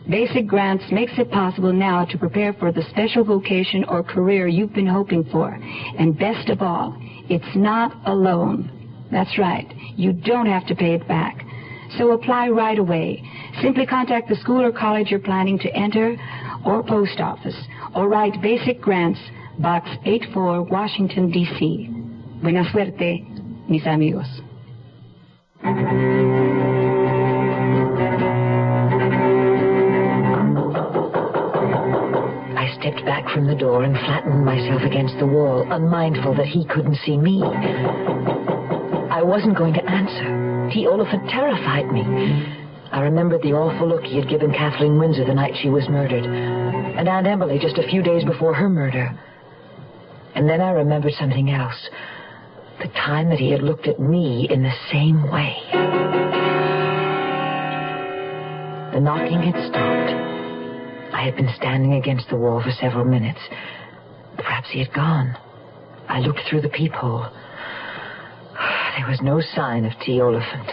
Basic Grants makes it possible now to prepare for the special vocation or career you've been hoping for. And best of all, it's not a loan. That's right. You don't have to pay it back. So apply right away. Simply contact the school or college you're planning to enter, or post office, or write Basic Grants, Box 84, Washington, D.C. Buena suerte, mis amigos. I stepped back from the door and flattened myself against the wall, unmindful that he couldn't see me. I wasn't going to answer. T. Oliphant terrified me. I remembered the awful look he had given Kathleen Windsor the night she was murdered, and Aunt Emily just a few days before her murder. And then I remembered something else. The time that he had looked at me in the same way. The knocking had stopped. I had been standing against the wall for several minutes. Perhaps he had gone. I looked through the peephole. There was no sign of T. Oliphant.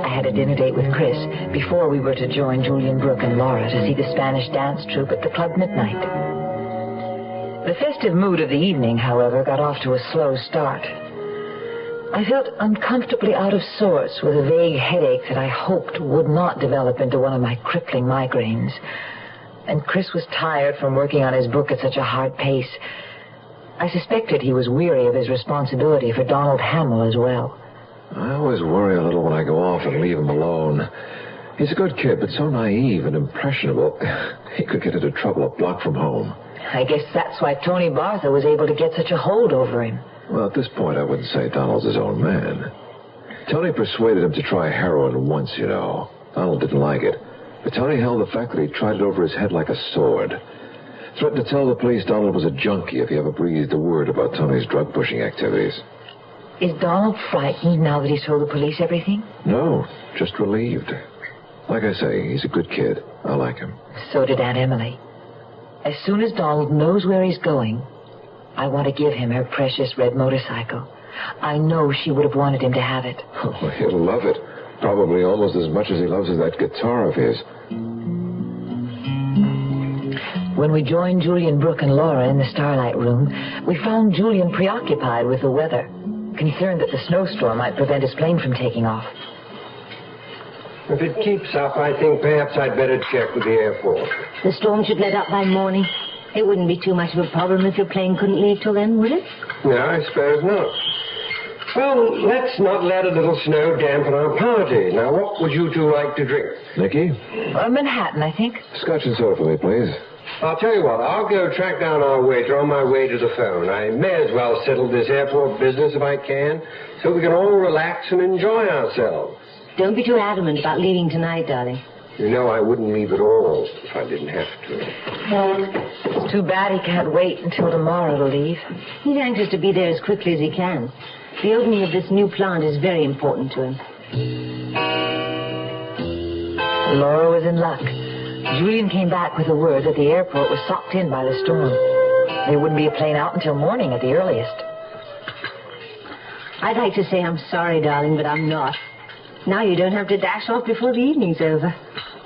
I had a dinner date with Chris before we were to join Julian Brooke and Laura to see the Spanish dance troupe at the Club Midnight. The festive mood of the evening, however, got off to a slow start. I felt uncomfortably out of sorts with a vague headache that I hoped would not develop into one of my crippling migraines. And Chris was tired from working on his book at such a hard pace. I suspected he was weary of his responsibility for Donald Hamill as well. I always worry a little when I go off and leave him alone. He's a good kid, but so naive and impressionable. He could get into trouble a block from home. I guess that's why Tony Bartha was able to get such a hold over him. Well, at this point, I wouldn't say Donald's his own man. Tony persuaded him to try heroin once, you know. Donald didn't like it. But Tony held the fact that he tried it over his head like a sword. Threatened to tell the police Donald was a junkie if he ever breathed a word about Tony's drug-pushing activities. Is Donald frightened now that he's told the police everything? No, just relieved. Like I say, he's a good kid. I like him. So did Aunt Emily. As soon as Donald knows where he's going, I want to give him her precious red motorcycle. I know she would have wanted him to have it. Oh, he'll love it. Probably almost as much as he loves that guitar of his. When we joined Julian, Brooke, and Laura in the Starlight Room, we found Julian preoccupied with the weather, concerned that the snowstorm might prevent his plane from taking off. If it keeps up, I think perhaps I'd better check with the airport. The storm should let up by morning. It wouldn't be too much of a problem if your plane couldn't leave till then, would it? No, I suppose not. Well, let's not let a little snow dampen our party. Now, what would you two like to drink? Nicky? Manhattan, I think. Scotch and soda for me, please. I'll tell you what, I'll go track down our waiter on my way to the phone. I may as well settle this airport business if I can, so we can all relax and enjoy ourselves. Don't be too adamant about leaving tonight, darling. You know I wouldn't leave at all if I didn't have to. It's too bad he can't wait until tomorrow to leave. He's anxious to be there as quickly as he can. The opening of this new plant is very important to him. Laura was in luck. Julian came back with the word that the airport was socked in by the storm. There wouldn't be a plane out until morning at the earliest. I'd like to say I'm sorry, darling, but I'm not. Now you don't have to dash off before the evening's over.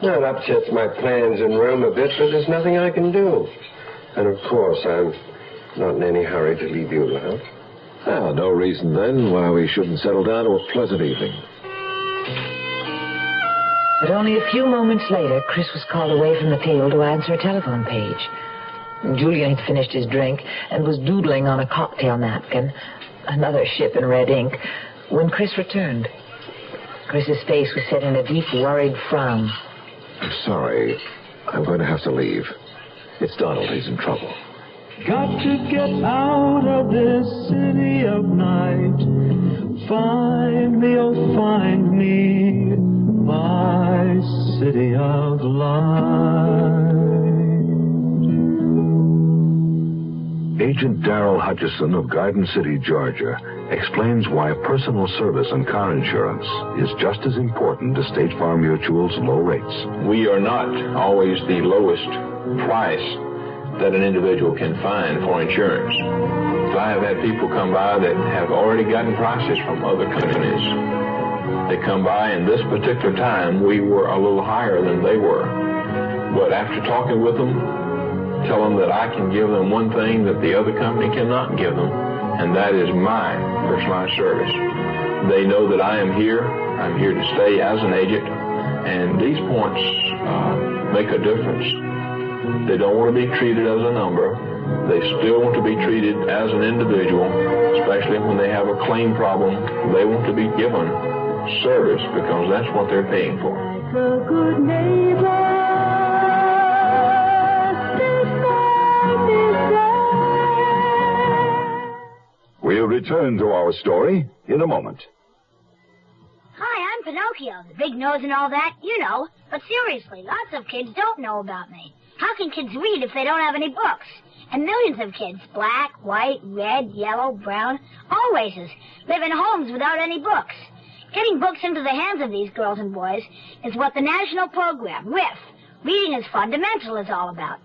That upsets my plans in Rome a bit, but there's nothing I can do. And of course, I'm not in any hurry to leave you alone. Well, no reason then why we shouldn't settle down to a pleasant evening. But only a few moments later, Chris was called away from the table to answer a telephone page. Julian had finished his drink and was doodling on a cocktail napkin, another ship in red ink, when Chris returned. Chris's face was set in a deep, worried frown. I'm sorry. I'm going to have to leave. It's Donald. He's in trouble. Got to get out of this city of night. Find me, oh, find me, my city of light. Agent Darrell Hutchison of Garden City, Georgia, explains why personal service and car insurance is just as important as State Farm Mutual's low rates. We are not always the lowest price that an individual can find for insurance. So I have had people come by that have already gotten prices from other companies. They come by, and this particular time, we were a little higher than they were. But after talking with them, tell them that I can give them one thing that the other company cannot give them, and that is my personalized service. They know that I am here. I'm here to stay as an agent, and these points make a difference. They don't want to be treated as a number. They still want to be treated as an individual, especially when they have a claim problem. They want to be given service because that's what they're paying for. Like a good neighbor. We'll return to our story in a moment. Hi, I'm Pinocchio, the big nose and all that, you know. But seriously, lots of kids don't know about me. How can kids read if they don't have any books? And millions of kids, black, white, red, yellow, brown, all races, live in homes without any books. Getting books into the hands of these girls and boys is what the national program, RIF, Reading is Fundamental, is all about.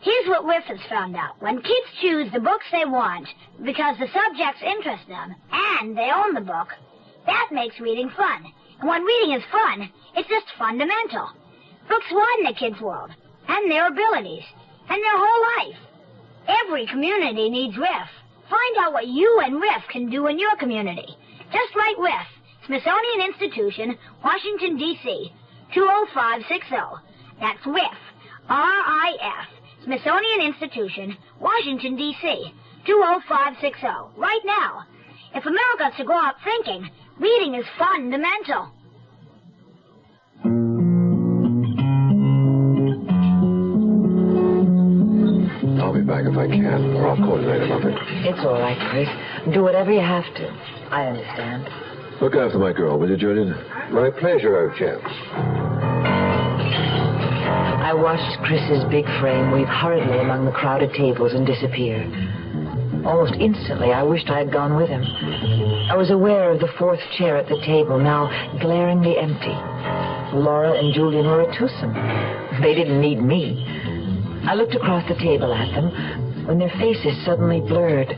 Here's what RIF has found out. When kids choose the books they want because the subjects interest them and they own the book, that makes reading fun. And when reading is fun, it's just fundamental. Books widen the kids' world and their abilities and their whole life. Every community needs RIF. Find out what you and RIF can do in your community. Just like RIF, Smithsonian Institution, Washington, D.C., 20560. That's RIF, R-I-F. Smithsonian Institution, Washington, D.C., 20560, right now. If America's to grow up thinking, reading is fundamental. back if I can, or I'll coordinate another. It's all right, Chris. Do whatever you have to. I understand. Look after my girl, will you, Julian? My pleasure, old chap. I watched Chris's big frame weave hurriedly among the crowded tables and disappear. Almost instantly, I wished I had gone with him. I was aware of the fourth chair at the table, now glaringly empty. Laura and Julian were a twosome. They didn't need me. I looked across the table at them when their faces suddenly blurred.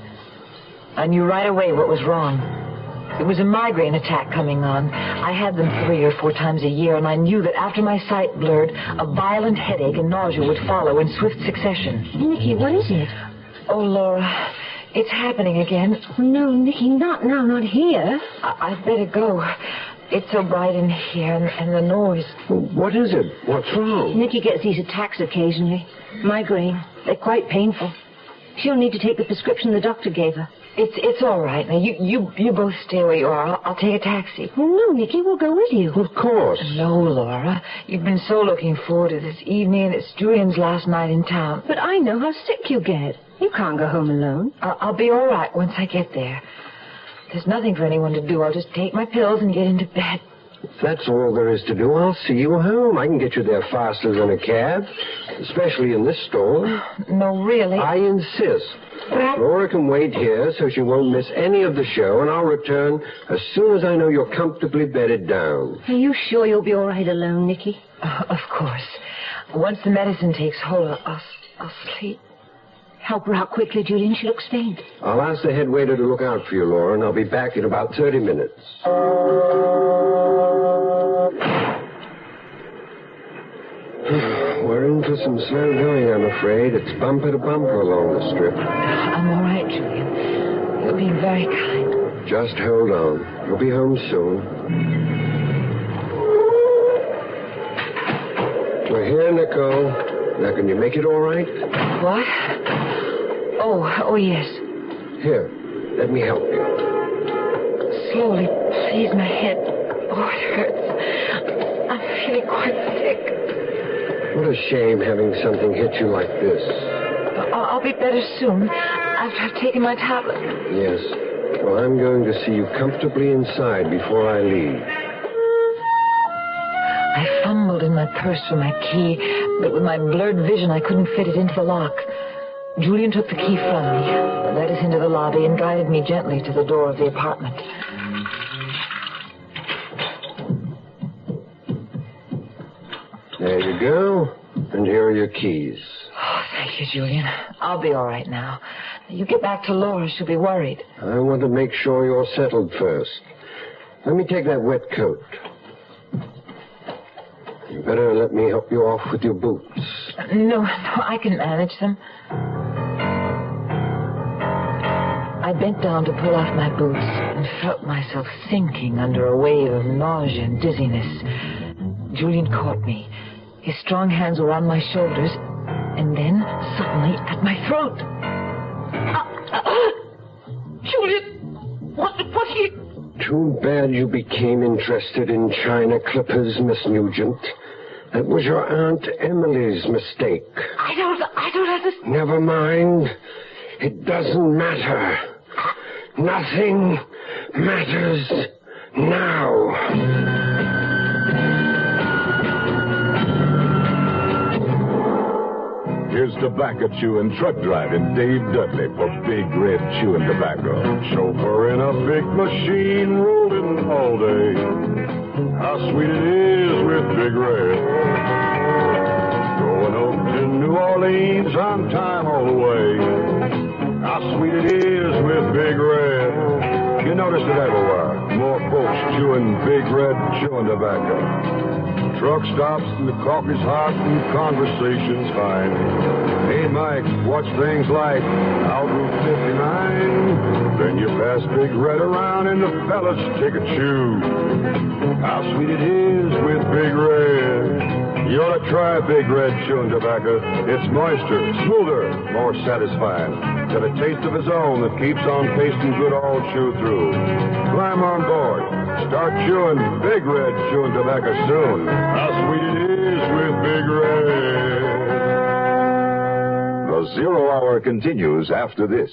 I knew right away what was wrong. It was a migraine attack coming on. I had them 3 or 4 times a year, and I knew that after my sight blurred, a violent headache and nausea would follow in swift succession. Nicky, what is it? Oh, Laura, it's happening again. No, Nicky, not now, not here. I'd better go. It's so bright in here, and the noise. What is it? What's wrong? Nicky gets these attacks occasionally. Migraine. They're quite painful. She'll need to take the prescription the doctor gave her. It's all right. Now, you both stay where you are. I'll take a taxi. Oh, no, Nicky, we'll go with you. Of course. No, Laura. You've been so looking forward to this evening, and it's Julian's last night in town. But I know how sick you get. You can't go home alone. I'll be all right once I get there. There's nothing for anyone to do. I'll just take my pills and get into bed. If that's all there is to do, I'll see you home. I can get you there faster than a cab, especially in this store. No, really. I insist. Laura can wait here so she won't miss any of the show, and I'll return as soon as I know you're comfortably bedded down. Are you sure you'll be all right alone, Nicky? Of course. Once the medicine takes hold, I'll sleep. Help her out quickly, Julian. She looks faint. I'll ask the head waiter to look out for you, Laura, and I'll be back in about 30 minutes. We're in for some slow going, I'm afraid. It's bumper to bumper along the strip. I'm all right, Julian. You're being very kind. Just hold on. You'll be home soon. We're here, Nicole. Now, can you make it all right? What? Oh, yes. Here, let me help you. Slowly, please, my head. Oh, it hurts. I'm feeling quite sick. What a shame having something hit you like this. I'll be better soon, after I've taken my tablet. Yes. Well, I'm going to see you comfortably inside before I leave. I fumbled in my purse for my key, but with my blurred vision, I couldn't fit it into the lock. Julian took the key from me, led us into the lobby, and guided me gently to the door of the apartment. There you go. And here are your keys. Oh, thank you, Julian. I'll be all right now. You get back to Laura. She'll be worried. I want to make sure you're settled first. Let me take that wet coat. You better let me help you off with your boots. No, I can manage them. I bent down to pull off my boots and felt myself sinking under a wave of nausea and dizziness. Julian caught me. His strong hands were on my shoulders, and then, suddenly, at my throat. Julian! What are you... Too bad you became interested in China clippers, Miss Nugent. That was your Aunt Emily's mistake. I don't understand. Never mind. It doesn't matter. Nothing matters now. Here's tobacco chewing, truck driving Dave Dudley for Big Red Chewing Tobacco. Chauffeur in a big machine rolling all day. How sweet it is with Big Red. Going up to New Orleans on time all the way. How sweet it is with Big Red. You notice it everywhere. More folks chewing Big Red Chewing Tobacco. Truck stops and the coffee's hot and conversation's fine. Hey, Mike, what's things like out Route 59? Then you pass Big Red around and the fellas take a chew. How sweet it is with Big Red. You ought to try Big Red Chewing Tobacco. It's moister, smoother, more satisfying. Got a taste of its own that keeps on tasting good all chew through. Climb on board. Start chewing Big Red Chewing Tobacco soon. How sweet it is with Big Red. The Zero Hour continues after this.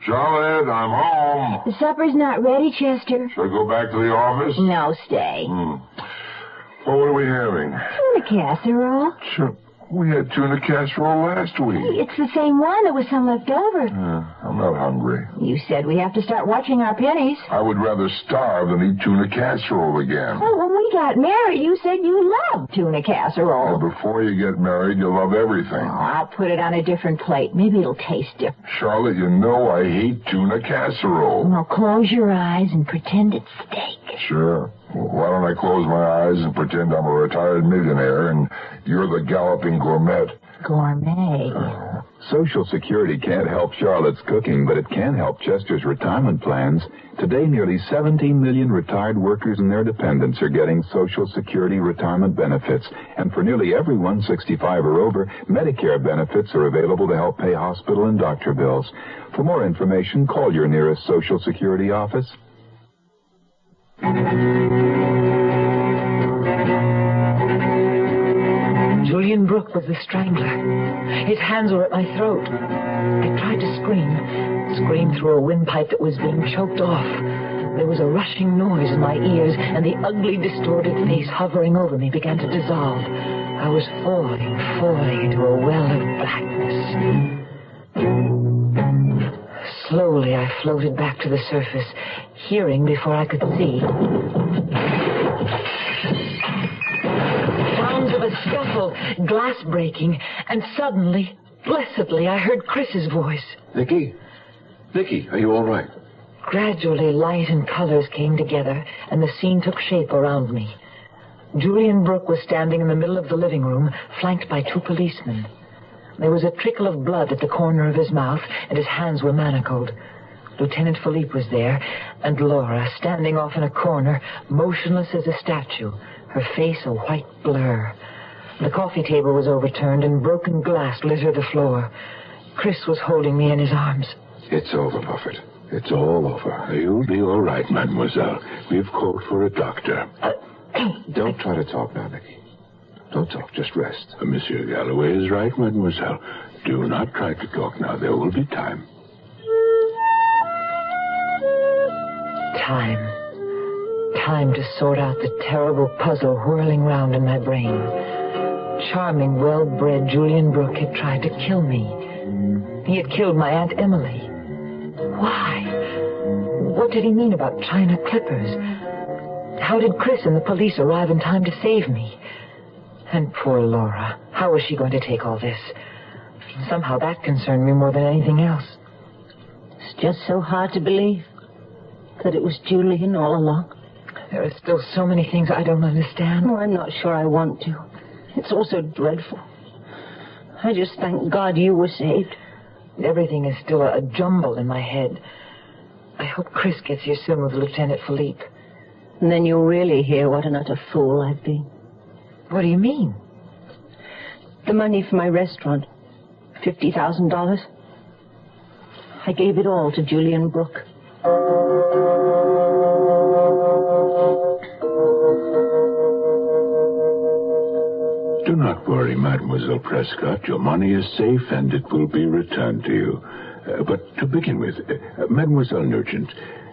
Charlotte, I'm home. The supper's not ready, Chester. Should I go back to the office? No, stay. Well, what are we having? Tuna casserole. Sure. We had tuna casserole last week. It's the same one. There was some left over. I'm not hungry. You said we have to start watching our pennies. I would rather starve than eat tuna casserole again. Well, when we got married, you said you loved tuna casserole. Well, before you get married, you love everything. Oh, I'll put it on a different plate. Maybe it'll taste different. Charlotte, you know I hate tuna casserole. Well, close your eyes and pretend it's steak. Sure. Well, why don't I close my eyes and pretend I'm a retired millionaire and you're the galloping gourmet? Gourmet. Social Security can't help Charlotte's cooking, but it can help Chester's retirement plans. Today, nearly 17 million retired workers and their dependents are getting Social Security retirement benefits. And for nearly everyone 65 or over, Medicare benefits are available to help pay hospital and doctor bills. For more information, call your nearest Social Security office. Julian Brooke was the strangler. His hands were at my throat. I tried to scream through a windpipe that was being choked off. There was a rushing noise in my ears, and the ugly, distorted face hovering over me began to dissolve. I was falling into a well of blackness. Slowly, I floated back to the surface, hearing before I could see. Sounds of a scuffle, glass breaking, and suddenly, blessedly, I heard Chris's voice. Nicky, are you all right? Gradually, light and colors came together, and the scene took shape around me. Julian Brooke was standing in the middle of the living room, flanked by two policemen. There was a trickle of blood at the corner of his mouth, and his hands were manacled. Lieutenant Philippe was there, and Laura, standing off in a corner, motionless as a statue, her face a white blur. The coffee table was overturned, and broken glass littered the floor. Chris was holding me in his arms. It's over, Buffett. It's all over. You'll be all right, mademoiselle. We've called for a doctor. Don't try to talk now, Nicky. Don't talk, just rest. Monsieur Galloway is right, mademoiselle. Do not try to talk now. There will be time. Time to sort out the terrible puzzle whirling round in my brain. Charming, well-bred Julian Brooke had tried to kill me. He had killed my Aunt Emily. Why? What did he mean about China clippers? How did Chris and the police arrive in time to save me? And poor Laura, how was she going to take all this? Somehow that concerned me more than anything else. It's just so hard to believe that it was Julian all along. There are still so many things I don't understand. Oh, I'm not sure I want to. It's all so dreadful. I just thank God you were saved. Everything is still a jumble in my head. I hope Chris gets here soon with Lieutenant Philippe. And then you'll really hear what an utter fool I've been. What do you mean? The money for my restaurant. $50,000. I gave it all to Julian Brooke. Do not worry, Mademoiselle Prescott. Your money is safe and it will be returned to you. But to begin with, Mademoiselle Nugent,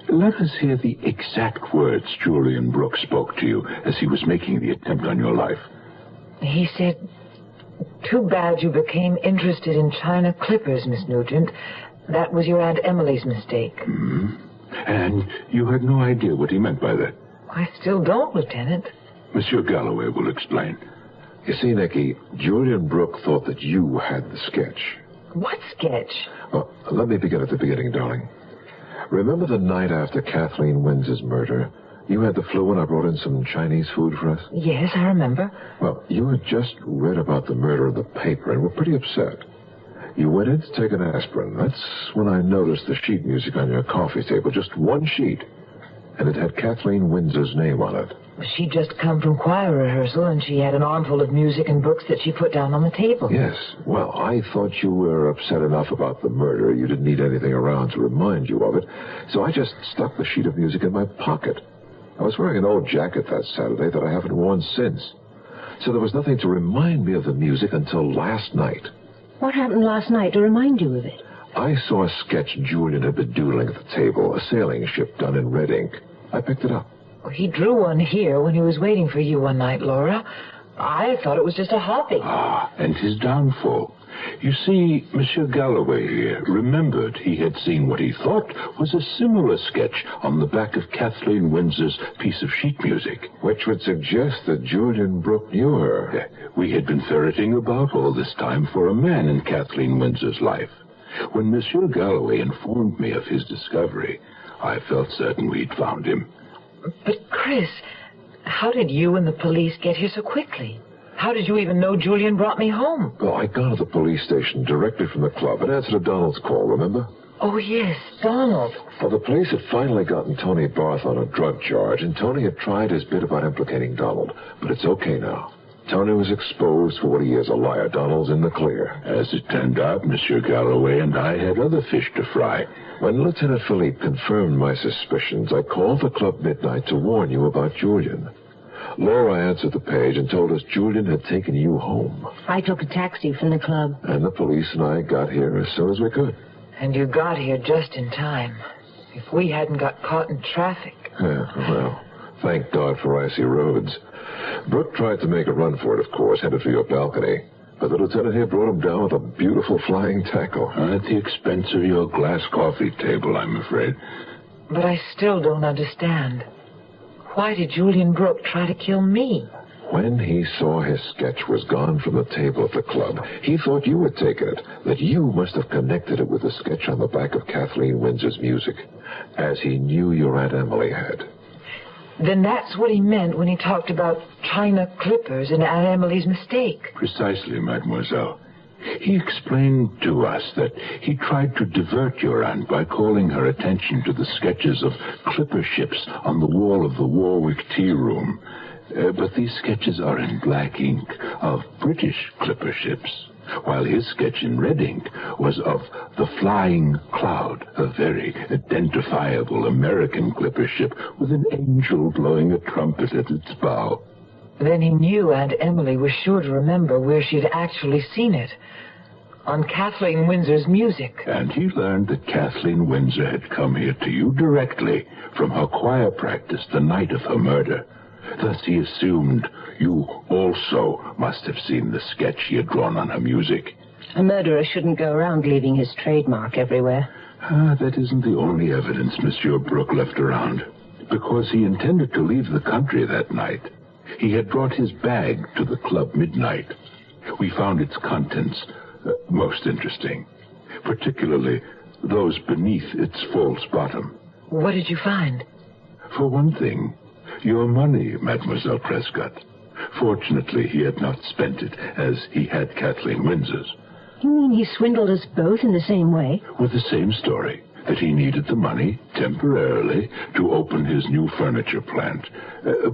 let us hear the exact words Julian Brooke spoke to you as he was making the attempt on your life. He said, "Too bad you became interested in China clippers, Miss Nugent. That was your Aunt Emily's mistake." Mm-hmm. And you had no idea what he meant by that? I still don't, Lieutenant. Monsieur Galloway will explain. You see, Nicky, Julian Brooke thought that you had the sketch. What sketch? Well, let me begin at the beginning, darling. Remember the night after Kathleen Winds's murder? You had the flu and I brought in some Chinese food for us? Yes, I remember. Well, you had just read about the murder in the paper and were pretty upset. You went in to take an aspirin. That's when I noticed the sheet music on your coffee table, just one sheet. And it had Kathleen Winds's name on it. She'd just come from choir rehearsal, and she had an armful of music and books that she put down on the table. Yes. Well, I thought you were upset enough about the murder. You didn't need anything around to remind you of it. So I just stuck the sheet of music in my pocket. I was wearing an old jacket that Saturday that I haven't worn since. So there was nothing to remind me of the music until last night, What happened last night to remind you of it? I saw a sketch Julian had been doodling at the table, a sailing ship done in red ink. I picked it up. He drew one here when he was waiting for you one night, Laura. I thought it was just a hobby. And his downfall. You see, Monsieur Galloway here remembered he had seen what he thought was a similar sketch on the back of Kathleen Windsor's piece of sheet music. Which would suggest that Julian Brooke knew her. We had been ferreting about all this time for a man in Kathleen Windsor's life. When Monsieur Galloway informed me of his discovery, I felt certain we'd found him. But, Chris, how did you and the police get here so quickly? How did you even know Julian brought me home? Well, I got to the police station directly from the club and answered a Donald's call, remember? Oh, yes, Donald. Well, the police had finally gotten Tony Barth on a drug charge, and Tony had tried his bit about implicating Donald. But it's okay now. Tony was exposed for what he is, a liar. Donald's in the clear. As it turned out, Monsieur Galloway and I had other fish to fry. When Lieutenant Philippe confirmed my suspicions, I called the club midnight to warn you about Julian. Laura answered the page and told us Julian had taken you home. I took a taxi from the club. And the police and I got here as soon as we could. And you got here just in time. If we hadn't got caught in traffic. Yeah, well, thank God for icy roads. Brooke tried to make a run for it, of course, headed for your balcony. But the lieutenant here brought him down with a beautiful flying tackle. At the expense of your glass coffee table, I'm afraid. But I still don't understand. Why did Julian Brooke try to kill me? When he saw his sketch was gone from the table at the club, he thought you had taken it, that you must have connected it with the sketch on the back of Kathleen Windsor's music, as he knew your Aunt Emily had. Then that's what he meant when he talked about China clippers and Aunt Emily's mistake. Precisely, mademoiselle. He explained to us that he tried to divert your aunt by calling her attention to the sketches of clipper ships on the wall of the Warwick Tea Room. But these sketches are in black ink of British clipper ships, while his sketch in red ink was of the Flying Cloud, a very identifiable American clipper ship with an angel blowing a trumpet at its bow. Then he knew Aunt Emily was sure to remember where she'd actually seen it. On Kathleen Windsor's music. And he learned that Kathleen Windsor had come here to you directly from her choir practice the night of her murder. Thus he assumed you also must have seen the sketch he had drawn on her music. A murderer shouldn't go around leaving his trademark everywhere. That isn't the only evidence Monsieur Brooke left around. Because he intended to leave the country that night. He had brought his bag to the club midnight. We found its contents most interesting, particularly those beneath its false bottom. What did you find? For one thing, your money, Mademoiselle Prescott. Fortunately, he had not spent it, as he had Kathleen Windsor's. You mean he swindled us both in the same way? With the same story, that he needed the money temporarily to open his new furniture plant,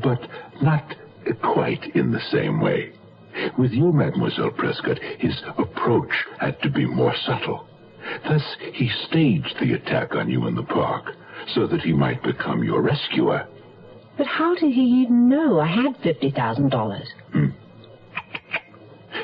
but not quite in the same way. With you, Mademoiselle Prescott, his approach had to be more subtle. Thus, he staged the attack on you in the park, so that he might become your rescuer. But how did he even know I had $50,000?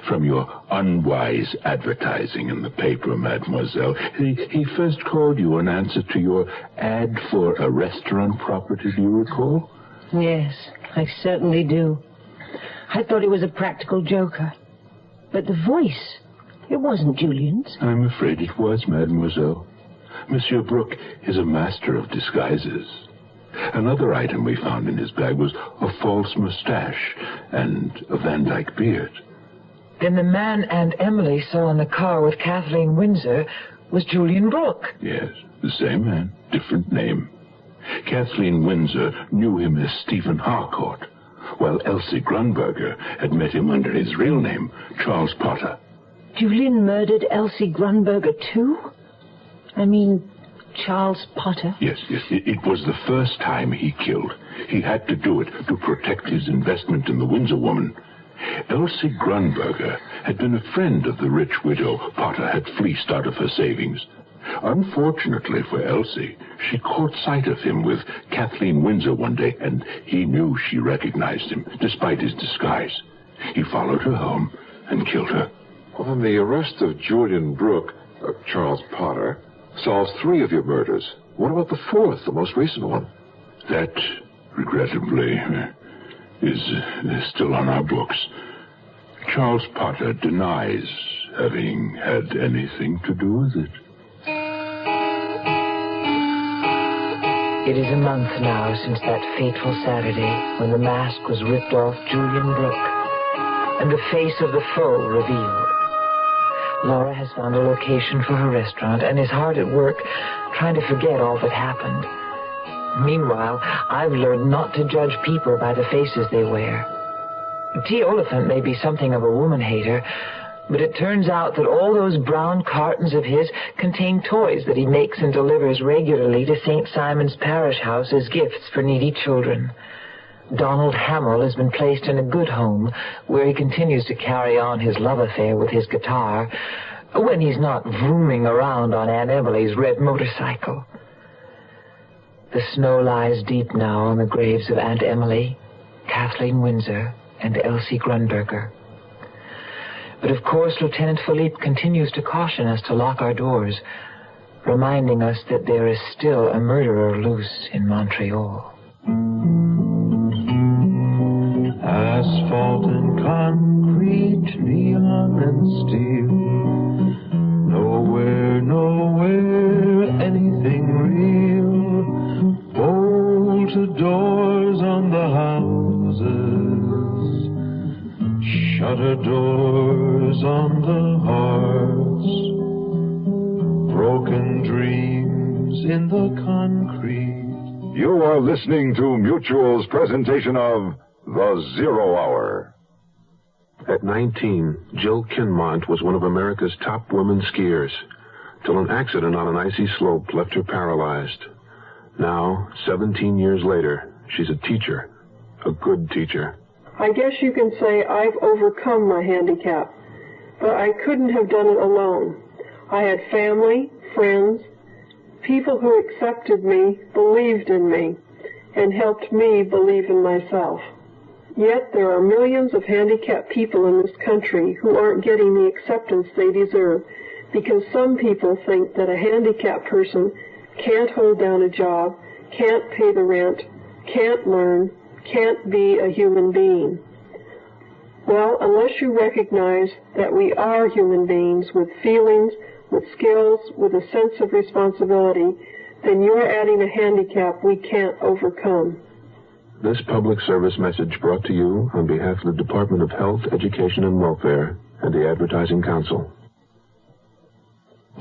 From your unwise advertising in the paper, mademoiselle. He first called you in answer to your ad for a restaurant property, do you recall? Yes, I certainly do. I thought he was a practical joker. But the voice, it wasn't Julian's. I'm afraid it was, mademoiselle. Monsieur Brooke is a master of disguises. Another item we found in his bag was a false mustache and a Van Dyke beard. Then the man Aunt Emily saw in the car with Kathleen Windsor was Julian Brooke. Yes, the same man, different name. Kathleen Windsor knew him as Stephen Harcourt, while Elsie Grunberger had met him under his real name, Charles Potter. Julian murdered Elsie Grunberger, too? I mean, Charles Potter? Yes. It was the first time he killed. He had to do it to protect his investment in the Windsor woman. Elsie Grunberger had been a friend of the rich widow Potter had fleeced out of her savings. Unfortunately for Elsie, she caught sight of him with Kathleen Windsor one day, and he knew she recognized him, despite his disguise. He followed her home and killed her. Well, then the arrest of Julian Brooke, Charles Potter, solves 3 of your murders. What about the 4th, the most recent one? That, regrettably, is still on our books. Charles Potter denies having had anything to do with it. It is a month now since that fateful Saturday when the mask was ripped off Julian Brooke and the face of the foe revealed. Laura has found a location for her restaurant and is hard at work trying to forget all that happened. Meanwhile, I've learned not to judge people by the faces they wear. T. Oliphant may be something of a woman-hater, but it turns out that all those brown cartons of his contain toys that he makes and delivers regularly to St. Simon's Parish House as gifts for needy children. Donald Hamill has been placed in a good home where he continues to carry on his love affair with his guitar when he's not vrooming around on Aunt Emily's red motorcycle. The snow lies deep now on the graves of Aunt Emily, Kathleen Windsor, and Elsie Grunberger. But of course, Lieutenant Philippe continues to caution us to lock our doors, reminding us that there is still a murderer loose in Montreal. Asphalt and concrete, neon and steel. Nowhere anything real. Bolted doors on the houses, shutter doors on the hearts, broken dreams in the concrete. You are listening to Mutual's presentation of The Zero Hour. At 19, Jill Kinmont was one of America's top women skiers, till an accident on an icy slope left her paralyzed. Now, 17 years later, she's a teacher, a good teacher. I guess you can say I've overcome my handicap, but I couldn't have done it alone. I had family, friends, people who accepted me, believed in me, and helped me believe in myself. Yet there are millions of handicapped people in this country who aren't getting the acceptance they deserve because some people think that a handicapped person can't hold down a job, can't pay the rent, can't learn, can't be a human being. Well, unless you recognize that we are human beings with feelings, with skills, with a sense of responsibility, then you're adding a handicap we can't overcome. This public service message brought to you on behalf of the Department of Health, Education, and Welfare and the Advertising Council.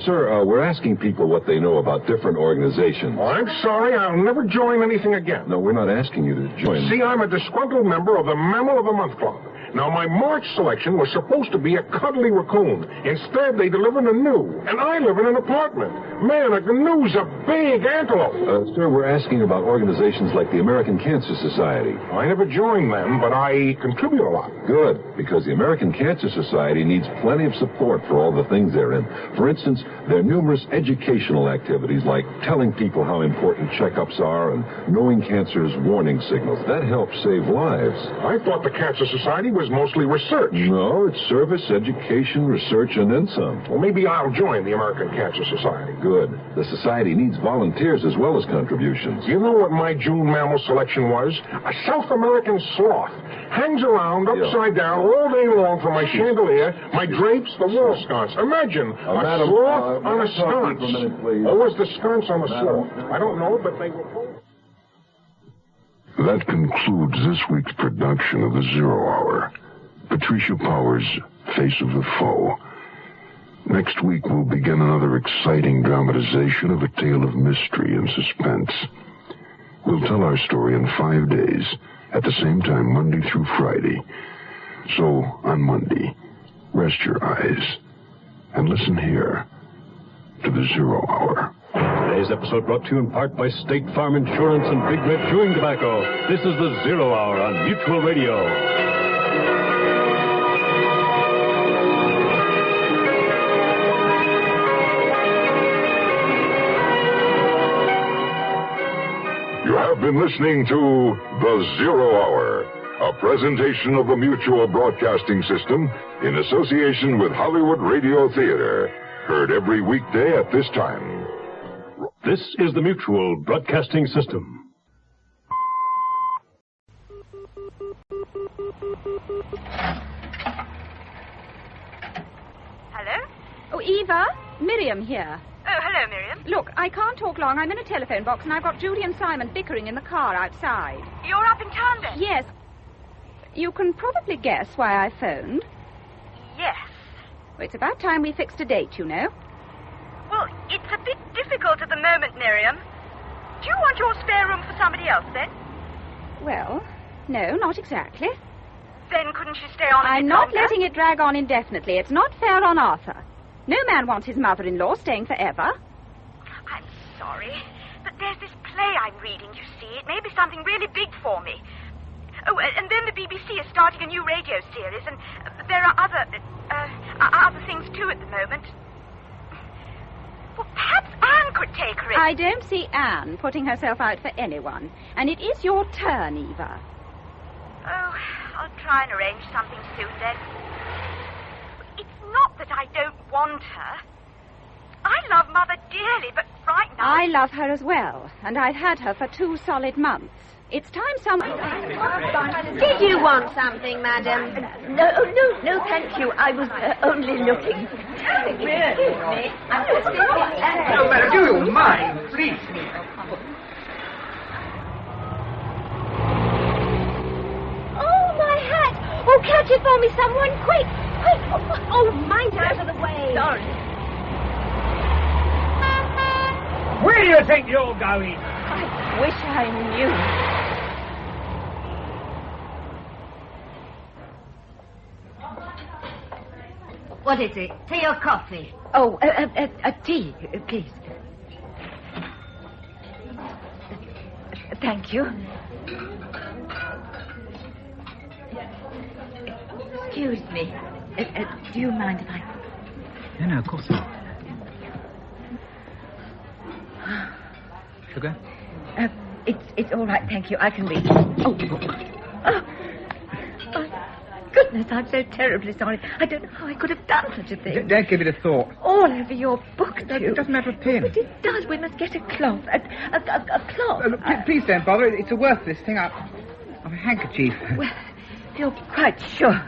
Sir, we're asking people what they know about different organizations. Oh, I'm sorry, I'll never join anything again. No, we're not asking you to join. See, I'm a disgruntled member of the Mammal of the Month Club. Now, my March selection was supposed to be a cuddly raccoon. Instead, they delivered a gnu, and I live in an apartment. Man, a gnu's a big antelope. Sir, we're asking about organizations like the American Cancer Society. I never joined them, but I contribute a lot. Good, because the American Cancer Society needs plenty of support for all the things they're in. For instance, there are numerous educational activities like telling people how important checkups are and knowing cancer's warning signals. That helps save lives. I thought the Cancer Society was mostly research. No, it's service, education, research, and then some. Well, maybe I'll join the American Cancer Society. Good. The society needs volunteers as well as contributions. You know what my June mammal selection was? A South American sloth. Hangs around upside down all day long from my chandelier, my drapes, the wall sconce. Imagine a sloth on a sconce. Or was the sconce on a sloth? I don't know, but they were both. That concludes this week's production of The Zero Hour. Patricia Powers' Face of the Foe. Next week we'll begin another exciting dramatization of a tale of mystery and suspense. We'll tell our story in 5 days, at the same time, Monday through Friday. So, on Monday, rest your eyes and listen here to The Zero Hour. Today's episode brought to you in part by State Farm Insurance and Big Red Chewing Tobacco. This is The Zero Hour on Mutual Radio. You have been listening to The Zero Hour, a presentation of the Mutual Broadcasting System in association with Hollywood Radio Theater. Heard every weekday at this time. This is the Mutual Broadcasting System. Hello? Oh, Eva? Miriam here. Oh, hello, Miriam. Look, I can't talk long. I'm in a telephone box, and I've got Judy and Simon bickering in the car outside. You're up in town, then? Yes. You can probably guess why I phoned. Yes. Well, it's about time we fixed a date, you know. Well, it's a bit difficult at the moment, Miriam. Do you want your spare room for somebody else, then? Well, no, not exactly. Then couldn't you stay on a I'm bit not longer? letting it drag on indefinitely. It's not fair on Arthur. No man wants his mother-in-law staying forever. I'm sorry, but there's this play I'm reading, you see. It may be something really big for me. Oh, and then the BBC is starting a new radio series, and there are other things, too, at the moment. Well, perhaps Anne could take her in. I don't see Anne putting herself out for anyone. And it is your turn, Eva. Oh, I'll try and arrange something soon, then. It's not that I don't want her. I love Mother dearly, but right now... I love her as well, and I've had her for 2 solid months. It's time someone... Did you want something, madam? No, thank you. I was only looking. Excuse me. No, madam, do you mind, please? Oh, my hat! Oh, catch it for me, someone, quick! Quick! Oh, mind out of the way. Sorry. Where do you think you're going? I wish I knew. What is it? Tea or coffee? Oh, a tea, please. Thank you. Excuse me. Do you mind if I... No, of course not. Sugar? It's all right, thank you. I can read. Oh, goodness, I'm so terribly sorry. I don't know how I could have done such a thing. Don't give it a thought. All over your book, too. It doesn't have a pin. But it does. We must get a cloth. A cloth. Look, please don't bother. It's a worthless thing. I've a handkerchief. Well, you're quite sure.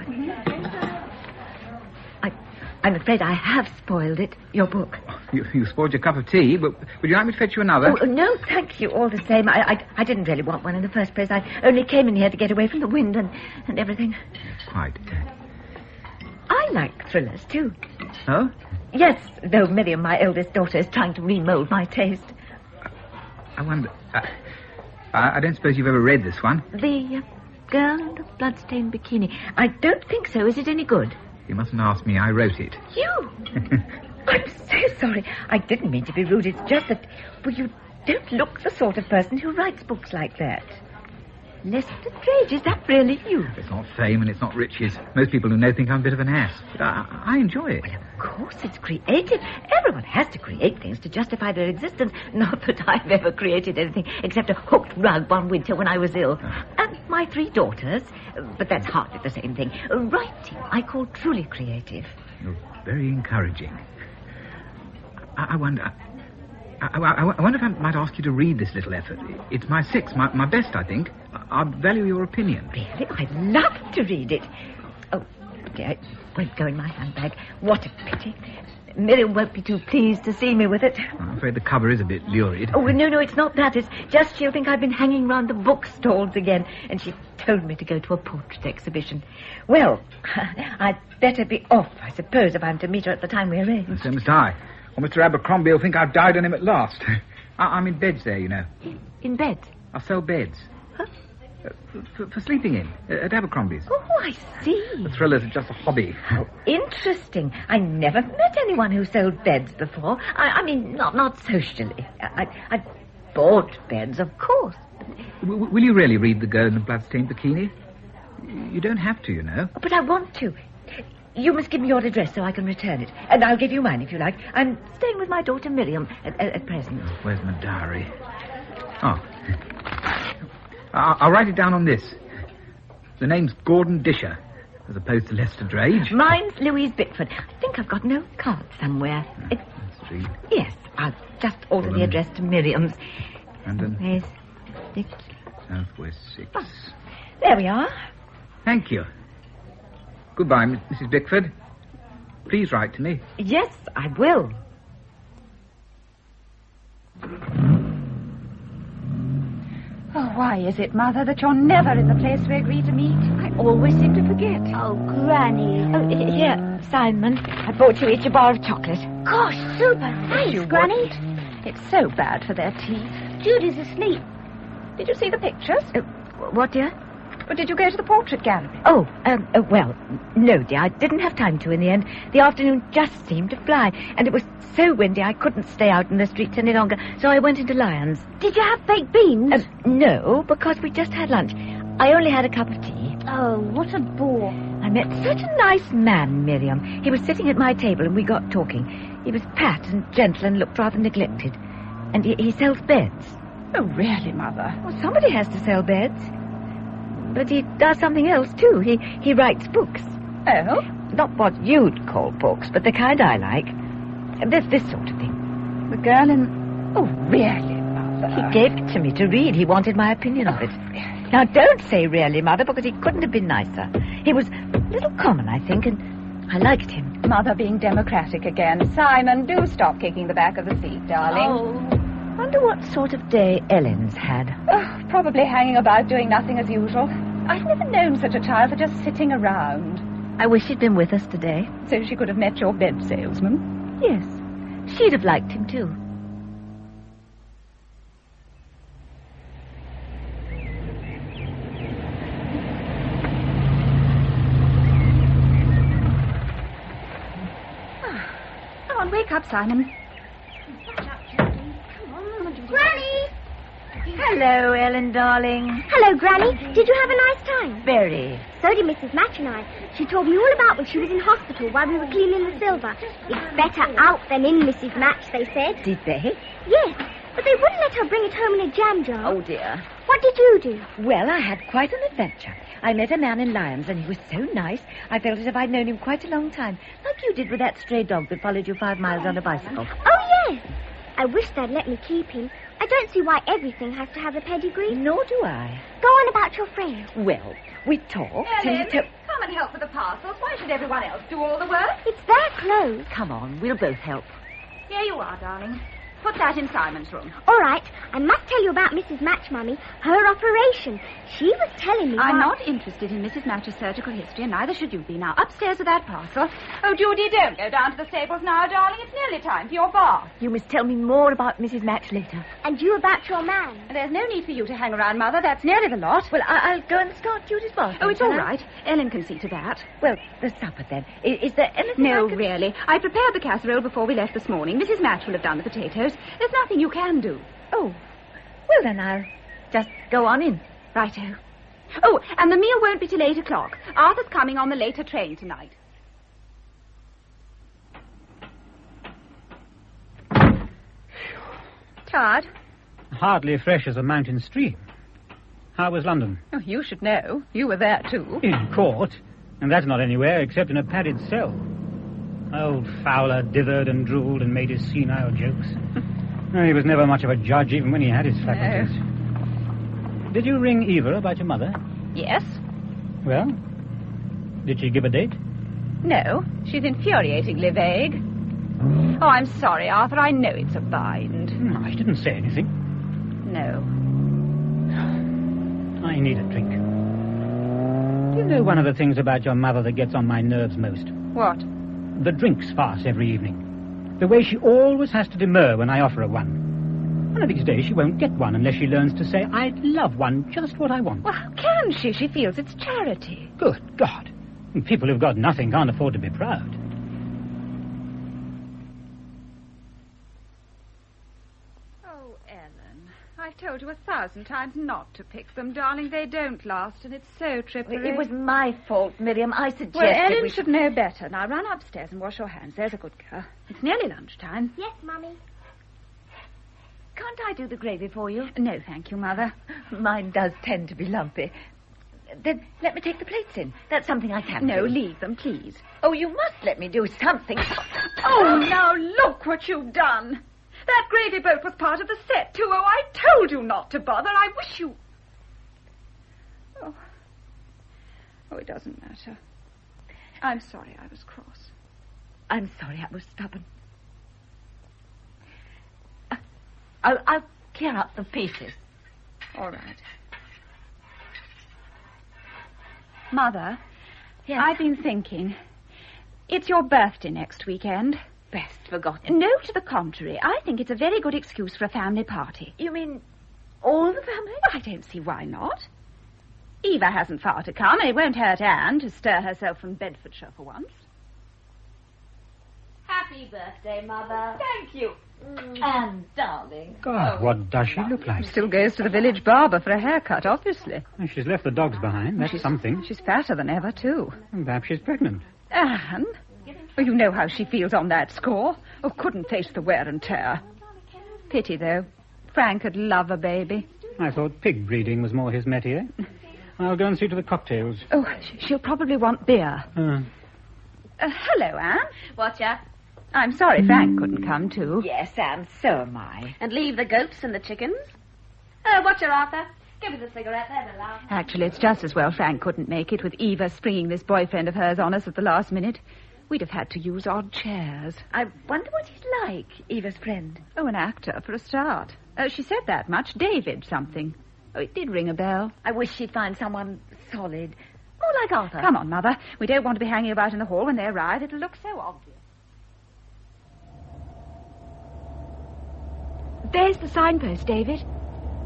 I'm afraid I have spoiled it, your book. You spoiled your cup of tea, but would you like me to fetch you another? Oh, no, thank you, all the same. I didn't really want one in the first place. I only came in here to get away from the wind and everything. Quite. I like thrillers, too. Oh? Yes, though Miriam, my eldest daughter, is trying to remold my taste. I wonder... I don't suppose you've ever read this one? The Girl in the Bloodstained Bikini. I don't think so. Is it any good? You mustn't ask me. I wrote it. You? I'm so sorry. I didn't mean to be rude. It's just that, well, you don't look the sort of person who writes books like that. Lester Drage, is that really you? It's not fame and it's not riches. Most people who know think I'm a bit of an ass. But I enjoy it. Well, of course, it's creative. Everyone has to create things to justify their existence. Not that I've ever created anything except a hooked rug one winter when I was ill. And my 3 daughters. But that's hardly the same thing. Writing, I call truly creative. You're very encouraging. I wonder... I wonder if I might ask you to read this little effort. It's my 6th, my best, I think. I'd value your opinion. Really? I'd love to read it. Oh, dear, it won't go in my handbag. What a pity. Miriam won't be too pleased to see me with it. I'm afraid the cover is a bit lurid. Oh, no, it's not that. It's just she'll think I've been hanging round the bookstores again. And she told me to go to a portrait exhibition. Well, I'd better be off, I suppose, if I'm to meet her at the time we arranged. So must I. Or Mr. Abercrombie will think I've died on him at last. I'm in beds there, you know. In bed? I sell beds. Huh? For sleeping in, at Abercrombie's. Oh, I see. The thrillers are just a hobby. How interesting. I never met anyone who sold beds before. I mean, not socially. I bought beds, of course. Will you really read The Girl in the Bloodstained Bikini? You don't have to, you know. But I want to. You must give me your address so I can return it. And I'll give you mine if you like. I'm staying with my daughter Miriam at present. Where's my diary? Oh. I'll write it down on this. The name's Gordon Disher, as opposed to Lester Drage. Mine's Louise Bickford. I think I've got an old card somewhere. Street. Yes, I'll just alter the address to Miriam's. London. There's 6. Southwest 6. Oh, there we are. Thank you. Goodbye, Mrs. Bickford. Please write to me. Yes, I will. Oh, why is it, Mother, that you're never in the place we agreed to meet? I always seem to forget. Oh, Granny. Oh, here, Simon. I bought you each a bar of chocolate. Gosh, super. Thanks, Granny. It's so bad for their teeth. Judy's asleep. Did you see the pictures? What, dear? Or did you go to the portrait gallery? Well, no, dear. I didn't have time to in the end. The afternoon just seemed to fly, and it was so windy I couldn't stay out in the streets any longer, so I went into Lyons. Did you have baked beans? No, because we just had lunch. I only had a cup of tea. Oh, what a bore. I met such a nice man, Miriam. He was sitting at my table, and we got talking. He was pat and gentle and looked rather neglected. And he sells beds. Oh, really, Mother? Well, somebody has to sell beds. But he does something else, too. He writes books. Oh? Not what you'd call books, but the kind I like. This sort of thing. The girl in... Oh, really, Mother? He gave it to me to read. He wanted my opinion of it. Now, don't say really, Mother, because he couldn't have been nicer. He was a little common, I think, and I liked him. Mother being democratic again. Simon, do stop kicking the back of the seat, darling. Oh. Wonder what sort of day Ellen's had. Oh, probably hanging about doing nothing as usual. I've never known such a child for just sitting around. I wish she'd been with us today. So she could have met your bed salesman? Yes. She'd have liked him, too. Come on, wake up, Simon. Granny! Hello, Ellen, darling. Hello, Granny. Did you have a nice time? Very. So did Mrs. Match and I. She told me all about when she was in hospital while we were cleaning the silver. It's better out than in, Mrs. Match, they said. Did they? Yes, but they wouldn't let her bring it home in a jam jar. Oh, dear. What did you do? Well, I had quite an adventure. I met a man in Lyons, and he was so nice, I felt as if I'd known him quite a long time. Like you did with that stray dog that followed you 5 miles on a bicycle. Oh, yes. I wish they'd let me keep him. I don't see why everything has to have a pedigree. Nor do I. Go on about your friend. Well, we talked. Ellen, come and help with the parcels. Why should everyone else do all the work? It's their clothes. Come on, we'll both help. Here you are, darling. Put that in Simon's room. All right. I must tell you about Mrs. Match, Mummy. Her operation. She was telling me... I'm not interested in Mrs. Match's surgical history, and neither should you be. Now, upstairs with that parcel. Oh, Judy, don't go down to the stables now, darling. It's nearly time for your bath. You must tell me more about Mrs. Match later. And you about your man. There's no need for you to hang around, Mother. That's nearly the lot. Well, I'll go and start Judy's bath. Oh, it's all right. Ellen can see to that. Well, the supper, then. Is there anything No, really. I prepared the casserole before we left this morning. Mrs. Match will have done the potatoes. There's nothing you can do. Oh, well, then I'll just go on in. Righto. Oh, and the meal won't be till 8 o'clock. Arthur's coming on the later train tonight. Tired? Hardly fresh as a mountain stream. How was London? Oh, you should know. You were there, too. In court. And that's not anywhere except in a padded cell. Old Fowler dithered and drooled and made his senile jokes. He was never much of a judge, even when he had his faculties. No. Did you ring Eyre about your mother? Yes. Well, did she give a date? No, she's infuriatingly vague. Oh, I'm sorry, Arthur. I know it's a bind. I didn't say anything. No. I need a drink. Do you know one of the things about your mother that gets on my nerves most? What? The drinks farce every evening. The way she always has to demur when I offer her one. One of these days she won't get one unless she learns to say, I'd love one, just what I want. Well, how can she? She feels it's charity. Good God. People who've got nothing can't afford to be proud. Oh, Ellen, I've told you 1,000 times not to pick them, darling. They don't last, and it's so trippery. It was my fault, Miriam. I suggested... Well, Ellen should know better. Now, run upstairs and wash your hands. There's a good girl. It's nearly lunchtime. Yes, Mummy. Can't I do the gravy for you? No, thank you, Mother. Mine does tend to be lumpy. Then let me take the plates in. That's something I can No, do. leave them, please. Oh, you must let me do something. Oh, now look what you've done. That gravy boat was part of the set, too. Oh, I told you not to bother. I wish you... Oh, it doesn't matter. I'm sorry I was cross. I'm sorry I was stubborn. I'll clear up the pieces. All right. Mother, yes? I've been thinking. It's your birthday next weekend. Best forgotten. No, to the contrary. I think it's a very good excuse for a family party. You mean all the family? I don't see why not. Eva hasn't far to come, and it won't hurt Anne to stir herself from Bedfordshire for once. Happy birthday, Mother. Thank you. Anne, darling. God, what does she look like? Still goes to the village barber for a haircut, obviously. Well, she's left the dogs behind. That's something. She's fatter than ever, too. And perhaps she's pregnant. Anne? Well, you know how she feels on that score. Oh, couldn't face the wear and tear. Pity, though. Frank would love a baby. I thought pig breeding was more his métier. I'll go and see to the cocktails. Oh, she'll probably want beer. Hello, Anne. Watcha. I'm sorry Frank couldn't come, too. Yes, Anne, so am I. And leave the goats and the chickens? Watcha, Arthur. Give us a cigarette there, my love. Actually, it's just as well Frank couldn't make it with Eva springing this boyfriend of hers on us at the last minute. We'd have had to use odd chairs. I wonder what he's like, Eva's friend. Oh, an actor, for a start. She said that much. David something. Oh, it did ring a bell. I wish she'd find someone solid. More like Arthur. Come on, Mother. We don't want to be hanging about in the hall when they arrive. It'll look so obvious. There's the signpost, David.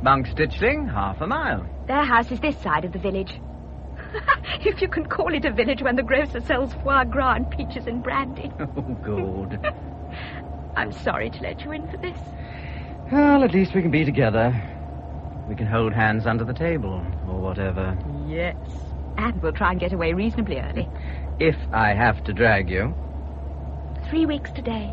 Monk's Ditchling, half a mile. Their house is this side of the village. If you can call it a village when the grocer sells foie gras and peaches and brandy. Oh, good. I'm sorry to let you in for this. Well, at least we can be together. We can hold hands under the table, or whatever. Yes. And we'll try and get away reasonably early. If I have to drag you. 3 weeks today.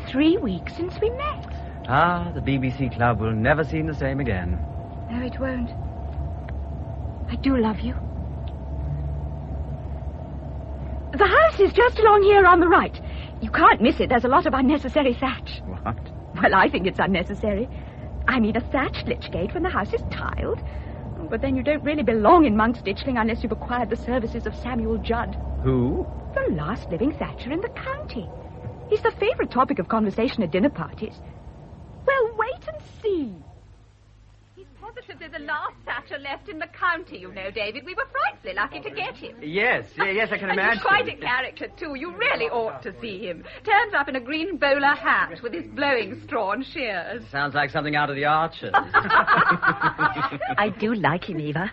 3 weeks since we met. Ah, the BBC Club will never seem the same again. No, it won't. I do love you. The house is just along here on the right. You can't miss it. There's a lot of unnecessary thatch. What? Well, I think it's unnecessary. I mean, a thatched lich gate when the house is tiled. But then you don't really belong in Monk's Ditchling unless you've acquired the services of Samuel Judd. Who? The last living thatcher in the county. He's the favourite topic of conversation at dinner parties. Well, wait and see. He's positive there's a last thatcher left in the county, you know, David. We were frightfully lucky to get him. Yes, I can And imagine. he's quite a character, too. You really ought to see him. Turns up in a green bowler hat with his blowing straw and shears. Sounds like something out of the Archers. I do like him, Eva.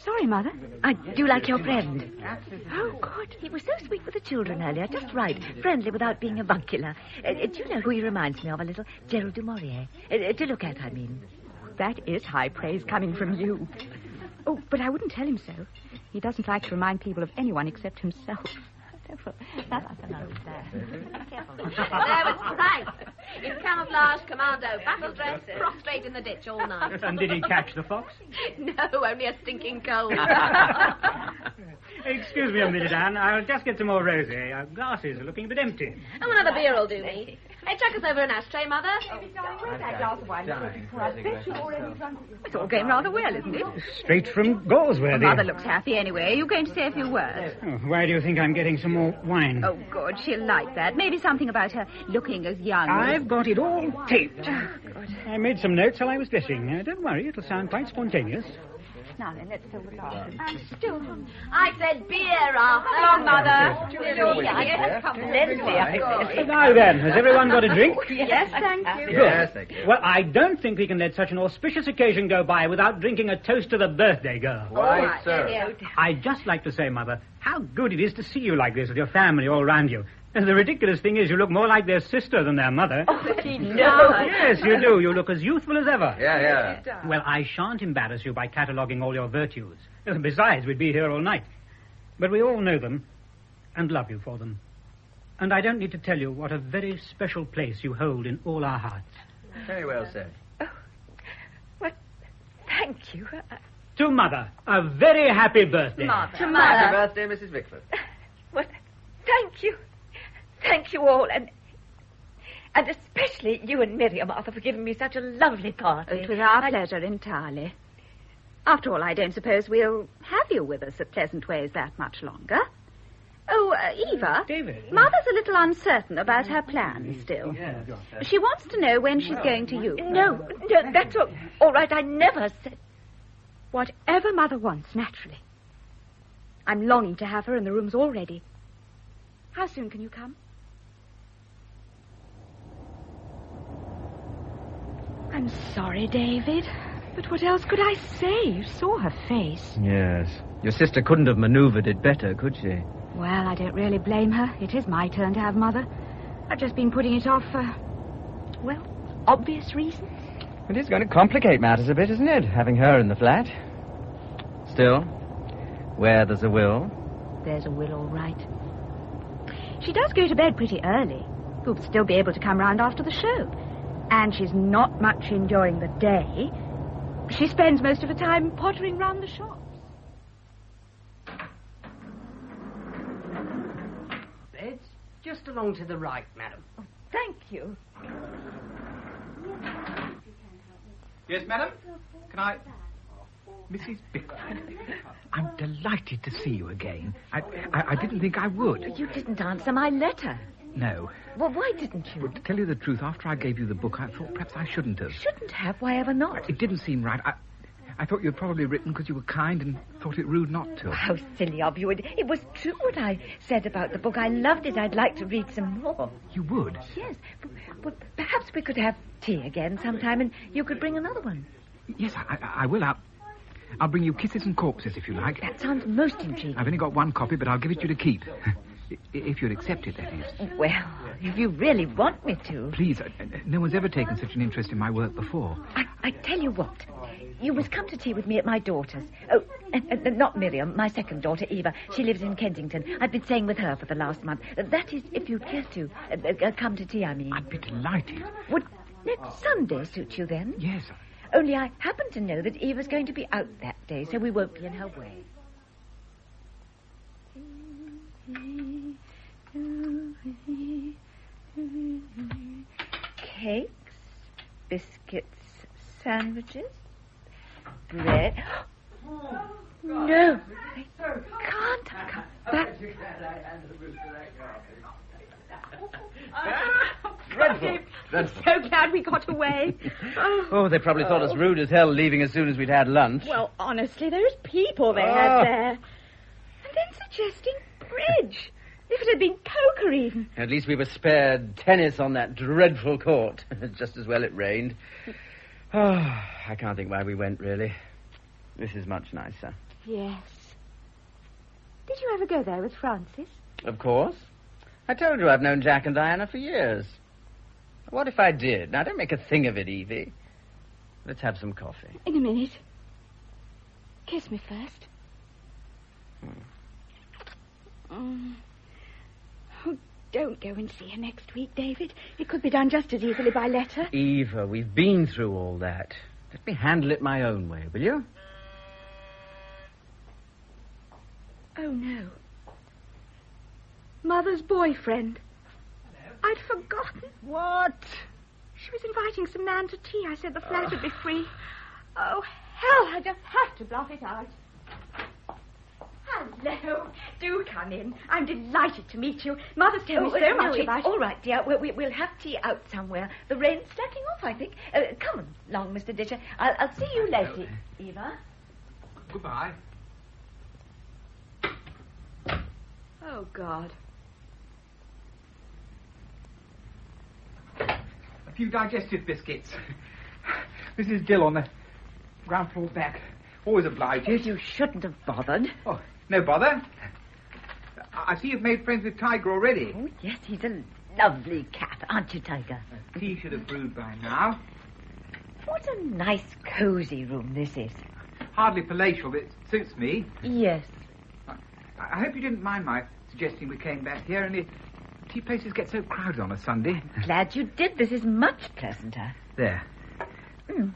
Sorry, Mother. I do like your friend. Oh, good. He was so sweet with the children earlier, just right. Friendly without being avuncular. Do you know who he reminds me of a little? Gerald du Maurier. To look at, I mean. That is high praise coming from you. Oh, but I wouldn't tell him so. He doesn't like to remind people of anyone except himself. That's careful. There was Price. In camouflage, commando, battle dress, prostrate in the ditch all night. And did he catch the fox? No, only a stinking cold. Excuse me a minute, Anne. I'll just get some more rosé. Our glasses are looking a bit empty. Oh, another beer will do me. Hey, chuck us over an ashtray, Mother. It's all going rather well, isn't it? Straight from Galsworthy. Mother looks happy anyway. You're going to say a few words. Oh, why do you think I'm getting some more wine? Oh, good. She'll like that. Maybe something about her looking as young. I've got it all taped. Oh, good. I made some notes while I was dressing. Don't worry, it'll sound quite spontaneous. Now then, let's fill the glasses. I said beer, Arthur. Come on, Mother. Now then, has everyone got a drink? Yes, thank you. Yes, thank you. Well, I don't think we can let such an auspicious occasion go by without drinking a toast to the birthday girl. Right, sir. I'd just like to say, Mother, how good it is to see you like this with your family all round you. And the ridiculous thing is you look more like their sister than their mother. Oh, he does. Yes, you do. You look as youthful as ever. Yeah. Well, I shan't embarrass you by cataloguing all your virtues. Besides, we'd be here all night. But we all know them and love you for them. And I don't need to tell you what a very special place you hold in all our hearts. Very well said. Well, thank you. To Mother, a very happy birthday. Mother. To Mother. Happy birthday, Mrs. Bickford. Well, thank you. Thank you all, and especially you and Miriam, Arthur, for giving me such a lovely party. It was our pleasure entirely. After all, I don't suppose we'll have you with us at Pleasant Ways that much longer. Oh, Eva, David. Mother's a little uncertain about her plans still. She wants to know when she's going to you. No, that's all right. I never said... Whatever Mother wants, naturally. I'm longing to have her in the rooms already. How soon can you come? I'm sorry, David, but what else could I say? You saw her face. Yes. Your sister couldn't have maneuvered it better, could she? Well, I don't really blame her. It is my turn to have Mother. I've just been putting it off for, well, obvious reasons. It is going to complicate matters a bit, isn't it, having her in the flat? Still, where there's a will... There's a will, all right. She does go to bed pretty early. You'll still be able to come round after the show. And she's not much enjoying the day. She spends most of her time pottering round the shops. It's just along to the right, madam. Oh, thank you. Yes, madam? Can I... Mrs. Bickford, I'm delighted to see you again. I didn't think I would. But you didn't answer my letter. No. Well, why didn't you? Well, to tell you the truth, after I gave you the book, I thought perhaps I shouldn't have. Shouldn't have? Why ever not? It didn't seem right. I thought you'd probably written because you were kind and thought it rude not to. How silly of you. It was true what I said about the book. I loved it. I'd like to read some more. You would? Yes. Well, perhaps we could have tea again sometime and you could bring another one. Yes, I will. I'll bring you Kisses and Corpses, if you like. That sounds most intriguing. I've only got one copy, but I'll give it you to keep. If you'd accept it, that is. Well, if you really want me to. Please, no one's ever taken such an interest in my work before. I tell you what. You must come to tea with me at my daughter's. Oh, and not Miriam, my second daughter, Eva. She lives in Kensington. I've been staying with her for the last month. That is, if you'd care to. Come to tea, I mean. I'd be delighted. Would next Sunday suit you then? Yes. Only I happen to know that Eva's going to be out that day, so we won't be in her way. Cakes, biscuits, sandwiches, bread. No, I can't come back. Dreadful. I'm so glad we got away. Oh, they probably thought us rude as hell leaving as soon as we'd had lunch. Well, honestly, those people they had there. And then suggesting bridge. If it had been poker even. At least we were spared tennis on that dreadful court. Just as well it rained. Oh, I can't think why we went, really. This is much nicer. Yes. Did you ever go there with Francis? Of course. I told you I've known Jack and Diana for years. What if I did? Now, don't make a thing of it, Evie. Let's have some coffee. In a minute. Kiss me first. Oh, don't go and see her next week, David. It could be done just as easily by letter. Eva, we've been through all that. Let me handle it my own way, will you? Oh, no. Mother's boyfriend. I'd forgotten. What? She was inviting some man to tea. I said the flat would be free. Oh, hell, I just have to bluff it out. Hello. Do come in. I'm delighted to meet you. Mother's told me so much about it. All right, dear. We'll have tea out somewhere. The rain's slacking off, I think. Come along, Mr. Ditcher. I'll see you later, Eva. Goodbye. Oh, God. A few digestive biscuits. Mrs. Dill on the ground floor back. Always obliges. You shouldn't have bothered. Oh, no bother. I see you've made friends with Tiger already. Oh, yes, he's a lovely cat, aren't you, Tiger? Tea should have brewed by now. What a nice, cosy room this is. Hardly palatial, but it suits me. Yes. I hope you didn't mind my suggesting we came back here, only tea places get so crowded on a Sunday. Glad you did. This is much pleasanter. There. Mm.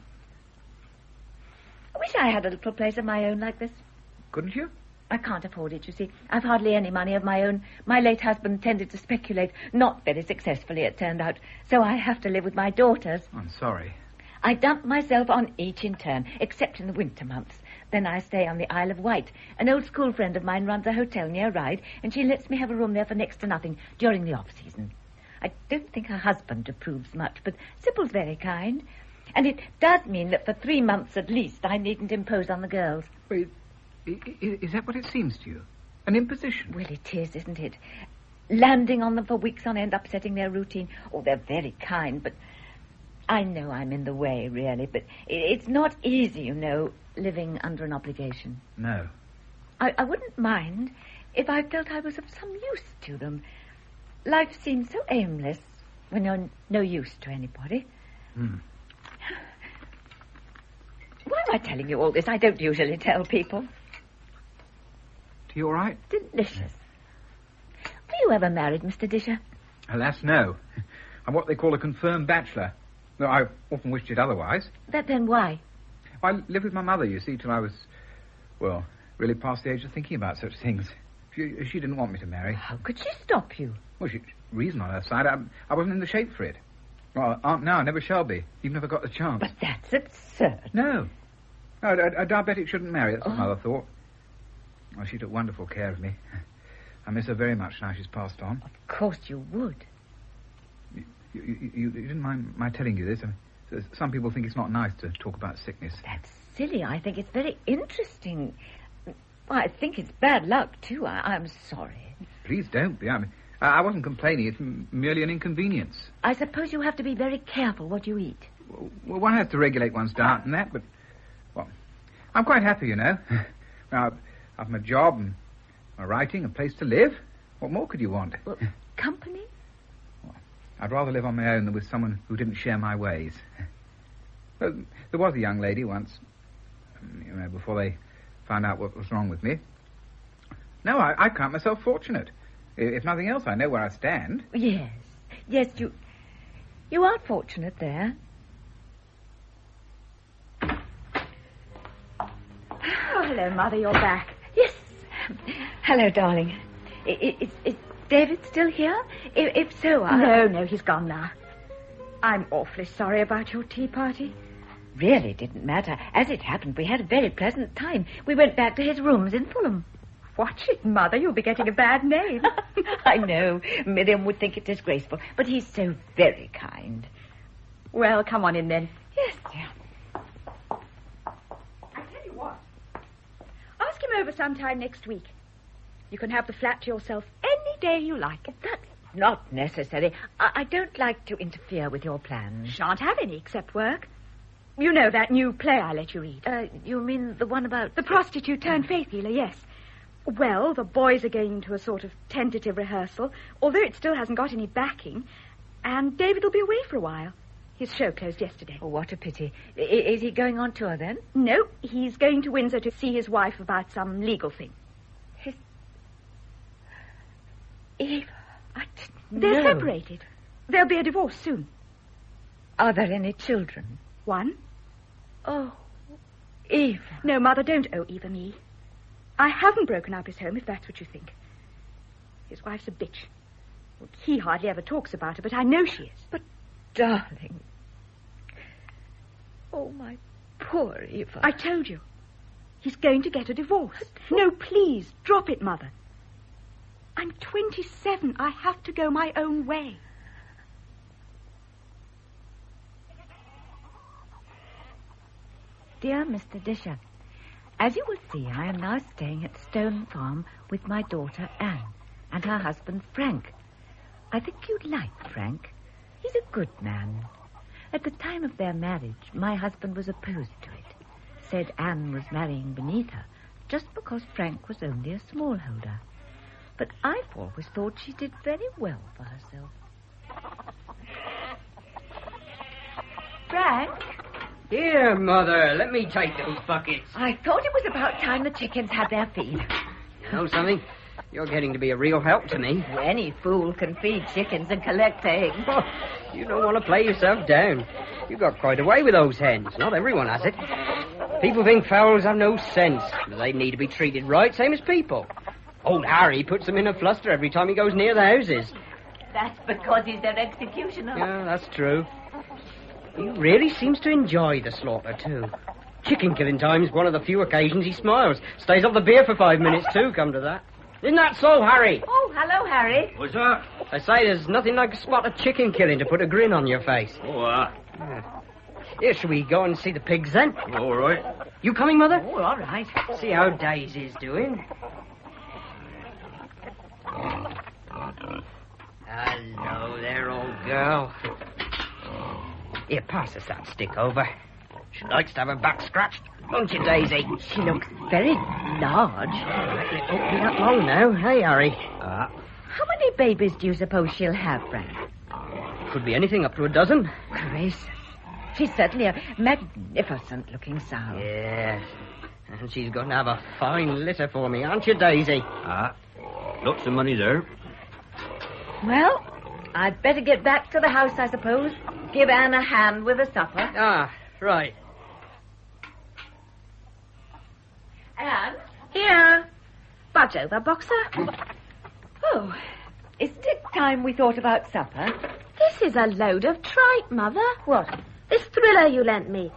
We wish I had a little place of my own like this. Couldn't you? I can't afford it, you see. I've hardly any money of my own. My late husband tended to speculate. Not very successfully, it turned out. So I have to live with my daughters. I'm sorry. I dump myself on each in turn, except in the winter months. Then I stay on the Isle of Wight. An old school friend of mine runs a hotel near Ryde, and she lets me have a room there for next to nothing during the off-season. I don't think her husband approves much, but Sybil's very kind. And it does mean that for 3 months at least I needn't impose on the girls. Wait, is that what it seems to you? An imposition? Well, it is, isn't it? Landing on them for weeks on end, upsetting their routine. Oh, they're very kind, but I know I'm in the way, really. But it's not easy, you know, living under an obligation. No. I wouldn't mind if I felt I was of some use to them. Life seems so aimless when you're no use to anybody. Why am I telling you all this? I don't usually tell people. Are you all right? Delicious. Were you ever married, Mr. Disher? Alas, no. I'm what they call a confirmed bachelor. Though I often wished it otherwise. Then why? I lived with my mother, you see, till I was, well, really past the age of thinking about such things. She didn't want me to marry. How could she stop you? Well, she reasoned on her side. I wasn't in the shape for it. Well, aren't now, never shall be. You've never got the chance. But that's absurd. No. A diabetic shouldn't marry, that's what Mother thought. Well, she took wonderful care of me. I miss her very much now she's passed on. Of course you would. You didn't mind my telling you this? I mean, some people think it's not nice to talk about sickness. That's silly. I think it's very interesting. Well, I think it's bad luck, too. I'm sorry. Please don't be. I mean, I wasn't complaining. It's merely an inconvenience. I suppose you have to be very careful what you eat. Well, one has to regulate one's diet and that, but, well, I'm quite happy, you know. Now, I've my job and my writing, a place to live. What more could you want? Well, company? Well, I'd rather live on my own than with someone who didn't share my ways. There was a young lady once, you know, before they found out what was wrong with me. No, I count myself fortunate. If nothing else, I know where I stand. Yes, you are fortunate there. Oh, hello, Mother, you're back. Yes. Hello, darling. Is David still here? If so, No, he's gone now. I'm awfully sorry about your tea party. Really didn't matter. As it happened, we had a very pleasant time. We went back to his rooms in Fulham. Watch it, Mother. You'll be getting a bad name. I know. Miriam would think it disgraceful, but he's so very kind. Well, come on in then. Yes, dear. I tell you what. Ask him over sometime next week. You can have the flat to yourself any day you like. That's not necessary. I don't like to interfere with your plans. Shan't have any except work. You know that new play I let you read. You mean the one about... The prostitute turned faith healer, yes. Well, the boys are going to a sort of tentative rehearsal, although it still hasn't got any backing, and David will be away for a while. His show closed yesterday. Oh, what a pity. Is he going on tour, then? No, he's going to Windsor to see his wife about some legal thing. Eve, They're separated. There'll be a divorce soon. Are there any children? One. Oh, Eve. No, Mother, don't owe Eva me. I haven't broken up his home, if that's what you think. His wife's a bitch. Well, he hardly ever talks about her, but I know she is. But, darling... Oh, my poor Eva. I told you. He's going to get a divorce. No, please, drop it, Mother. I'm 27. I have to go my own way. Dear Mr. Disher, as you will see, I am now staying at Stone Farm with my daughter Anne and her husband Frank. I think you'd like Frank. He's a good man. At the time of their marriage, my husband was opposed to it. Said Anne was marrying beneath her just because Frank was only a smallholder. But I've always thought she did very well for herself. Frank? Here, Mother, let me take those buckets. I thought it was about time the chickens had their feed. You know something? You're getting to be a real help to me. Any fool can feed chickens and collect eggs. Oh, you don't want to play yourself down. You got quite a way with those hens. Not everyone has it. People think fowls have no sense, but they need to be treated right, same as people. Old Harry puts them in a fluster every time he goes near the houses. That's because he's their executioner. Yeah, that's true. He really seems to enjoy the slaughter, too. Chicken killing time's one of the few occasions he smiles. Stays off the beer for 5 minutes, too, come to that. Isn't that so, Harry? Oh, hello, Harry. What's that? They say there's nothing like a spot of chicken killing to put a grin on your face. Oh, Here, shall we go and see the pigs, then? all right. You coming, Mother? Oh, all right. See how Daisy's doing. Hello there, old girl. Here, pass us that stick over. She likes to have her back scratched, won't you, Daisy? She looks very large. It won't be that long now, hey, Harry? How many babies do you suppose she'll have, Frank? Could be anything up to a dozen. Grace. She's certainly a magnificent-looking sow. Yes. And she's going to have a fine litter for me, aren't you, Daisy? Lots of money there. Well, I'd better get back to the house, I suppose. Give Anne a hand with the supper. Right. Anne? Here. Budge over, Boxer. Oh, isn't it time we thought about supper? This is a load of tripe, Mother. What? This thriller you lent me.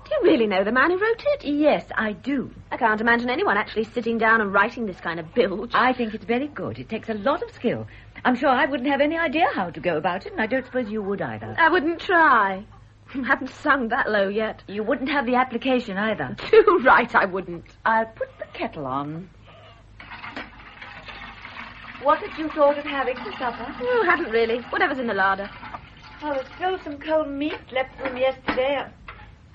Do you really know the man who wrote it? Yes, I do. I can't imagine anyone actually sitting down and writing this kind of bilge. I think it's very good. It takes a lot of skill. I'm sure I wouldn't have any idea how to go about it, and I don't suppose you would either. I wouldn't try. I haven't sung that low yet. You wouldn't have the application either. Too right, I wouldn't. I'll put the kettle on. What had you thought of having for supper? Oh, hadn't really. Whatever's in the larder. Oh, there's still some cold meat left from yesterday.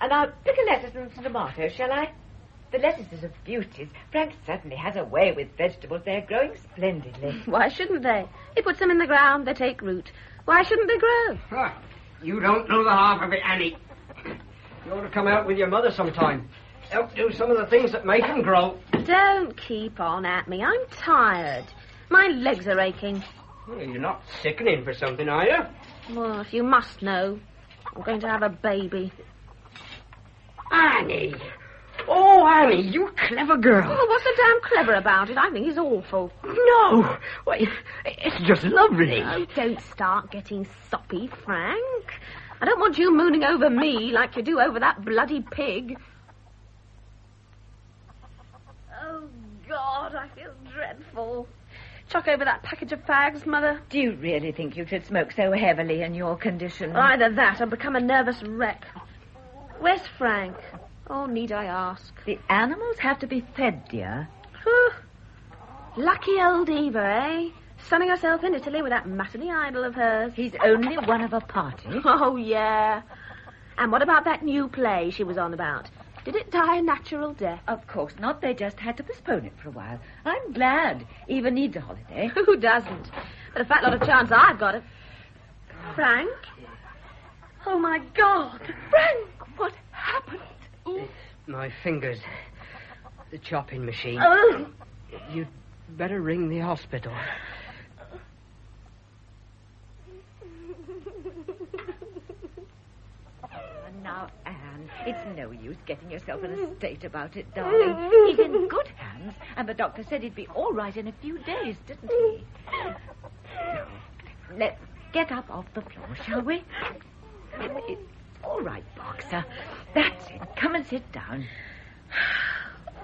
And I'll pick a lettuce and some tomatoes, shall I? The lettuces are beauties. Frank certainly has a way with vegetables. They're growing splendidly. Why shouldn't they? He puts them in the ground, they take root. Why shouldn't they grow? You don't know the half of it, Annie. You ought to come out with your mother sometime. Help do some of the things that make them grow. Don't keep on at me. I'm tired. My legs are aching. Well, you're not sickening for something, are you? Well, if you must know, I'm going to have a baby. Annie! Oh, Annie, you clever girl. Well, what's so damn clever about it? I think he's awful. No! Why, it's just lovely. Oh, don't start getting soppy, Frank. I don't want you mooning over me like you do over that bloody pig. Oh, God, I feel dreadful. Chuck over that package of fags, Mother. Do you really think you should smoke so heavily in your condition? Either that or become a nervous wreck. Where's Frank? Oh, need I ask? The animals have to be fed, dear. Lucky old Eva, eh? Sunning herself in Italy with that matinee idol of hers. He's only one of a party. Oh, yeah. And what about that new play she was on about? Did it die a natural death? Of course not. They just had to postpone it for a while. I'm glad Eva needs a holiday. Who doesn't? But a fat lot of chance I've got it. Frank? Oh, my God. Frank, what happened? My fingers. The chopping machine. Oh. You'd better ring the hospital. Now, Anne, it's no use getting yourself in a state about it, darling. He's in good hands, and the doctor said he'd be all right in a few days, didn't he? Now, let's get up off the floor, shall we? It's all right, Boxer. That's it. Come and sit down.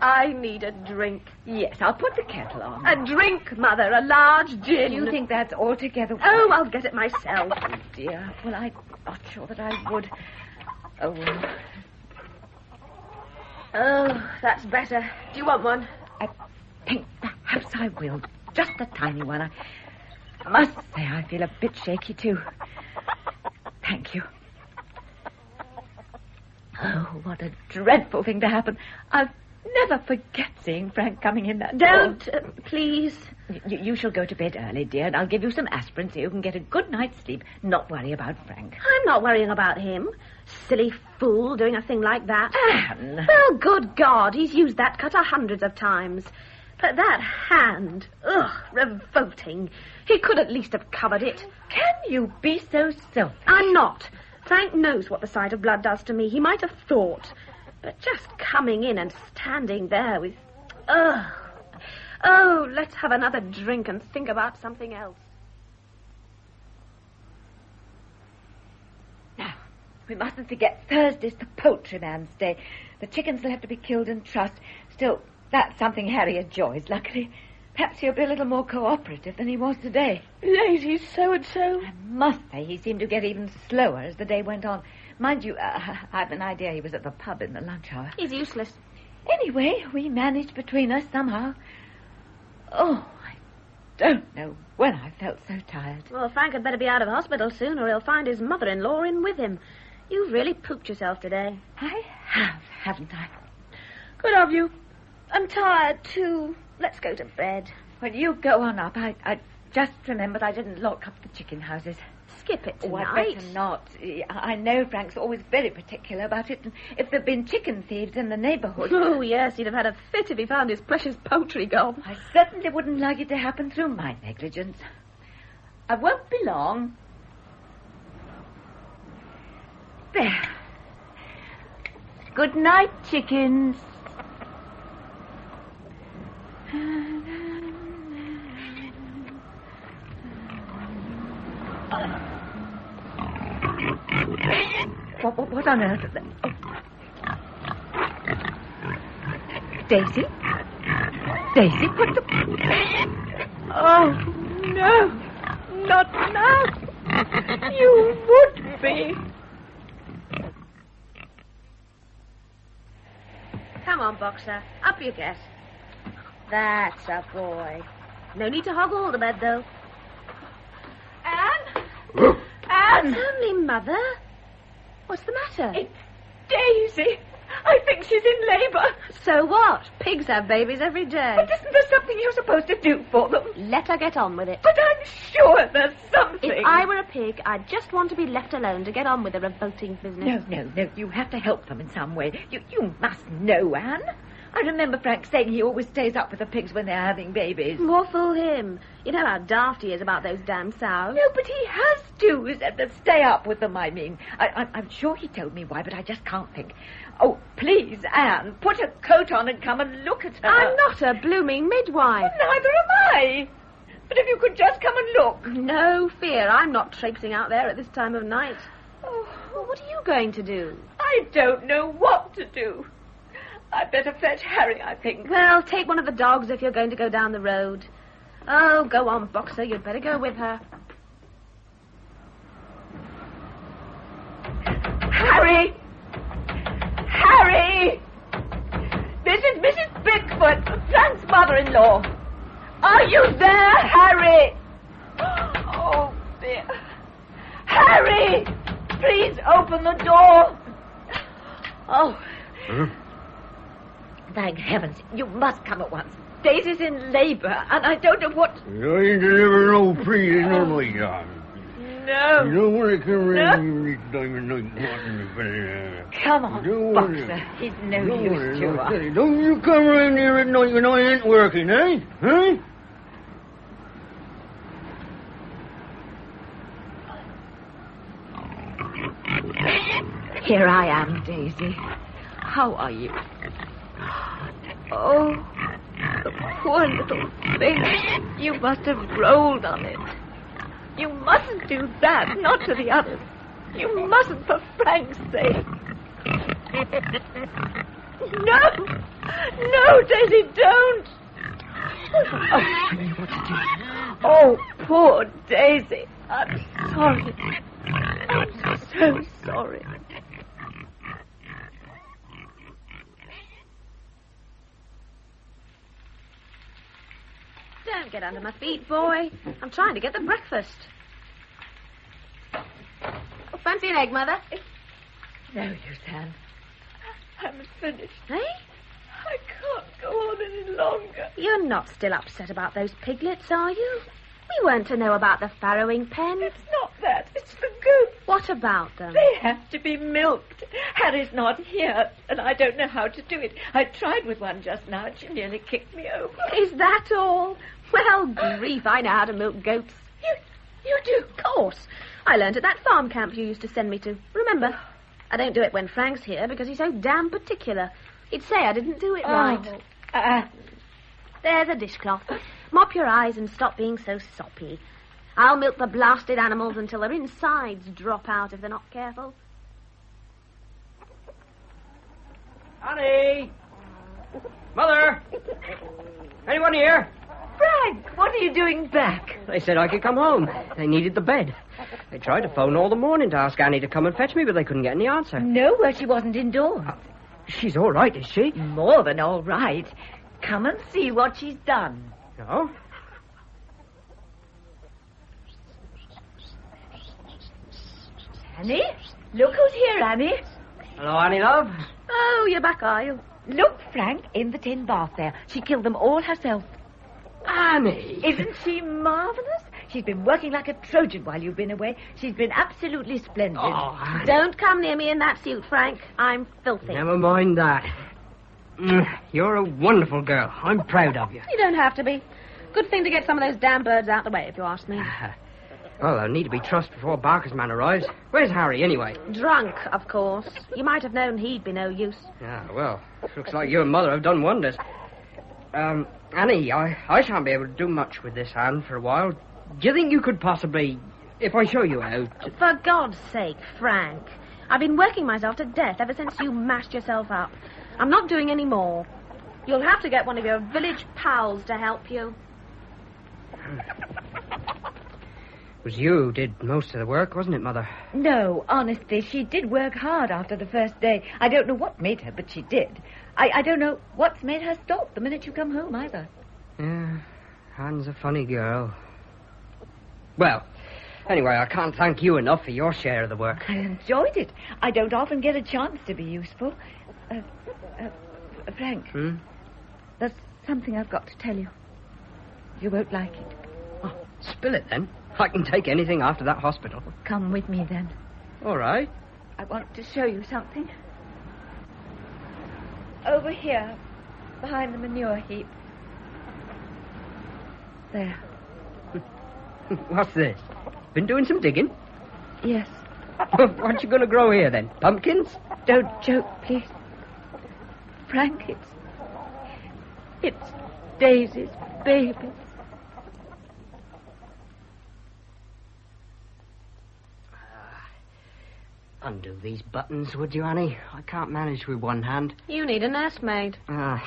I need a drink. Yes, I'll put the kettle on. A drink, Mother, a large gin. You think that's altogether... Oh, I'll get it myself. Oh, dear. Well, I'm not sure that I would... Oh, that's better. Do you want one? I think perhaps I will. Just a tiny one. I must say I feel a bit shaky, too. Thank you. Oh, what a dreadful thing to happen. I'll never forget seeing Frank coming in that Don't, door. Please. You shall go to bed early, dear, and I'll give you some aspirin so you can get a good night's sleep. Not worry about Frank. I'm not worrying about him. Silly fool doing a thing like that. Anne. Well, good God, he's used that cutter hundreds of times. But that hand, revolting. He could at least have covered it. Can you be so selfish? I'm not. Frank knows what the sight of blood does to me. He might have thought. But just coming in and standing there with... Oh, let's have another drink and think about something else. Now, we mustn't forget Thursday's the poultry man's day. The chickens will have to be killed and trussed. Still, that's something Harry enjoys, luckily. Perhaps he'll be a little more cooperative than he was today. Lady so-and-so. I must say he seemed to get even slower as the day went on. Mind you, I've an idea he was at the pub in the lunch hour. He's useless. Anyway, we managed between us somehow. Oh, I don't know when I felt so tired. Well, Frank had better be out of hospital soon, or he'll find his mother-in-law in with him. You've really pooped yourself today. I have, haven't I? Good of you. I'm tired, too. Let's go to bed. Well, you go on up. I just remembered I didn't lock up the chicken houses. Skip it tonight. Oh, I'd better not. I know Frank's always very particular about it. And if there'd been chicken thieves in the neighbourhood... Oh, yes, he'd have had a fit if he found his precious poultry gone. I certainly wouldn't like it to happen through my negligence. I won't be long. There. Good night, chickens. What on earth? Oh. Daisy? Daisy, what the... Oh, no. Not now. You would be. Come on, Boxer. Up you get. That's a boy. No need to hog all the bed, though. Anne? Anne! It's only Mother. What's the matter? It's Daisy. I think she's in labour. So what? Pigs have babies every day. But isn't there something you're supposed to do for them? Let her get on with it. But I'm sure there's something. If I were a pig, I'd just want to be left alone to get on with the revolting business. No. You have to help them in some way. You must know, Anne. I remember Frank saying he always stays up with the pigs when they're having babies. More fool him. You know how daft he is about those damn sows. No, but he has to. Stay up with them, I mean. I'm sure he told me why, but I just can't think. Oh, please, Anne, put a coat on and come and look at her. I'm not a blooming midwife. Well, neither am I. But if you could just come and look. No fear. I'm not traipsing out there at this time of night. Oh, well, what are you going to do? I don't know what to do. I'd better fetch Harry, I think. Well, take one of the dogs if you're going to go down the road. Oh, go on, Boxer. You'd better go with her. Harry! Harry! This is Mrs. Bigfoot, Frank's mother-in-law. Are you there, Harry? Oh, dear. Harry! Please open the door. Oh. Huh? Thank heavens. You must come at once. Daisy's in labour, and I don't know what... You ain't deliver no free normally, John. No. You don't want to come around here diamond night. Come on, Boxer. He's no use to us. Don't you come around here at night when I ain't working, eh? Huh? Here I am, Daisy. How are you? Oh, the poor little thing. You must have rolled on it. You mustn't do that, not to the others. You mustn't for Frank's sake. No, Daisy, don't. Oh, I know what to do. Oh, poor Daisy. I'm sorry. I'm so sorry. Don't get under my feet, boy. I'm trying to get the breakfast. Oh, fancy an egg, Mother? No use, Anne. I'm finished. Eh? I can't go on any longer. You're not still upset about those piglets, are you? We weren't to know about the farrowing pen. It's not that. It's the goats. What about them? They have to be milked. Harry's not here, and I don't know how to do it. I tried with one just now, and she nearly kicked me over. Is that all? Well, grief, I know how to milk goats. You do? Of course. I learned at that farm camp you used to send me to. Remember? I don't do it when Frank's here because he's so damn particular. He'd say I didn't do it right. There's a dishcloth. Mop your eyes and stop being so soppy. I'll milk the blasted animals until their insides drop out if they're not careful. Honey! Mother! Anyone here? Frank, what are you doing back? They said I could come home. They needed the bed. They tried to phone all the morning to ask Annie to come and fetch me, but they couldn't get any answer. No, well, she wasn't indoors. She's all right, is she? More than all right. Come and see what she's done. No? Annie? Look who's here, Annie. Hello, Annie, love. Oh, you're back, are you? Look, Frank, in the tin bath there. She killed them all herself. Annie! Isn't she marvellous? She's been working like a Trojan while you've been away. She's been absolutely splendid. Oh, Annie. Don't come near me in that suit, Frank. I'm filthy. Never mind that. You're a wonderful girl. I'm proud of you. You don't have to be. Good thing to get some of those damn birds out the way, if you ask me. Well, they'll need to be trussed before Barker's man arrives. Where's Harry, anyway? Drunk, of course. You might have known he'd be no use. Yeah, well, looks like you and Mother have done wonders. Annie, I shan't be able to do much with this hand for a while. Do you think you could possibly, if I show you how... For God's sake, Frank. I've been working myself to death ever since you mashed yourself up. I'm not doing any more. You'll have to get one of your village pals to help you. It was you who did most of the work, wasn't it, Mother? No, honestly, she did work hard after the first day. I don't know what made her, but she did. I don't know what's made her stop the minute you come home, either. Yeah, Anne's a funny girl. Well, anyway, I can't thank you enough for your share of the work. I enjoyed it. I don't often get a chance to be useful. Frank, there's something I've got to tell you. You won't like it. Oh, spill it, then. I can take anything after that hospital. Come with me, then. All right. I want to show you something. Over here, behind the manure heap. There. What's this? Been doing some digging? Yes. What you going to grow here, then? Pumpkins? Don't joke, please. Frank, it's Daisy's baby. Undo these buttons, would you, Annie? I can't manage with one hand. You need a nursemaid. Yeah,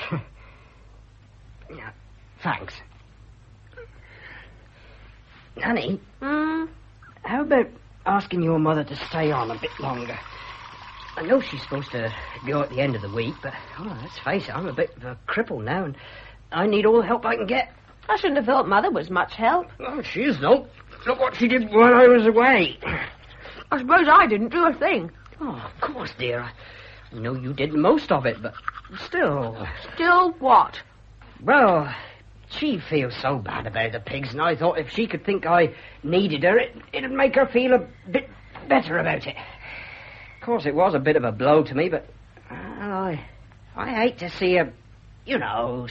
thanks. Annie? How about asking your mother to stay on a bit longer? I know she's supposed to go at the end of the week, but let's face it, I'm a bit of a cripple now, and I need all the help I can get. I shouldn't have thought Mother was much help. Oh, she's no. Look what she did while I was away. I suppose I didn't do a thing. Oh, of course, dear. I know you did most of it, but still... Still what? Well, she feels so bad about the pigs, and I thought if she could think I needed her, it'd make her feel a bit better about it. Of course, it was a bit of a blow to me, but I hate to see her,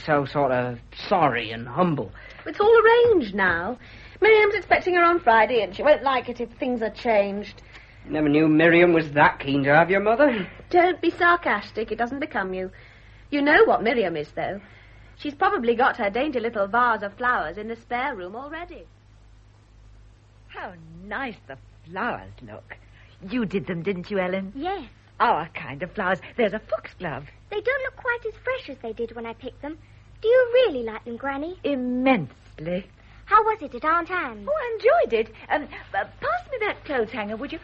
so sort of sorry and humble. It's all arranged now. Miriam's expecting her on Friday, and she won't like it if things are changed. Never knew Miriam was that keen to have your mother. Don't be sarcastic. It doesn't become you. You know what Miriam is, though. She's probably got her dainty little vase of flowers in the spare room already. How nice the flowers look. You did them, didn't you, Ellen? Yes. Our kind of flowers. There's a foxglove. They don't look quite as fresh as they did when I picked them. Do you really like them, Granny? Immensely. How was it at Aunt Anne's? Oh, I enjoyed it. Pass me that clothes hanger, would you?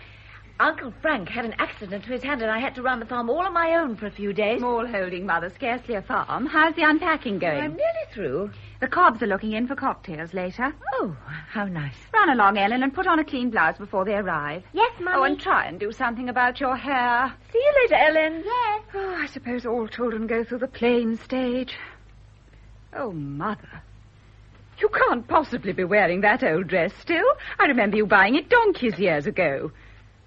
Uncle Frank had an accident to his hand, and I had to run the farm all on my own for a few days. Small holding, Mother, scarcely a farm. How's the unpacking going? I'm nearly through. The Cobbs are looking in for cocktails later. Oh, how nice. Run along, Ellen, and put on a clean blouse before they arrive. Yes, Mummy. Oh, and try and do something about your hair. See you later, Ellen. Yes. Oh, I suppose all children go through the plain stage. Oh, Mother. You can't possibly be wearing that old dress still. I remember you buying it donkeys years ago.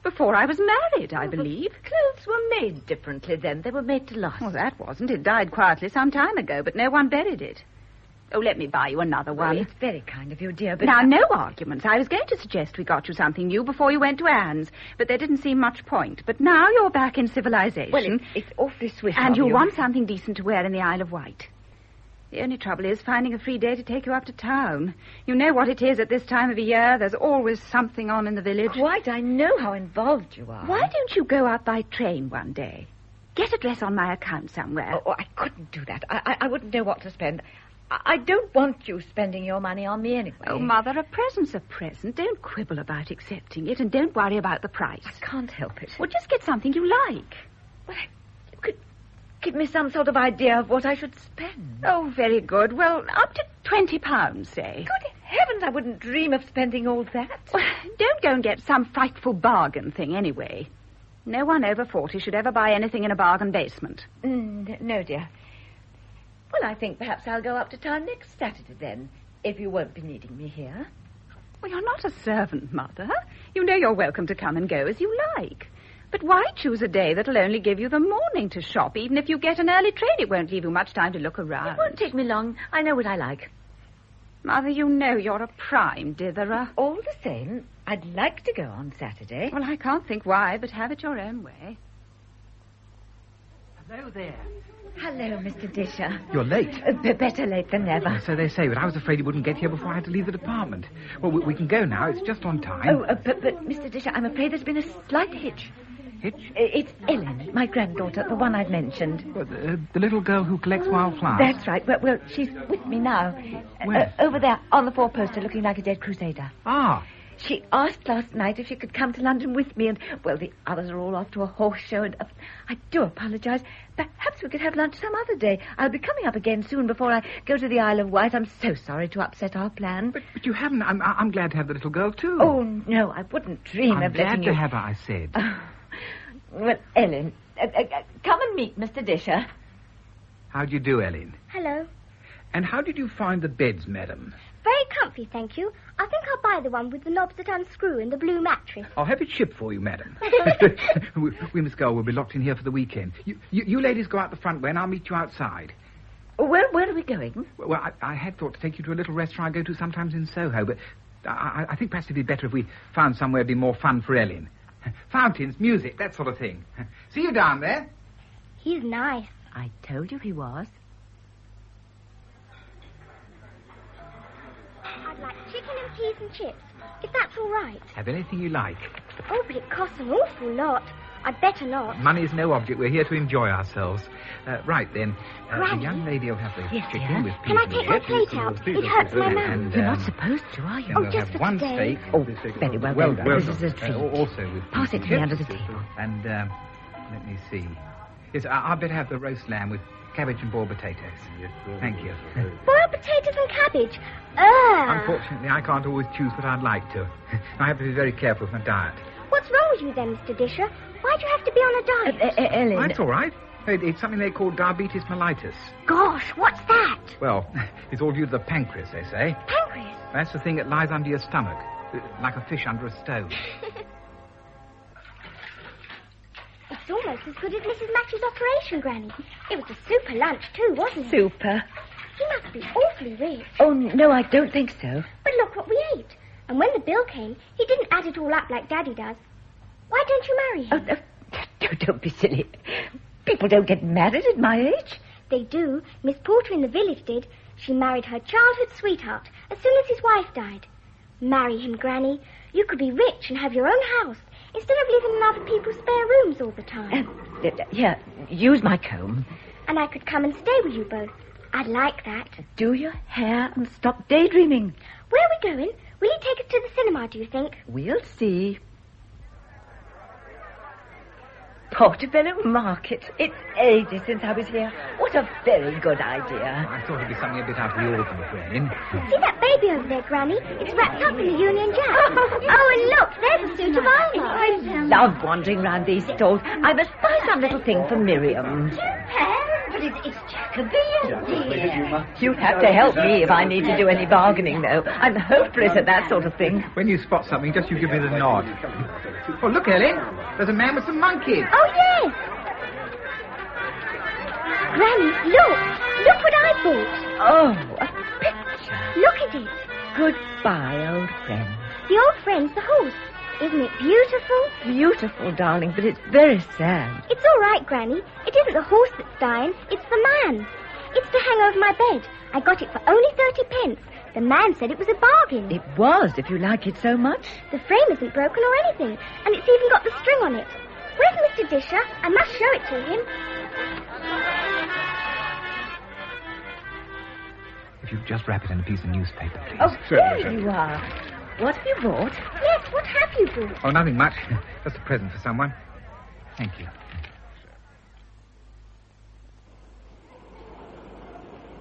Before I was married, I believe. Clothes were made differently then. They were made to last. Well, that wasn't. It died quietly some time ago, but no one buried it. Oh, let me buy you another one. Well, it's very kind of you, dear, but... Now, no arguments. I was going to suggest we got you something new before you went to Anne's, but there didn't seem much point. But now you're back in civilization. Well, it's awfully swift and of you'll you. want something decent to wear in the Isle of Wight. The only trouble is finding a free day to take you up to town. You know what it is at this time of the year. There's always something on in the village. Quite. I know how involved you are. Why don't you go up by train one day? Get a dress on my account somewhere. Oh, I couldn't do that. I wouldn't know what to spend. I don't want you spending your money on me anyway. Oh, Mother, a present's a present. Don't quibble about accepting it, and don't worry about the price. I can't help it. Well, just get something you like. Well, you could give me some sort of idea of what I should spend. Oh, very good. Well, up to £20, say. Good heavens, I wouldn't dream of spending all that. Well, don't go and get some frightful bargain thing anyway. No one over 40 should ever buy anything in a bargain basement. No, dear. Well, I think perhaps I'll go up to town next Saturday, then, if you won't be needing me here. Well, you're not a servant, Mother. You know you're welcome to come and go as you like. But why choose a day that'll only give you the morning to shop? Even if you get an early train, it won't leave you much time to look around. It won't take me long. I know what I like. Mother, you know you're a prime ditherer. All the same, I'd like to go on Saturday. Well, I can't think why, but have it your own way. Hello there. Hello, Mr. Disher. You're late. Better late than never. So they say, but I was afraid you wouldn't get here before I had to leave the department. Well, we can go now. It's just on time. Oh, but Mr. Disher, I'm afraid there's been a slight hitch. Hitch? It's Ellen, my granddaughter, the one I've mentioned. Well, the little girl who collects wildflowers. That's right. Well, she's with me now. Where? Over there, on the four-poster, looking like a dead crusader. Ah. She asked last night if she could come to London with me, and, well, the others are all off to a horse show, and I do apologise. Perhaps we could have lunch some other day. I'll be coming up again soon before I go to the Isle of Wight. I'm so sorry to upset our plan. But you haven't. I'm glad to have the little girl, too. Oh, no, I wouldn't dream of letting you... I'm glad to have her, I said. Well, Ellen, come and meet Mr. Disher. How do you do, Ellen? Hello. And how did you find the beds, madam? Very comfy, thank you. I think I'll buy the one with the knobs that unscrew and the blue mattress. I'll have it shipped for you, madam. we must go. We'll be locked in here for the weekend. You ladies go out the front way, and I'll meet you outside. Where are we going? Well, I had thought to take you to a little restaurant I go to sometimes in Soho, but I think perhaps it'd be better if we found somewhere it'd be more fun for Ellen. Fountains, music, that sort of thing. See you down there. He's nice. I told you he was. I'd like chicken and peas and chips, if that's all right. Have anything you like. Oh, but it costs an awful lot. I'd better not. Money's no object. We're here to enjoy ourselves. Right, then. Granny? The young lady will have the chicken dear. with peas. Can I take my plate out? It hurts my mouth. And, You're not supposed to, are you? Oh, they'll just have for one today. steak. Oh, very well. Well done. done. This is a treat. Also with Pass it to me under the table. And, let me see. Yes, I'll better have the roast lamb with cabbage and boiled potatoes. Yes, Thank you. Boiled potatoes and cabbage? Ugh. Unfortunately, I can't always choose what I'd like to. I have to be very careful with my diet. What's wrong with you then, Mr. Disher? Why'd you have to be on a diet? Ellen. Oh, that's all right. It's something they call diabetes mellitus. Gosh, what's that? Well, it's all due to the pancreas, they say. Pancreas? That's the thing that lies under your stomach, like a fish under a stone. It's almost as good as Mrs. Match's operation, Granny. It was a super lunch, too, wasn't it? Super. He must be awfully rich. Oh, no, I don't think so. But look what we ate. And when the bill came, he didn't add it all up like Daddy does. Why don't you marry him? Don't be silly. People don't get married at my age. They do. Miss Porter in the village did. She married her childhood sweetheart as soon as his wife died. Marry him, Granny. You could be rich and have your own house instead of living in other people's spare rooms all the time. Here, use my comb. And I could come and stay with you both. I'd like that. Do your hair and stop daydreaming. Where are we going? Will he take us to the cinema, do you think? We'll see. Portobello Market. It's ages since I was here. What a very good idea. I thought it'd be something a bit out of the ordinary for Ellen. See that baby over there, Granny? It's wrapped up in the Union Jack. Oh, and look, there's a suit of armour. I love wandering round these stalls. I must buy some little thing for Miriam. But it's Jacobean, dear. You have to help me if I need to do any bargaining, though. I'm hopeless at that sort of thing. When you spot something, just you give me the nod. Oh, look, Ellen. There's a man with some monkeys. Oh, yes. Granny, look. Look what I bought. Oh, a Goodbye, old friend. The old friend's the horse. Isn't it beautiful? Beautiful, darling, but it's very sad. It's all right, Granny. It isn't the horse that's dying. It's the man. It's to hang over my bed. I got it for only 30 pence. The man said it was a bargain. It was, if you like it so much. The frame isn't broken or anything, and it's even got the string on it. Where's Mr. Disher? I must show it to him. If you'd just wrap it in a piece of newspaper, please. Oh, there you are. What have you brought? Yes, what have you brought? Oh, nothing much. Just a present for someone. Thank you.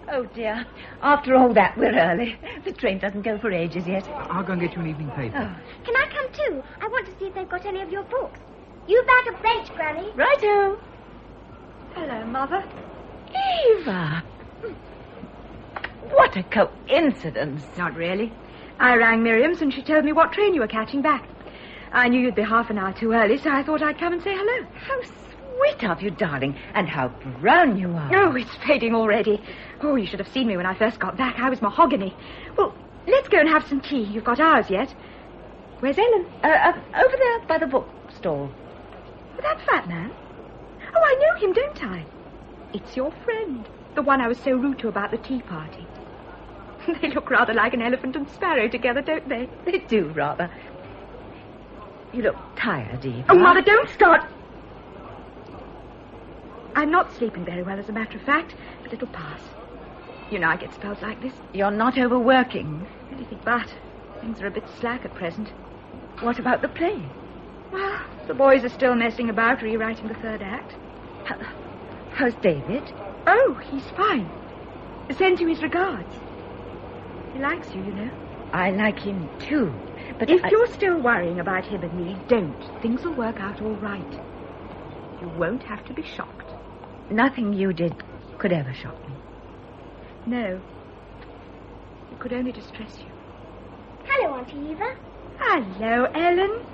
Oh, dear. After all that, we're early. The train doesn't go for ages yet. I'll go and get you an evening paper. Oh. Can I come too? I want to see if they've got any of your books. You back a bench, Granny. Righto. Hello, Mother. Eva. What a coincidence. Not really. I rang Miriam's and she told me what train you were catching back. I knew you'd be half an hour too early, so I thought I'd come and say hello. How sweet of you, darling. And how brown you are. Oh, it's fading already. Oh, you should have seen me when I first got back. I was mahogany. Well, let's go and have some tea. You've got ours yet. Where's Ellen? Over there by the bookstall. That fat man? Oh, I know him, don't I? It's your friend. The one I was so rude to about the tea party. They look rather like an elephant and sparrow together, don't they? They do, rather. You look tired, Eva. Oh, Mother, don't start. I'm not sleeping very well, as a matter of fact, but it'll pass. You know I get spells like this. You're not overworking. Anything but. Things are a bit slack at present. What about the play? Well, the boys are still messing about, rewriting the third act. How's David? Oh, he's fine. Sends you his regards. He likes you, you know. I like him, too. But if you're still worrying about him and me, don't. Things will work out all right. You won't have to be shocked. Nothing you did could ever shock me. No. It could only distress you. Hello, Auntie Eva. Hello, Ellen.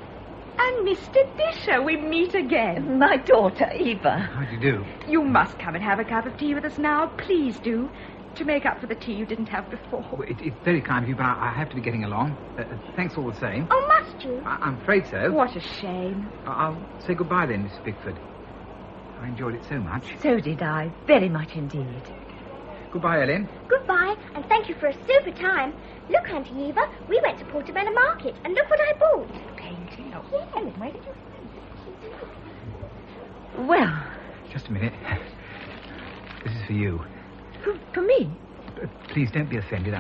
And Mr. Disher, we meet again. My daughter, Eva. How do you do? You must come and have a cup of tea with us now. Please do. To make up for the tea you didn't have before. Oh, it's very kind of you, but I have to be getting along. Thanks all the same. Oh, must you? I'm afraid so. What a shame. I'll say goodbye then, Miss Bickford. I enjoyed it so much. So did I. Very much indeed. Goodbye, Ellen. Goodbye, and thank you for a super time. Look, Auntie Eva, we went to Portobello Market, and look what I bought. Painting? Oh, yes. Ellen, where did you find it? Well. Just a minute. This is for you. For me? Please don't be offended.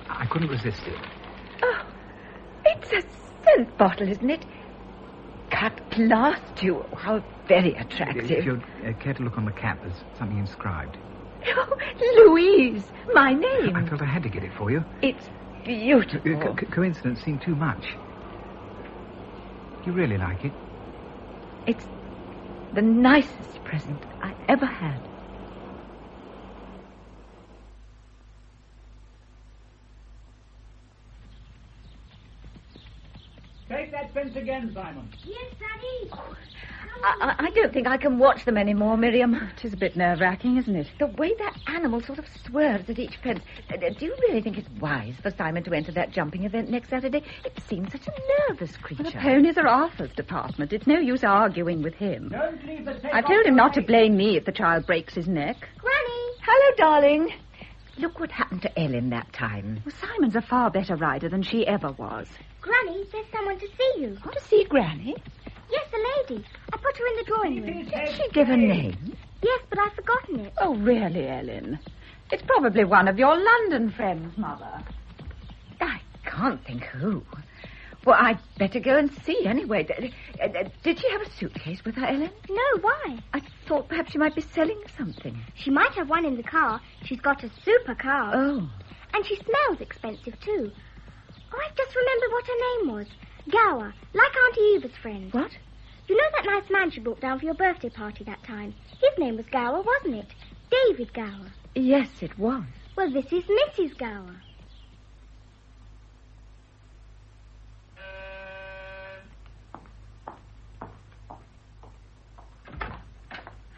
I couldn't resist it. Oh, it's a scent bottle, isn't it? Cut glass, too. How very attractive. If you'd care to look on the cap, there's something inscribed. Oh, Louise, my name. I felt I had to get it for you. It's beautiful. Coincidence seemed too much. You really like it? It's the nicest present I ever had. Take that fence again, Simon. Yes, Daddy. I don't think I can watch them anymore, Miriam. It is a bit nerve-wracking, isn't it? The way that animal sort of swerves at each fence. Do you really think it's wise for Simon to enter that jumping event next Saturday? It seems such a nervous creature. Well, the ponies are Arthur's department. It's no use arguing with him. Don't leave the I've told him not to blame me if the child breaks his neck. Granny! Hello, darling. Look what happened to Ellen that time. Well, Simon's a far better rider than she ever was. Granny, there's someone to see you. Want to see Granny? Yes, a lady. I put her in the drawing room. Did she give a name? Yes, but I've forgotten it. Oh, really, Ellen? It's probably one of your London friends, Mother. I can't think who. Well, I'd better go and see anyway. Did she have a suitcase with her, Ellen? No, why? I thought perhaps she might be selling something. She might have one in the car. She's got a super car. Oh. And she smells expensive, too. Oh, I've just remembered what her name was. Gower, like Auntie Eva's friend. What? You know that nice man she brought down for your birthday party that time? His name was Gower, wasn't it? David Gower. Yes, it was. Well, this is Mrs. Gower.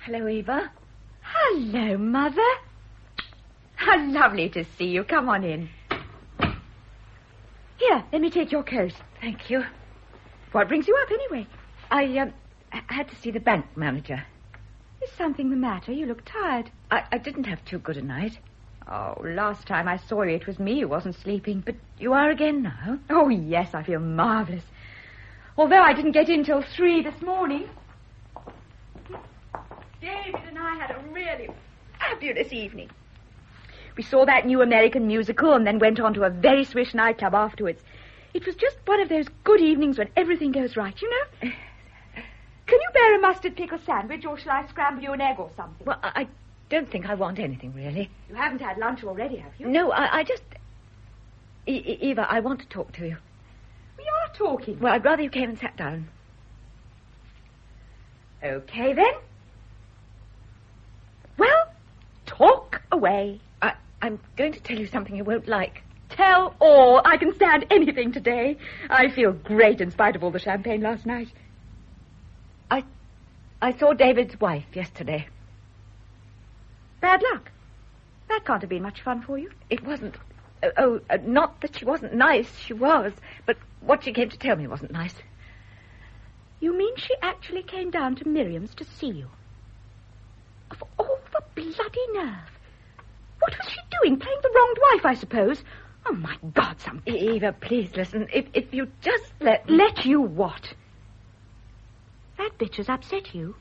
Hello, Eva. Hello, Mother. How lovely to see you. Come on in. Here, let me take your coat. Thank you. What brings you up, anyway? I had to see the bank manager. Is something the matter? You look tired. I didn't have too good a night. Oh, last time I saw you, it was me who wasn't sleeping. But you are again now? Oh, yes, I feel marvellous. Although I didn't get in till 3 this morning. David and I had a really fabulous evening. We saw that new American musical and then went on to a very swish nightclub afterwards. It was just one of those good evenings when everything goes right, you know? Can you bear a mustard pickle sandwich, or shall I scramble you an egg or something? Well, I don't think I want anything, really. You haven't had lunch already, have you? No, I just... Eva, I want to talk to you. We are talking. Well, I'd rather you came and sat down. Okay, then. Well, talk away. I'm going to tell you something you won't like. Tell all. I can stand anything today. I feel great in spite of all the champagne last night. I saw David's wife yesterday. Bad luck. That can't have been much fun for you. It wasn't. Not that she wasn't nice. She was. But what she came to tell me wasn't nice. You mean she actually came down to Miriam's to see you? Of all the bloody nerve. What was she doing? Playing the wronged wife, I suppose? Oh, my God, something. Eva, please listen. If you just let... Let you what? That bitch has upset you.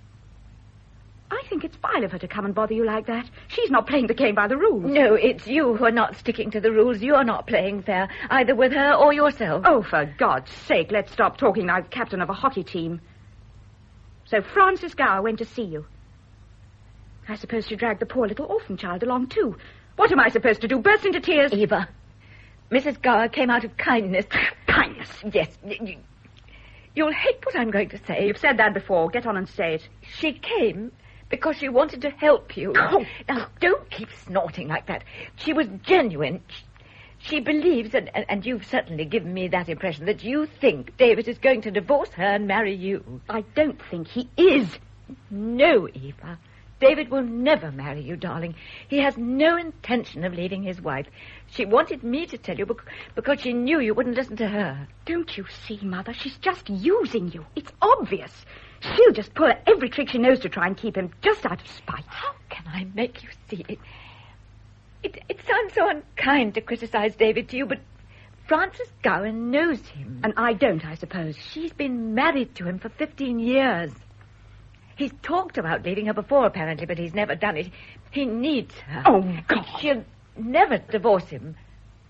I think it's vile of her to come and bother you like that. She's not playing the game by the rules. No, it's you who are not sticking to the rules. You're not playing fair, either with her or yourself. Oh, for God's sake, let's stop talking like captain of a hockey team. So Frances Gower went to see you. I suppose she dragged the poor little orphan child along, too. What am I supposed to do, burst into tears? Eva, Mrs. Gower came out of kindness. Kindness? Yes. You'll hate what I'm going to say. You've said that before. Get on and say it. She came because she wanted to help you. Oh. Now, don't keep snorting like that. She was genuine. She believes, and you've certainly given me that impression, that you think David is going to divorce her and marry you. I don't think he is. No, Eva. David will never marry you, darling. He has no intention of leaving his wife. She wanted me to tell you because she knew you wouldn't listen to her. Don't you see, Mother? She's just using you. It's obvious. She'll just pull every trick she knows to try and keep him, just out of spite. How can I make you see it? It sounds so unkind to criticize David to you, but Frances Gower knows him. And I don't, I suppose. She's been married to him for 15 years. He's talked about leaving her before, apparently, but he's never done it. He needs her. Oh, God. She'll never divorce him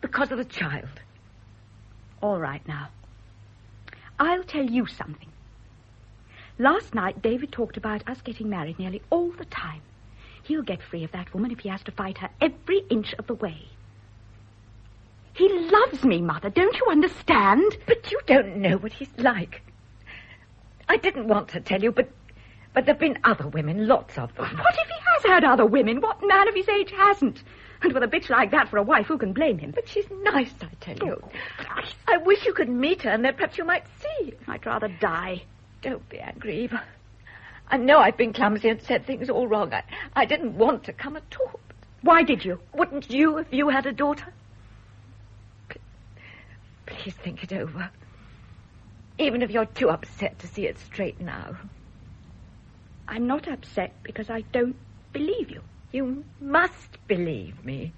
because of the child. All right, now. I'll tell you something. Last night, David talked about us getting married nearly all the time. He'll get free of that woman if he has to fight her every inch of the way. He loves me, Mother. Don't you understand? But you don't know what he's like. I didn't want to tell you, but there've been other women, lots of them. What if he has had other women? What man of his age hasn't? And with a bitch like that for a wife, who can blame him? But she's nice, I tell you. I wish you could meet her, and then perhaps you might see. I'd rather die. Don't be angry, Eva. I know I've been clumsy and said things all wrong. I didn't want to come at all. Why did you? Wouldn't you if you had a daughter? Please think it over. Even if you're too upset to see it straight now. I'm not upset because I don't believe you. You must believe me.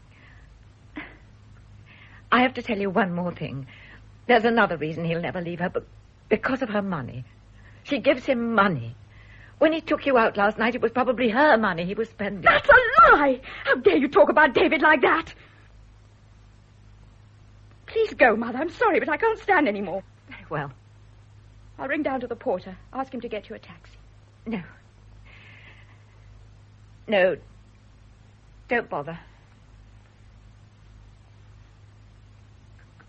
I have to tell you one more thing. There's another reason he'll never leave her, but because of her money. She gives him money. When he took you out last night, it was probably her money he was spending. That's a lie! How dare you talk about David like that? Please go, Mother. I'm sorry, but I can't stand any more. Very well. I'll ring down to the porter. Ask him to get you a taxi. No. No. Don't bother.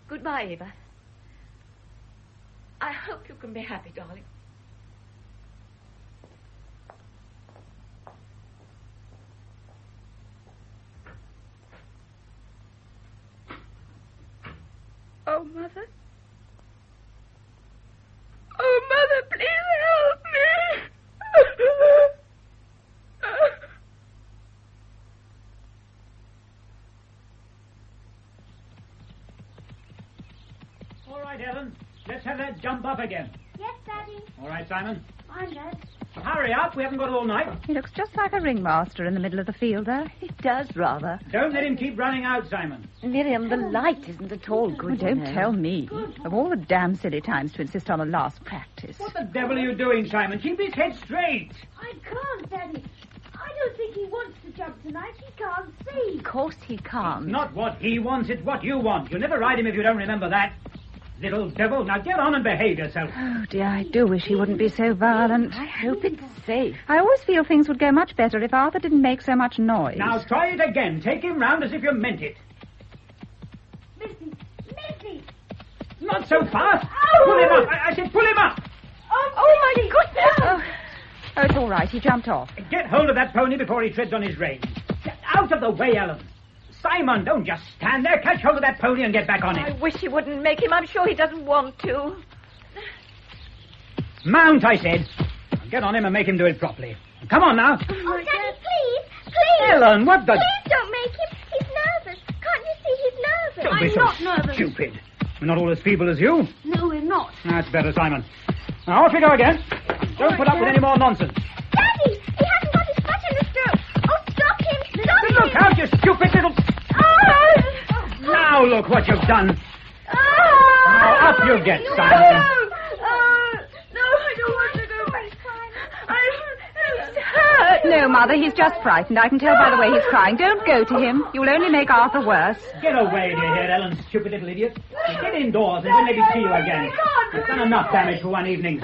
Goodbye, Eva. I hope you can be happy, darling. Oh, Mother. Oh, Mother, please help me. right, Ellen. Let's have that jump up again. Yes, Daddy. All right, Simon. I'm Dad. Hurry up. We haven't got all night. He looks just like a ringmaster in the middle of the field there. He does, rather. Don't let him keep running out, Simon. Miriam, the light isn't at all good. Don't you know. tell me. Of all the damn silly times to insist on a last practice. What the devil are you doing, Simon? Keep his head straight. I can't, Daddy. I don't think he wants to jump tonight. He can't see. Of course he can't. It's not what he wants, it's what you want. You'll never ride him if you don't remember that. Little devil, now get on and behave yourself. Oh, dear, I do wish he wouldn't be so violent. I hope it's safe. I always feel things would go much better if Arthur didn't make so much noise. Now try it again. Take him round as if you meant it. Missy! Missy! Not so fast. Pull him up. I said pull him up. Oh, my goodness! Oh, it's all right. He jumped off. Get hold of that pony before he treads on his reins. Get out of the way, Ellen. Simon, don't just stand there. Catch hold of that pony and get back on I it. wish he wouldn't make him. I'm sure he doesn't want to. Mount, I said. Get on him and make him do it properly. Come on now. Oh, Daddy, please! Please! Ellen, what the... Please don't make him. He's nervous. Can't you see he's nervous? Don't be so stupid. We're not all as feeble as you. No, we're not. That's better, Simon. Now, off we go again. Don't put up with any more nonsense. Daddy! He hasn't got his foot in the stroke. Oh, stop him! Stop him! Look out, you stupid little... Now look what you've done. Now up you get, Simon. No, I don't want to go back. He's hurt. No, Mother, he's just frightened. I can tell by the way he's crying. Don't go to him. You'll only make Arthur worse. Get away, do you hear, Ellen, stupid little idiot. Get indoors and we'll maybe see you again. You've done enough damage for one evening.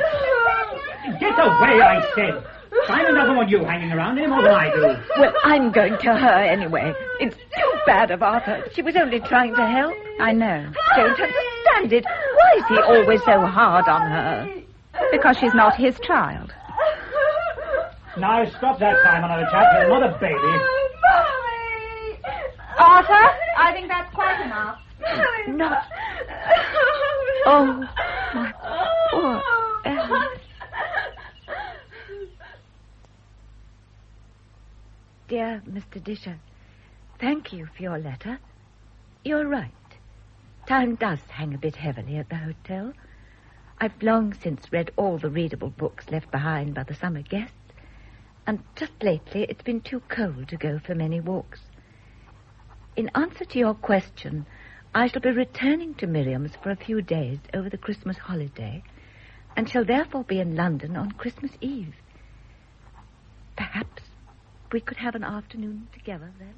Get away, I said. Simon doesn't want you hanging around any more than I do. Well, I'm going to her anyway. It's too bad of Arthur. She was only trying to help. I know. Don't understand it. Why is he always so hard on her? Because she's not his child. Now stop that, Simon, old chap. You're not a baby. Mommy! Arthur, I think that's quite enough. Not... Oh, my poor Ellen. Dear Mr. Disher, thank you for your letter. You're right. Time does hang a bit heavily at the hotel. I've long since read all the readable books left behind by the summer guests, and just lately it's been too cold to go for many walks. In answer to your question, I shall be returning to Miriam's for a few days over the Christmas holiday, and shall therefore be in London on Christmas Eve. Perhaps we could have an afternoon together then.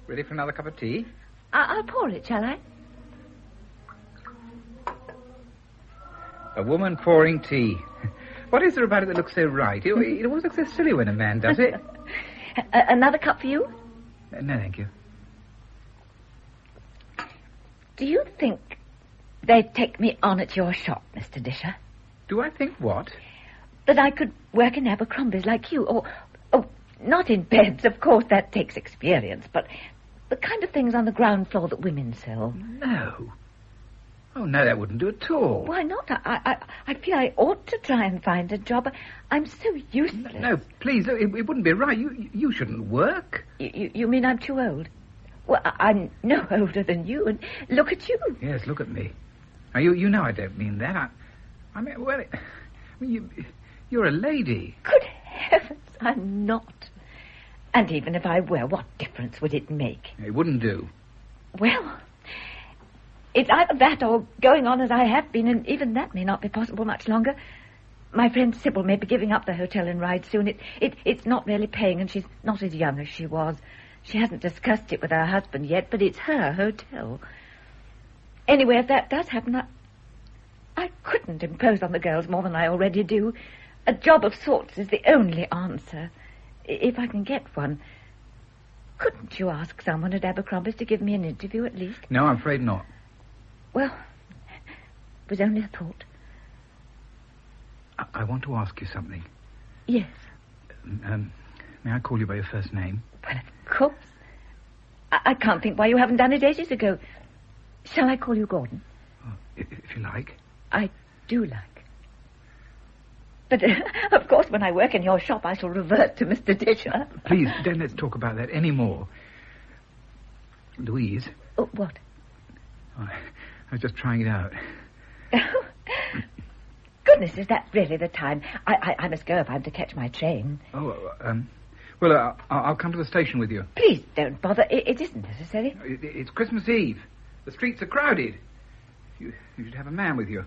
Ready for another cup of tea? I'll pour it, shall I? A woman pouring tea. What is there about it that looks so right? It always looks so silly when a man does it. Another cup for you? No, thank you. Do you think they'd take me on at your shop, Mr. Disher? Do I think what? That I could work in Abercrombie's like you, or not in beds, of course, that takes experience, but the kind of things on the ground floor that women sell. No. Oh, no, that wouldn't do at all. Why not? I feel I ought to try and find a job. I'm so useless. No, please, it wouldn't be right. You shouldn't work. You mean I'm too old? Well, I'm no older than you, and look at you. Yes, look at me. Now, you know I don't mean that. I mean, well, you're a lady. Good heavens, I'm not. And even if I were, what difference would it make? It wouldn't do. Well, it's either that or going on as I have been, and even that may not be possible much longer. My friend Sybil may be giving up the hotel and ride soon. It's not really paying, and she's not as young as she was. She hasn't discussed it with her husband yet, but it's her hotel. Anyway, if that does happen, I couldn't impose on the girls more than I already do. A job of sorts is the only answer, if I can get one. Couldn't you ask someone at Abercrombie's to give me an interview at least? No, I'm afraid not. Well, it was only a thought. I want to ask you something. Yes. May I call you by your first name? Well, of course. I can't think why you haven't done it ages ago. Shall I call you Gordon? Oh, if you like. I do like. But, of course, when I work in your shop, I shall revert to Mr. Disher. Please, don't let's talk about that any more. Louise. Oh, what? I was just trying it out. Goodness, is that really the time? I must go if I'm to catch my train. Well, I'll come to the station with you. Please don't bother. It isn't necessary. It's Christmas Eve. The streets are crowded. You should have a man with you.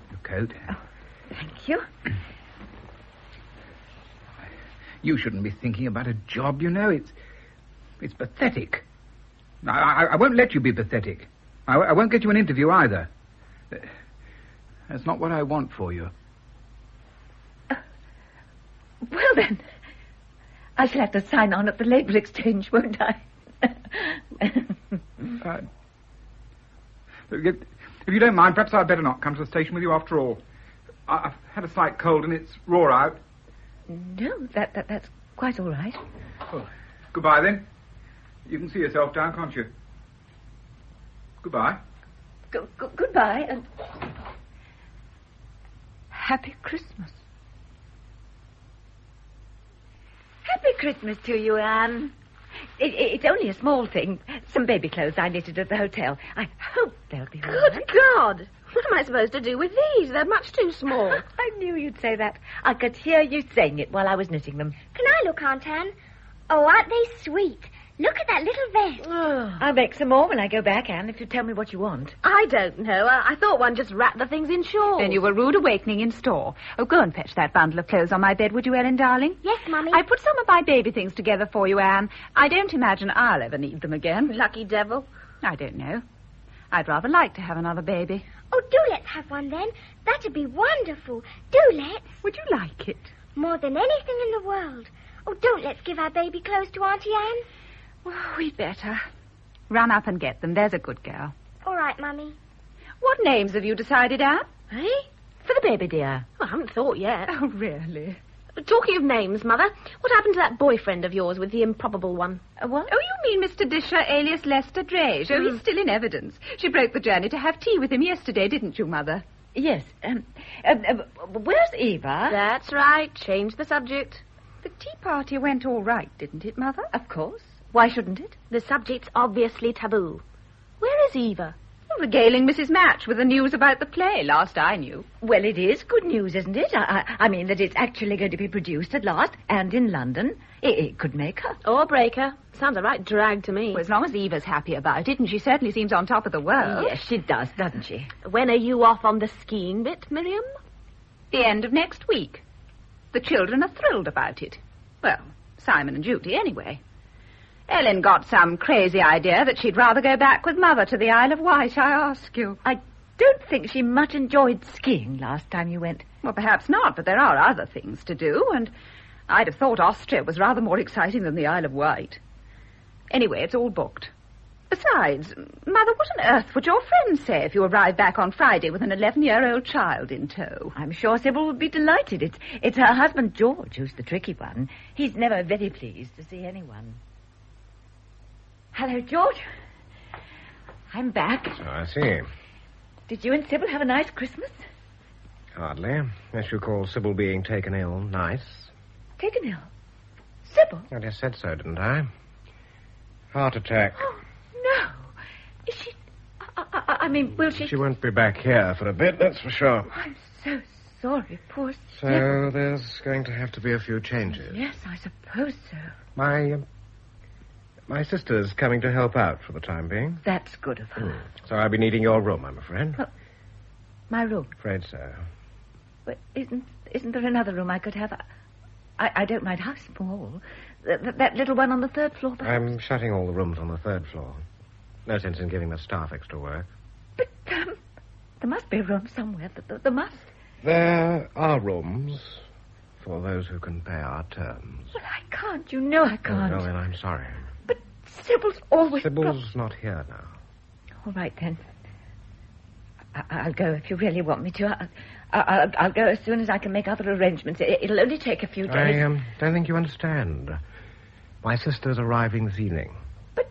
Your coat. Oh, thank you. You shouldn't be thinking about a job, you know. It's pathetic. I won't let you be pathetic. I won't get you an interview either. That's not what I want for you. Well, then, I shall have to sign on at the Labour Exchange, won't I? If you don't mind, perhaps I'd better not come to the station with you after all. I've had a slight cold and it's raw out. No, that's quite all right. Oh, goodbye, then. You can see yourself down, can't you? Goodbye. Goodbye, and Happy Christmas. Happy Christmas to you, Anne. It's only a small thing. Some baby clothes I knitted at the hotel. I hope they'll be all right. Good God! What am I supposed to do with these? They're much too small. I knew you'd say that. I could hear you saying it while I was knitting them. Can I look, Aunt Anne? Oh, aren't they sweet? Look at that little vest. I'll make some more when I go back, Anne, if you tell me what you want. I don't know. I thought one just wrapped the things in shawls. Then you were rude awakening in store. Oh, go and fetch that bundle of clothes on my bed, would you, Ellen, darling? Yes, Mummy. I put some of my baby things together for you, Anne. I don't imagine I'll ever need them again. Lucky devil. I don't know. I'd rather like to have another baby. Oh, do let's have one then. That'd be wonderful. Do let's. Would you like it? More than anything in the world. Oh, don't let's give our baby clothes to Auntie Anne. Well, we'd better. Run up and get them. There's a good girl. All right, Mummy. What names have you decided, Anne? Eh? For the baby, dear. Well, I haven't thought yet. Oh, really? Talking of names, Mother, what happened to that boyfriend of yours with the improbable one? What? Oh, you mean Mr. Disher, alias Lester Drage. Oh, he's still in evidence. She broke the journey to have tea with him yesterday, didn't you, Mother? Yes. Where's Eva? That's right. Change the subject. The tea party went all right, didn't it, Mother? Of course. Why shouldn't it? The subject's obviously taboo. Where is Eva? Regaling Mrs. Match with the news about the play, last I knew. Well, it is good news, isn't it? I mean that it's actually going to be produced at last, and in London. It could make her. Or break her. Sounds a right drag to me. Well, as long as Eva's happy about it, and she certainly seems on top of the world. Yes, she does, doesn't she? When are you off on the skiing bit, Miriam? The end of next week. The children are thrilled about it. Well, Simon and Judy, anyway. Ellen got some crazy idea that she'd rather go back with Mother to the Isle of Wight, I ask you. I don't think she much enjoyed skiing last time you went. Well, perhaps not, but there are other things to do, and I'd have thought Austria was rather more exciting than the Isle of Wight. Anyway, it's all booked. Besides, Mother, what on earth would your friends say if you arrived back on Friday with an 11-year-old child in tow? I'm sure Sybil would be delighted. It's her husband, George, who's the tricky one. He's never very pleased to see anyone. Hello, George. I'm back. So I see. Did you and Sybil have a nice Christmas? Hardly. Unless you call Sybil being taken ill nice. Taken ill? Sybil? I just said so, didn't I? Heart attack. Oh, no. Is she... I mean, will she... She won't be back here for a bit, that's for sure. Oh, I'm so sorry, poor So Sybil. there's going to have to be a few changes. Yes, I suppose so. My sister's coming to help out for the time being. That's good of her. So I'll be needing your room, I'm afraid. Well, my room? Afraid so. But isn't there another room I could have? I don't mind how small. That little one on the third floor, perhaps? I'm shutting all the rooms on the third floor. No sense in giving the staff extra work. But there must be a room somewhere. There must. There are rooms for those who can pay our terms. Well, I can't. You know I can't. Oh, well, then I'm sorry. But Sybil's always... Sybil's not here now. All right, then. I'll go if you really want me to. I'll go as soon as I can make other arrangements. It'll only take a few days. I don't think you understand. My sister's arriving this evening. But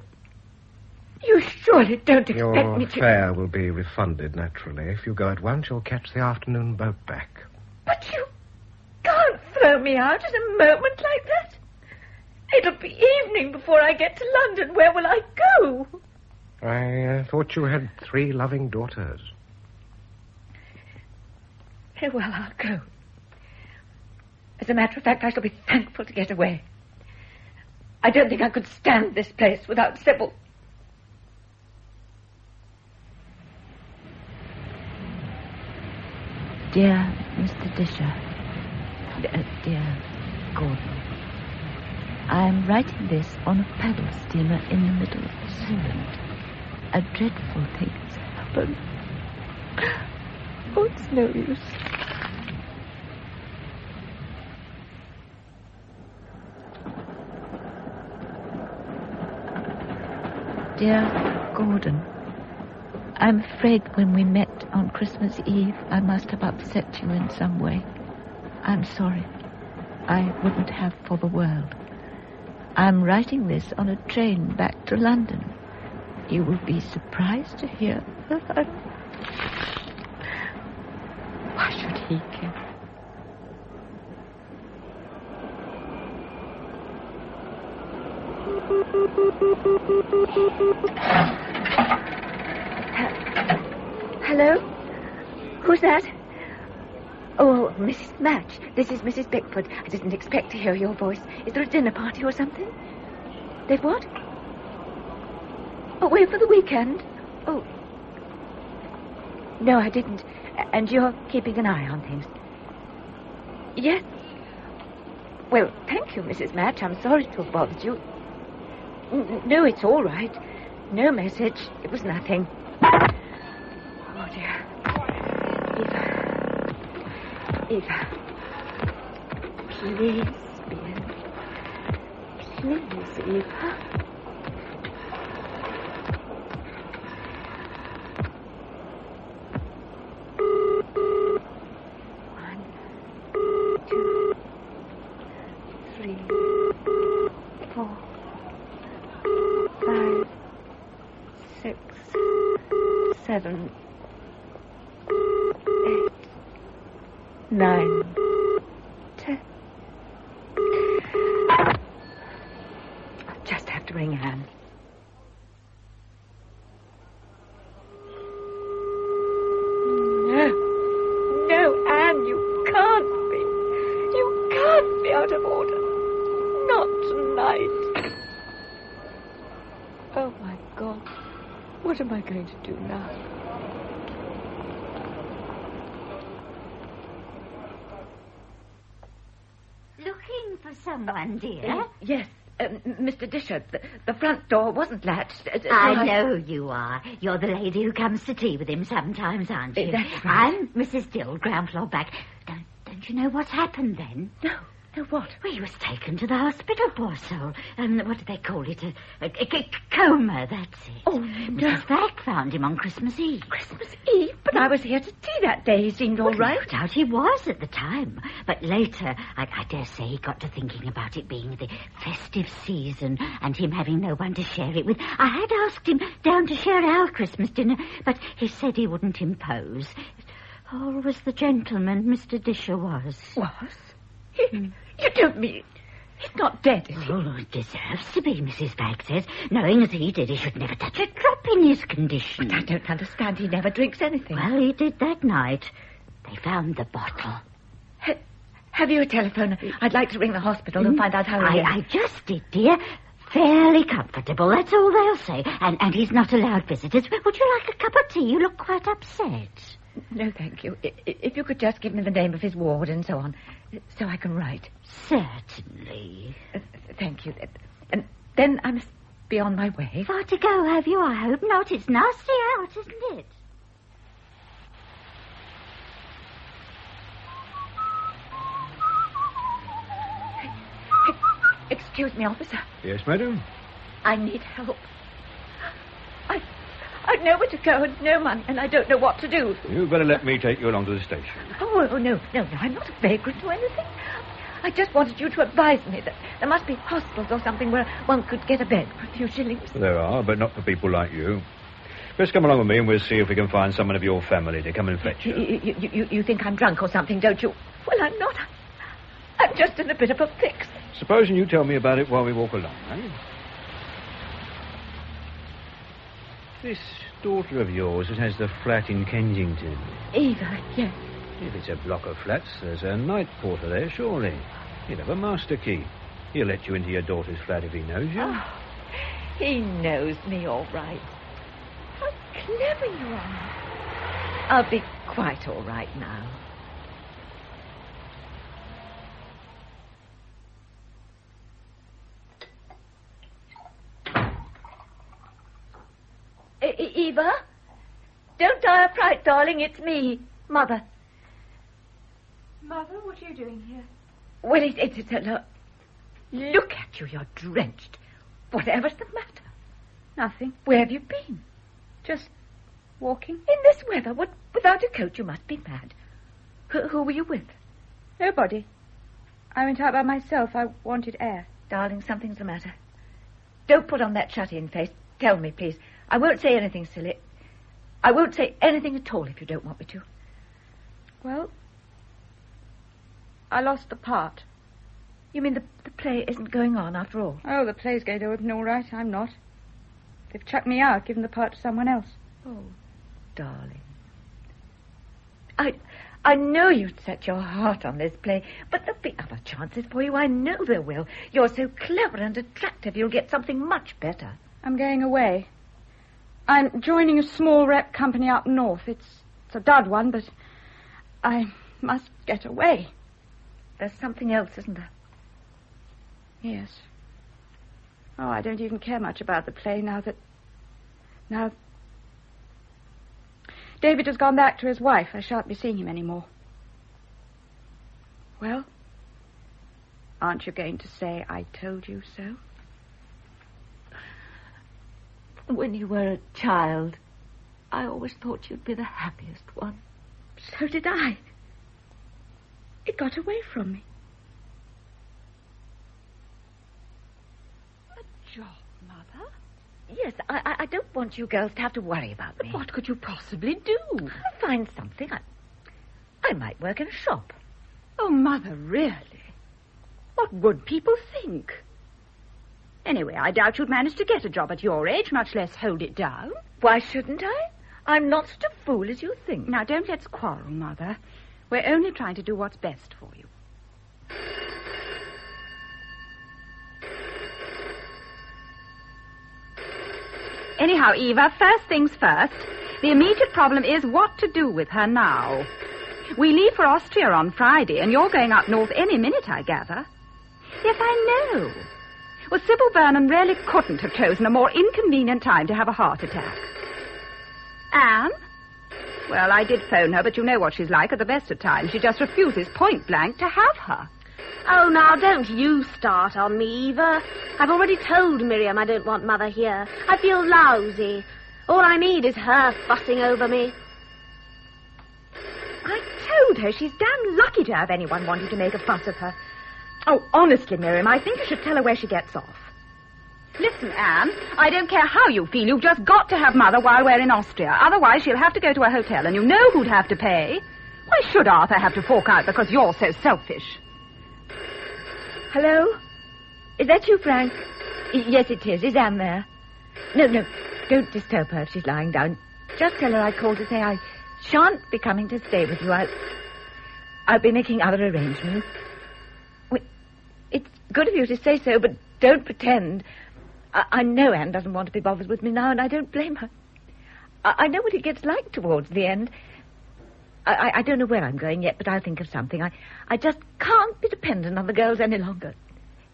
you surely don't expect Your me to... fare will be refunded, naturally. If you go at once, you'll catch the afternoon boat back. But you can't throw me out at a moment like that. It'll be evening before I get to London. Where will I go? I thought you had 3 loving daughters. Very well, I'll go. As a matter of fact, I shall be thankful to get away. I don't think I could stand this place without Sybil. Dear Mr. Disher, dear Gordon, I am writing this on a paddle steamer in the middle of the Solent. A dreadful thing has happened. Oh, it's no use. Dear Gordon, I'm afraid when we met on Christmas Eve, I must have upset you in some way. I'm sorry. I wouldn't have for the world. I'm writing this on a train back to London. You will be surprised to hear that Why should he care? Hello? Who's that? Oh, Mrs. Match. This is Mrs. Beckford. I didn't expect to hear your voice. Is there a dinner party or something? They've what? Away for the weekend? Oh. No, I didn't. And you're keeping an eye on things? Yes. Well, thank you, Mrs. Match. I'm sorry to have bothered you. No, it's all right. No message. It was nothing. Oh, dear. Eva. Please, dear. Please, Eva. Seven, 8, 9, 10. I'll just have to ring Anne. No, Anne, you can't be out of order. Not tonight. Oh, my God. What am I going to do now? Looking for someone, dear? Yes, Mr. Disher. The front door wasn't latched. I know you are. You're the lady who comes to tea with him sometimes, aren't you? That's right. I'm Mrs. Dill, ground floor back. Don't you know what's happened then? No, what? Well, he was taken to the hospital, poor soul. What do they call it? A coma, that's it. Oh, no. Mrs. Flack found him on Christmas Eve. Christmas Eve? But I was here to tea that day. He seemed all right. No doubt he was at the time. But later, I dare say he got to thinking about it being the festive season and him having no one to share it with. I had asked him down to share our Christmas dinner, but he said he wouldn't impose. Always the gentleman Mr. Disher was. Was? You don't mean... He's not dead, is he? Oh, it deserves to be, Mrs. Bagg says. Knowing as he did, he should never touch a drop in his condition. But I don't understand. He never drinks anything. Well, he did that night. They found the bottle. Have you a telephone? I'd like to ring the hospital and find out how he is. I just did, dear. Fairly comfortable, that's all they'll say. And he's not allowed visitors. Would you like a cup of tea? You look quite upset. No, thank you. If you could just give me the name of his ward and so on, so I can write. Certainly. Thank you. And then I must be on my way. Far to go, have you? I hope not. It's nasty out, isn't it? Excuse me, officer. Yes, madam? I need help. I've nowhere to go and no money, and I don't know what to do. You'd better let me take you along to the station. Oh, no, I'm not a vagrant or anything. I just wanted you to advise me that there must be hospitals or something where one could get a bed for a few shillings. There are, but not for people like you. Just come along with me and we'll see if we can find someone of your family to come and fetch you. You think I'm drunk or something, don't you? Well, I'm not. I'm just in a bit of a fix. Supposing you tell me about it while we walk along, eh? This daughter of yours that has the flat in Kensington. Eva, yes. If it's a block of flats, there's a night porter there, surely. He'll have a master key. He'll let you into your daughter's flat if he knows you. Oh, he knows me all right. How clever you are. I'll be quite all right now. Eva? Don't die of fright, darling. It's me, Mother. Mother, what are you doing here? Well, it's look at you. You're drenched. Whatever's the matter? Nothing. Where have you been? Just walking. In this weather? Without a coat? You must be mad. Who were you with? Nobody. I went out by myself. I wanted air. Darling, something's the matter. Don't put on that shut-in face. Tell me, please. I won't say anything silly. I won't say anything at all if you don't want me to. Well, I lost the part. You mean the play isn't going on after all? Oh, the play's going on all right. I'm not. They've chucked me out, given the part to someone else. Oh, darling. I know you'd set your heart on this play, but there'll be other chances for you. I know there will. You're so clever and attractive, you'll get something much better. I'm going away. I'm joining a small rep company up north. It's a dud one, but I must get away. There's something else, isn't there? Yes. Oh, I don't even care much about the play now. David has gone back to his wife. I shan't be seeing him anymore. Well, aren't you going to say I told you so? When you were a child, I always thought you'd be the happiest one. So did I. It got away from me. A job, Mother? Yes, I don't want you girls to have to worry about me. But what could you possibly do? I'll find something. I might work in a shop. Oh, Mother, really? What would people think? Anyway, I doubt you'd manage to get a job at your age, much less hold it down. Why shouldn't I? I'm not such a fool as you think. Now, don't let's quarrel, Mother. We're only trying to do what's best for you. Anyhow, Eva, first things first. The immediate problem is what to do with her now. We leave for Austria on Friday, and you're going up north any minute, I gather. Yes, I know. Well, Sybil Vernon really couldn't have chosen a more inconvenient time to have a heart attack. Anne? Well, I did phone her, but you know what she's like at the best of times. She just refuses point blank to have her. Oh, now, don't you start on me, Eva. I've already told Miriam I don't want Mother here. I feel lousy. All I need is her fussing over me. I told her she's damn lucky to have anyone wanting to make a fuss of her. Oh, honestly, Miriam, I think you should tell her where she gets off. Listen, Anne, I don't care how you feel. You've just got to have Mother while we're in Austria. Otherwise, she'll have to go to a hotel, and you know who'd have to pay. Why should Arthur have to fork out because you're so selfish? Hello? Is that you, Frank? Yes, it is. Is Anne there? No, don't disturb her if she's lying down. Just tell her I called to say I shan't be coming to stay with you. I'll be making other arrangements. It's good of you to say so, but don't pretend. I know Anne doesn't want to be bothered with me now, and I don't blame her. I know what it gets like towards the end. I don't know where I'm going yet, but I'll think of something. I just can't be dependent on the girls any longer.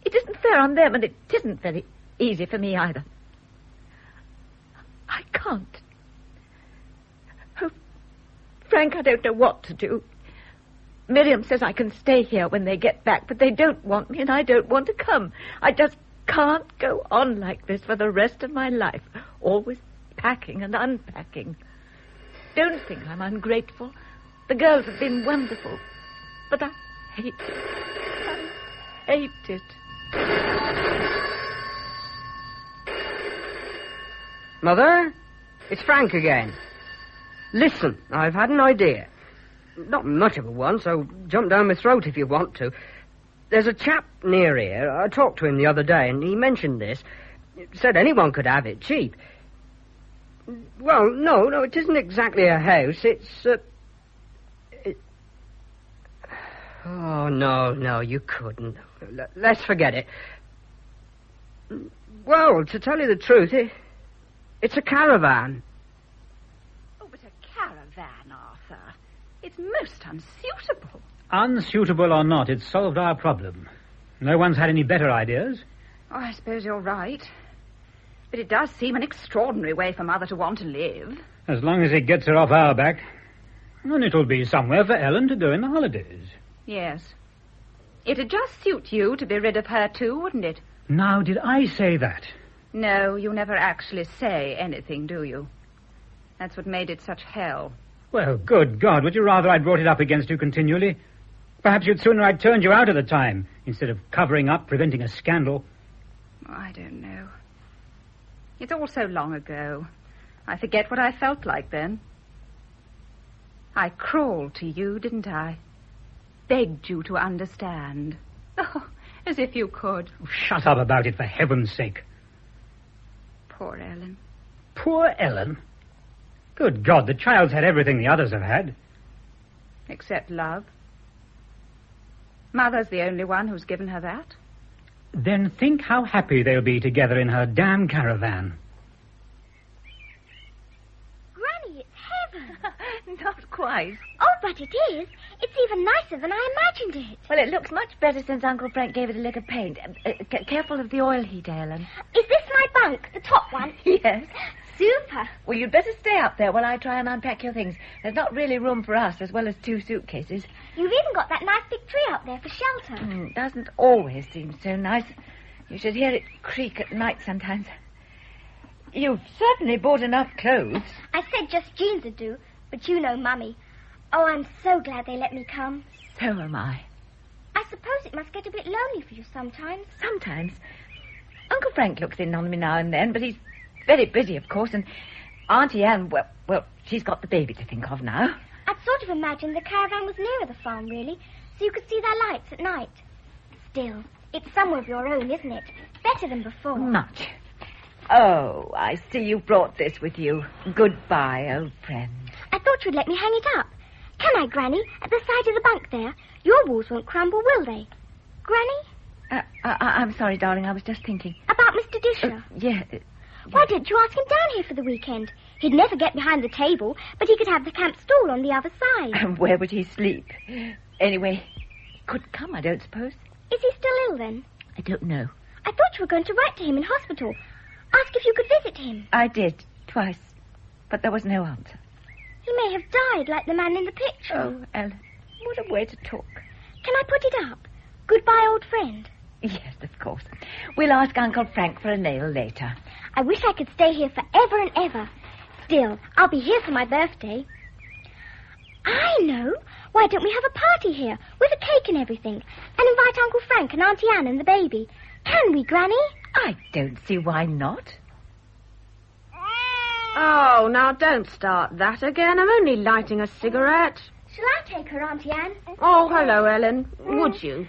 It isn't fair on them, and it isn't very easy for me either. I can't. Oh, Frank, I don't know what to do. Miriam says I can stay here when they get back, but they don't want me, and I don't want to come. I just can't go on like this for the rest of my life, always packing and unpacking. Don't think I'm ungrateful. The girls have been wonderful, but I hate it. I hate it. Mother, it's Frank again. Listen, I've had an idea. Not much of a one, so jump down my throat if you want to. There's a chap near here. I talked to him the other day, and he mentioned this. Said anyone could have it, cheap. Well, no, it isn't exactly a house. It's, Oh, no, you couldn't. Let's forget it. Well, to tell you the truth, it's a caravan. Oh, but a caravan, Arthur. It's most unsuitable. Unsuitable or not, it's solved our problem. No one's had any better ideas. Oh, I suppose you're right. But it does seem an extraordinary way for Mother to want to live. As long as it gets her off our back. And it'll be somewhere for Ellen to go in the holidays. Yes. It'd just suit you to be rid of her too, wouldn't it? Now, did I say that? No, you never actually say anything, do you? That's what made it such hell. Well, good God, would you rather I'd brought it up against you continually? Perhaps you'd sooner I'd turned you out at the time, instead of covering up, preventing a scandal. Oh, I don't know. It's all so long ago. I forget what I felt like then. I crawled to you, didn't I? Begged you to understand. Oh, as if you could. Oh, shut up about it, for heaven's sake. Poor Ellen. Poor Ellen? Good God, the child's had everything the others have had. Except love. Mother's the only one who's given her that. Then think how happy they'll be together in her damn caravan. Granny, it's heaven. Not quite. Oh, but it is. It's even nicer than I imagined it. Well, it looks much better since Uncle Frank gave it a lick of paint. Careful of the oil heat, Ellen. Is this my bunk, the top one? Yes. Super. Well, you'd better stay up there while I try and unpack your things. There's not really room for us, as well as 2 suitcases. You've even got that nice big tree up there for shelter. It doesn't always seem so nice. You should hear it creak at night sometimes. You've certainly bought enough clothes. I said just jeans would do, but you know Mummy. Oh, I'm so glad they let me come. So am I. I suppose it must get a bit lonely for you sometimes. Sometimes. Uncle Frank looks in on me now and then, but he's very busy, of course, and Auntie Anne, well, she's got the baby to think of now. I'd sort of imagined the caravan was nearer the farm, really, so you could see their lights at night. Still, it's somewhere of your own, isn't it? Better than before. Much. Oh, I see you brought this with you. Goodbye, old friend. I thought you'd let me hang it up. Can I, Granny? At the side of the bunk there. Your walls won't crumble, will they? Granny? I'm sorry, darling. I was just thinking. About Mr. Disher? Yeah. Why didn't you ask him down here for the weekend? He'd never get behind the table, but he could have the camp stool on the other side. And where would he sleep? Anyway, he could come, I don't suppose. Is he still ill, then? I don't know. I thought you were going to write to him in hospital. Ask if you could visit him. I did, twice, but there was no answer. He may have died like the man in the picture. Oh, Ellen, what a way to talk. Can I put it up? Goodbye, old friend. Yes, of course. We'll ask Uncle Frank for a nail later. I wish I could stay here forever and ever. Still, I'll be here for my birthday. I know. Why don't we have a party here with a cake and everything and invite Uncle Frank and Auntie Anne and the baby? Can we, Granny? I don't see why not. Oh, now don't start that again. I'm only lighting a cigarette. Shall I take her, Auntie Anne? Oh, hello, Ellen. Would you?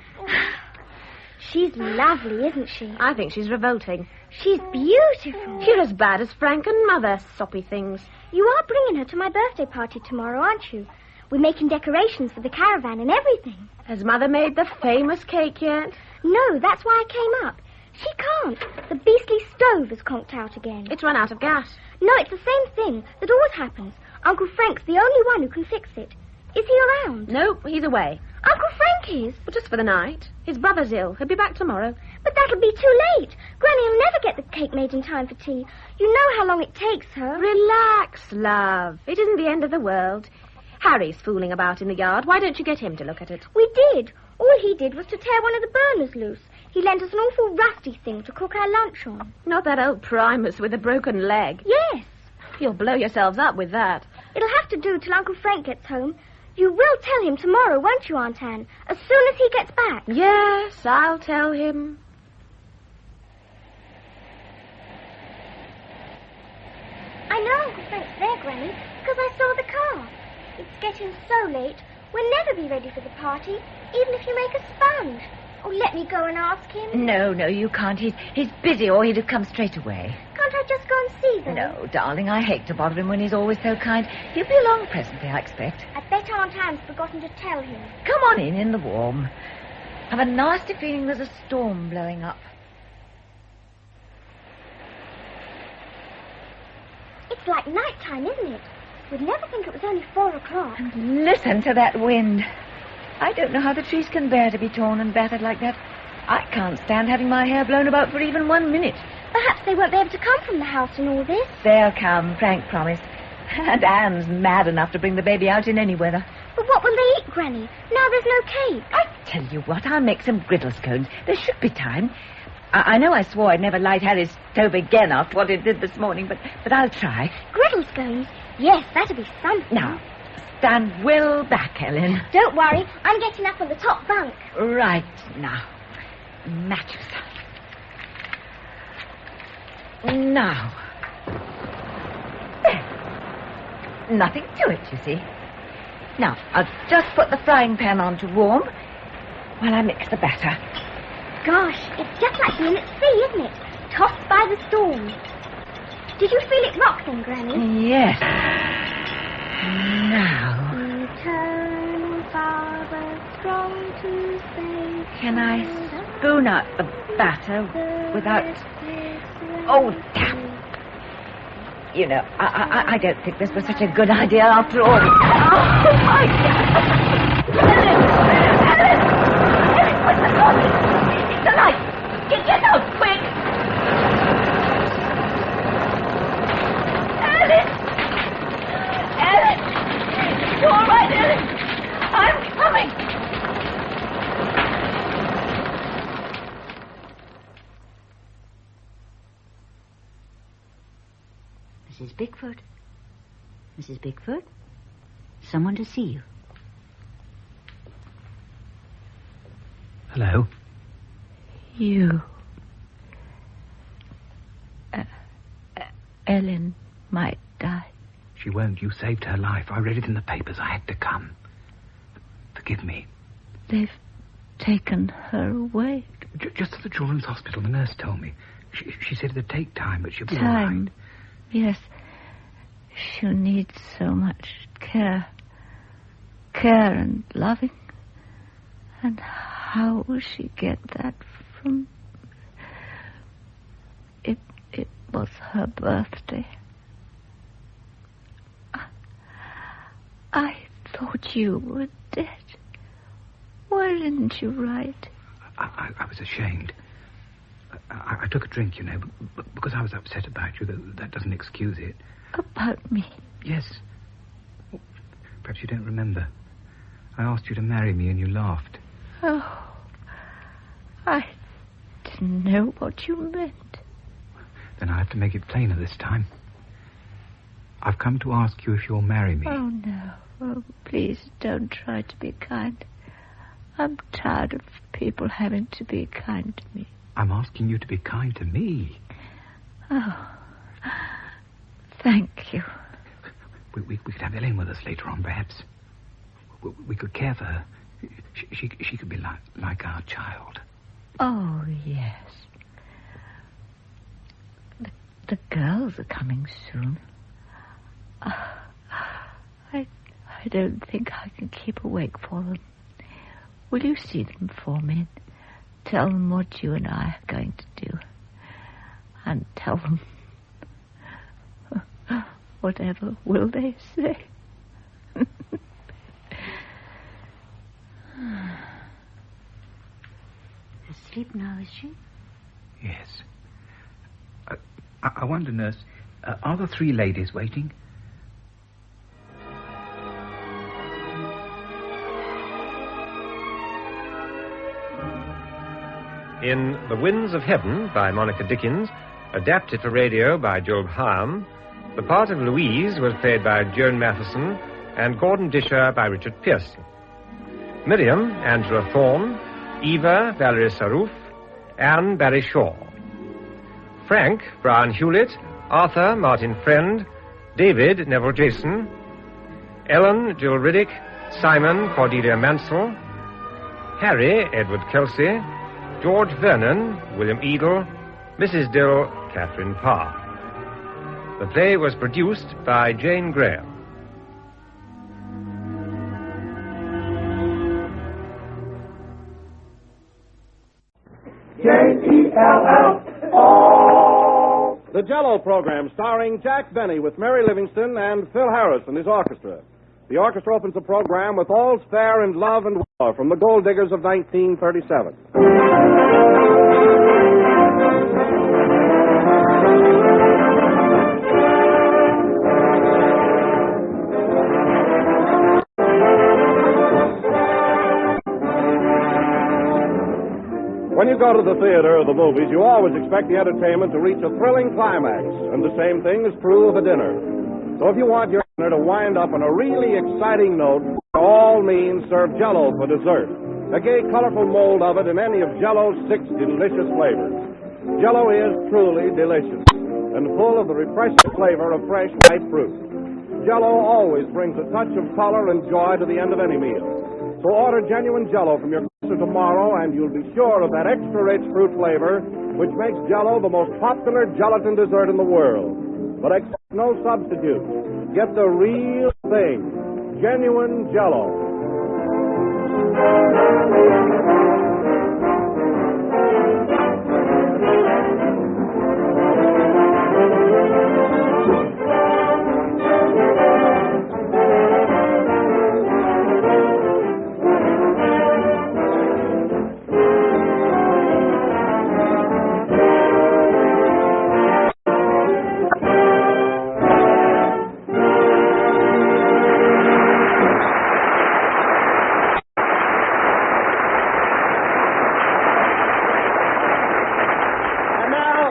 She's lovely, isn't she? I think she's revolting. She's beautiful. You're as bad as Frank and Mother, soppy things. You are bringing her to my birthday party tomorrow, aren't you? We're making decorations for the caravan and everything. Has Mother made the famous cake yet? No, that's why I came up. She can't. The beastly stove has conked out again. It's run out of gas. No, it's the same thing that always happens. Uncle Frank's the only one who can fix it. Is he around? No, he's away. Uncle Frank is? Well, just for the night. His brother's ill. He'll be back tomorrow. But that'll be too late. Granny'll never get the cake made in time for tea. You know how long it takes her. Relax, love. It isn't the end of the world. Harry's fooling about in the yard. Why don't you get him to look at it? We did. All he did was to tear one of the burners loose. He lent us an awful rusty thing to cook our lunch on. Not that old Primus with a broken leg. Yes. You'll blow yourselves up with that. It'll have to do till Uncle Frank gets home. You will tell him tomorrow, won't you, Aunt Anne? As soon as he gets back. Yes, I'll tell him. I know Uncle Frank's there, Granny, because I saw the car. It's getting so late. We'll never be ready for the party, even if you make a sponge. Oh, let me go and ask him. No, you can't. He's busy, or he'd have come straight away. Can't can't I just go and see them? No, darling, I hate to bother him when he's always so kind. He'll be along presently, I expect. I bet Aunt Anne's forgotten to tell him. Come on in the warm. I've a nasty feeling there's a storm blowing up. It's like night time, isn't it? We'd never think it was only 4 o'clock. And listen to that wind. I don't know how the trees can bear to be torn and battered like that. I can't stand having my hair blown about for even 1 minute. Perhaps they won't be able to come from the house in all this. They'll come, Frank promised. And Anne's mad enough to bring the baby out in any weather. But what will they eat, Granny? Now there's no cake. I tell you what, I'll make some griddle scones. There should be time. I know I swore I'd never light Harry's stove again after what it did this morning, but I'll try. Griddle scones? Yes, that'll be something. Now, stand well back, Helen. Don't worry, I'm getting up on the top bunk. Right now. Matches. Now. There. Nothing to it, you see. Now, I'll just put the frying pan on to warm while I mix the batter. Gosh, it's just like being at sea, isn't it? Tossed by the storm. Did you feel it rock then, Granny? Yes. Now. Eternal Father, strong to save. Can I spoon out the batter without... Oh, damn. You know, I don't think this was such a good idea after all. Oh, my God. Ellen, what's the problem? The light! Get out, quick! Ellen! You all right, Ellen? I'm coming! Mrs. Bigford? Mrs. Bigford? Someone to see you. Hello? You. Ellen might die. She won't. You saved her life. I read it in the papers. I had to come. Forgive me. They've taken her away. Just to the children's hospital, the nurse told me. She said it'd take time, but she'll be all Time? right. Yes. She'll need so much care. Care and loving. And how will she get that from... It was her birthday. I thought you were dead. Why didn't you write? I was ashamed. I took a drink, you know, but because I was upset about you. That doesn't excuse it. About me? Yes. Perhaps you don't remember. I asked you to marry me and you laughed. Oh, I didn't know what you meant. Then I have to make it plainer this time. I've come to ask you if you'll marry me. Oh, no. Oh, please don't try to be kind. I'm tired of people having to be kind to me. I'm asking you to be kind to me. Oh, thank you. We could have Ellen with us later on, perhaps. We could care for her. She could be like our child. Oh, yes. The girls are coming soon. I don't think I can keep awake for them. Will you see them for me? Tell them what you and I are going to do. And tell them... Whatever will they say? Asleep now, is she? Yes. I wonder, nurse, are the 3 ladies waiting? In The Winds of Heaven by Monica Dickens, adapted for radio by Job Hyam, the part of Louise was played by Joan Matheson and Gordon Disher by Richard Pearson. Miriam, Angela Thorne, Eva, Valerie Saruf, Anne, Barry Shaw. Frank, Brian Hewlett, Arthur, Martin Friend, David, Neville Jason, Ellen, Jill Riddick, Simon, Cordelia Mansell, Harry, Edward Kelsey, George Vernon, William Edel, Mrs. Dill, Catherine Parr. The play was produced by Jane Graham. J-E-L-L-O. The Jell-O program starring Jack Benny with Mary Livingston and Phil Harris and his orchestra. The orchestra opens the program with All's Fair in Love and War from the Gold Diggers of 1937. When you go to the theater or the movies, you always expect the entertainment to reach a thrilling climax, and the same thing is true of a dinner. So if you want your dinner to wind up on a really exciting note, by all means serve Jell-O for dessert. A gay, colorful mold of it in any of Jell-O's 6 delicious flavors. Jell-O is truly delicious and full of the refreshing flavor of fresh white fruit. Jell-O always brings a touch of color and joy to the end of any meal. So order genuine Jell-O from your grocer tomorrow, and you'll be sure of that extra-rich fruit flavor, which makes Jell-O the most popular gelatin dessert in the world. But accept no substitute. Get the real thing, genuine Jell-O.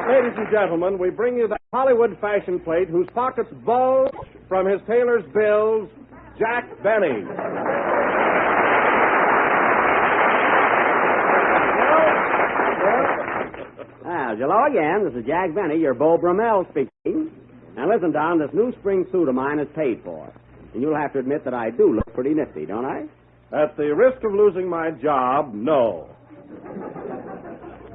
Ladies and gentlemen, we bring you the Hollywood fashion plate whose pockets bulge from his tailor's bills, Jack Benny. Hello again. This is Jack Benny, your Beau Brummel speaking. Now listen, Don, this new spring suit of mine is paid for. And you'll have to admit that I do look pretty nifty, don't I? At the risk of losing my job, no.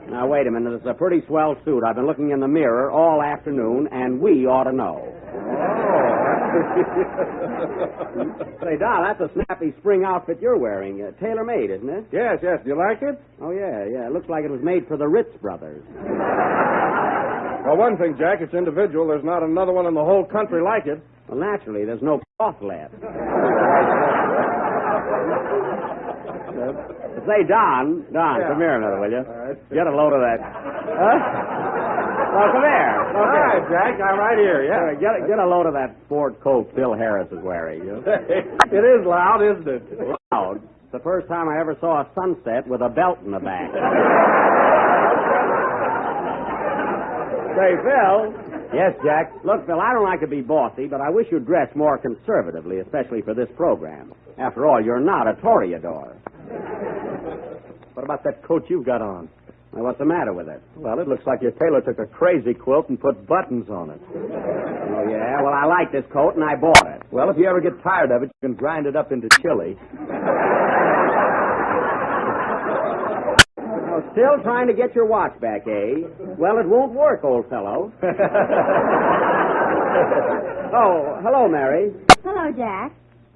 Now, wait a minute. It's a pretty swell suit. I've been looking in the mirror all afternoon, and we ought to know. Say, Don, that's a snappy spring outfit you're wearing. Tailor-made, isn't it? Yes. Do you like it? Oh, yeah. It looks like it was made for the Ritz brothers. Well, one thing, Jack, it's individual. There's not another one in the whole country like it. Well, naturally, there's no cloth left. Say, Don, come here a minute, will you? Get a load of that. Huh? Well, come here. All right, Jack, I'm right here, yeah. Get a load of that sport coat Phil Harris is wearing. It is loud, isn't it? Loud. It's the first time I ever saw a sunset with a belt in the back. Say, Phil. Yes, Jack? Look, Phil, I don't like to be bossy, but I wish you'd dress more conservatively, especially for this program. After all, you're not a toreador. What about that coat you've got on? Well, what's the matter with it? Well, it looks like your tailor took a crazy quilt and put buttons on it. Oh, yeah? Well, I like this coat, and I bought it. Well, if you ever get tired of it, you can grind it up into chili. Oh, still trying to get your watch back, eh? Well, it won't work, old fellow. Oh, hello, Mary. Hello, Jack.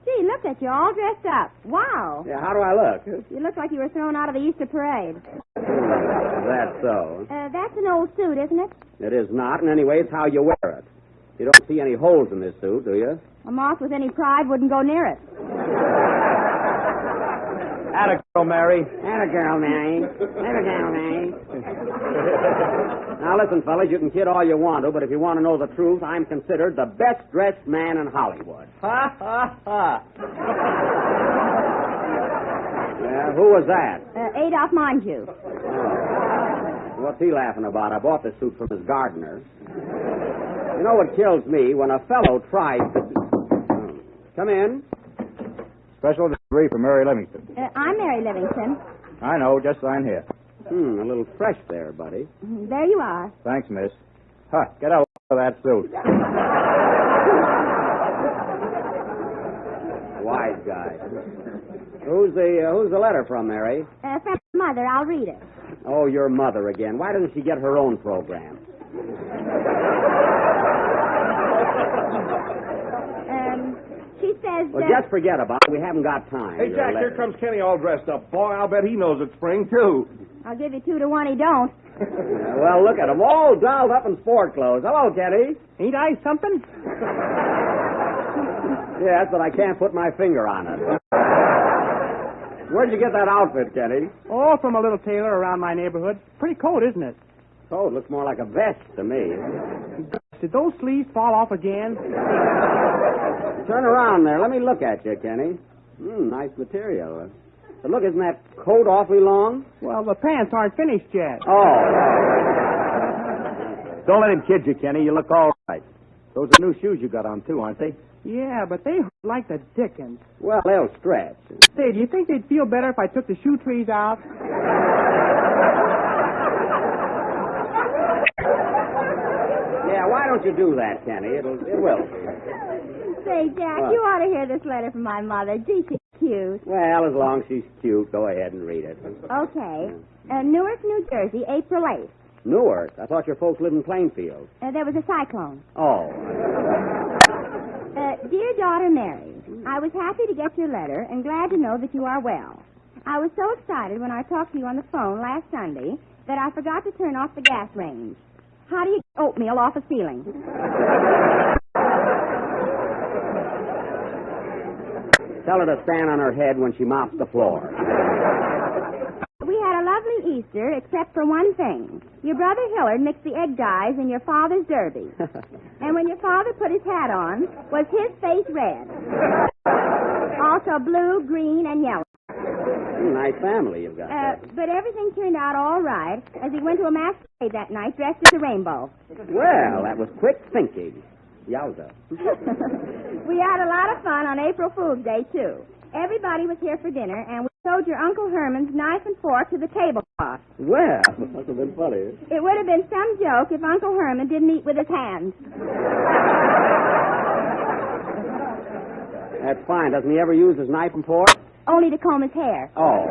Gee, look at you, all dressed up. Wow. Yeah, how do I look? You look like you were thrown out of the Easter parade. Is that so? That's an old suit, isn't it? It is not, and anyway, it's how you wear it. You don't see any holes in this suit, do you? A moth with any pride wouldn't go near it. Atta girl, Mary. Atta girl, Mary. Atta girl, Mary. Now, listen, fellas, you can kid all you want to, but if you want to know the truth, I'm considered the best-dressed man in Hollywood. Ha, ha, ha. Who was that? Adolph Montague. Oh. What's he laughing about? I bought the suit from his gardener. You know what kills me? When a fellow tries to... Come in. Special delivery for Mary Livingston. I'm Mary Livingston. I know, just sign here. A little fresh there, buddy. There you are. Thanks, miss. Get out of that suit. Wise guy. Who's the letter from, Mary? From Mother. I'll read it. Oh, your mother again. Why doesn't she get her own program? Well, just forget about it. We haven't got time. Hey, Jack, here comes Kenny all dressed up. Boy, I'll bet he knows it's spring, too. I'll give you 2 to 1 he don't. Well, look at him, all dolled up in sport clothes. Hello, Kenny. Ain't I something? Yes, but I can't put my finger on it. Where'd you get that outfit, Kenny? Oh, from a little tailor around my neighborhood. Pretty coat, isn't it? Oh, it looks more like a vest to me. Did those sleeves fall off again? Turn around there. Let me look at you, Kenny. Nice material. But look, isn't that coat awfully long? Well, the pants aren't finished yet. Oh. Don't let him kid you, Kenny. You look all right. Those are new shoes you got on, too, aren't they? Yeah, but they hurt like the dickens. Well, they'll stretch. Say, do you think they'd feel better if I took the shoe trees out? Yeah, why don't you do that, Kenny? It will. Say, Jack, What? you ought to hear this letter from my mother. Gee, she's cute. Well, as long as she's cute, go ahead and read it. Okay. Newark, New Jersey, April 8th. Newark? I thought your folks lived in Plainfield. There was a cyclone. Oh. Dear daughter Mary, I was happy to get your letter and glad to know that you are well. I was so excited when I talked to you on the phone last Sunday that I forgot to turn off the gas range. How do you get oatmeal off a ceiling? Tell her to stand on her head when she mops the floor. We had a lovely Easter, except for one thing. Your brother Hillard mixed the egg dyes in your father's derby. And when your father put his hat on, was his face red? Also blue, green, and yellow. Nice family you've got there. But everything turned out all right as he went to a masquerade that night dressed as a rainbow. Well, that was quick thinking. Yowza. We had a lot of fun on April Fool's Day, too. Everybody was here for dinner, and we showed your Uncle Herman's knife and fork to the tablecloth. Well, that must have been funny. It would have been some joke if Uncle Herman didn't eat with his hands. That's fine. Doesn't he ever use his knife and fork? Only to comb his hair. Oh.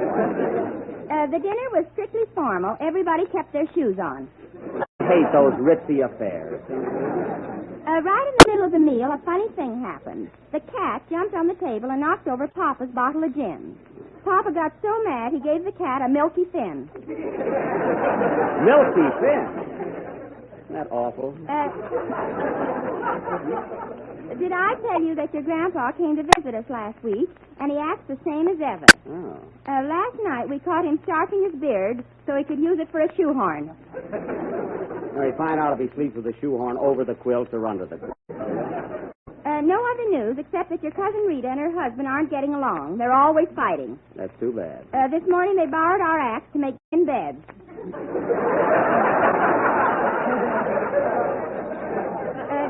The dinner was strictly formal. Everybody kept their shoes on. I hate those ritzy affairs. Right in the middle of the meal, a funny thing happened. The cat jumped on the table and knocked over Papa's bottle of gin. Papa got so mad he gave the cat a milky fin. Milky fin? Isn't that awful? Did I tell you that your grandpa came to visit us last week, and he acts the same as ever? Oh. Last night we caught him sharpening his beard so he could use it for a shoehorn. Now, you find out if he sleeps with a shoehorn over the quilt or under the quilt. No other news except that your cousin Rita and her husband aren't getting along. They're always fighting. That's too bad. This morning they borrowed our axe to make in beds.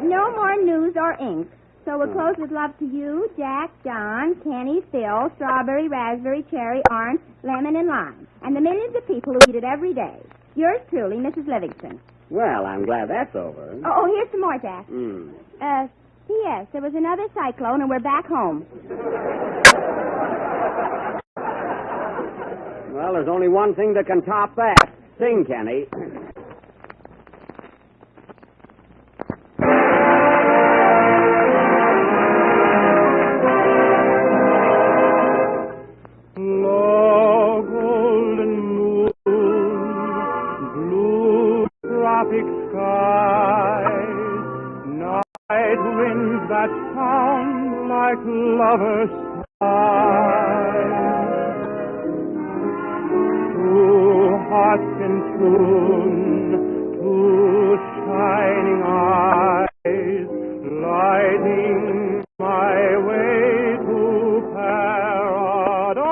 No more news or ink. So we'll close with love to you, Jack, John, Kenny, Phil, strawberry, raspberry, cherry, orange, lemon, and lime. And the millions of people who eat it every day. Yours truly, Mrs. Livingston. Well, I'm glad that's over. Oh, here's some more, Jack. P.S. There was another cyclone, and we're back home. Well, there's only one thing that can top that. Sing, Kenny. That sound like lovers' sighs. Two hearts in tune, two shining eyes, lighting my way to paradise.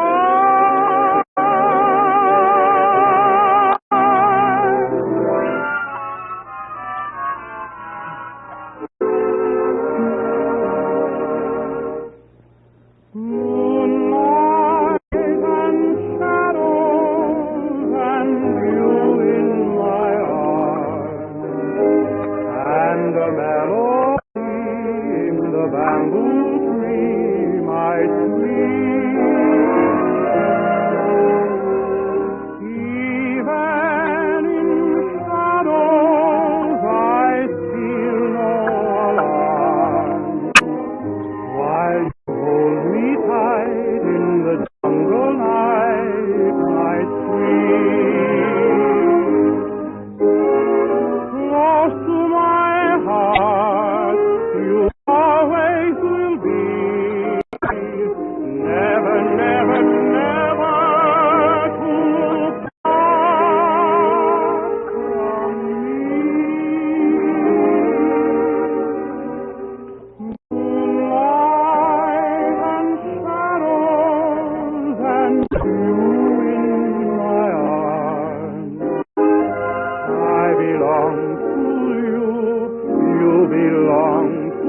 belong to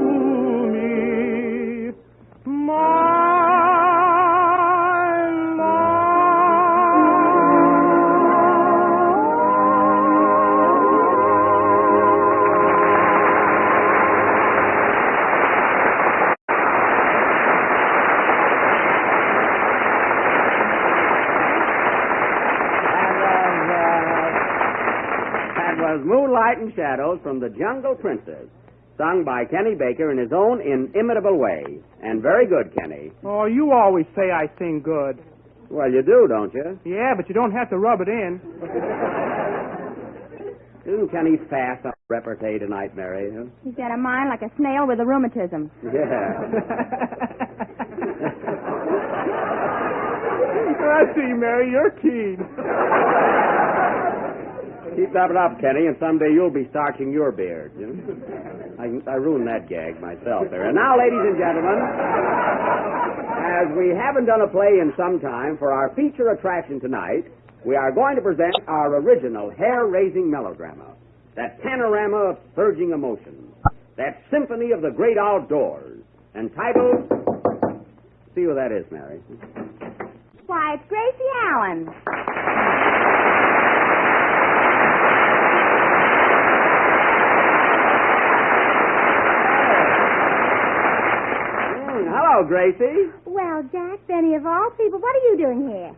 me. My Moonlight and Shadows from the Jungle Princess, sung by Kenny Baker in his own inimitable way. And very good, Kenny. Oh, you always say I sing good. Well, you do, don't you? Yeah, but you don't have to rub it in. Isn't Kenny fast on repartee tonight, Mary? Huh? He's got a mind like a snail with a rheumatism. Yeah. I see, Mary, you're keen. Keep that up, Kenny, and someday you'll be starching your beard. You know? I ruined that gag myself there. And now, ladies and gentlemen, as we haven't done a play in some time, for our feature attraction tonight, we are going to present our original hair-raising melodrama, that panorama of surging emotions, that symphony of the great outdoors, entitled... See who that is, Mary. Why, it's Gracie Allen. Hello, Gracie. Well, Jack, Benny, of all people, what are you doing here?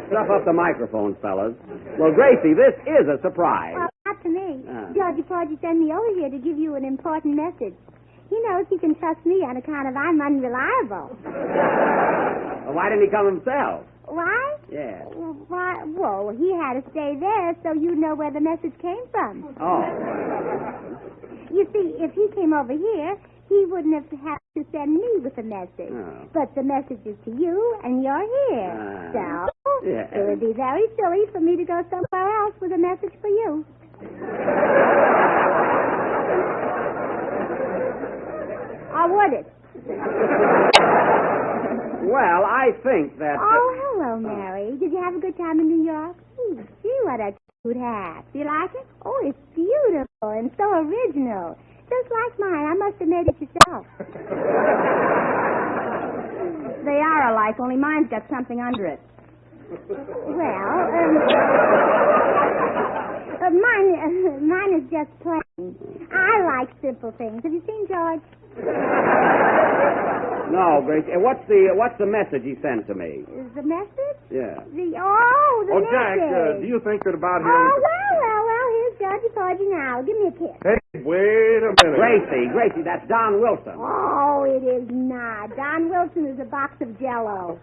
Stuff up the microphones, fellas. Well, Gracie, this is a surprise. Well, not to me. Georgie Porgy sent me over here to give you an important message. He knows he can trust me on account of I'm unreliable. Well, why didn't he come himself? Why? Yeah. Why? Well, he had to stay there so you'd know where the message came from. Oh. You see, if he came over here, he wouldn't have had to send me with a message. Oh. But the message is to you, and you're here. So, yeah. it would be very silly for me to go somewhere else with a message for you. Or would it? Well, I think that... Oh, hello, Mary. Did you have a good time in New York? Gee, what a cute hat. Do you like it? Oh, it's beautiful and so original. Just like mine. I must have made it yourself. They are alike, only mine's got something under it. Well, mine is just plain. I like simple things. Have you seen George? No, Grace. What's the message he sent to me? The message? Yeah. The Jack, message. do you think that about him... Oh, well, here's Georgie Porgy now. Give me a kiss. Hey, wait a minute. Gracie, that's Don Wilson. Oh, it is not. Don Wilson is a box of Jell-O.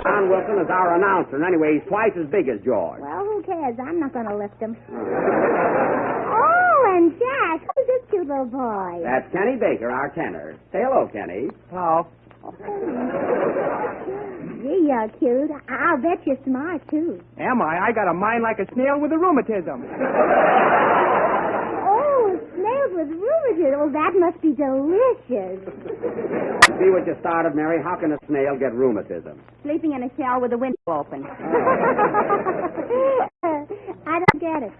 Don Wilson is our announcer, and anyway, he's twice as big as George. Well, who cares? I'm not going to lift him. Oh, and Jack, who's this cute little boy? That's Kenny Baker, our tenor. Say hello, Kenny. Hello. Gee, you're cute. I'll bet you're smart, too. Am I? I got a mind like a snail with a rheumatism. Oh, snails with rheumatism. Oh, that must be delicious. See what you started, Mary? How can a snail get rheumatism? Sleeping in a shell with the window open. I don't get it.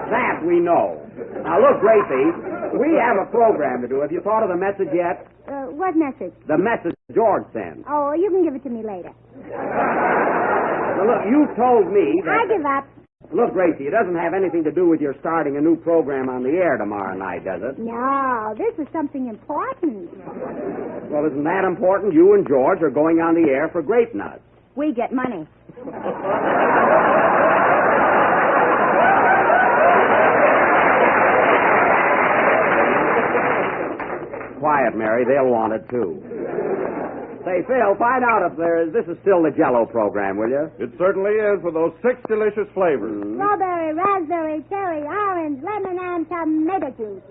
That we know. Now, look, Gracie, we have a program to do. Have you thought of the message yet? What message? The message George sent. Oh, you can give it to me later. Now, look, you told me that... I give up. Look, Gracie, it doesn't have anything to do with your starting a new program on the air tomorrow night, does it? No, this is something important. Well, isn't that important? You and George are going on the air for Grape Nuts. We get money. Quiet, Mary. They'll want it, too. Say, Phil, find out if this is still the Jell-O program, will you? It certainly is, with those 6 delicious flavors. Strawberry, raspberry, cherry, orange, lemon, and tomato juice.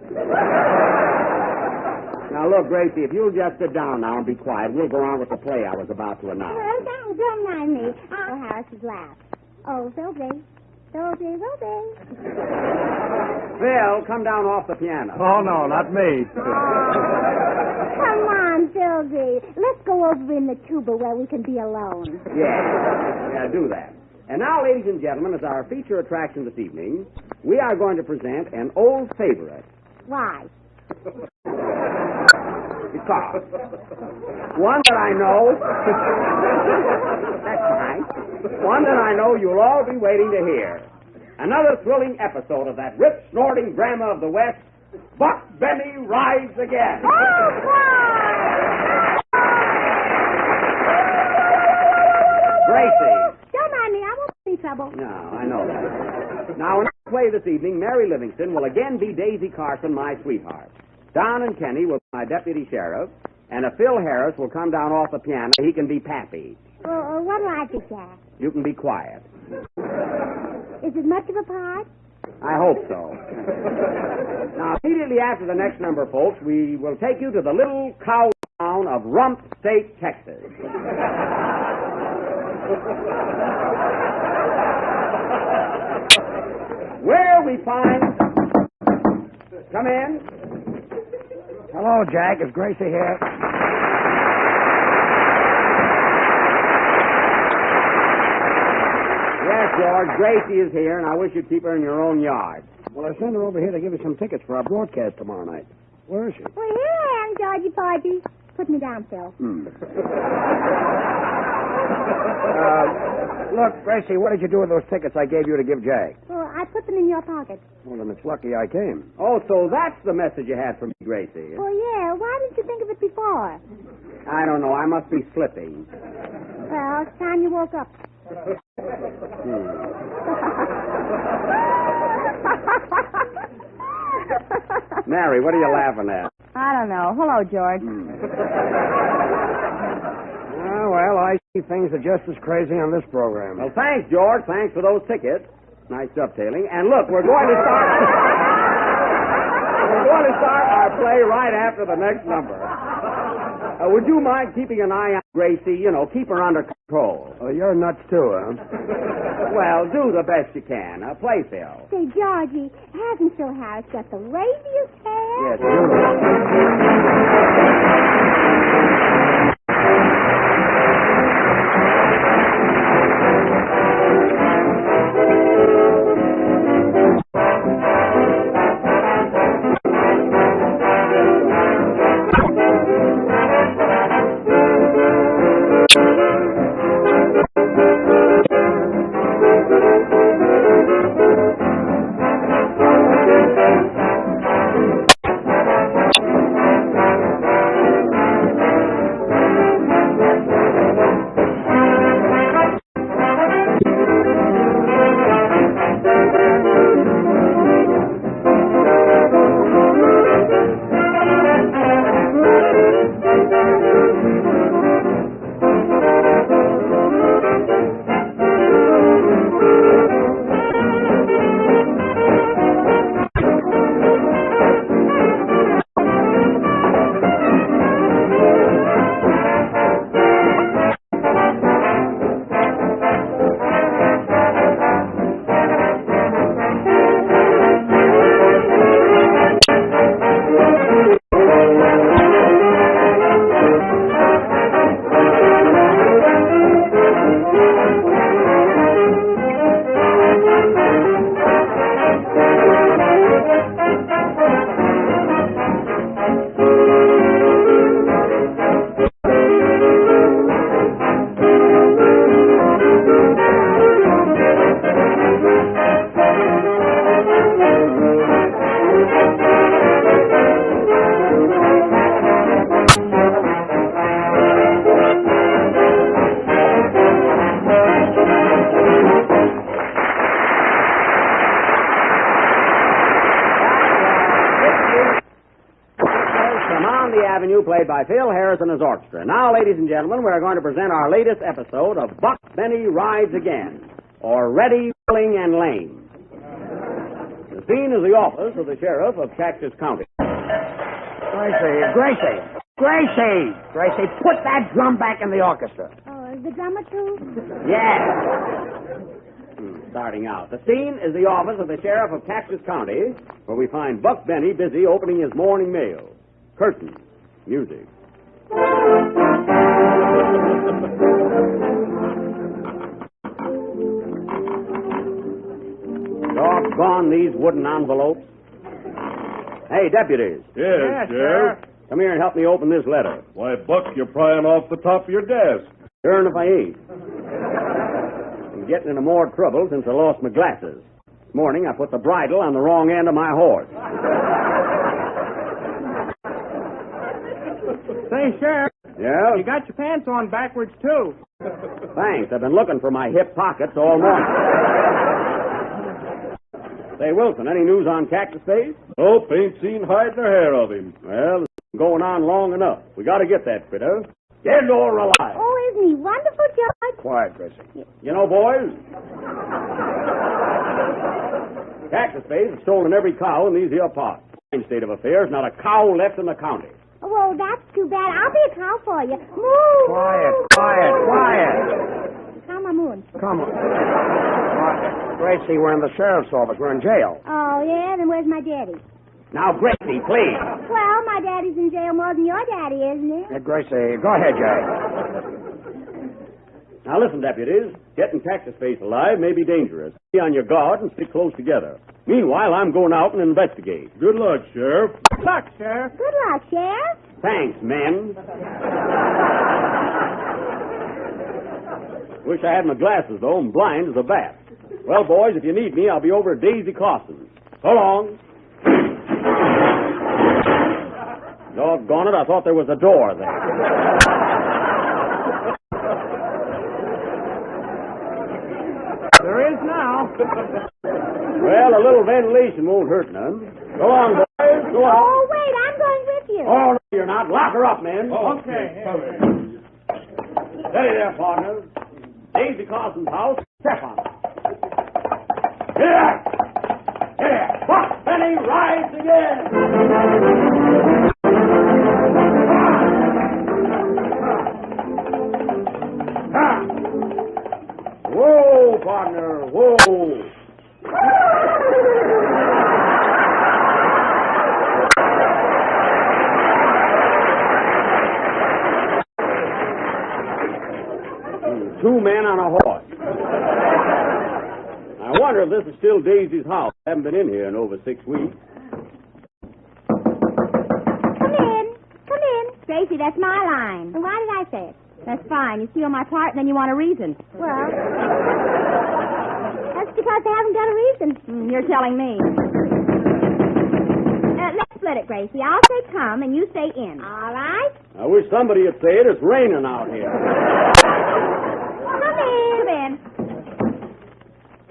Now, look, Gracie, if you'll just sit down now and be quiet, we'll go on with the play I was about to announce. Don't mind me. Oh, Harris's laugh. Oh, Philby. Philby. Phil, come down off the piano. Oh, no, not me. Come on, on, Philby. Let's go over in the tuba where we can be alone. Yeah, do that. And now, ladies and gentlemen, as our feature attraction this evening, we are going to present an old favorite. Why? Because one that I know... That's right. One that I know you'll all be waiting to hear. Another thrilling episode of that rip-snorting drama of the West, Buck Benny Rides Again. Gracie. Don't mind me. I won't be trouble. No, I know that. Now, in our play this evening, Mary Livingston will again be Daisy Carson, my sweetheart. Don and Kenny will be my deputy sheriff, and if Phil Harris will come down off the piano, he can be Pappy. What'll I be, Jack? You can be quiet. Is it much of a part? I hope so. Now, immediately after the next number, folks, we will take you to the little cow town of Rump State, Texas. Where we find... Come in. Hello, Jack. It's Gracie here. Yes, George, Gracie is here, and I wish you'd keep her in your own yard. Well, I sent her over here to give you some tickets for our broadcast tomorrow night. Where is she? Well, here I am, Georgie Porgy. Put me down, Phil. Look, Gracie, what did you do with those tickets I gave you to give Jack? Well, I put them in your pocket. Well, then it's lucky I came. Oh, so that's the message you had for me, Gracie. Well, yeah. Why didn't you think of it before? I don't know. I must be slipping. Well, it's time you woke up. Mary, what are you laughing at? I don't know. Hello, George. Well, I see things are just as crazy on this program. Well, thanks, George. Thanks for those tickets. Nice dovetailing. And look, we're going to start... we're going to start our play right after the next number. Would you mind keeping an eye on Gracie? You know, keep her under control. Oh, you're nuts, too, huh? Well, do the best you can. Play, Phil. Say, Georgie, hasn't Phil Harris got the raziest hair? Yes, Played by Phil Harris and his orchestra. Now, ladies and gentlemen, we're going to present our latest episode of Buck Benny Rides Again, or Ready, Willing, and Lame. The scene is the office of the sheriff of Cactus County. Gracie, put that drum back in the orchestra. Oh, is the drummer too? Yes. Starting out. The scene is the office of the sheriff of Cactus County, where we find Buck Benny busy opening his morning mail. Curtains. Music. Doggone these wooden envelopes. Hey, deputies. Yes, Sheriff. Come here and help me open this letter. Why, Buck, you're prying off the top of your desk. Darn if I ain't. I'm getting into more trouble since I lost my glasses. This morning I put the bridle on the wrong end of my horse. Say, Sheriff. Yeah? You got your pants on backwards, too. Thanks. I've been looking for my hip pockets all morning. Say, Wilson, any news on Cactus Face? Nope, ain't seen hide nor hair of him. Well, it's been going on long enough. We got to get that critter. Dead or alive. Oh, isn't he wonderful, George? Quiet, Gracie. You know, boys, Cactus Face has stolen every cow in these here parts. In state of affairs, not a cow left in the county. Oh, that's too bad. I'll be a cow for you. Moo! Quiet. Come on, Moon. Come on. Gracie, we're in the sheriff's office. We're in jail. Oh, yeah? Then where's my daddy? Now, Gracie, please. Well, my daddy's in jail more than your daddy, isn't he? Gracie, go ahead, Jay. Now, listen, deputies. Getting Cactus Face alive may be dangerous. Be on your guard and stick close together. Meanwhile, I'm going out and investigate. Good luck, Sheriff. Good luck, Sheriff. Good luck, Sheriff. Thanks, men. Wish I had my glasses, though. I'm blind as a bat. Well, boys, if you need me, I'll be over at Daisy Carson's. So long. Doggone it, I thought there was a door there. There is now. Well, a little ventilation won't hurt none. Go on, boys. Go on. Oh, wait, I'm going with you. Oh, no, you're not. Lock her up, men. Okay. Steady there, partners. Daisy Carson's house. Step on it. Here! Here! Buck Benny rides again! Whoa, partner, whoa! Two men on a horse. I wonder if this is still Daisy's house. I haven't been in here in over 6 weeks. Come in. Gracie, that's my line. And why did I say it? That's fine. You steal my part and then you want a reason. Well, that's because they haven't got a reason. You're telling me. Let's split it, Gracie. I'll say come and you say in. All right? I wish somebody would say it. It's raining out here. Come in.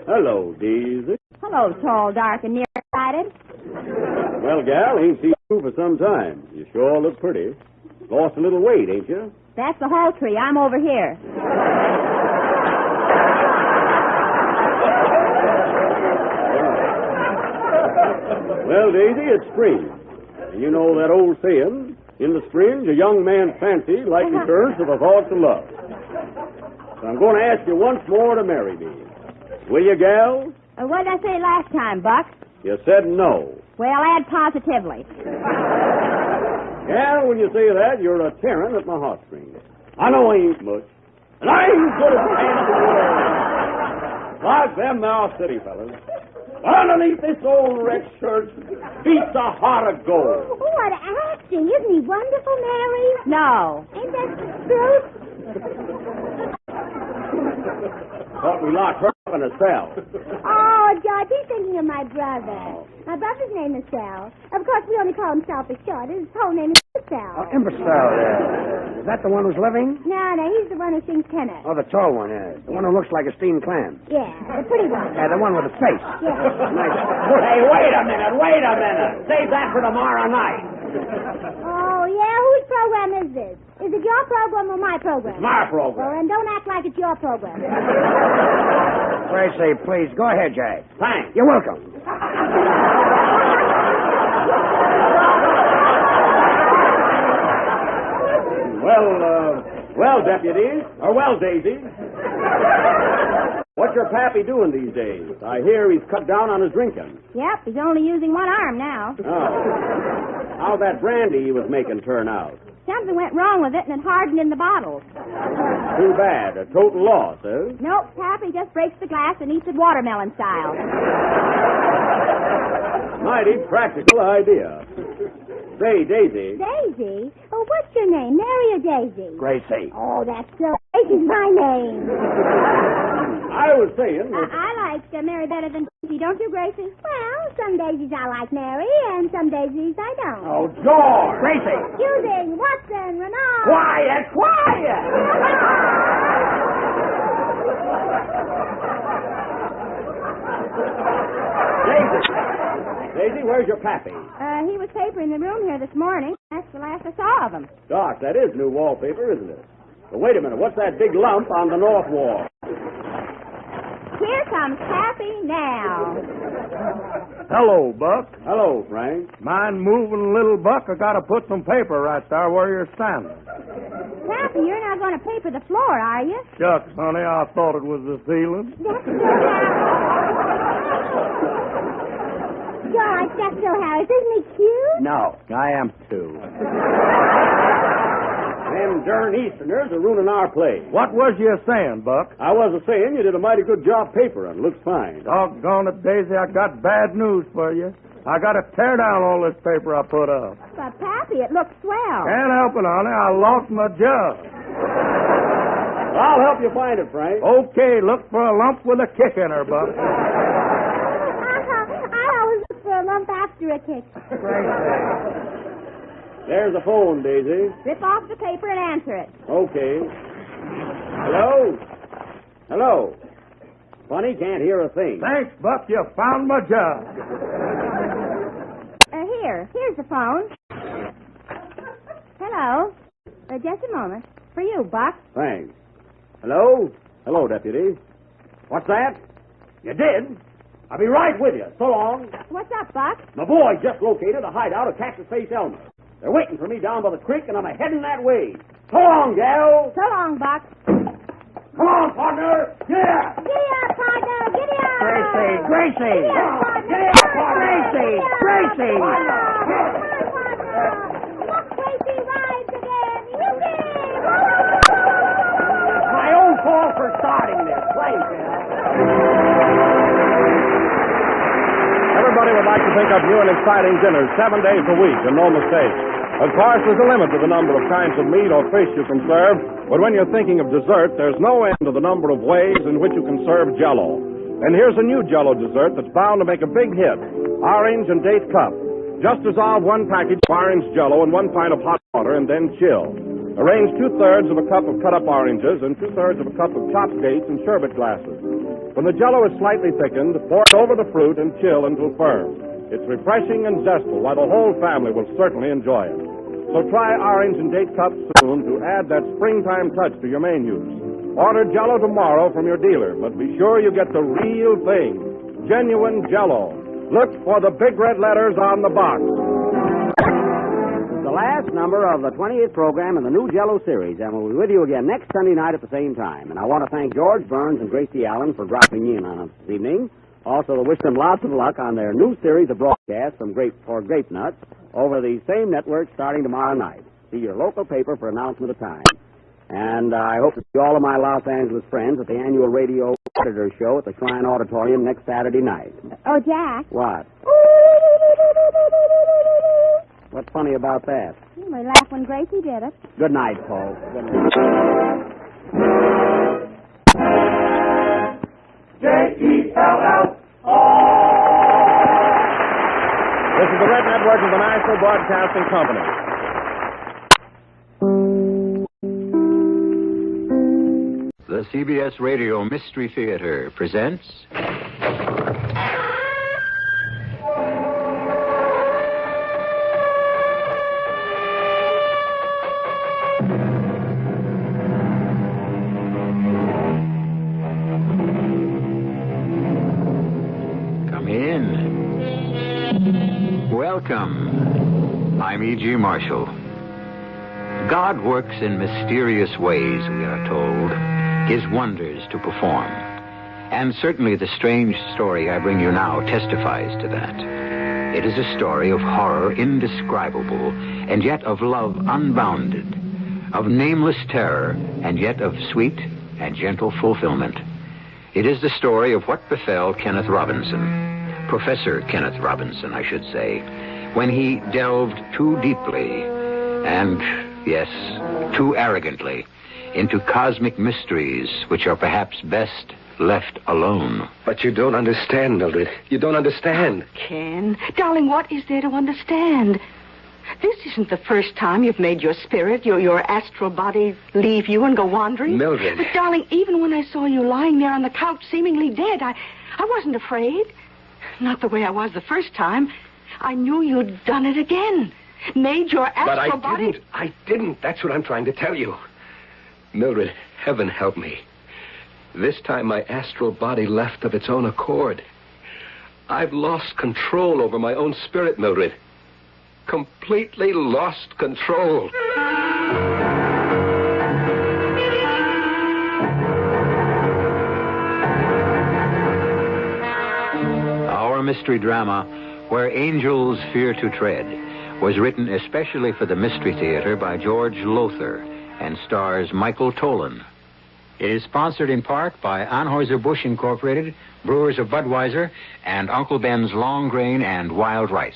Hello, Daisy. Hello, tall, dark, and nearsighted. Well, gal, ain't seen you for some time. You sure look pretty. Lost a little weight, ain't you? That's the whole tree. I'm over here. Well, Daisy, it's spring. And you know that old saying, in the spring, a young man's fancy like returns to the thoughts of love. So I'm going to ask you once more to marry me. Will you, gal? What did I say last time, Buck? You said no. Well, add positively. Gal, when you say that, you're a tearing at my heartstrings. I know I ain't much. And I ain't good at pants in the world. Like them now city fellas. Underneath this old red shirt beats a heart of gold. Oh, what acting. Isn't he wonderful, Mary? No. Ain't that the truth? Thought we locked her up in a cell. Oh, George, he's thinking of my brother. My brother's name is Sal. Of course, we only call him Sal for short. His whole name is Sal. Imbecile, yeah. Is that the one who's living? No, he's the one who sings tenor. Oh, the tall one, yeah. The one who looks like a steamed clam. Yeah, the pretty one. Yeah, the one with the face. Yeah. Nice. Hey, wait a minute. Save that for tomorrow night. Oh, yeah? Whose program is this? Is it your program or my program? It's my program. Well, then don't act like it's your program. Gracie, please, go ahead, Jay. Thanks. You're welcome. Well, deputies. Well, Daisy. What's your pappy doing these days? I hear he's cut down on his drinking. Yep, he's only using one arm now. Oh. How'd that brandy he was making turn out? Something went wrong with it and it hardened in the bottle. Too bad. A total loss, eh? Nope, Pappy just breaks the glass and eats it watermelon style. Mighty practical idea. Say, Daisy. Daisy? Oh, what's your name, Mary or Daisy? Gracie. Oh, that's so... Daisy's my name. I was saying... I like Mary better than Daisy, don't you, Gracie? Well, some daisies I like Mary, and some daisies I don't. Oh, George! Gracie! Using Watson, Renard... Quiet! Daisy, where's your pappy? He was papering the room here this morning. That's the last I saw of him. Doc, that is new wallpaper, isn't it? But wait a minute, what's that big lump on the north wall? Here comes Pappy now. Hello, Buck. Hello, Frank. Mind moving, little Buck? I gotta put some paper right there where you're standing. Pappy, you're not going to paper the floor, are you? Shucks, honey, I thought it was the ceiling. George, that's so Harris. Isn't he cute? No, I am too. Them darn Easterners are ruining our play. What was you saying, Buck? I wasn't saying you did a mighty good job papering. Looks fine. Doggone it, Daisy, I got bad news for you. I got to tear down all this paper I put up. But, Pappy, it looks swell. Can't help it, honey. I lost my job. I'll help you find it, Frank. Okay, look for a lump with a kick in her, Buck. I always look for a lump after a kick. There's the phone, Daisy. Rip off the paper and answer it. Okay. Hello? Hello? Funny, can't hear a thing. Thanks, Buck. You found my job. Here's the phone. Hello. Just a moment. For you, Buck. Thanks. Hello? Hello, Deputy. What's that? You did? I'll be right with you. So long. What's up, Buck? My boy just located a hideout of Cactus Face Elmer. They're waiting for me down by the creek, and I'm heading that way. So long, gal. So long, Buck. Come on, partner. Yeah. Giddy up, partner. Giddy up. Gracie. Giddy up, partner. Giddy up, partner. Gracie. Come on, partner. Look, Gracie rides again. Yippee! My own fault for starting this. Play, Everybody would like to think of new and exciting dinners 7 days a week, and no mistake. Of course, there's a limit to the number of kinds of meat or fish you can serve, but when you're thinking of dessert, there's no end to the number of ways in which you can serve Jell-O. And here's a new Jell-O dessert that's bound to make a big hit: orange and date cup. Just dissolve 1 package of orange Jell-O in 1 pint of hot water and then chill. Arrange 2/3 of a cup of cut-up oranges and 2/3 of a cup of chopped dates in sherbet glasses. When the Jell-O is slightly thickened, pour it over the fruit and chill until firm. It's refreshing and zestful, while the whole family will certainly enjoy it. So try orange and date cups soon to add that springtime touch to your main use. Order Jell-O tomorrow from your dealer, but be sure you get the real thing, genuine Jell-O. Look for the big red letters on the box. The last number of the 28th program in the new Jell-O series, and we'll be with you again next Sunday night at the same time. And I want to thank George Burns and Gracie Allen for dropping in on us this evening. Also, to wish them lots of luck on their new series of broadcasts from Grape Nuts over the same network starting tomorrow night. See your local paper for announcement of time. And I hope to see all of my Los Angeles friends at the annual radio editor show at the Shrine Auditorium next Saturday night. Oh, Jack. What? What's funny about that? We laughed when Gracie did it. Good night, Paul. Good night. J-E-L-L-O. This is the Red Network of the National Broadcasting Company. The CBS Radio Mystery Theater presents... Come in. Welcome. I'm E.G. Marshall. God works in mysterious ways, we are told. His wonders to perform. And certainly the strange story I bring you now testifies to that. It is a story of horror indescribable, and yet of love unbounded, of nameless terror, and yet of sweet and gentle fulfillment. It is the story of what befell Kenneth Robinson, Professor Kenneth Robinson, I should say, when he delved too deeply and, yes, too arrogantly into cosmic mysteries which are perhaps best left alone. But you don't understand, Mildred. You don't understand. Oh, Ken, darling, what is there to understand? This isn't the first time you've made your spirit, your astral body, leave you and go wandering. Mildred. But, darling, even when I saw you lying there on the couch seemingly dead, I wasn't afraid. Not the way I was the first time. I knew you'd done it again. Made your astral body... But I didn't. That's what I'm trying to tell you. Mildred, heaven help me. This time my astral body left of its own accord. I've lost control over my own spirit, Mildred. Completely lost control. Our mystery drama, Where Angels Fear to Tread, was written especially for the Mystery Theater by George Lothar and stars Michael Tolan. It is sponsored in part by Anheuser-Busch Incorporated, Brewers of Budweiser, and Uncle Ben's Long Grain and Wild Rice.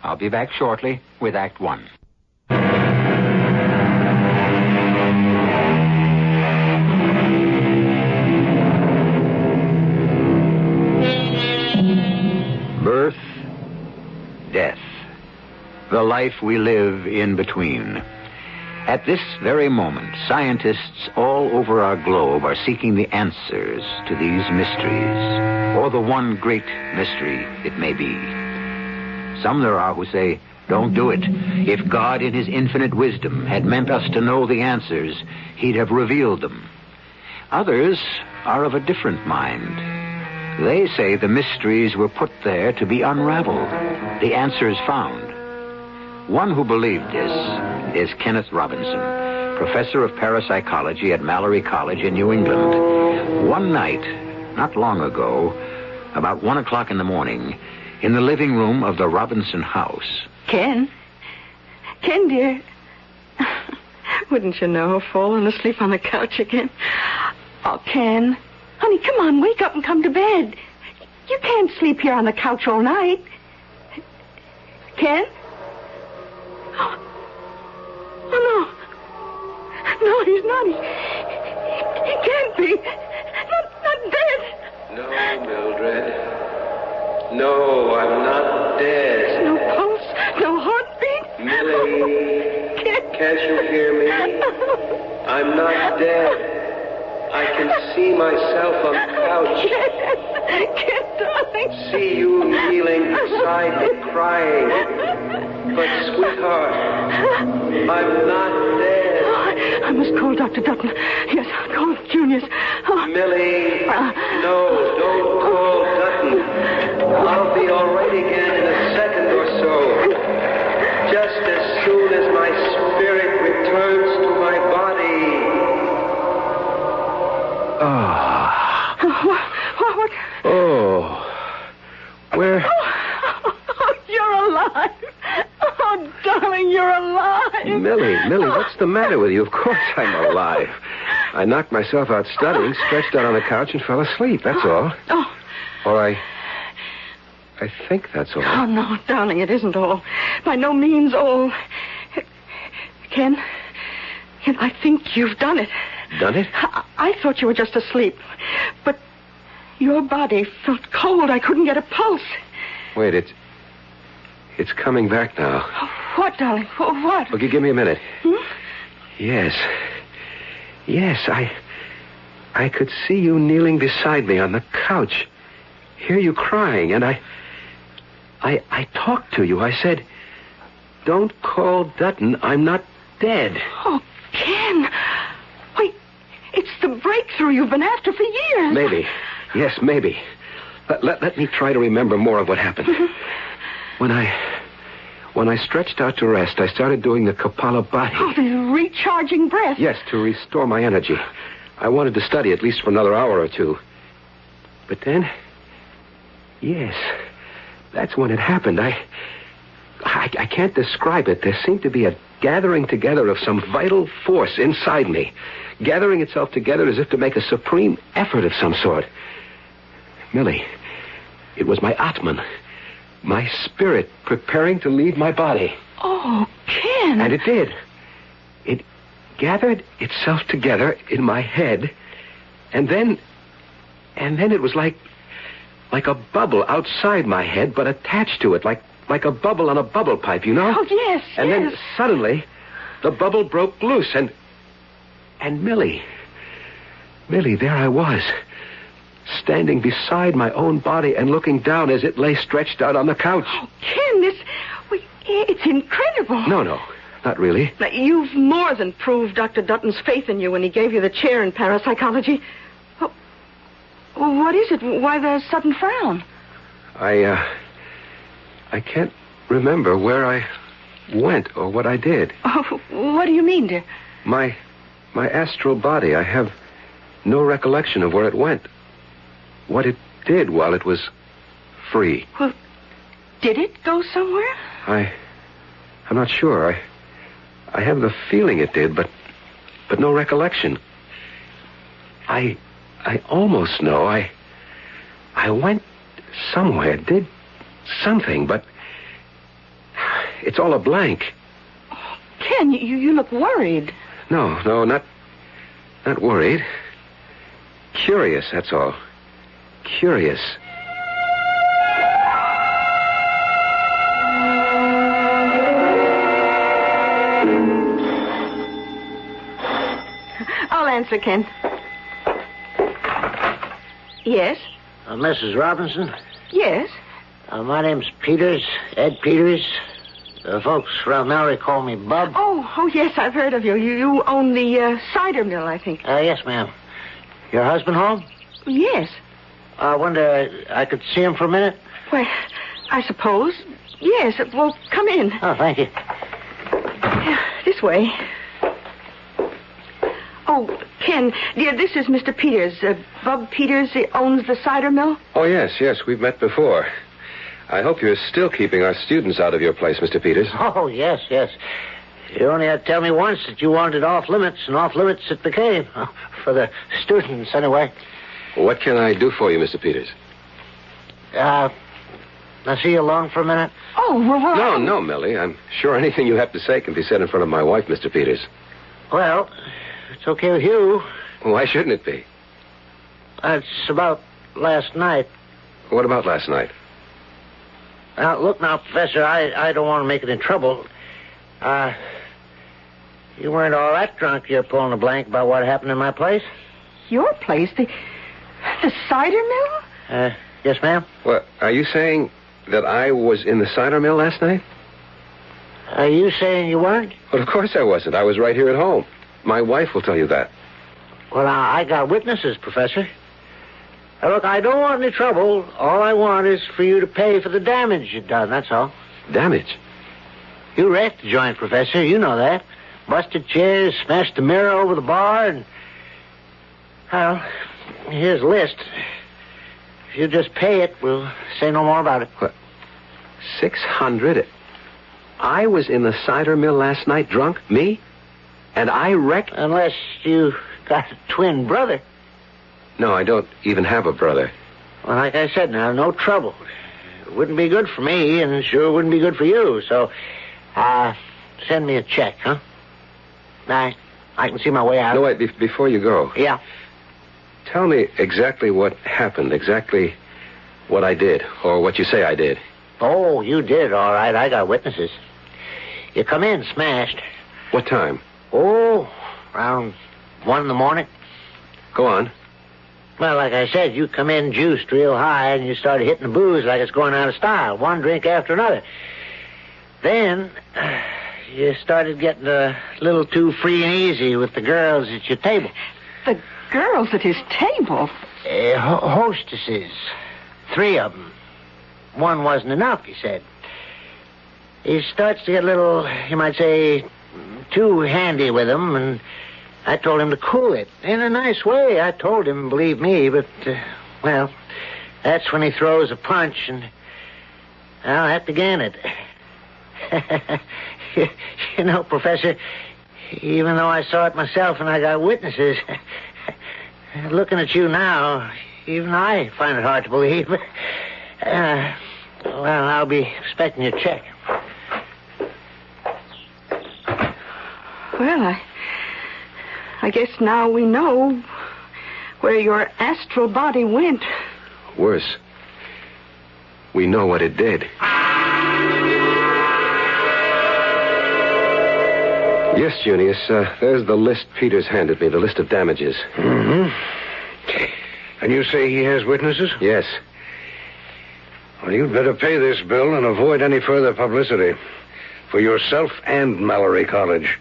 I'll be back shortly with Act One. Birth, death, the life we live in between. At this very moment, scientists all over our globe are seeking the answers to these mysteries, or the one great mystery it may be. Some there are who say, don't do it. If God in his infinite wisdom had meant us to know the answers, he'd have revealed them. Others are of a different mind. They say the mysteries were put there to be unraveled, the answers found. One who believed this is Kenneth Robinson, professor of parapsychology at Mallory College in New England. One night, not long ago, about 1 o'clock in the morning, in the living room of the Robinson house. Ken, dear, wouldn't you know, fallen asleep on the couch again? Oh, Ken, honey, come on, wake up and come to bed. You can't sleep here on the couch all night. Ken? Oh, no. No, he's not. He can't be. Not dead. No, Mildred. No, I'm not dead. No pulse, no heartbeat. Millie, can't you hear me? I'm not dead. I can see myself on the couch. Kid, darling. See you kneeling beside me crying. But, sweetheart, I'm not dead. Oh, I must call Dr. Dutton. Yes, call Junius. Oh. Millie, no, don't call Dutton. I'll be all right again in a second or so. Just as soon as my spirit returns to my body. What? Oh. Where? Oh, you're alive. Oh, darling, you're alive. Millie, what's the matter with you? Of course I'm alive. I knocked myself out studying, stretched out on the couch, and fell asleep, that's all. Oh. Or I think that's all. Oh, no, darling, it isn't all. By no means all. Ken, I think you've done it. Done it? I thought you were just asleep. But your body felt cold. I couldn't get a pulse. Wait, it's coming back now. What, darling? What? Okay, give me a minute. Hmm? Yes, I could see you kneeling beside me on the couch. Hear you crying, and I talked to you. I said, don't call Dutton. I'm not dead. Oh, Ken. Wait, it's the breakthrough you've been after for years. Maybe. Yes, maybe. Let me try to remember more of what happened. When I stretched out to rest, I started doing the Kapalabhati. Oh, the recharging breath. Yes, to restore my energy. I wanted to study at least for another hour or two. But then, yes, that's when it happened. I can't describe it. There seemed to be a gathering together of some vital force inside me, gathering itself together as if to make a supreme effort of some sort. Millie, it was my Atman, my spirit preparing to leave my body. Oh, Ken. And it did. It gathered itself together in my head, and then it was like a bubble outside my head, but attached to it, like a bubble on a bubble pipe, you know? Oh, yes, And then suddenly, the bubble broke loose, and Millie, there I was, standing beside my own body and looking down as it lay stretched out on the couch. Oh, Ken, it's incredible. No, not really. Now, you've more than proved Dr. Dutton's faith in you when he gave you the chair in parapsychology. Oh, what is it? Why the sudden frown? I can't remember where I went or what I did. Oh, what do you mean, dear? My astral body, I have no recollection of where it went. What it did while it was free. Well, did it go somewhere? I'm not sure. I have the feeling it did, but no recollection. I almost know I went somewhere, did something, but it's all a blank. Oh, Ken, you look worried. No, not worried. Curious, that's all. Curious. I'll answer, Ken. Yes? Mrs. Robinson? Yes? My name's Peters, Ed Peters. Folks around Mallory call me Bub. Oh, yes, I've heard of you. You own the cider mill, I think. Yes, ma'am. Your husband home? Yes. I wonder I could see him for a minute? Well, I suppose. Yes. Well, come in. Oh, thank you. This way. Oh, Ken, dear, this is Mr. Peters. Bub Peters, he owns the cider mill. Oh, yes, we've met before. I hope you're still keeping our students out of your place, Mr. Peters. Oh, yes. You only had to tell me once that you wanted off limits, and off limits it became. For the students, anyway. What can I do for you, Mr. Peters? I'll see you alone for a minute. Oh, well... No, Millie. I'm sure anything you have to say can be said in front of my wife, Mr. Peters. Well, it's okay with you. Why shouldn't it be? It's about last night. What about last night? Now, look now, Professor, I don't want to make it in trouble. You weren't all that drunk you're pulling a blank about what happened in my place? Your place? The cider mill? Yes, ma'am. What, are you saying that I was in the cider mill last night? Are you saying you weren't? Well, of course I wasn't. I was right here at home. My wife will tell you that. Well, I got witnesses, Professor. Now, look, I don't want any trouble. All I want is for you to pay for the damage you've done, that's all. Damage? You wrecked the joint, Professor. You know that. Busted chairs, smashed the mirror over the bar, and... Well, here's a list. If you just pay it, we'll say no more about it. What? $600? I was in the cider mill last night drunk? Me? And I wrecked... Unless you got a twin brother. No, I don't even have a brother. Well, like I said, now, no trouble. It wouldn't be good for me, and it sure wouldn't be good for you, so... send me a check, huh? I can see my way out. No, wait, before you go... Yeah? Tell me exactly what happened, exactly what I did, or what you say I did. Oh, you did, all right. I got witnesses. You come in smashed. What time? Oh, around 1 in the morning. Go on. Well, like I said, you come in juiced real high, and you started hitting the booze like it's going out of style, one drink after another. Then, you started getting a little too free and easy with the girls at your table. The girls at his table? Hostesses. 3 of them. One wasn't enough, he said. He starts to get a little, you might say, too handy with them, and I told him to cool it. In a nice way, I told him, believe me, but, well, that's when he throws a punch, and Well, that began it. You know, Professor, even though I saw it myself and I got witnesses, looking at you now, even I find it hard to believe. Well, I'll be expecting your check. Well, I guess now we know where your astral body went. Worse. We know what it did. Yes, Junius, there's the list Peters handed me, the list of damages. Mm-hmm. And you say he has witnesses? Yes. Well, you'd better pay this bill and avoid any further publicity. For yourself and Mallory College.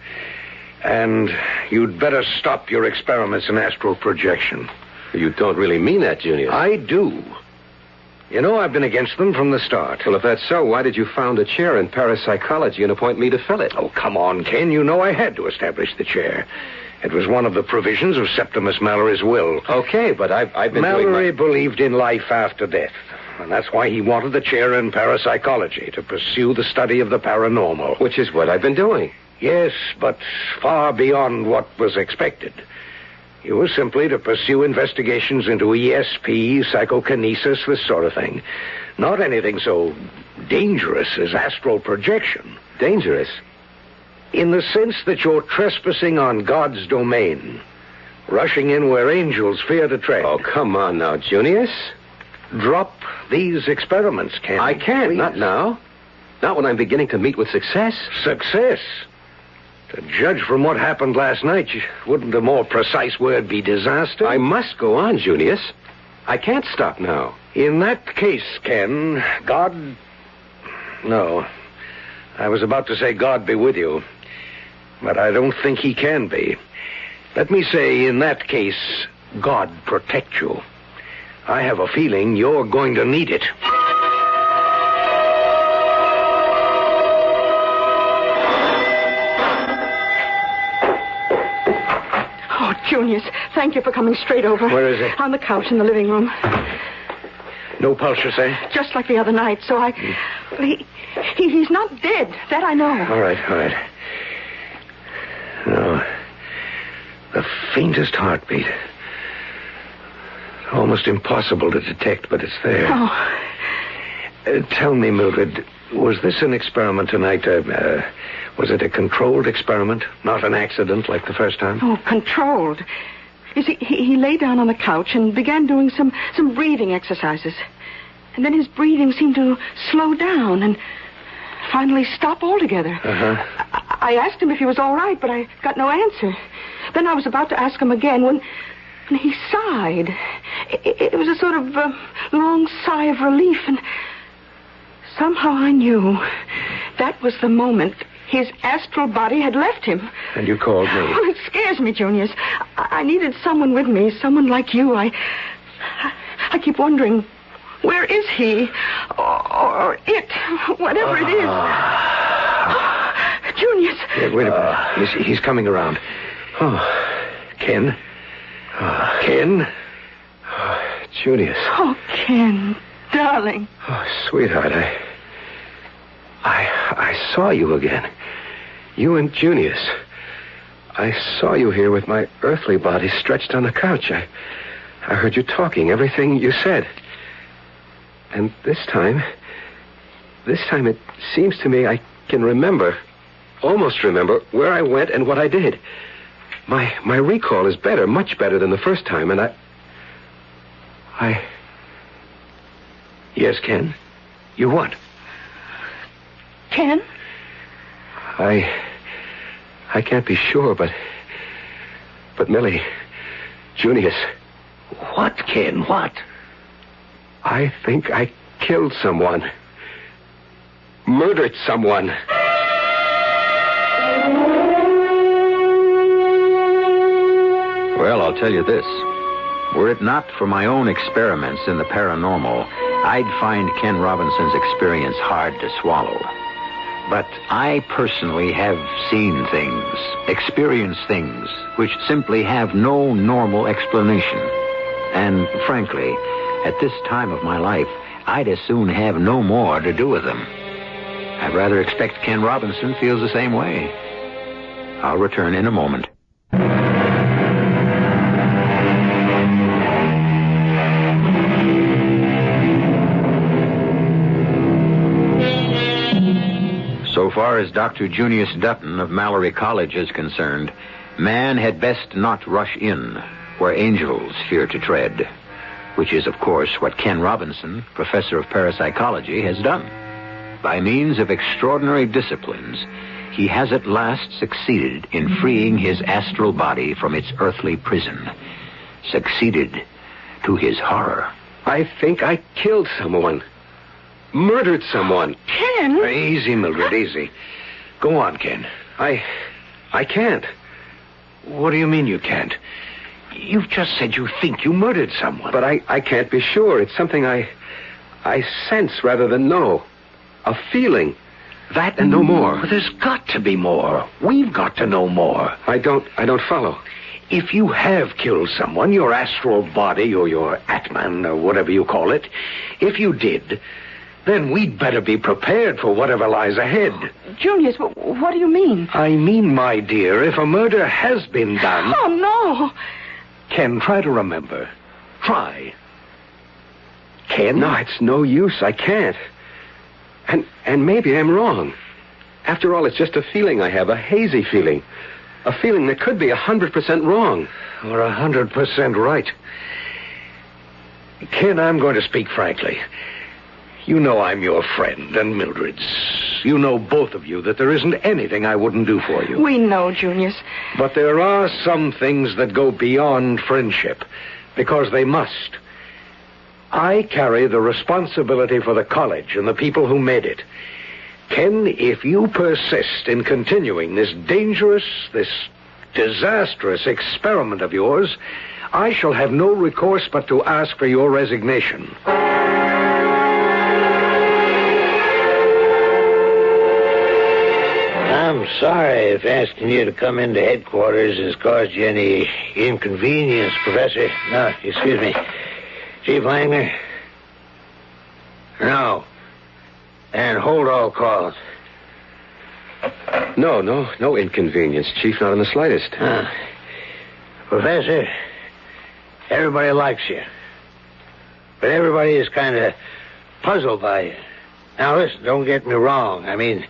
And you'd better stop your experiments in astral projection. You don't really mean that, Junius. I do. You know, I've been against them from the start. Well, if that's so, why did you found a chair in parapsychology and appoint me to fill it? Oh, come on, Ken. You know I had to establish the chair. It was one of the provisions of Septimus Mallory's will. Okay, but I've been Mallory believed in life after death. And that's why he wanted the chair in parapsychology, to pursue the study of the paranormal. Which is what I've been doing. Yes, but far beyond what was expected. You were simply to pursue investigations into ESP, psychokinesis, this sort of thing. Not anything so dangerous as astral projection. Dangerous? In the sense that you're trespassing on God's domain. Rushing in where angels fear to tread. Oh, come on now, Junius. Drop these experiments, Ken. I can't, please. Not now. Not when I'm beginning to meet with success. Success? To judge from what happened last night, wouldn't a more precise word be disaster? I must go on, Junius. I can't stop now. In that case, Ken, God... No. I was about to say God be with you. But I don't think he can be. Let me say, in that case, God protect you. I have a feeling you're going to need it. Oh, Junius, thank you for coming straight over. Where is it? On the couch in the living room. No pulse, you say? Just like the other night, so he's not dead. That I know. All right. No. The faintest heartbeat. Almost impossible to detect, but it's there. Oh. Tell me, Mildred, was this an experiment tonight? Was it a controlled experiment? Not an accident like the first time? Oh, controlled. You see, he lay down on the couch and began doing some breathing exercises. And then his breathing seemed to slow down and finally stop altogether. Uh-huh. I asked him if he was all right, but I got no answer. Then I was about to ask him again when he sighed. It was a sort of long sigh of relief, and somehow I knew that was the moment his astral body had left him. And you called me? Well, it scares me, Junius. I needed someone with me, someone like you. I keep wondering, where is he? Or it, whatever it is. Junius. Yeah, wait a minute. He's coming around. Oh, Ken? Ken? Junius. Oh, Ken, darling. Oh, sweetheart, I saw you again. You and Junius. I saw you here with my earthly body stretched on the couch. I heard you talking, everything you said. And this time it seems to me I can remember, almost remember, where I went and what I did. My recall is better, much better than the first time, and I... Yes, Ken? You what? Ken? I can't be sure, but Millie, Junius. What, Ken? What? I think I killed someone. Murdered someone. Well, I'll tell you this. Were it not for my own experiments in the paranormal, I'd find Ken Robinson's experience hard to swallow. But I personally have seen things, experienced things, which simply have no normal explanation. And frankly, At this time of my life, I'd as soon have no more to do with them. I'd rather expect Ken Robinson feels the same way. I'll return in a moment. So far as Dr. Junius Dutton of Mallory College is concerned, man had best not rush in where angels fear to tread, which is, of course, what Ken Robinson, professor of parapsychology, has done. By means of extraordinary disciplines, he has at last succeeded in freeing his astral body from its earthly prison. Succeeded to his horror. I think I killed someone. Murdered someone. Ken? Easy, Mildred, easy. Go on, Ken. I can't. What do you mean you can't? You've just said you think you murdered someone. But I can't be sure. It's something I sense rather than know. A feeling. That and no more. But there's got to be more. We've got to know more. I don't follow. If you have killed someone, your astral body or your Atman or whatever you call it, if you did, then we'd better be prepared for whatever lies ahead. Junius, what do you mean? I mean, my dear, if a murder has been done... Oh, no. Ken, try to remember. Try. Ken? No, it's no use. I can't. And maybe I'm wrong. After all, it's just a feeling I have, a hazy feeling. A feeling that could be 100% wrong. Or 100% right. Ken, I'm going to speak frankly. You know I'm your friend and Mildred's. You know, both of you, that there isn't anything I wouldn't do for you. We know, Junius. But there are some things that go beyond friendship, because they must. I carry the responsibility for the college and the people who made it. Ken, if you persist in continuing this dangerous, this disastrous experiment of yours, I shall have no recourse but to ask for your resignation. I'm sorry if asking you to come into headquarters has caused you any inconvenience, Professor. No, excuse me. Chief Langner? No. And hold all calls. No inconvenience, Chief, not in the slightest. Professor, everybody likes you. But everybody is kind of puzzled by you. Now, listen, don't get me wrong. I mean,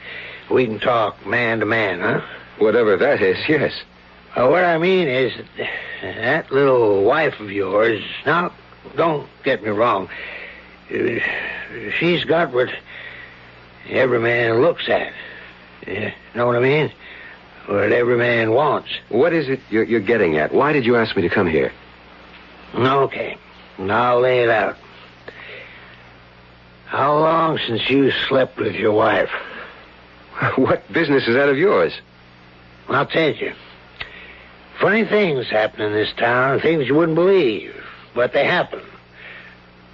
we can talk man to man, huh? Whatever that is, yes. What I mean is that little wife of yours... Now, don't get me wrong. She's got what every man looks at. You know what I mean? What every man wants. What is it you're getting at? Why did you ask me to come here? Okay. I'll lay it out. How long since you slept with your wife? What business is that of yours? I'll tell you. Funny things happen in this town, things you wouldn't believe, but they happen.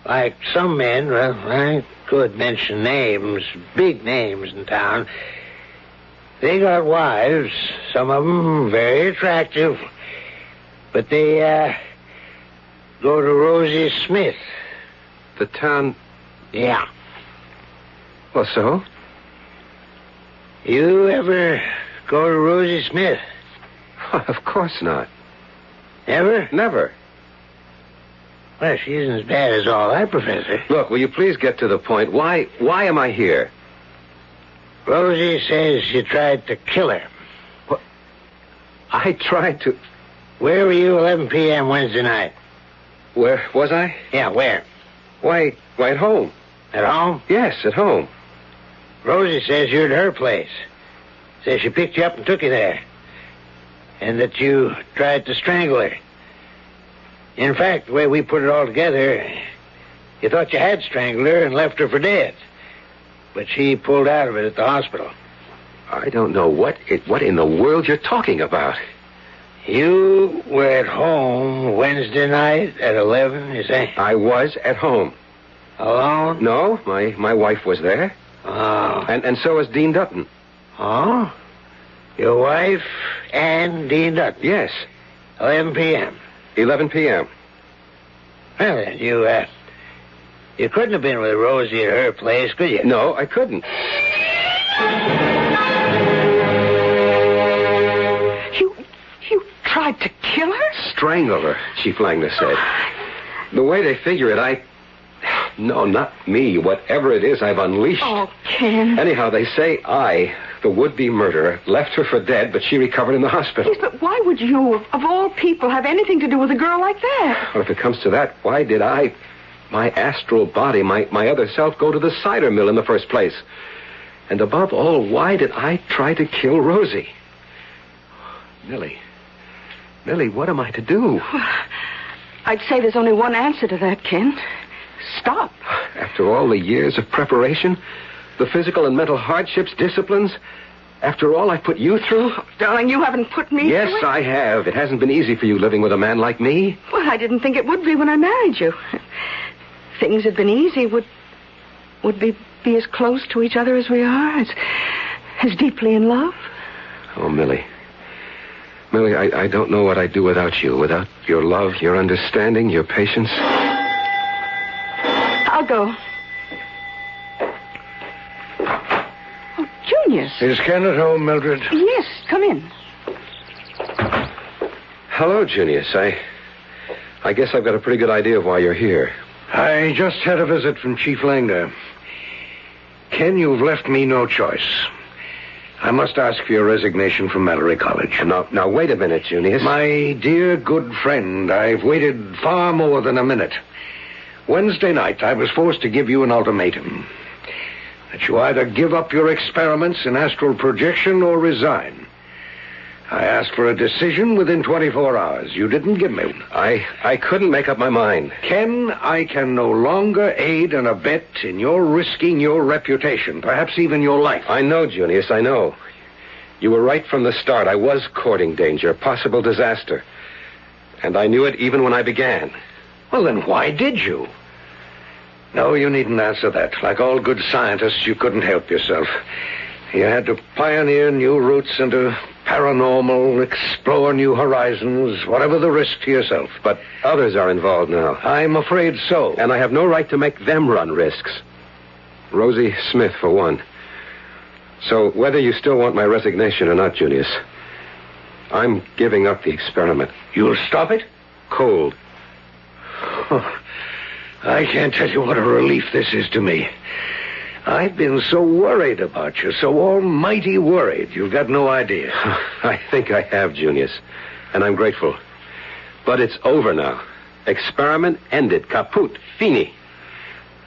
Like some men, well, I could mention names, big names in town. They got wives, some of them very attractive, but they, go to Rosie Smith. The town... Yeah. Well, so? You ever go to Rosie Smith? Of course not. Never? Never. Well, she isn't as bad as all that, Professor. Look, will you please get to the point? Why am I here? Rosie says you tried to kill her. What? I tried to... Where were you 11 p.m. Wednesday night? Where was I? Yeah, where? Why, at home. At home? Yes, at home. Rosie says you're at her place. Says she picked you up and took you there. And that you tried to strangle her. In fact, the way we put it all together, you thought you had strangled her and left her for dead. But she pulled out of it at the hospital. I don't know what in the world you're talking about. You were at home Wednesday night at 11, you say? I was at home. Alone? No, my wife was there. Oh. And so was Dean Dutton. Oh? Your wife and Dean Dutton? Yes. 11 p.m. 11 p.m. Well, then, You couldn't have been with Rosie at her place, could you? No, I couldn't. You tried to kill her? Strangle her, Chief Langner said. The way they figure it, No, not me. Whatever it is, I've unleashed. Oh, Ken. Anyhow, they say I, the would-be murderer, left her for dead, but she recovered in the hospital. Yes, but why would you, of all people, have anything to do with a girl like that? Well, if it comes to that, why did my astral body, my other self, go to the cider mill in the first place? And above all, why did I try to kill Rosie? Millie, what am I to do? Well, I'd say there's only one answer to that, Ken. Stop. After all the years of preparation, the physical and mental hardships, disciplines, after all I put you through? Oh, darling, you haven't put me Yes, through it. I have. It hasn't been easy for you living with a man like me. Well, I didn't think it would be when I married you. Things had been easy, would be as close to each other as we are, as deeply in love. Oh, Millie, I don't know what I'd do without you, without your love, your understanding, your patience. I'll go. Oh, Junius. Is Ken at home, Mildred? Yes, come in. Hello, Junius. I guess I've got a pretty good idea of why you're here. I just had a visit from Chief Langner. Ken, you've left me no choice. I must ask for your resignation from Mallory College. Now, wait a minute, Junius. My dear good friend, I've waited far more than a minute. Wednesday night, I was forced to give you an ultimatum. That you either give up your experiments in astral projection or resign. I asked for a decision within 24 hours. You didn't give me one. I couldn't make up my mind. Ken, I can no longer aid and abet in your risking your reputation, perhaps even your life. I know, Junius, I know. You were right from the start. I was courting danger, possible disaster. And I knew it even when I began. Well, then why did you? No, you needn't answer that. Like all good scientists, you couldn't help yourself. You had to pioneer new routes into paranormal, explore new horizons, whatever the risk to yourself. But others are involved now. I'm afraid so. And I have no right to make them run risks. Rosie Smith, for one. So whether you still want my resignation or not, Junius, I'm giving up the experiment. You'll stop it? Cold. Oh, I can't tell you what a relief this is to me. I've been so worried about you, so almighty worried. You've got no idea. I think I have, Junius, and I'm grateful. But it's over now. Experiment ended. Kaput. Fini.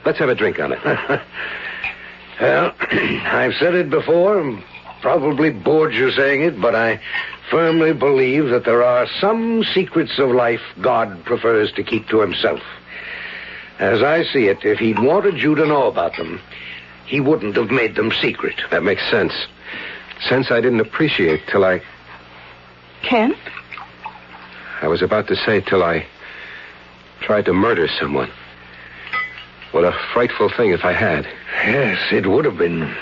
Let's have a drink on it. Well, I've said it before, probably bored you saying it, but I firmly believe that there are some secrets of life God prefers to keep to himself. As I see it, if he'd wanted you to know about them, he wouldn't have made them secret. That makes sense. Sense I didn't appreciate till I... Ken? I was about to say till I tried to murder someone. What a frightful thing if I had. Yes, it would have been.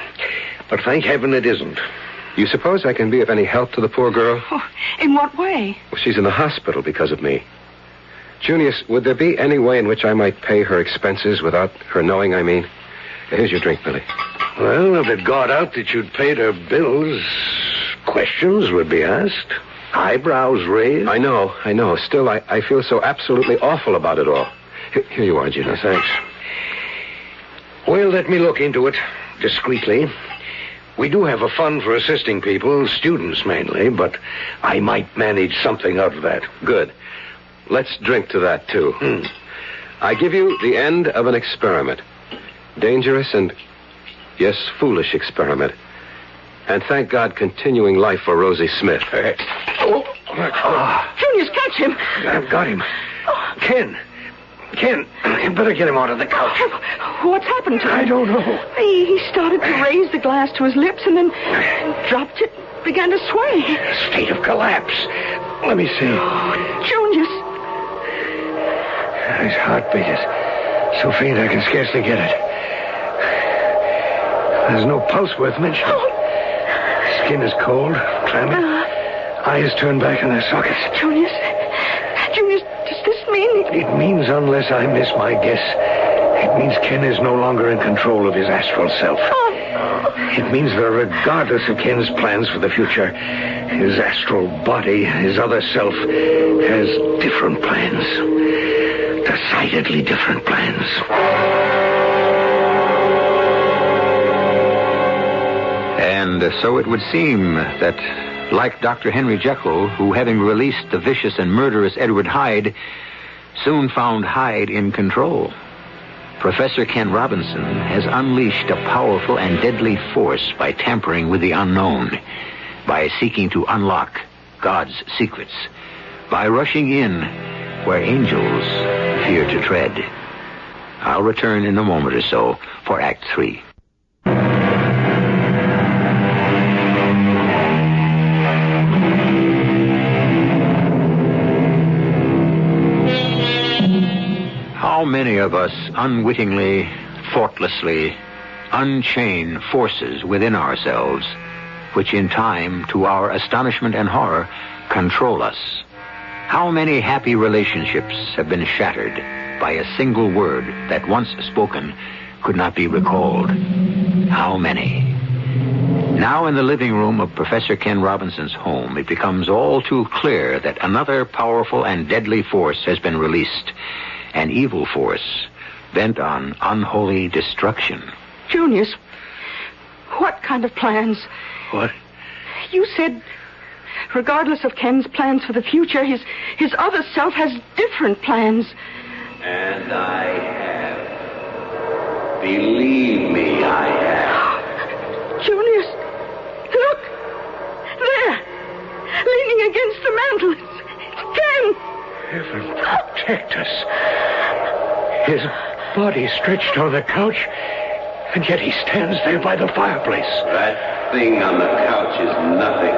But thank heaven it isn't. You suppose I can be of any help to the poor girl? Oh, in what way? Well, she's in the hospital because of me. Junius, would there be any way in which I might pay her expenses without her knowing, I mean? Here's your drink, Billy. Well, if it got out that you'd paid her bills, questions would be asked. Eyebrows raised. I know. Still, I feel so absolutely awful about it all. Here you are, Junius. Thanks. Well, let me look into it discreetly. We do have a fund for assisting people, students mainly, but I might manage something out of that. Good. Let's drink to that, too. I give you the end of an experiment. Dangerous and, yes, foolish experiment. And thank God, continuing life for Rosie Smith. Junius, catch him. I've got him. Ken, you better get him out of the couch. What's happened to him? I don't know. He started to raise the glass to his lips and then dropped it, began to sway. State of collapse. Let me see. Junius. His heartbeat is so faint I can scarcely get it. There's no pulse worth mentioning. Skin is cold, clammy. Eyes turned back in their sockets. Junius, does this mean... It means, unless I miss my guess, It means Ken is no longer in control of his astral self. It means that regardless of Ken's plans for the future, his astral body, his other self, has different plans. Decidedly different plans. And so it would seem that, like Dr. Henry Jekyll, who, having released the vicious and murderous Edward Hyde, soon found Hyde in control, Professor Ken Robinson has unleashed a powerful and deadly force by tampering with the unknown, by seeking to unlock God's secrets, by rushing in where angels fear to tread. I'll return in a moment or so for Act 3. How many of us unwittingly, thoughtlessly, unchain forces within ourselves, which in time, to our astonishment and horror, control us? How many happy relationships have been shattered by a single word that once spoken could not be recalled? How many? Now in the living room of Professor Ken Robinson's home, it becomes all too clear that another powerful and deadly force has been released. An evil force bent on unholy destruction. Junius, what kind of plans? What? You said, regardless of Ken's plans for the future, his other self has different plans. And I have. Believe me, I have. Junius, look! There! Leaning against the mantel. It's Ken! Heaven protect us. His body stretched on the couch, and yet he stands there by the fireplace. That thing on the couch is nothing.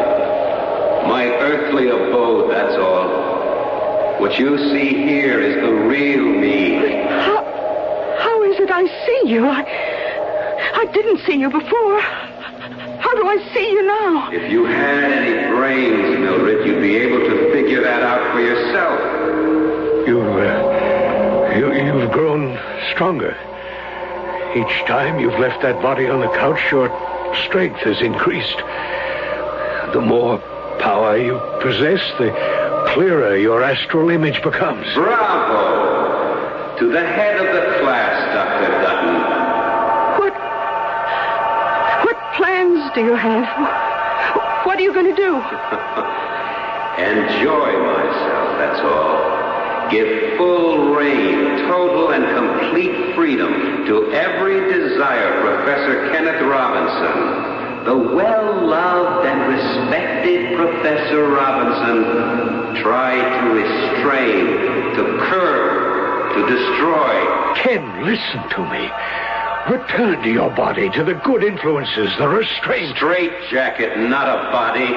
My earthly abode, that's all. What you see here is the real me. How is it I see you? I didn't see you before. How do I see you now? If you had any brains, Mildred, you'd be able to figure that out for yourself. You've grown stronger. Each time you've left that body on the couch, your strength has increased. The more power you possess, the clearer your astral image becomes. Bravo! To the head of the class, Dr. Dutton. What plans do you have? What are you going to do? Enjoy myself, that's all. Give full reign, total and complete freedom to every desire, Professor Kenneth Robinson. The well-loved and respected Professor Robinson tried to restrain, to curb, to destroy. Ken, listen to me. Return to your body, to the good influences, the restraint. Straight jacket, not a body.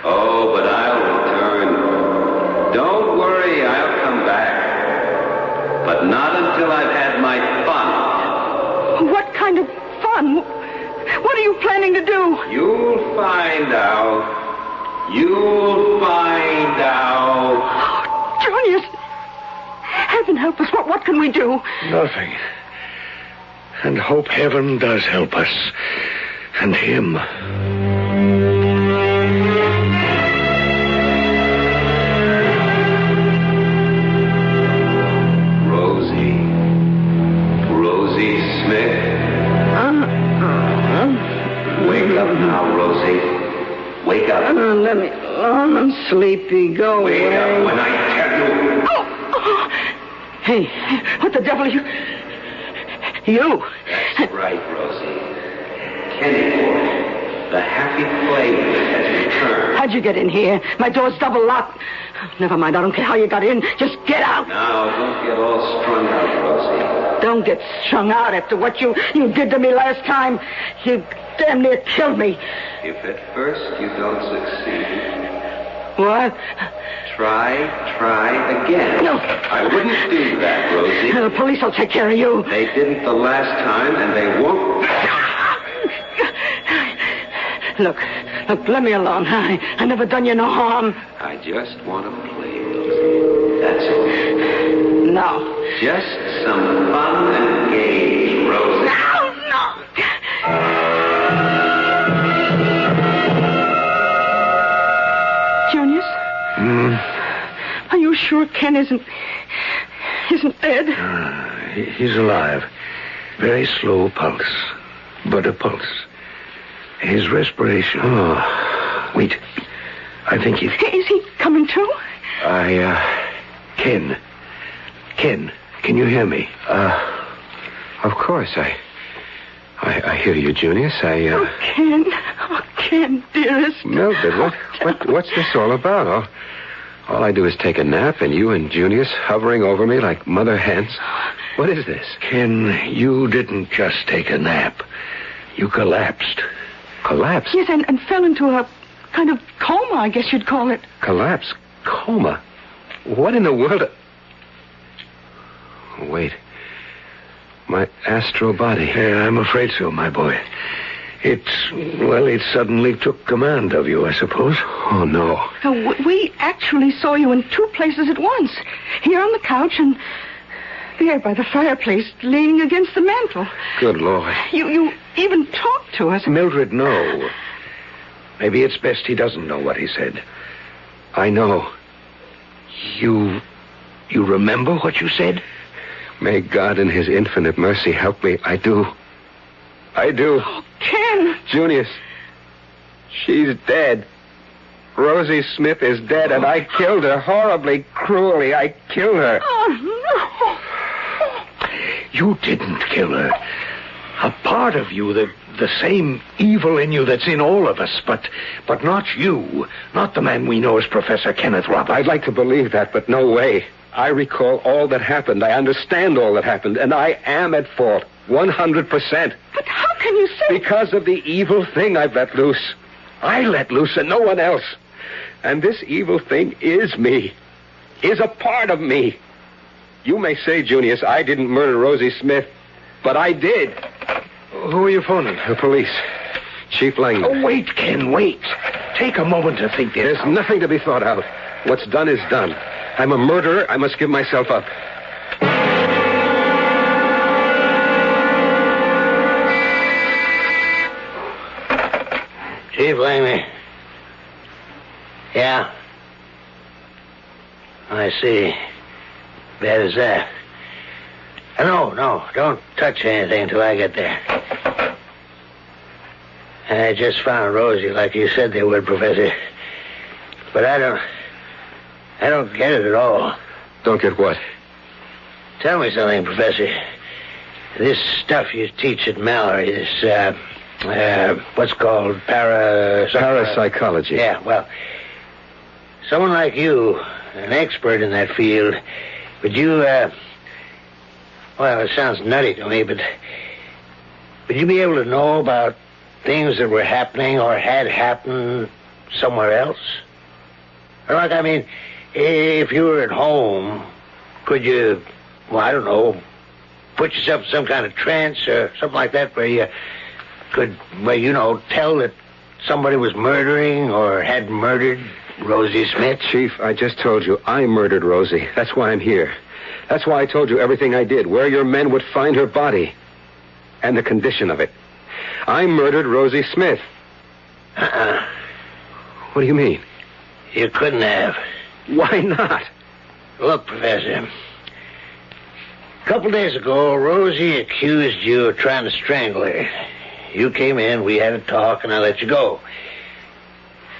Oh, but I'll return. Don't worry, I'll come back. But not until I've had my fun. What kind of fun? What are you planning to do? You'll find out. You'll find out. Oh, Junius! Heaven help us. What can we do? Nothing. And hope heaven does help us. And him. Wake up now, Rosie. Wake up. Let me alone. I'm sleepy. Go away. Wake up when I tell you. Oh. Hey, what the devil are you? You. That's right, Rosie. Kenny boy, the happy playmate has returned. How'd you get in here? My door's double locked. Never mind, I don't care how you got in. Just get out. Now, don't get all strung out, Rosie. Don't get strung out after what you did to me last time. You damn near killed me. If at first you don't succeed... What? Try again. No. I wouldn't do that, Rosie. The police will take care of you. They didn't the last time, and they won't... Look, let me alone. I never done you no harm. I just want to play, Rosie. That's all. No. Just some fun and games, Rosie. No. Junius? Are you sure Ken isn't dead? He's alive. Very slow pulse, but a pulse. His respiration. Oh, wait. I think he... Is he coming to? Ken, can you hear me? Of course, I hear you, Junius. Oh, Ken, dearest. Mildred, what's this all about? All I do is take a nap, and you and Junius hovering over me like mother hens. What is this? Ken, you didn't just take a nap. You collapsed. Collapsed? Yes, and fell into a kind of coma, I guess you'd call it. Collapse? Coma? What in the world... Wait. My astral body. Yeah, I'm afraid so, my boy. It suddenly took command of you, I suppose. Oh, no. We actually saw you in two places at once. Here on the couch and there by the fireplace, leaning against the mantel. Good Lord. You even talked to us. Mildred, no. Maybe it's best he doesn't know what he said. I know. You remember what you said? May God in his infinite mercy help me. I do. Oh, Ken. Junius, she's dead. Rosie Smith is dead, and I killed her horribly, cruelly. I killed her. Oh, no. You didn't kill her. A part of you, the same evil in you that's in all of us, but not you. Not the man we know as Professor Kenneth Roberts. I'd like to believe that, but no way. I recall all that happened. I understand all that happened, and I am at fault. 100%. But how can you say... Because of the evil thing I've let loose. I let loose and no one else. And this evil thing is me. Is a part of me. You may say, Junius, I didn't murder Rosie Smith, but I did. Who are you phoning? The police. Chief Langdon. Oh, wait, Ken, wait. Take a moment to think this. There's nothing to be thought out. What's done is done. I'm a murderer. I must give myself up. Chief Langley. Yeah. I see. Bad as that. No, don't touch anything until I get there. I just found Rosie like you said they would, Professor. But I don't get it at all. Don't get what? Tell me something, Professor. This stuff you teach at Mallory, this, what's called parapsychology. Yeah, well, someone like you, an expert in that field, would you, well, it sounds nutty to me, but would you be able to know about things that were happening or had happened somewhere else? Or like, I mean, if you were at home, could you, well, I don't know, put yourself in some kind of trance or something like that where you could, well, you know, tell that somebody was murdering or had murdered Rosie Smith? Chief, I just told you I murdered Rosie. That's why I'm here. That's why I told you everything I did, where your men would find her body, and the condition of it. I murdered Rosie Smith. What do you mean? You couldn't have. Why not? Look, Professor, a couple days ago, Rosie accused you of trying to strangle her. You came in, we had a talk, and I let you go.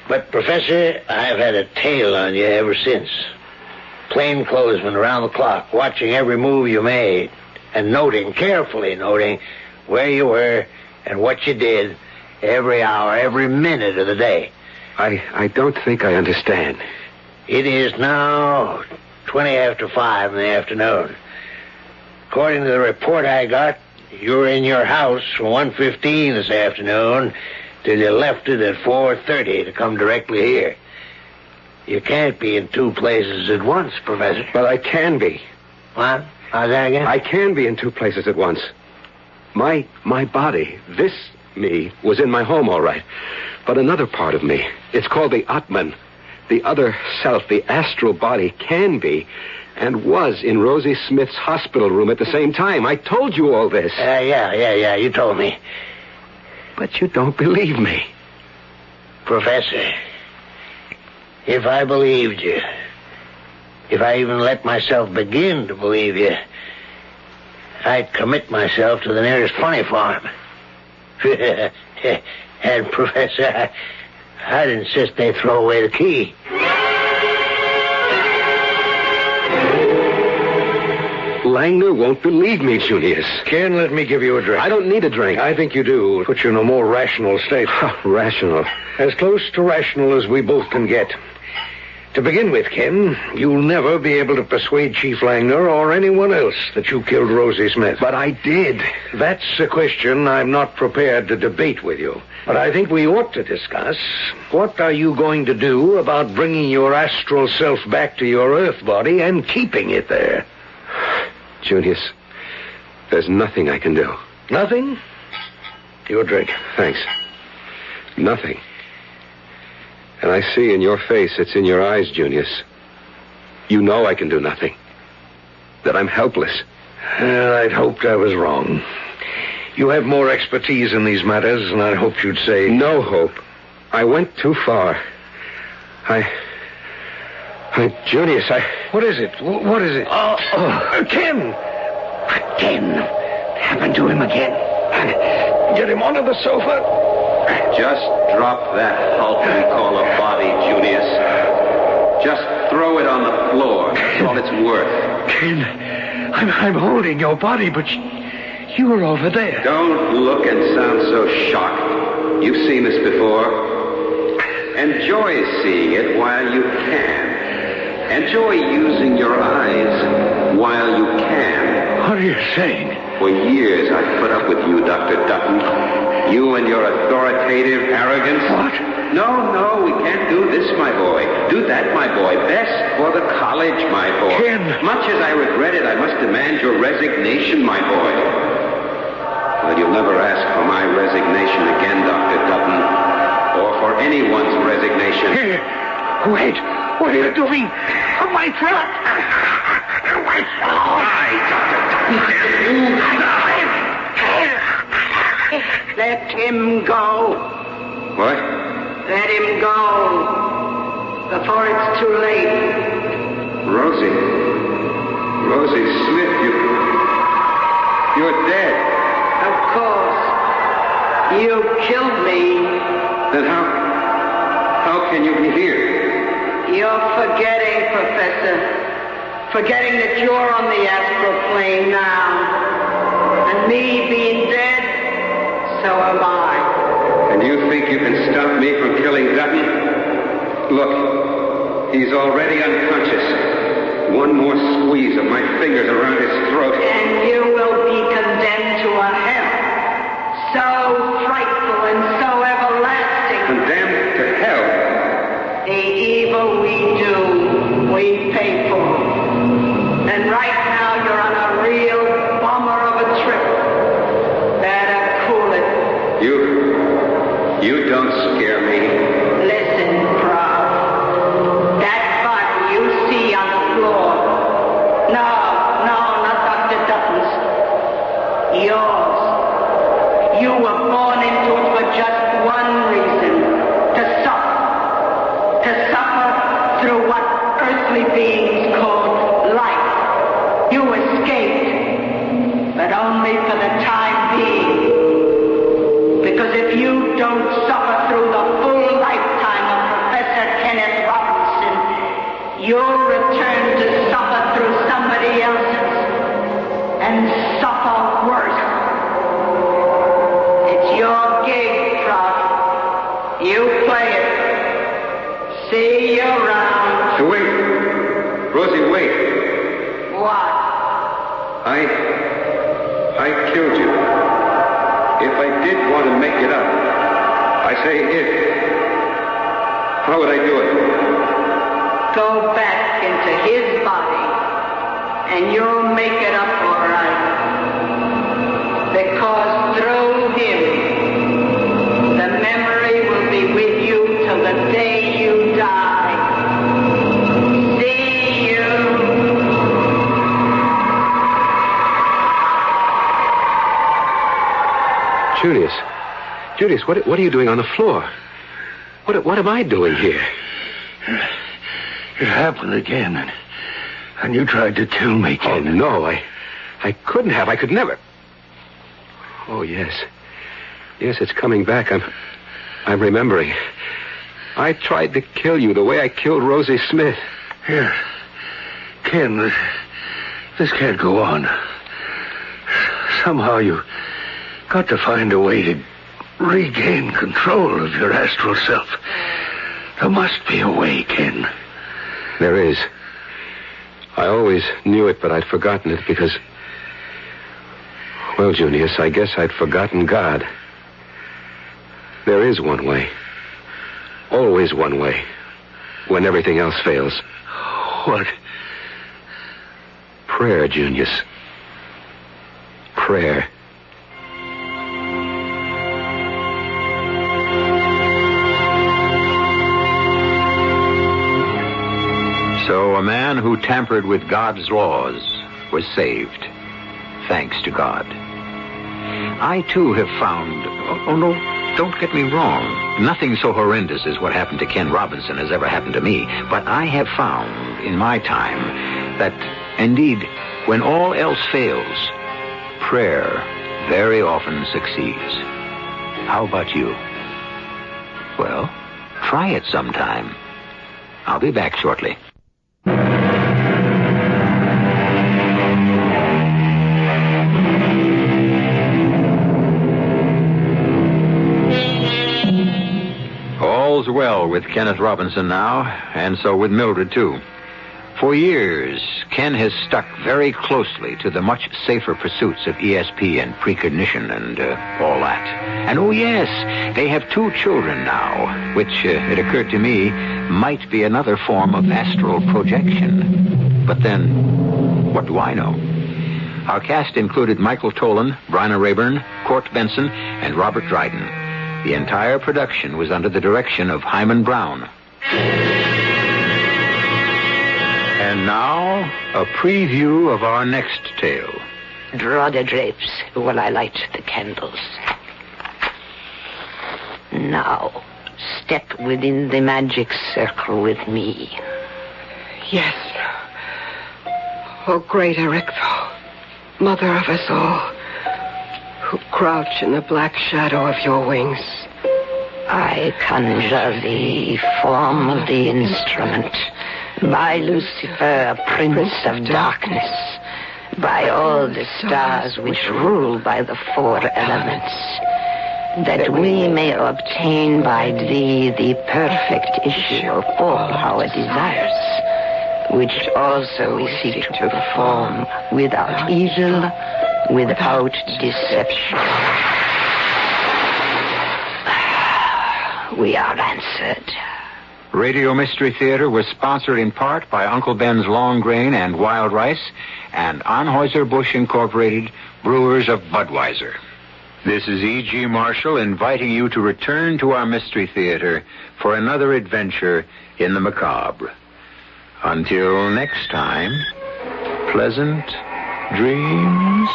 But, Professor, I've had a tail on you ever since. Plainclothesman around the clock, watching every move you made, and carefully noting where you were and what you did every hour, every minute of the day. I don't think I understand. It is now 20 after 5 in the afternoon. According to the report I got, you were in your house from 1:15 this afternoon till you left it at 4:30 to come directly here. You can't be in two places at once, Professor. But I can be. What? How's that again? I can be in two places at once. My body, this me, was in my home, all right. But another part of me, it's called the Atman, the other self, the astral body, can be And was in Rosie Smith's hospital room at the same time. I told you all this. Yeah, you told me. But you don't believe me. Professor, if I believed you, if I even let myself begin to believe you, I'd commit myself to the nearest funny farm. And, Professor, I'd insist they throw away the key. Langner won't believe me, Junius. Ken, let me give you a drink. I don't need a drink. I think you do. Put you in a more rational state. Rational? As close to rational as we both can get. To begin with, Ken, you'll never be able to persuade Chief Langner or anyone else that you killed Rosie Smith. But I did. That's a question I'm not prepared to debate with you. But I think we ought to discuss, what are you going to do about bringing your astral self back to your Earth body and keeping it there? Junius, there's nothing I can do. Nothing? Your drink. Thanks. Nothing. And I see in your face, it's in your eyes, Junius. You know I can do nothing. That I'm helpless. I'd hoped I was wrong. You have more expertise in these matters, and I hoped you'd say... No hope. I went too far. Junius, What is it? What is it? Ken! Ken! Happened to him again. Get him onto the sofa. Just drop that hulk we call a body, Junius. Just throw it on the floor. That's all it's worth. Ken, I'm holding your body, but you were over there. Don't look and sound so shocked. You've seen this before. Enjoy seeing it while you can. Enjoy using your eyes while you can. What are you saying? For years I've put up with you, Dr. Dutton. You and your authoritative arrogance. What? No, we can't do this, my boy. Do that, my boy. Best for the college, my boy. Ken. Much as I regret it, I must demand your resignation, my boy. Well, you'll never ask for my resignation again, Dr. Dutton. Or for anyone's resignation. Here. Wait. What are you doing? My throat! My throat! Dr. Dutton. Let him go. What? Let him go. Before it's too late. Rosie Smith, you're dead. Of course. You killed me. Then how can you be here? You're forgetting, Professor. Forgetting that you're on the astral plane now. And me being dead, so am I. And you think you can stop me from killing Dutton? Look, he's already unconscious. One more squeeze of my fingers around his throat. And you will be condemned to a hell. So frightful and so everlasting. Condemned to hell? The evil we do, we pay for. And right now you're on a real bummer of a trip. Better cool it. You don't scare me. Listen, Prof. That body you see on the floor. No, not Dr. Dutton's. Yours. You were born into it for just one reason. To suffer. To suffer through what earthly beings call life. You escaped, but only for the time being. Because if you don't suffer through the full lifetime of Professor Kenneth Robinson, you'll return to suffer through somebody else's, and suffer worse. It's your gig, Prof. You play it. See you around. So wait. Rosie, wait. What? I killed you. If I did want to make it up, I say if. How would I do it? Go back into his body, and you'll make it up all right. Because through him, the memory will be with you till the day you die. See you. Junius, what are you doing on the floor? What am I doing here? It happened again, and you tried to kill me, Ken. Oh, no, I couldn't have. I could never. Oh, yes. Yes, it's coming back. I'm remembering. I tried to kill you the way I killed Rosie Smith. Here. Ken, this can't go on. Somehow you got to find a way to regain control of your astral self. There must be a way, Ken. There is. I always knew it, but I'd forgotten it because... Well, Junius, I guess I'd forgotten God. There is one way. Always one way. When everything else fails. What? Prayer, Junius. Prayer. So a man who tampered with God's laws was saved, thanks to God. I, too, have found... Oh, no, don't get me wrong. Nothing so horrendous as what happened to Ken Robinson has ever happened to me. But I have found, in my time, that, indeed, when all else fails, prayer very often succeeds. How about you? Well, try it sometime. I'll be back shortly. All's well with Kenneth Robinson now, and so with Mildred, too. For years, Ken has stuck very closely to the much safer pursuits of ESP and precognition and all that. And oh yes, they have 2 children now, which, it occurred to me, might be another form of astral projection. But then, what do I know? Our cast included Michael Tolan, Bryna Rayburn, Court Benson, and Robert Dryden. The entire production was under the direction of Hyman Brown. And now, a preview of our next tale. Draw the drapes while I light the candles. Now, step within the magic circle with me. Yes. Oh, great Erectho, mother of us all, who crouch in the black shadow of your wings. I conjure thee, form of the instrument, by Lucifer, prince of darkness, by all the stars which rule by the 4 elements, that we may obtain by thee the perfect issue of all our desires, which also we seek to perform without evil, without deception. We are answered. Radio Mystery Theater was sponsored in part by Uncle Ben's Long Grain and Wild Rice and Anheuser-Busch Incorporated, brewers of Budweiser. This is E.G. Marshall inviting you to return to our Mystery Theater for another adventure in the macabre. Until next time, pleasant dreams.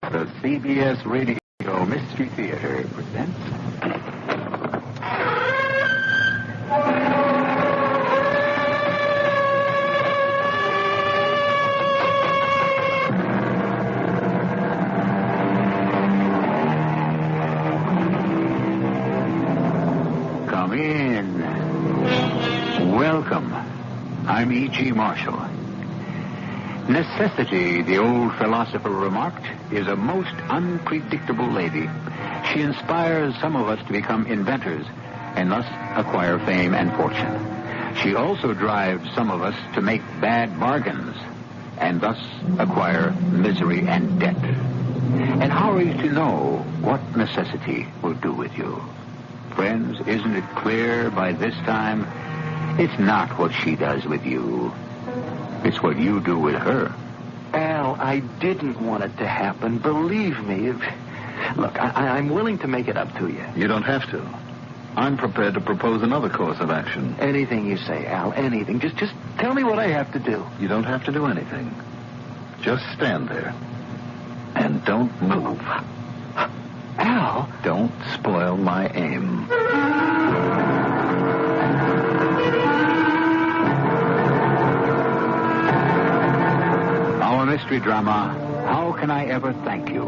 The CBS Radio Mystery Theater presents... Come in. Welcome. I'm E.G. Marshall. Necessity, the old philosopher remarked, is a most unpredictable lady. She inspires some of us to become inventors and thus acquire fame and fortune. She also drives some of us to make bad bargains and thus acquire misery and debt. And how are you to know what necessity will do with you? Friends, isn't it clear by this time? It's not what she does with you. It's what you do with her. Well, I didn't want it to happen. Believe me. Look, I'm willing to make it up to you. You don't have to. I'm prepared to propose another course of action. Anything you say, Al, anything. Just tell me what I have to do. You don't have to do anything. Just stand there. And don't move. Al? Don't spoil my aim. Our mystery drama, How Can I Ever Thank You,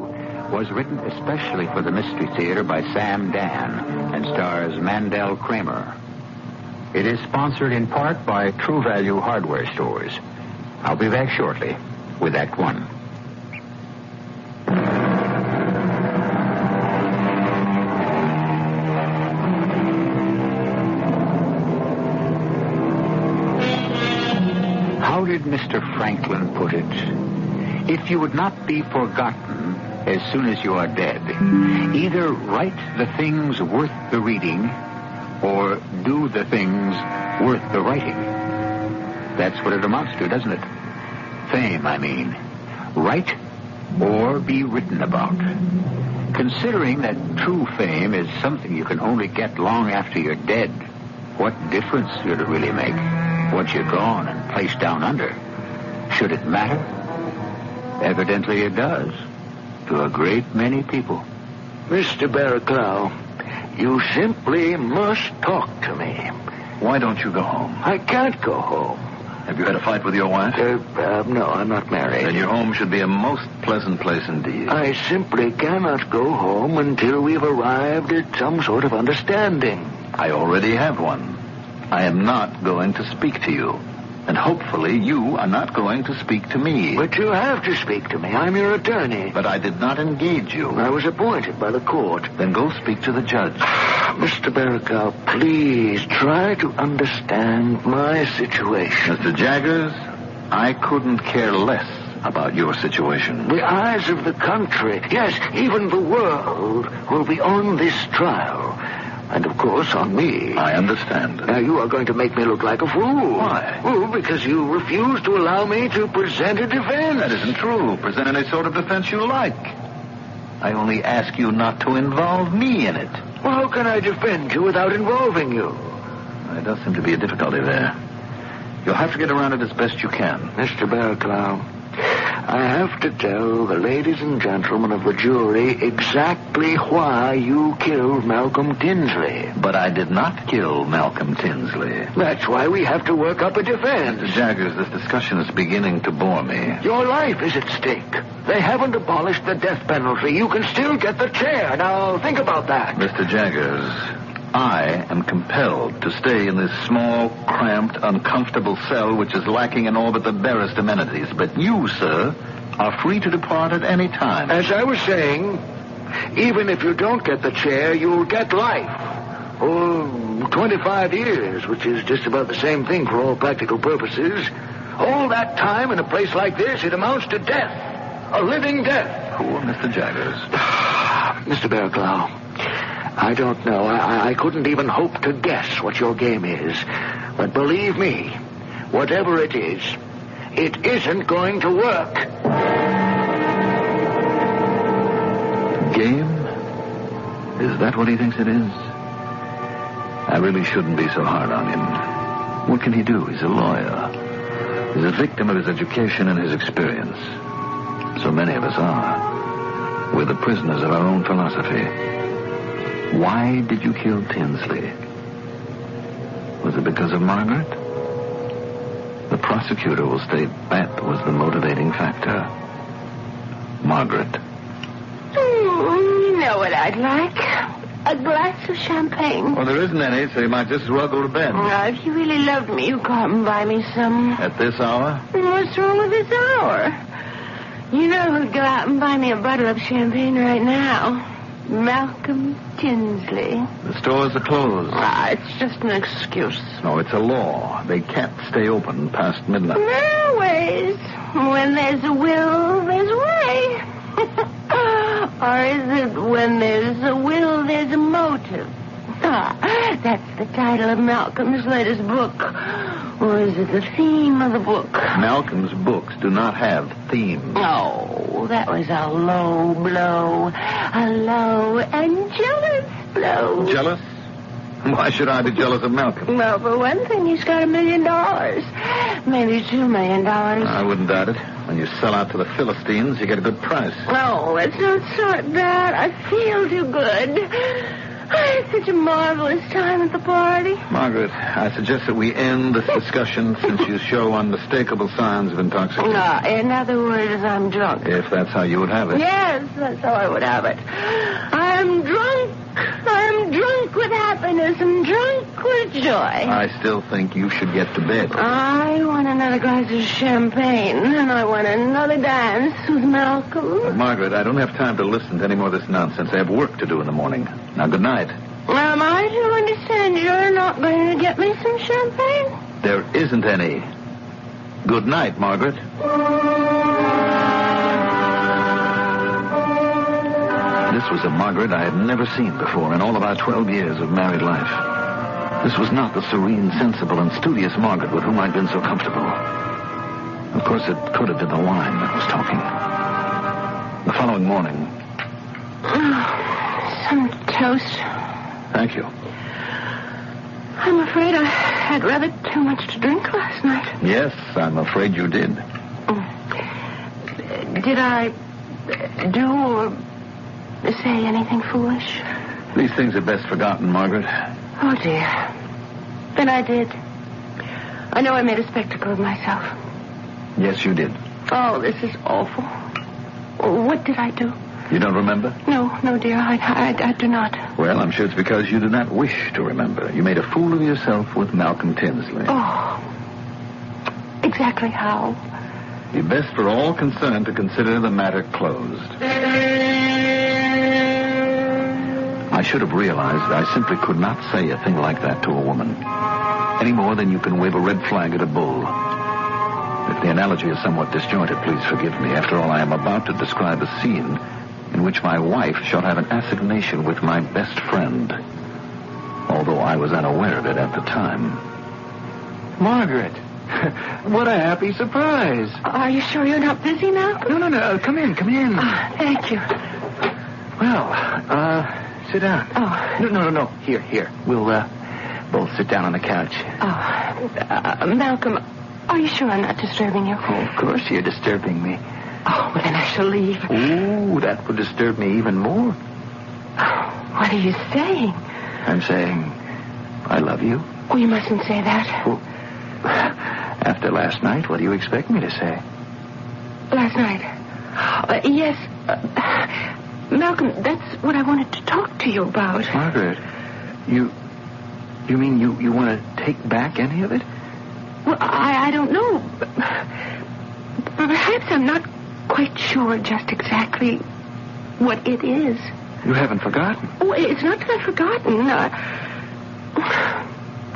was written especially for the Mystery Theater by Sam Dan and stars Mandel Kramer. It is sponsored in part by True Value Hardware Stores. I'll be back shortly with Act One. How did Mr. Franklin put it? If you would not be forgotten as soon as you are dead, either write the things worth the reading or do the things worth the writing. That's what it amounts to, doesn't it? Fame, I mean. Write or be written about. Considering that true fame is something you can only get long after you're dead, what difference should it really make? Once you're gone and placed down under. Should it matter? Evidently it does. To a great many people. Mr. Barraclough, you simply must talk to me. Why don't you go home? I can't go home. Have you had a fight with your wife? No, I'm not married. Then your home should be a most pleasant place indeed. I simply cannot go home until we've arrived at some sort of understanding. I already have one. I am not going to speak to you. And hopefully you are not going to speak to me. But you have to speak to me. I'm your attorney. But I did not engage you. I was appointed by the court. Then go speak to the judge. Mr. Barraclough, please try to understand my situation. Mr. Jaggers, I couldn't care less about your situation. The eyes of the country, yes, even the world, will be on this trial. And, of course, on me. I understand. Now, you are going to make me look like a fool. Why? Oh, because you refuse to allow me to present a defense. That isn't true. Present any sort of defense you like. I only ask you not to involve me in it. Well, how can I defend you without involving you? There does seem to be a difficulty there. You'll have to get around it as best you can. Mr. Barraclough, I have to tell the ladies and gentlemen of the jury exactly why you killed Malcolm Tinsley. But I did not kill Malcolm Tinsley. That's why we have to work up a defense. Mr. Jaggers, this discussion is beginning to bore me. Your life is at stake. They haven't abolished the death penalty. You can still get the chair. Now, think about that. Mr. Jaggers, I am compelled to stay in this small, cramped, uncomfortable cell which is lacking in all but the barest amenities. But you, sir, are free to depart at any time. As I was saying, even if you don't get the chair, you'll get life. Oh, 25 years, which is just about the same thing for all practical purposes. All that time in a place like this, it amounts to death. A living death. Poor Mr. Jaggers. Mr. Barraclough, I don't know. I couldn't even hope to guess what your game is. But believe me, whatever it is, it isn't going to work. Game? Is that what he thinks it is? I really shouldn't be so hard on him. What can he do? He's a lawyer. He's a victim of his education and his experience. So many of us are. We're the prisoners of our own philosophy. Why did you kill Tinsley? Was it because of Margaret? The prosecutor will state that was the motivating factor. Margaret. You know what I'd like? A glass of champagne. Well, there isn't any, so you might just as well go to bed. If you really loved me, you'd come and buy me some. At this hour? What's wrong with this hour? You know who'd go out and buy me a bottle of champagne right now? Malcolm Tinsley. The stores are closed. It's just an excuse. No, it's a law. They can't stay open past midnight. There are ways. When there's a will, there's a way. Or is it when there's a will, there's a motive? That's the title of Malcolm's latest book. Or is it the theme of the book? Malcolm's books do not have themes. Oh, that was a low blow. A low and jealous blow. Jealous? Why should I be jealous of Malcolm? Well, for one thing, he's got $1 million. Maybe $2 million. I wouldn't doubt it. When you sell out to the Philistines, you get a good price. Oh, let's not start that. I feel too good. I had such a marvelous time at the party. Margaret, I suggest that we end this discussion since you show unmistakable signs of intoxication. In other words, I'm drunk. If that's how you would have it. Yes, that's how I would have it. I'm drunk. I'm drunk with happiness and drunk with joy. I still think you should get to bed. I want another glass of champagne, and I want another dance with Malcolm. Margaret, I don't have time to listen to any more of this nonsense. I have work to do in the morning. Now, good night. Am I to understand you're not going to get me some champagne? There isn't any. Good night, Margaret. This was a Margaret I had never seen before in all of our 12 years of married life. This was not the serene, sensible, and studious Margaret with whom I'd been so comfortable. Of course, it could have been the wine that was talking. The following morning... Some toast. Thank you. I'm afraid I had rather too much to drink last night. Yes, I'm afraid you did. Did I do or say anything foolish? These things are best forgotten, Margaret. Oh, dear. Then I did. I know I made a spectacle of myself. Yes, you did. Oh, this is awful. What did I do? You don't remember? No, dear, I do not. Well, I'm sure it's because you do not wish to remember. You made a fool of yourself with Malcolm Tinsley. Oh. Exactly how? It'd be best for all concerned to consider the matter closed. I should have realized I simply could not say a thing like that to a woman. Any more than you can wave a red flag at a bull. If the analogy is somewhat disjointed, please forgive me. After all, I am about to describe a scene in which my wife shall have an assignation with my best friend, although I was unaware of it at the time. Margaret, what a happy surprise. Are you sure you're not busy now? No. Come in. Thank you. Well, sit down. Oh. No. Here. We'll both sit down on the couch. Oh. Malcolm, are you sure I'm not disturbing you? Oh, of course you're disturbing me. Oh, well, then I shall leave. Ooh, that would disturb me even more. What are you saying? I'm saying I love you. Oh, you mustn't say that. Well, after last night, what do you expect me to say? Last night? Yes. Malcolm, that's what I wanted to talk to you about. Margaret, you mean you want to take back any of it? Well, I don't know. Perhaps I'm not quite sure just exactly what it is. You haven't forgotten? Oh, it's not that I've forgotten.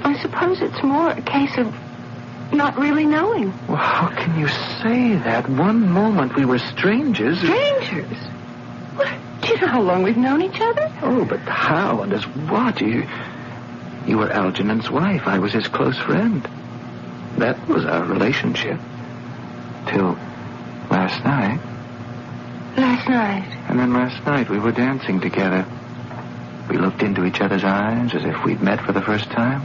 I suppose it's more a case of not really knowing. Well, how can you say that? One moment we were strangers. Strangers? What? Do you know how long we've known each other? Oh, but how and as what? You were Algernon's wife. I was his close friend. That was our relationship. Till last night. Last night? And then last night we were dancing together. We looked into each other's eyes as if we'd met for the first time.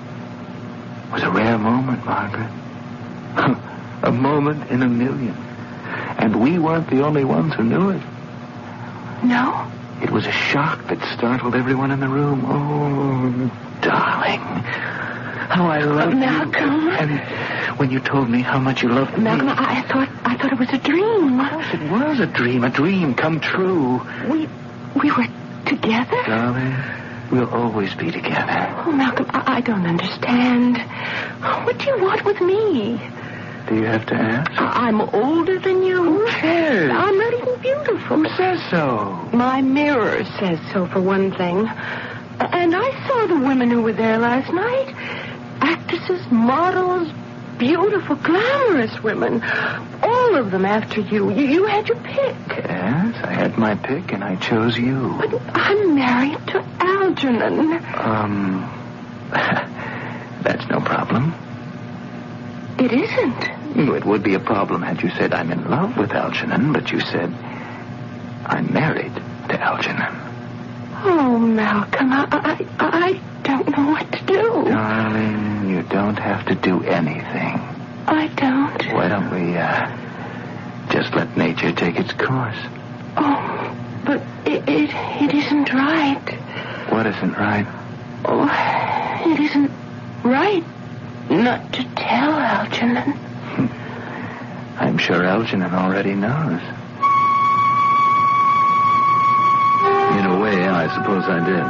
It was a rare moment, Margaret. A moment in a million. And we weren't the only ones who knew it. No? It was a shock that startled everyone in the room. Oh, darling. How I love you. Malcolm. And when you told me how much you loved me... Malcolm, I thought it was a dream. Of course it was a dream come true. We were together? Darling, we'll always be together. Oh, Malcolm, I don't understand. What do you want with me? Do you have to ask? I'm older than you. Who cares? I'm not even beautiful. Who says so? My mirror says so, for one thing. And I saw the women who were there last night. Actresses, models, beautiful, glamorous women. All of them after you. You had your pick. Yes, I had my pick, and I chose you. But I'm married to Algernon. That's no problem. It isn't. It would be a problem had you said I'm in love with Algernon, but you said I'm married to Algernon. Oh, Malcolm, I don't know what to do. Darling, you don't have to do anything. I don't. Why don't we, just let nature take its course? Oh, but it isn't right. What isn't right? Oh, it isn't right not to tell Algernon. I'm sure Algernon already knows. In a way, I suppose I did.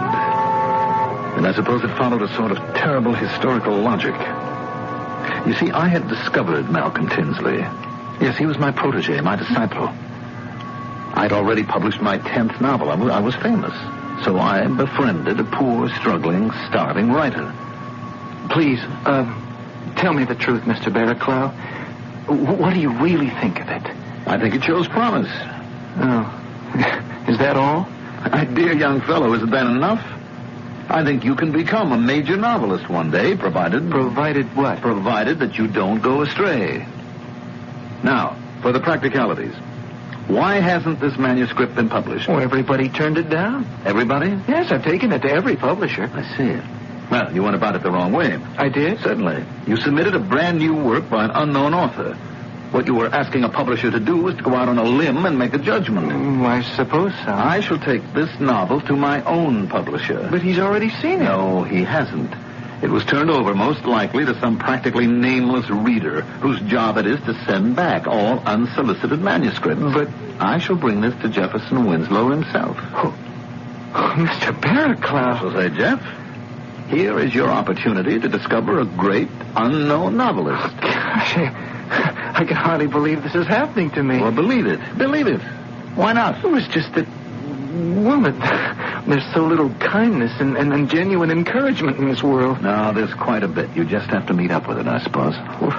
And I suppose it followed a sort of terrible historical logic. You see, I had discovered Malcolm Tinsley. Yes, he was my protege, my disciple. I'd already published my 10th novel. I was famous. So I befriended a poor, struggling, starving writer. Please, tell me the truth, Mr. Barraclough. What do you really think of it? I think it shows promise. Oh. Is that all? My dear young fellow, isn't that enough? I think you can become a major novelist one day, provided... Provided what? Provided that you don't go astray. Now, for the practicalities. Why hasn't this manuscript been published? Oh, everybody turned it down. Everybody? Yes, I've taken it to every publisher. I see. Well, you went about it the wrong way. I did? Certainly. You submitted a brand new work by an unknown author. What you were asking a publisher to do was to go out on a limb and make a judgment. I suppose so. I shall take this novel to my own publisher. But he's already seen it. No, he hasn't. It was turned over most likely to some practically nameless reader whose job it is to send back all unsolicited manuscripts. But I shall bring this to Jefferson Winslow himself. Oh, Mr. Barraclough. I shall say, Jeff, here is your opportunity to discover a great unknown novelist. Oh, gosh, I can hardly believe this is happening to me. Well, believe it. Believe it. Why not? It was just that... woman. There's so little kindness and genuine encouragement in this world. No, there's quite a bit. You just have to meet up with it, I suppose. Well,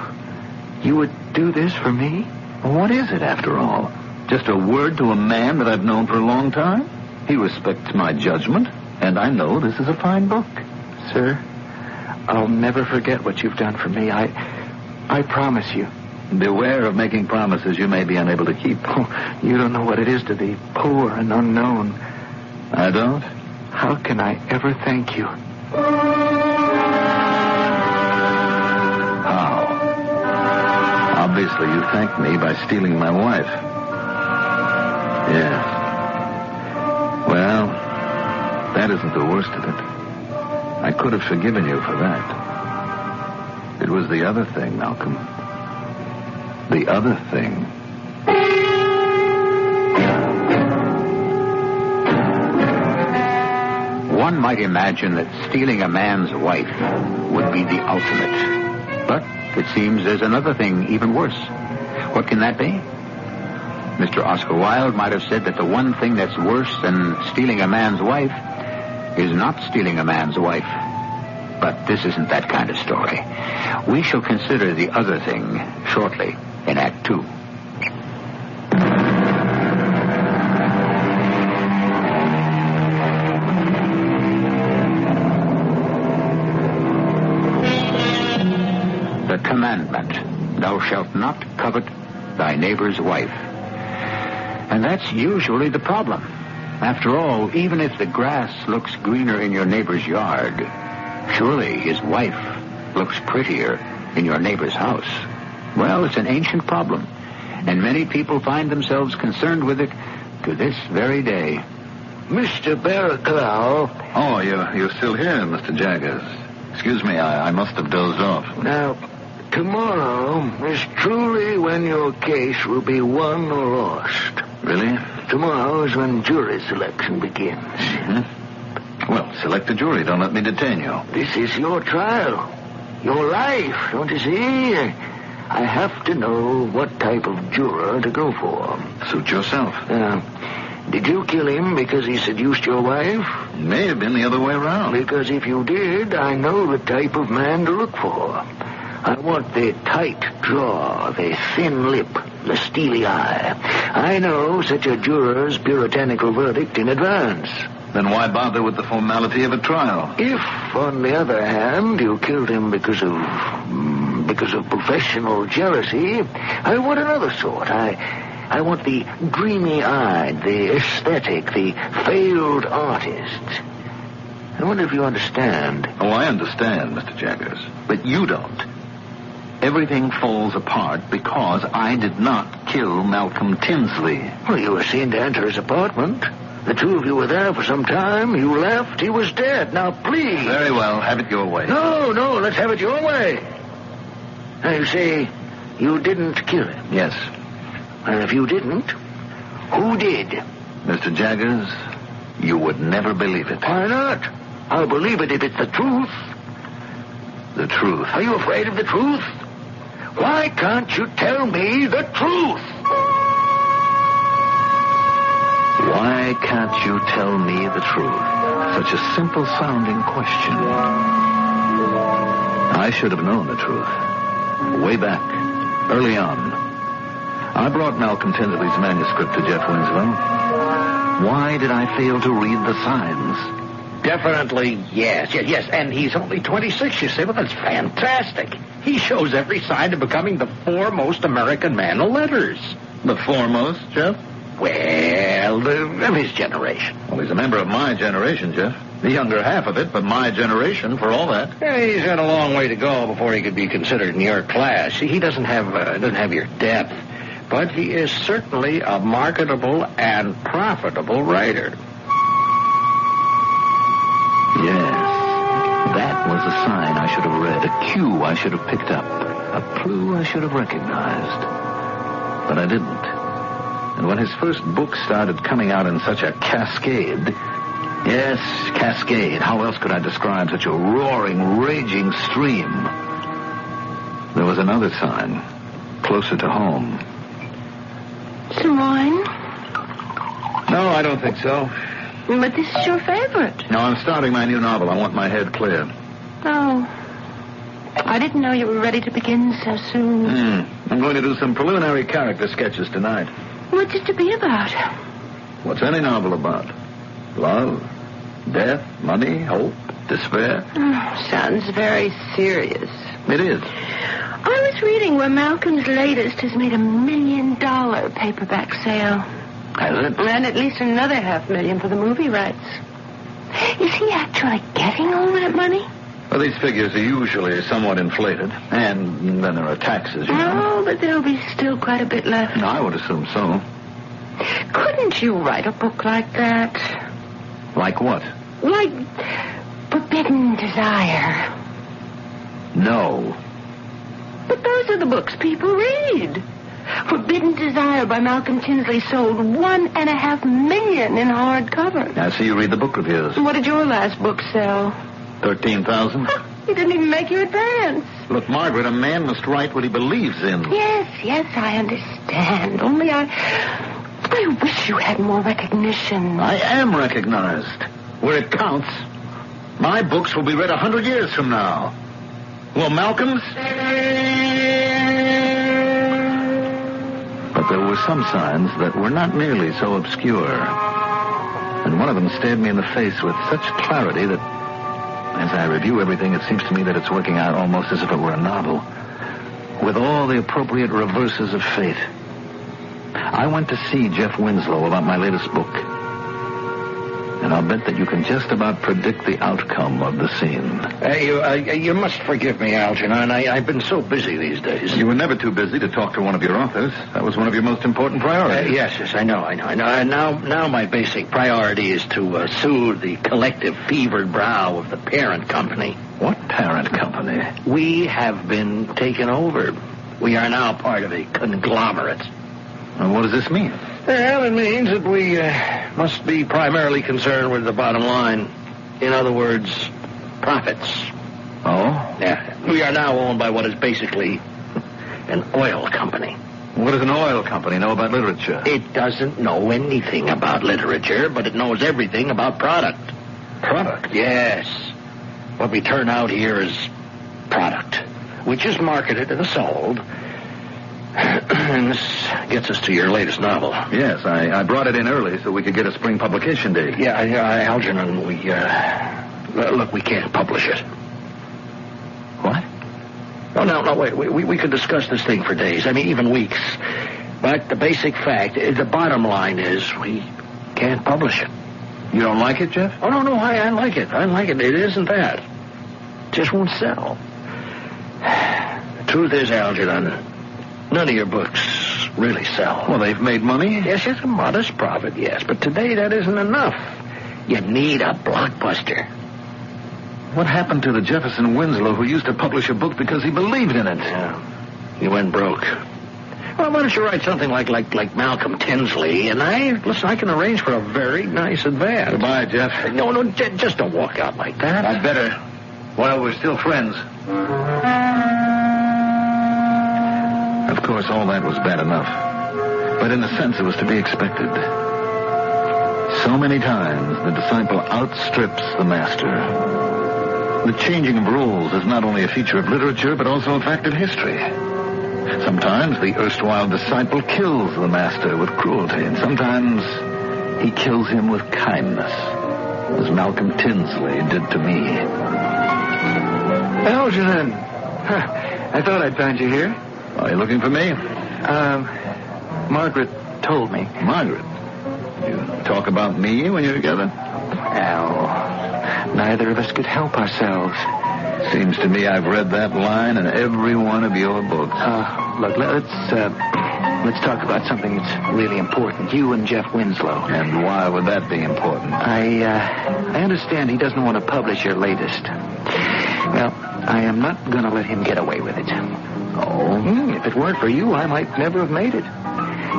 you would do this for me? Well, what is it, after all? Just a word to a man that I've known for a long time? He respects my judgment, and I know this is a fine book. Sir, I'll never forget what you've done for me. I promise you. Beware of making promises you may be unable to keep. Oh, you don't know what it is to be poor and unknown. I don't? How can I ever thank you? How? Obviously, you thanked me by stealing my wife. Yes. Well, that isn't the worst of it. I could have forgiven you for that. It was the other thing, Malcolm. The other thing. One might imagine that stealing a man's wife would be the ultimate. But it seems there's another thing even worse. What can that be? Mr. Oscar Wilde might have said that the one thing that's worse than stealing a man's wife is not stealing a man's wife. But this isn't that kind of story. We shall consider the other thing shortly in Act 2. The commandment, thou shalt not covet thy neighbor's wife. And that's usually the problem. After all, even if the grass looks greener in your neighbor's yard, surely his wife looks prettier in your neighbor's house. Well, it's an ancient problem, and many people find themselves concerned with it to this very day. Mr. Barraclough. Oh, you're still here, Mr. Jaggers. Excuse me, I must have dozed off. Now, tomorrow is truly when your case will be won or lost. Really? Tomorrow is when jury selection begins. Mm-hmm. Well, select a jury. Don't let me detain you. This is your trial. Your life, don't you see? I have to know what type of juror to go for. Suit yourself. Did you kill him because he seduced your wife? It may have been the other way around. Because if you did, I know the type of man to look for. I want the tight jaw, the thin lip, the steely eye. I know such a juror's puritanical verdict in advance. Then why bother with the formality of a trial? If, on the other hand, you killed him because of because of professional jealousy. I want another sort. I want the dreamy-eyed, the aesthetic, the failed artist. I wonder if you understand. Oh, I understand, Mr. Jaggers. But you don't. Everything falls apart because I did not kill Malcolm Tinsley. Well, you were seen to enter his apartment. The two of you were there for some time. You left. He was dead. Now, please. Very well. Have it your way. No, let's have it your way. Now, you say you didn't kill him. Yes. And if you didn't, who did? Mr. Jaggers, you would never believe it. Why not? I'll believe it if it's the truth. The truth. Are you afraid of the truth? Why can't you tell me the truth? Why can't you tell me the truth? Such a simple-sounding question. I should have known the truth. Way back, early on. I brought Malcolm Tinsley's manuscript to Jeff Winslow. Why did I fail to read the signs? Definitely, yes. And he's only 26, you say. Well, that's fantastic. He shows every sign of becoming the foremost American man of letters. The foremost, Jeff? Well, of his generation. Well, he's a member of my generation, Jeff. The younger half of it, but my generation for all that. Yeah, he's got a long way to go before he could be considered in your class. He doesn't have your depth, but he is certainly a marketable and profitable writer. Yes, that was a sign I should have read, a cue I should have picked up, a clue I should have recognized. But I didn't. And when his first book started coming out in such a cascade, yes, cascade, how else could I describe such a roaring, raging stream? There was another sign, closer to home. Some wine? No, I don't think so. But this is your favorite. No, I'm starting my new novel. I want my head clear. Oh. I didn't know you were ready to begin so soon. I'm going to do some preliminary character sketches tonight. What's it to be about? What's any novel about? Love, death, money, hope, despair. Sounds very serious. It is. I was reading where Malcolm's latest has made $1 million paperback sale. Has it? And at least another $500,000 for the movie rights. Is he actually getting all that money? Well, these figures are usually somewhat inflated. And then there are taxes, you know. Oh, but there'll be still quite a bit left. No, I would assume so. Couldn't you write a book like that? Like what? Like Forbidden Desire. No. But those are the books people read. Forbidden Desire by Malcolm Tinsley sold $1.5 million in hardcover. I see you read the book reviews. What did your last book sell? 13,000. He didn't even make you advance. Look, Margaret, a man must write what he believes in. Yes, I understand. Only I wish you had more recognition. I am recognized. Where it counts. My books will be read 100 years from now. Well, Malcolm's? But there were some signs that were not nearly so obscure. And one of them stared me in the face with such clarity that, as I review everything, it seems to me that it's working out almost as if it were a novel, with all the appropriate reverses of fate. I went to see Jeff Winslow about my latest book. And I'll bet that you can just about predict the outcome of the scene. You must forgive me, Algernon. I've been so busy these days. You were never too busy to talk to one of your authors. That was one of your most important priorities. Yes, I know. Now my basic priority is to soothe the collective fevered brow of the parent company. What parent company? We have been taken over. We are now part of a conglomerate. And what does this mean? Well, it means that we must be primarily concerned with the bottom line. In other words, profits. Oh? Yeah. We are now owned by what is basically an oil company. What does an oil company know about literature? It doesn't know anything about literature, but it knows everything about product. Product? Yes. What we turn out here is product, which is marketed and sold. And this gets us to your latest novel. Yes, I brought it in early so we could get a spring publication date. Yeah, Algernon, look, we can't publish it. What? Oh, no, wait. We could discuss this thing for days. I mean, even weeks. But the basic fact, the bottom line is we can't publish it. You don't like it, Jeff? Oh, no, I like it. I like it. It isn't that. It just won't sell. The truth is, Algernon, none of your books really sell. Well, they've made money? Yes, it's a modest profit, yes. But today that isn't enough. You need a blockbuster. What happened to the Jefferson Winslow who used to publish a book because he believed in it? Yeah. He went broke. Well, why don't you write something like Malcolm Tinsley, and I can arrange for a very nice advance. Goodbye, Jeff. No, just don't walk out like that. I'd better. While we're still friends. Of course, all that was bad enough. But in a sense, it was to be expected. So many times, the disciple outstrips the master. The changing of rules is not only a feature of literature, but also a fact of history. Sometimes the erstwhile disciple kills the master with cruelty, and sometimes he kills him with kindness, as Malcolm Tinsley did to me. Algernon, I thought I'd find you here. Are you looking for me? Margaret told me. Margaret? You talk about me when you're together? Al, neither of us could help ourselves. Seems to me I've read that line in every one of your books. Look, let's talk about something that's really important. You and Jeff Winslow. And why would that be important? I understand he doesn't want to publish your latest. Well, I am not going to let him get away with it. Oh? If it weren't for you, I might never have made it.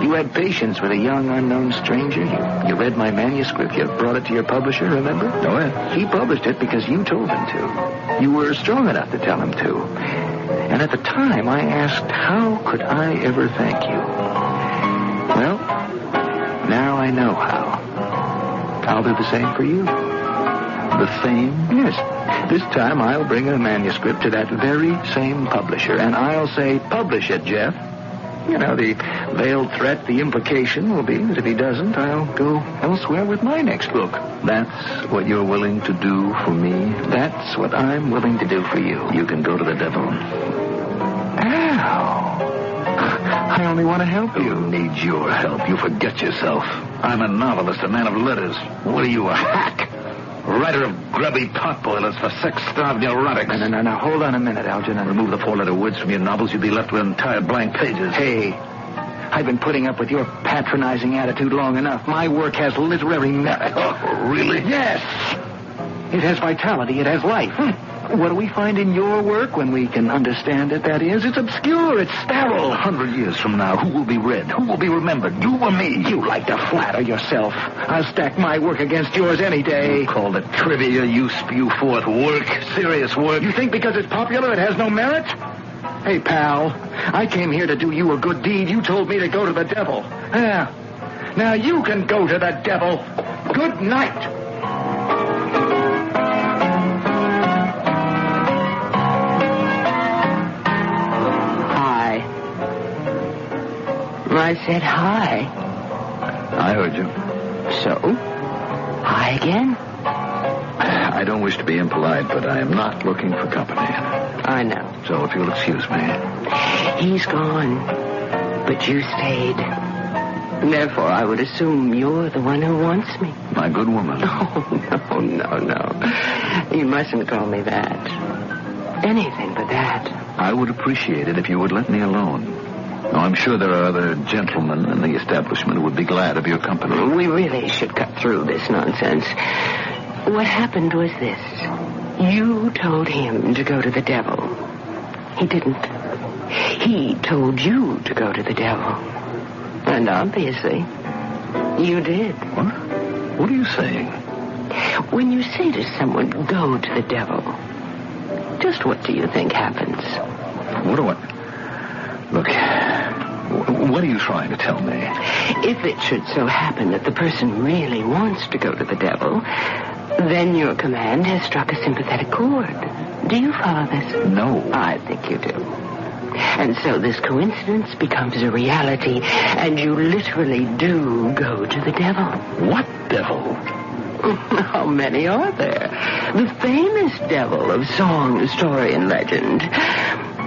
You had patience with a young, unknown stranger. You read my manuscript. You brought it to your publisher, remember? Oh, yeah. He published it because you told him to. You were strong enough to tell him to. And at the time, I asked, how could I ever thank you? Well, now I know how. I'll do the same for you. The same? Yes. This time, I'll bring a manuscript to that very same publisher, and I'll say, publish it, Jeff. You know, the veiled threat, the implication will be that if he doesn't, I'll go elsewhere with my next book. That's what you're willing to do for me? That's what I'm willing to do for you. You can go to the devil. Al, I only want to help you. Who needs your help? You forget yourself. I'm a novelist, a man of letters. What are you, a hack? Writer of grubby potboilers for sex-starved neurotics. No. Hold on a minute, Algernon. Remove the four-letter words from your novels, you'd be left with entire blank pages. Hey, I've been putting up with your patronizing attitude long enough. My work has literary merit. Oh, really? Yes. It has vitality. It has life. What do we find in your work when we can understand it, that is? It's obscure. It's sterile. 100 years from now, who will be read? Who will be remembered? You or me? You like to flatter yourself. I'll stack my work against yours any day. You call it trivia. You spew forth work. Serious work. You think because it's popular it has no merit? Hey, pal, I came here to do you a good deed. You told me to go to the devil. Yeah. Now you can go to the devil. Good night. I said hi. I heard you. So? Hi again? I don't wish to be impolite, but I am not looking for company. I know. So if you'll excuse me. He's gone, but you stayed. Therefore, I would assume you're the one who wants me. My good woman. Oh, no. You mustn't call me that. Anything but that. I would appreciate it if you would let me alone. Now, I'm sure there are other gentlemen in the establishment who would be glad of your company. We really should cut through this nonsense. What happened was this. You told him to go to the devil. He didn't. He told you to go to the devil. And obviously, you did. What? What are you saying? When you say to someone, go to the devil, just what do you think happens? What? Look, what are you trying to tell me? If it should so happen that the person really wants to go to the devil, then your command has struck a sympathetic chord. Do you follow this? No. I think you do. And so this coincidence becomes a reality, and you literally do go to the devil. What devil? How many are there? The famous devil of song, story, and legend.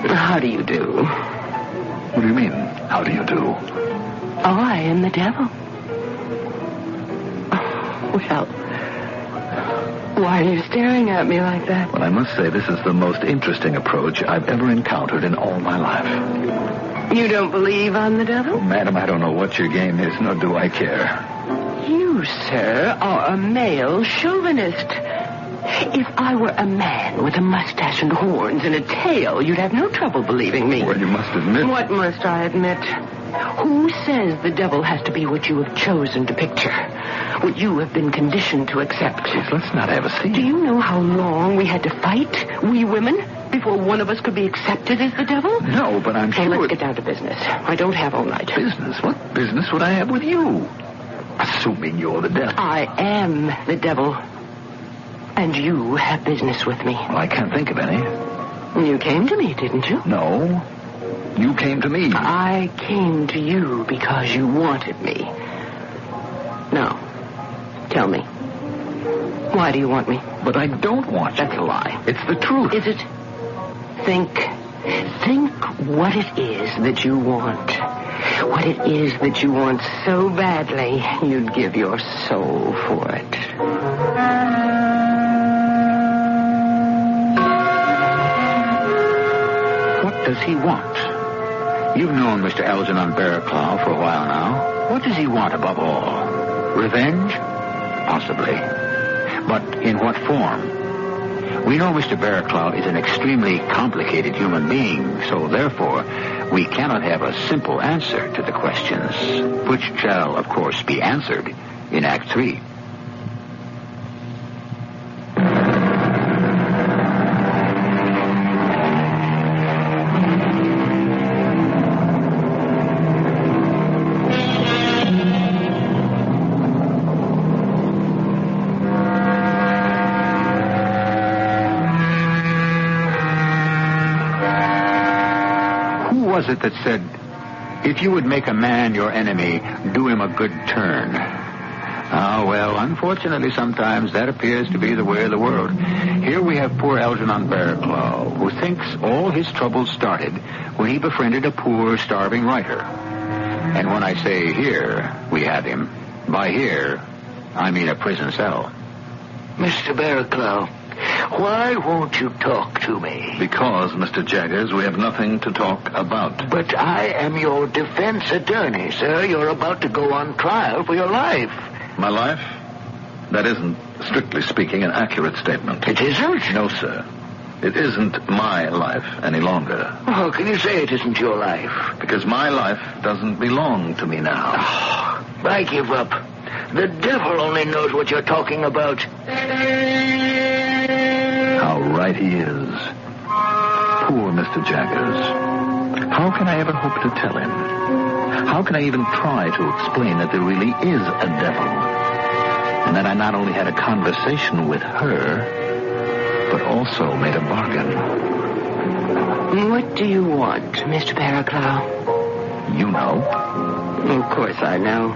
How do you do? What do you mean, how do you do? Oh, I am the devil. Well, why are you staring at me like that? Well, I must say this is the most interesting approach I've ever encountered in all my life. You don't believe I'm the devil? Madam, I don't know what your game is, nor do I care. You, sir, are a male chauvinist. If I were a man with a mustache and horns and a tail, you'd have no trouble believing me. Well, you must admit... What must I admit? Who says the devil has to be what you have chosen to picture? What you have been conditioned to accept? Please, let's not have a scene. Do you know how long we had to fight, we women, before one of us could be accepted as the devil? No, but I'm sure... Well, let's get down to business. I don't have all night. Business? What business would I have with you? Assuming you're the devil. I am the devil. And you have business with me. Well, I can't think of any. You came to me, didn't you? No. You came to me. I came to you because you wanted me. Now, tell me. Why do you want me? But I don't want you. That's a lie. It's the truth. Is it? Think what it is that you want. What it is that you want so badly, you'd give your soul for it. What does he want? You've known Mr. Algernon Bearclaw for a while now. What does he want above all? Revenge? Possibly. But in what form? We know Mr. Bearclaw is an extremely complicated human being, so therefore we cannot have a simple answer to the questions, which shall, of course, be answered in Act 3. Was it that said, if you would make a man your enemy, do him a good turn? Ah, well, unfortunately, sometimes that appears to be the way of the world. Here we have poor Algernon Bearclaw, who thinks all his troubles started when he befriended a poor, starving writer. And when I say here we have him, by here, I mean a prison cell. Mr. Bearclaw, why won't you talk to me? Because, Mr. Jaggers, we have nothing to talk about. But I am your defense attorney, sir. You're about to go on trial for your life. My life? That isn't, strictly speaking, an accurate statement. It isn't? No, sir. It isn't my life any longer. How can you say it isn't your life? Because my life doesn't belong to me now. Oh, I give up. The devil only knows what you're talking about. How right he is. Poor Mr. Jaggers. How can I ever hope to tell him? How can I even try to explain that there really is a devil? And that I not only had a conversation with her, but also made a bargain. What do you want, Mr. Bearclaw? You know. Of course I know.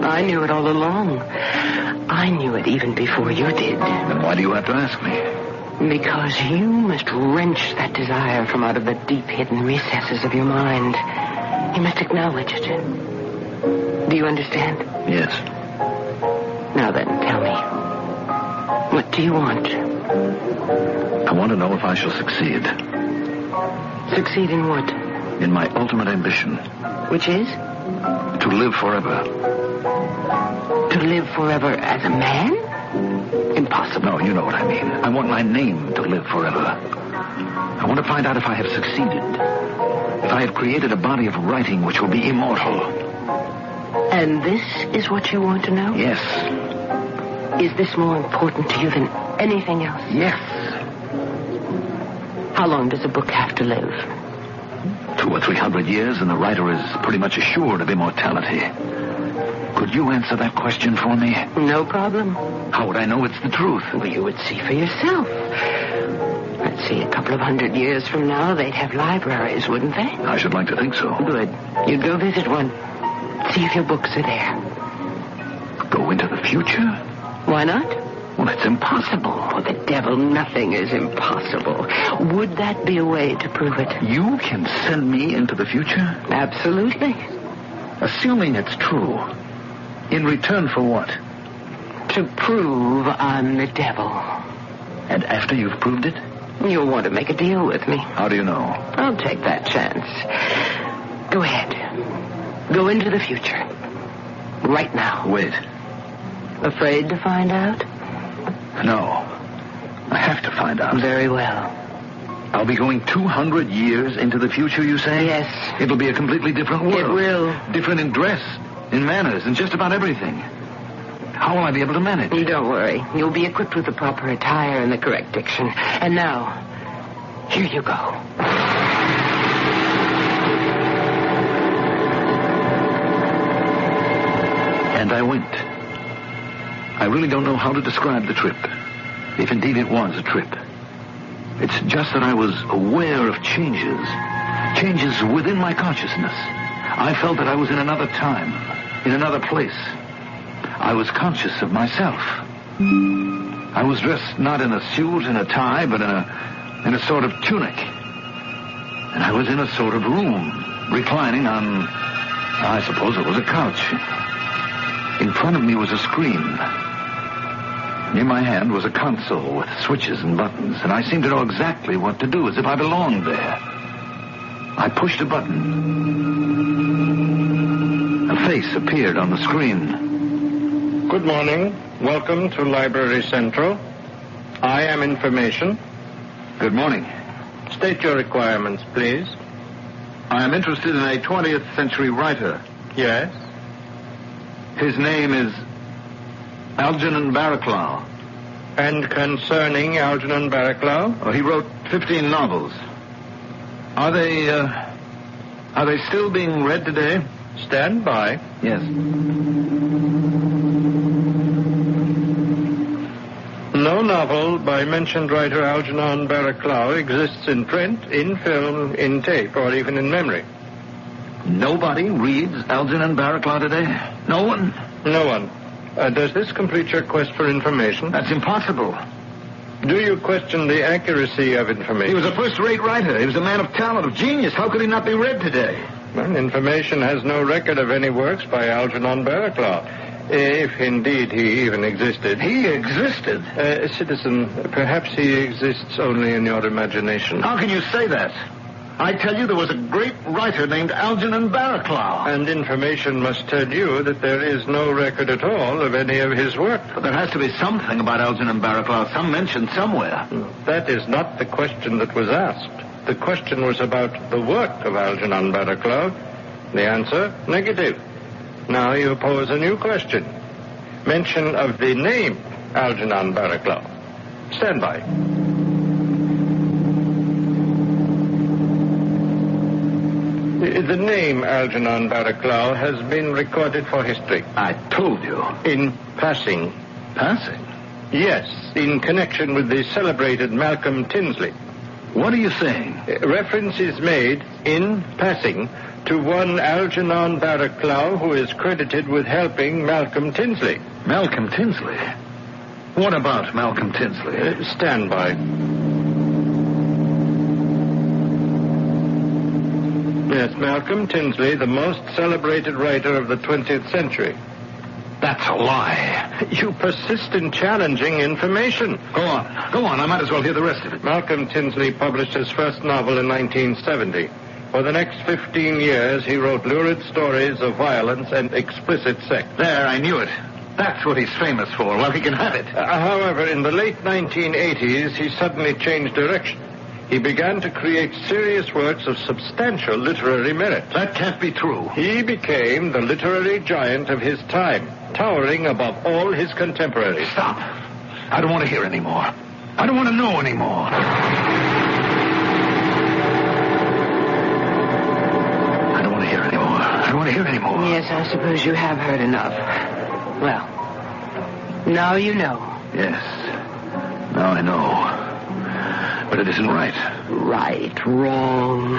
I knew it all along. I knew it even before you did. Then why do you have to ask me? Because you must wrench that desire from out of the deep hidden recesses of your mind. You must acknowledge it. Do you understand? Yes. Now then, tell me. What do you want? I want to know if I shall succeed. Succeed in what? In my ultimate ambition. Which is? To live forever. To live forever as a man? Impossible. No, you know what I mean. I want my name to live forever. I want to find out if I have succeeded. If I have created a body of writing which will be immortal. And this is what you want to know? Yes. Is this more important to you than anything else? Yes. How long does a book have to live? 200 or 300 years, and the writer is pretty much assured of immortality. Could you answer that question for me? No problem. How would I know it's the truth? Well, you would see for yourself. Let's see, a couple of 100 years from now, they'd have libraries, wouldn't they? I should like to think so. Good. You'd go visit one. See if your books are there. Go into the future? Why not? Well, it's impossible. For the devil, nothing is impossible. Would that be a way to prove it? You can send me into the future? Absolutely. Assuming it's true. In return for what? To prove I'm the devil. And after you've proved it? You'll want to make a deal with me. How do you know? I'll take that chance. Go ahead. Go into the future. Right now. Wait. Afraid to find out? No. I have to find out. Very well. I'll be going 200 years into the future, you say? Yes. It'll be a completely different world. It will. Different in dress, in manners, and just about everything. How will I be able to manage? Don't worry. You'll be equipped with the proper attire and the correct diction. And now, here you go. And I went. I really don't know how to describe the trip, if indeed it was a trip. It's just that I was aware of changes within my consciousness. I felt that I was in another time, in another place. I was conscious of myself. I was dressed not in a suit and a tie, but in a sort of tunic. And I was in a sort of room, reclining on, I suppose it was a couch. In front of me was a screen. Near my hand was a console with switches and buttons, and I seemed to know exactly what to do, as if I belonged there. I pushed a button. A face appeared on the screen. Good morning. Welcome to Library Central. I am Information. Good morning. State your requirements, please. I am interested in a 20th century writer. Yes? His name is Algernon Barraclough. And concerning Algernon Barraclough? Oh, he wrote 15 novels. Are they still being read today? Stand by. Yes. No novel by mentioned writer Algernon Barraclough exists in print, in film, in tape, or even in memory. Nobody reads Algernon Barraclough today? No one? No one. Does this complete your quest for information? That's impossible. Do you question the accuracy of information? He was a first-rate writer. He was a man of talent, of genius. How could he not be read today? Well, Information has no record of any works by Algernon Barraclough, if indeed he even existed. He existed? Citizen, perhaps he exists only in your imagination. How can you say that? I tell you there was a great writer named Algernon Barraclough. And Information must tell you that there is no record at all of any of his work. But there has to be something about Algernon Barraclough, some mention somewhere. That is not the question that was asked. The question was about the work of Algernon Barraclough. The answer, negative. Now you pose a new question. Mention of the name Algernon Barraclough. Stand by. The name Algernon Barraclough has been recorded for history. I told you. In passing. Passing? Yes, in connection with the celebrated Malcolm Tinsley. What are you saying? Reference is made, in passing, to one Algernon Barraclough who is credited with helping Malcolm Tinsley. Malcolm Tinsley? What about Malcolm Tinsley? Stand by. Yes, Malcolm Tinsley, the most celebrated writer of the 20th century. That's a lie. You persist in challenging Information. Go on. I might as well hear the rest of it. Malcolm Tinsley published his first novel in 1970. For the next 15 years, he wrote lurid stories of violence and explicit sex. There, I knew it. That's what he's famous for. Well, he can have it. However, in the late 1980s, he suddenly changed direction. He began to create serious works of substantial literary merit. That can't be true. He became the literary giant of his time, towering above all his contemporaries. Stop. I don't want to hear anymore. I don't want to know anymore. I don't want to hear anymore. Yes, I suppose you have heard enough. Well, now you know. Yes. Now I know. But it isn't right. Right, wrong.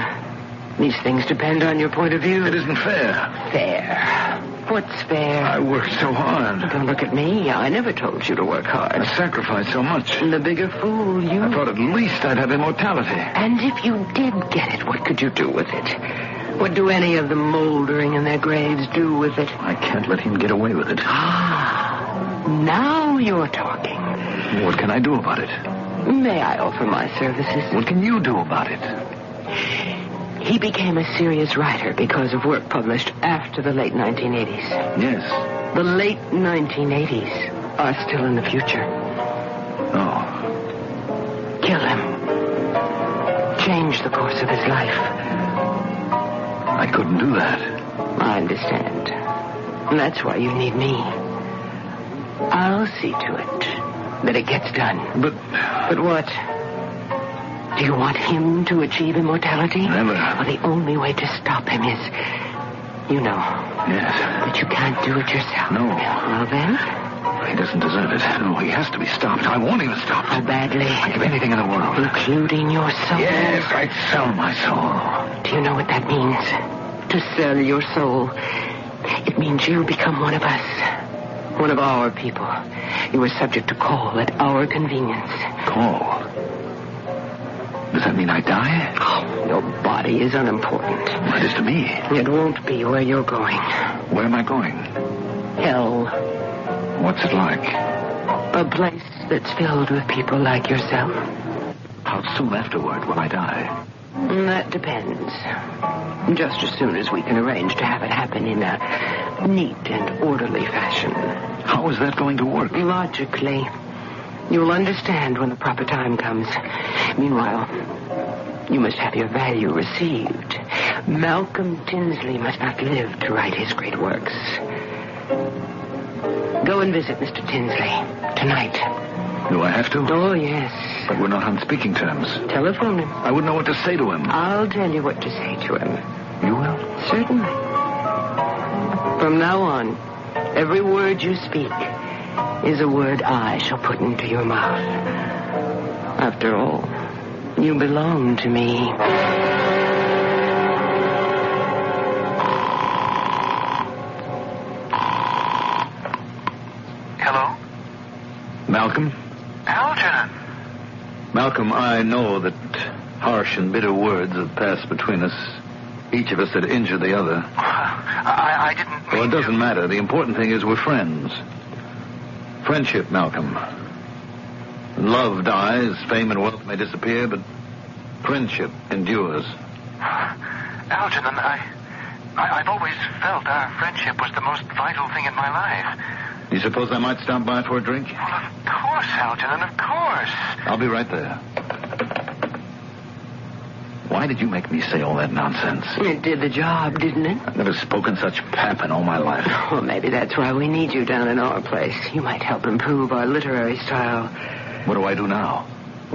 These things depend on your point of view. It isn't fair. Fair. What's fair? I worked so hard. Don't look at me. I never told you to work hard. I sacrificed so much. The bigger fool, you. I thought at least I'd have immortality. And if you did get it, what could you do with it? What do any of them moldering in their graves do with it? I can't let him get away with it. Ah, now you're talking. What can I do about it? May I offer my services? What can you do about it? He became a serious writer because of work published after the late 1980s. Yes. The late 1980s are still in the future. Oh. Kill him. Change the course of his life. I couldn't do that. I understand. And that's why you need me. I'll see to it that it gets done. But what? Do you want him to achieve immortality? Never. Well, the only way to stop him is, you know. Yes. That you can't do it yourself. No. Well, then? He doesn't deserve it. No, he has to be stopped. I want him to stop. How badly? I'd give anything in the world. Including your soul? Yes, I'd sell my soul. Do you know what that means? To sell your soul. It means you become one of us. One of our people. You are subject to call at our convenience. Call? Does that mean I die? Oh, your body is unimportant. What is to me? It won't be where you're going. Where am I going? Hell. What's it like? A place that's filled with people like yourself. How soon afterward will I die? That depends. Just as soon as we can arrange to have it happen in a neat and orderly fashion. How is that going to work? Logically. You'll understand when the proper time comes. Meanwhile, you must have your value received. Malcolm Tinsley must not live to write his great works. Go and visit Mr. Tinsley tonight. Do I have to? Oh, yes. But we're not on speaking terms. Telephone him. I wouldn't know what to say to him. I'll tell you what to say to him. You will? Certainly. From now on, every word you speak is a word I shall put into your mouth. After all, you belong to me. Hello? Malcolm? Algernon. Malcolm, I know that harsh and bitter words have passed between us. Each of us had injured the other. I didn't mean Well, it doesn't matter. The important thing is we're friends. Friendship, Malcolm. Love dies, fame and wealth may disappear, but friendship endures. Algernon, I've always felt our friendship was the most vital thing in my life. You suppose I might stop by for a drink? Well, of course, Algernon, of course. I'll be right there. Why did you make me say all that nonsense? It did the job, didn't it? I've never spoken such pap in all my life. Well, maybe that's why we need you down in our place. You might help improve our literary style. What do I do now?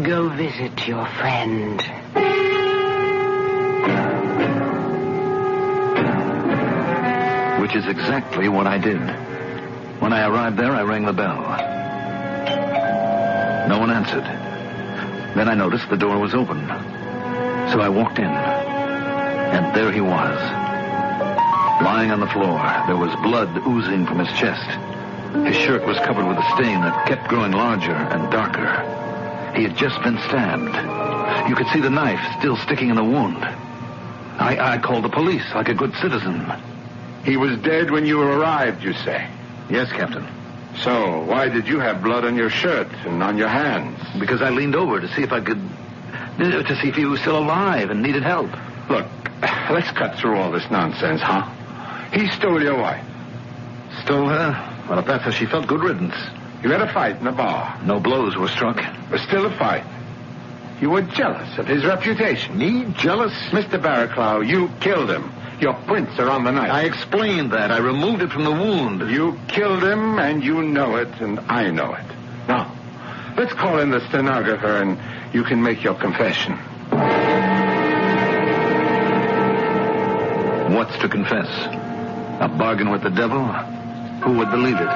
Go visit your friend. Which is exactly what I did. When I arrived there, I rang the bell. No one answered. Then I noticed the door was open. So I walked in. And there he was. Lying on the floor. There was blood oozing from his chest. His shirt was covered with a stain that kept growing larger and darker. He had just been stabbed. You could see the knife still sticking in the wound. I called the police like a good citizen. He was dead when you arrived, you say? Yes, Captain. So, why did you have blood on your shirt and on your hands? Because I leaned over to see if I could... to see if he was still alive and needed help. Look, let's cut through all this nonsense, huh? He stole your wife. Stole her? Well, if that's how she felt, good riddance. You had a fight in the bar. No blows were struck. But still a fight. You were jealous of his reputation. Me? Jealous? Mr. Barraclough, you killed him. Your prints are on the knife. I explained that. I removed it from the wound. You killed him, and you know it, and I know it. Now, let's call in the stenographer, and you can make your confession. What's to confess? A bargain with the devil? Who would believe it?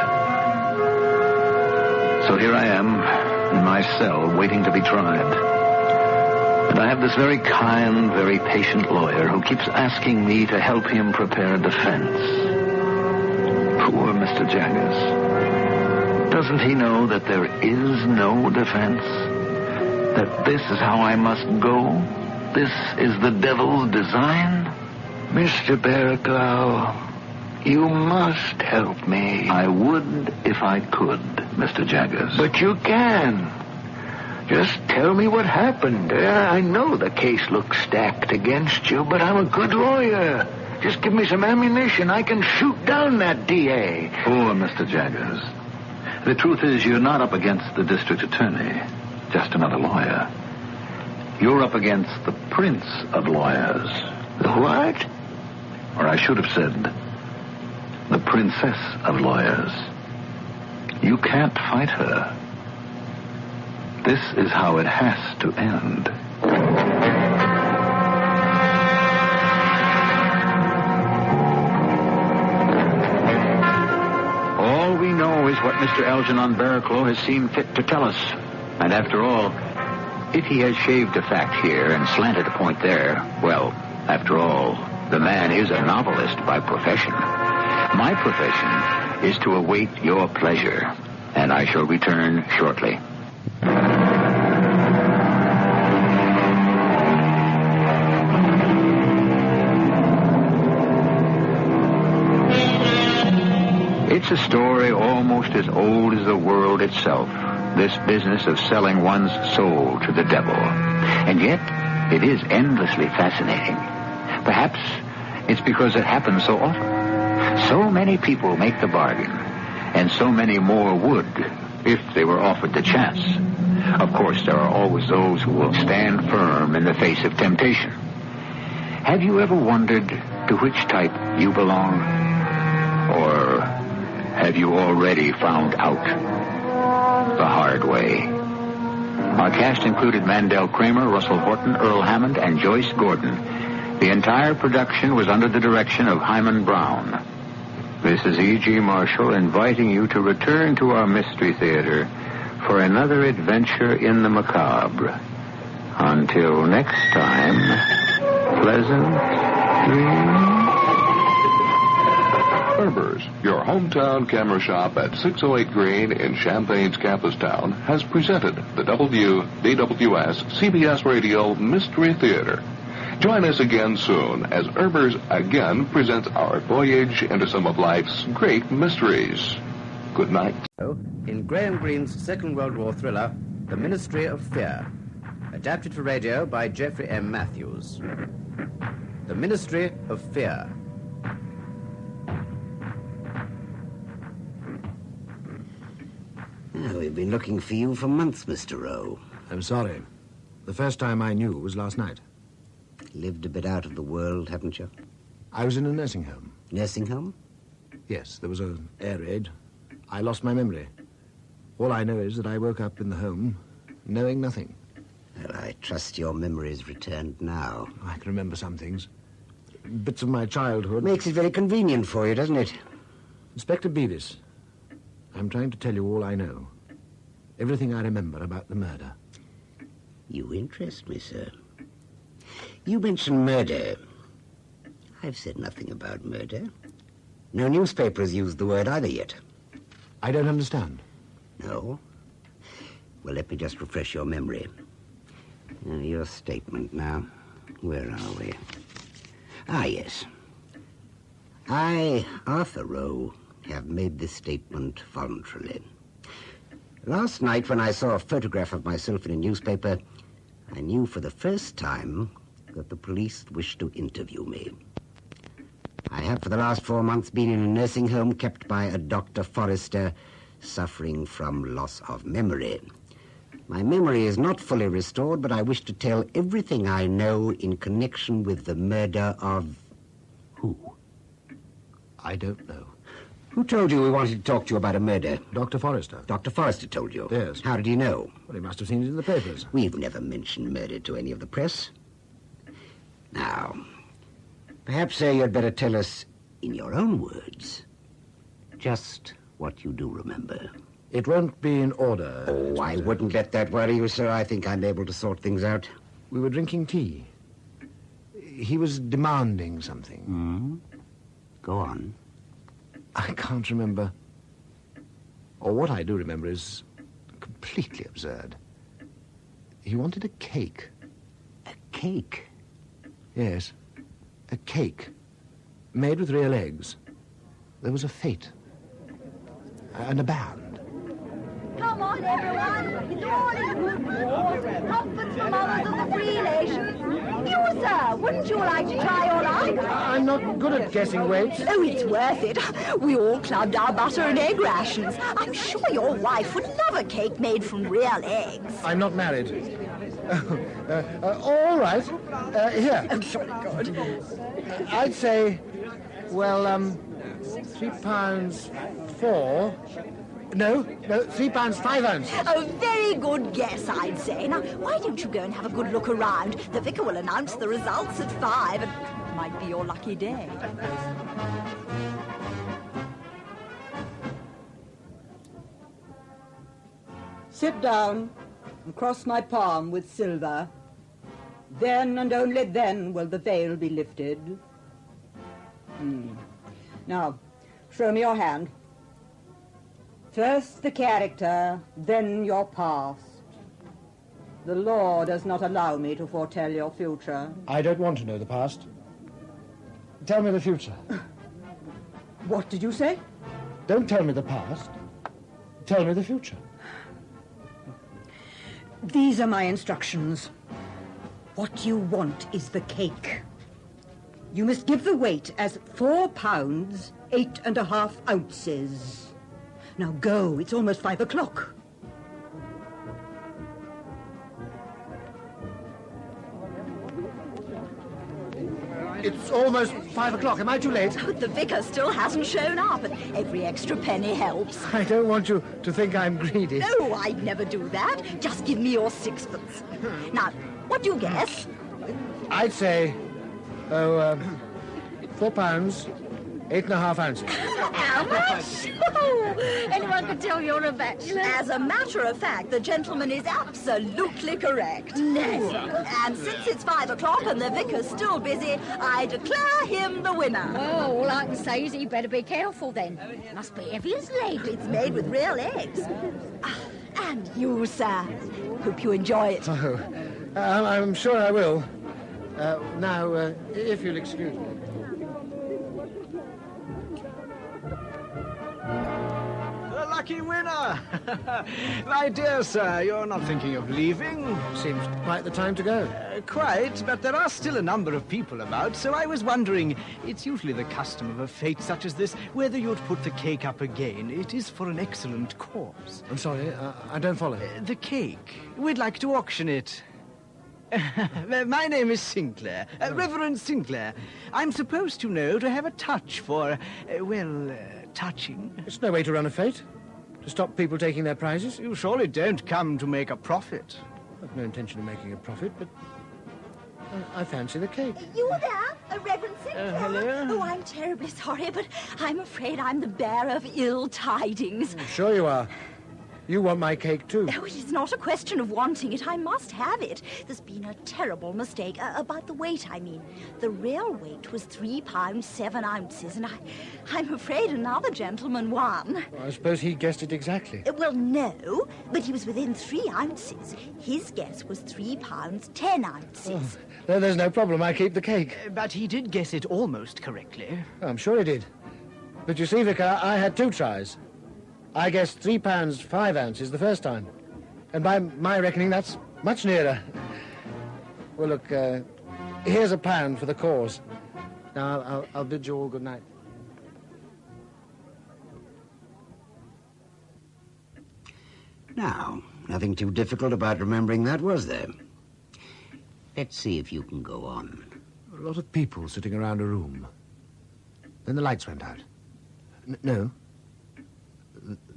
So here I am, in my cell, waiting to be tried. And I have this very kind, very patient lawyer who keeps asking me to help him prepare a defense. Poor Mr. Jaggers. Doesn't he know that there is no defense? That this is how I must go? This is the devil's design? Mr. Barraclough, you must help me. I would if I could, Mr. Jaggers. But you can. Just tell me what happened. I know the case looks stacked against you, but I'm a good lawyer. Just give me some ammunition. I can shoot down that DA. Poor Mr. Jaggers. The truth is, you're not up against the district attorney, just another lawyer. You're up against the prince of lawyers. The what? Or I should have said, the princess of lawyers. You can't fight her. This is how it has to end. All we know is what Mr. Algernon Barraclough has seen fit to tell us. And after all, if he has shaved a fact here and slanted a point there, well, after all, the man is a novelist by profession. My profession is to await your pleasure, and I shall return shortly. It's a story almost as old as the world itself, this business of selling one's soul to the devil. And yet, it is endlessly fascinating. Perhaps it's because it happens so often. So many people make the bargain, and so many more would if they were offered the chance. Of course, there are always those who will stand firm in the face of temptation. Have you ever wondered to which type you belong? Or have you already found out the hard way? Our cast included Mandel Kramer, Russell Horton, Earl Hammond, and Joyce Gordon. The entire production was under the direction of Hyman Brown. This is E.G. Marshall inviting you to return to our Mystery Theater for another adventure in the macabre. Until next time, pleasant dreams. Herber's, your hometown camera shop at 608 Green in Champagne's campus town, has presented the WDWS CBS Radio Mystery Theater. Join us again soon as Herber's again presents our voyage into some of life's great mysteries. Good night. In Graham Greene's Second World War thriller, The Ministry of Fear, adapted for radio by Geoffrey M. Matthews. The Ministry of Fear. We've been looking for you for months, Mr. Rowe. I'm sorry. The first time I knew was last night. Lived a bit out of the world, haven't you? I was in a nursing home. Nursing home? Yes, there was an air raid. I lost my memory. All I know is that I woke up in the home knowing nothing. Well, I trust your memory is returned now. I can remember some things. Bits of my childhood. Makes it very convenient for you, doesn't it? Inspector Beavis, I'm trying to tell you all I know. Everything I remember about the murder. You interest me, sir. You mentioned murder. I've said nothing about murder. No newspaper has used the word either yet. I don't understand. No? Well, let me just refresh your memory. Your statement now. Where are we? Ah, yes. I, Arthur Rowe, have made this statement voluntarily. Last night, when I saw a photograph of myself in a newspaper, I knew for the first time that the police wished to interview me. I have for the last 4 months been in a nursing home kept by a Dr. Forrester, suffering from loss of memory. My memory is not fully restored, but I wish to tell everything I know in connection with the murder of... Who? I don't know. Who told you we wanted to talk to you about a murder? Dr. Forrester. Dr. Forrester told you? Yes. How did he know? Well, he must have seen it in the papers. We've never mentioned murder to any of the press. Now, perhaps, sir, you'd better tell us, in your own words, just what you do remember. It won't be in order. Oh, I wouldn't let that worry you, sir. I think I'm able to sort things out. We were drinking tea. He was demanding something. Hmm? Go on. I can't remember. Or what I do remember is completely absurd. He wanted a cake. A cake? Yes, a cake. Made with real eggs. There was a fete. And a band. Come on, everyone. It's all in good mood. Comforts from others of the free nation. You, sir, wouldn't you like to try your luck? I'm not good at guessing weights. Oh, it's worth it. We all clubbed our butter and egg rations. I'm sure your wife would love a cake made from real eggs. I'm not married. All right. Here. Oh, jolly good. I'd say, well, £3.4... No, £3 5 ounces. A very good guess, I'd say. Now, why don't you go and have a good look around? The vicar will announce the results at 5, and it might be your lucky day. Sit down and cross my palm with silver. Then and only then will the veil be lifted. Now, show me your hand. First the character, then your past. The law does not allow me to foretell your future. I don't want to know the past. Tell me the future. What did you say? Don't tell me the past. Tell me the future. These are my instructions. What you want is the cake. You must give the weight as 4 pounds, 8.5 ounces. Now go, it's almost 5 o'clock. It's almost 5 o'clock. Am I too late? Oh, the vicar still hasn't shown up, and every extra penny helps. I don't want you to think I'm greedy. No, I'd never do that. Just give me your 6pence. Now, what do you guess? I'd say, 4 pounds, 8.5 ounces. How much? Anyone could tell you're a bachelor. As a matter of fact, the gentleman is absolutely correct. And since it's 5 o'clock and the vicar's still busy, I declare him the winner. Well, all I can say is he better be careful then. Must be heavy as lead. It's made with real eggs. And you, sir. Hope you enjoy it. Oh, I'm sure I will. Now, if you'll excuse me. Lucky winner! My dear sir, you're not thinking of leaving? Seems quite the time to go. Quite, but there are still a number of people about, so I was wondering, it's usually the custom of a fete such as this, whether you'd put the cake up again. It is for an excellent cause. I'm sorry, I don't follow. The cake. We'd like to auction it. My name is Sinclair, Reverend Sinclair. I'm supposed, you know, to have a touch for, touching. It's no way to run a fete. To stop people taking their prizes? You surely don't come to make a profit. I've no intention of making a profit, but I fancy the cake. You there, Reverend Sinclair? Hello? Oh, I'm terribly sorry, but I'm afraid I'm the bearer of ill tidings. Sure you are. You want my cake, too. Oh, it is not a question of wanting it. I must have it. There's been a terrible mistake. About the weight, I mean. The real weight was 3 pounds 7 ounces, and I'm afraid another gentleman won. Well, I suppose he guessed it exactly. Well, no, but he was within 3 ounces. His guess was 3 pounds 10 ounces. Oh, there's no problem. I keep the cake. But he did guess it almost correctly. I'm sure he did. But you see, Vicar, I had 2 tries. I guessed 3 pounds 5 ounces the first time. And by my reckoning, that's much nearer. Well, look, here's £1 for the cause. Now, I'll bid you all good night. Now, nothing too difficult about remembering that, was there? Let's see if you can go on. A lot of people sitting around a room. Then the lights went out. No,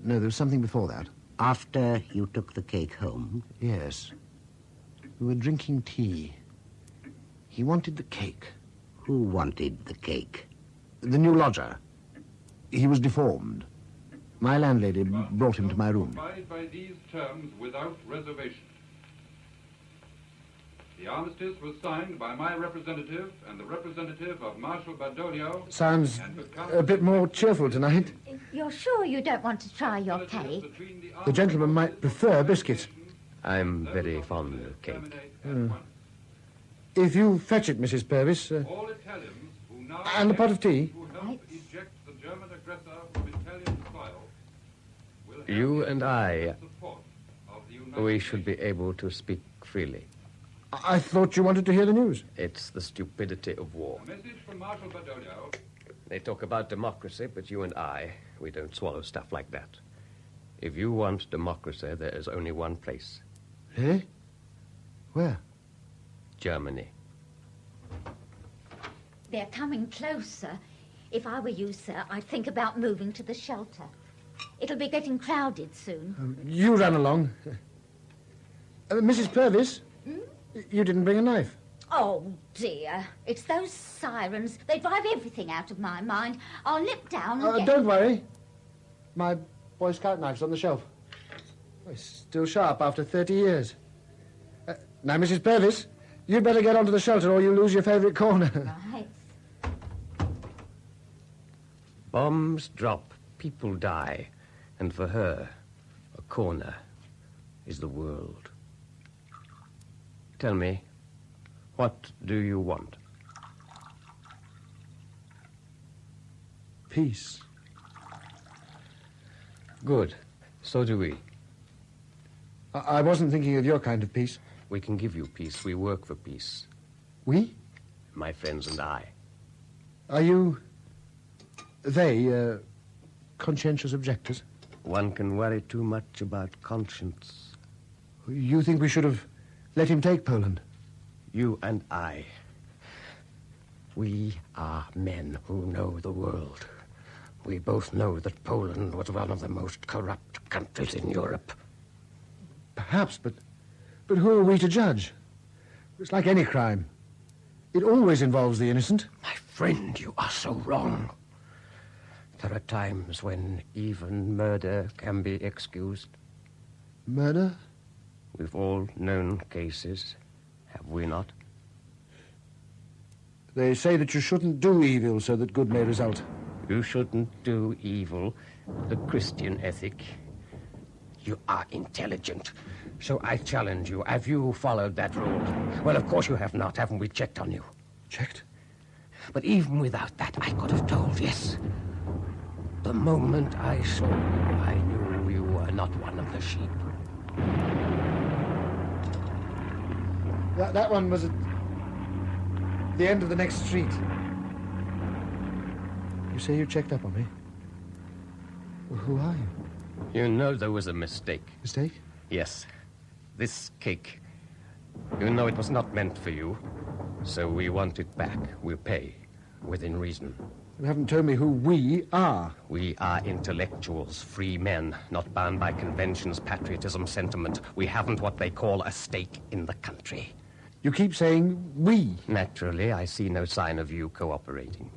there was something before that. After you took the cake home? Yes. We were drinking tea. He wanted the cake. Who wanted the cake? The new lodger. He was deformed. My landlady brought him to my room. Abide by these terms without reservation. The armistice was signed by my representative and the representative of Marshal Badoglio. Sounds a bit more cheerful tonight. You're sure you don't want to try your cake? The gentleman might prefer biscuits. I'm very fond of cake. If you fetch it, Mrs. Purvis. And a pot of tea. You and I, we should be able to speak freely. I thought you wanted to hear the news. It's the stupidity of war. A message from Marshal Badoglio. They talk about democracy, but you and I, we don't swallow stuff like that. If you want democracy, there is only one place. Eh? Where? Germany. They're coming closer. If I were you, sir, I'd think about moving to the shelter. It'll be getting crowded soon. You run along. Mrs. Purvis, you didn't bring a knife. Oh, dear. It's those sirens. They drive everything out of my mind. I'll nip down and get... Don't worry. My Boy Scout knife's on the shelf. Oh, it's still sharp after 30 years. Now, Mrs. Purvis, you'd better get onto the shelter or you lose your favourite corner. Right. Bombs drop, people die, and for her, a corner is the world. Tell me, what do you want? Peace. Good. So do we. I wasn't thinking of your kind of peace. We can give you peace. We work for peace. We? My friends and I. Are you... they, conscientious objectors? One can worry too much about conscience. You think we should have let him take Poland? You and I. We are men who know the world. We both know that Poland was one of the most corrupt countries in Europe. Perhaps, but who are we to judge? It's like any crime. It always involves the innocent. My friend, you are so wrong. There are times when even murder can be excused. Murder? We've all known cases, have we not? They say that you shouldn't do evil so that good may result. You shouldn't do evil, the Christian ethic. You are intelligent, so I challenge you. Have you followed that rule? Well, of course you have not. Haven't we checked on you? Checked? But even without that, I could have told, yes. The moment I saw you, I knew you were not one of the sheep. That one was at the end of the next street. You say you checked up on me? Well, who are you? You know there was a mistake. Mistake? Yes. This cake. You know it was not meant for you, so we want it back. We'll pay, within reason. You haven't told me who we are. We are intellectuals, free men, not bound by conventions, patriotism, sentiment. We haven't what they call a stake in the country. You keep saying we. Naturally, I see no sign of you cooperating.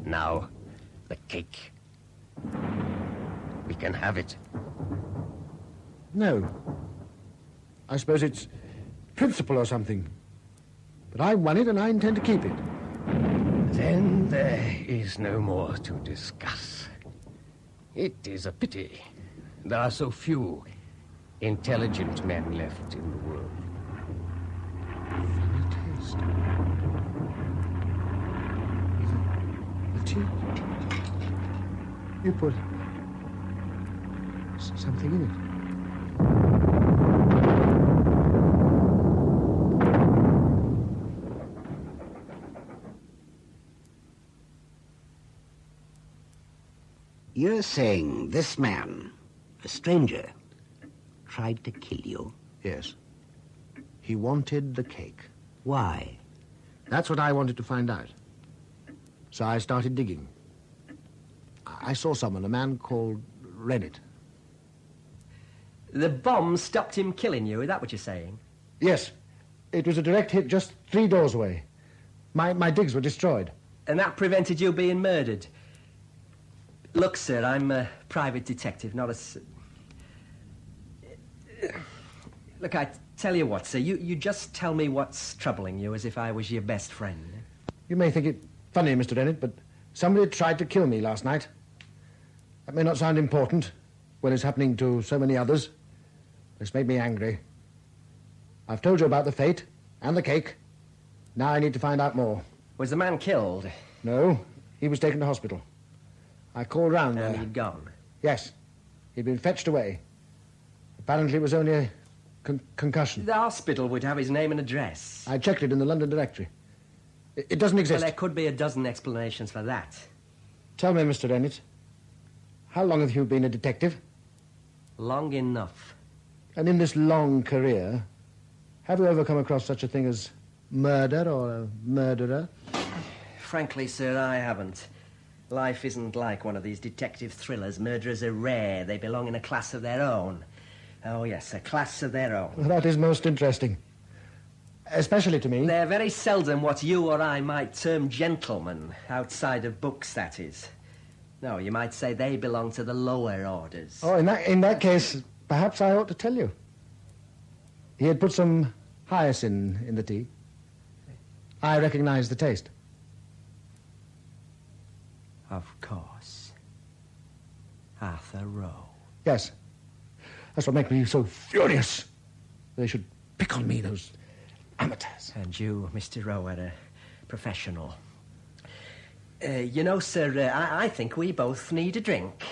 Now, the cake. We can have it. No. I suppose it's principle or something. But I won it and I intend to keep it. Then there is no more to discuss. It is a pity. There are so few intelligent men left in the world. Funny taste. The tea. You put something in it. You're saying this man, a stranger, tried to kill you? Yes. He wanted the cake. Why? That's what I wanted to find out. So I started digging. I saw someone, a man called Rennet. The bomb stopped him killing you, is that what you're saying? Yes. It was a direct hit just 3 doors away. My digs were destroyed. And that prevented you being murdered? Look, sir, I'm a private detective, not a... Look, Tell you what, sir, you just tell me what's troubling you as if I was your best friend. You may think it funny, Mr. Dennett, but somebody tried to kill me last night. That may not sound important when it's happening to so many others. It's made me angry. I've told you about the fate and the cake. Now I need to find out more. Was the man killed? No, he was taken to hospital. I called round there. And he'd gone? Yes. He'd been fetched away. Apparently it was only a concussion. The hospital would have his name and address. I checked it in the London directory. It doesn't exist. Well, there could be a dozen explanations for that. Tell me, Mr. Dennett, how long have you been a detective? Long enough. And in this long career, have you ever come across such a thing as murder or a murderer? Frankly, sir, I haven't. Life isn't like one of these detective thrillers. Murderers are rare. They belong in a class of their own. Oh, yes, a class of their own. Well, that is most interesting. Especially to me. They're very seldom what you or I might term gentlemen, outside of books, that is. No, you might say they belong to the lower orders. Oh, in that case, perhaps I ought to tell you. He had put some hyacinth in the tea. I recognize the taste. Of course. Arthur Rowe. Yes. That's what makes me so furious. They should pick on me, those amateurs. And you, Mr. Rowe, are a professional. You know, sir, I think we both need a drink.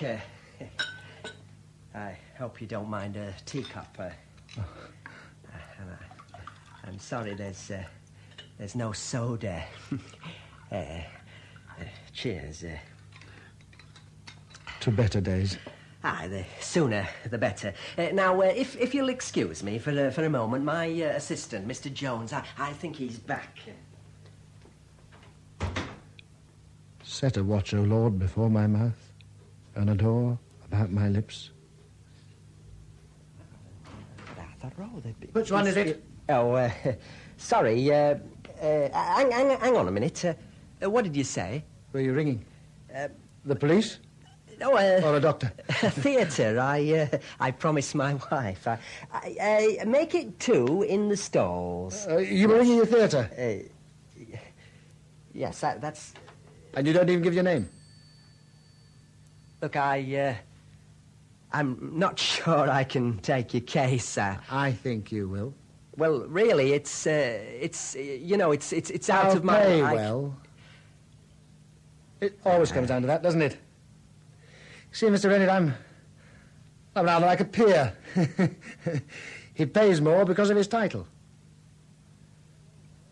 I hope you don't mind a teacup. I'm sorry, there's no soda. Cheers. To better days. The sooner the better. Now, if you'll excuse me for a moment, my assistant, Mr. Jones, I think he's back. Set a watch, O Lord, before my mouth, and a door about my lips. Which one is it? Oh, sorry. Hang on a minute. What did you say? Were you ringing? The police? No, or a doctor? Theatre. I promised my wife. I make it 2 in the stalls. You were ringing your theatre? Yes, that's... And you don't even give your name? Look, I'm not sure I can take your case. I think you will. Well, really, it's you know, it's out of my... Pay well. It always comes down to that, doesn't it? See, Mr. Dennett, I'm rather like a peer. He pays more because of his title.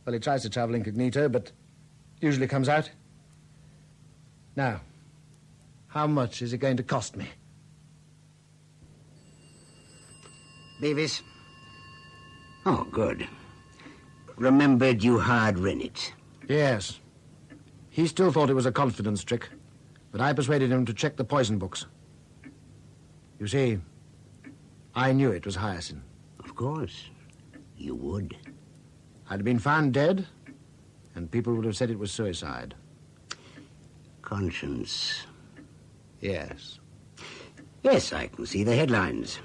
Well, he tries to travel incognito, but usually comes out. Now, how much is it going to cost me? Beavis? Oh, good. Remembered you hired Rennet. Yes. He still thought it was a confidence trick, but I persuaded him to check the poison books. You see, I knew it was hyacinth. Of course. You would. I'd been found dead, and people would have said it was suicide. Conscience. Yes. Yes, I can see the headlines.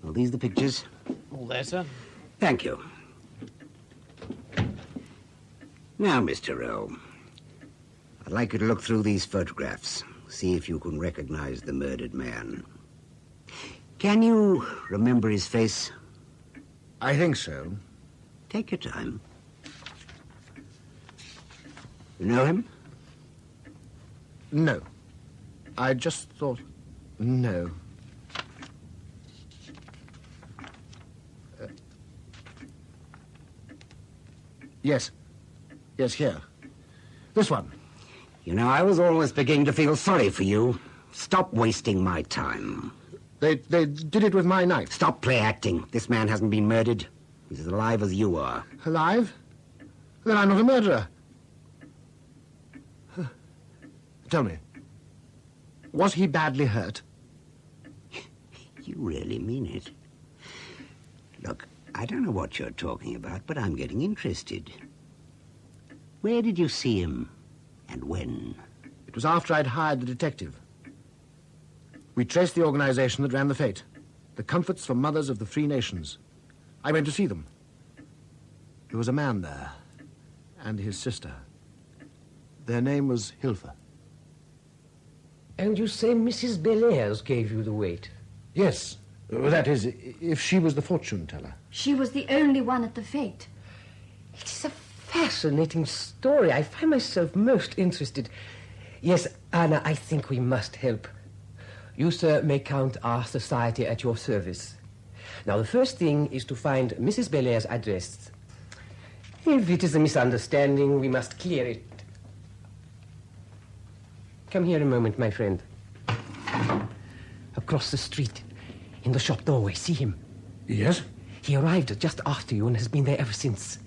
Are these the pictures? All there, sir. Thank you. Now, Mr. Rowe, I'd like you to look through these photographs, see if you can recognize the murdered man. Can you remember his face? I think so. Take your time. You know him? No. I just thought... No. Yes. Yes, here. This one. You know, I was always beginning to feel sorry for you. Stop wasting my time. They did it with my knife. Stop play acting. This man hasn't been murdered. He's as alive as you are. Alive? Then I'm not a murderer. Tell me, was he badly hurt? You really mean it? Look, I don't know what you're talking about, but I'm getting interested. Where did you see him, and when? It was after I'd hired the detective. We traced the organization that ran the fete. The Comforts for Mothers of the Free Nations. I went to see them. There was a man there, and his sister. Their name was Hilfer. And you say Mrs. Bellairs gave you the weight? Yes. That is, if she was the fortune teller. She was the only one at the fete. It is a fascinating story. I find myself most interested. Yes, Anna, I think we must help. You, sir, may count our society at your service. Now, the first thing is to find Mrs. Bellairs' address. If it is a misunderstanding, we must clear it. Come here a moment, my friend. Across the street, in the shop doorway. See him? Yes? He arrived just after you and has been there ever since.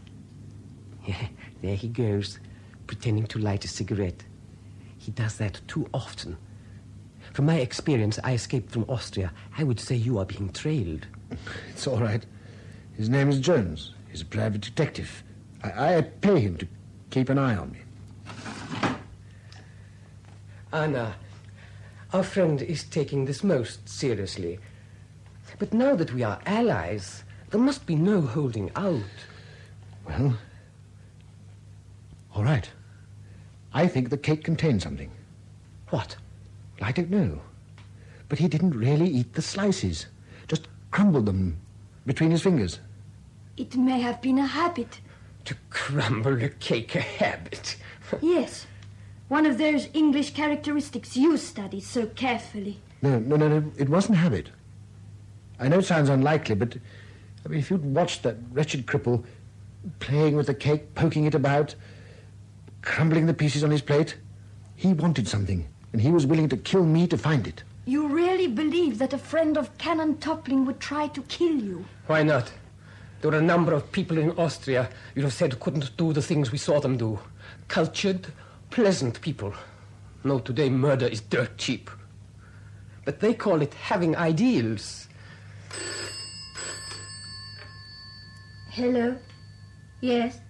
Yeah, there he goes, pretending to light a cigarette. He does that too often. From my experience, I escaped from Austria. I would say you are being trailed. It's all right. His name is Jones. He's a private detective. I pay him to keep an eye on me. Anna, our friend is taking this most seriously. But now that we are allies, there must be no holding out. Well, all right. I think the cake contained something. What? I don't know. But he didn't really eat the slices. Just crumbled them between his fingers. It may have been a habit. To crumble a cake, a habit? Yes. One of those English characteristics you study so carefully. No. It wasn't habit. I know it sounds unlikely, but if you'd watched that wretched cripple playing with the cake, poking it about, crumbling the pieces on his plate, he wanted something, and he was willing to kill me to find it. You really believe that a friend of Canon Toppling would try to kill you? Why not? There were a number of people in Austria you have said couldn't do the things we saw them do. Cultured, pleasant people. No, today murder is dirt cheap. But they call it having ideals. Hello? Yes?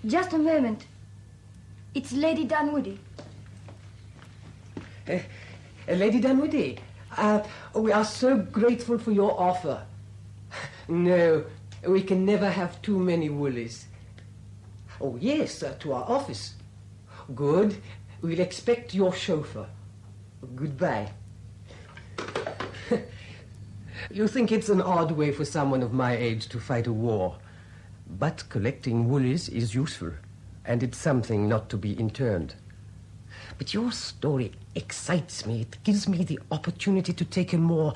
Just a moment. It's Lady Dunwoody. Lady Dunwoody, we are so grateful for your offer. No, we can never have too many woolies. Oh, yes, to our office. Good. We'll expect your chauffeur. Goodbye. You think it's an odd way for someone of my age to fight a war. But collecting woolies is useful, and it's something not to be interned. But your story excites me. It gives me the opportunity to take a more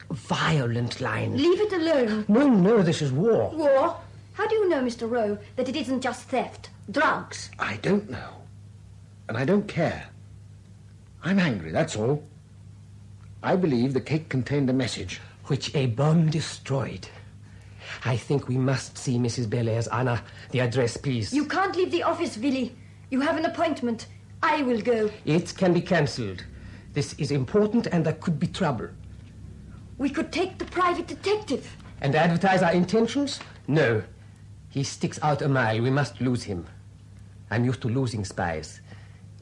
violent line. Leave it alone. No, this is war. War? How do you know, Mr. Rowe, that it isn't just theft? Drugs? I don't know. And I don't care. I'm angry, that's all. I believe the cake contained a message. Which a bomb destroyed. I think we must see Mrs. Bellairs. Anna, the address, please. You can't leave the office, Willie. You have an appointment. I will go. It can be cancelled. This is important and there could be trouble. We could take the private detective. And advertise our intentions? No. He sticks out a mile. We must lose him. I'm used to losing spies.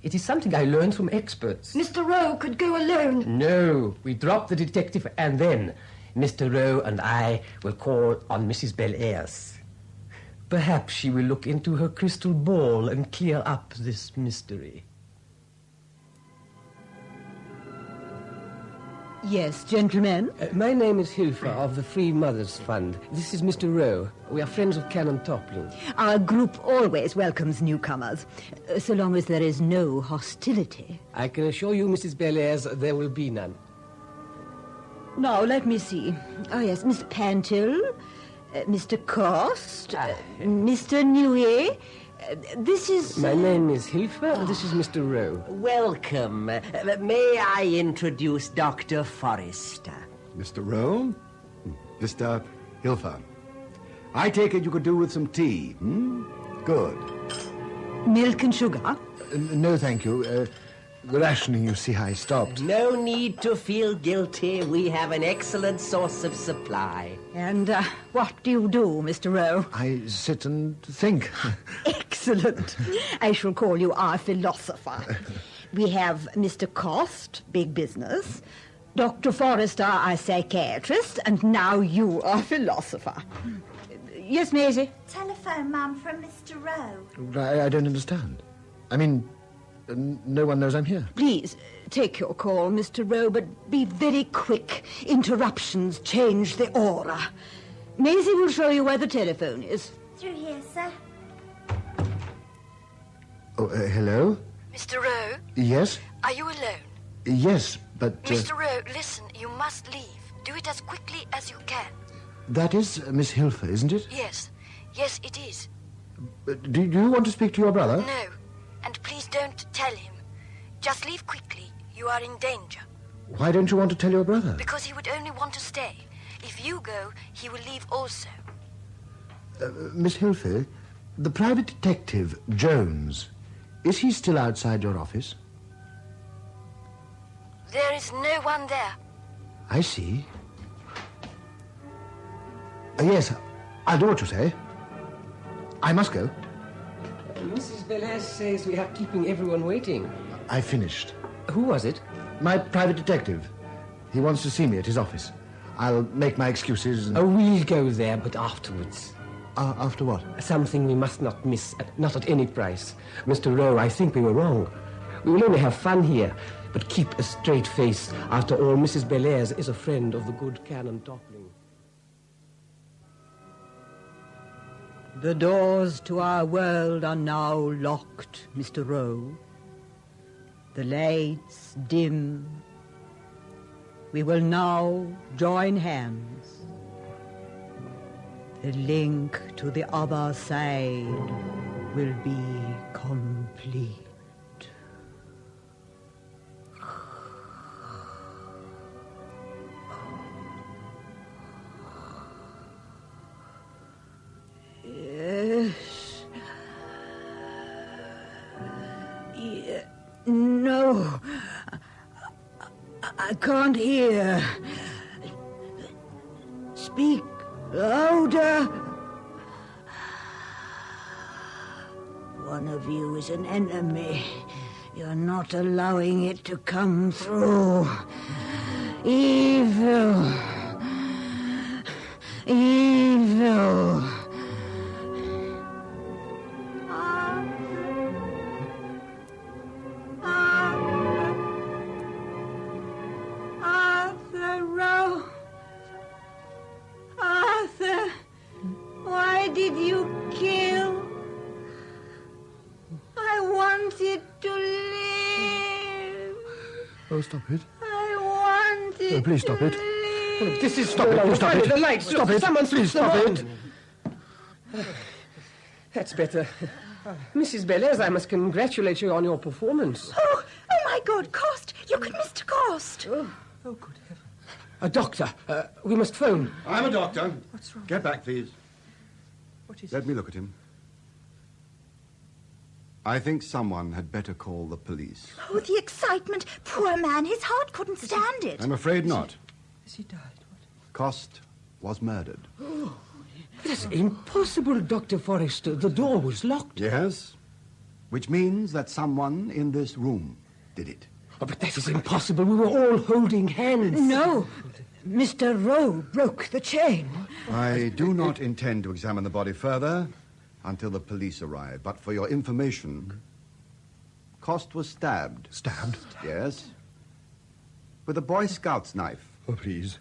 It is something I learned from experts. Mr. Rowe could go alone. No. We drop the detective and then Mr. Rowe and I will call on Mrs. Bellairs. Perhaps she will look into her crystal ball and clear up this mystery. Yes, gentlemen? My name is Hilfer of the Free Mothers Fund. This is Mr. Rowe. We are friends of Canon Toppling. Our group always welcomes newcomers, so long as there is no hostility. I can assure you, Mrs. Bellairs, there will be none. Now, let me see. Oh, yes, Mr. Pantill, Mr. Cost, Mr. Newey. This is... My name is Hilfer, and this is Mr. Rowe. Welcome. May I introduce Dr. Forrester? Mr. Rowe? Mr. Hilfer. I take it you could do with some tea, Good. Milk and sugar? No, thank you. The rationing, you see, I stopped. No need to feel guilty. We have an excellent source of supply. And what do you do, Mr. Rowe? I sit and think. Excellent. I shall call you our philosopher. We have Mr. Cost, big business. Dr. Forrester, our psychiatrist, and now you are philosopher. Yes, Maisie? Telephone, Mum, from Mr. Rowe. I don't understand. I mean, no one knows I'm here. Please, take your call, Mr. Rowe, but be very quick. Interruptions change the aura. Maisie will show you where the telephone is. Through here, sir. Oh, hello? Mr. Rowe? Yes? Are you alone? Yes, but... Mr. Rowe, listen, you must leave. Do it as quickly as you can. That is Miss Hilfer, isn't it? Yes. Yes, it is. Do you want to speak to your brother? No. And please don't tell him. Just leave quickly. You are in danger. Why don't you want to tell your brother? Because he would only want to stay. If you go, he will leave also. Miss Hilfer, the private detective, Jones, is he still outside your office? There is no one there. I see. Yes, I'll do what you say. I must go. Mrs. Belair says we are keeping everyone waiting. I finished. Who was it? My private detective. He wants to see me at his office. I'll make my excuses and... Oh, we'll go there, but afterwards. After what? Something we must not miss, not at any price. Mr. Rowe, I think we were wrong. We will only have fun here, but keep a straight face. After all, Mrs. Bellairs is a friend of the good Canon Toppling. The doors to our world are now locked, Mr. Rowe. The lights dim. We will now join hands. The link to the other side will be complete. Yes. No. I can't hear. Speak louder. One of you is an enemy. You're not allowing it to come through. Evil. Evil. Arthur Rowe. Arthur, why did you kill? I wanted to live. Oh, stop it. I wanted Oh, please stop it. Oh, this is Stop it, please stop it. The lights. Stop it. Someone Please stop it. That's better. Mrs. Bellairs, I must congratulate you on your performance. Oh my God, Cost! Look at Mr. Cost! Oh, good heaven. A doctor. We must phone. I'm a doctor. What's wrong? Get back, please. What is Let me look at him. I think someone had better call the police. Oh, the excitement. Poor man, his heart couldn't stand it. I'm afraid not. Has he died? Cost was murdered. Oh, that's impossible, Dr. Forrester. The door was locked. Yes, which means that someone in this room did it. Oh, but that is impossible. We were all holding hands. No. Mr. Rowe broke the chain. I do not intend to examine the body further until the police arrive. But for your information, Cost was stabbed. Stabbed? Yes. With a Boy Scout's knife. Oh, please.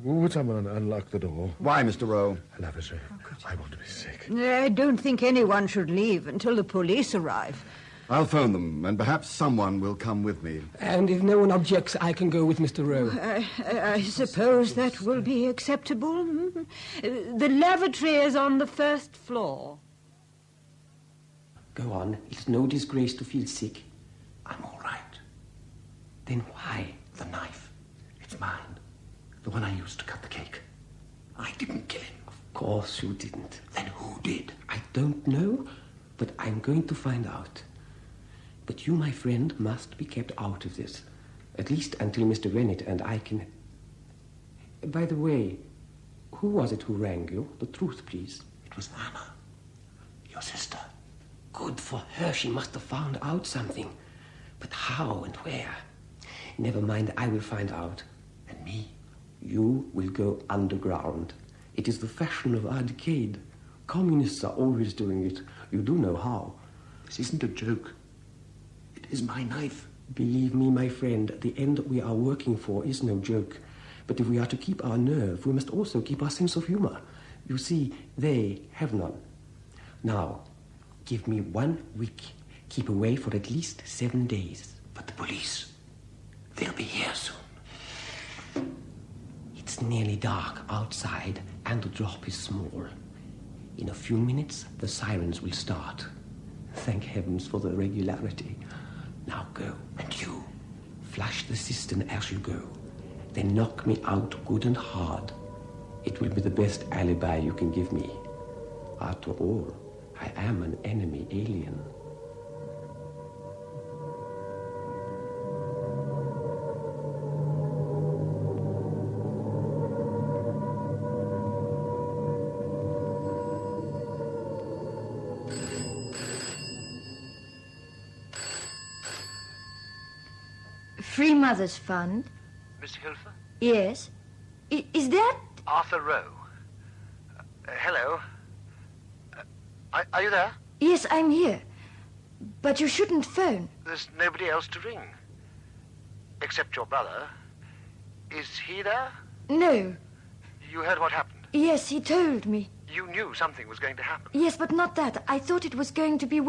Would someone unlock the door? Why, Mr. Rowe? Lavishly. I want to be sick. I don't think anyone should leave until the police arrive. I'll phone them, and perhaps someone will come with me. And if no one objects, I can go with Mr. Rowe. I suppose that will be acceptable. The lavatory is on the first floor. Go on. It's no disgrace to feel sick. I'm all right. Then why? The knife. It's mine. The one I used to cut the cake. I didn't kill him. Of course you didn't. Then who did? I don't know, but I'm going to find out. But you, my friend, must be kept out of this. At least until Mr. Rennet and I can... By the way, who was it who rang you? The truth, please. It was Anna, your sister. Good for her. She must have found out something. But how and where? Never mind, I will find out. And me? You will go underground. It is the fashion of our decade. Communists are always doing it. You do know how. This isn't a joke. It is my knife. Believe me, my friend, the end we are working for is no joke. But if we are to keep our nerve, we must also keep our sense of humor. You see, they have none. Now, give me 1 week. Keep away for at least 7 days. But the police, they'll be here soon. It's nearly dark outside, and the drop is small. In a few minutes, the sirens will start. Thank heavens for the regularity. Now go. And you? Flush the cistern as you go. Then knock me out good and hard. It will be the best alibi you can give me. After all, I am an enemy alien. Free Mothers Fund? Mr. Hilfer? Yes. Is that... Arthur Rowe. Hello. Are you there? Yes, I'm here. But you shouldn't phone. There's nobody else to ring. Except your brother. Is he there? No. You heard what happened? Yes, he told me. You knew something was going to happen. Yes, but not that. I thought it was going to be worse.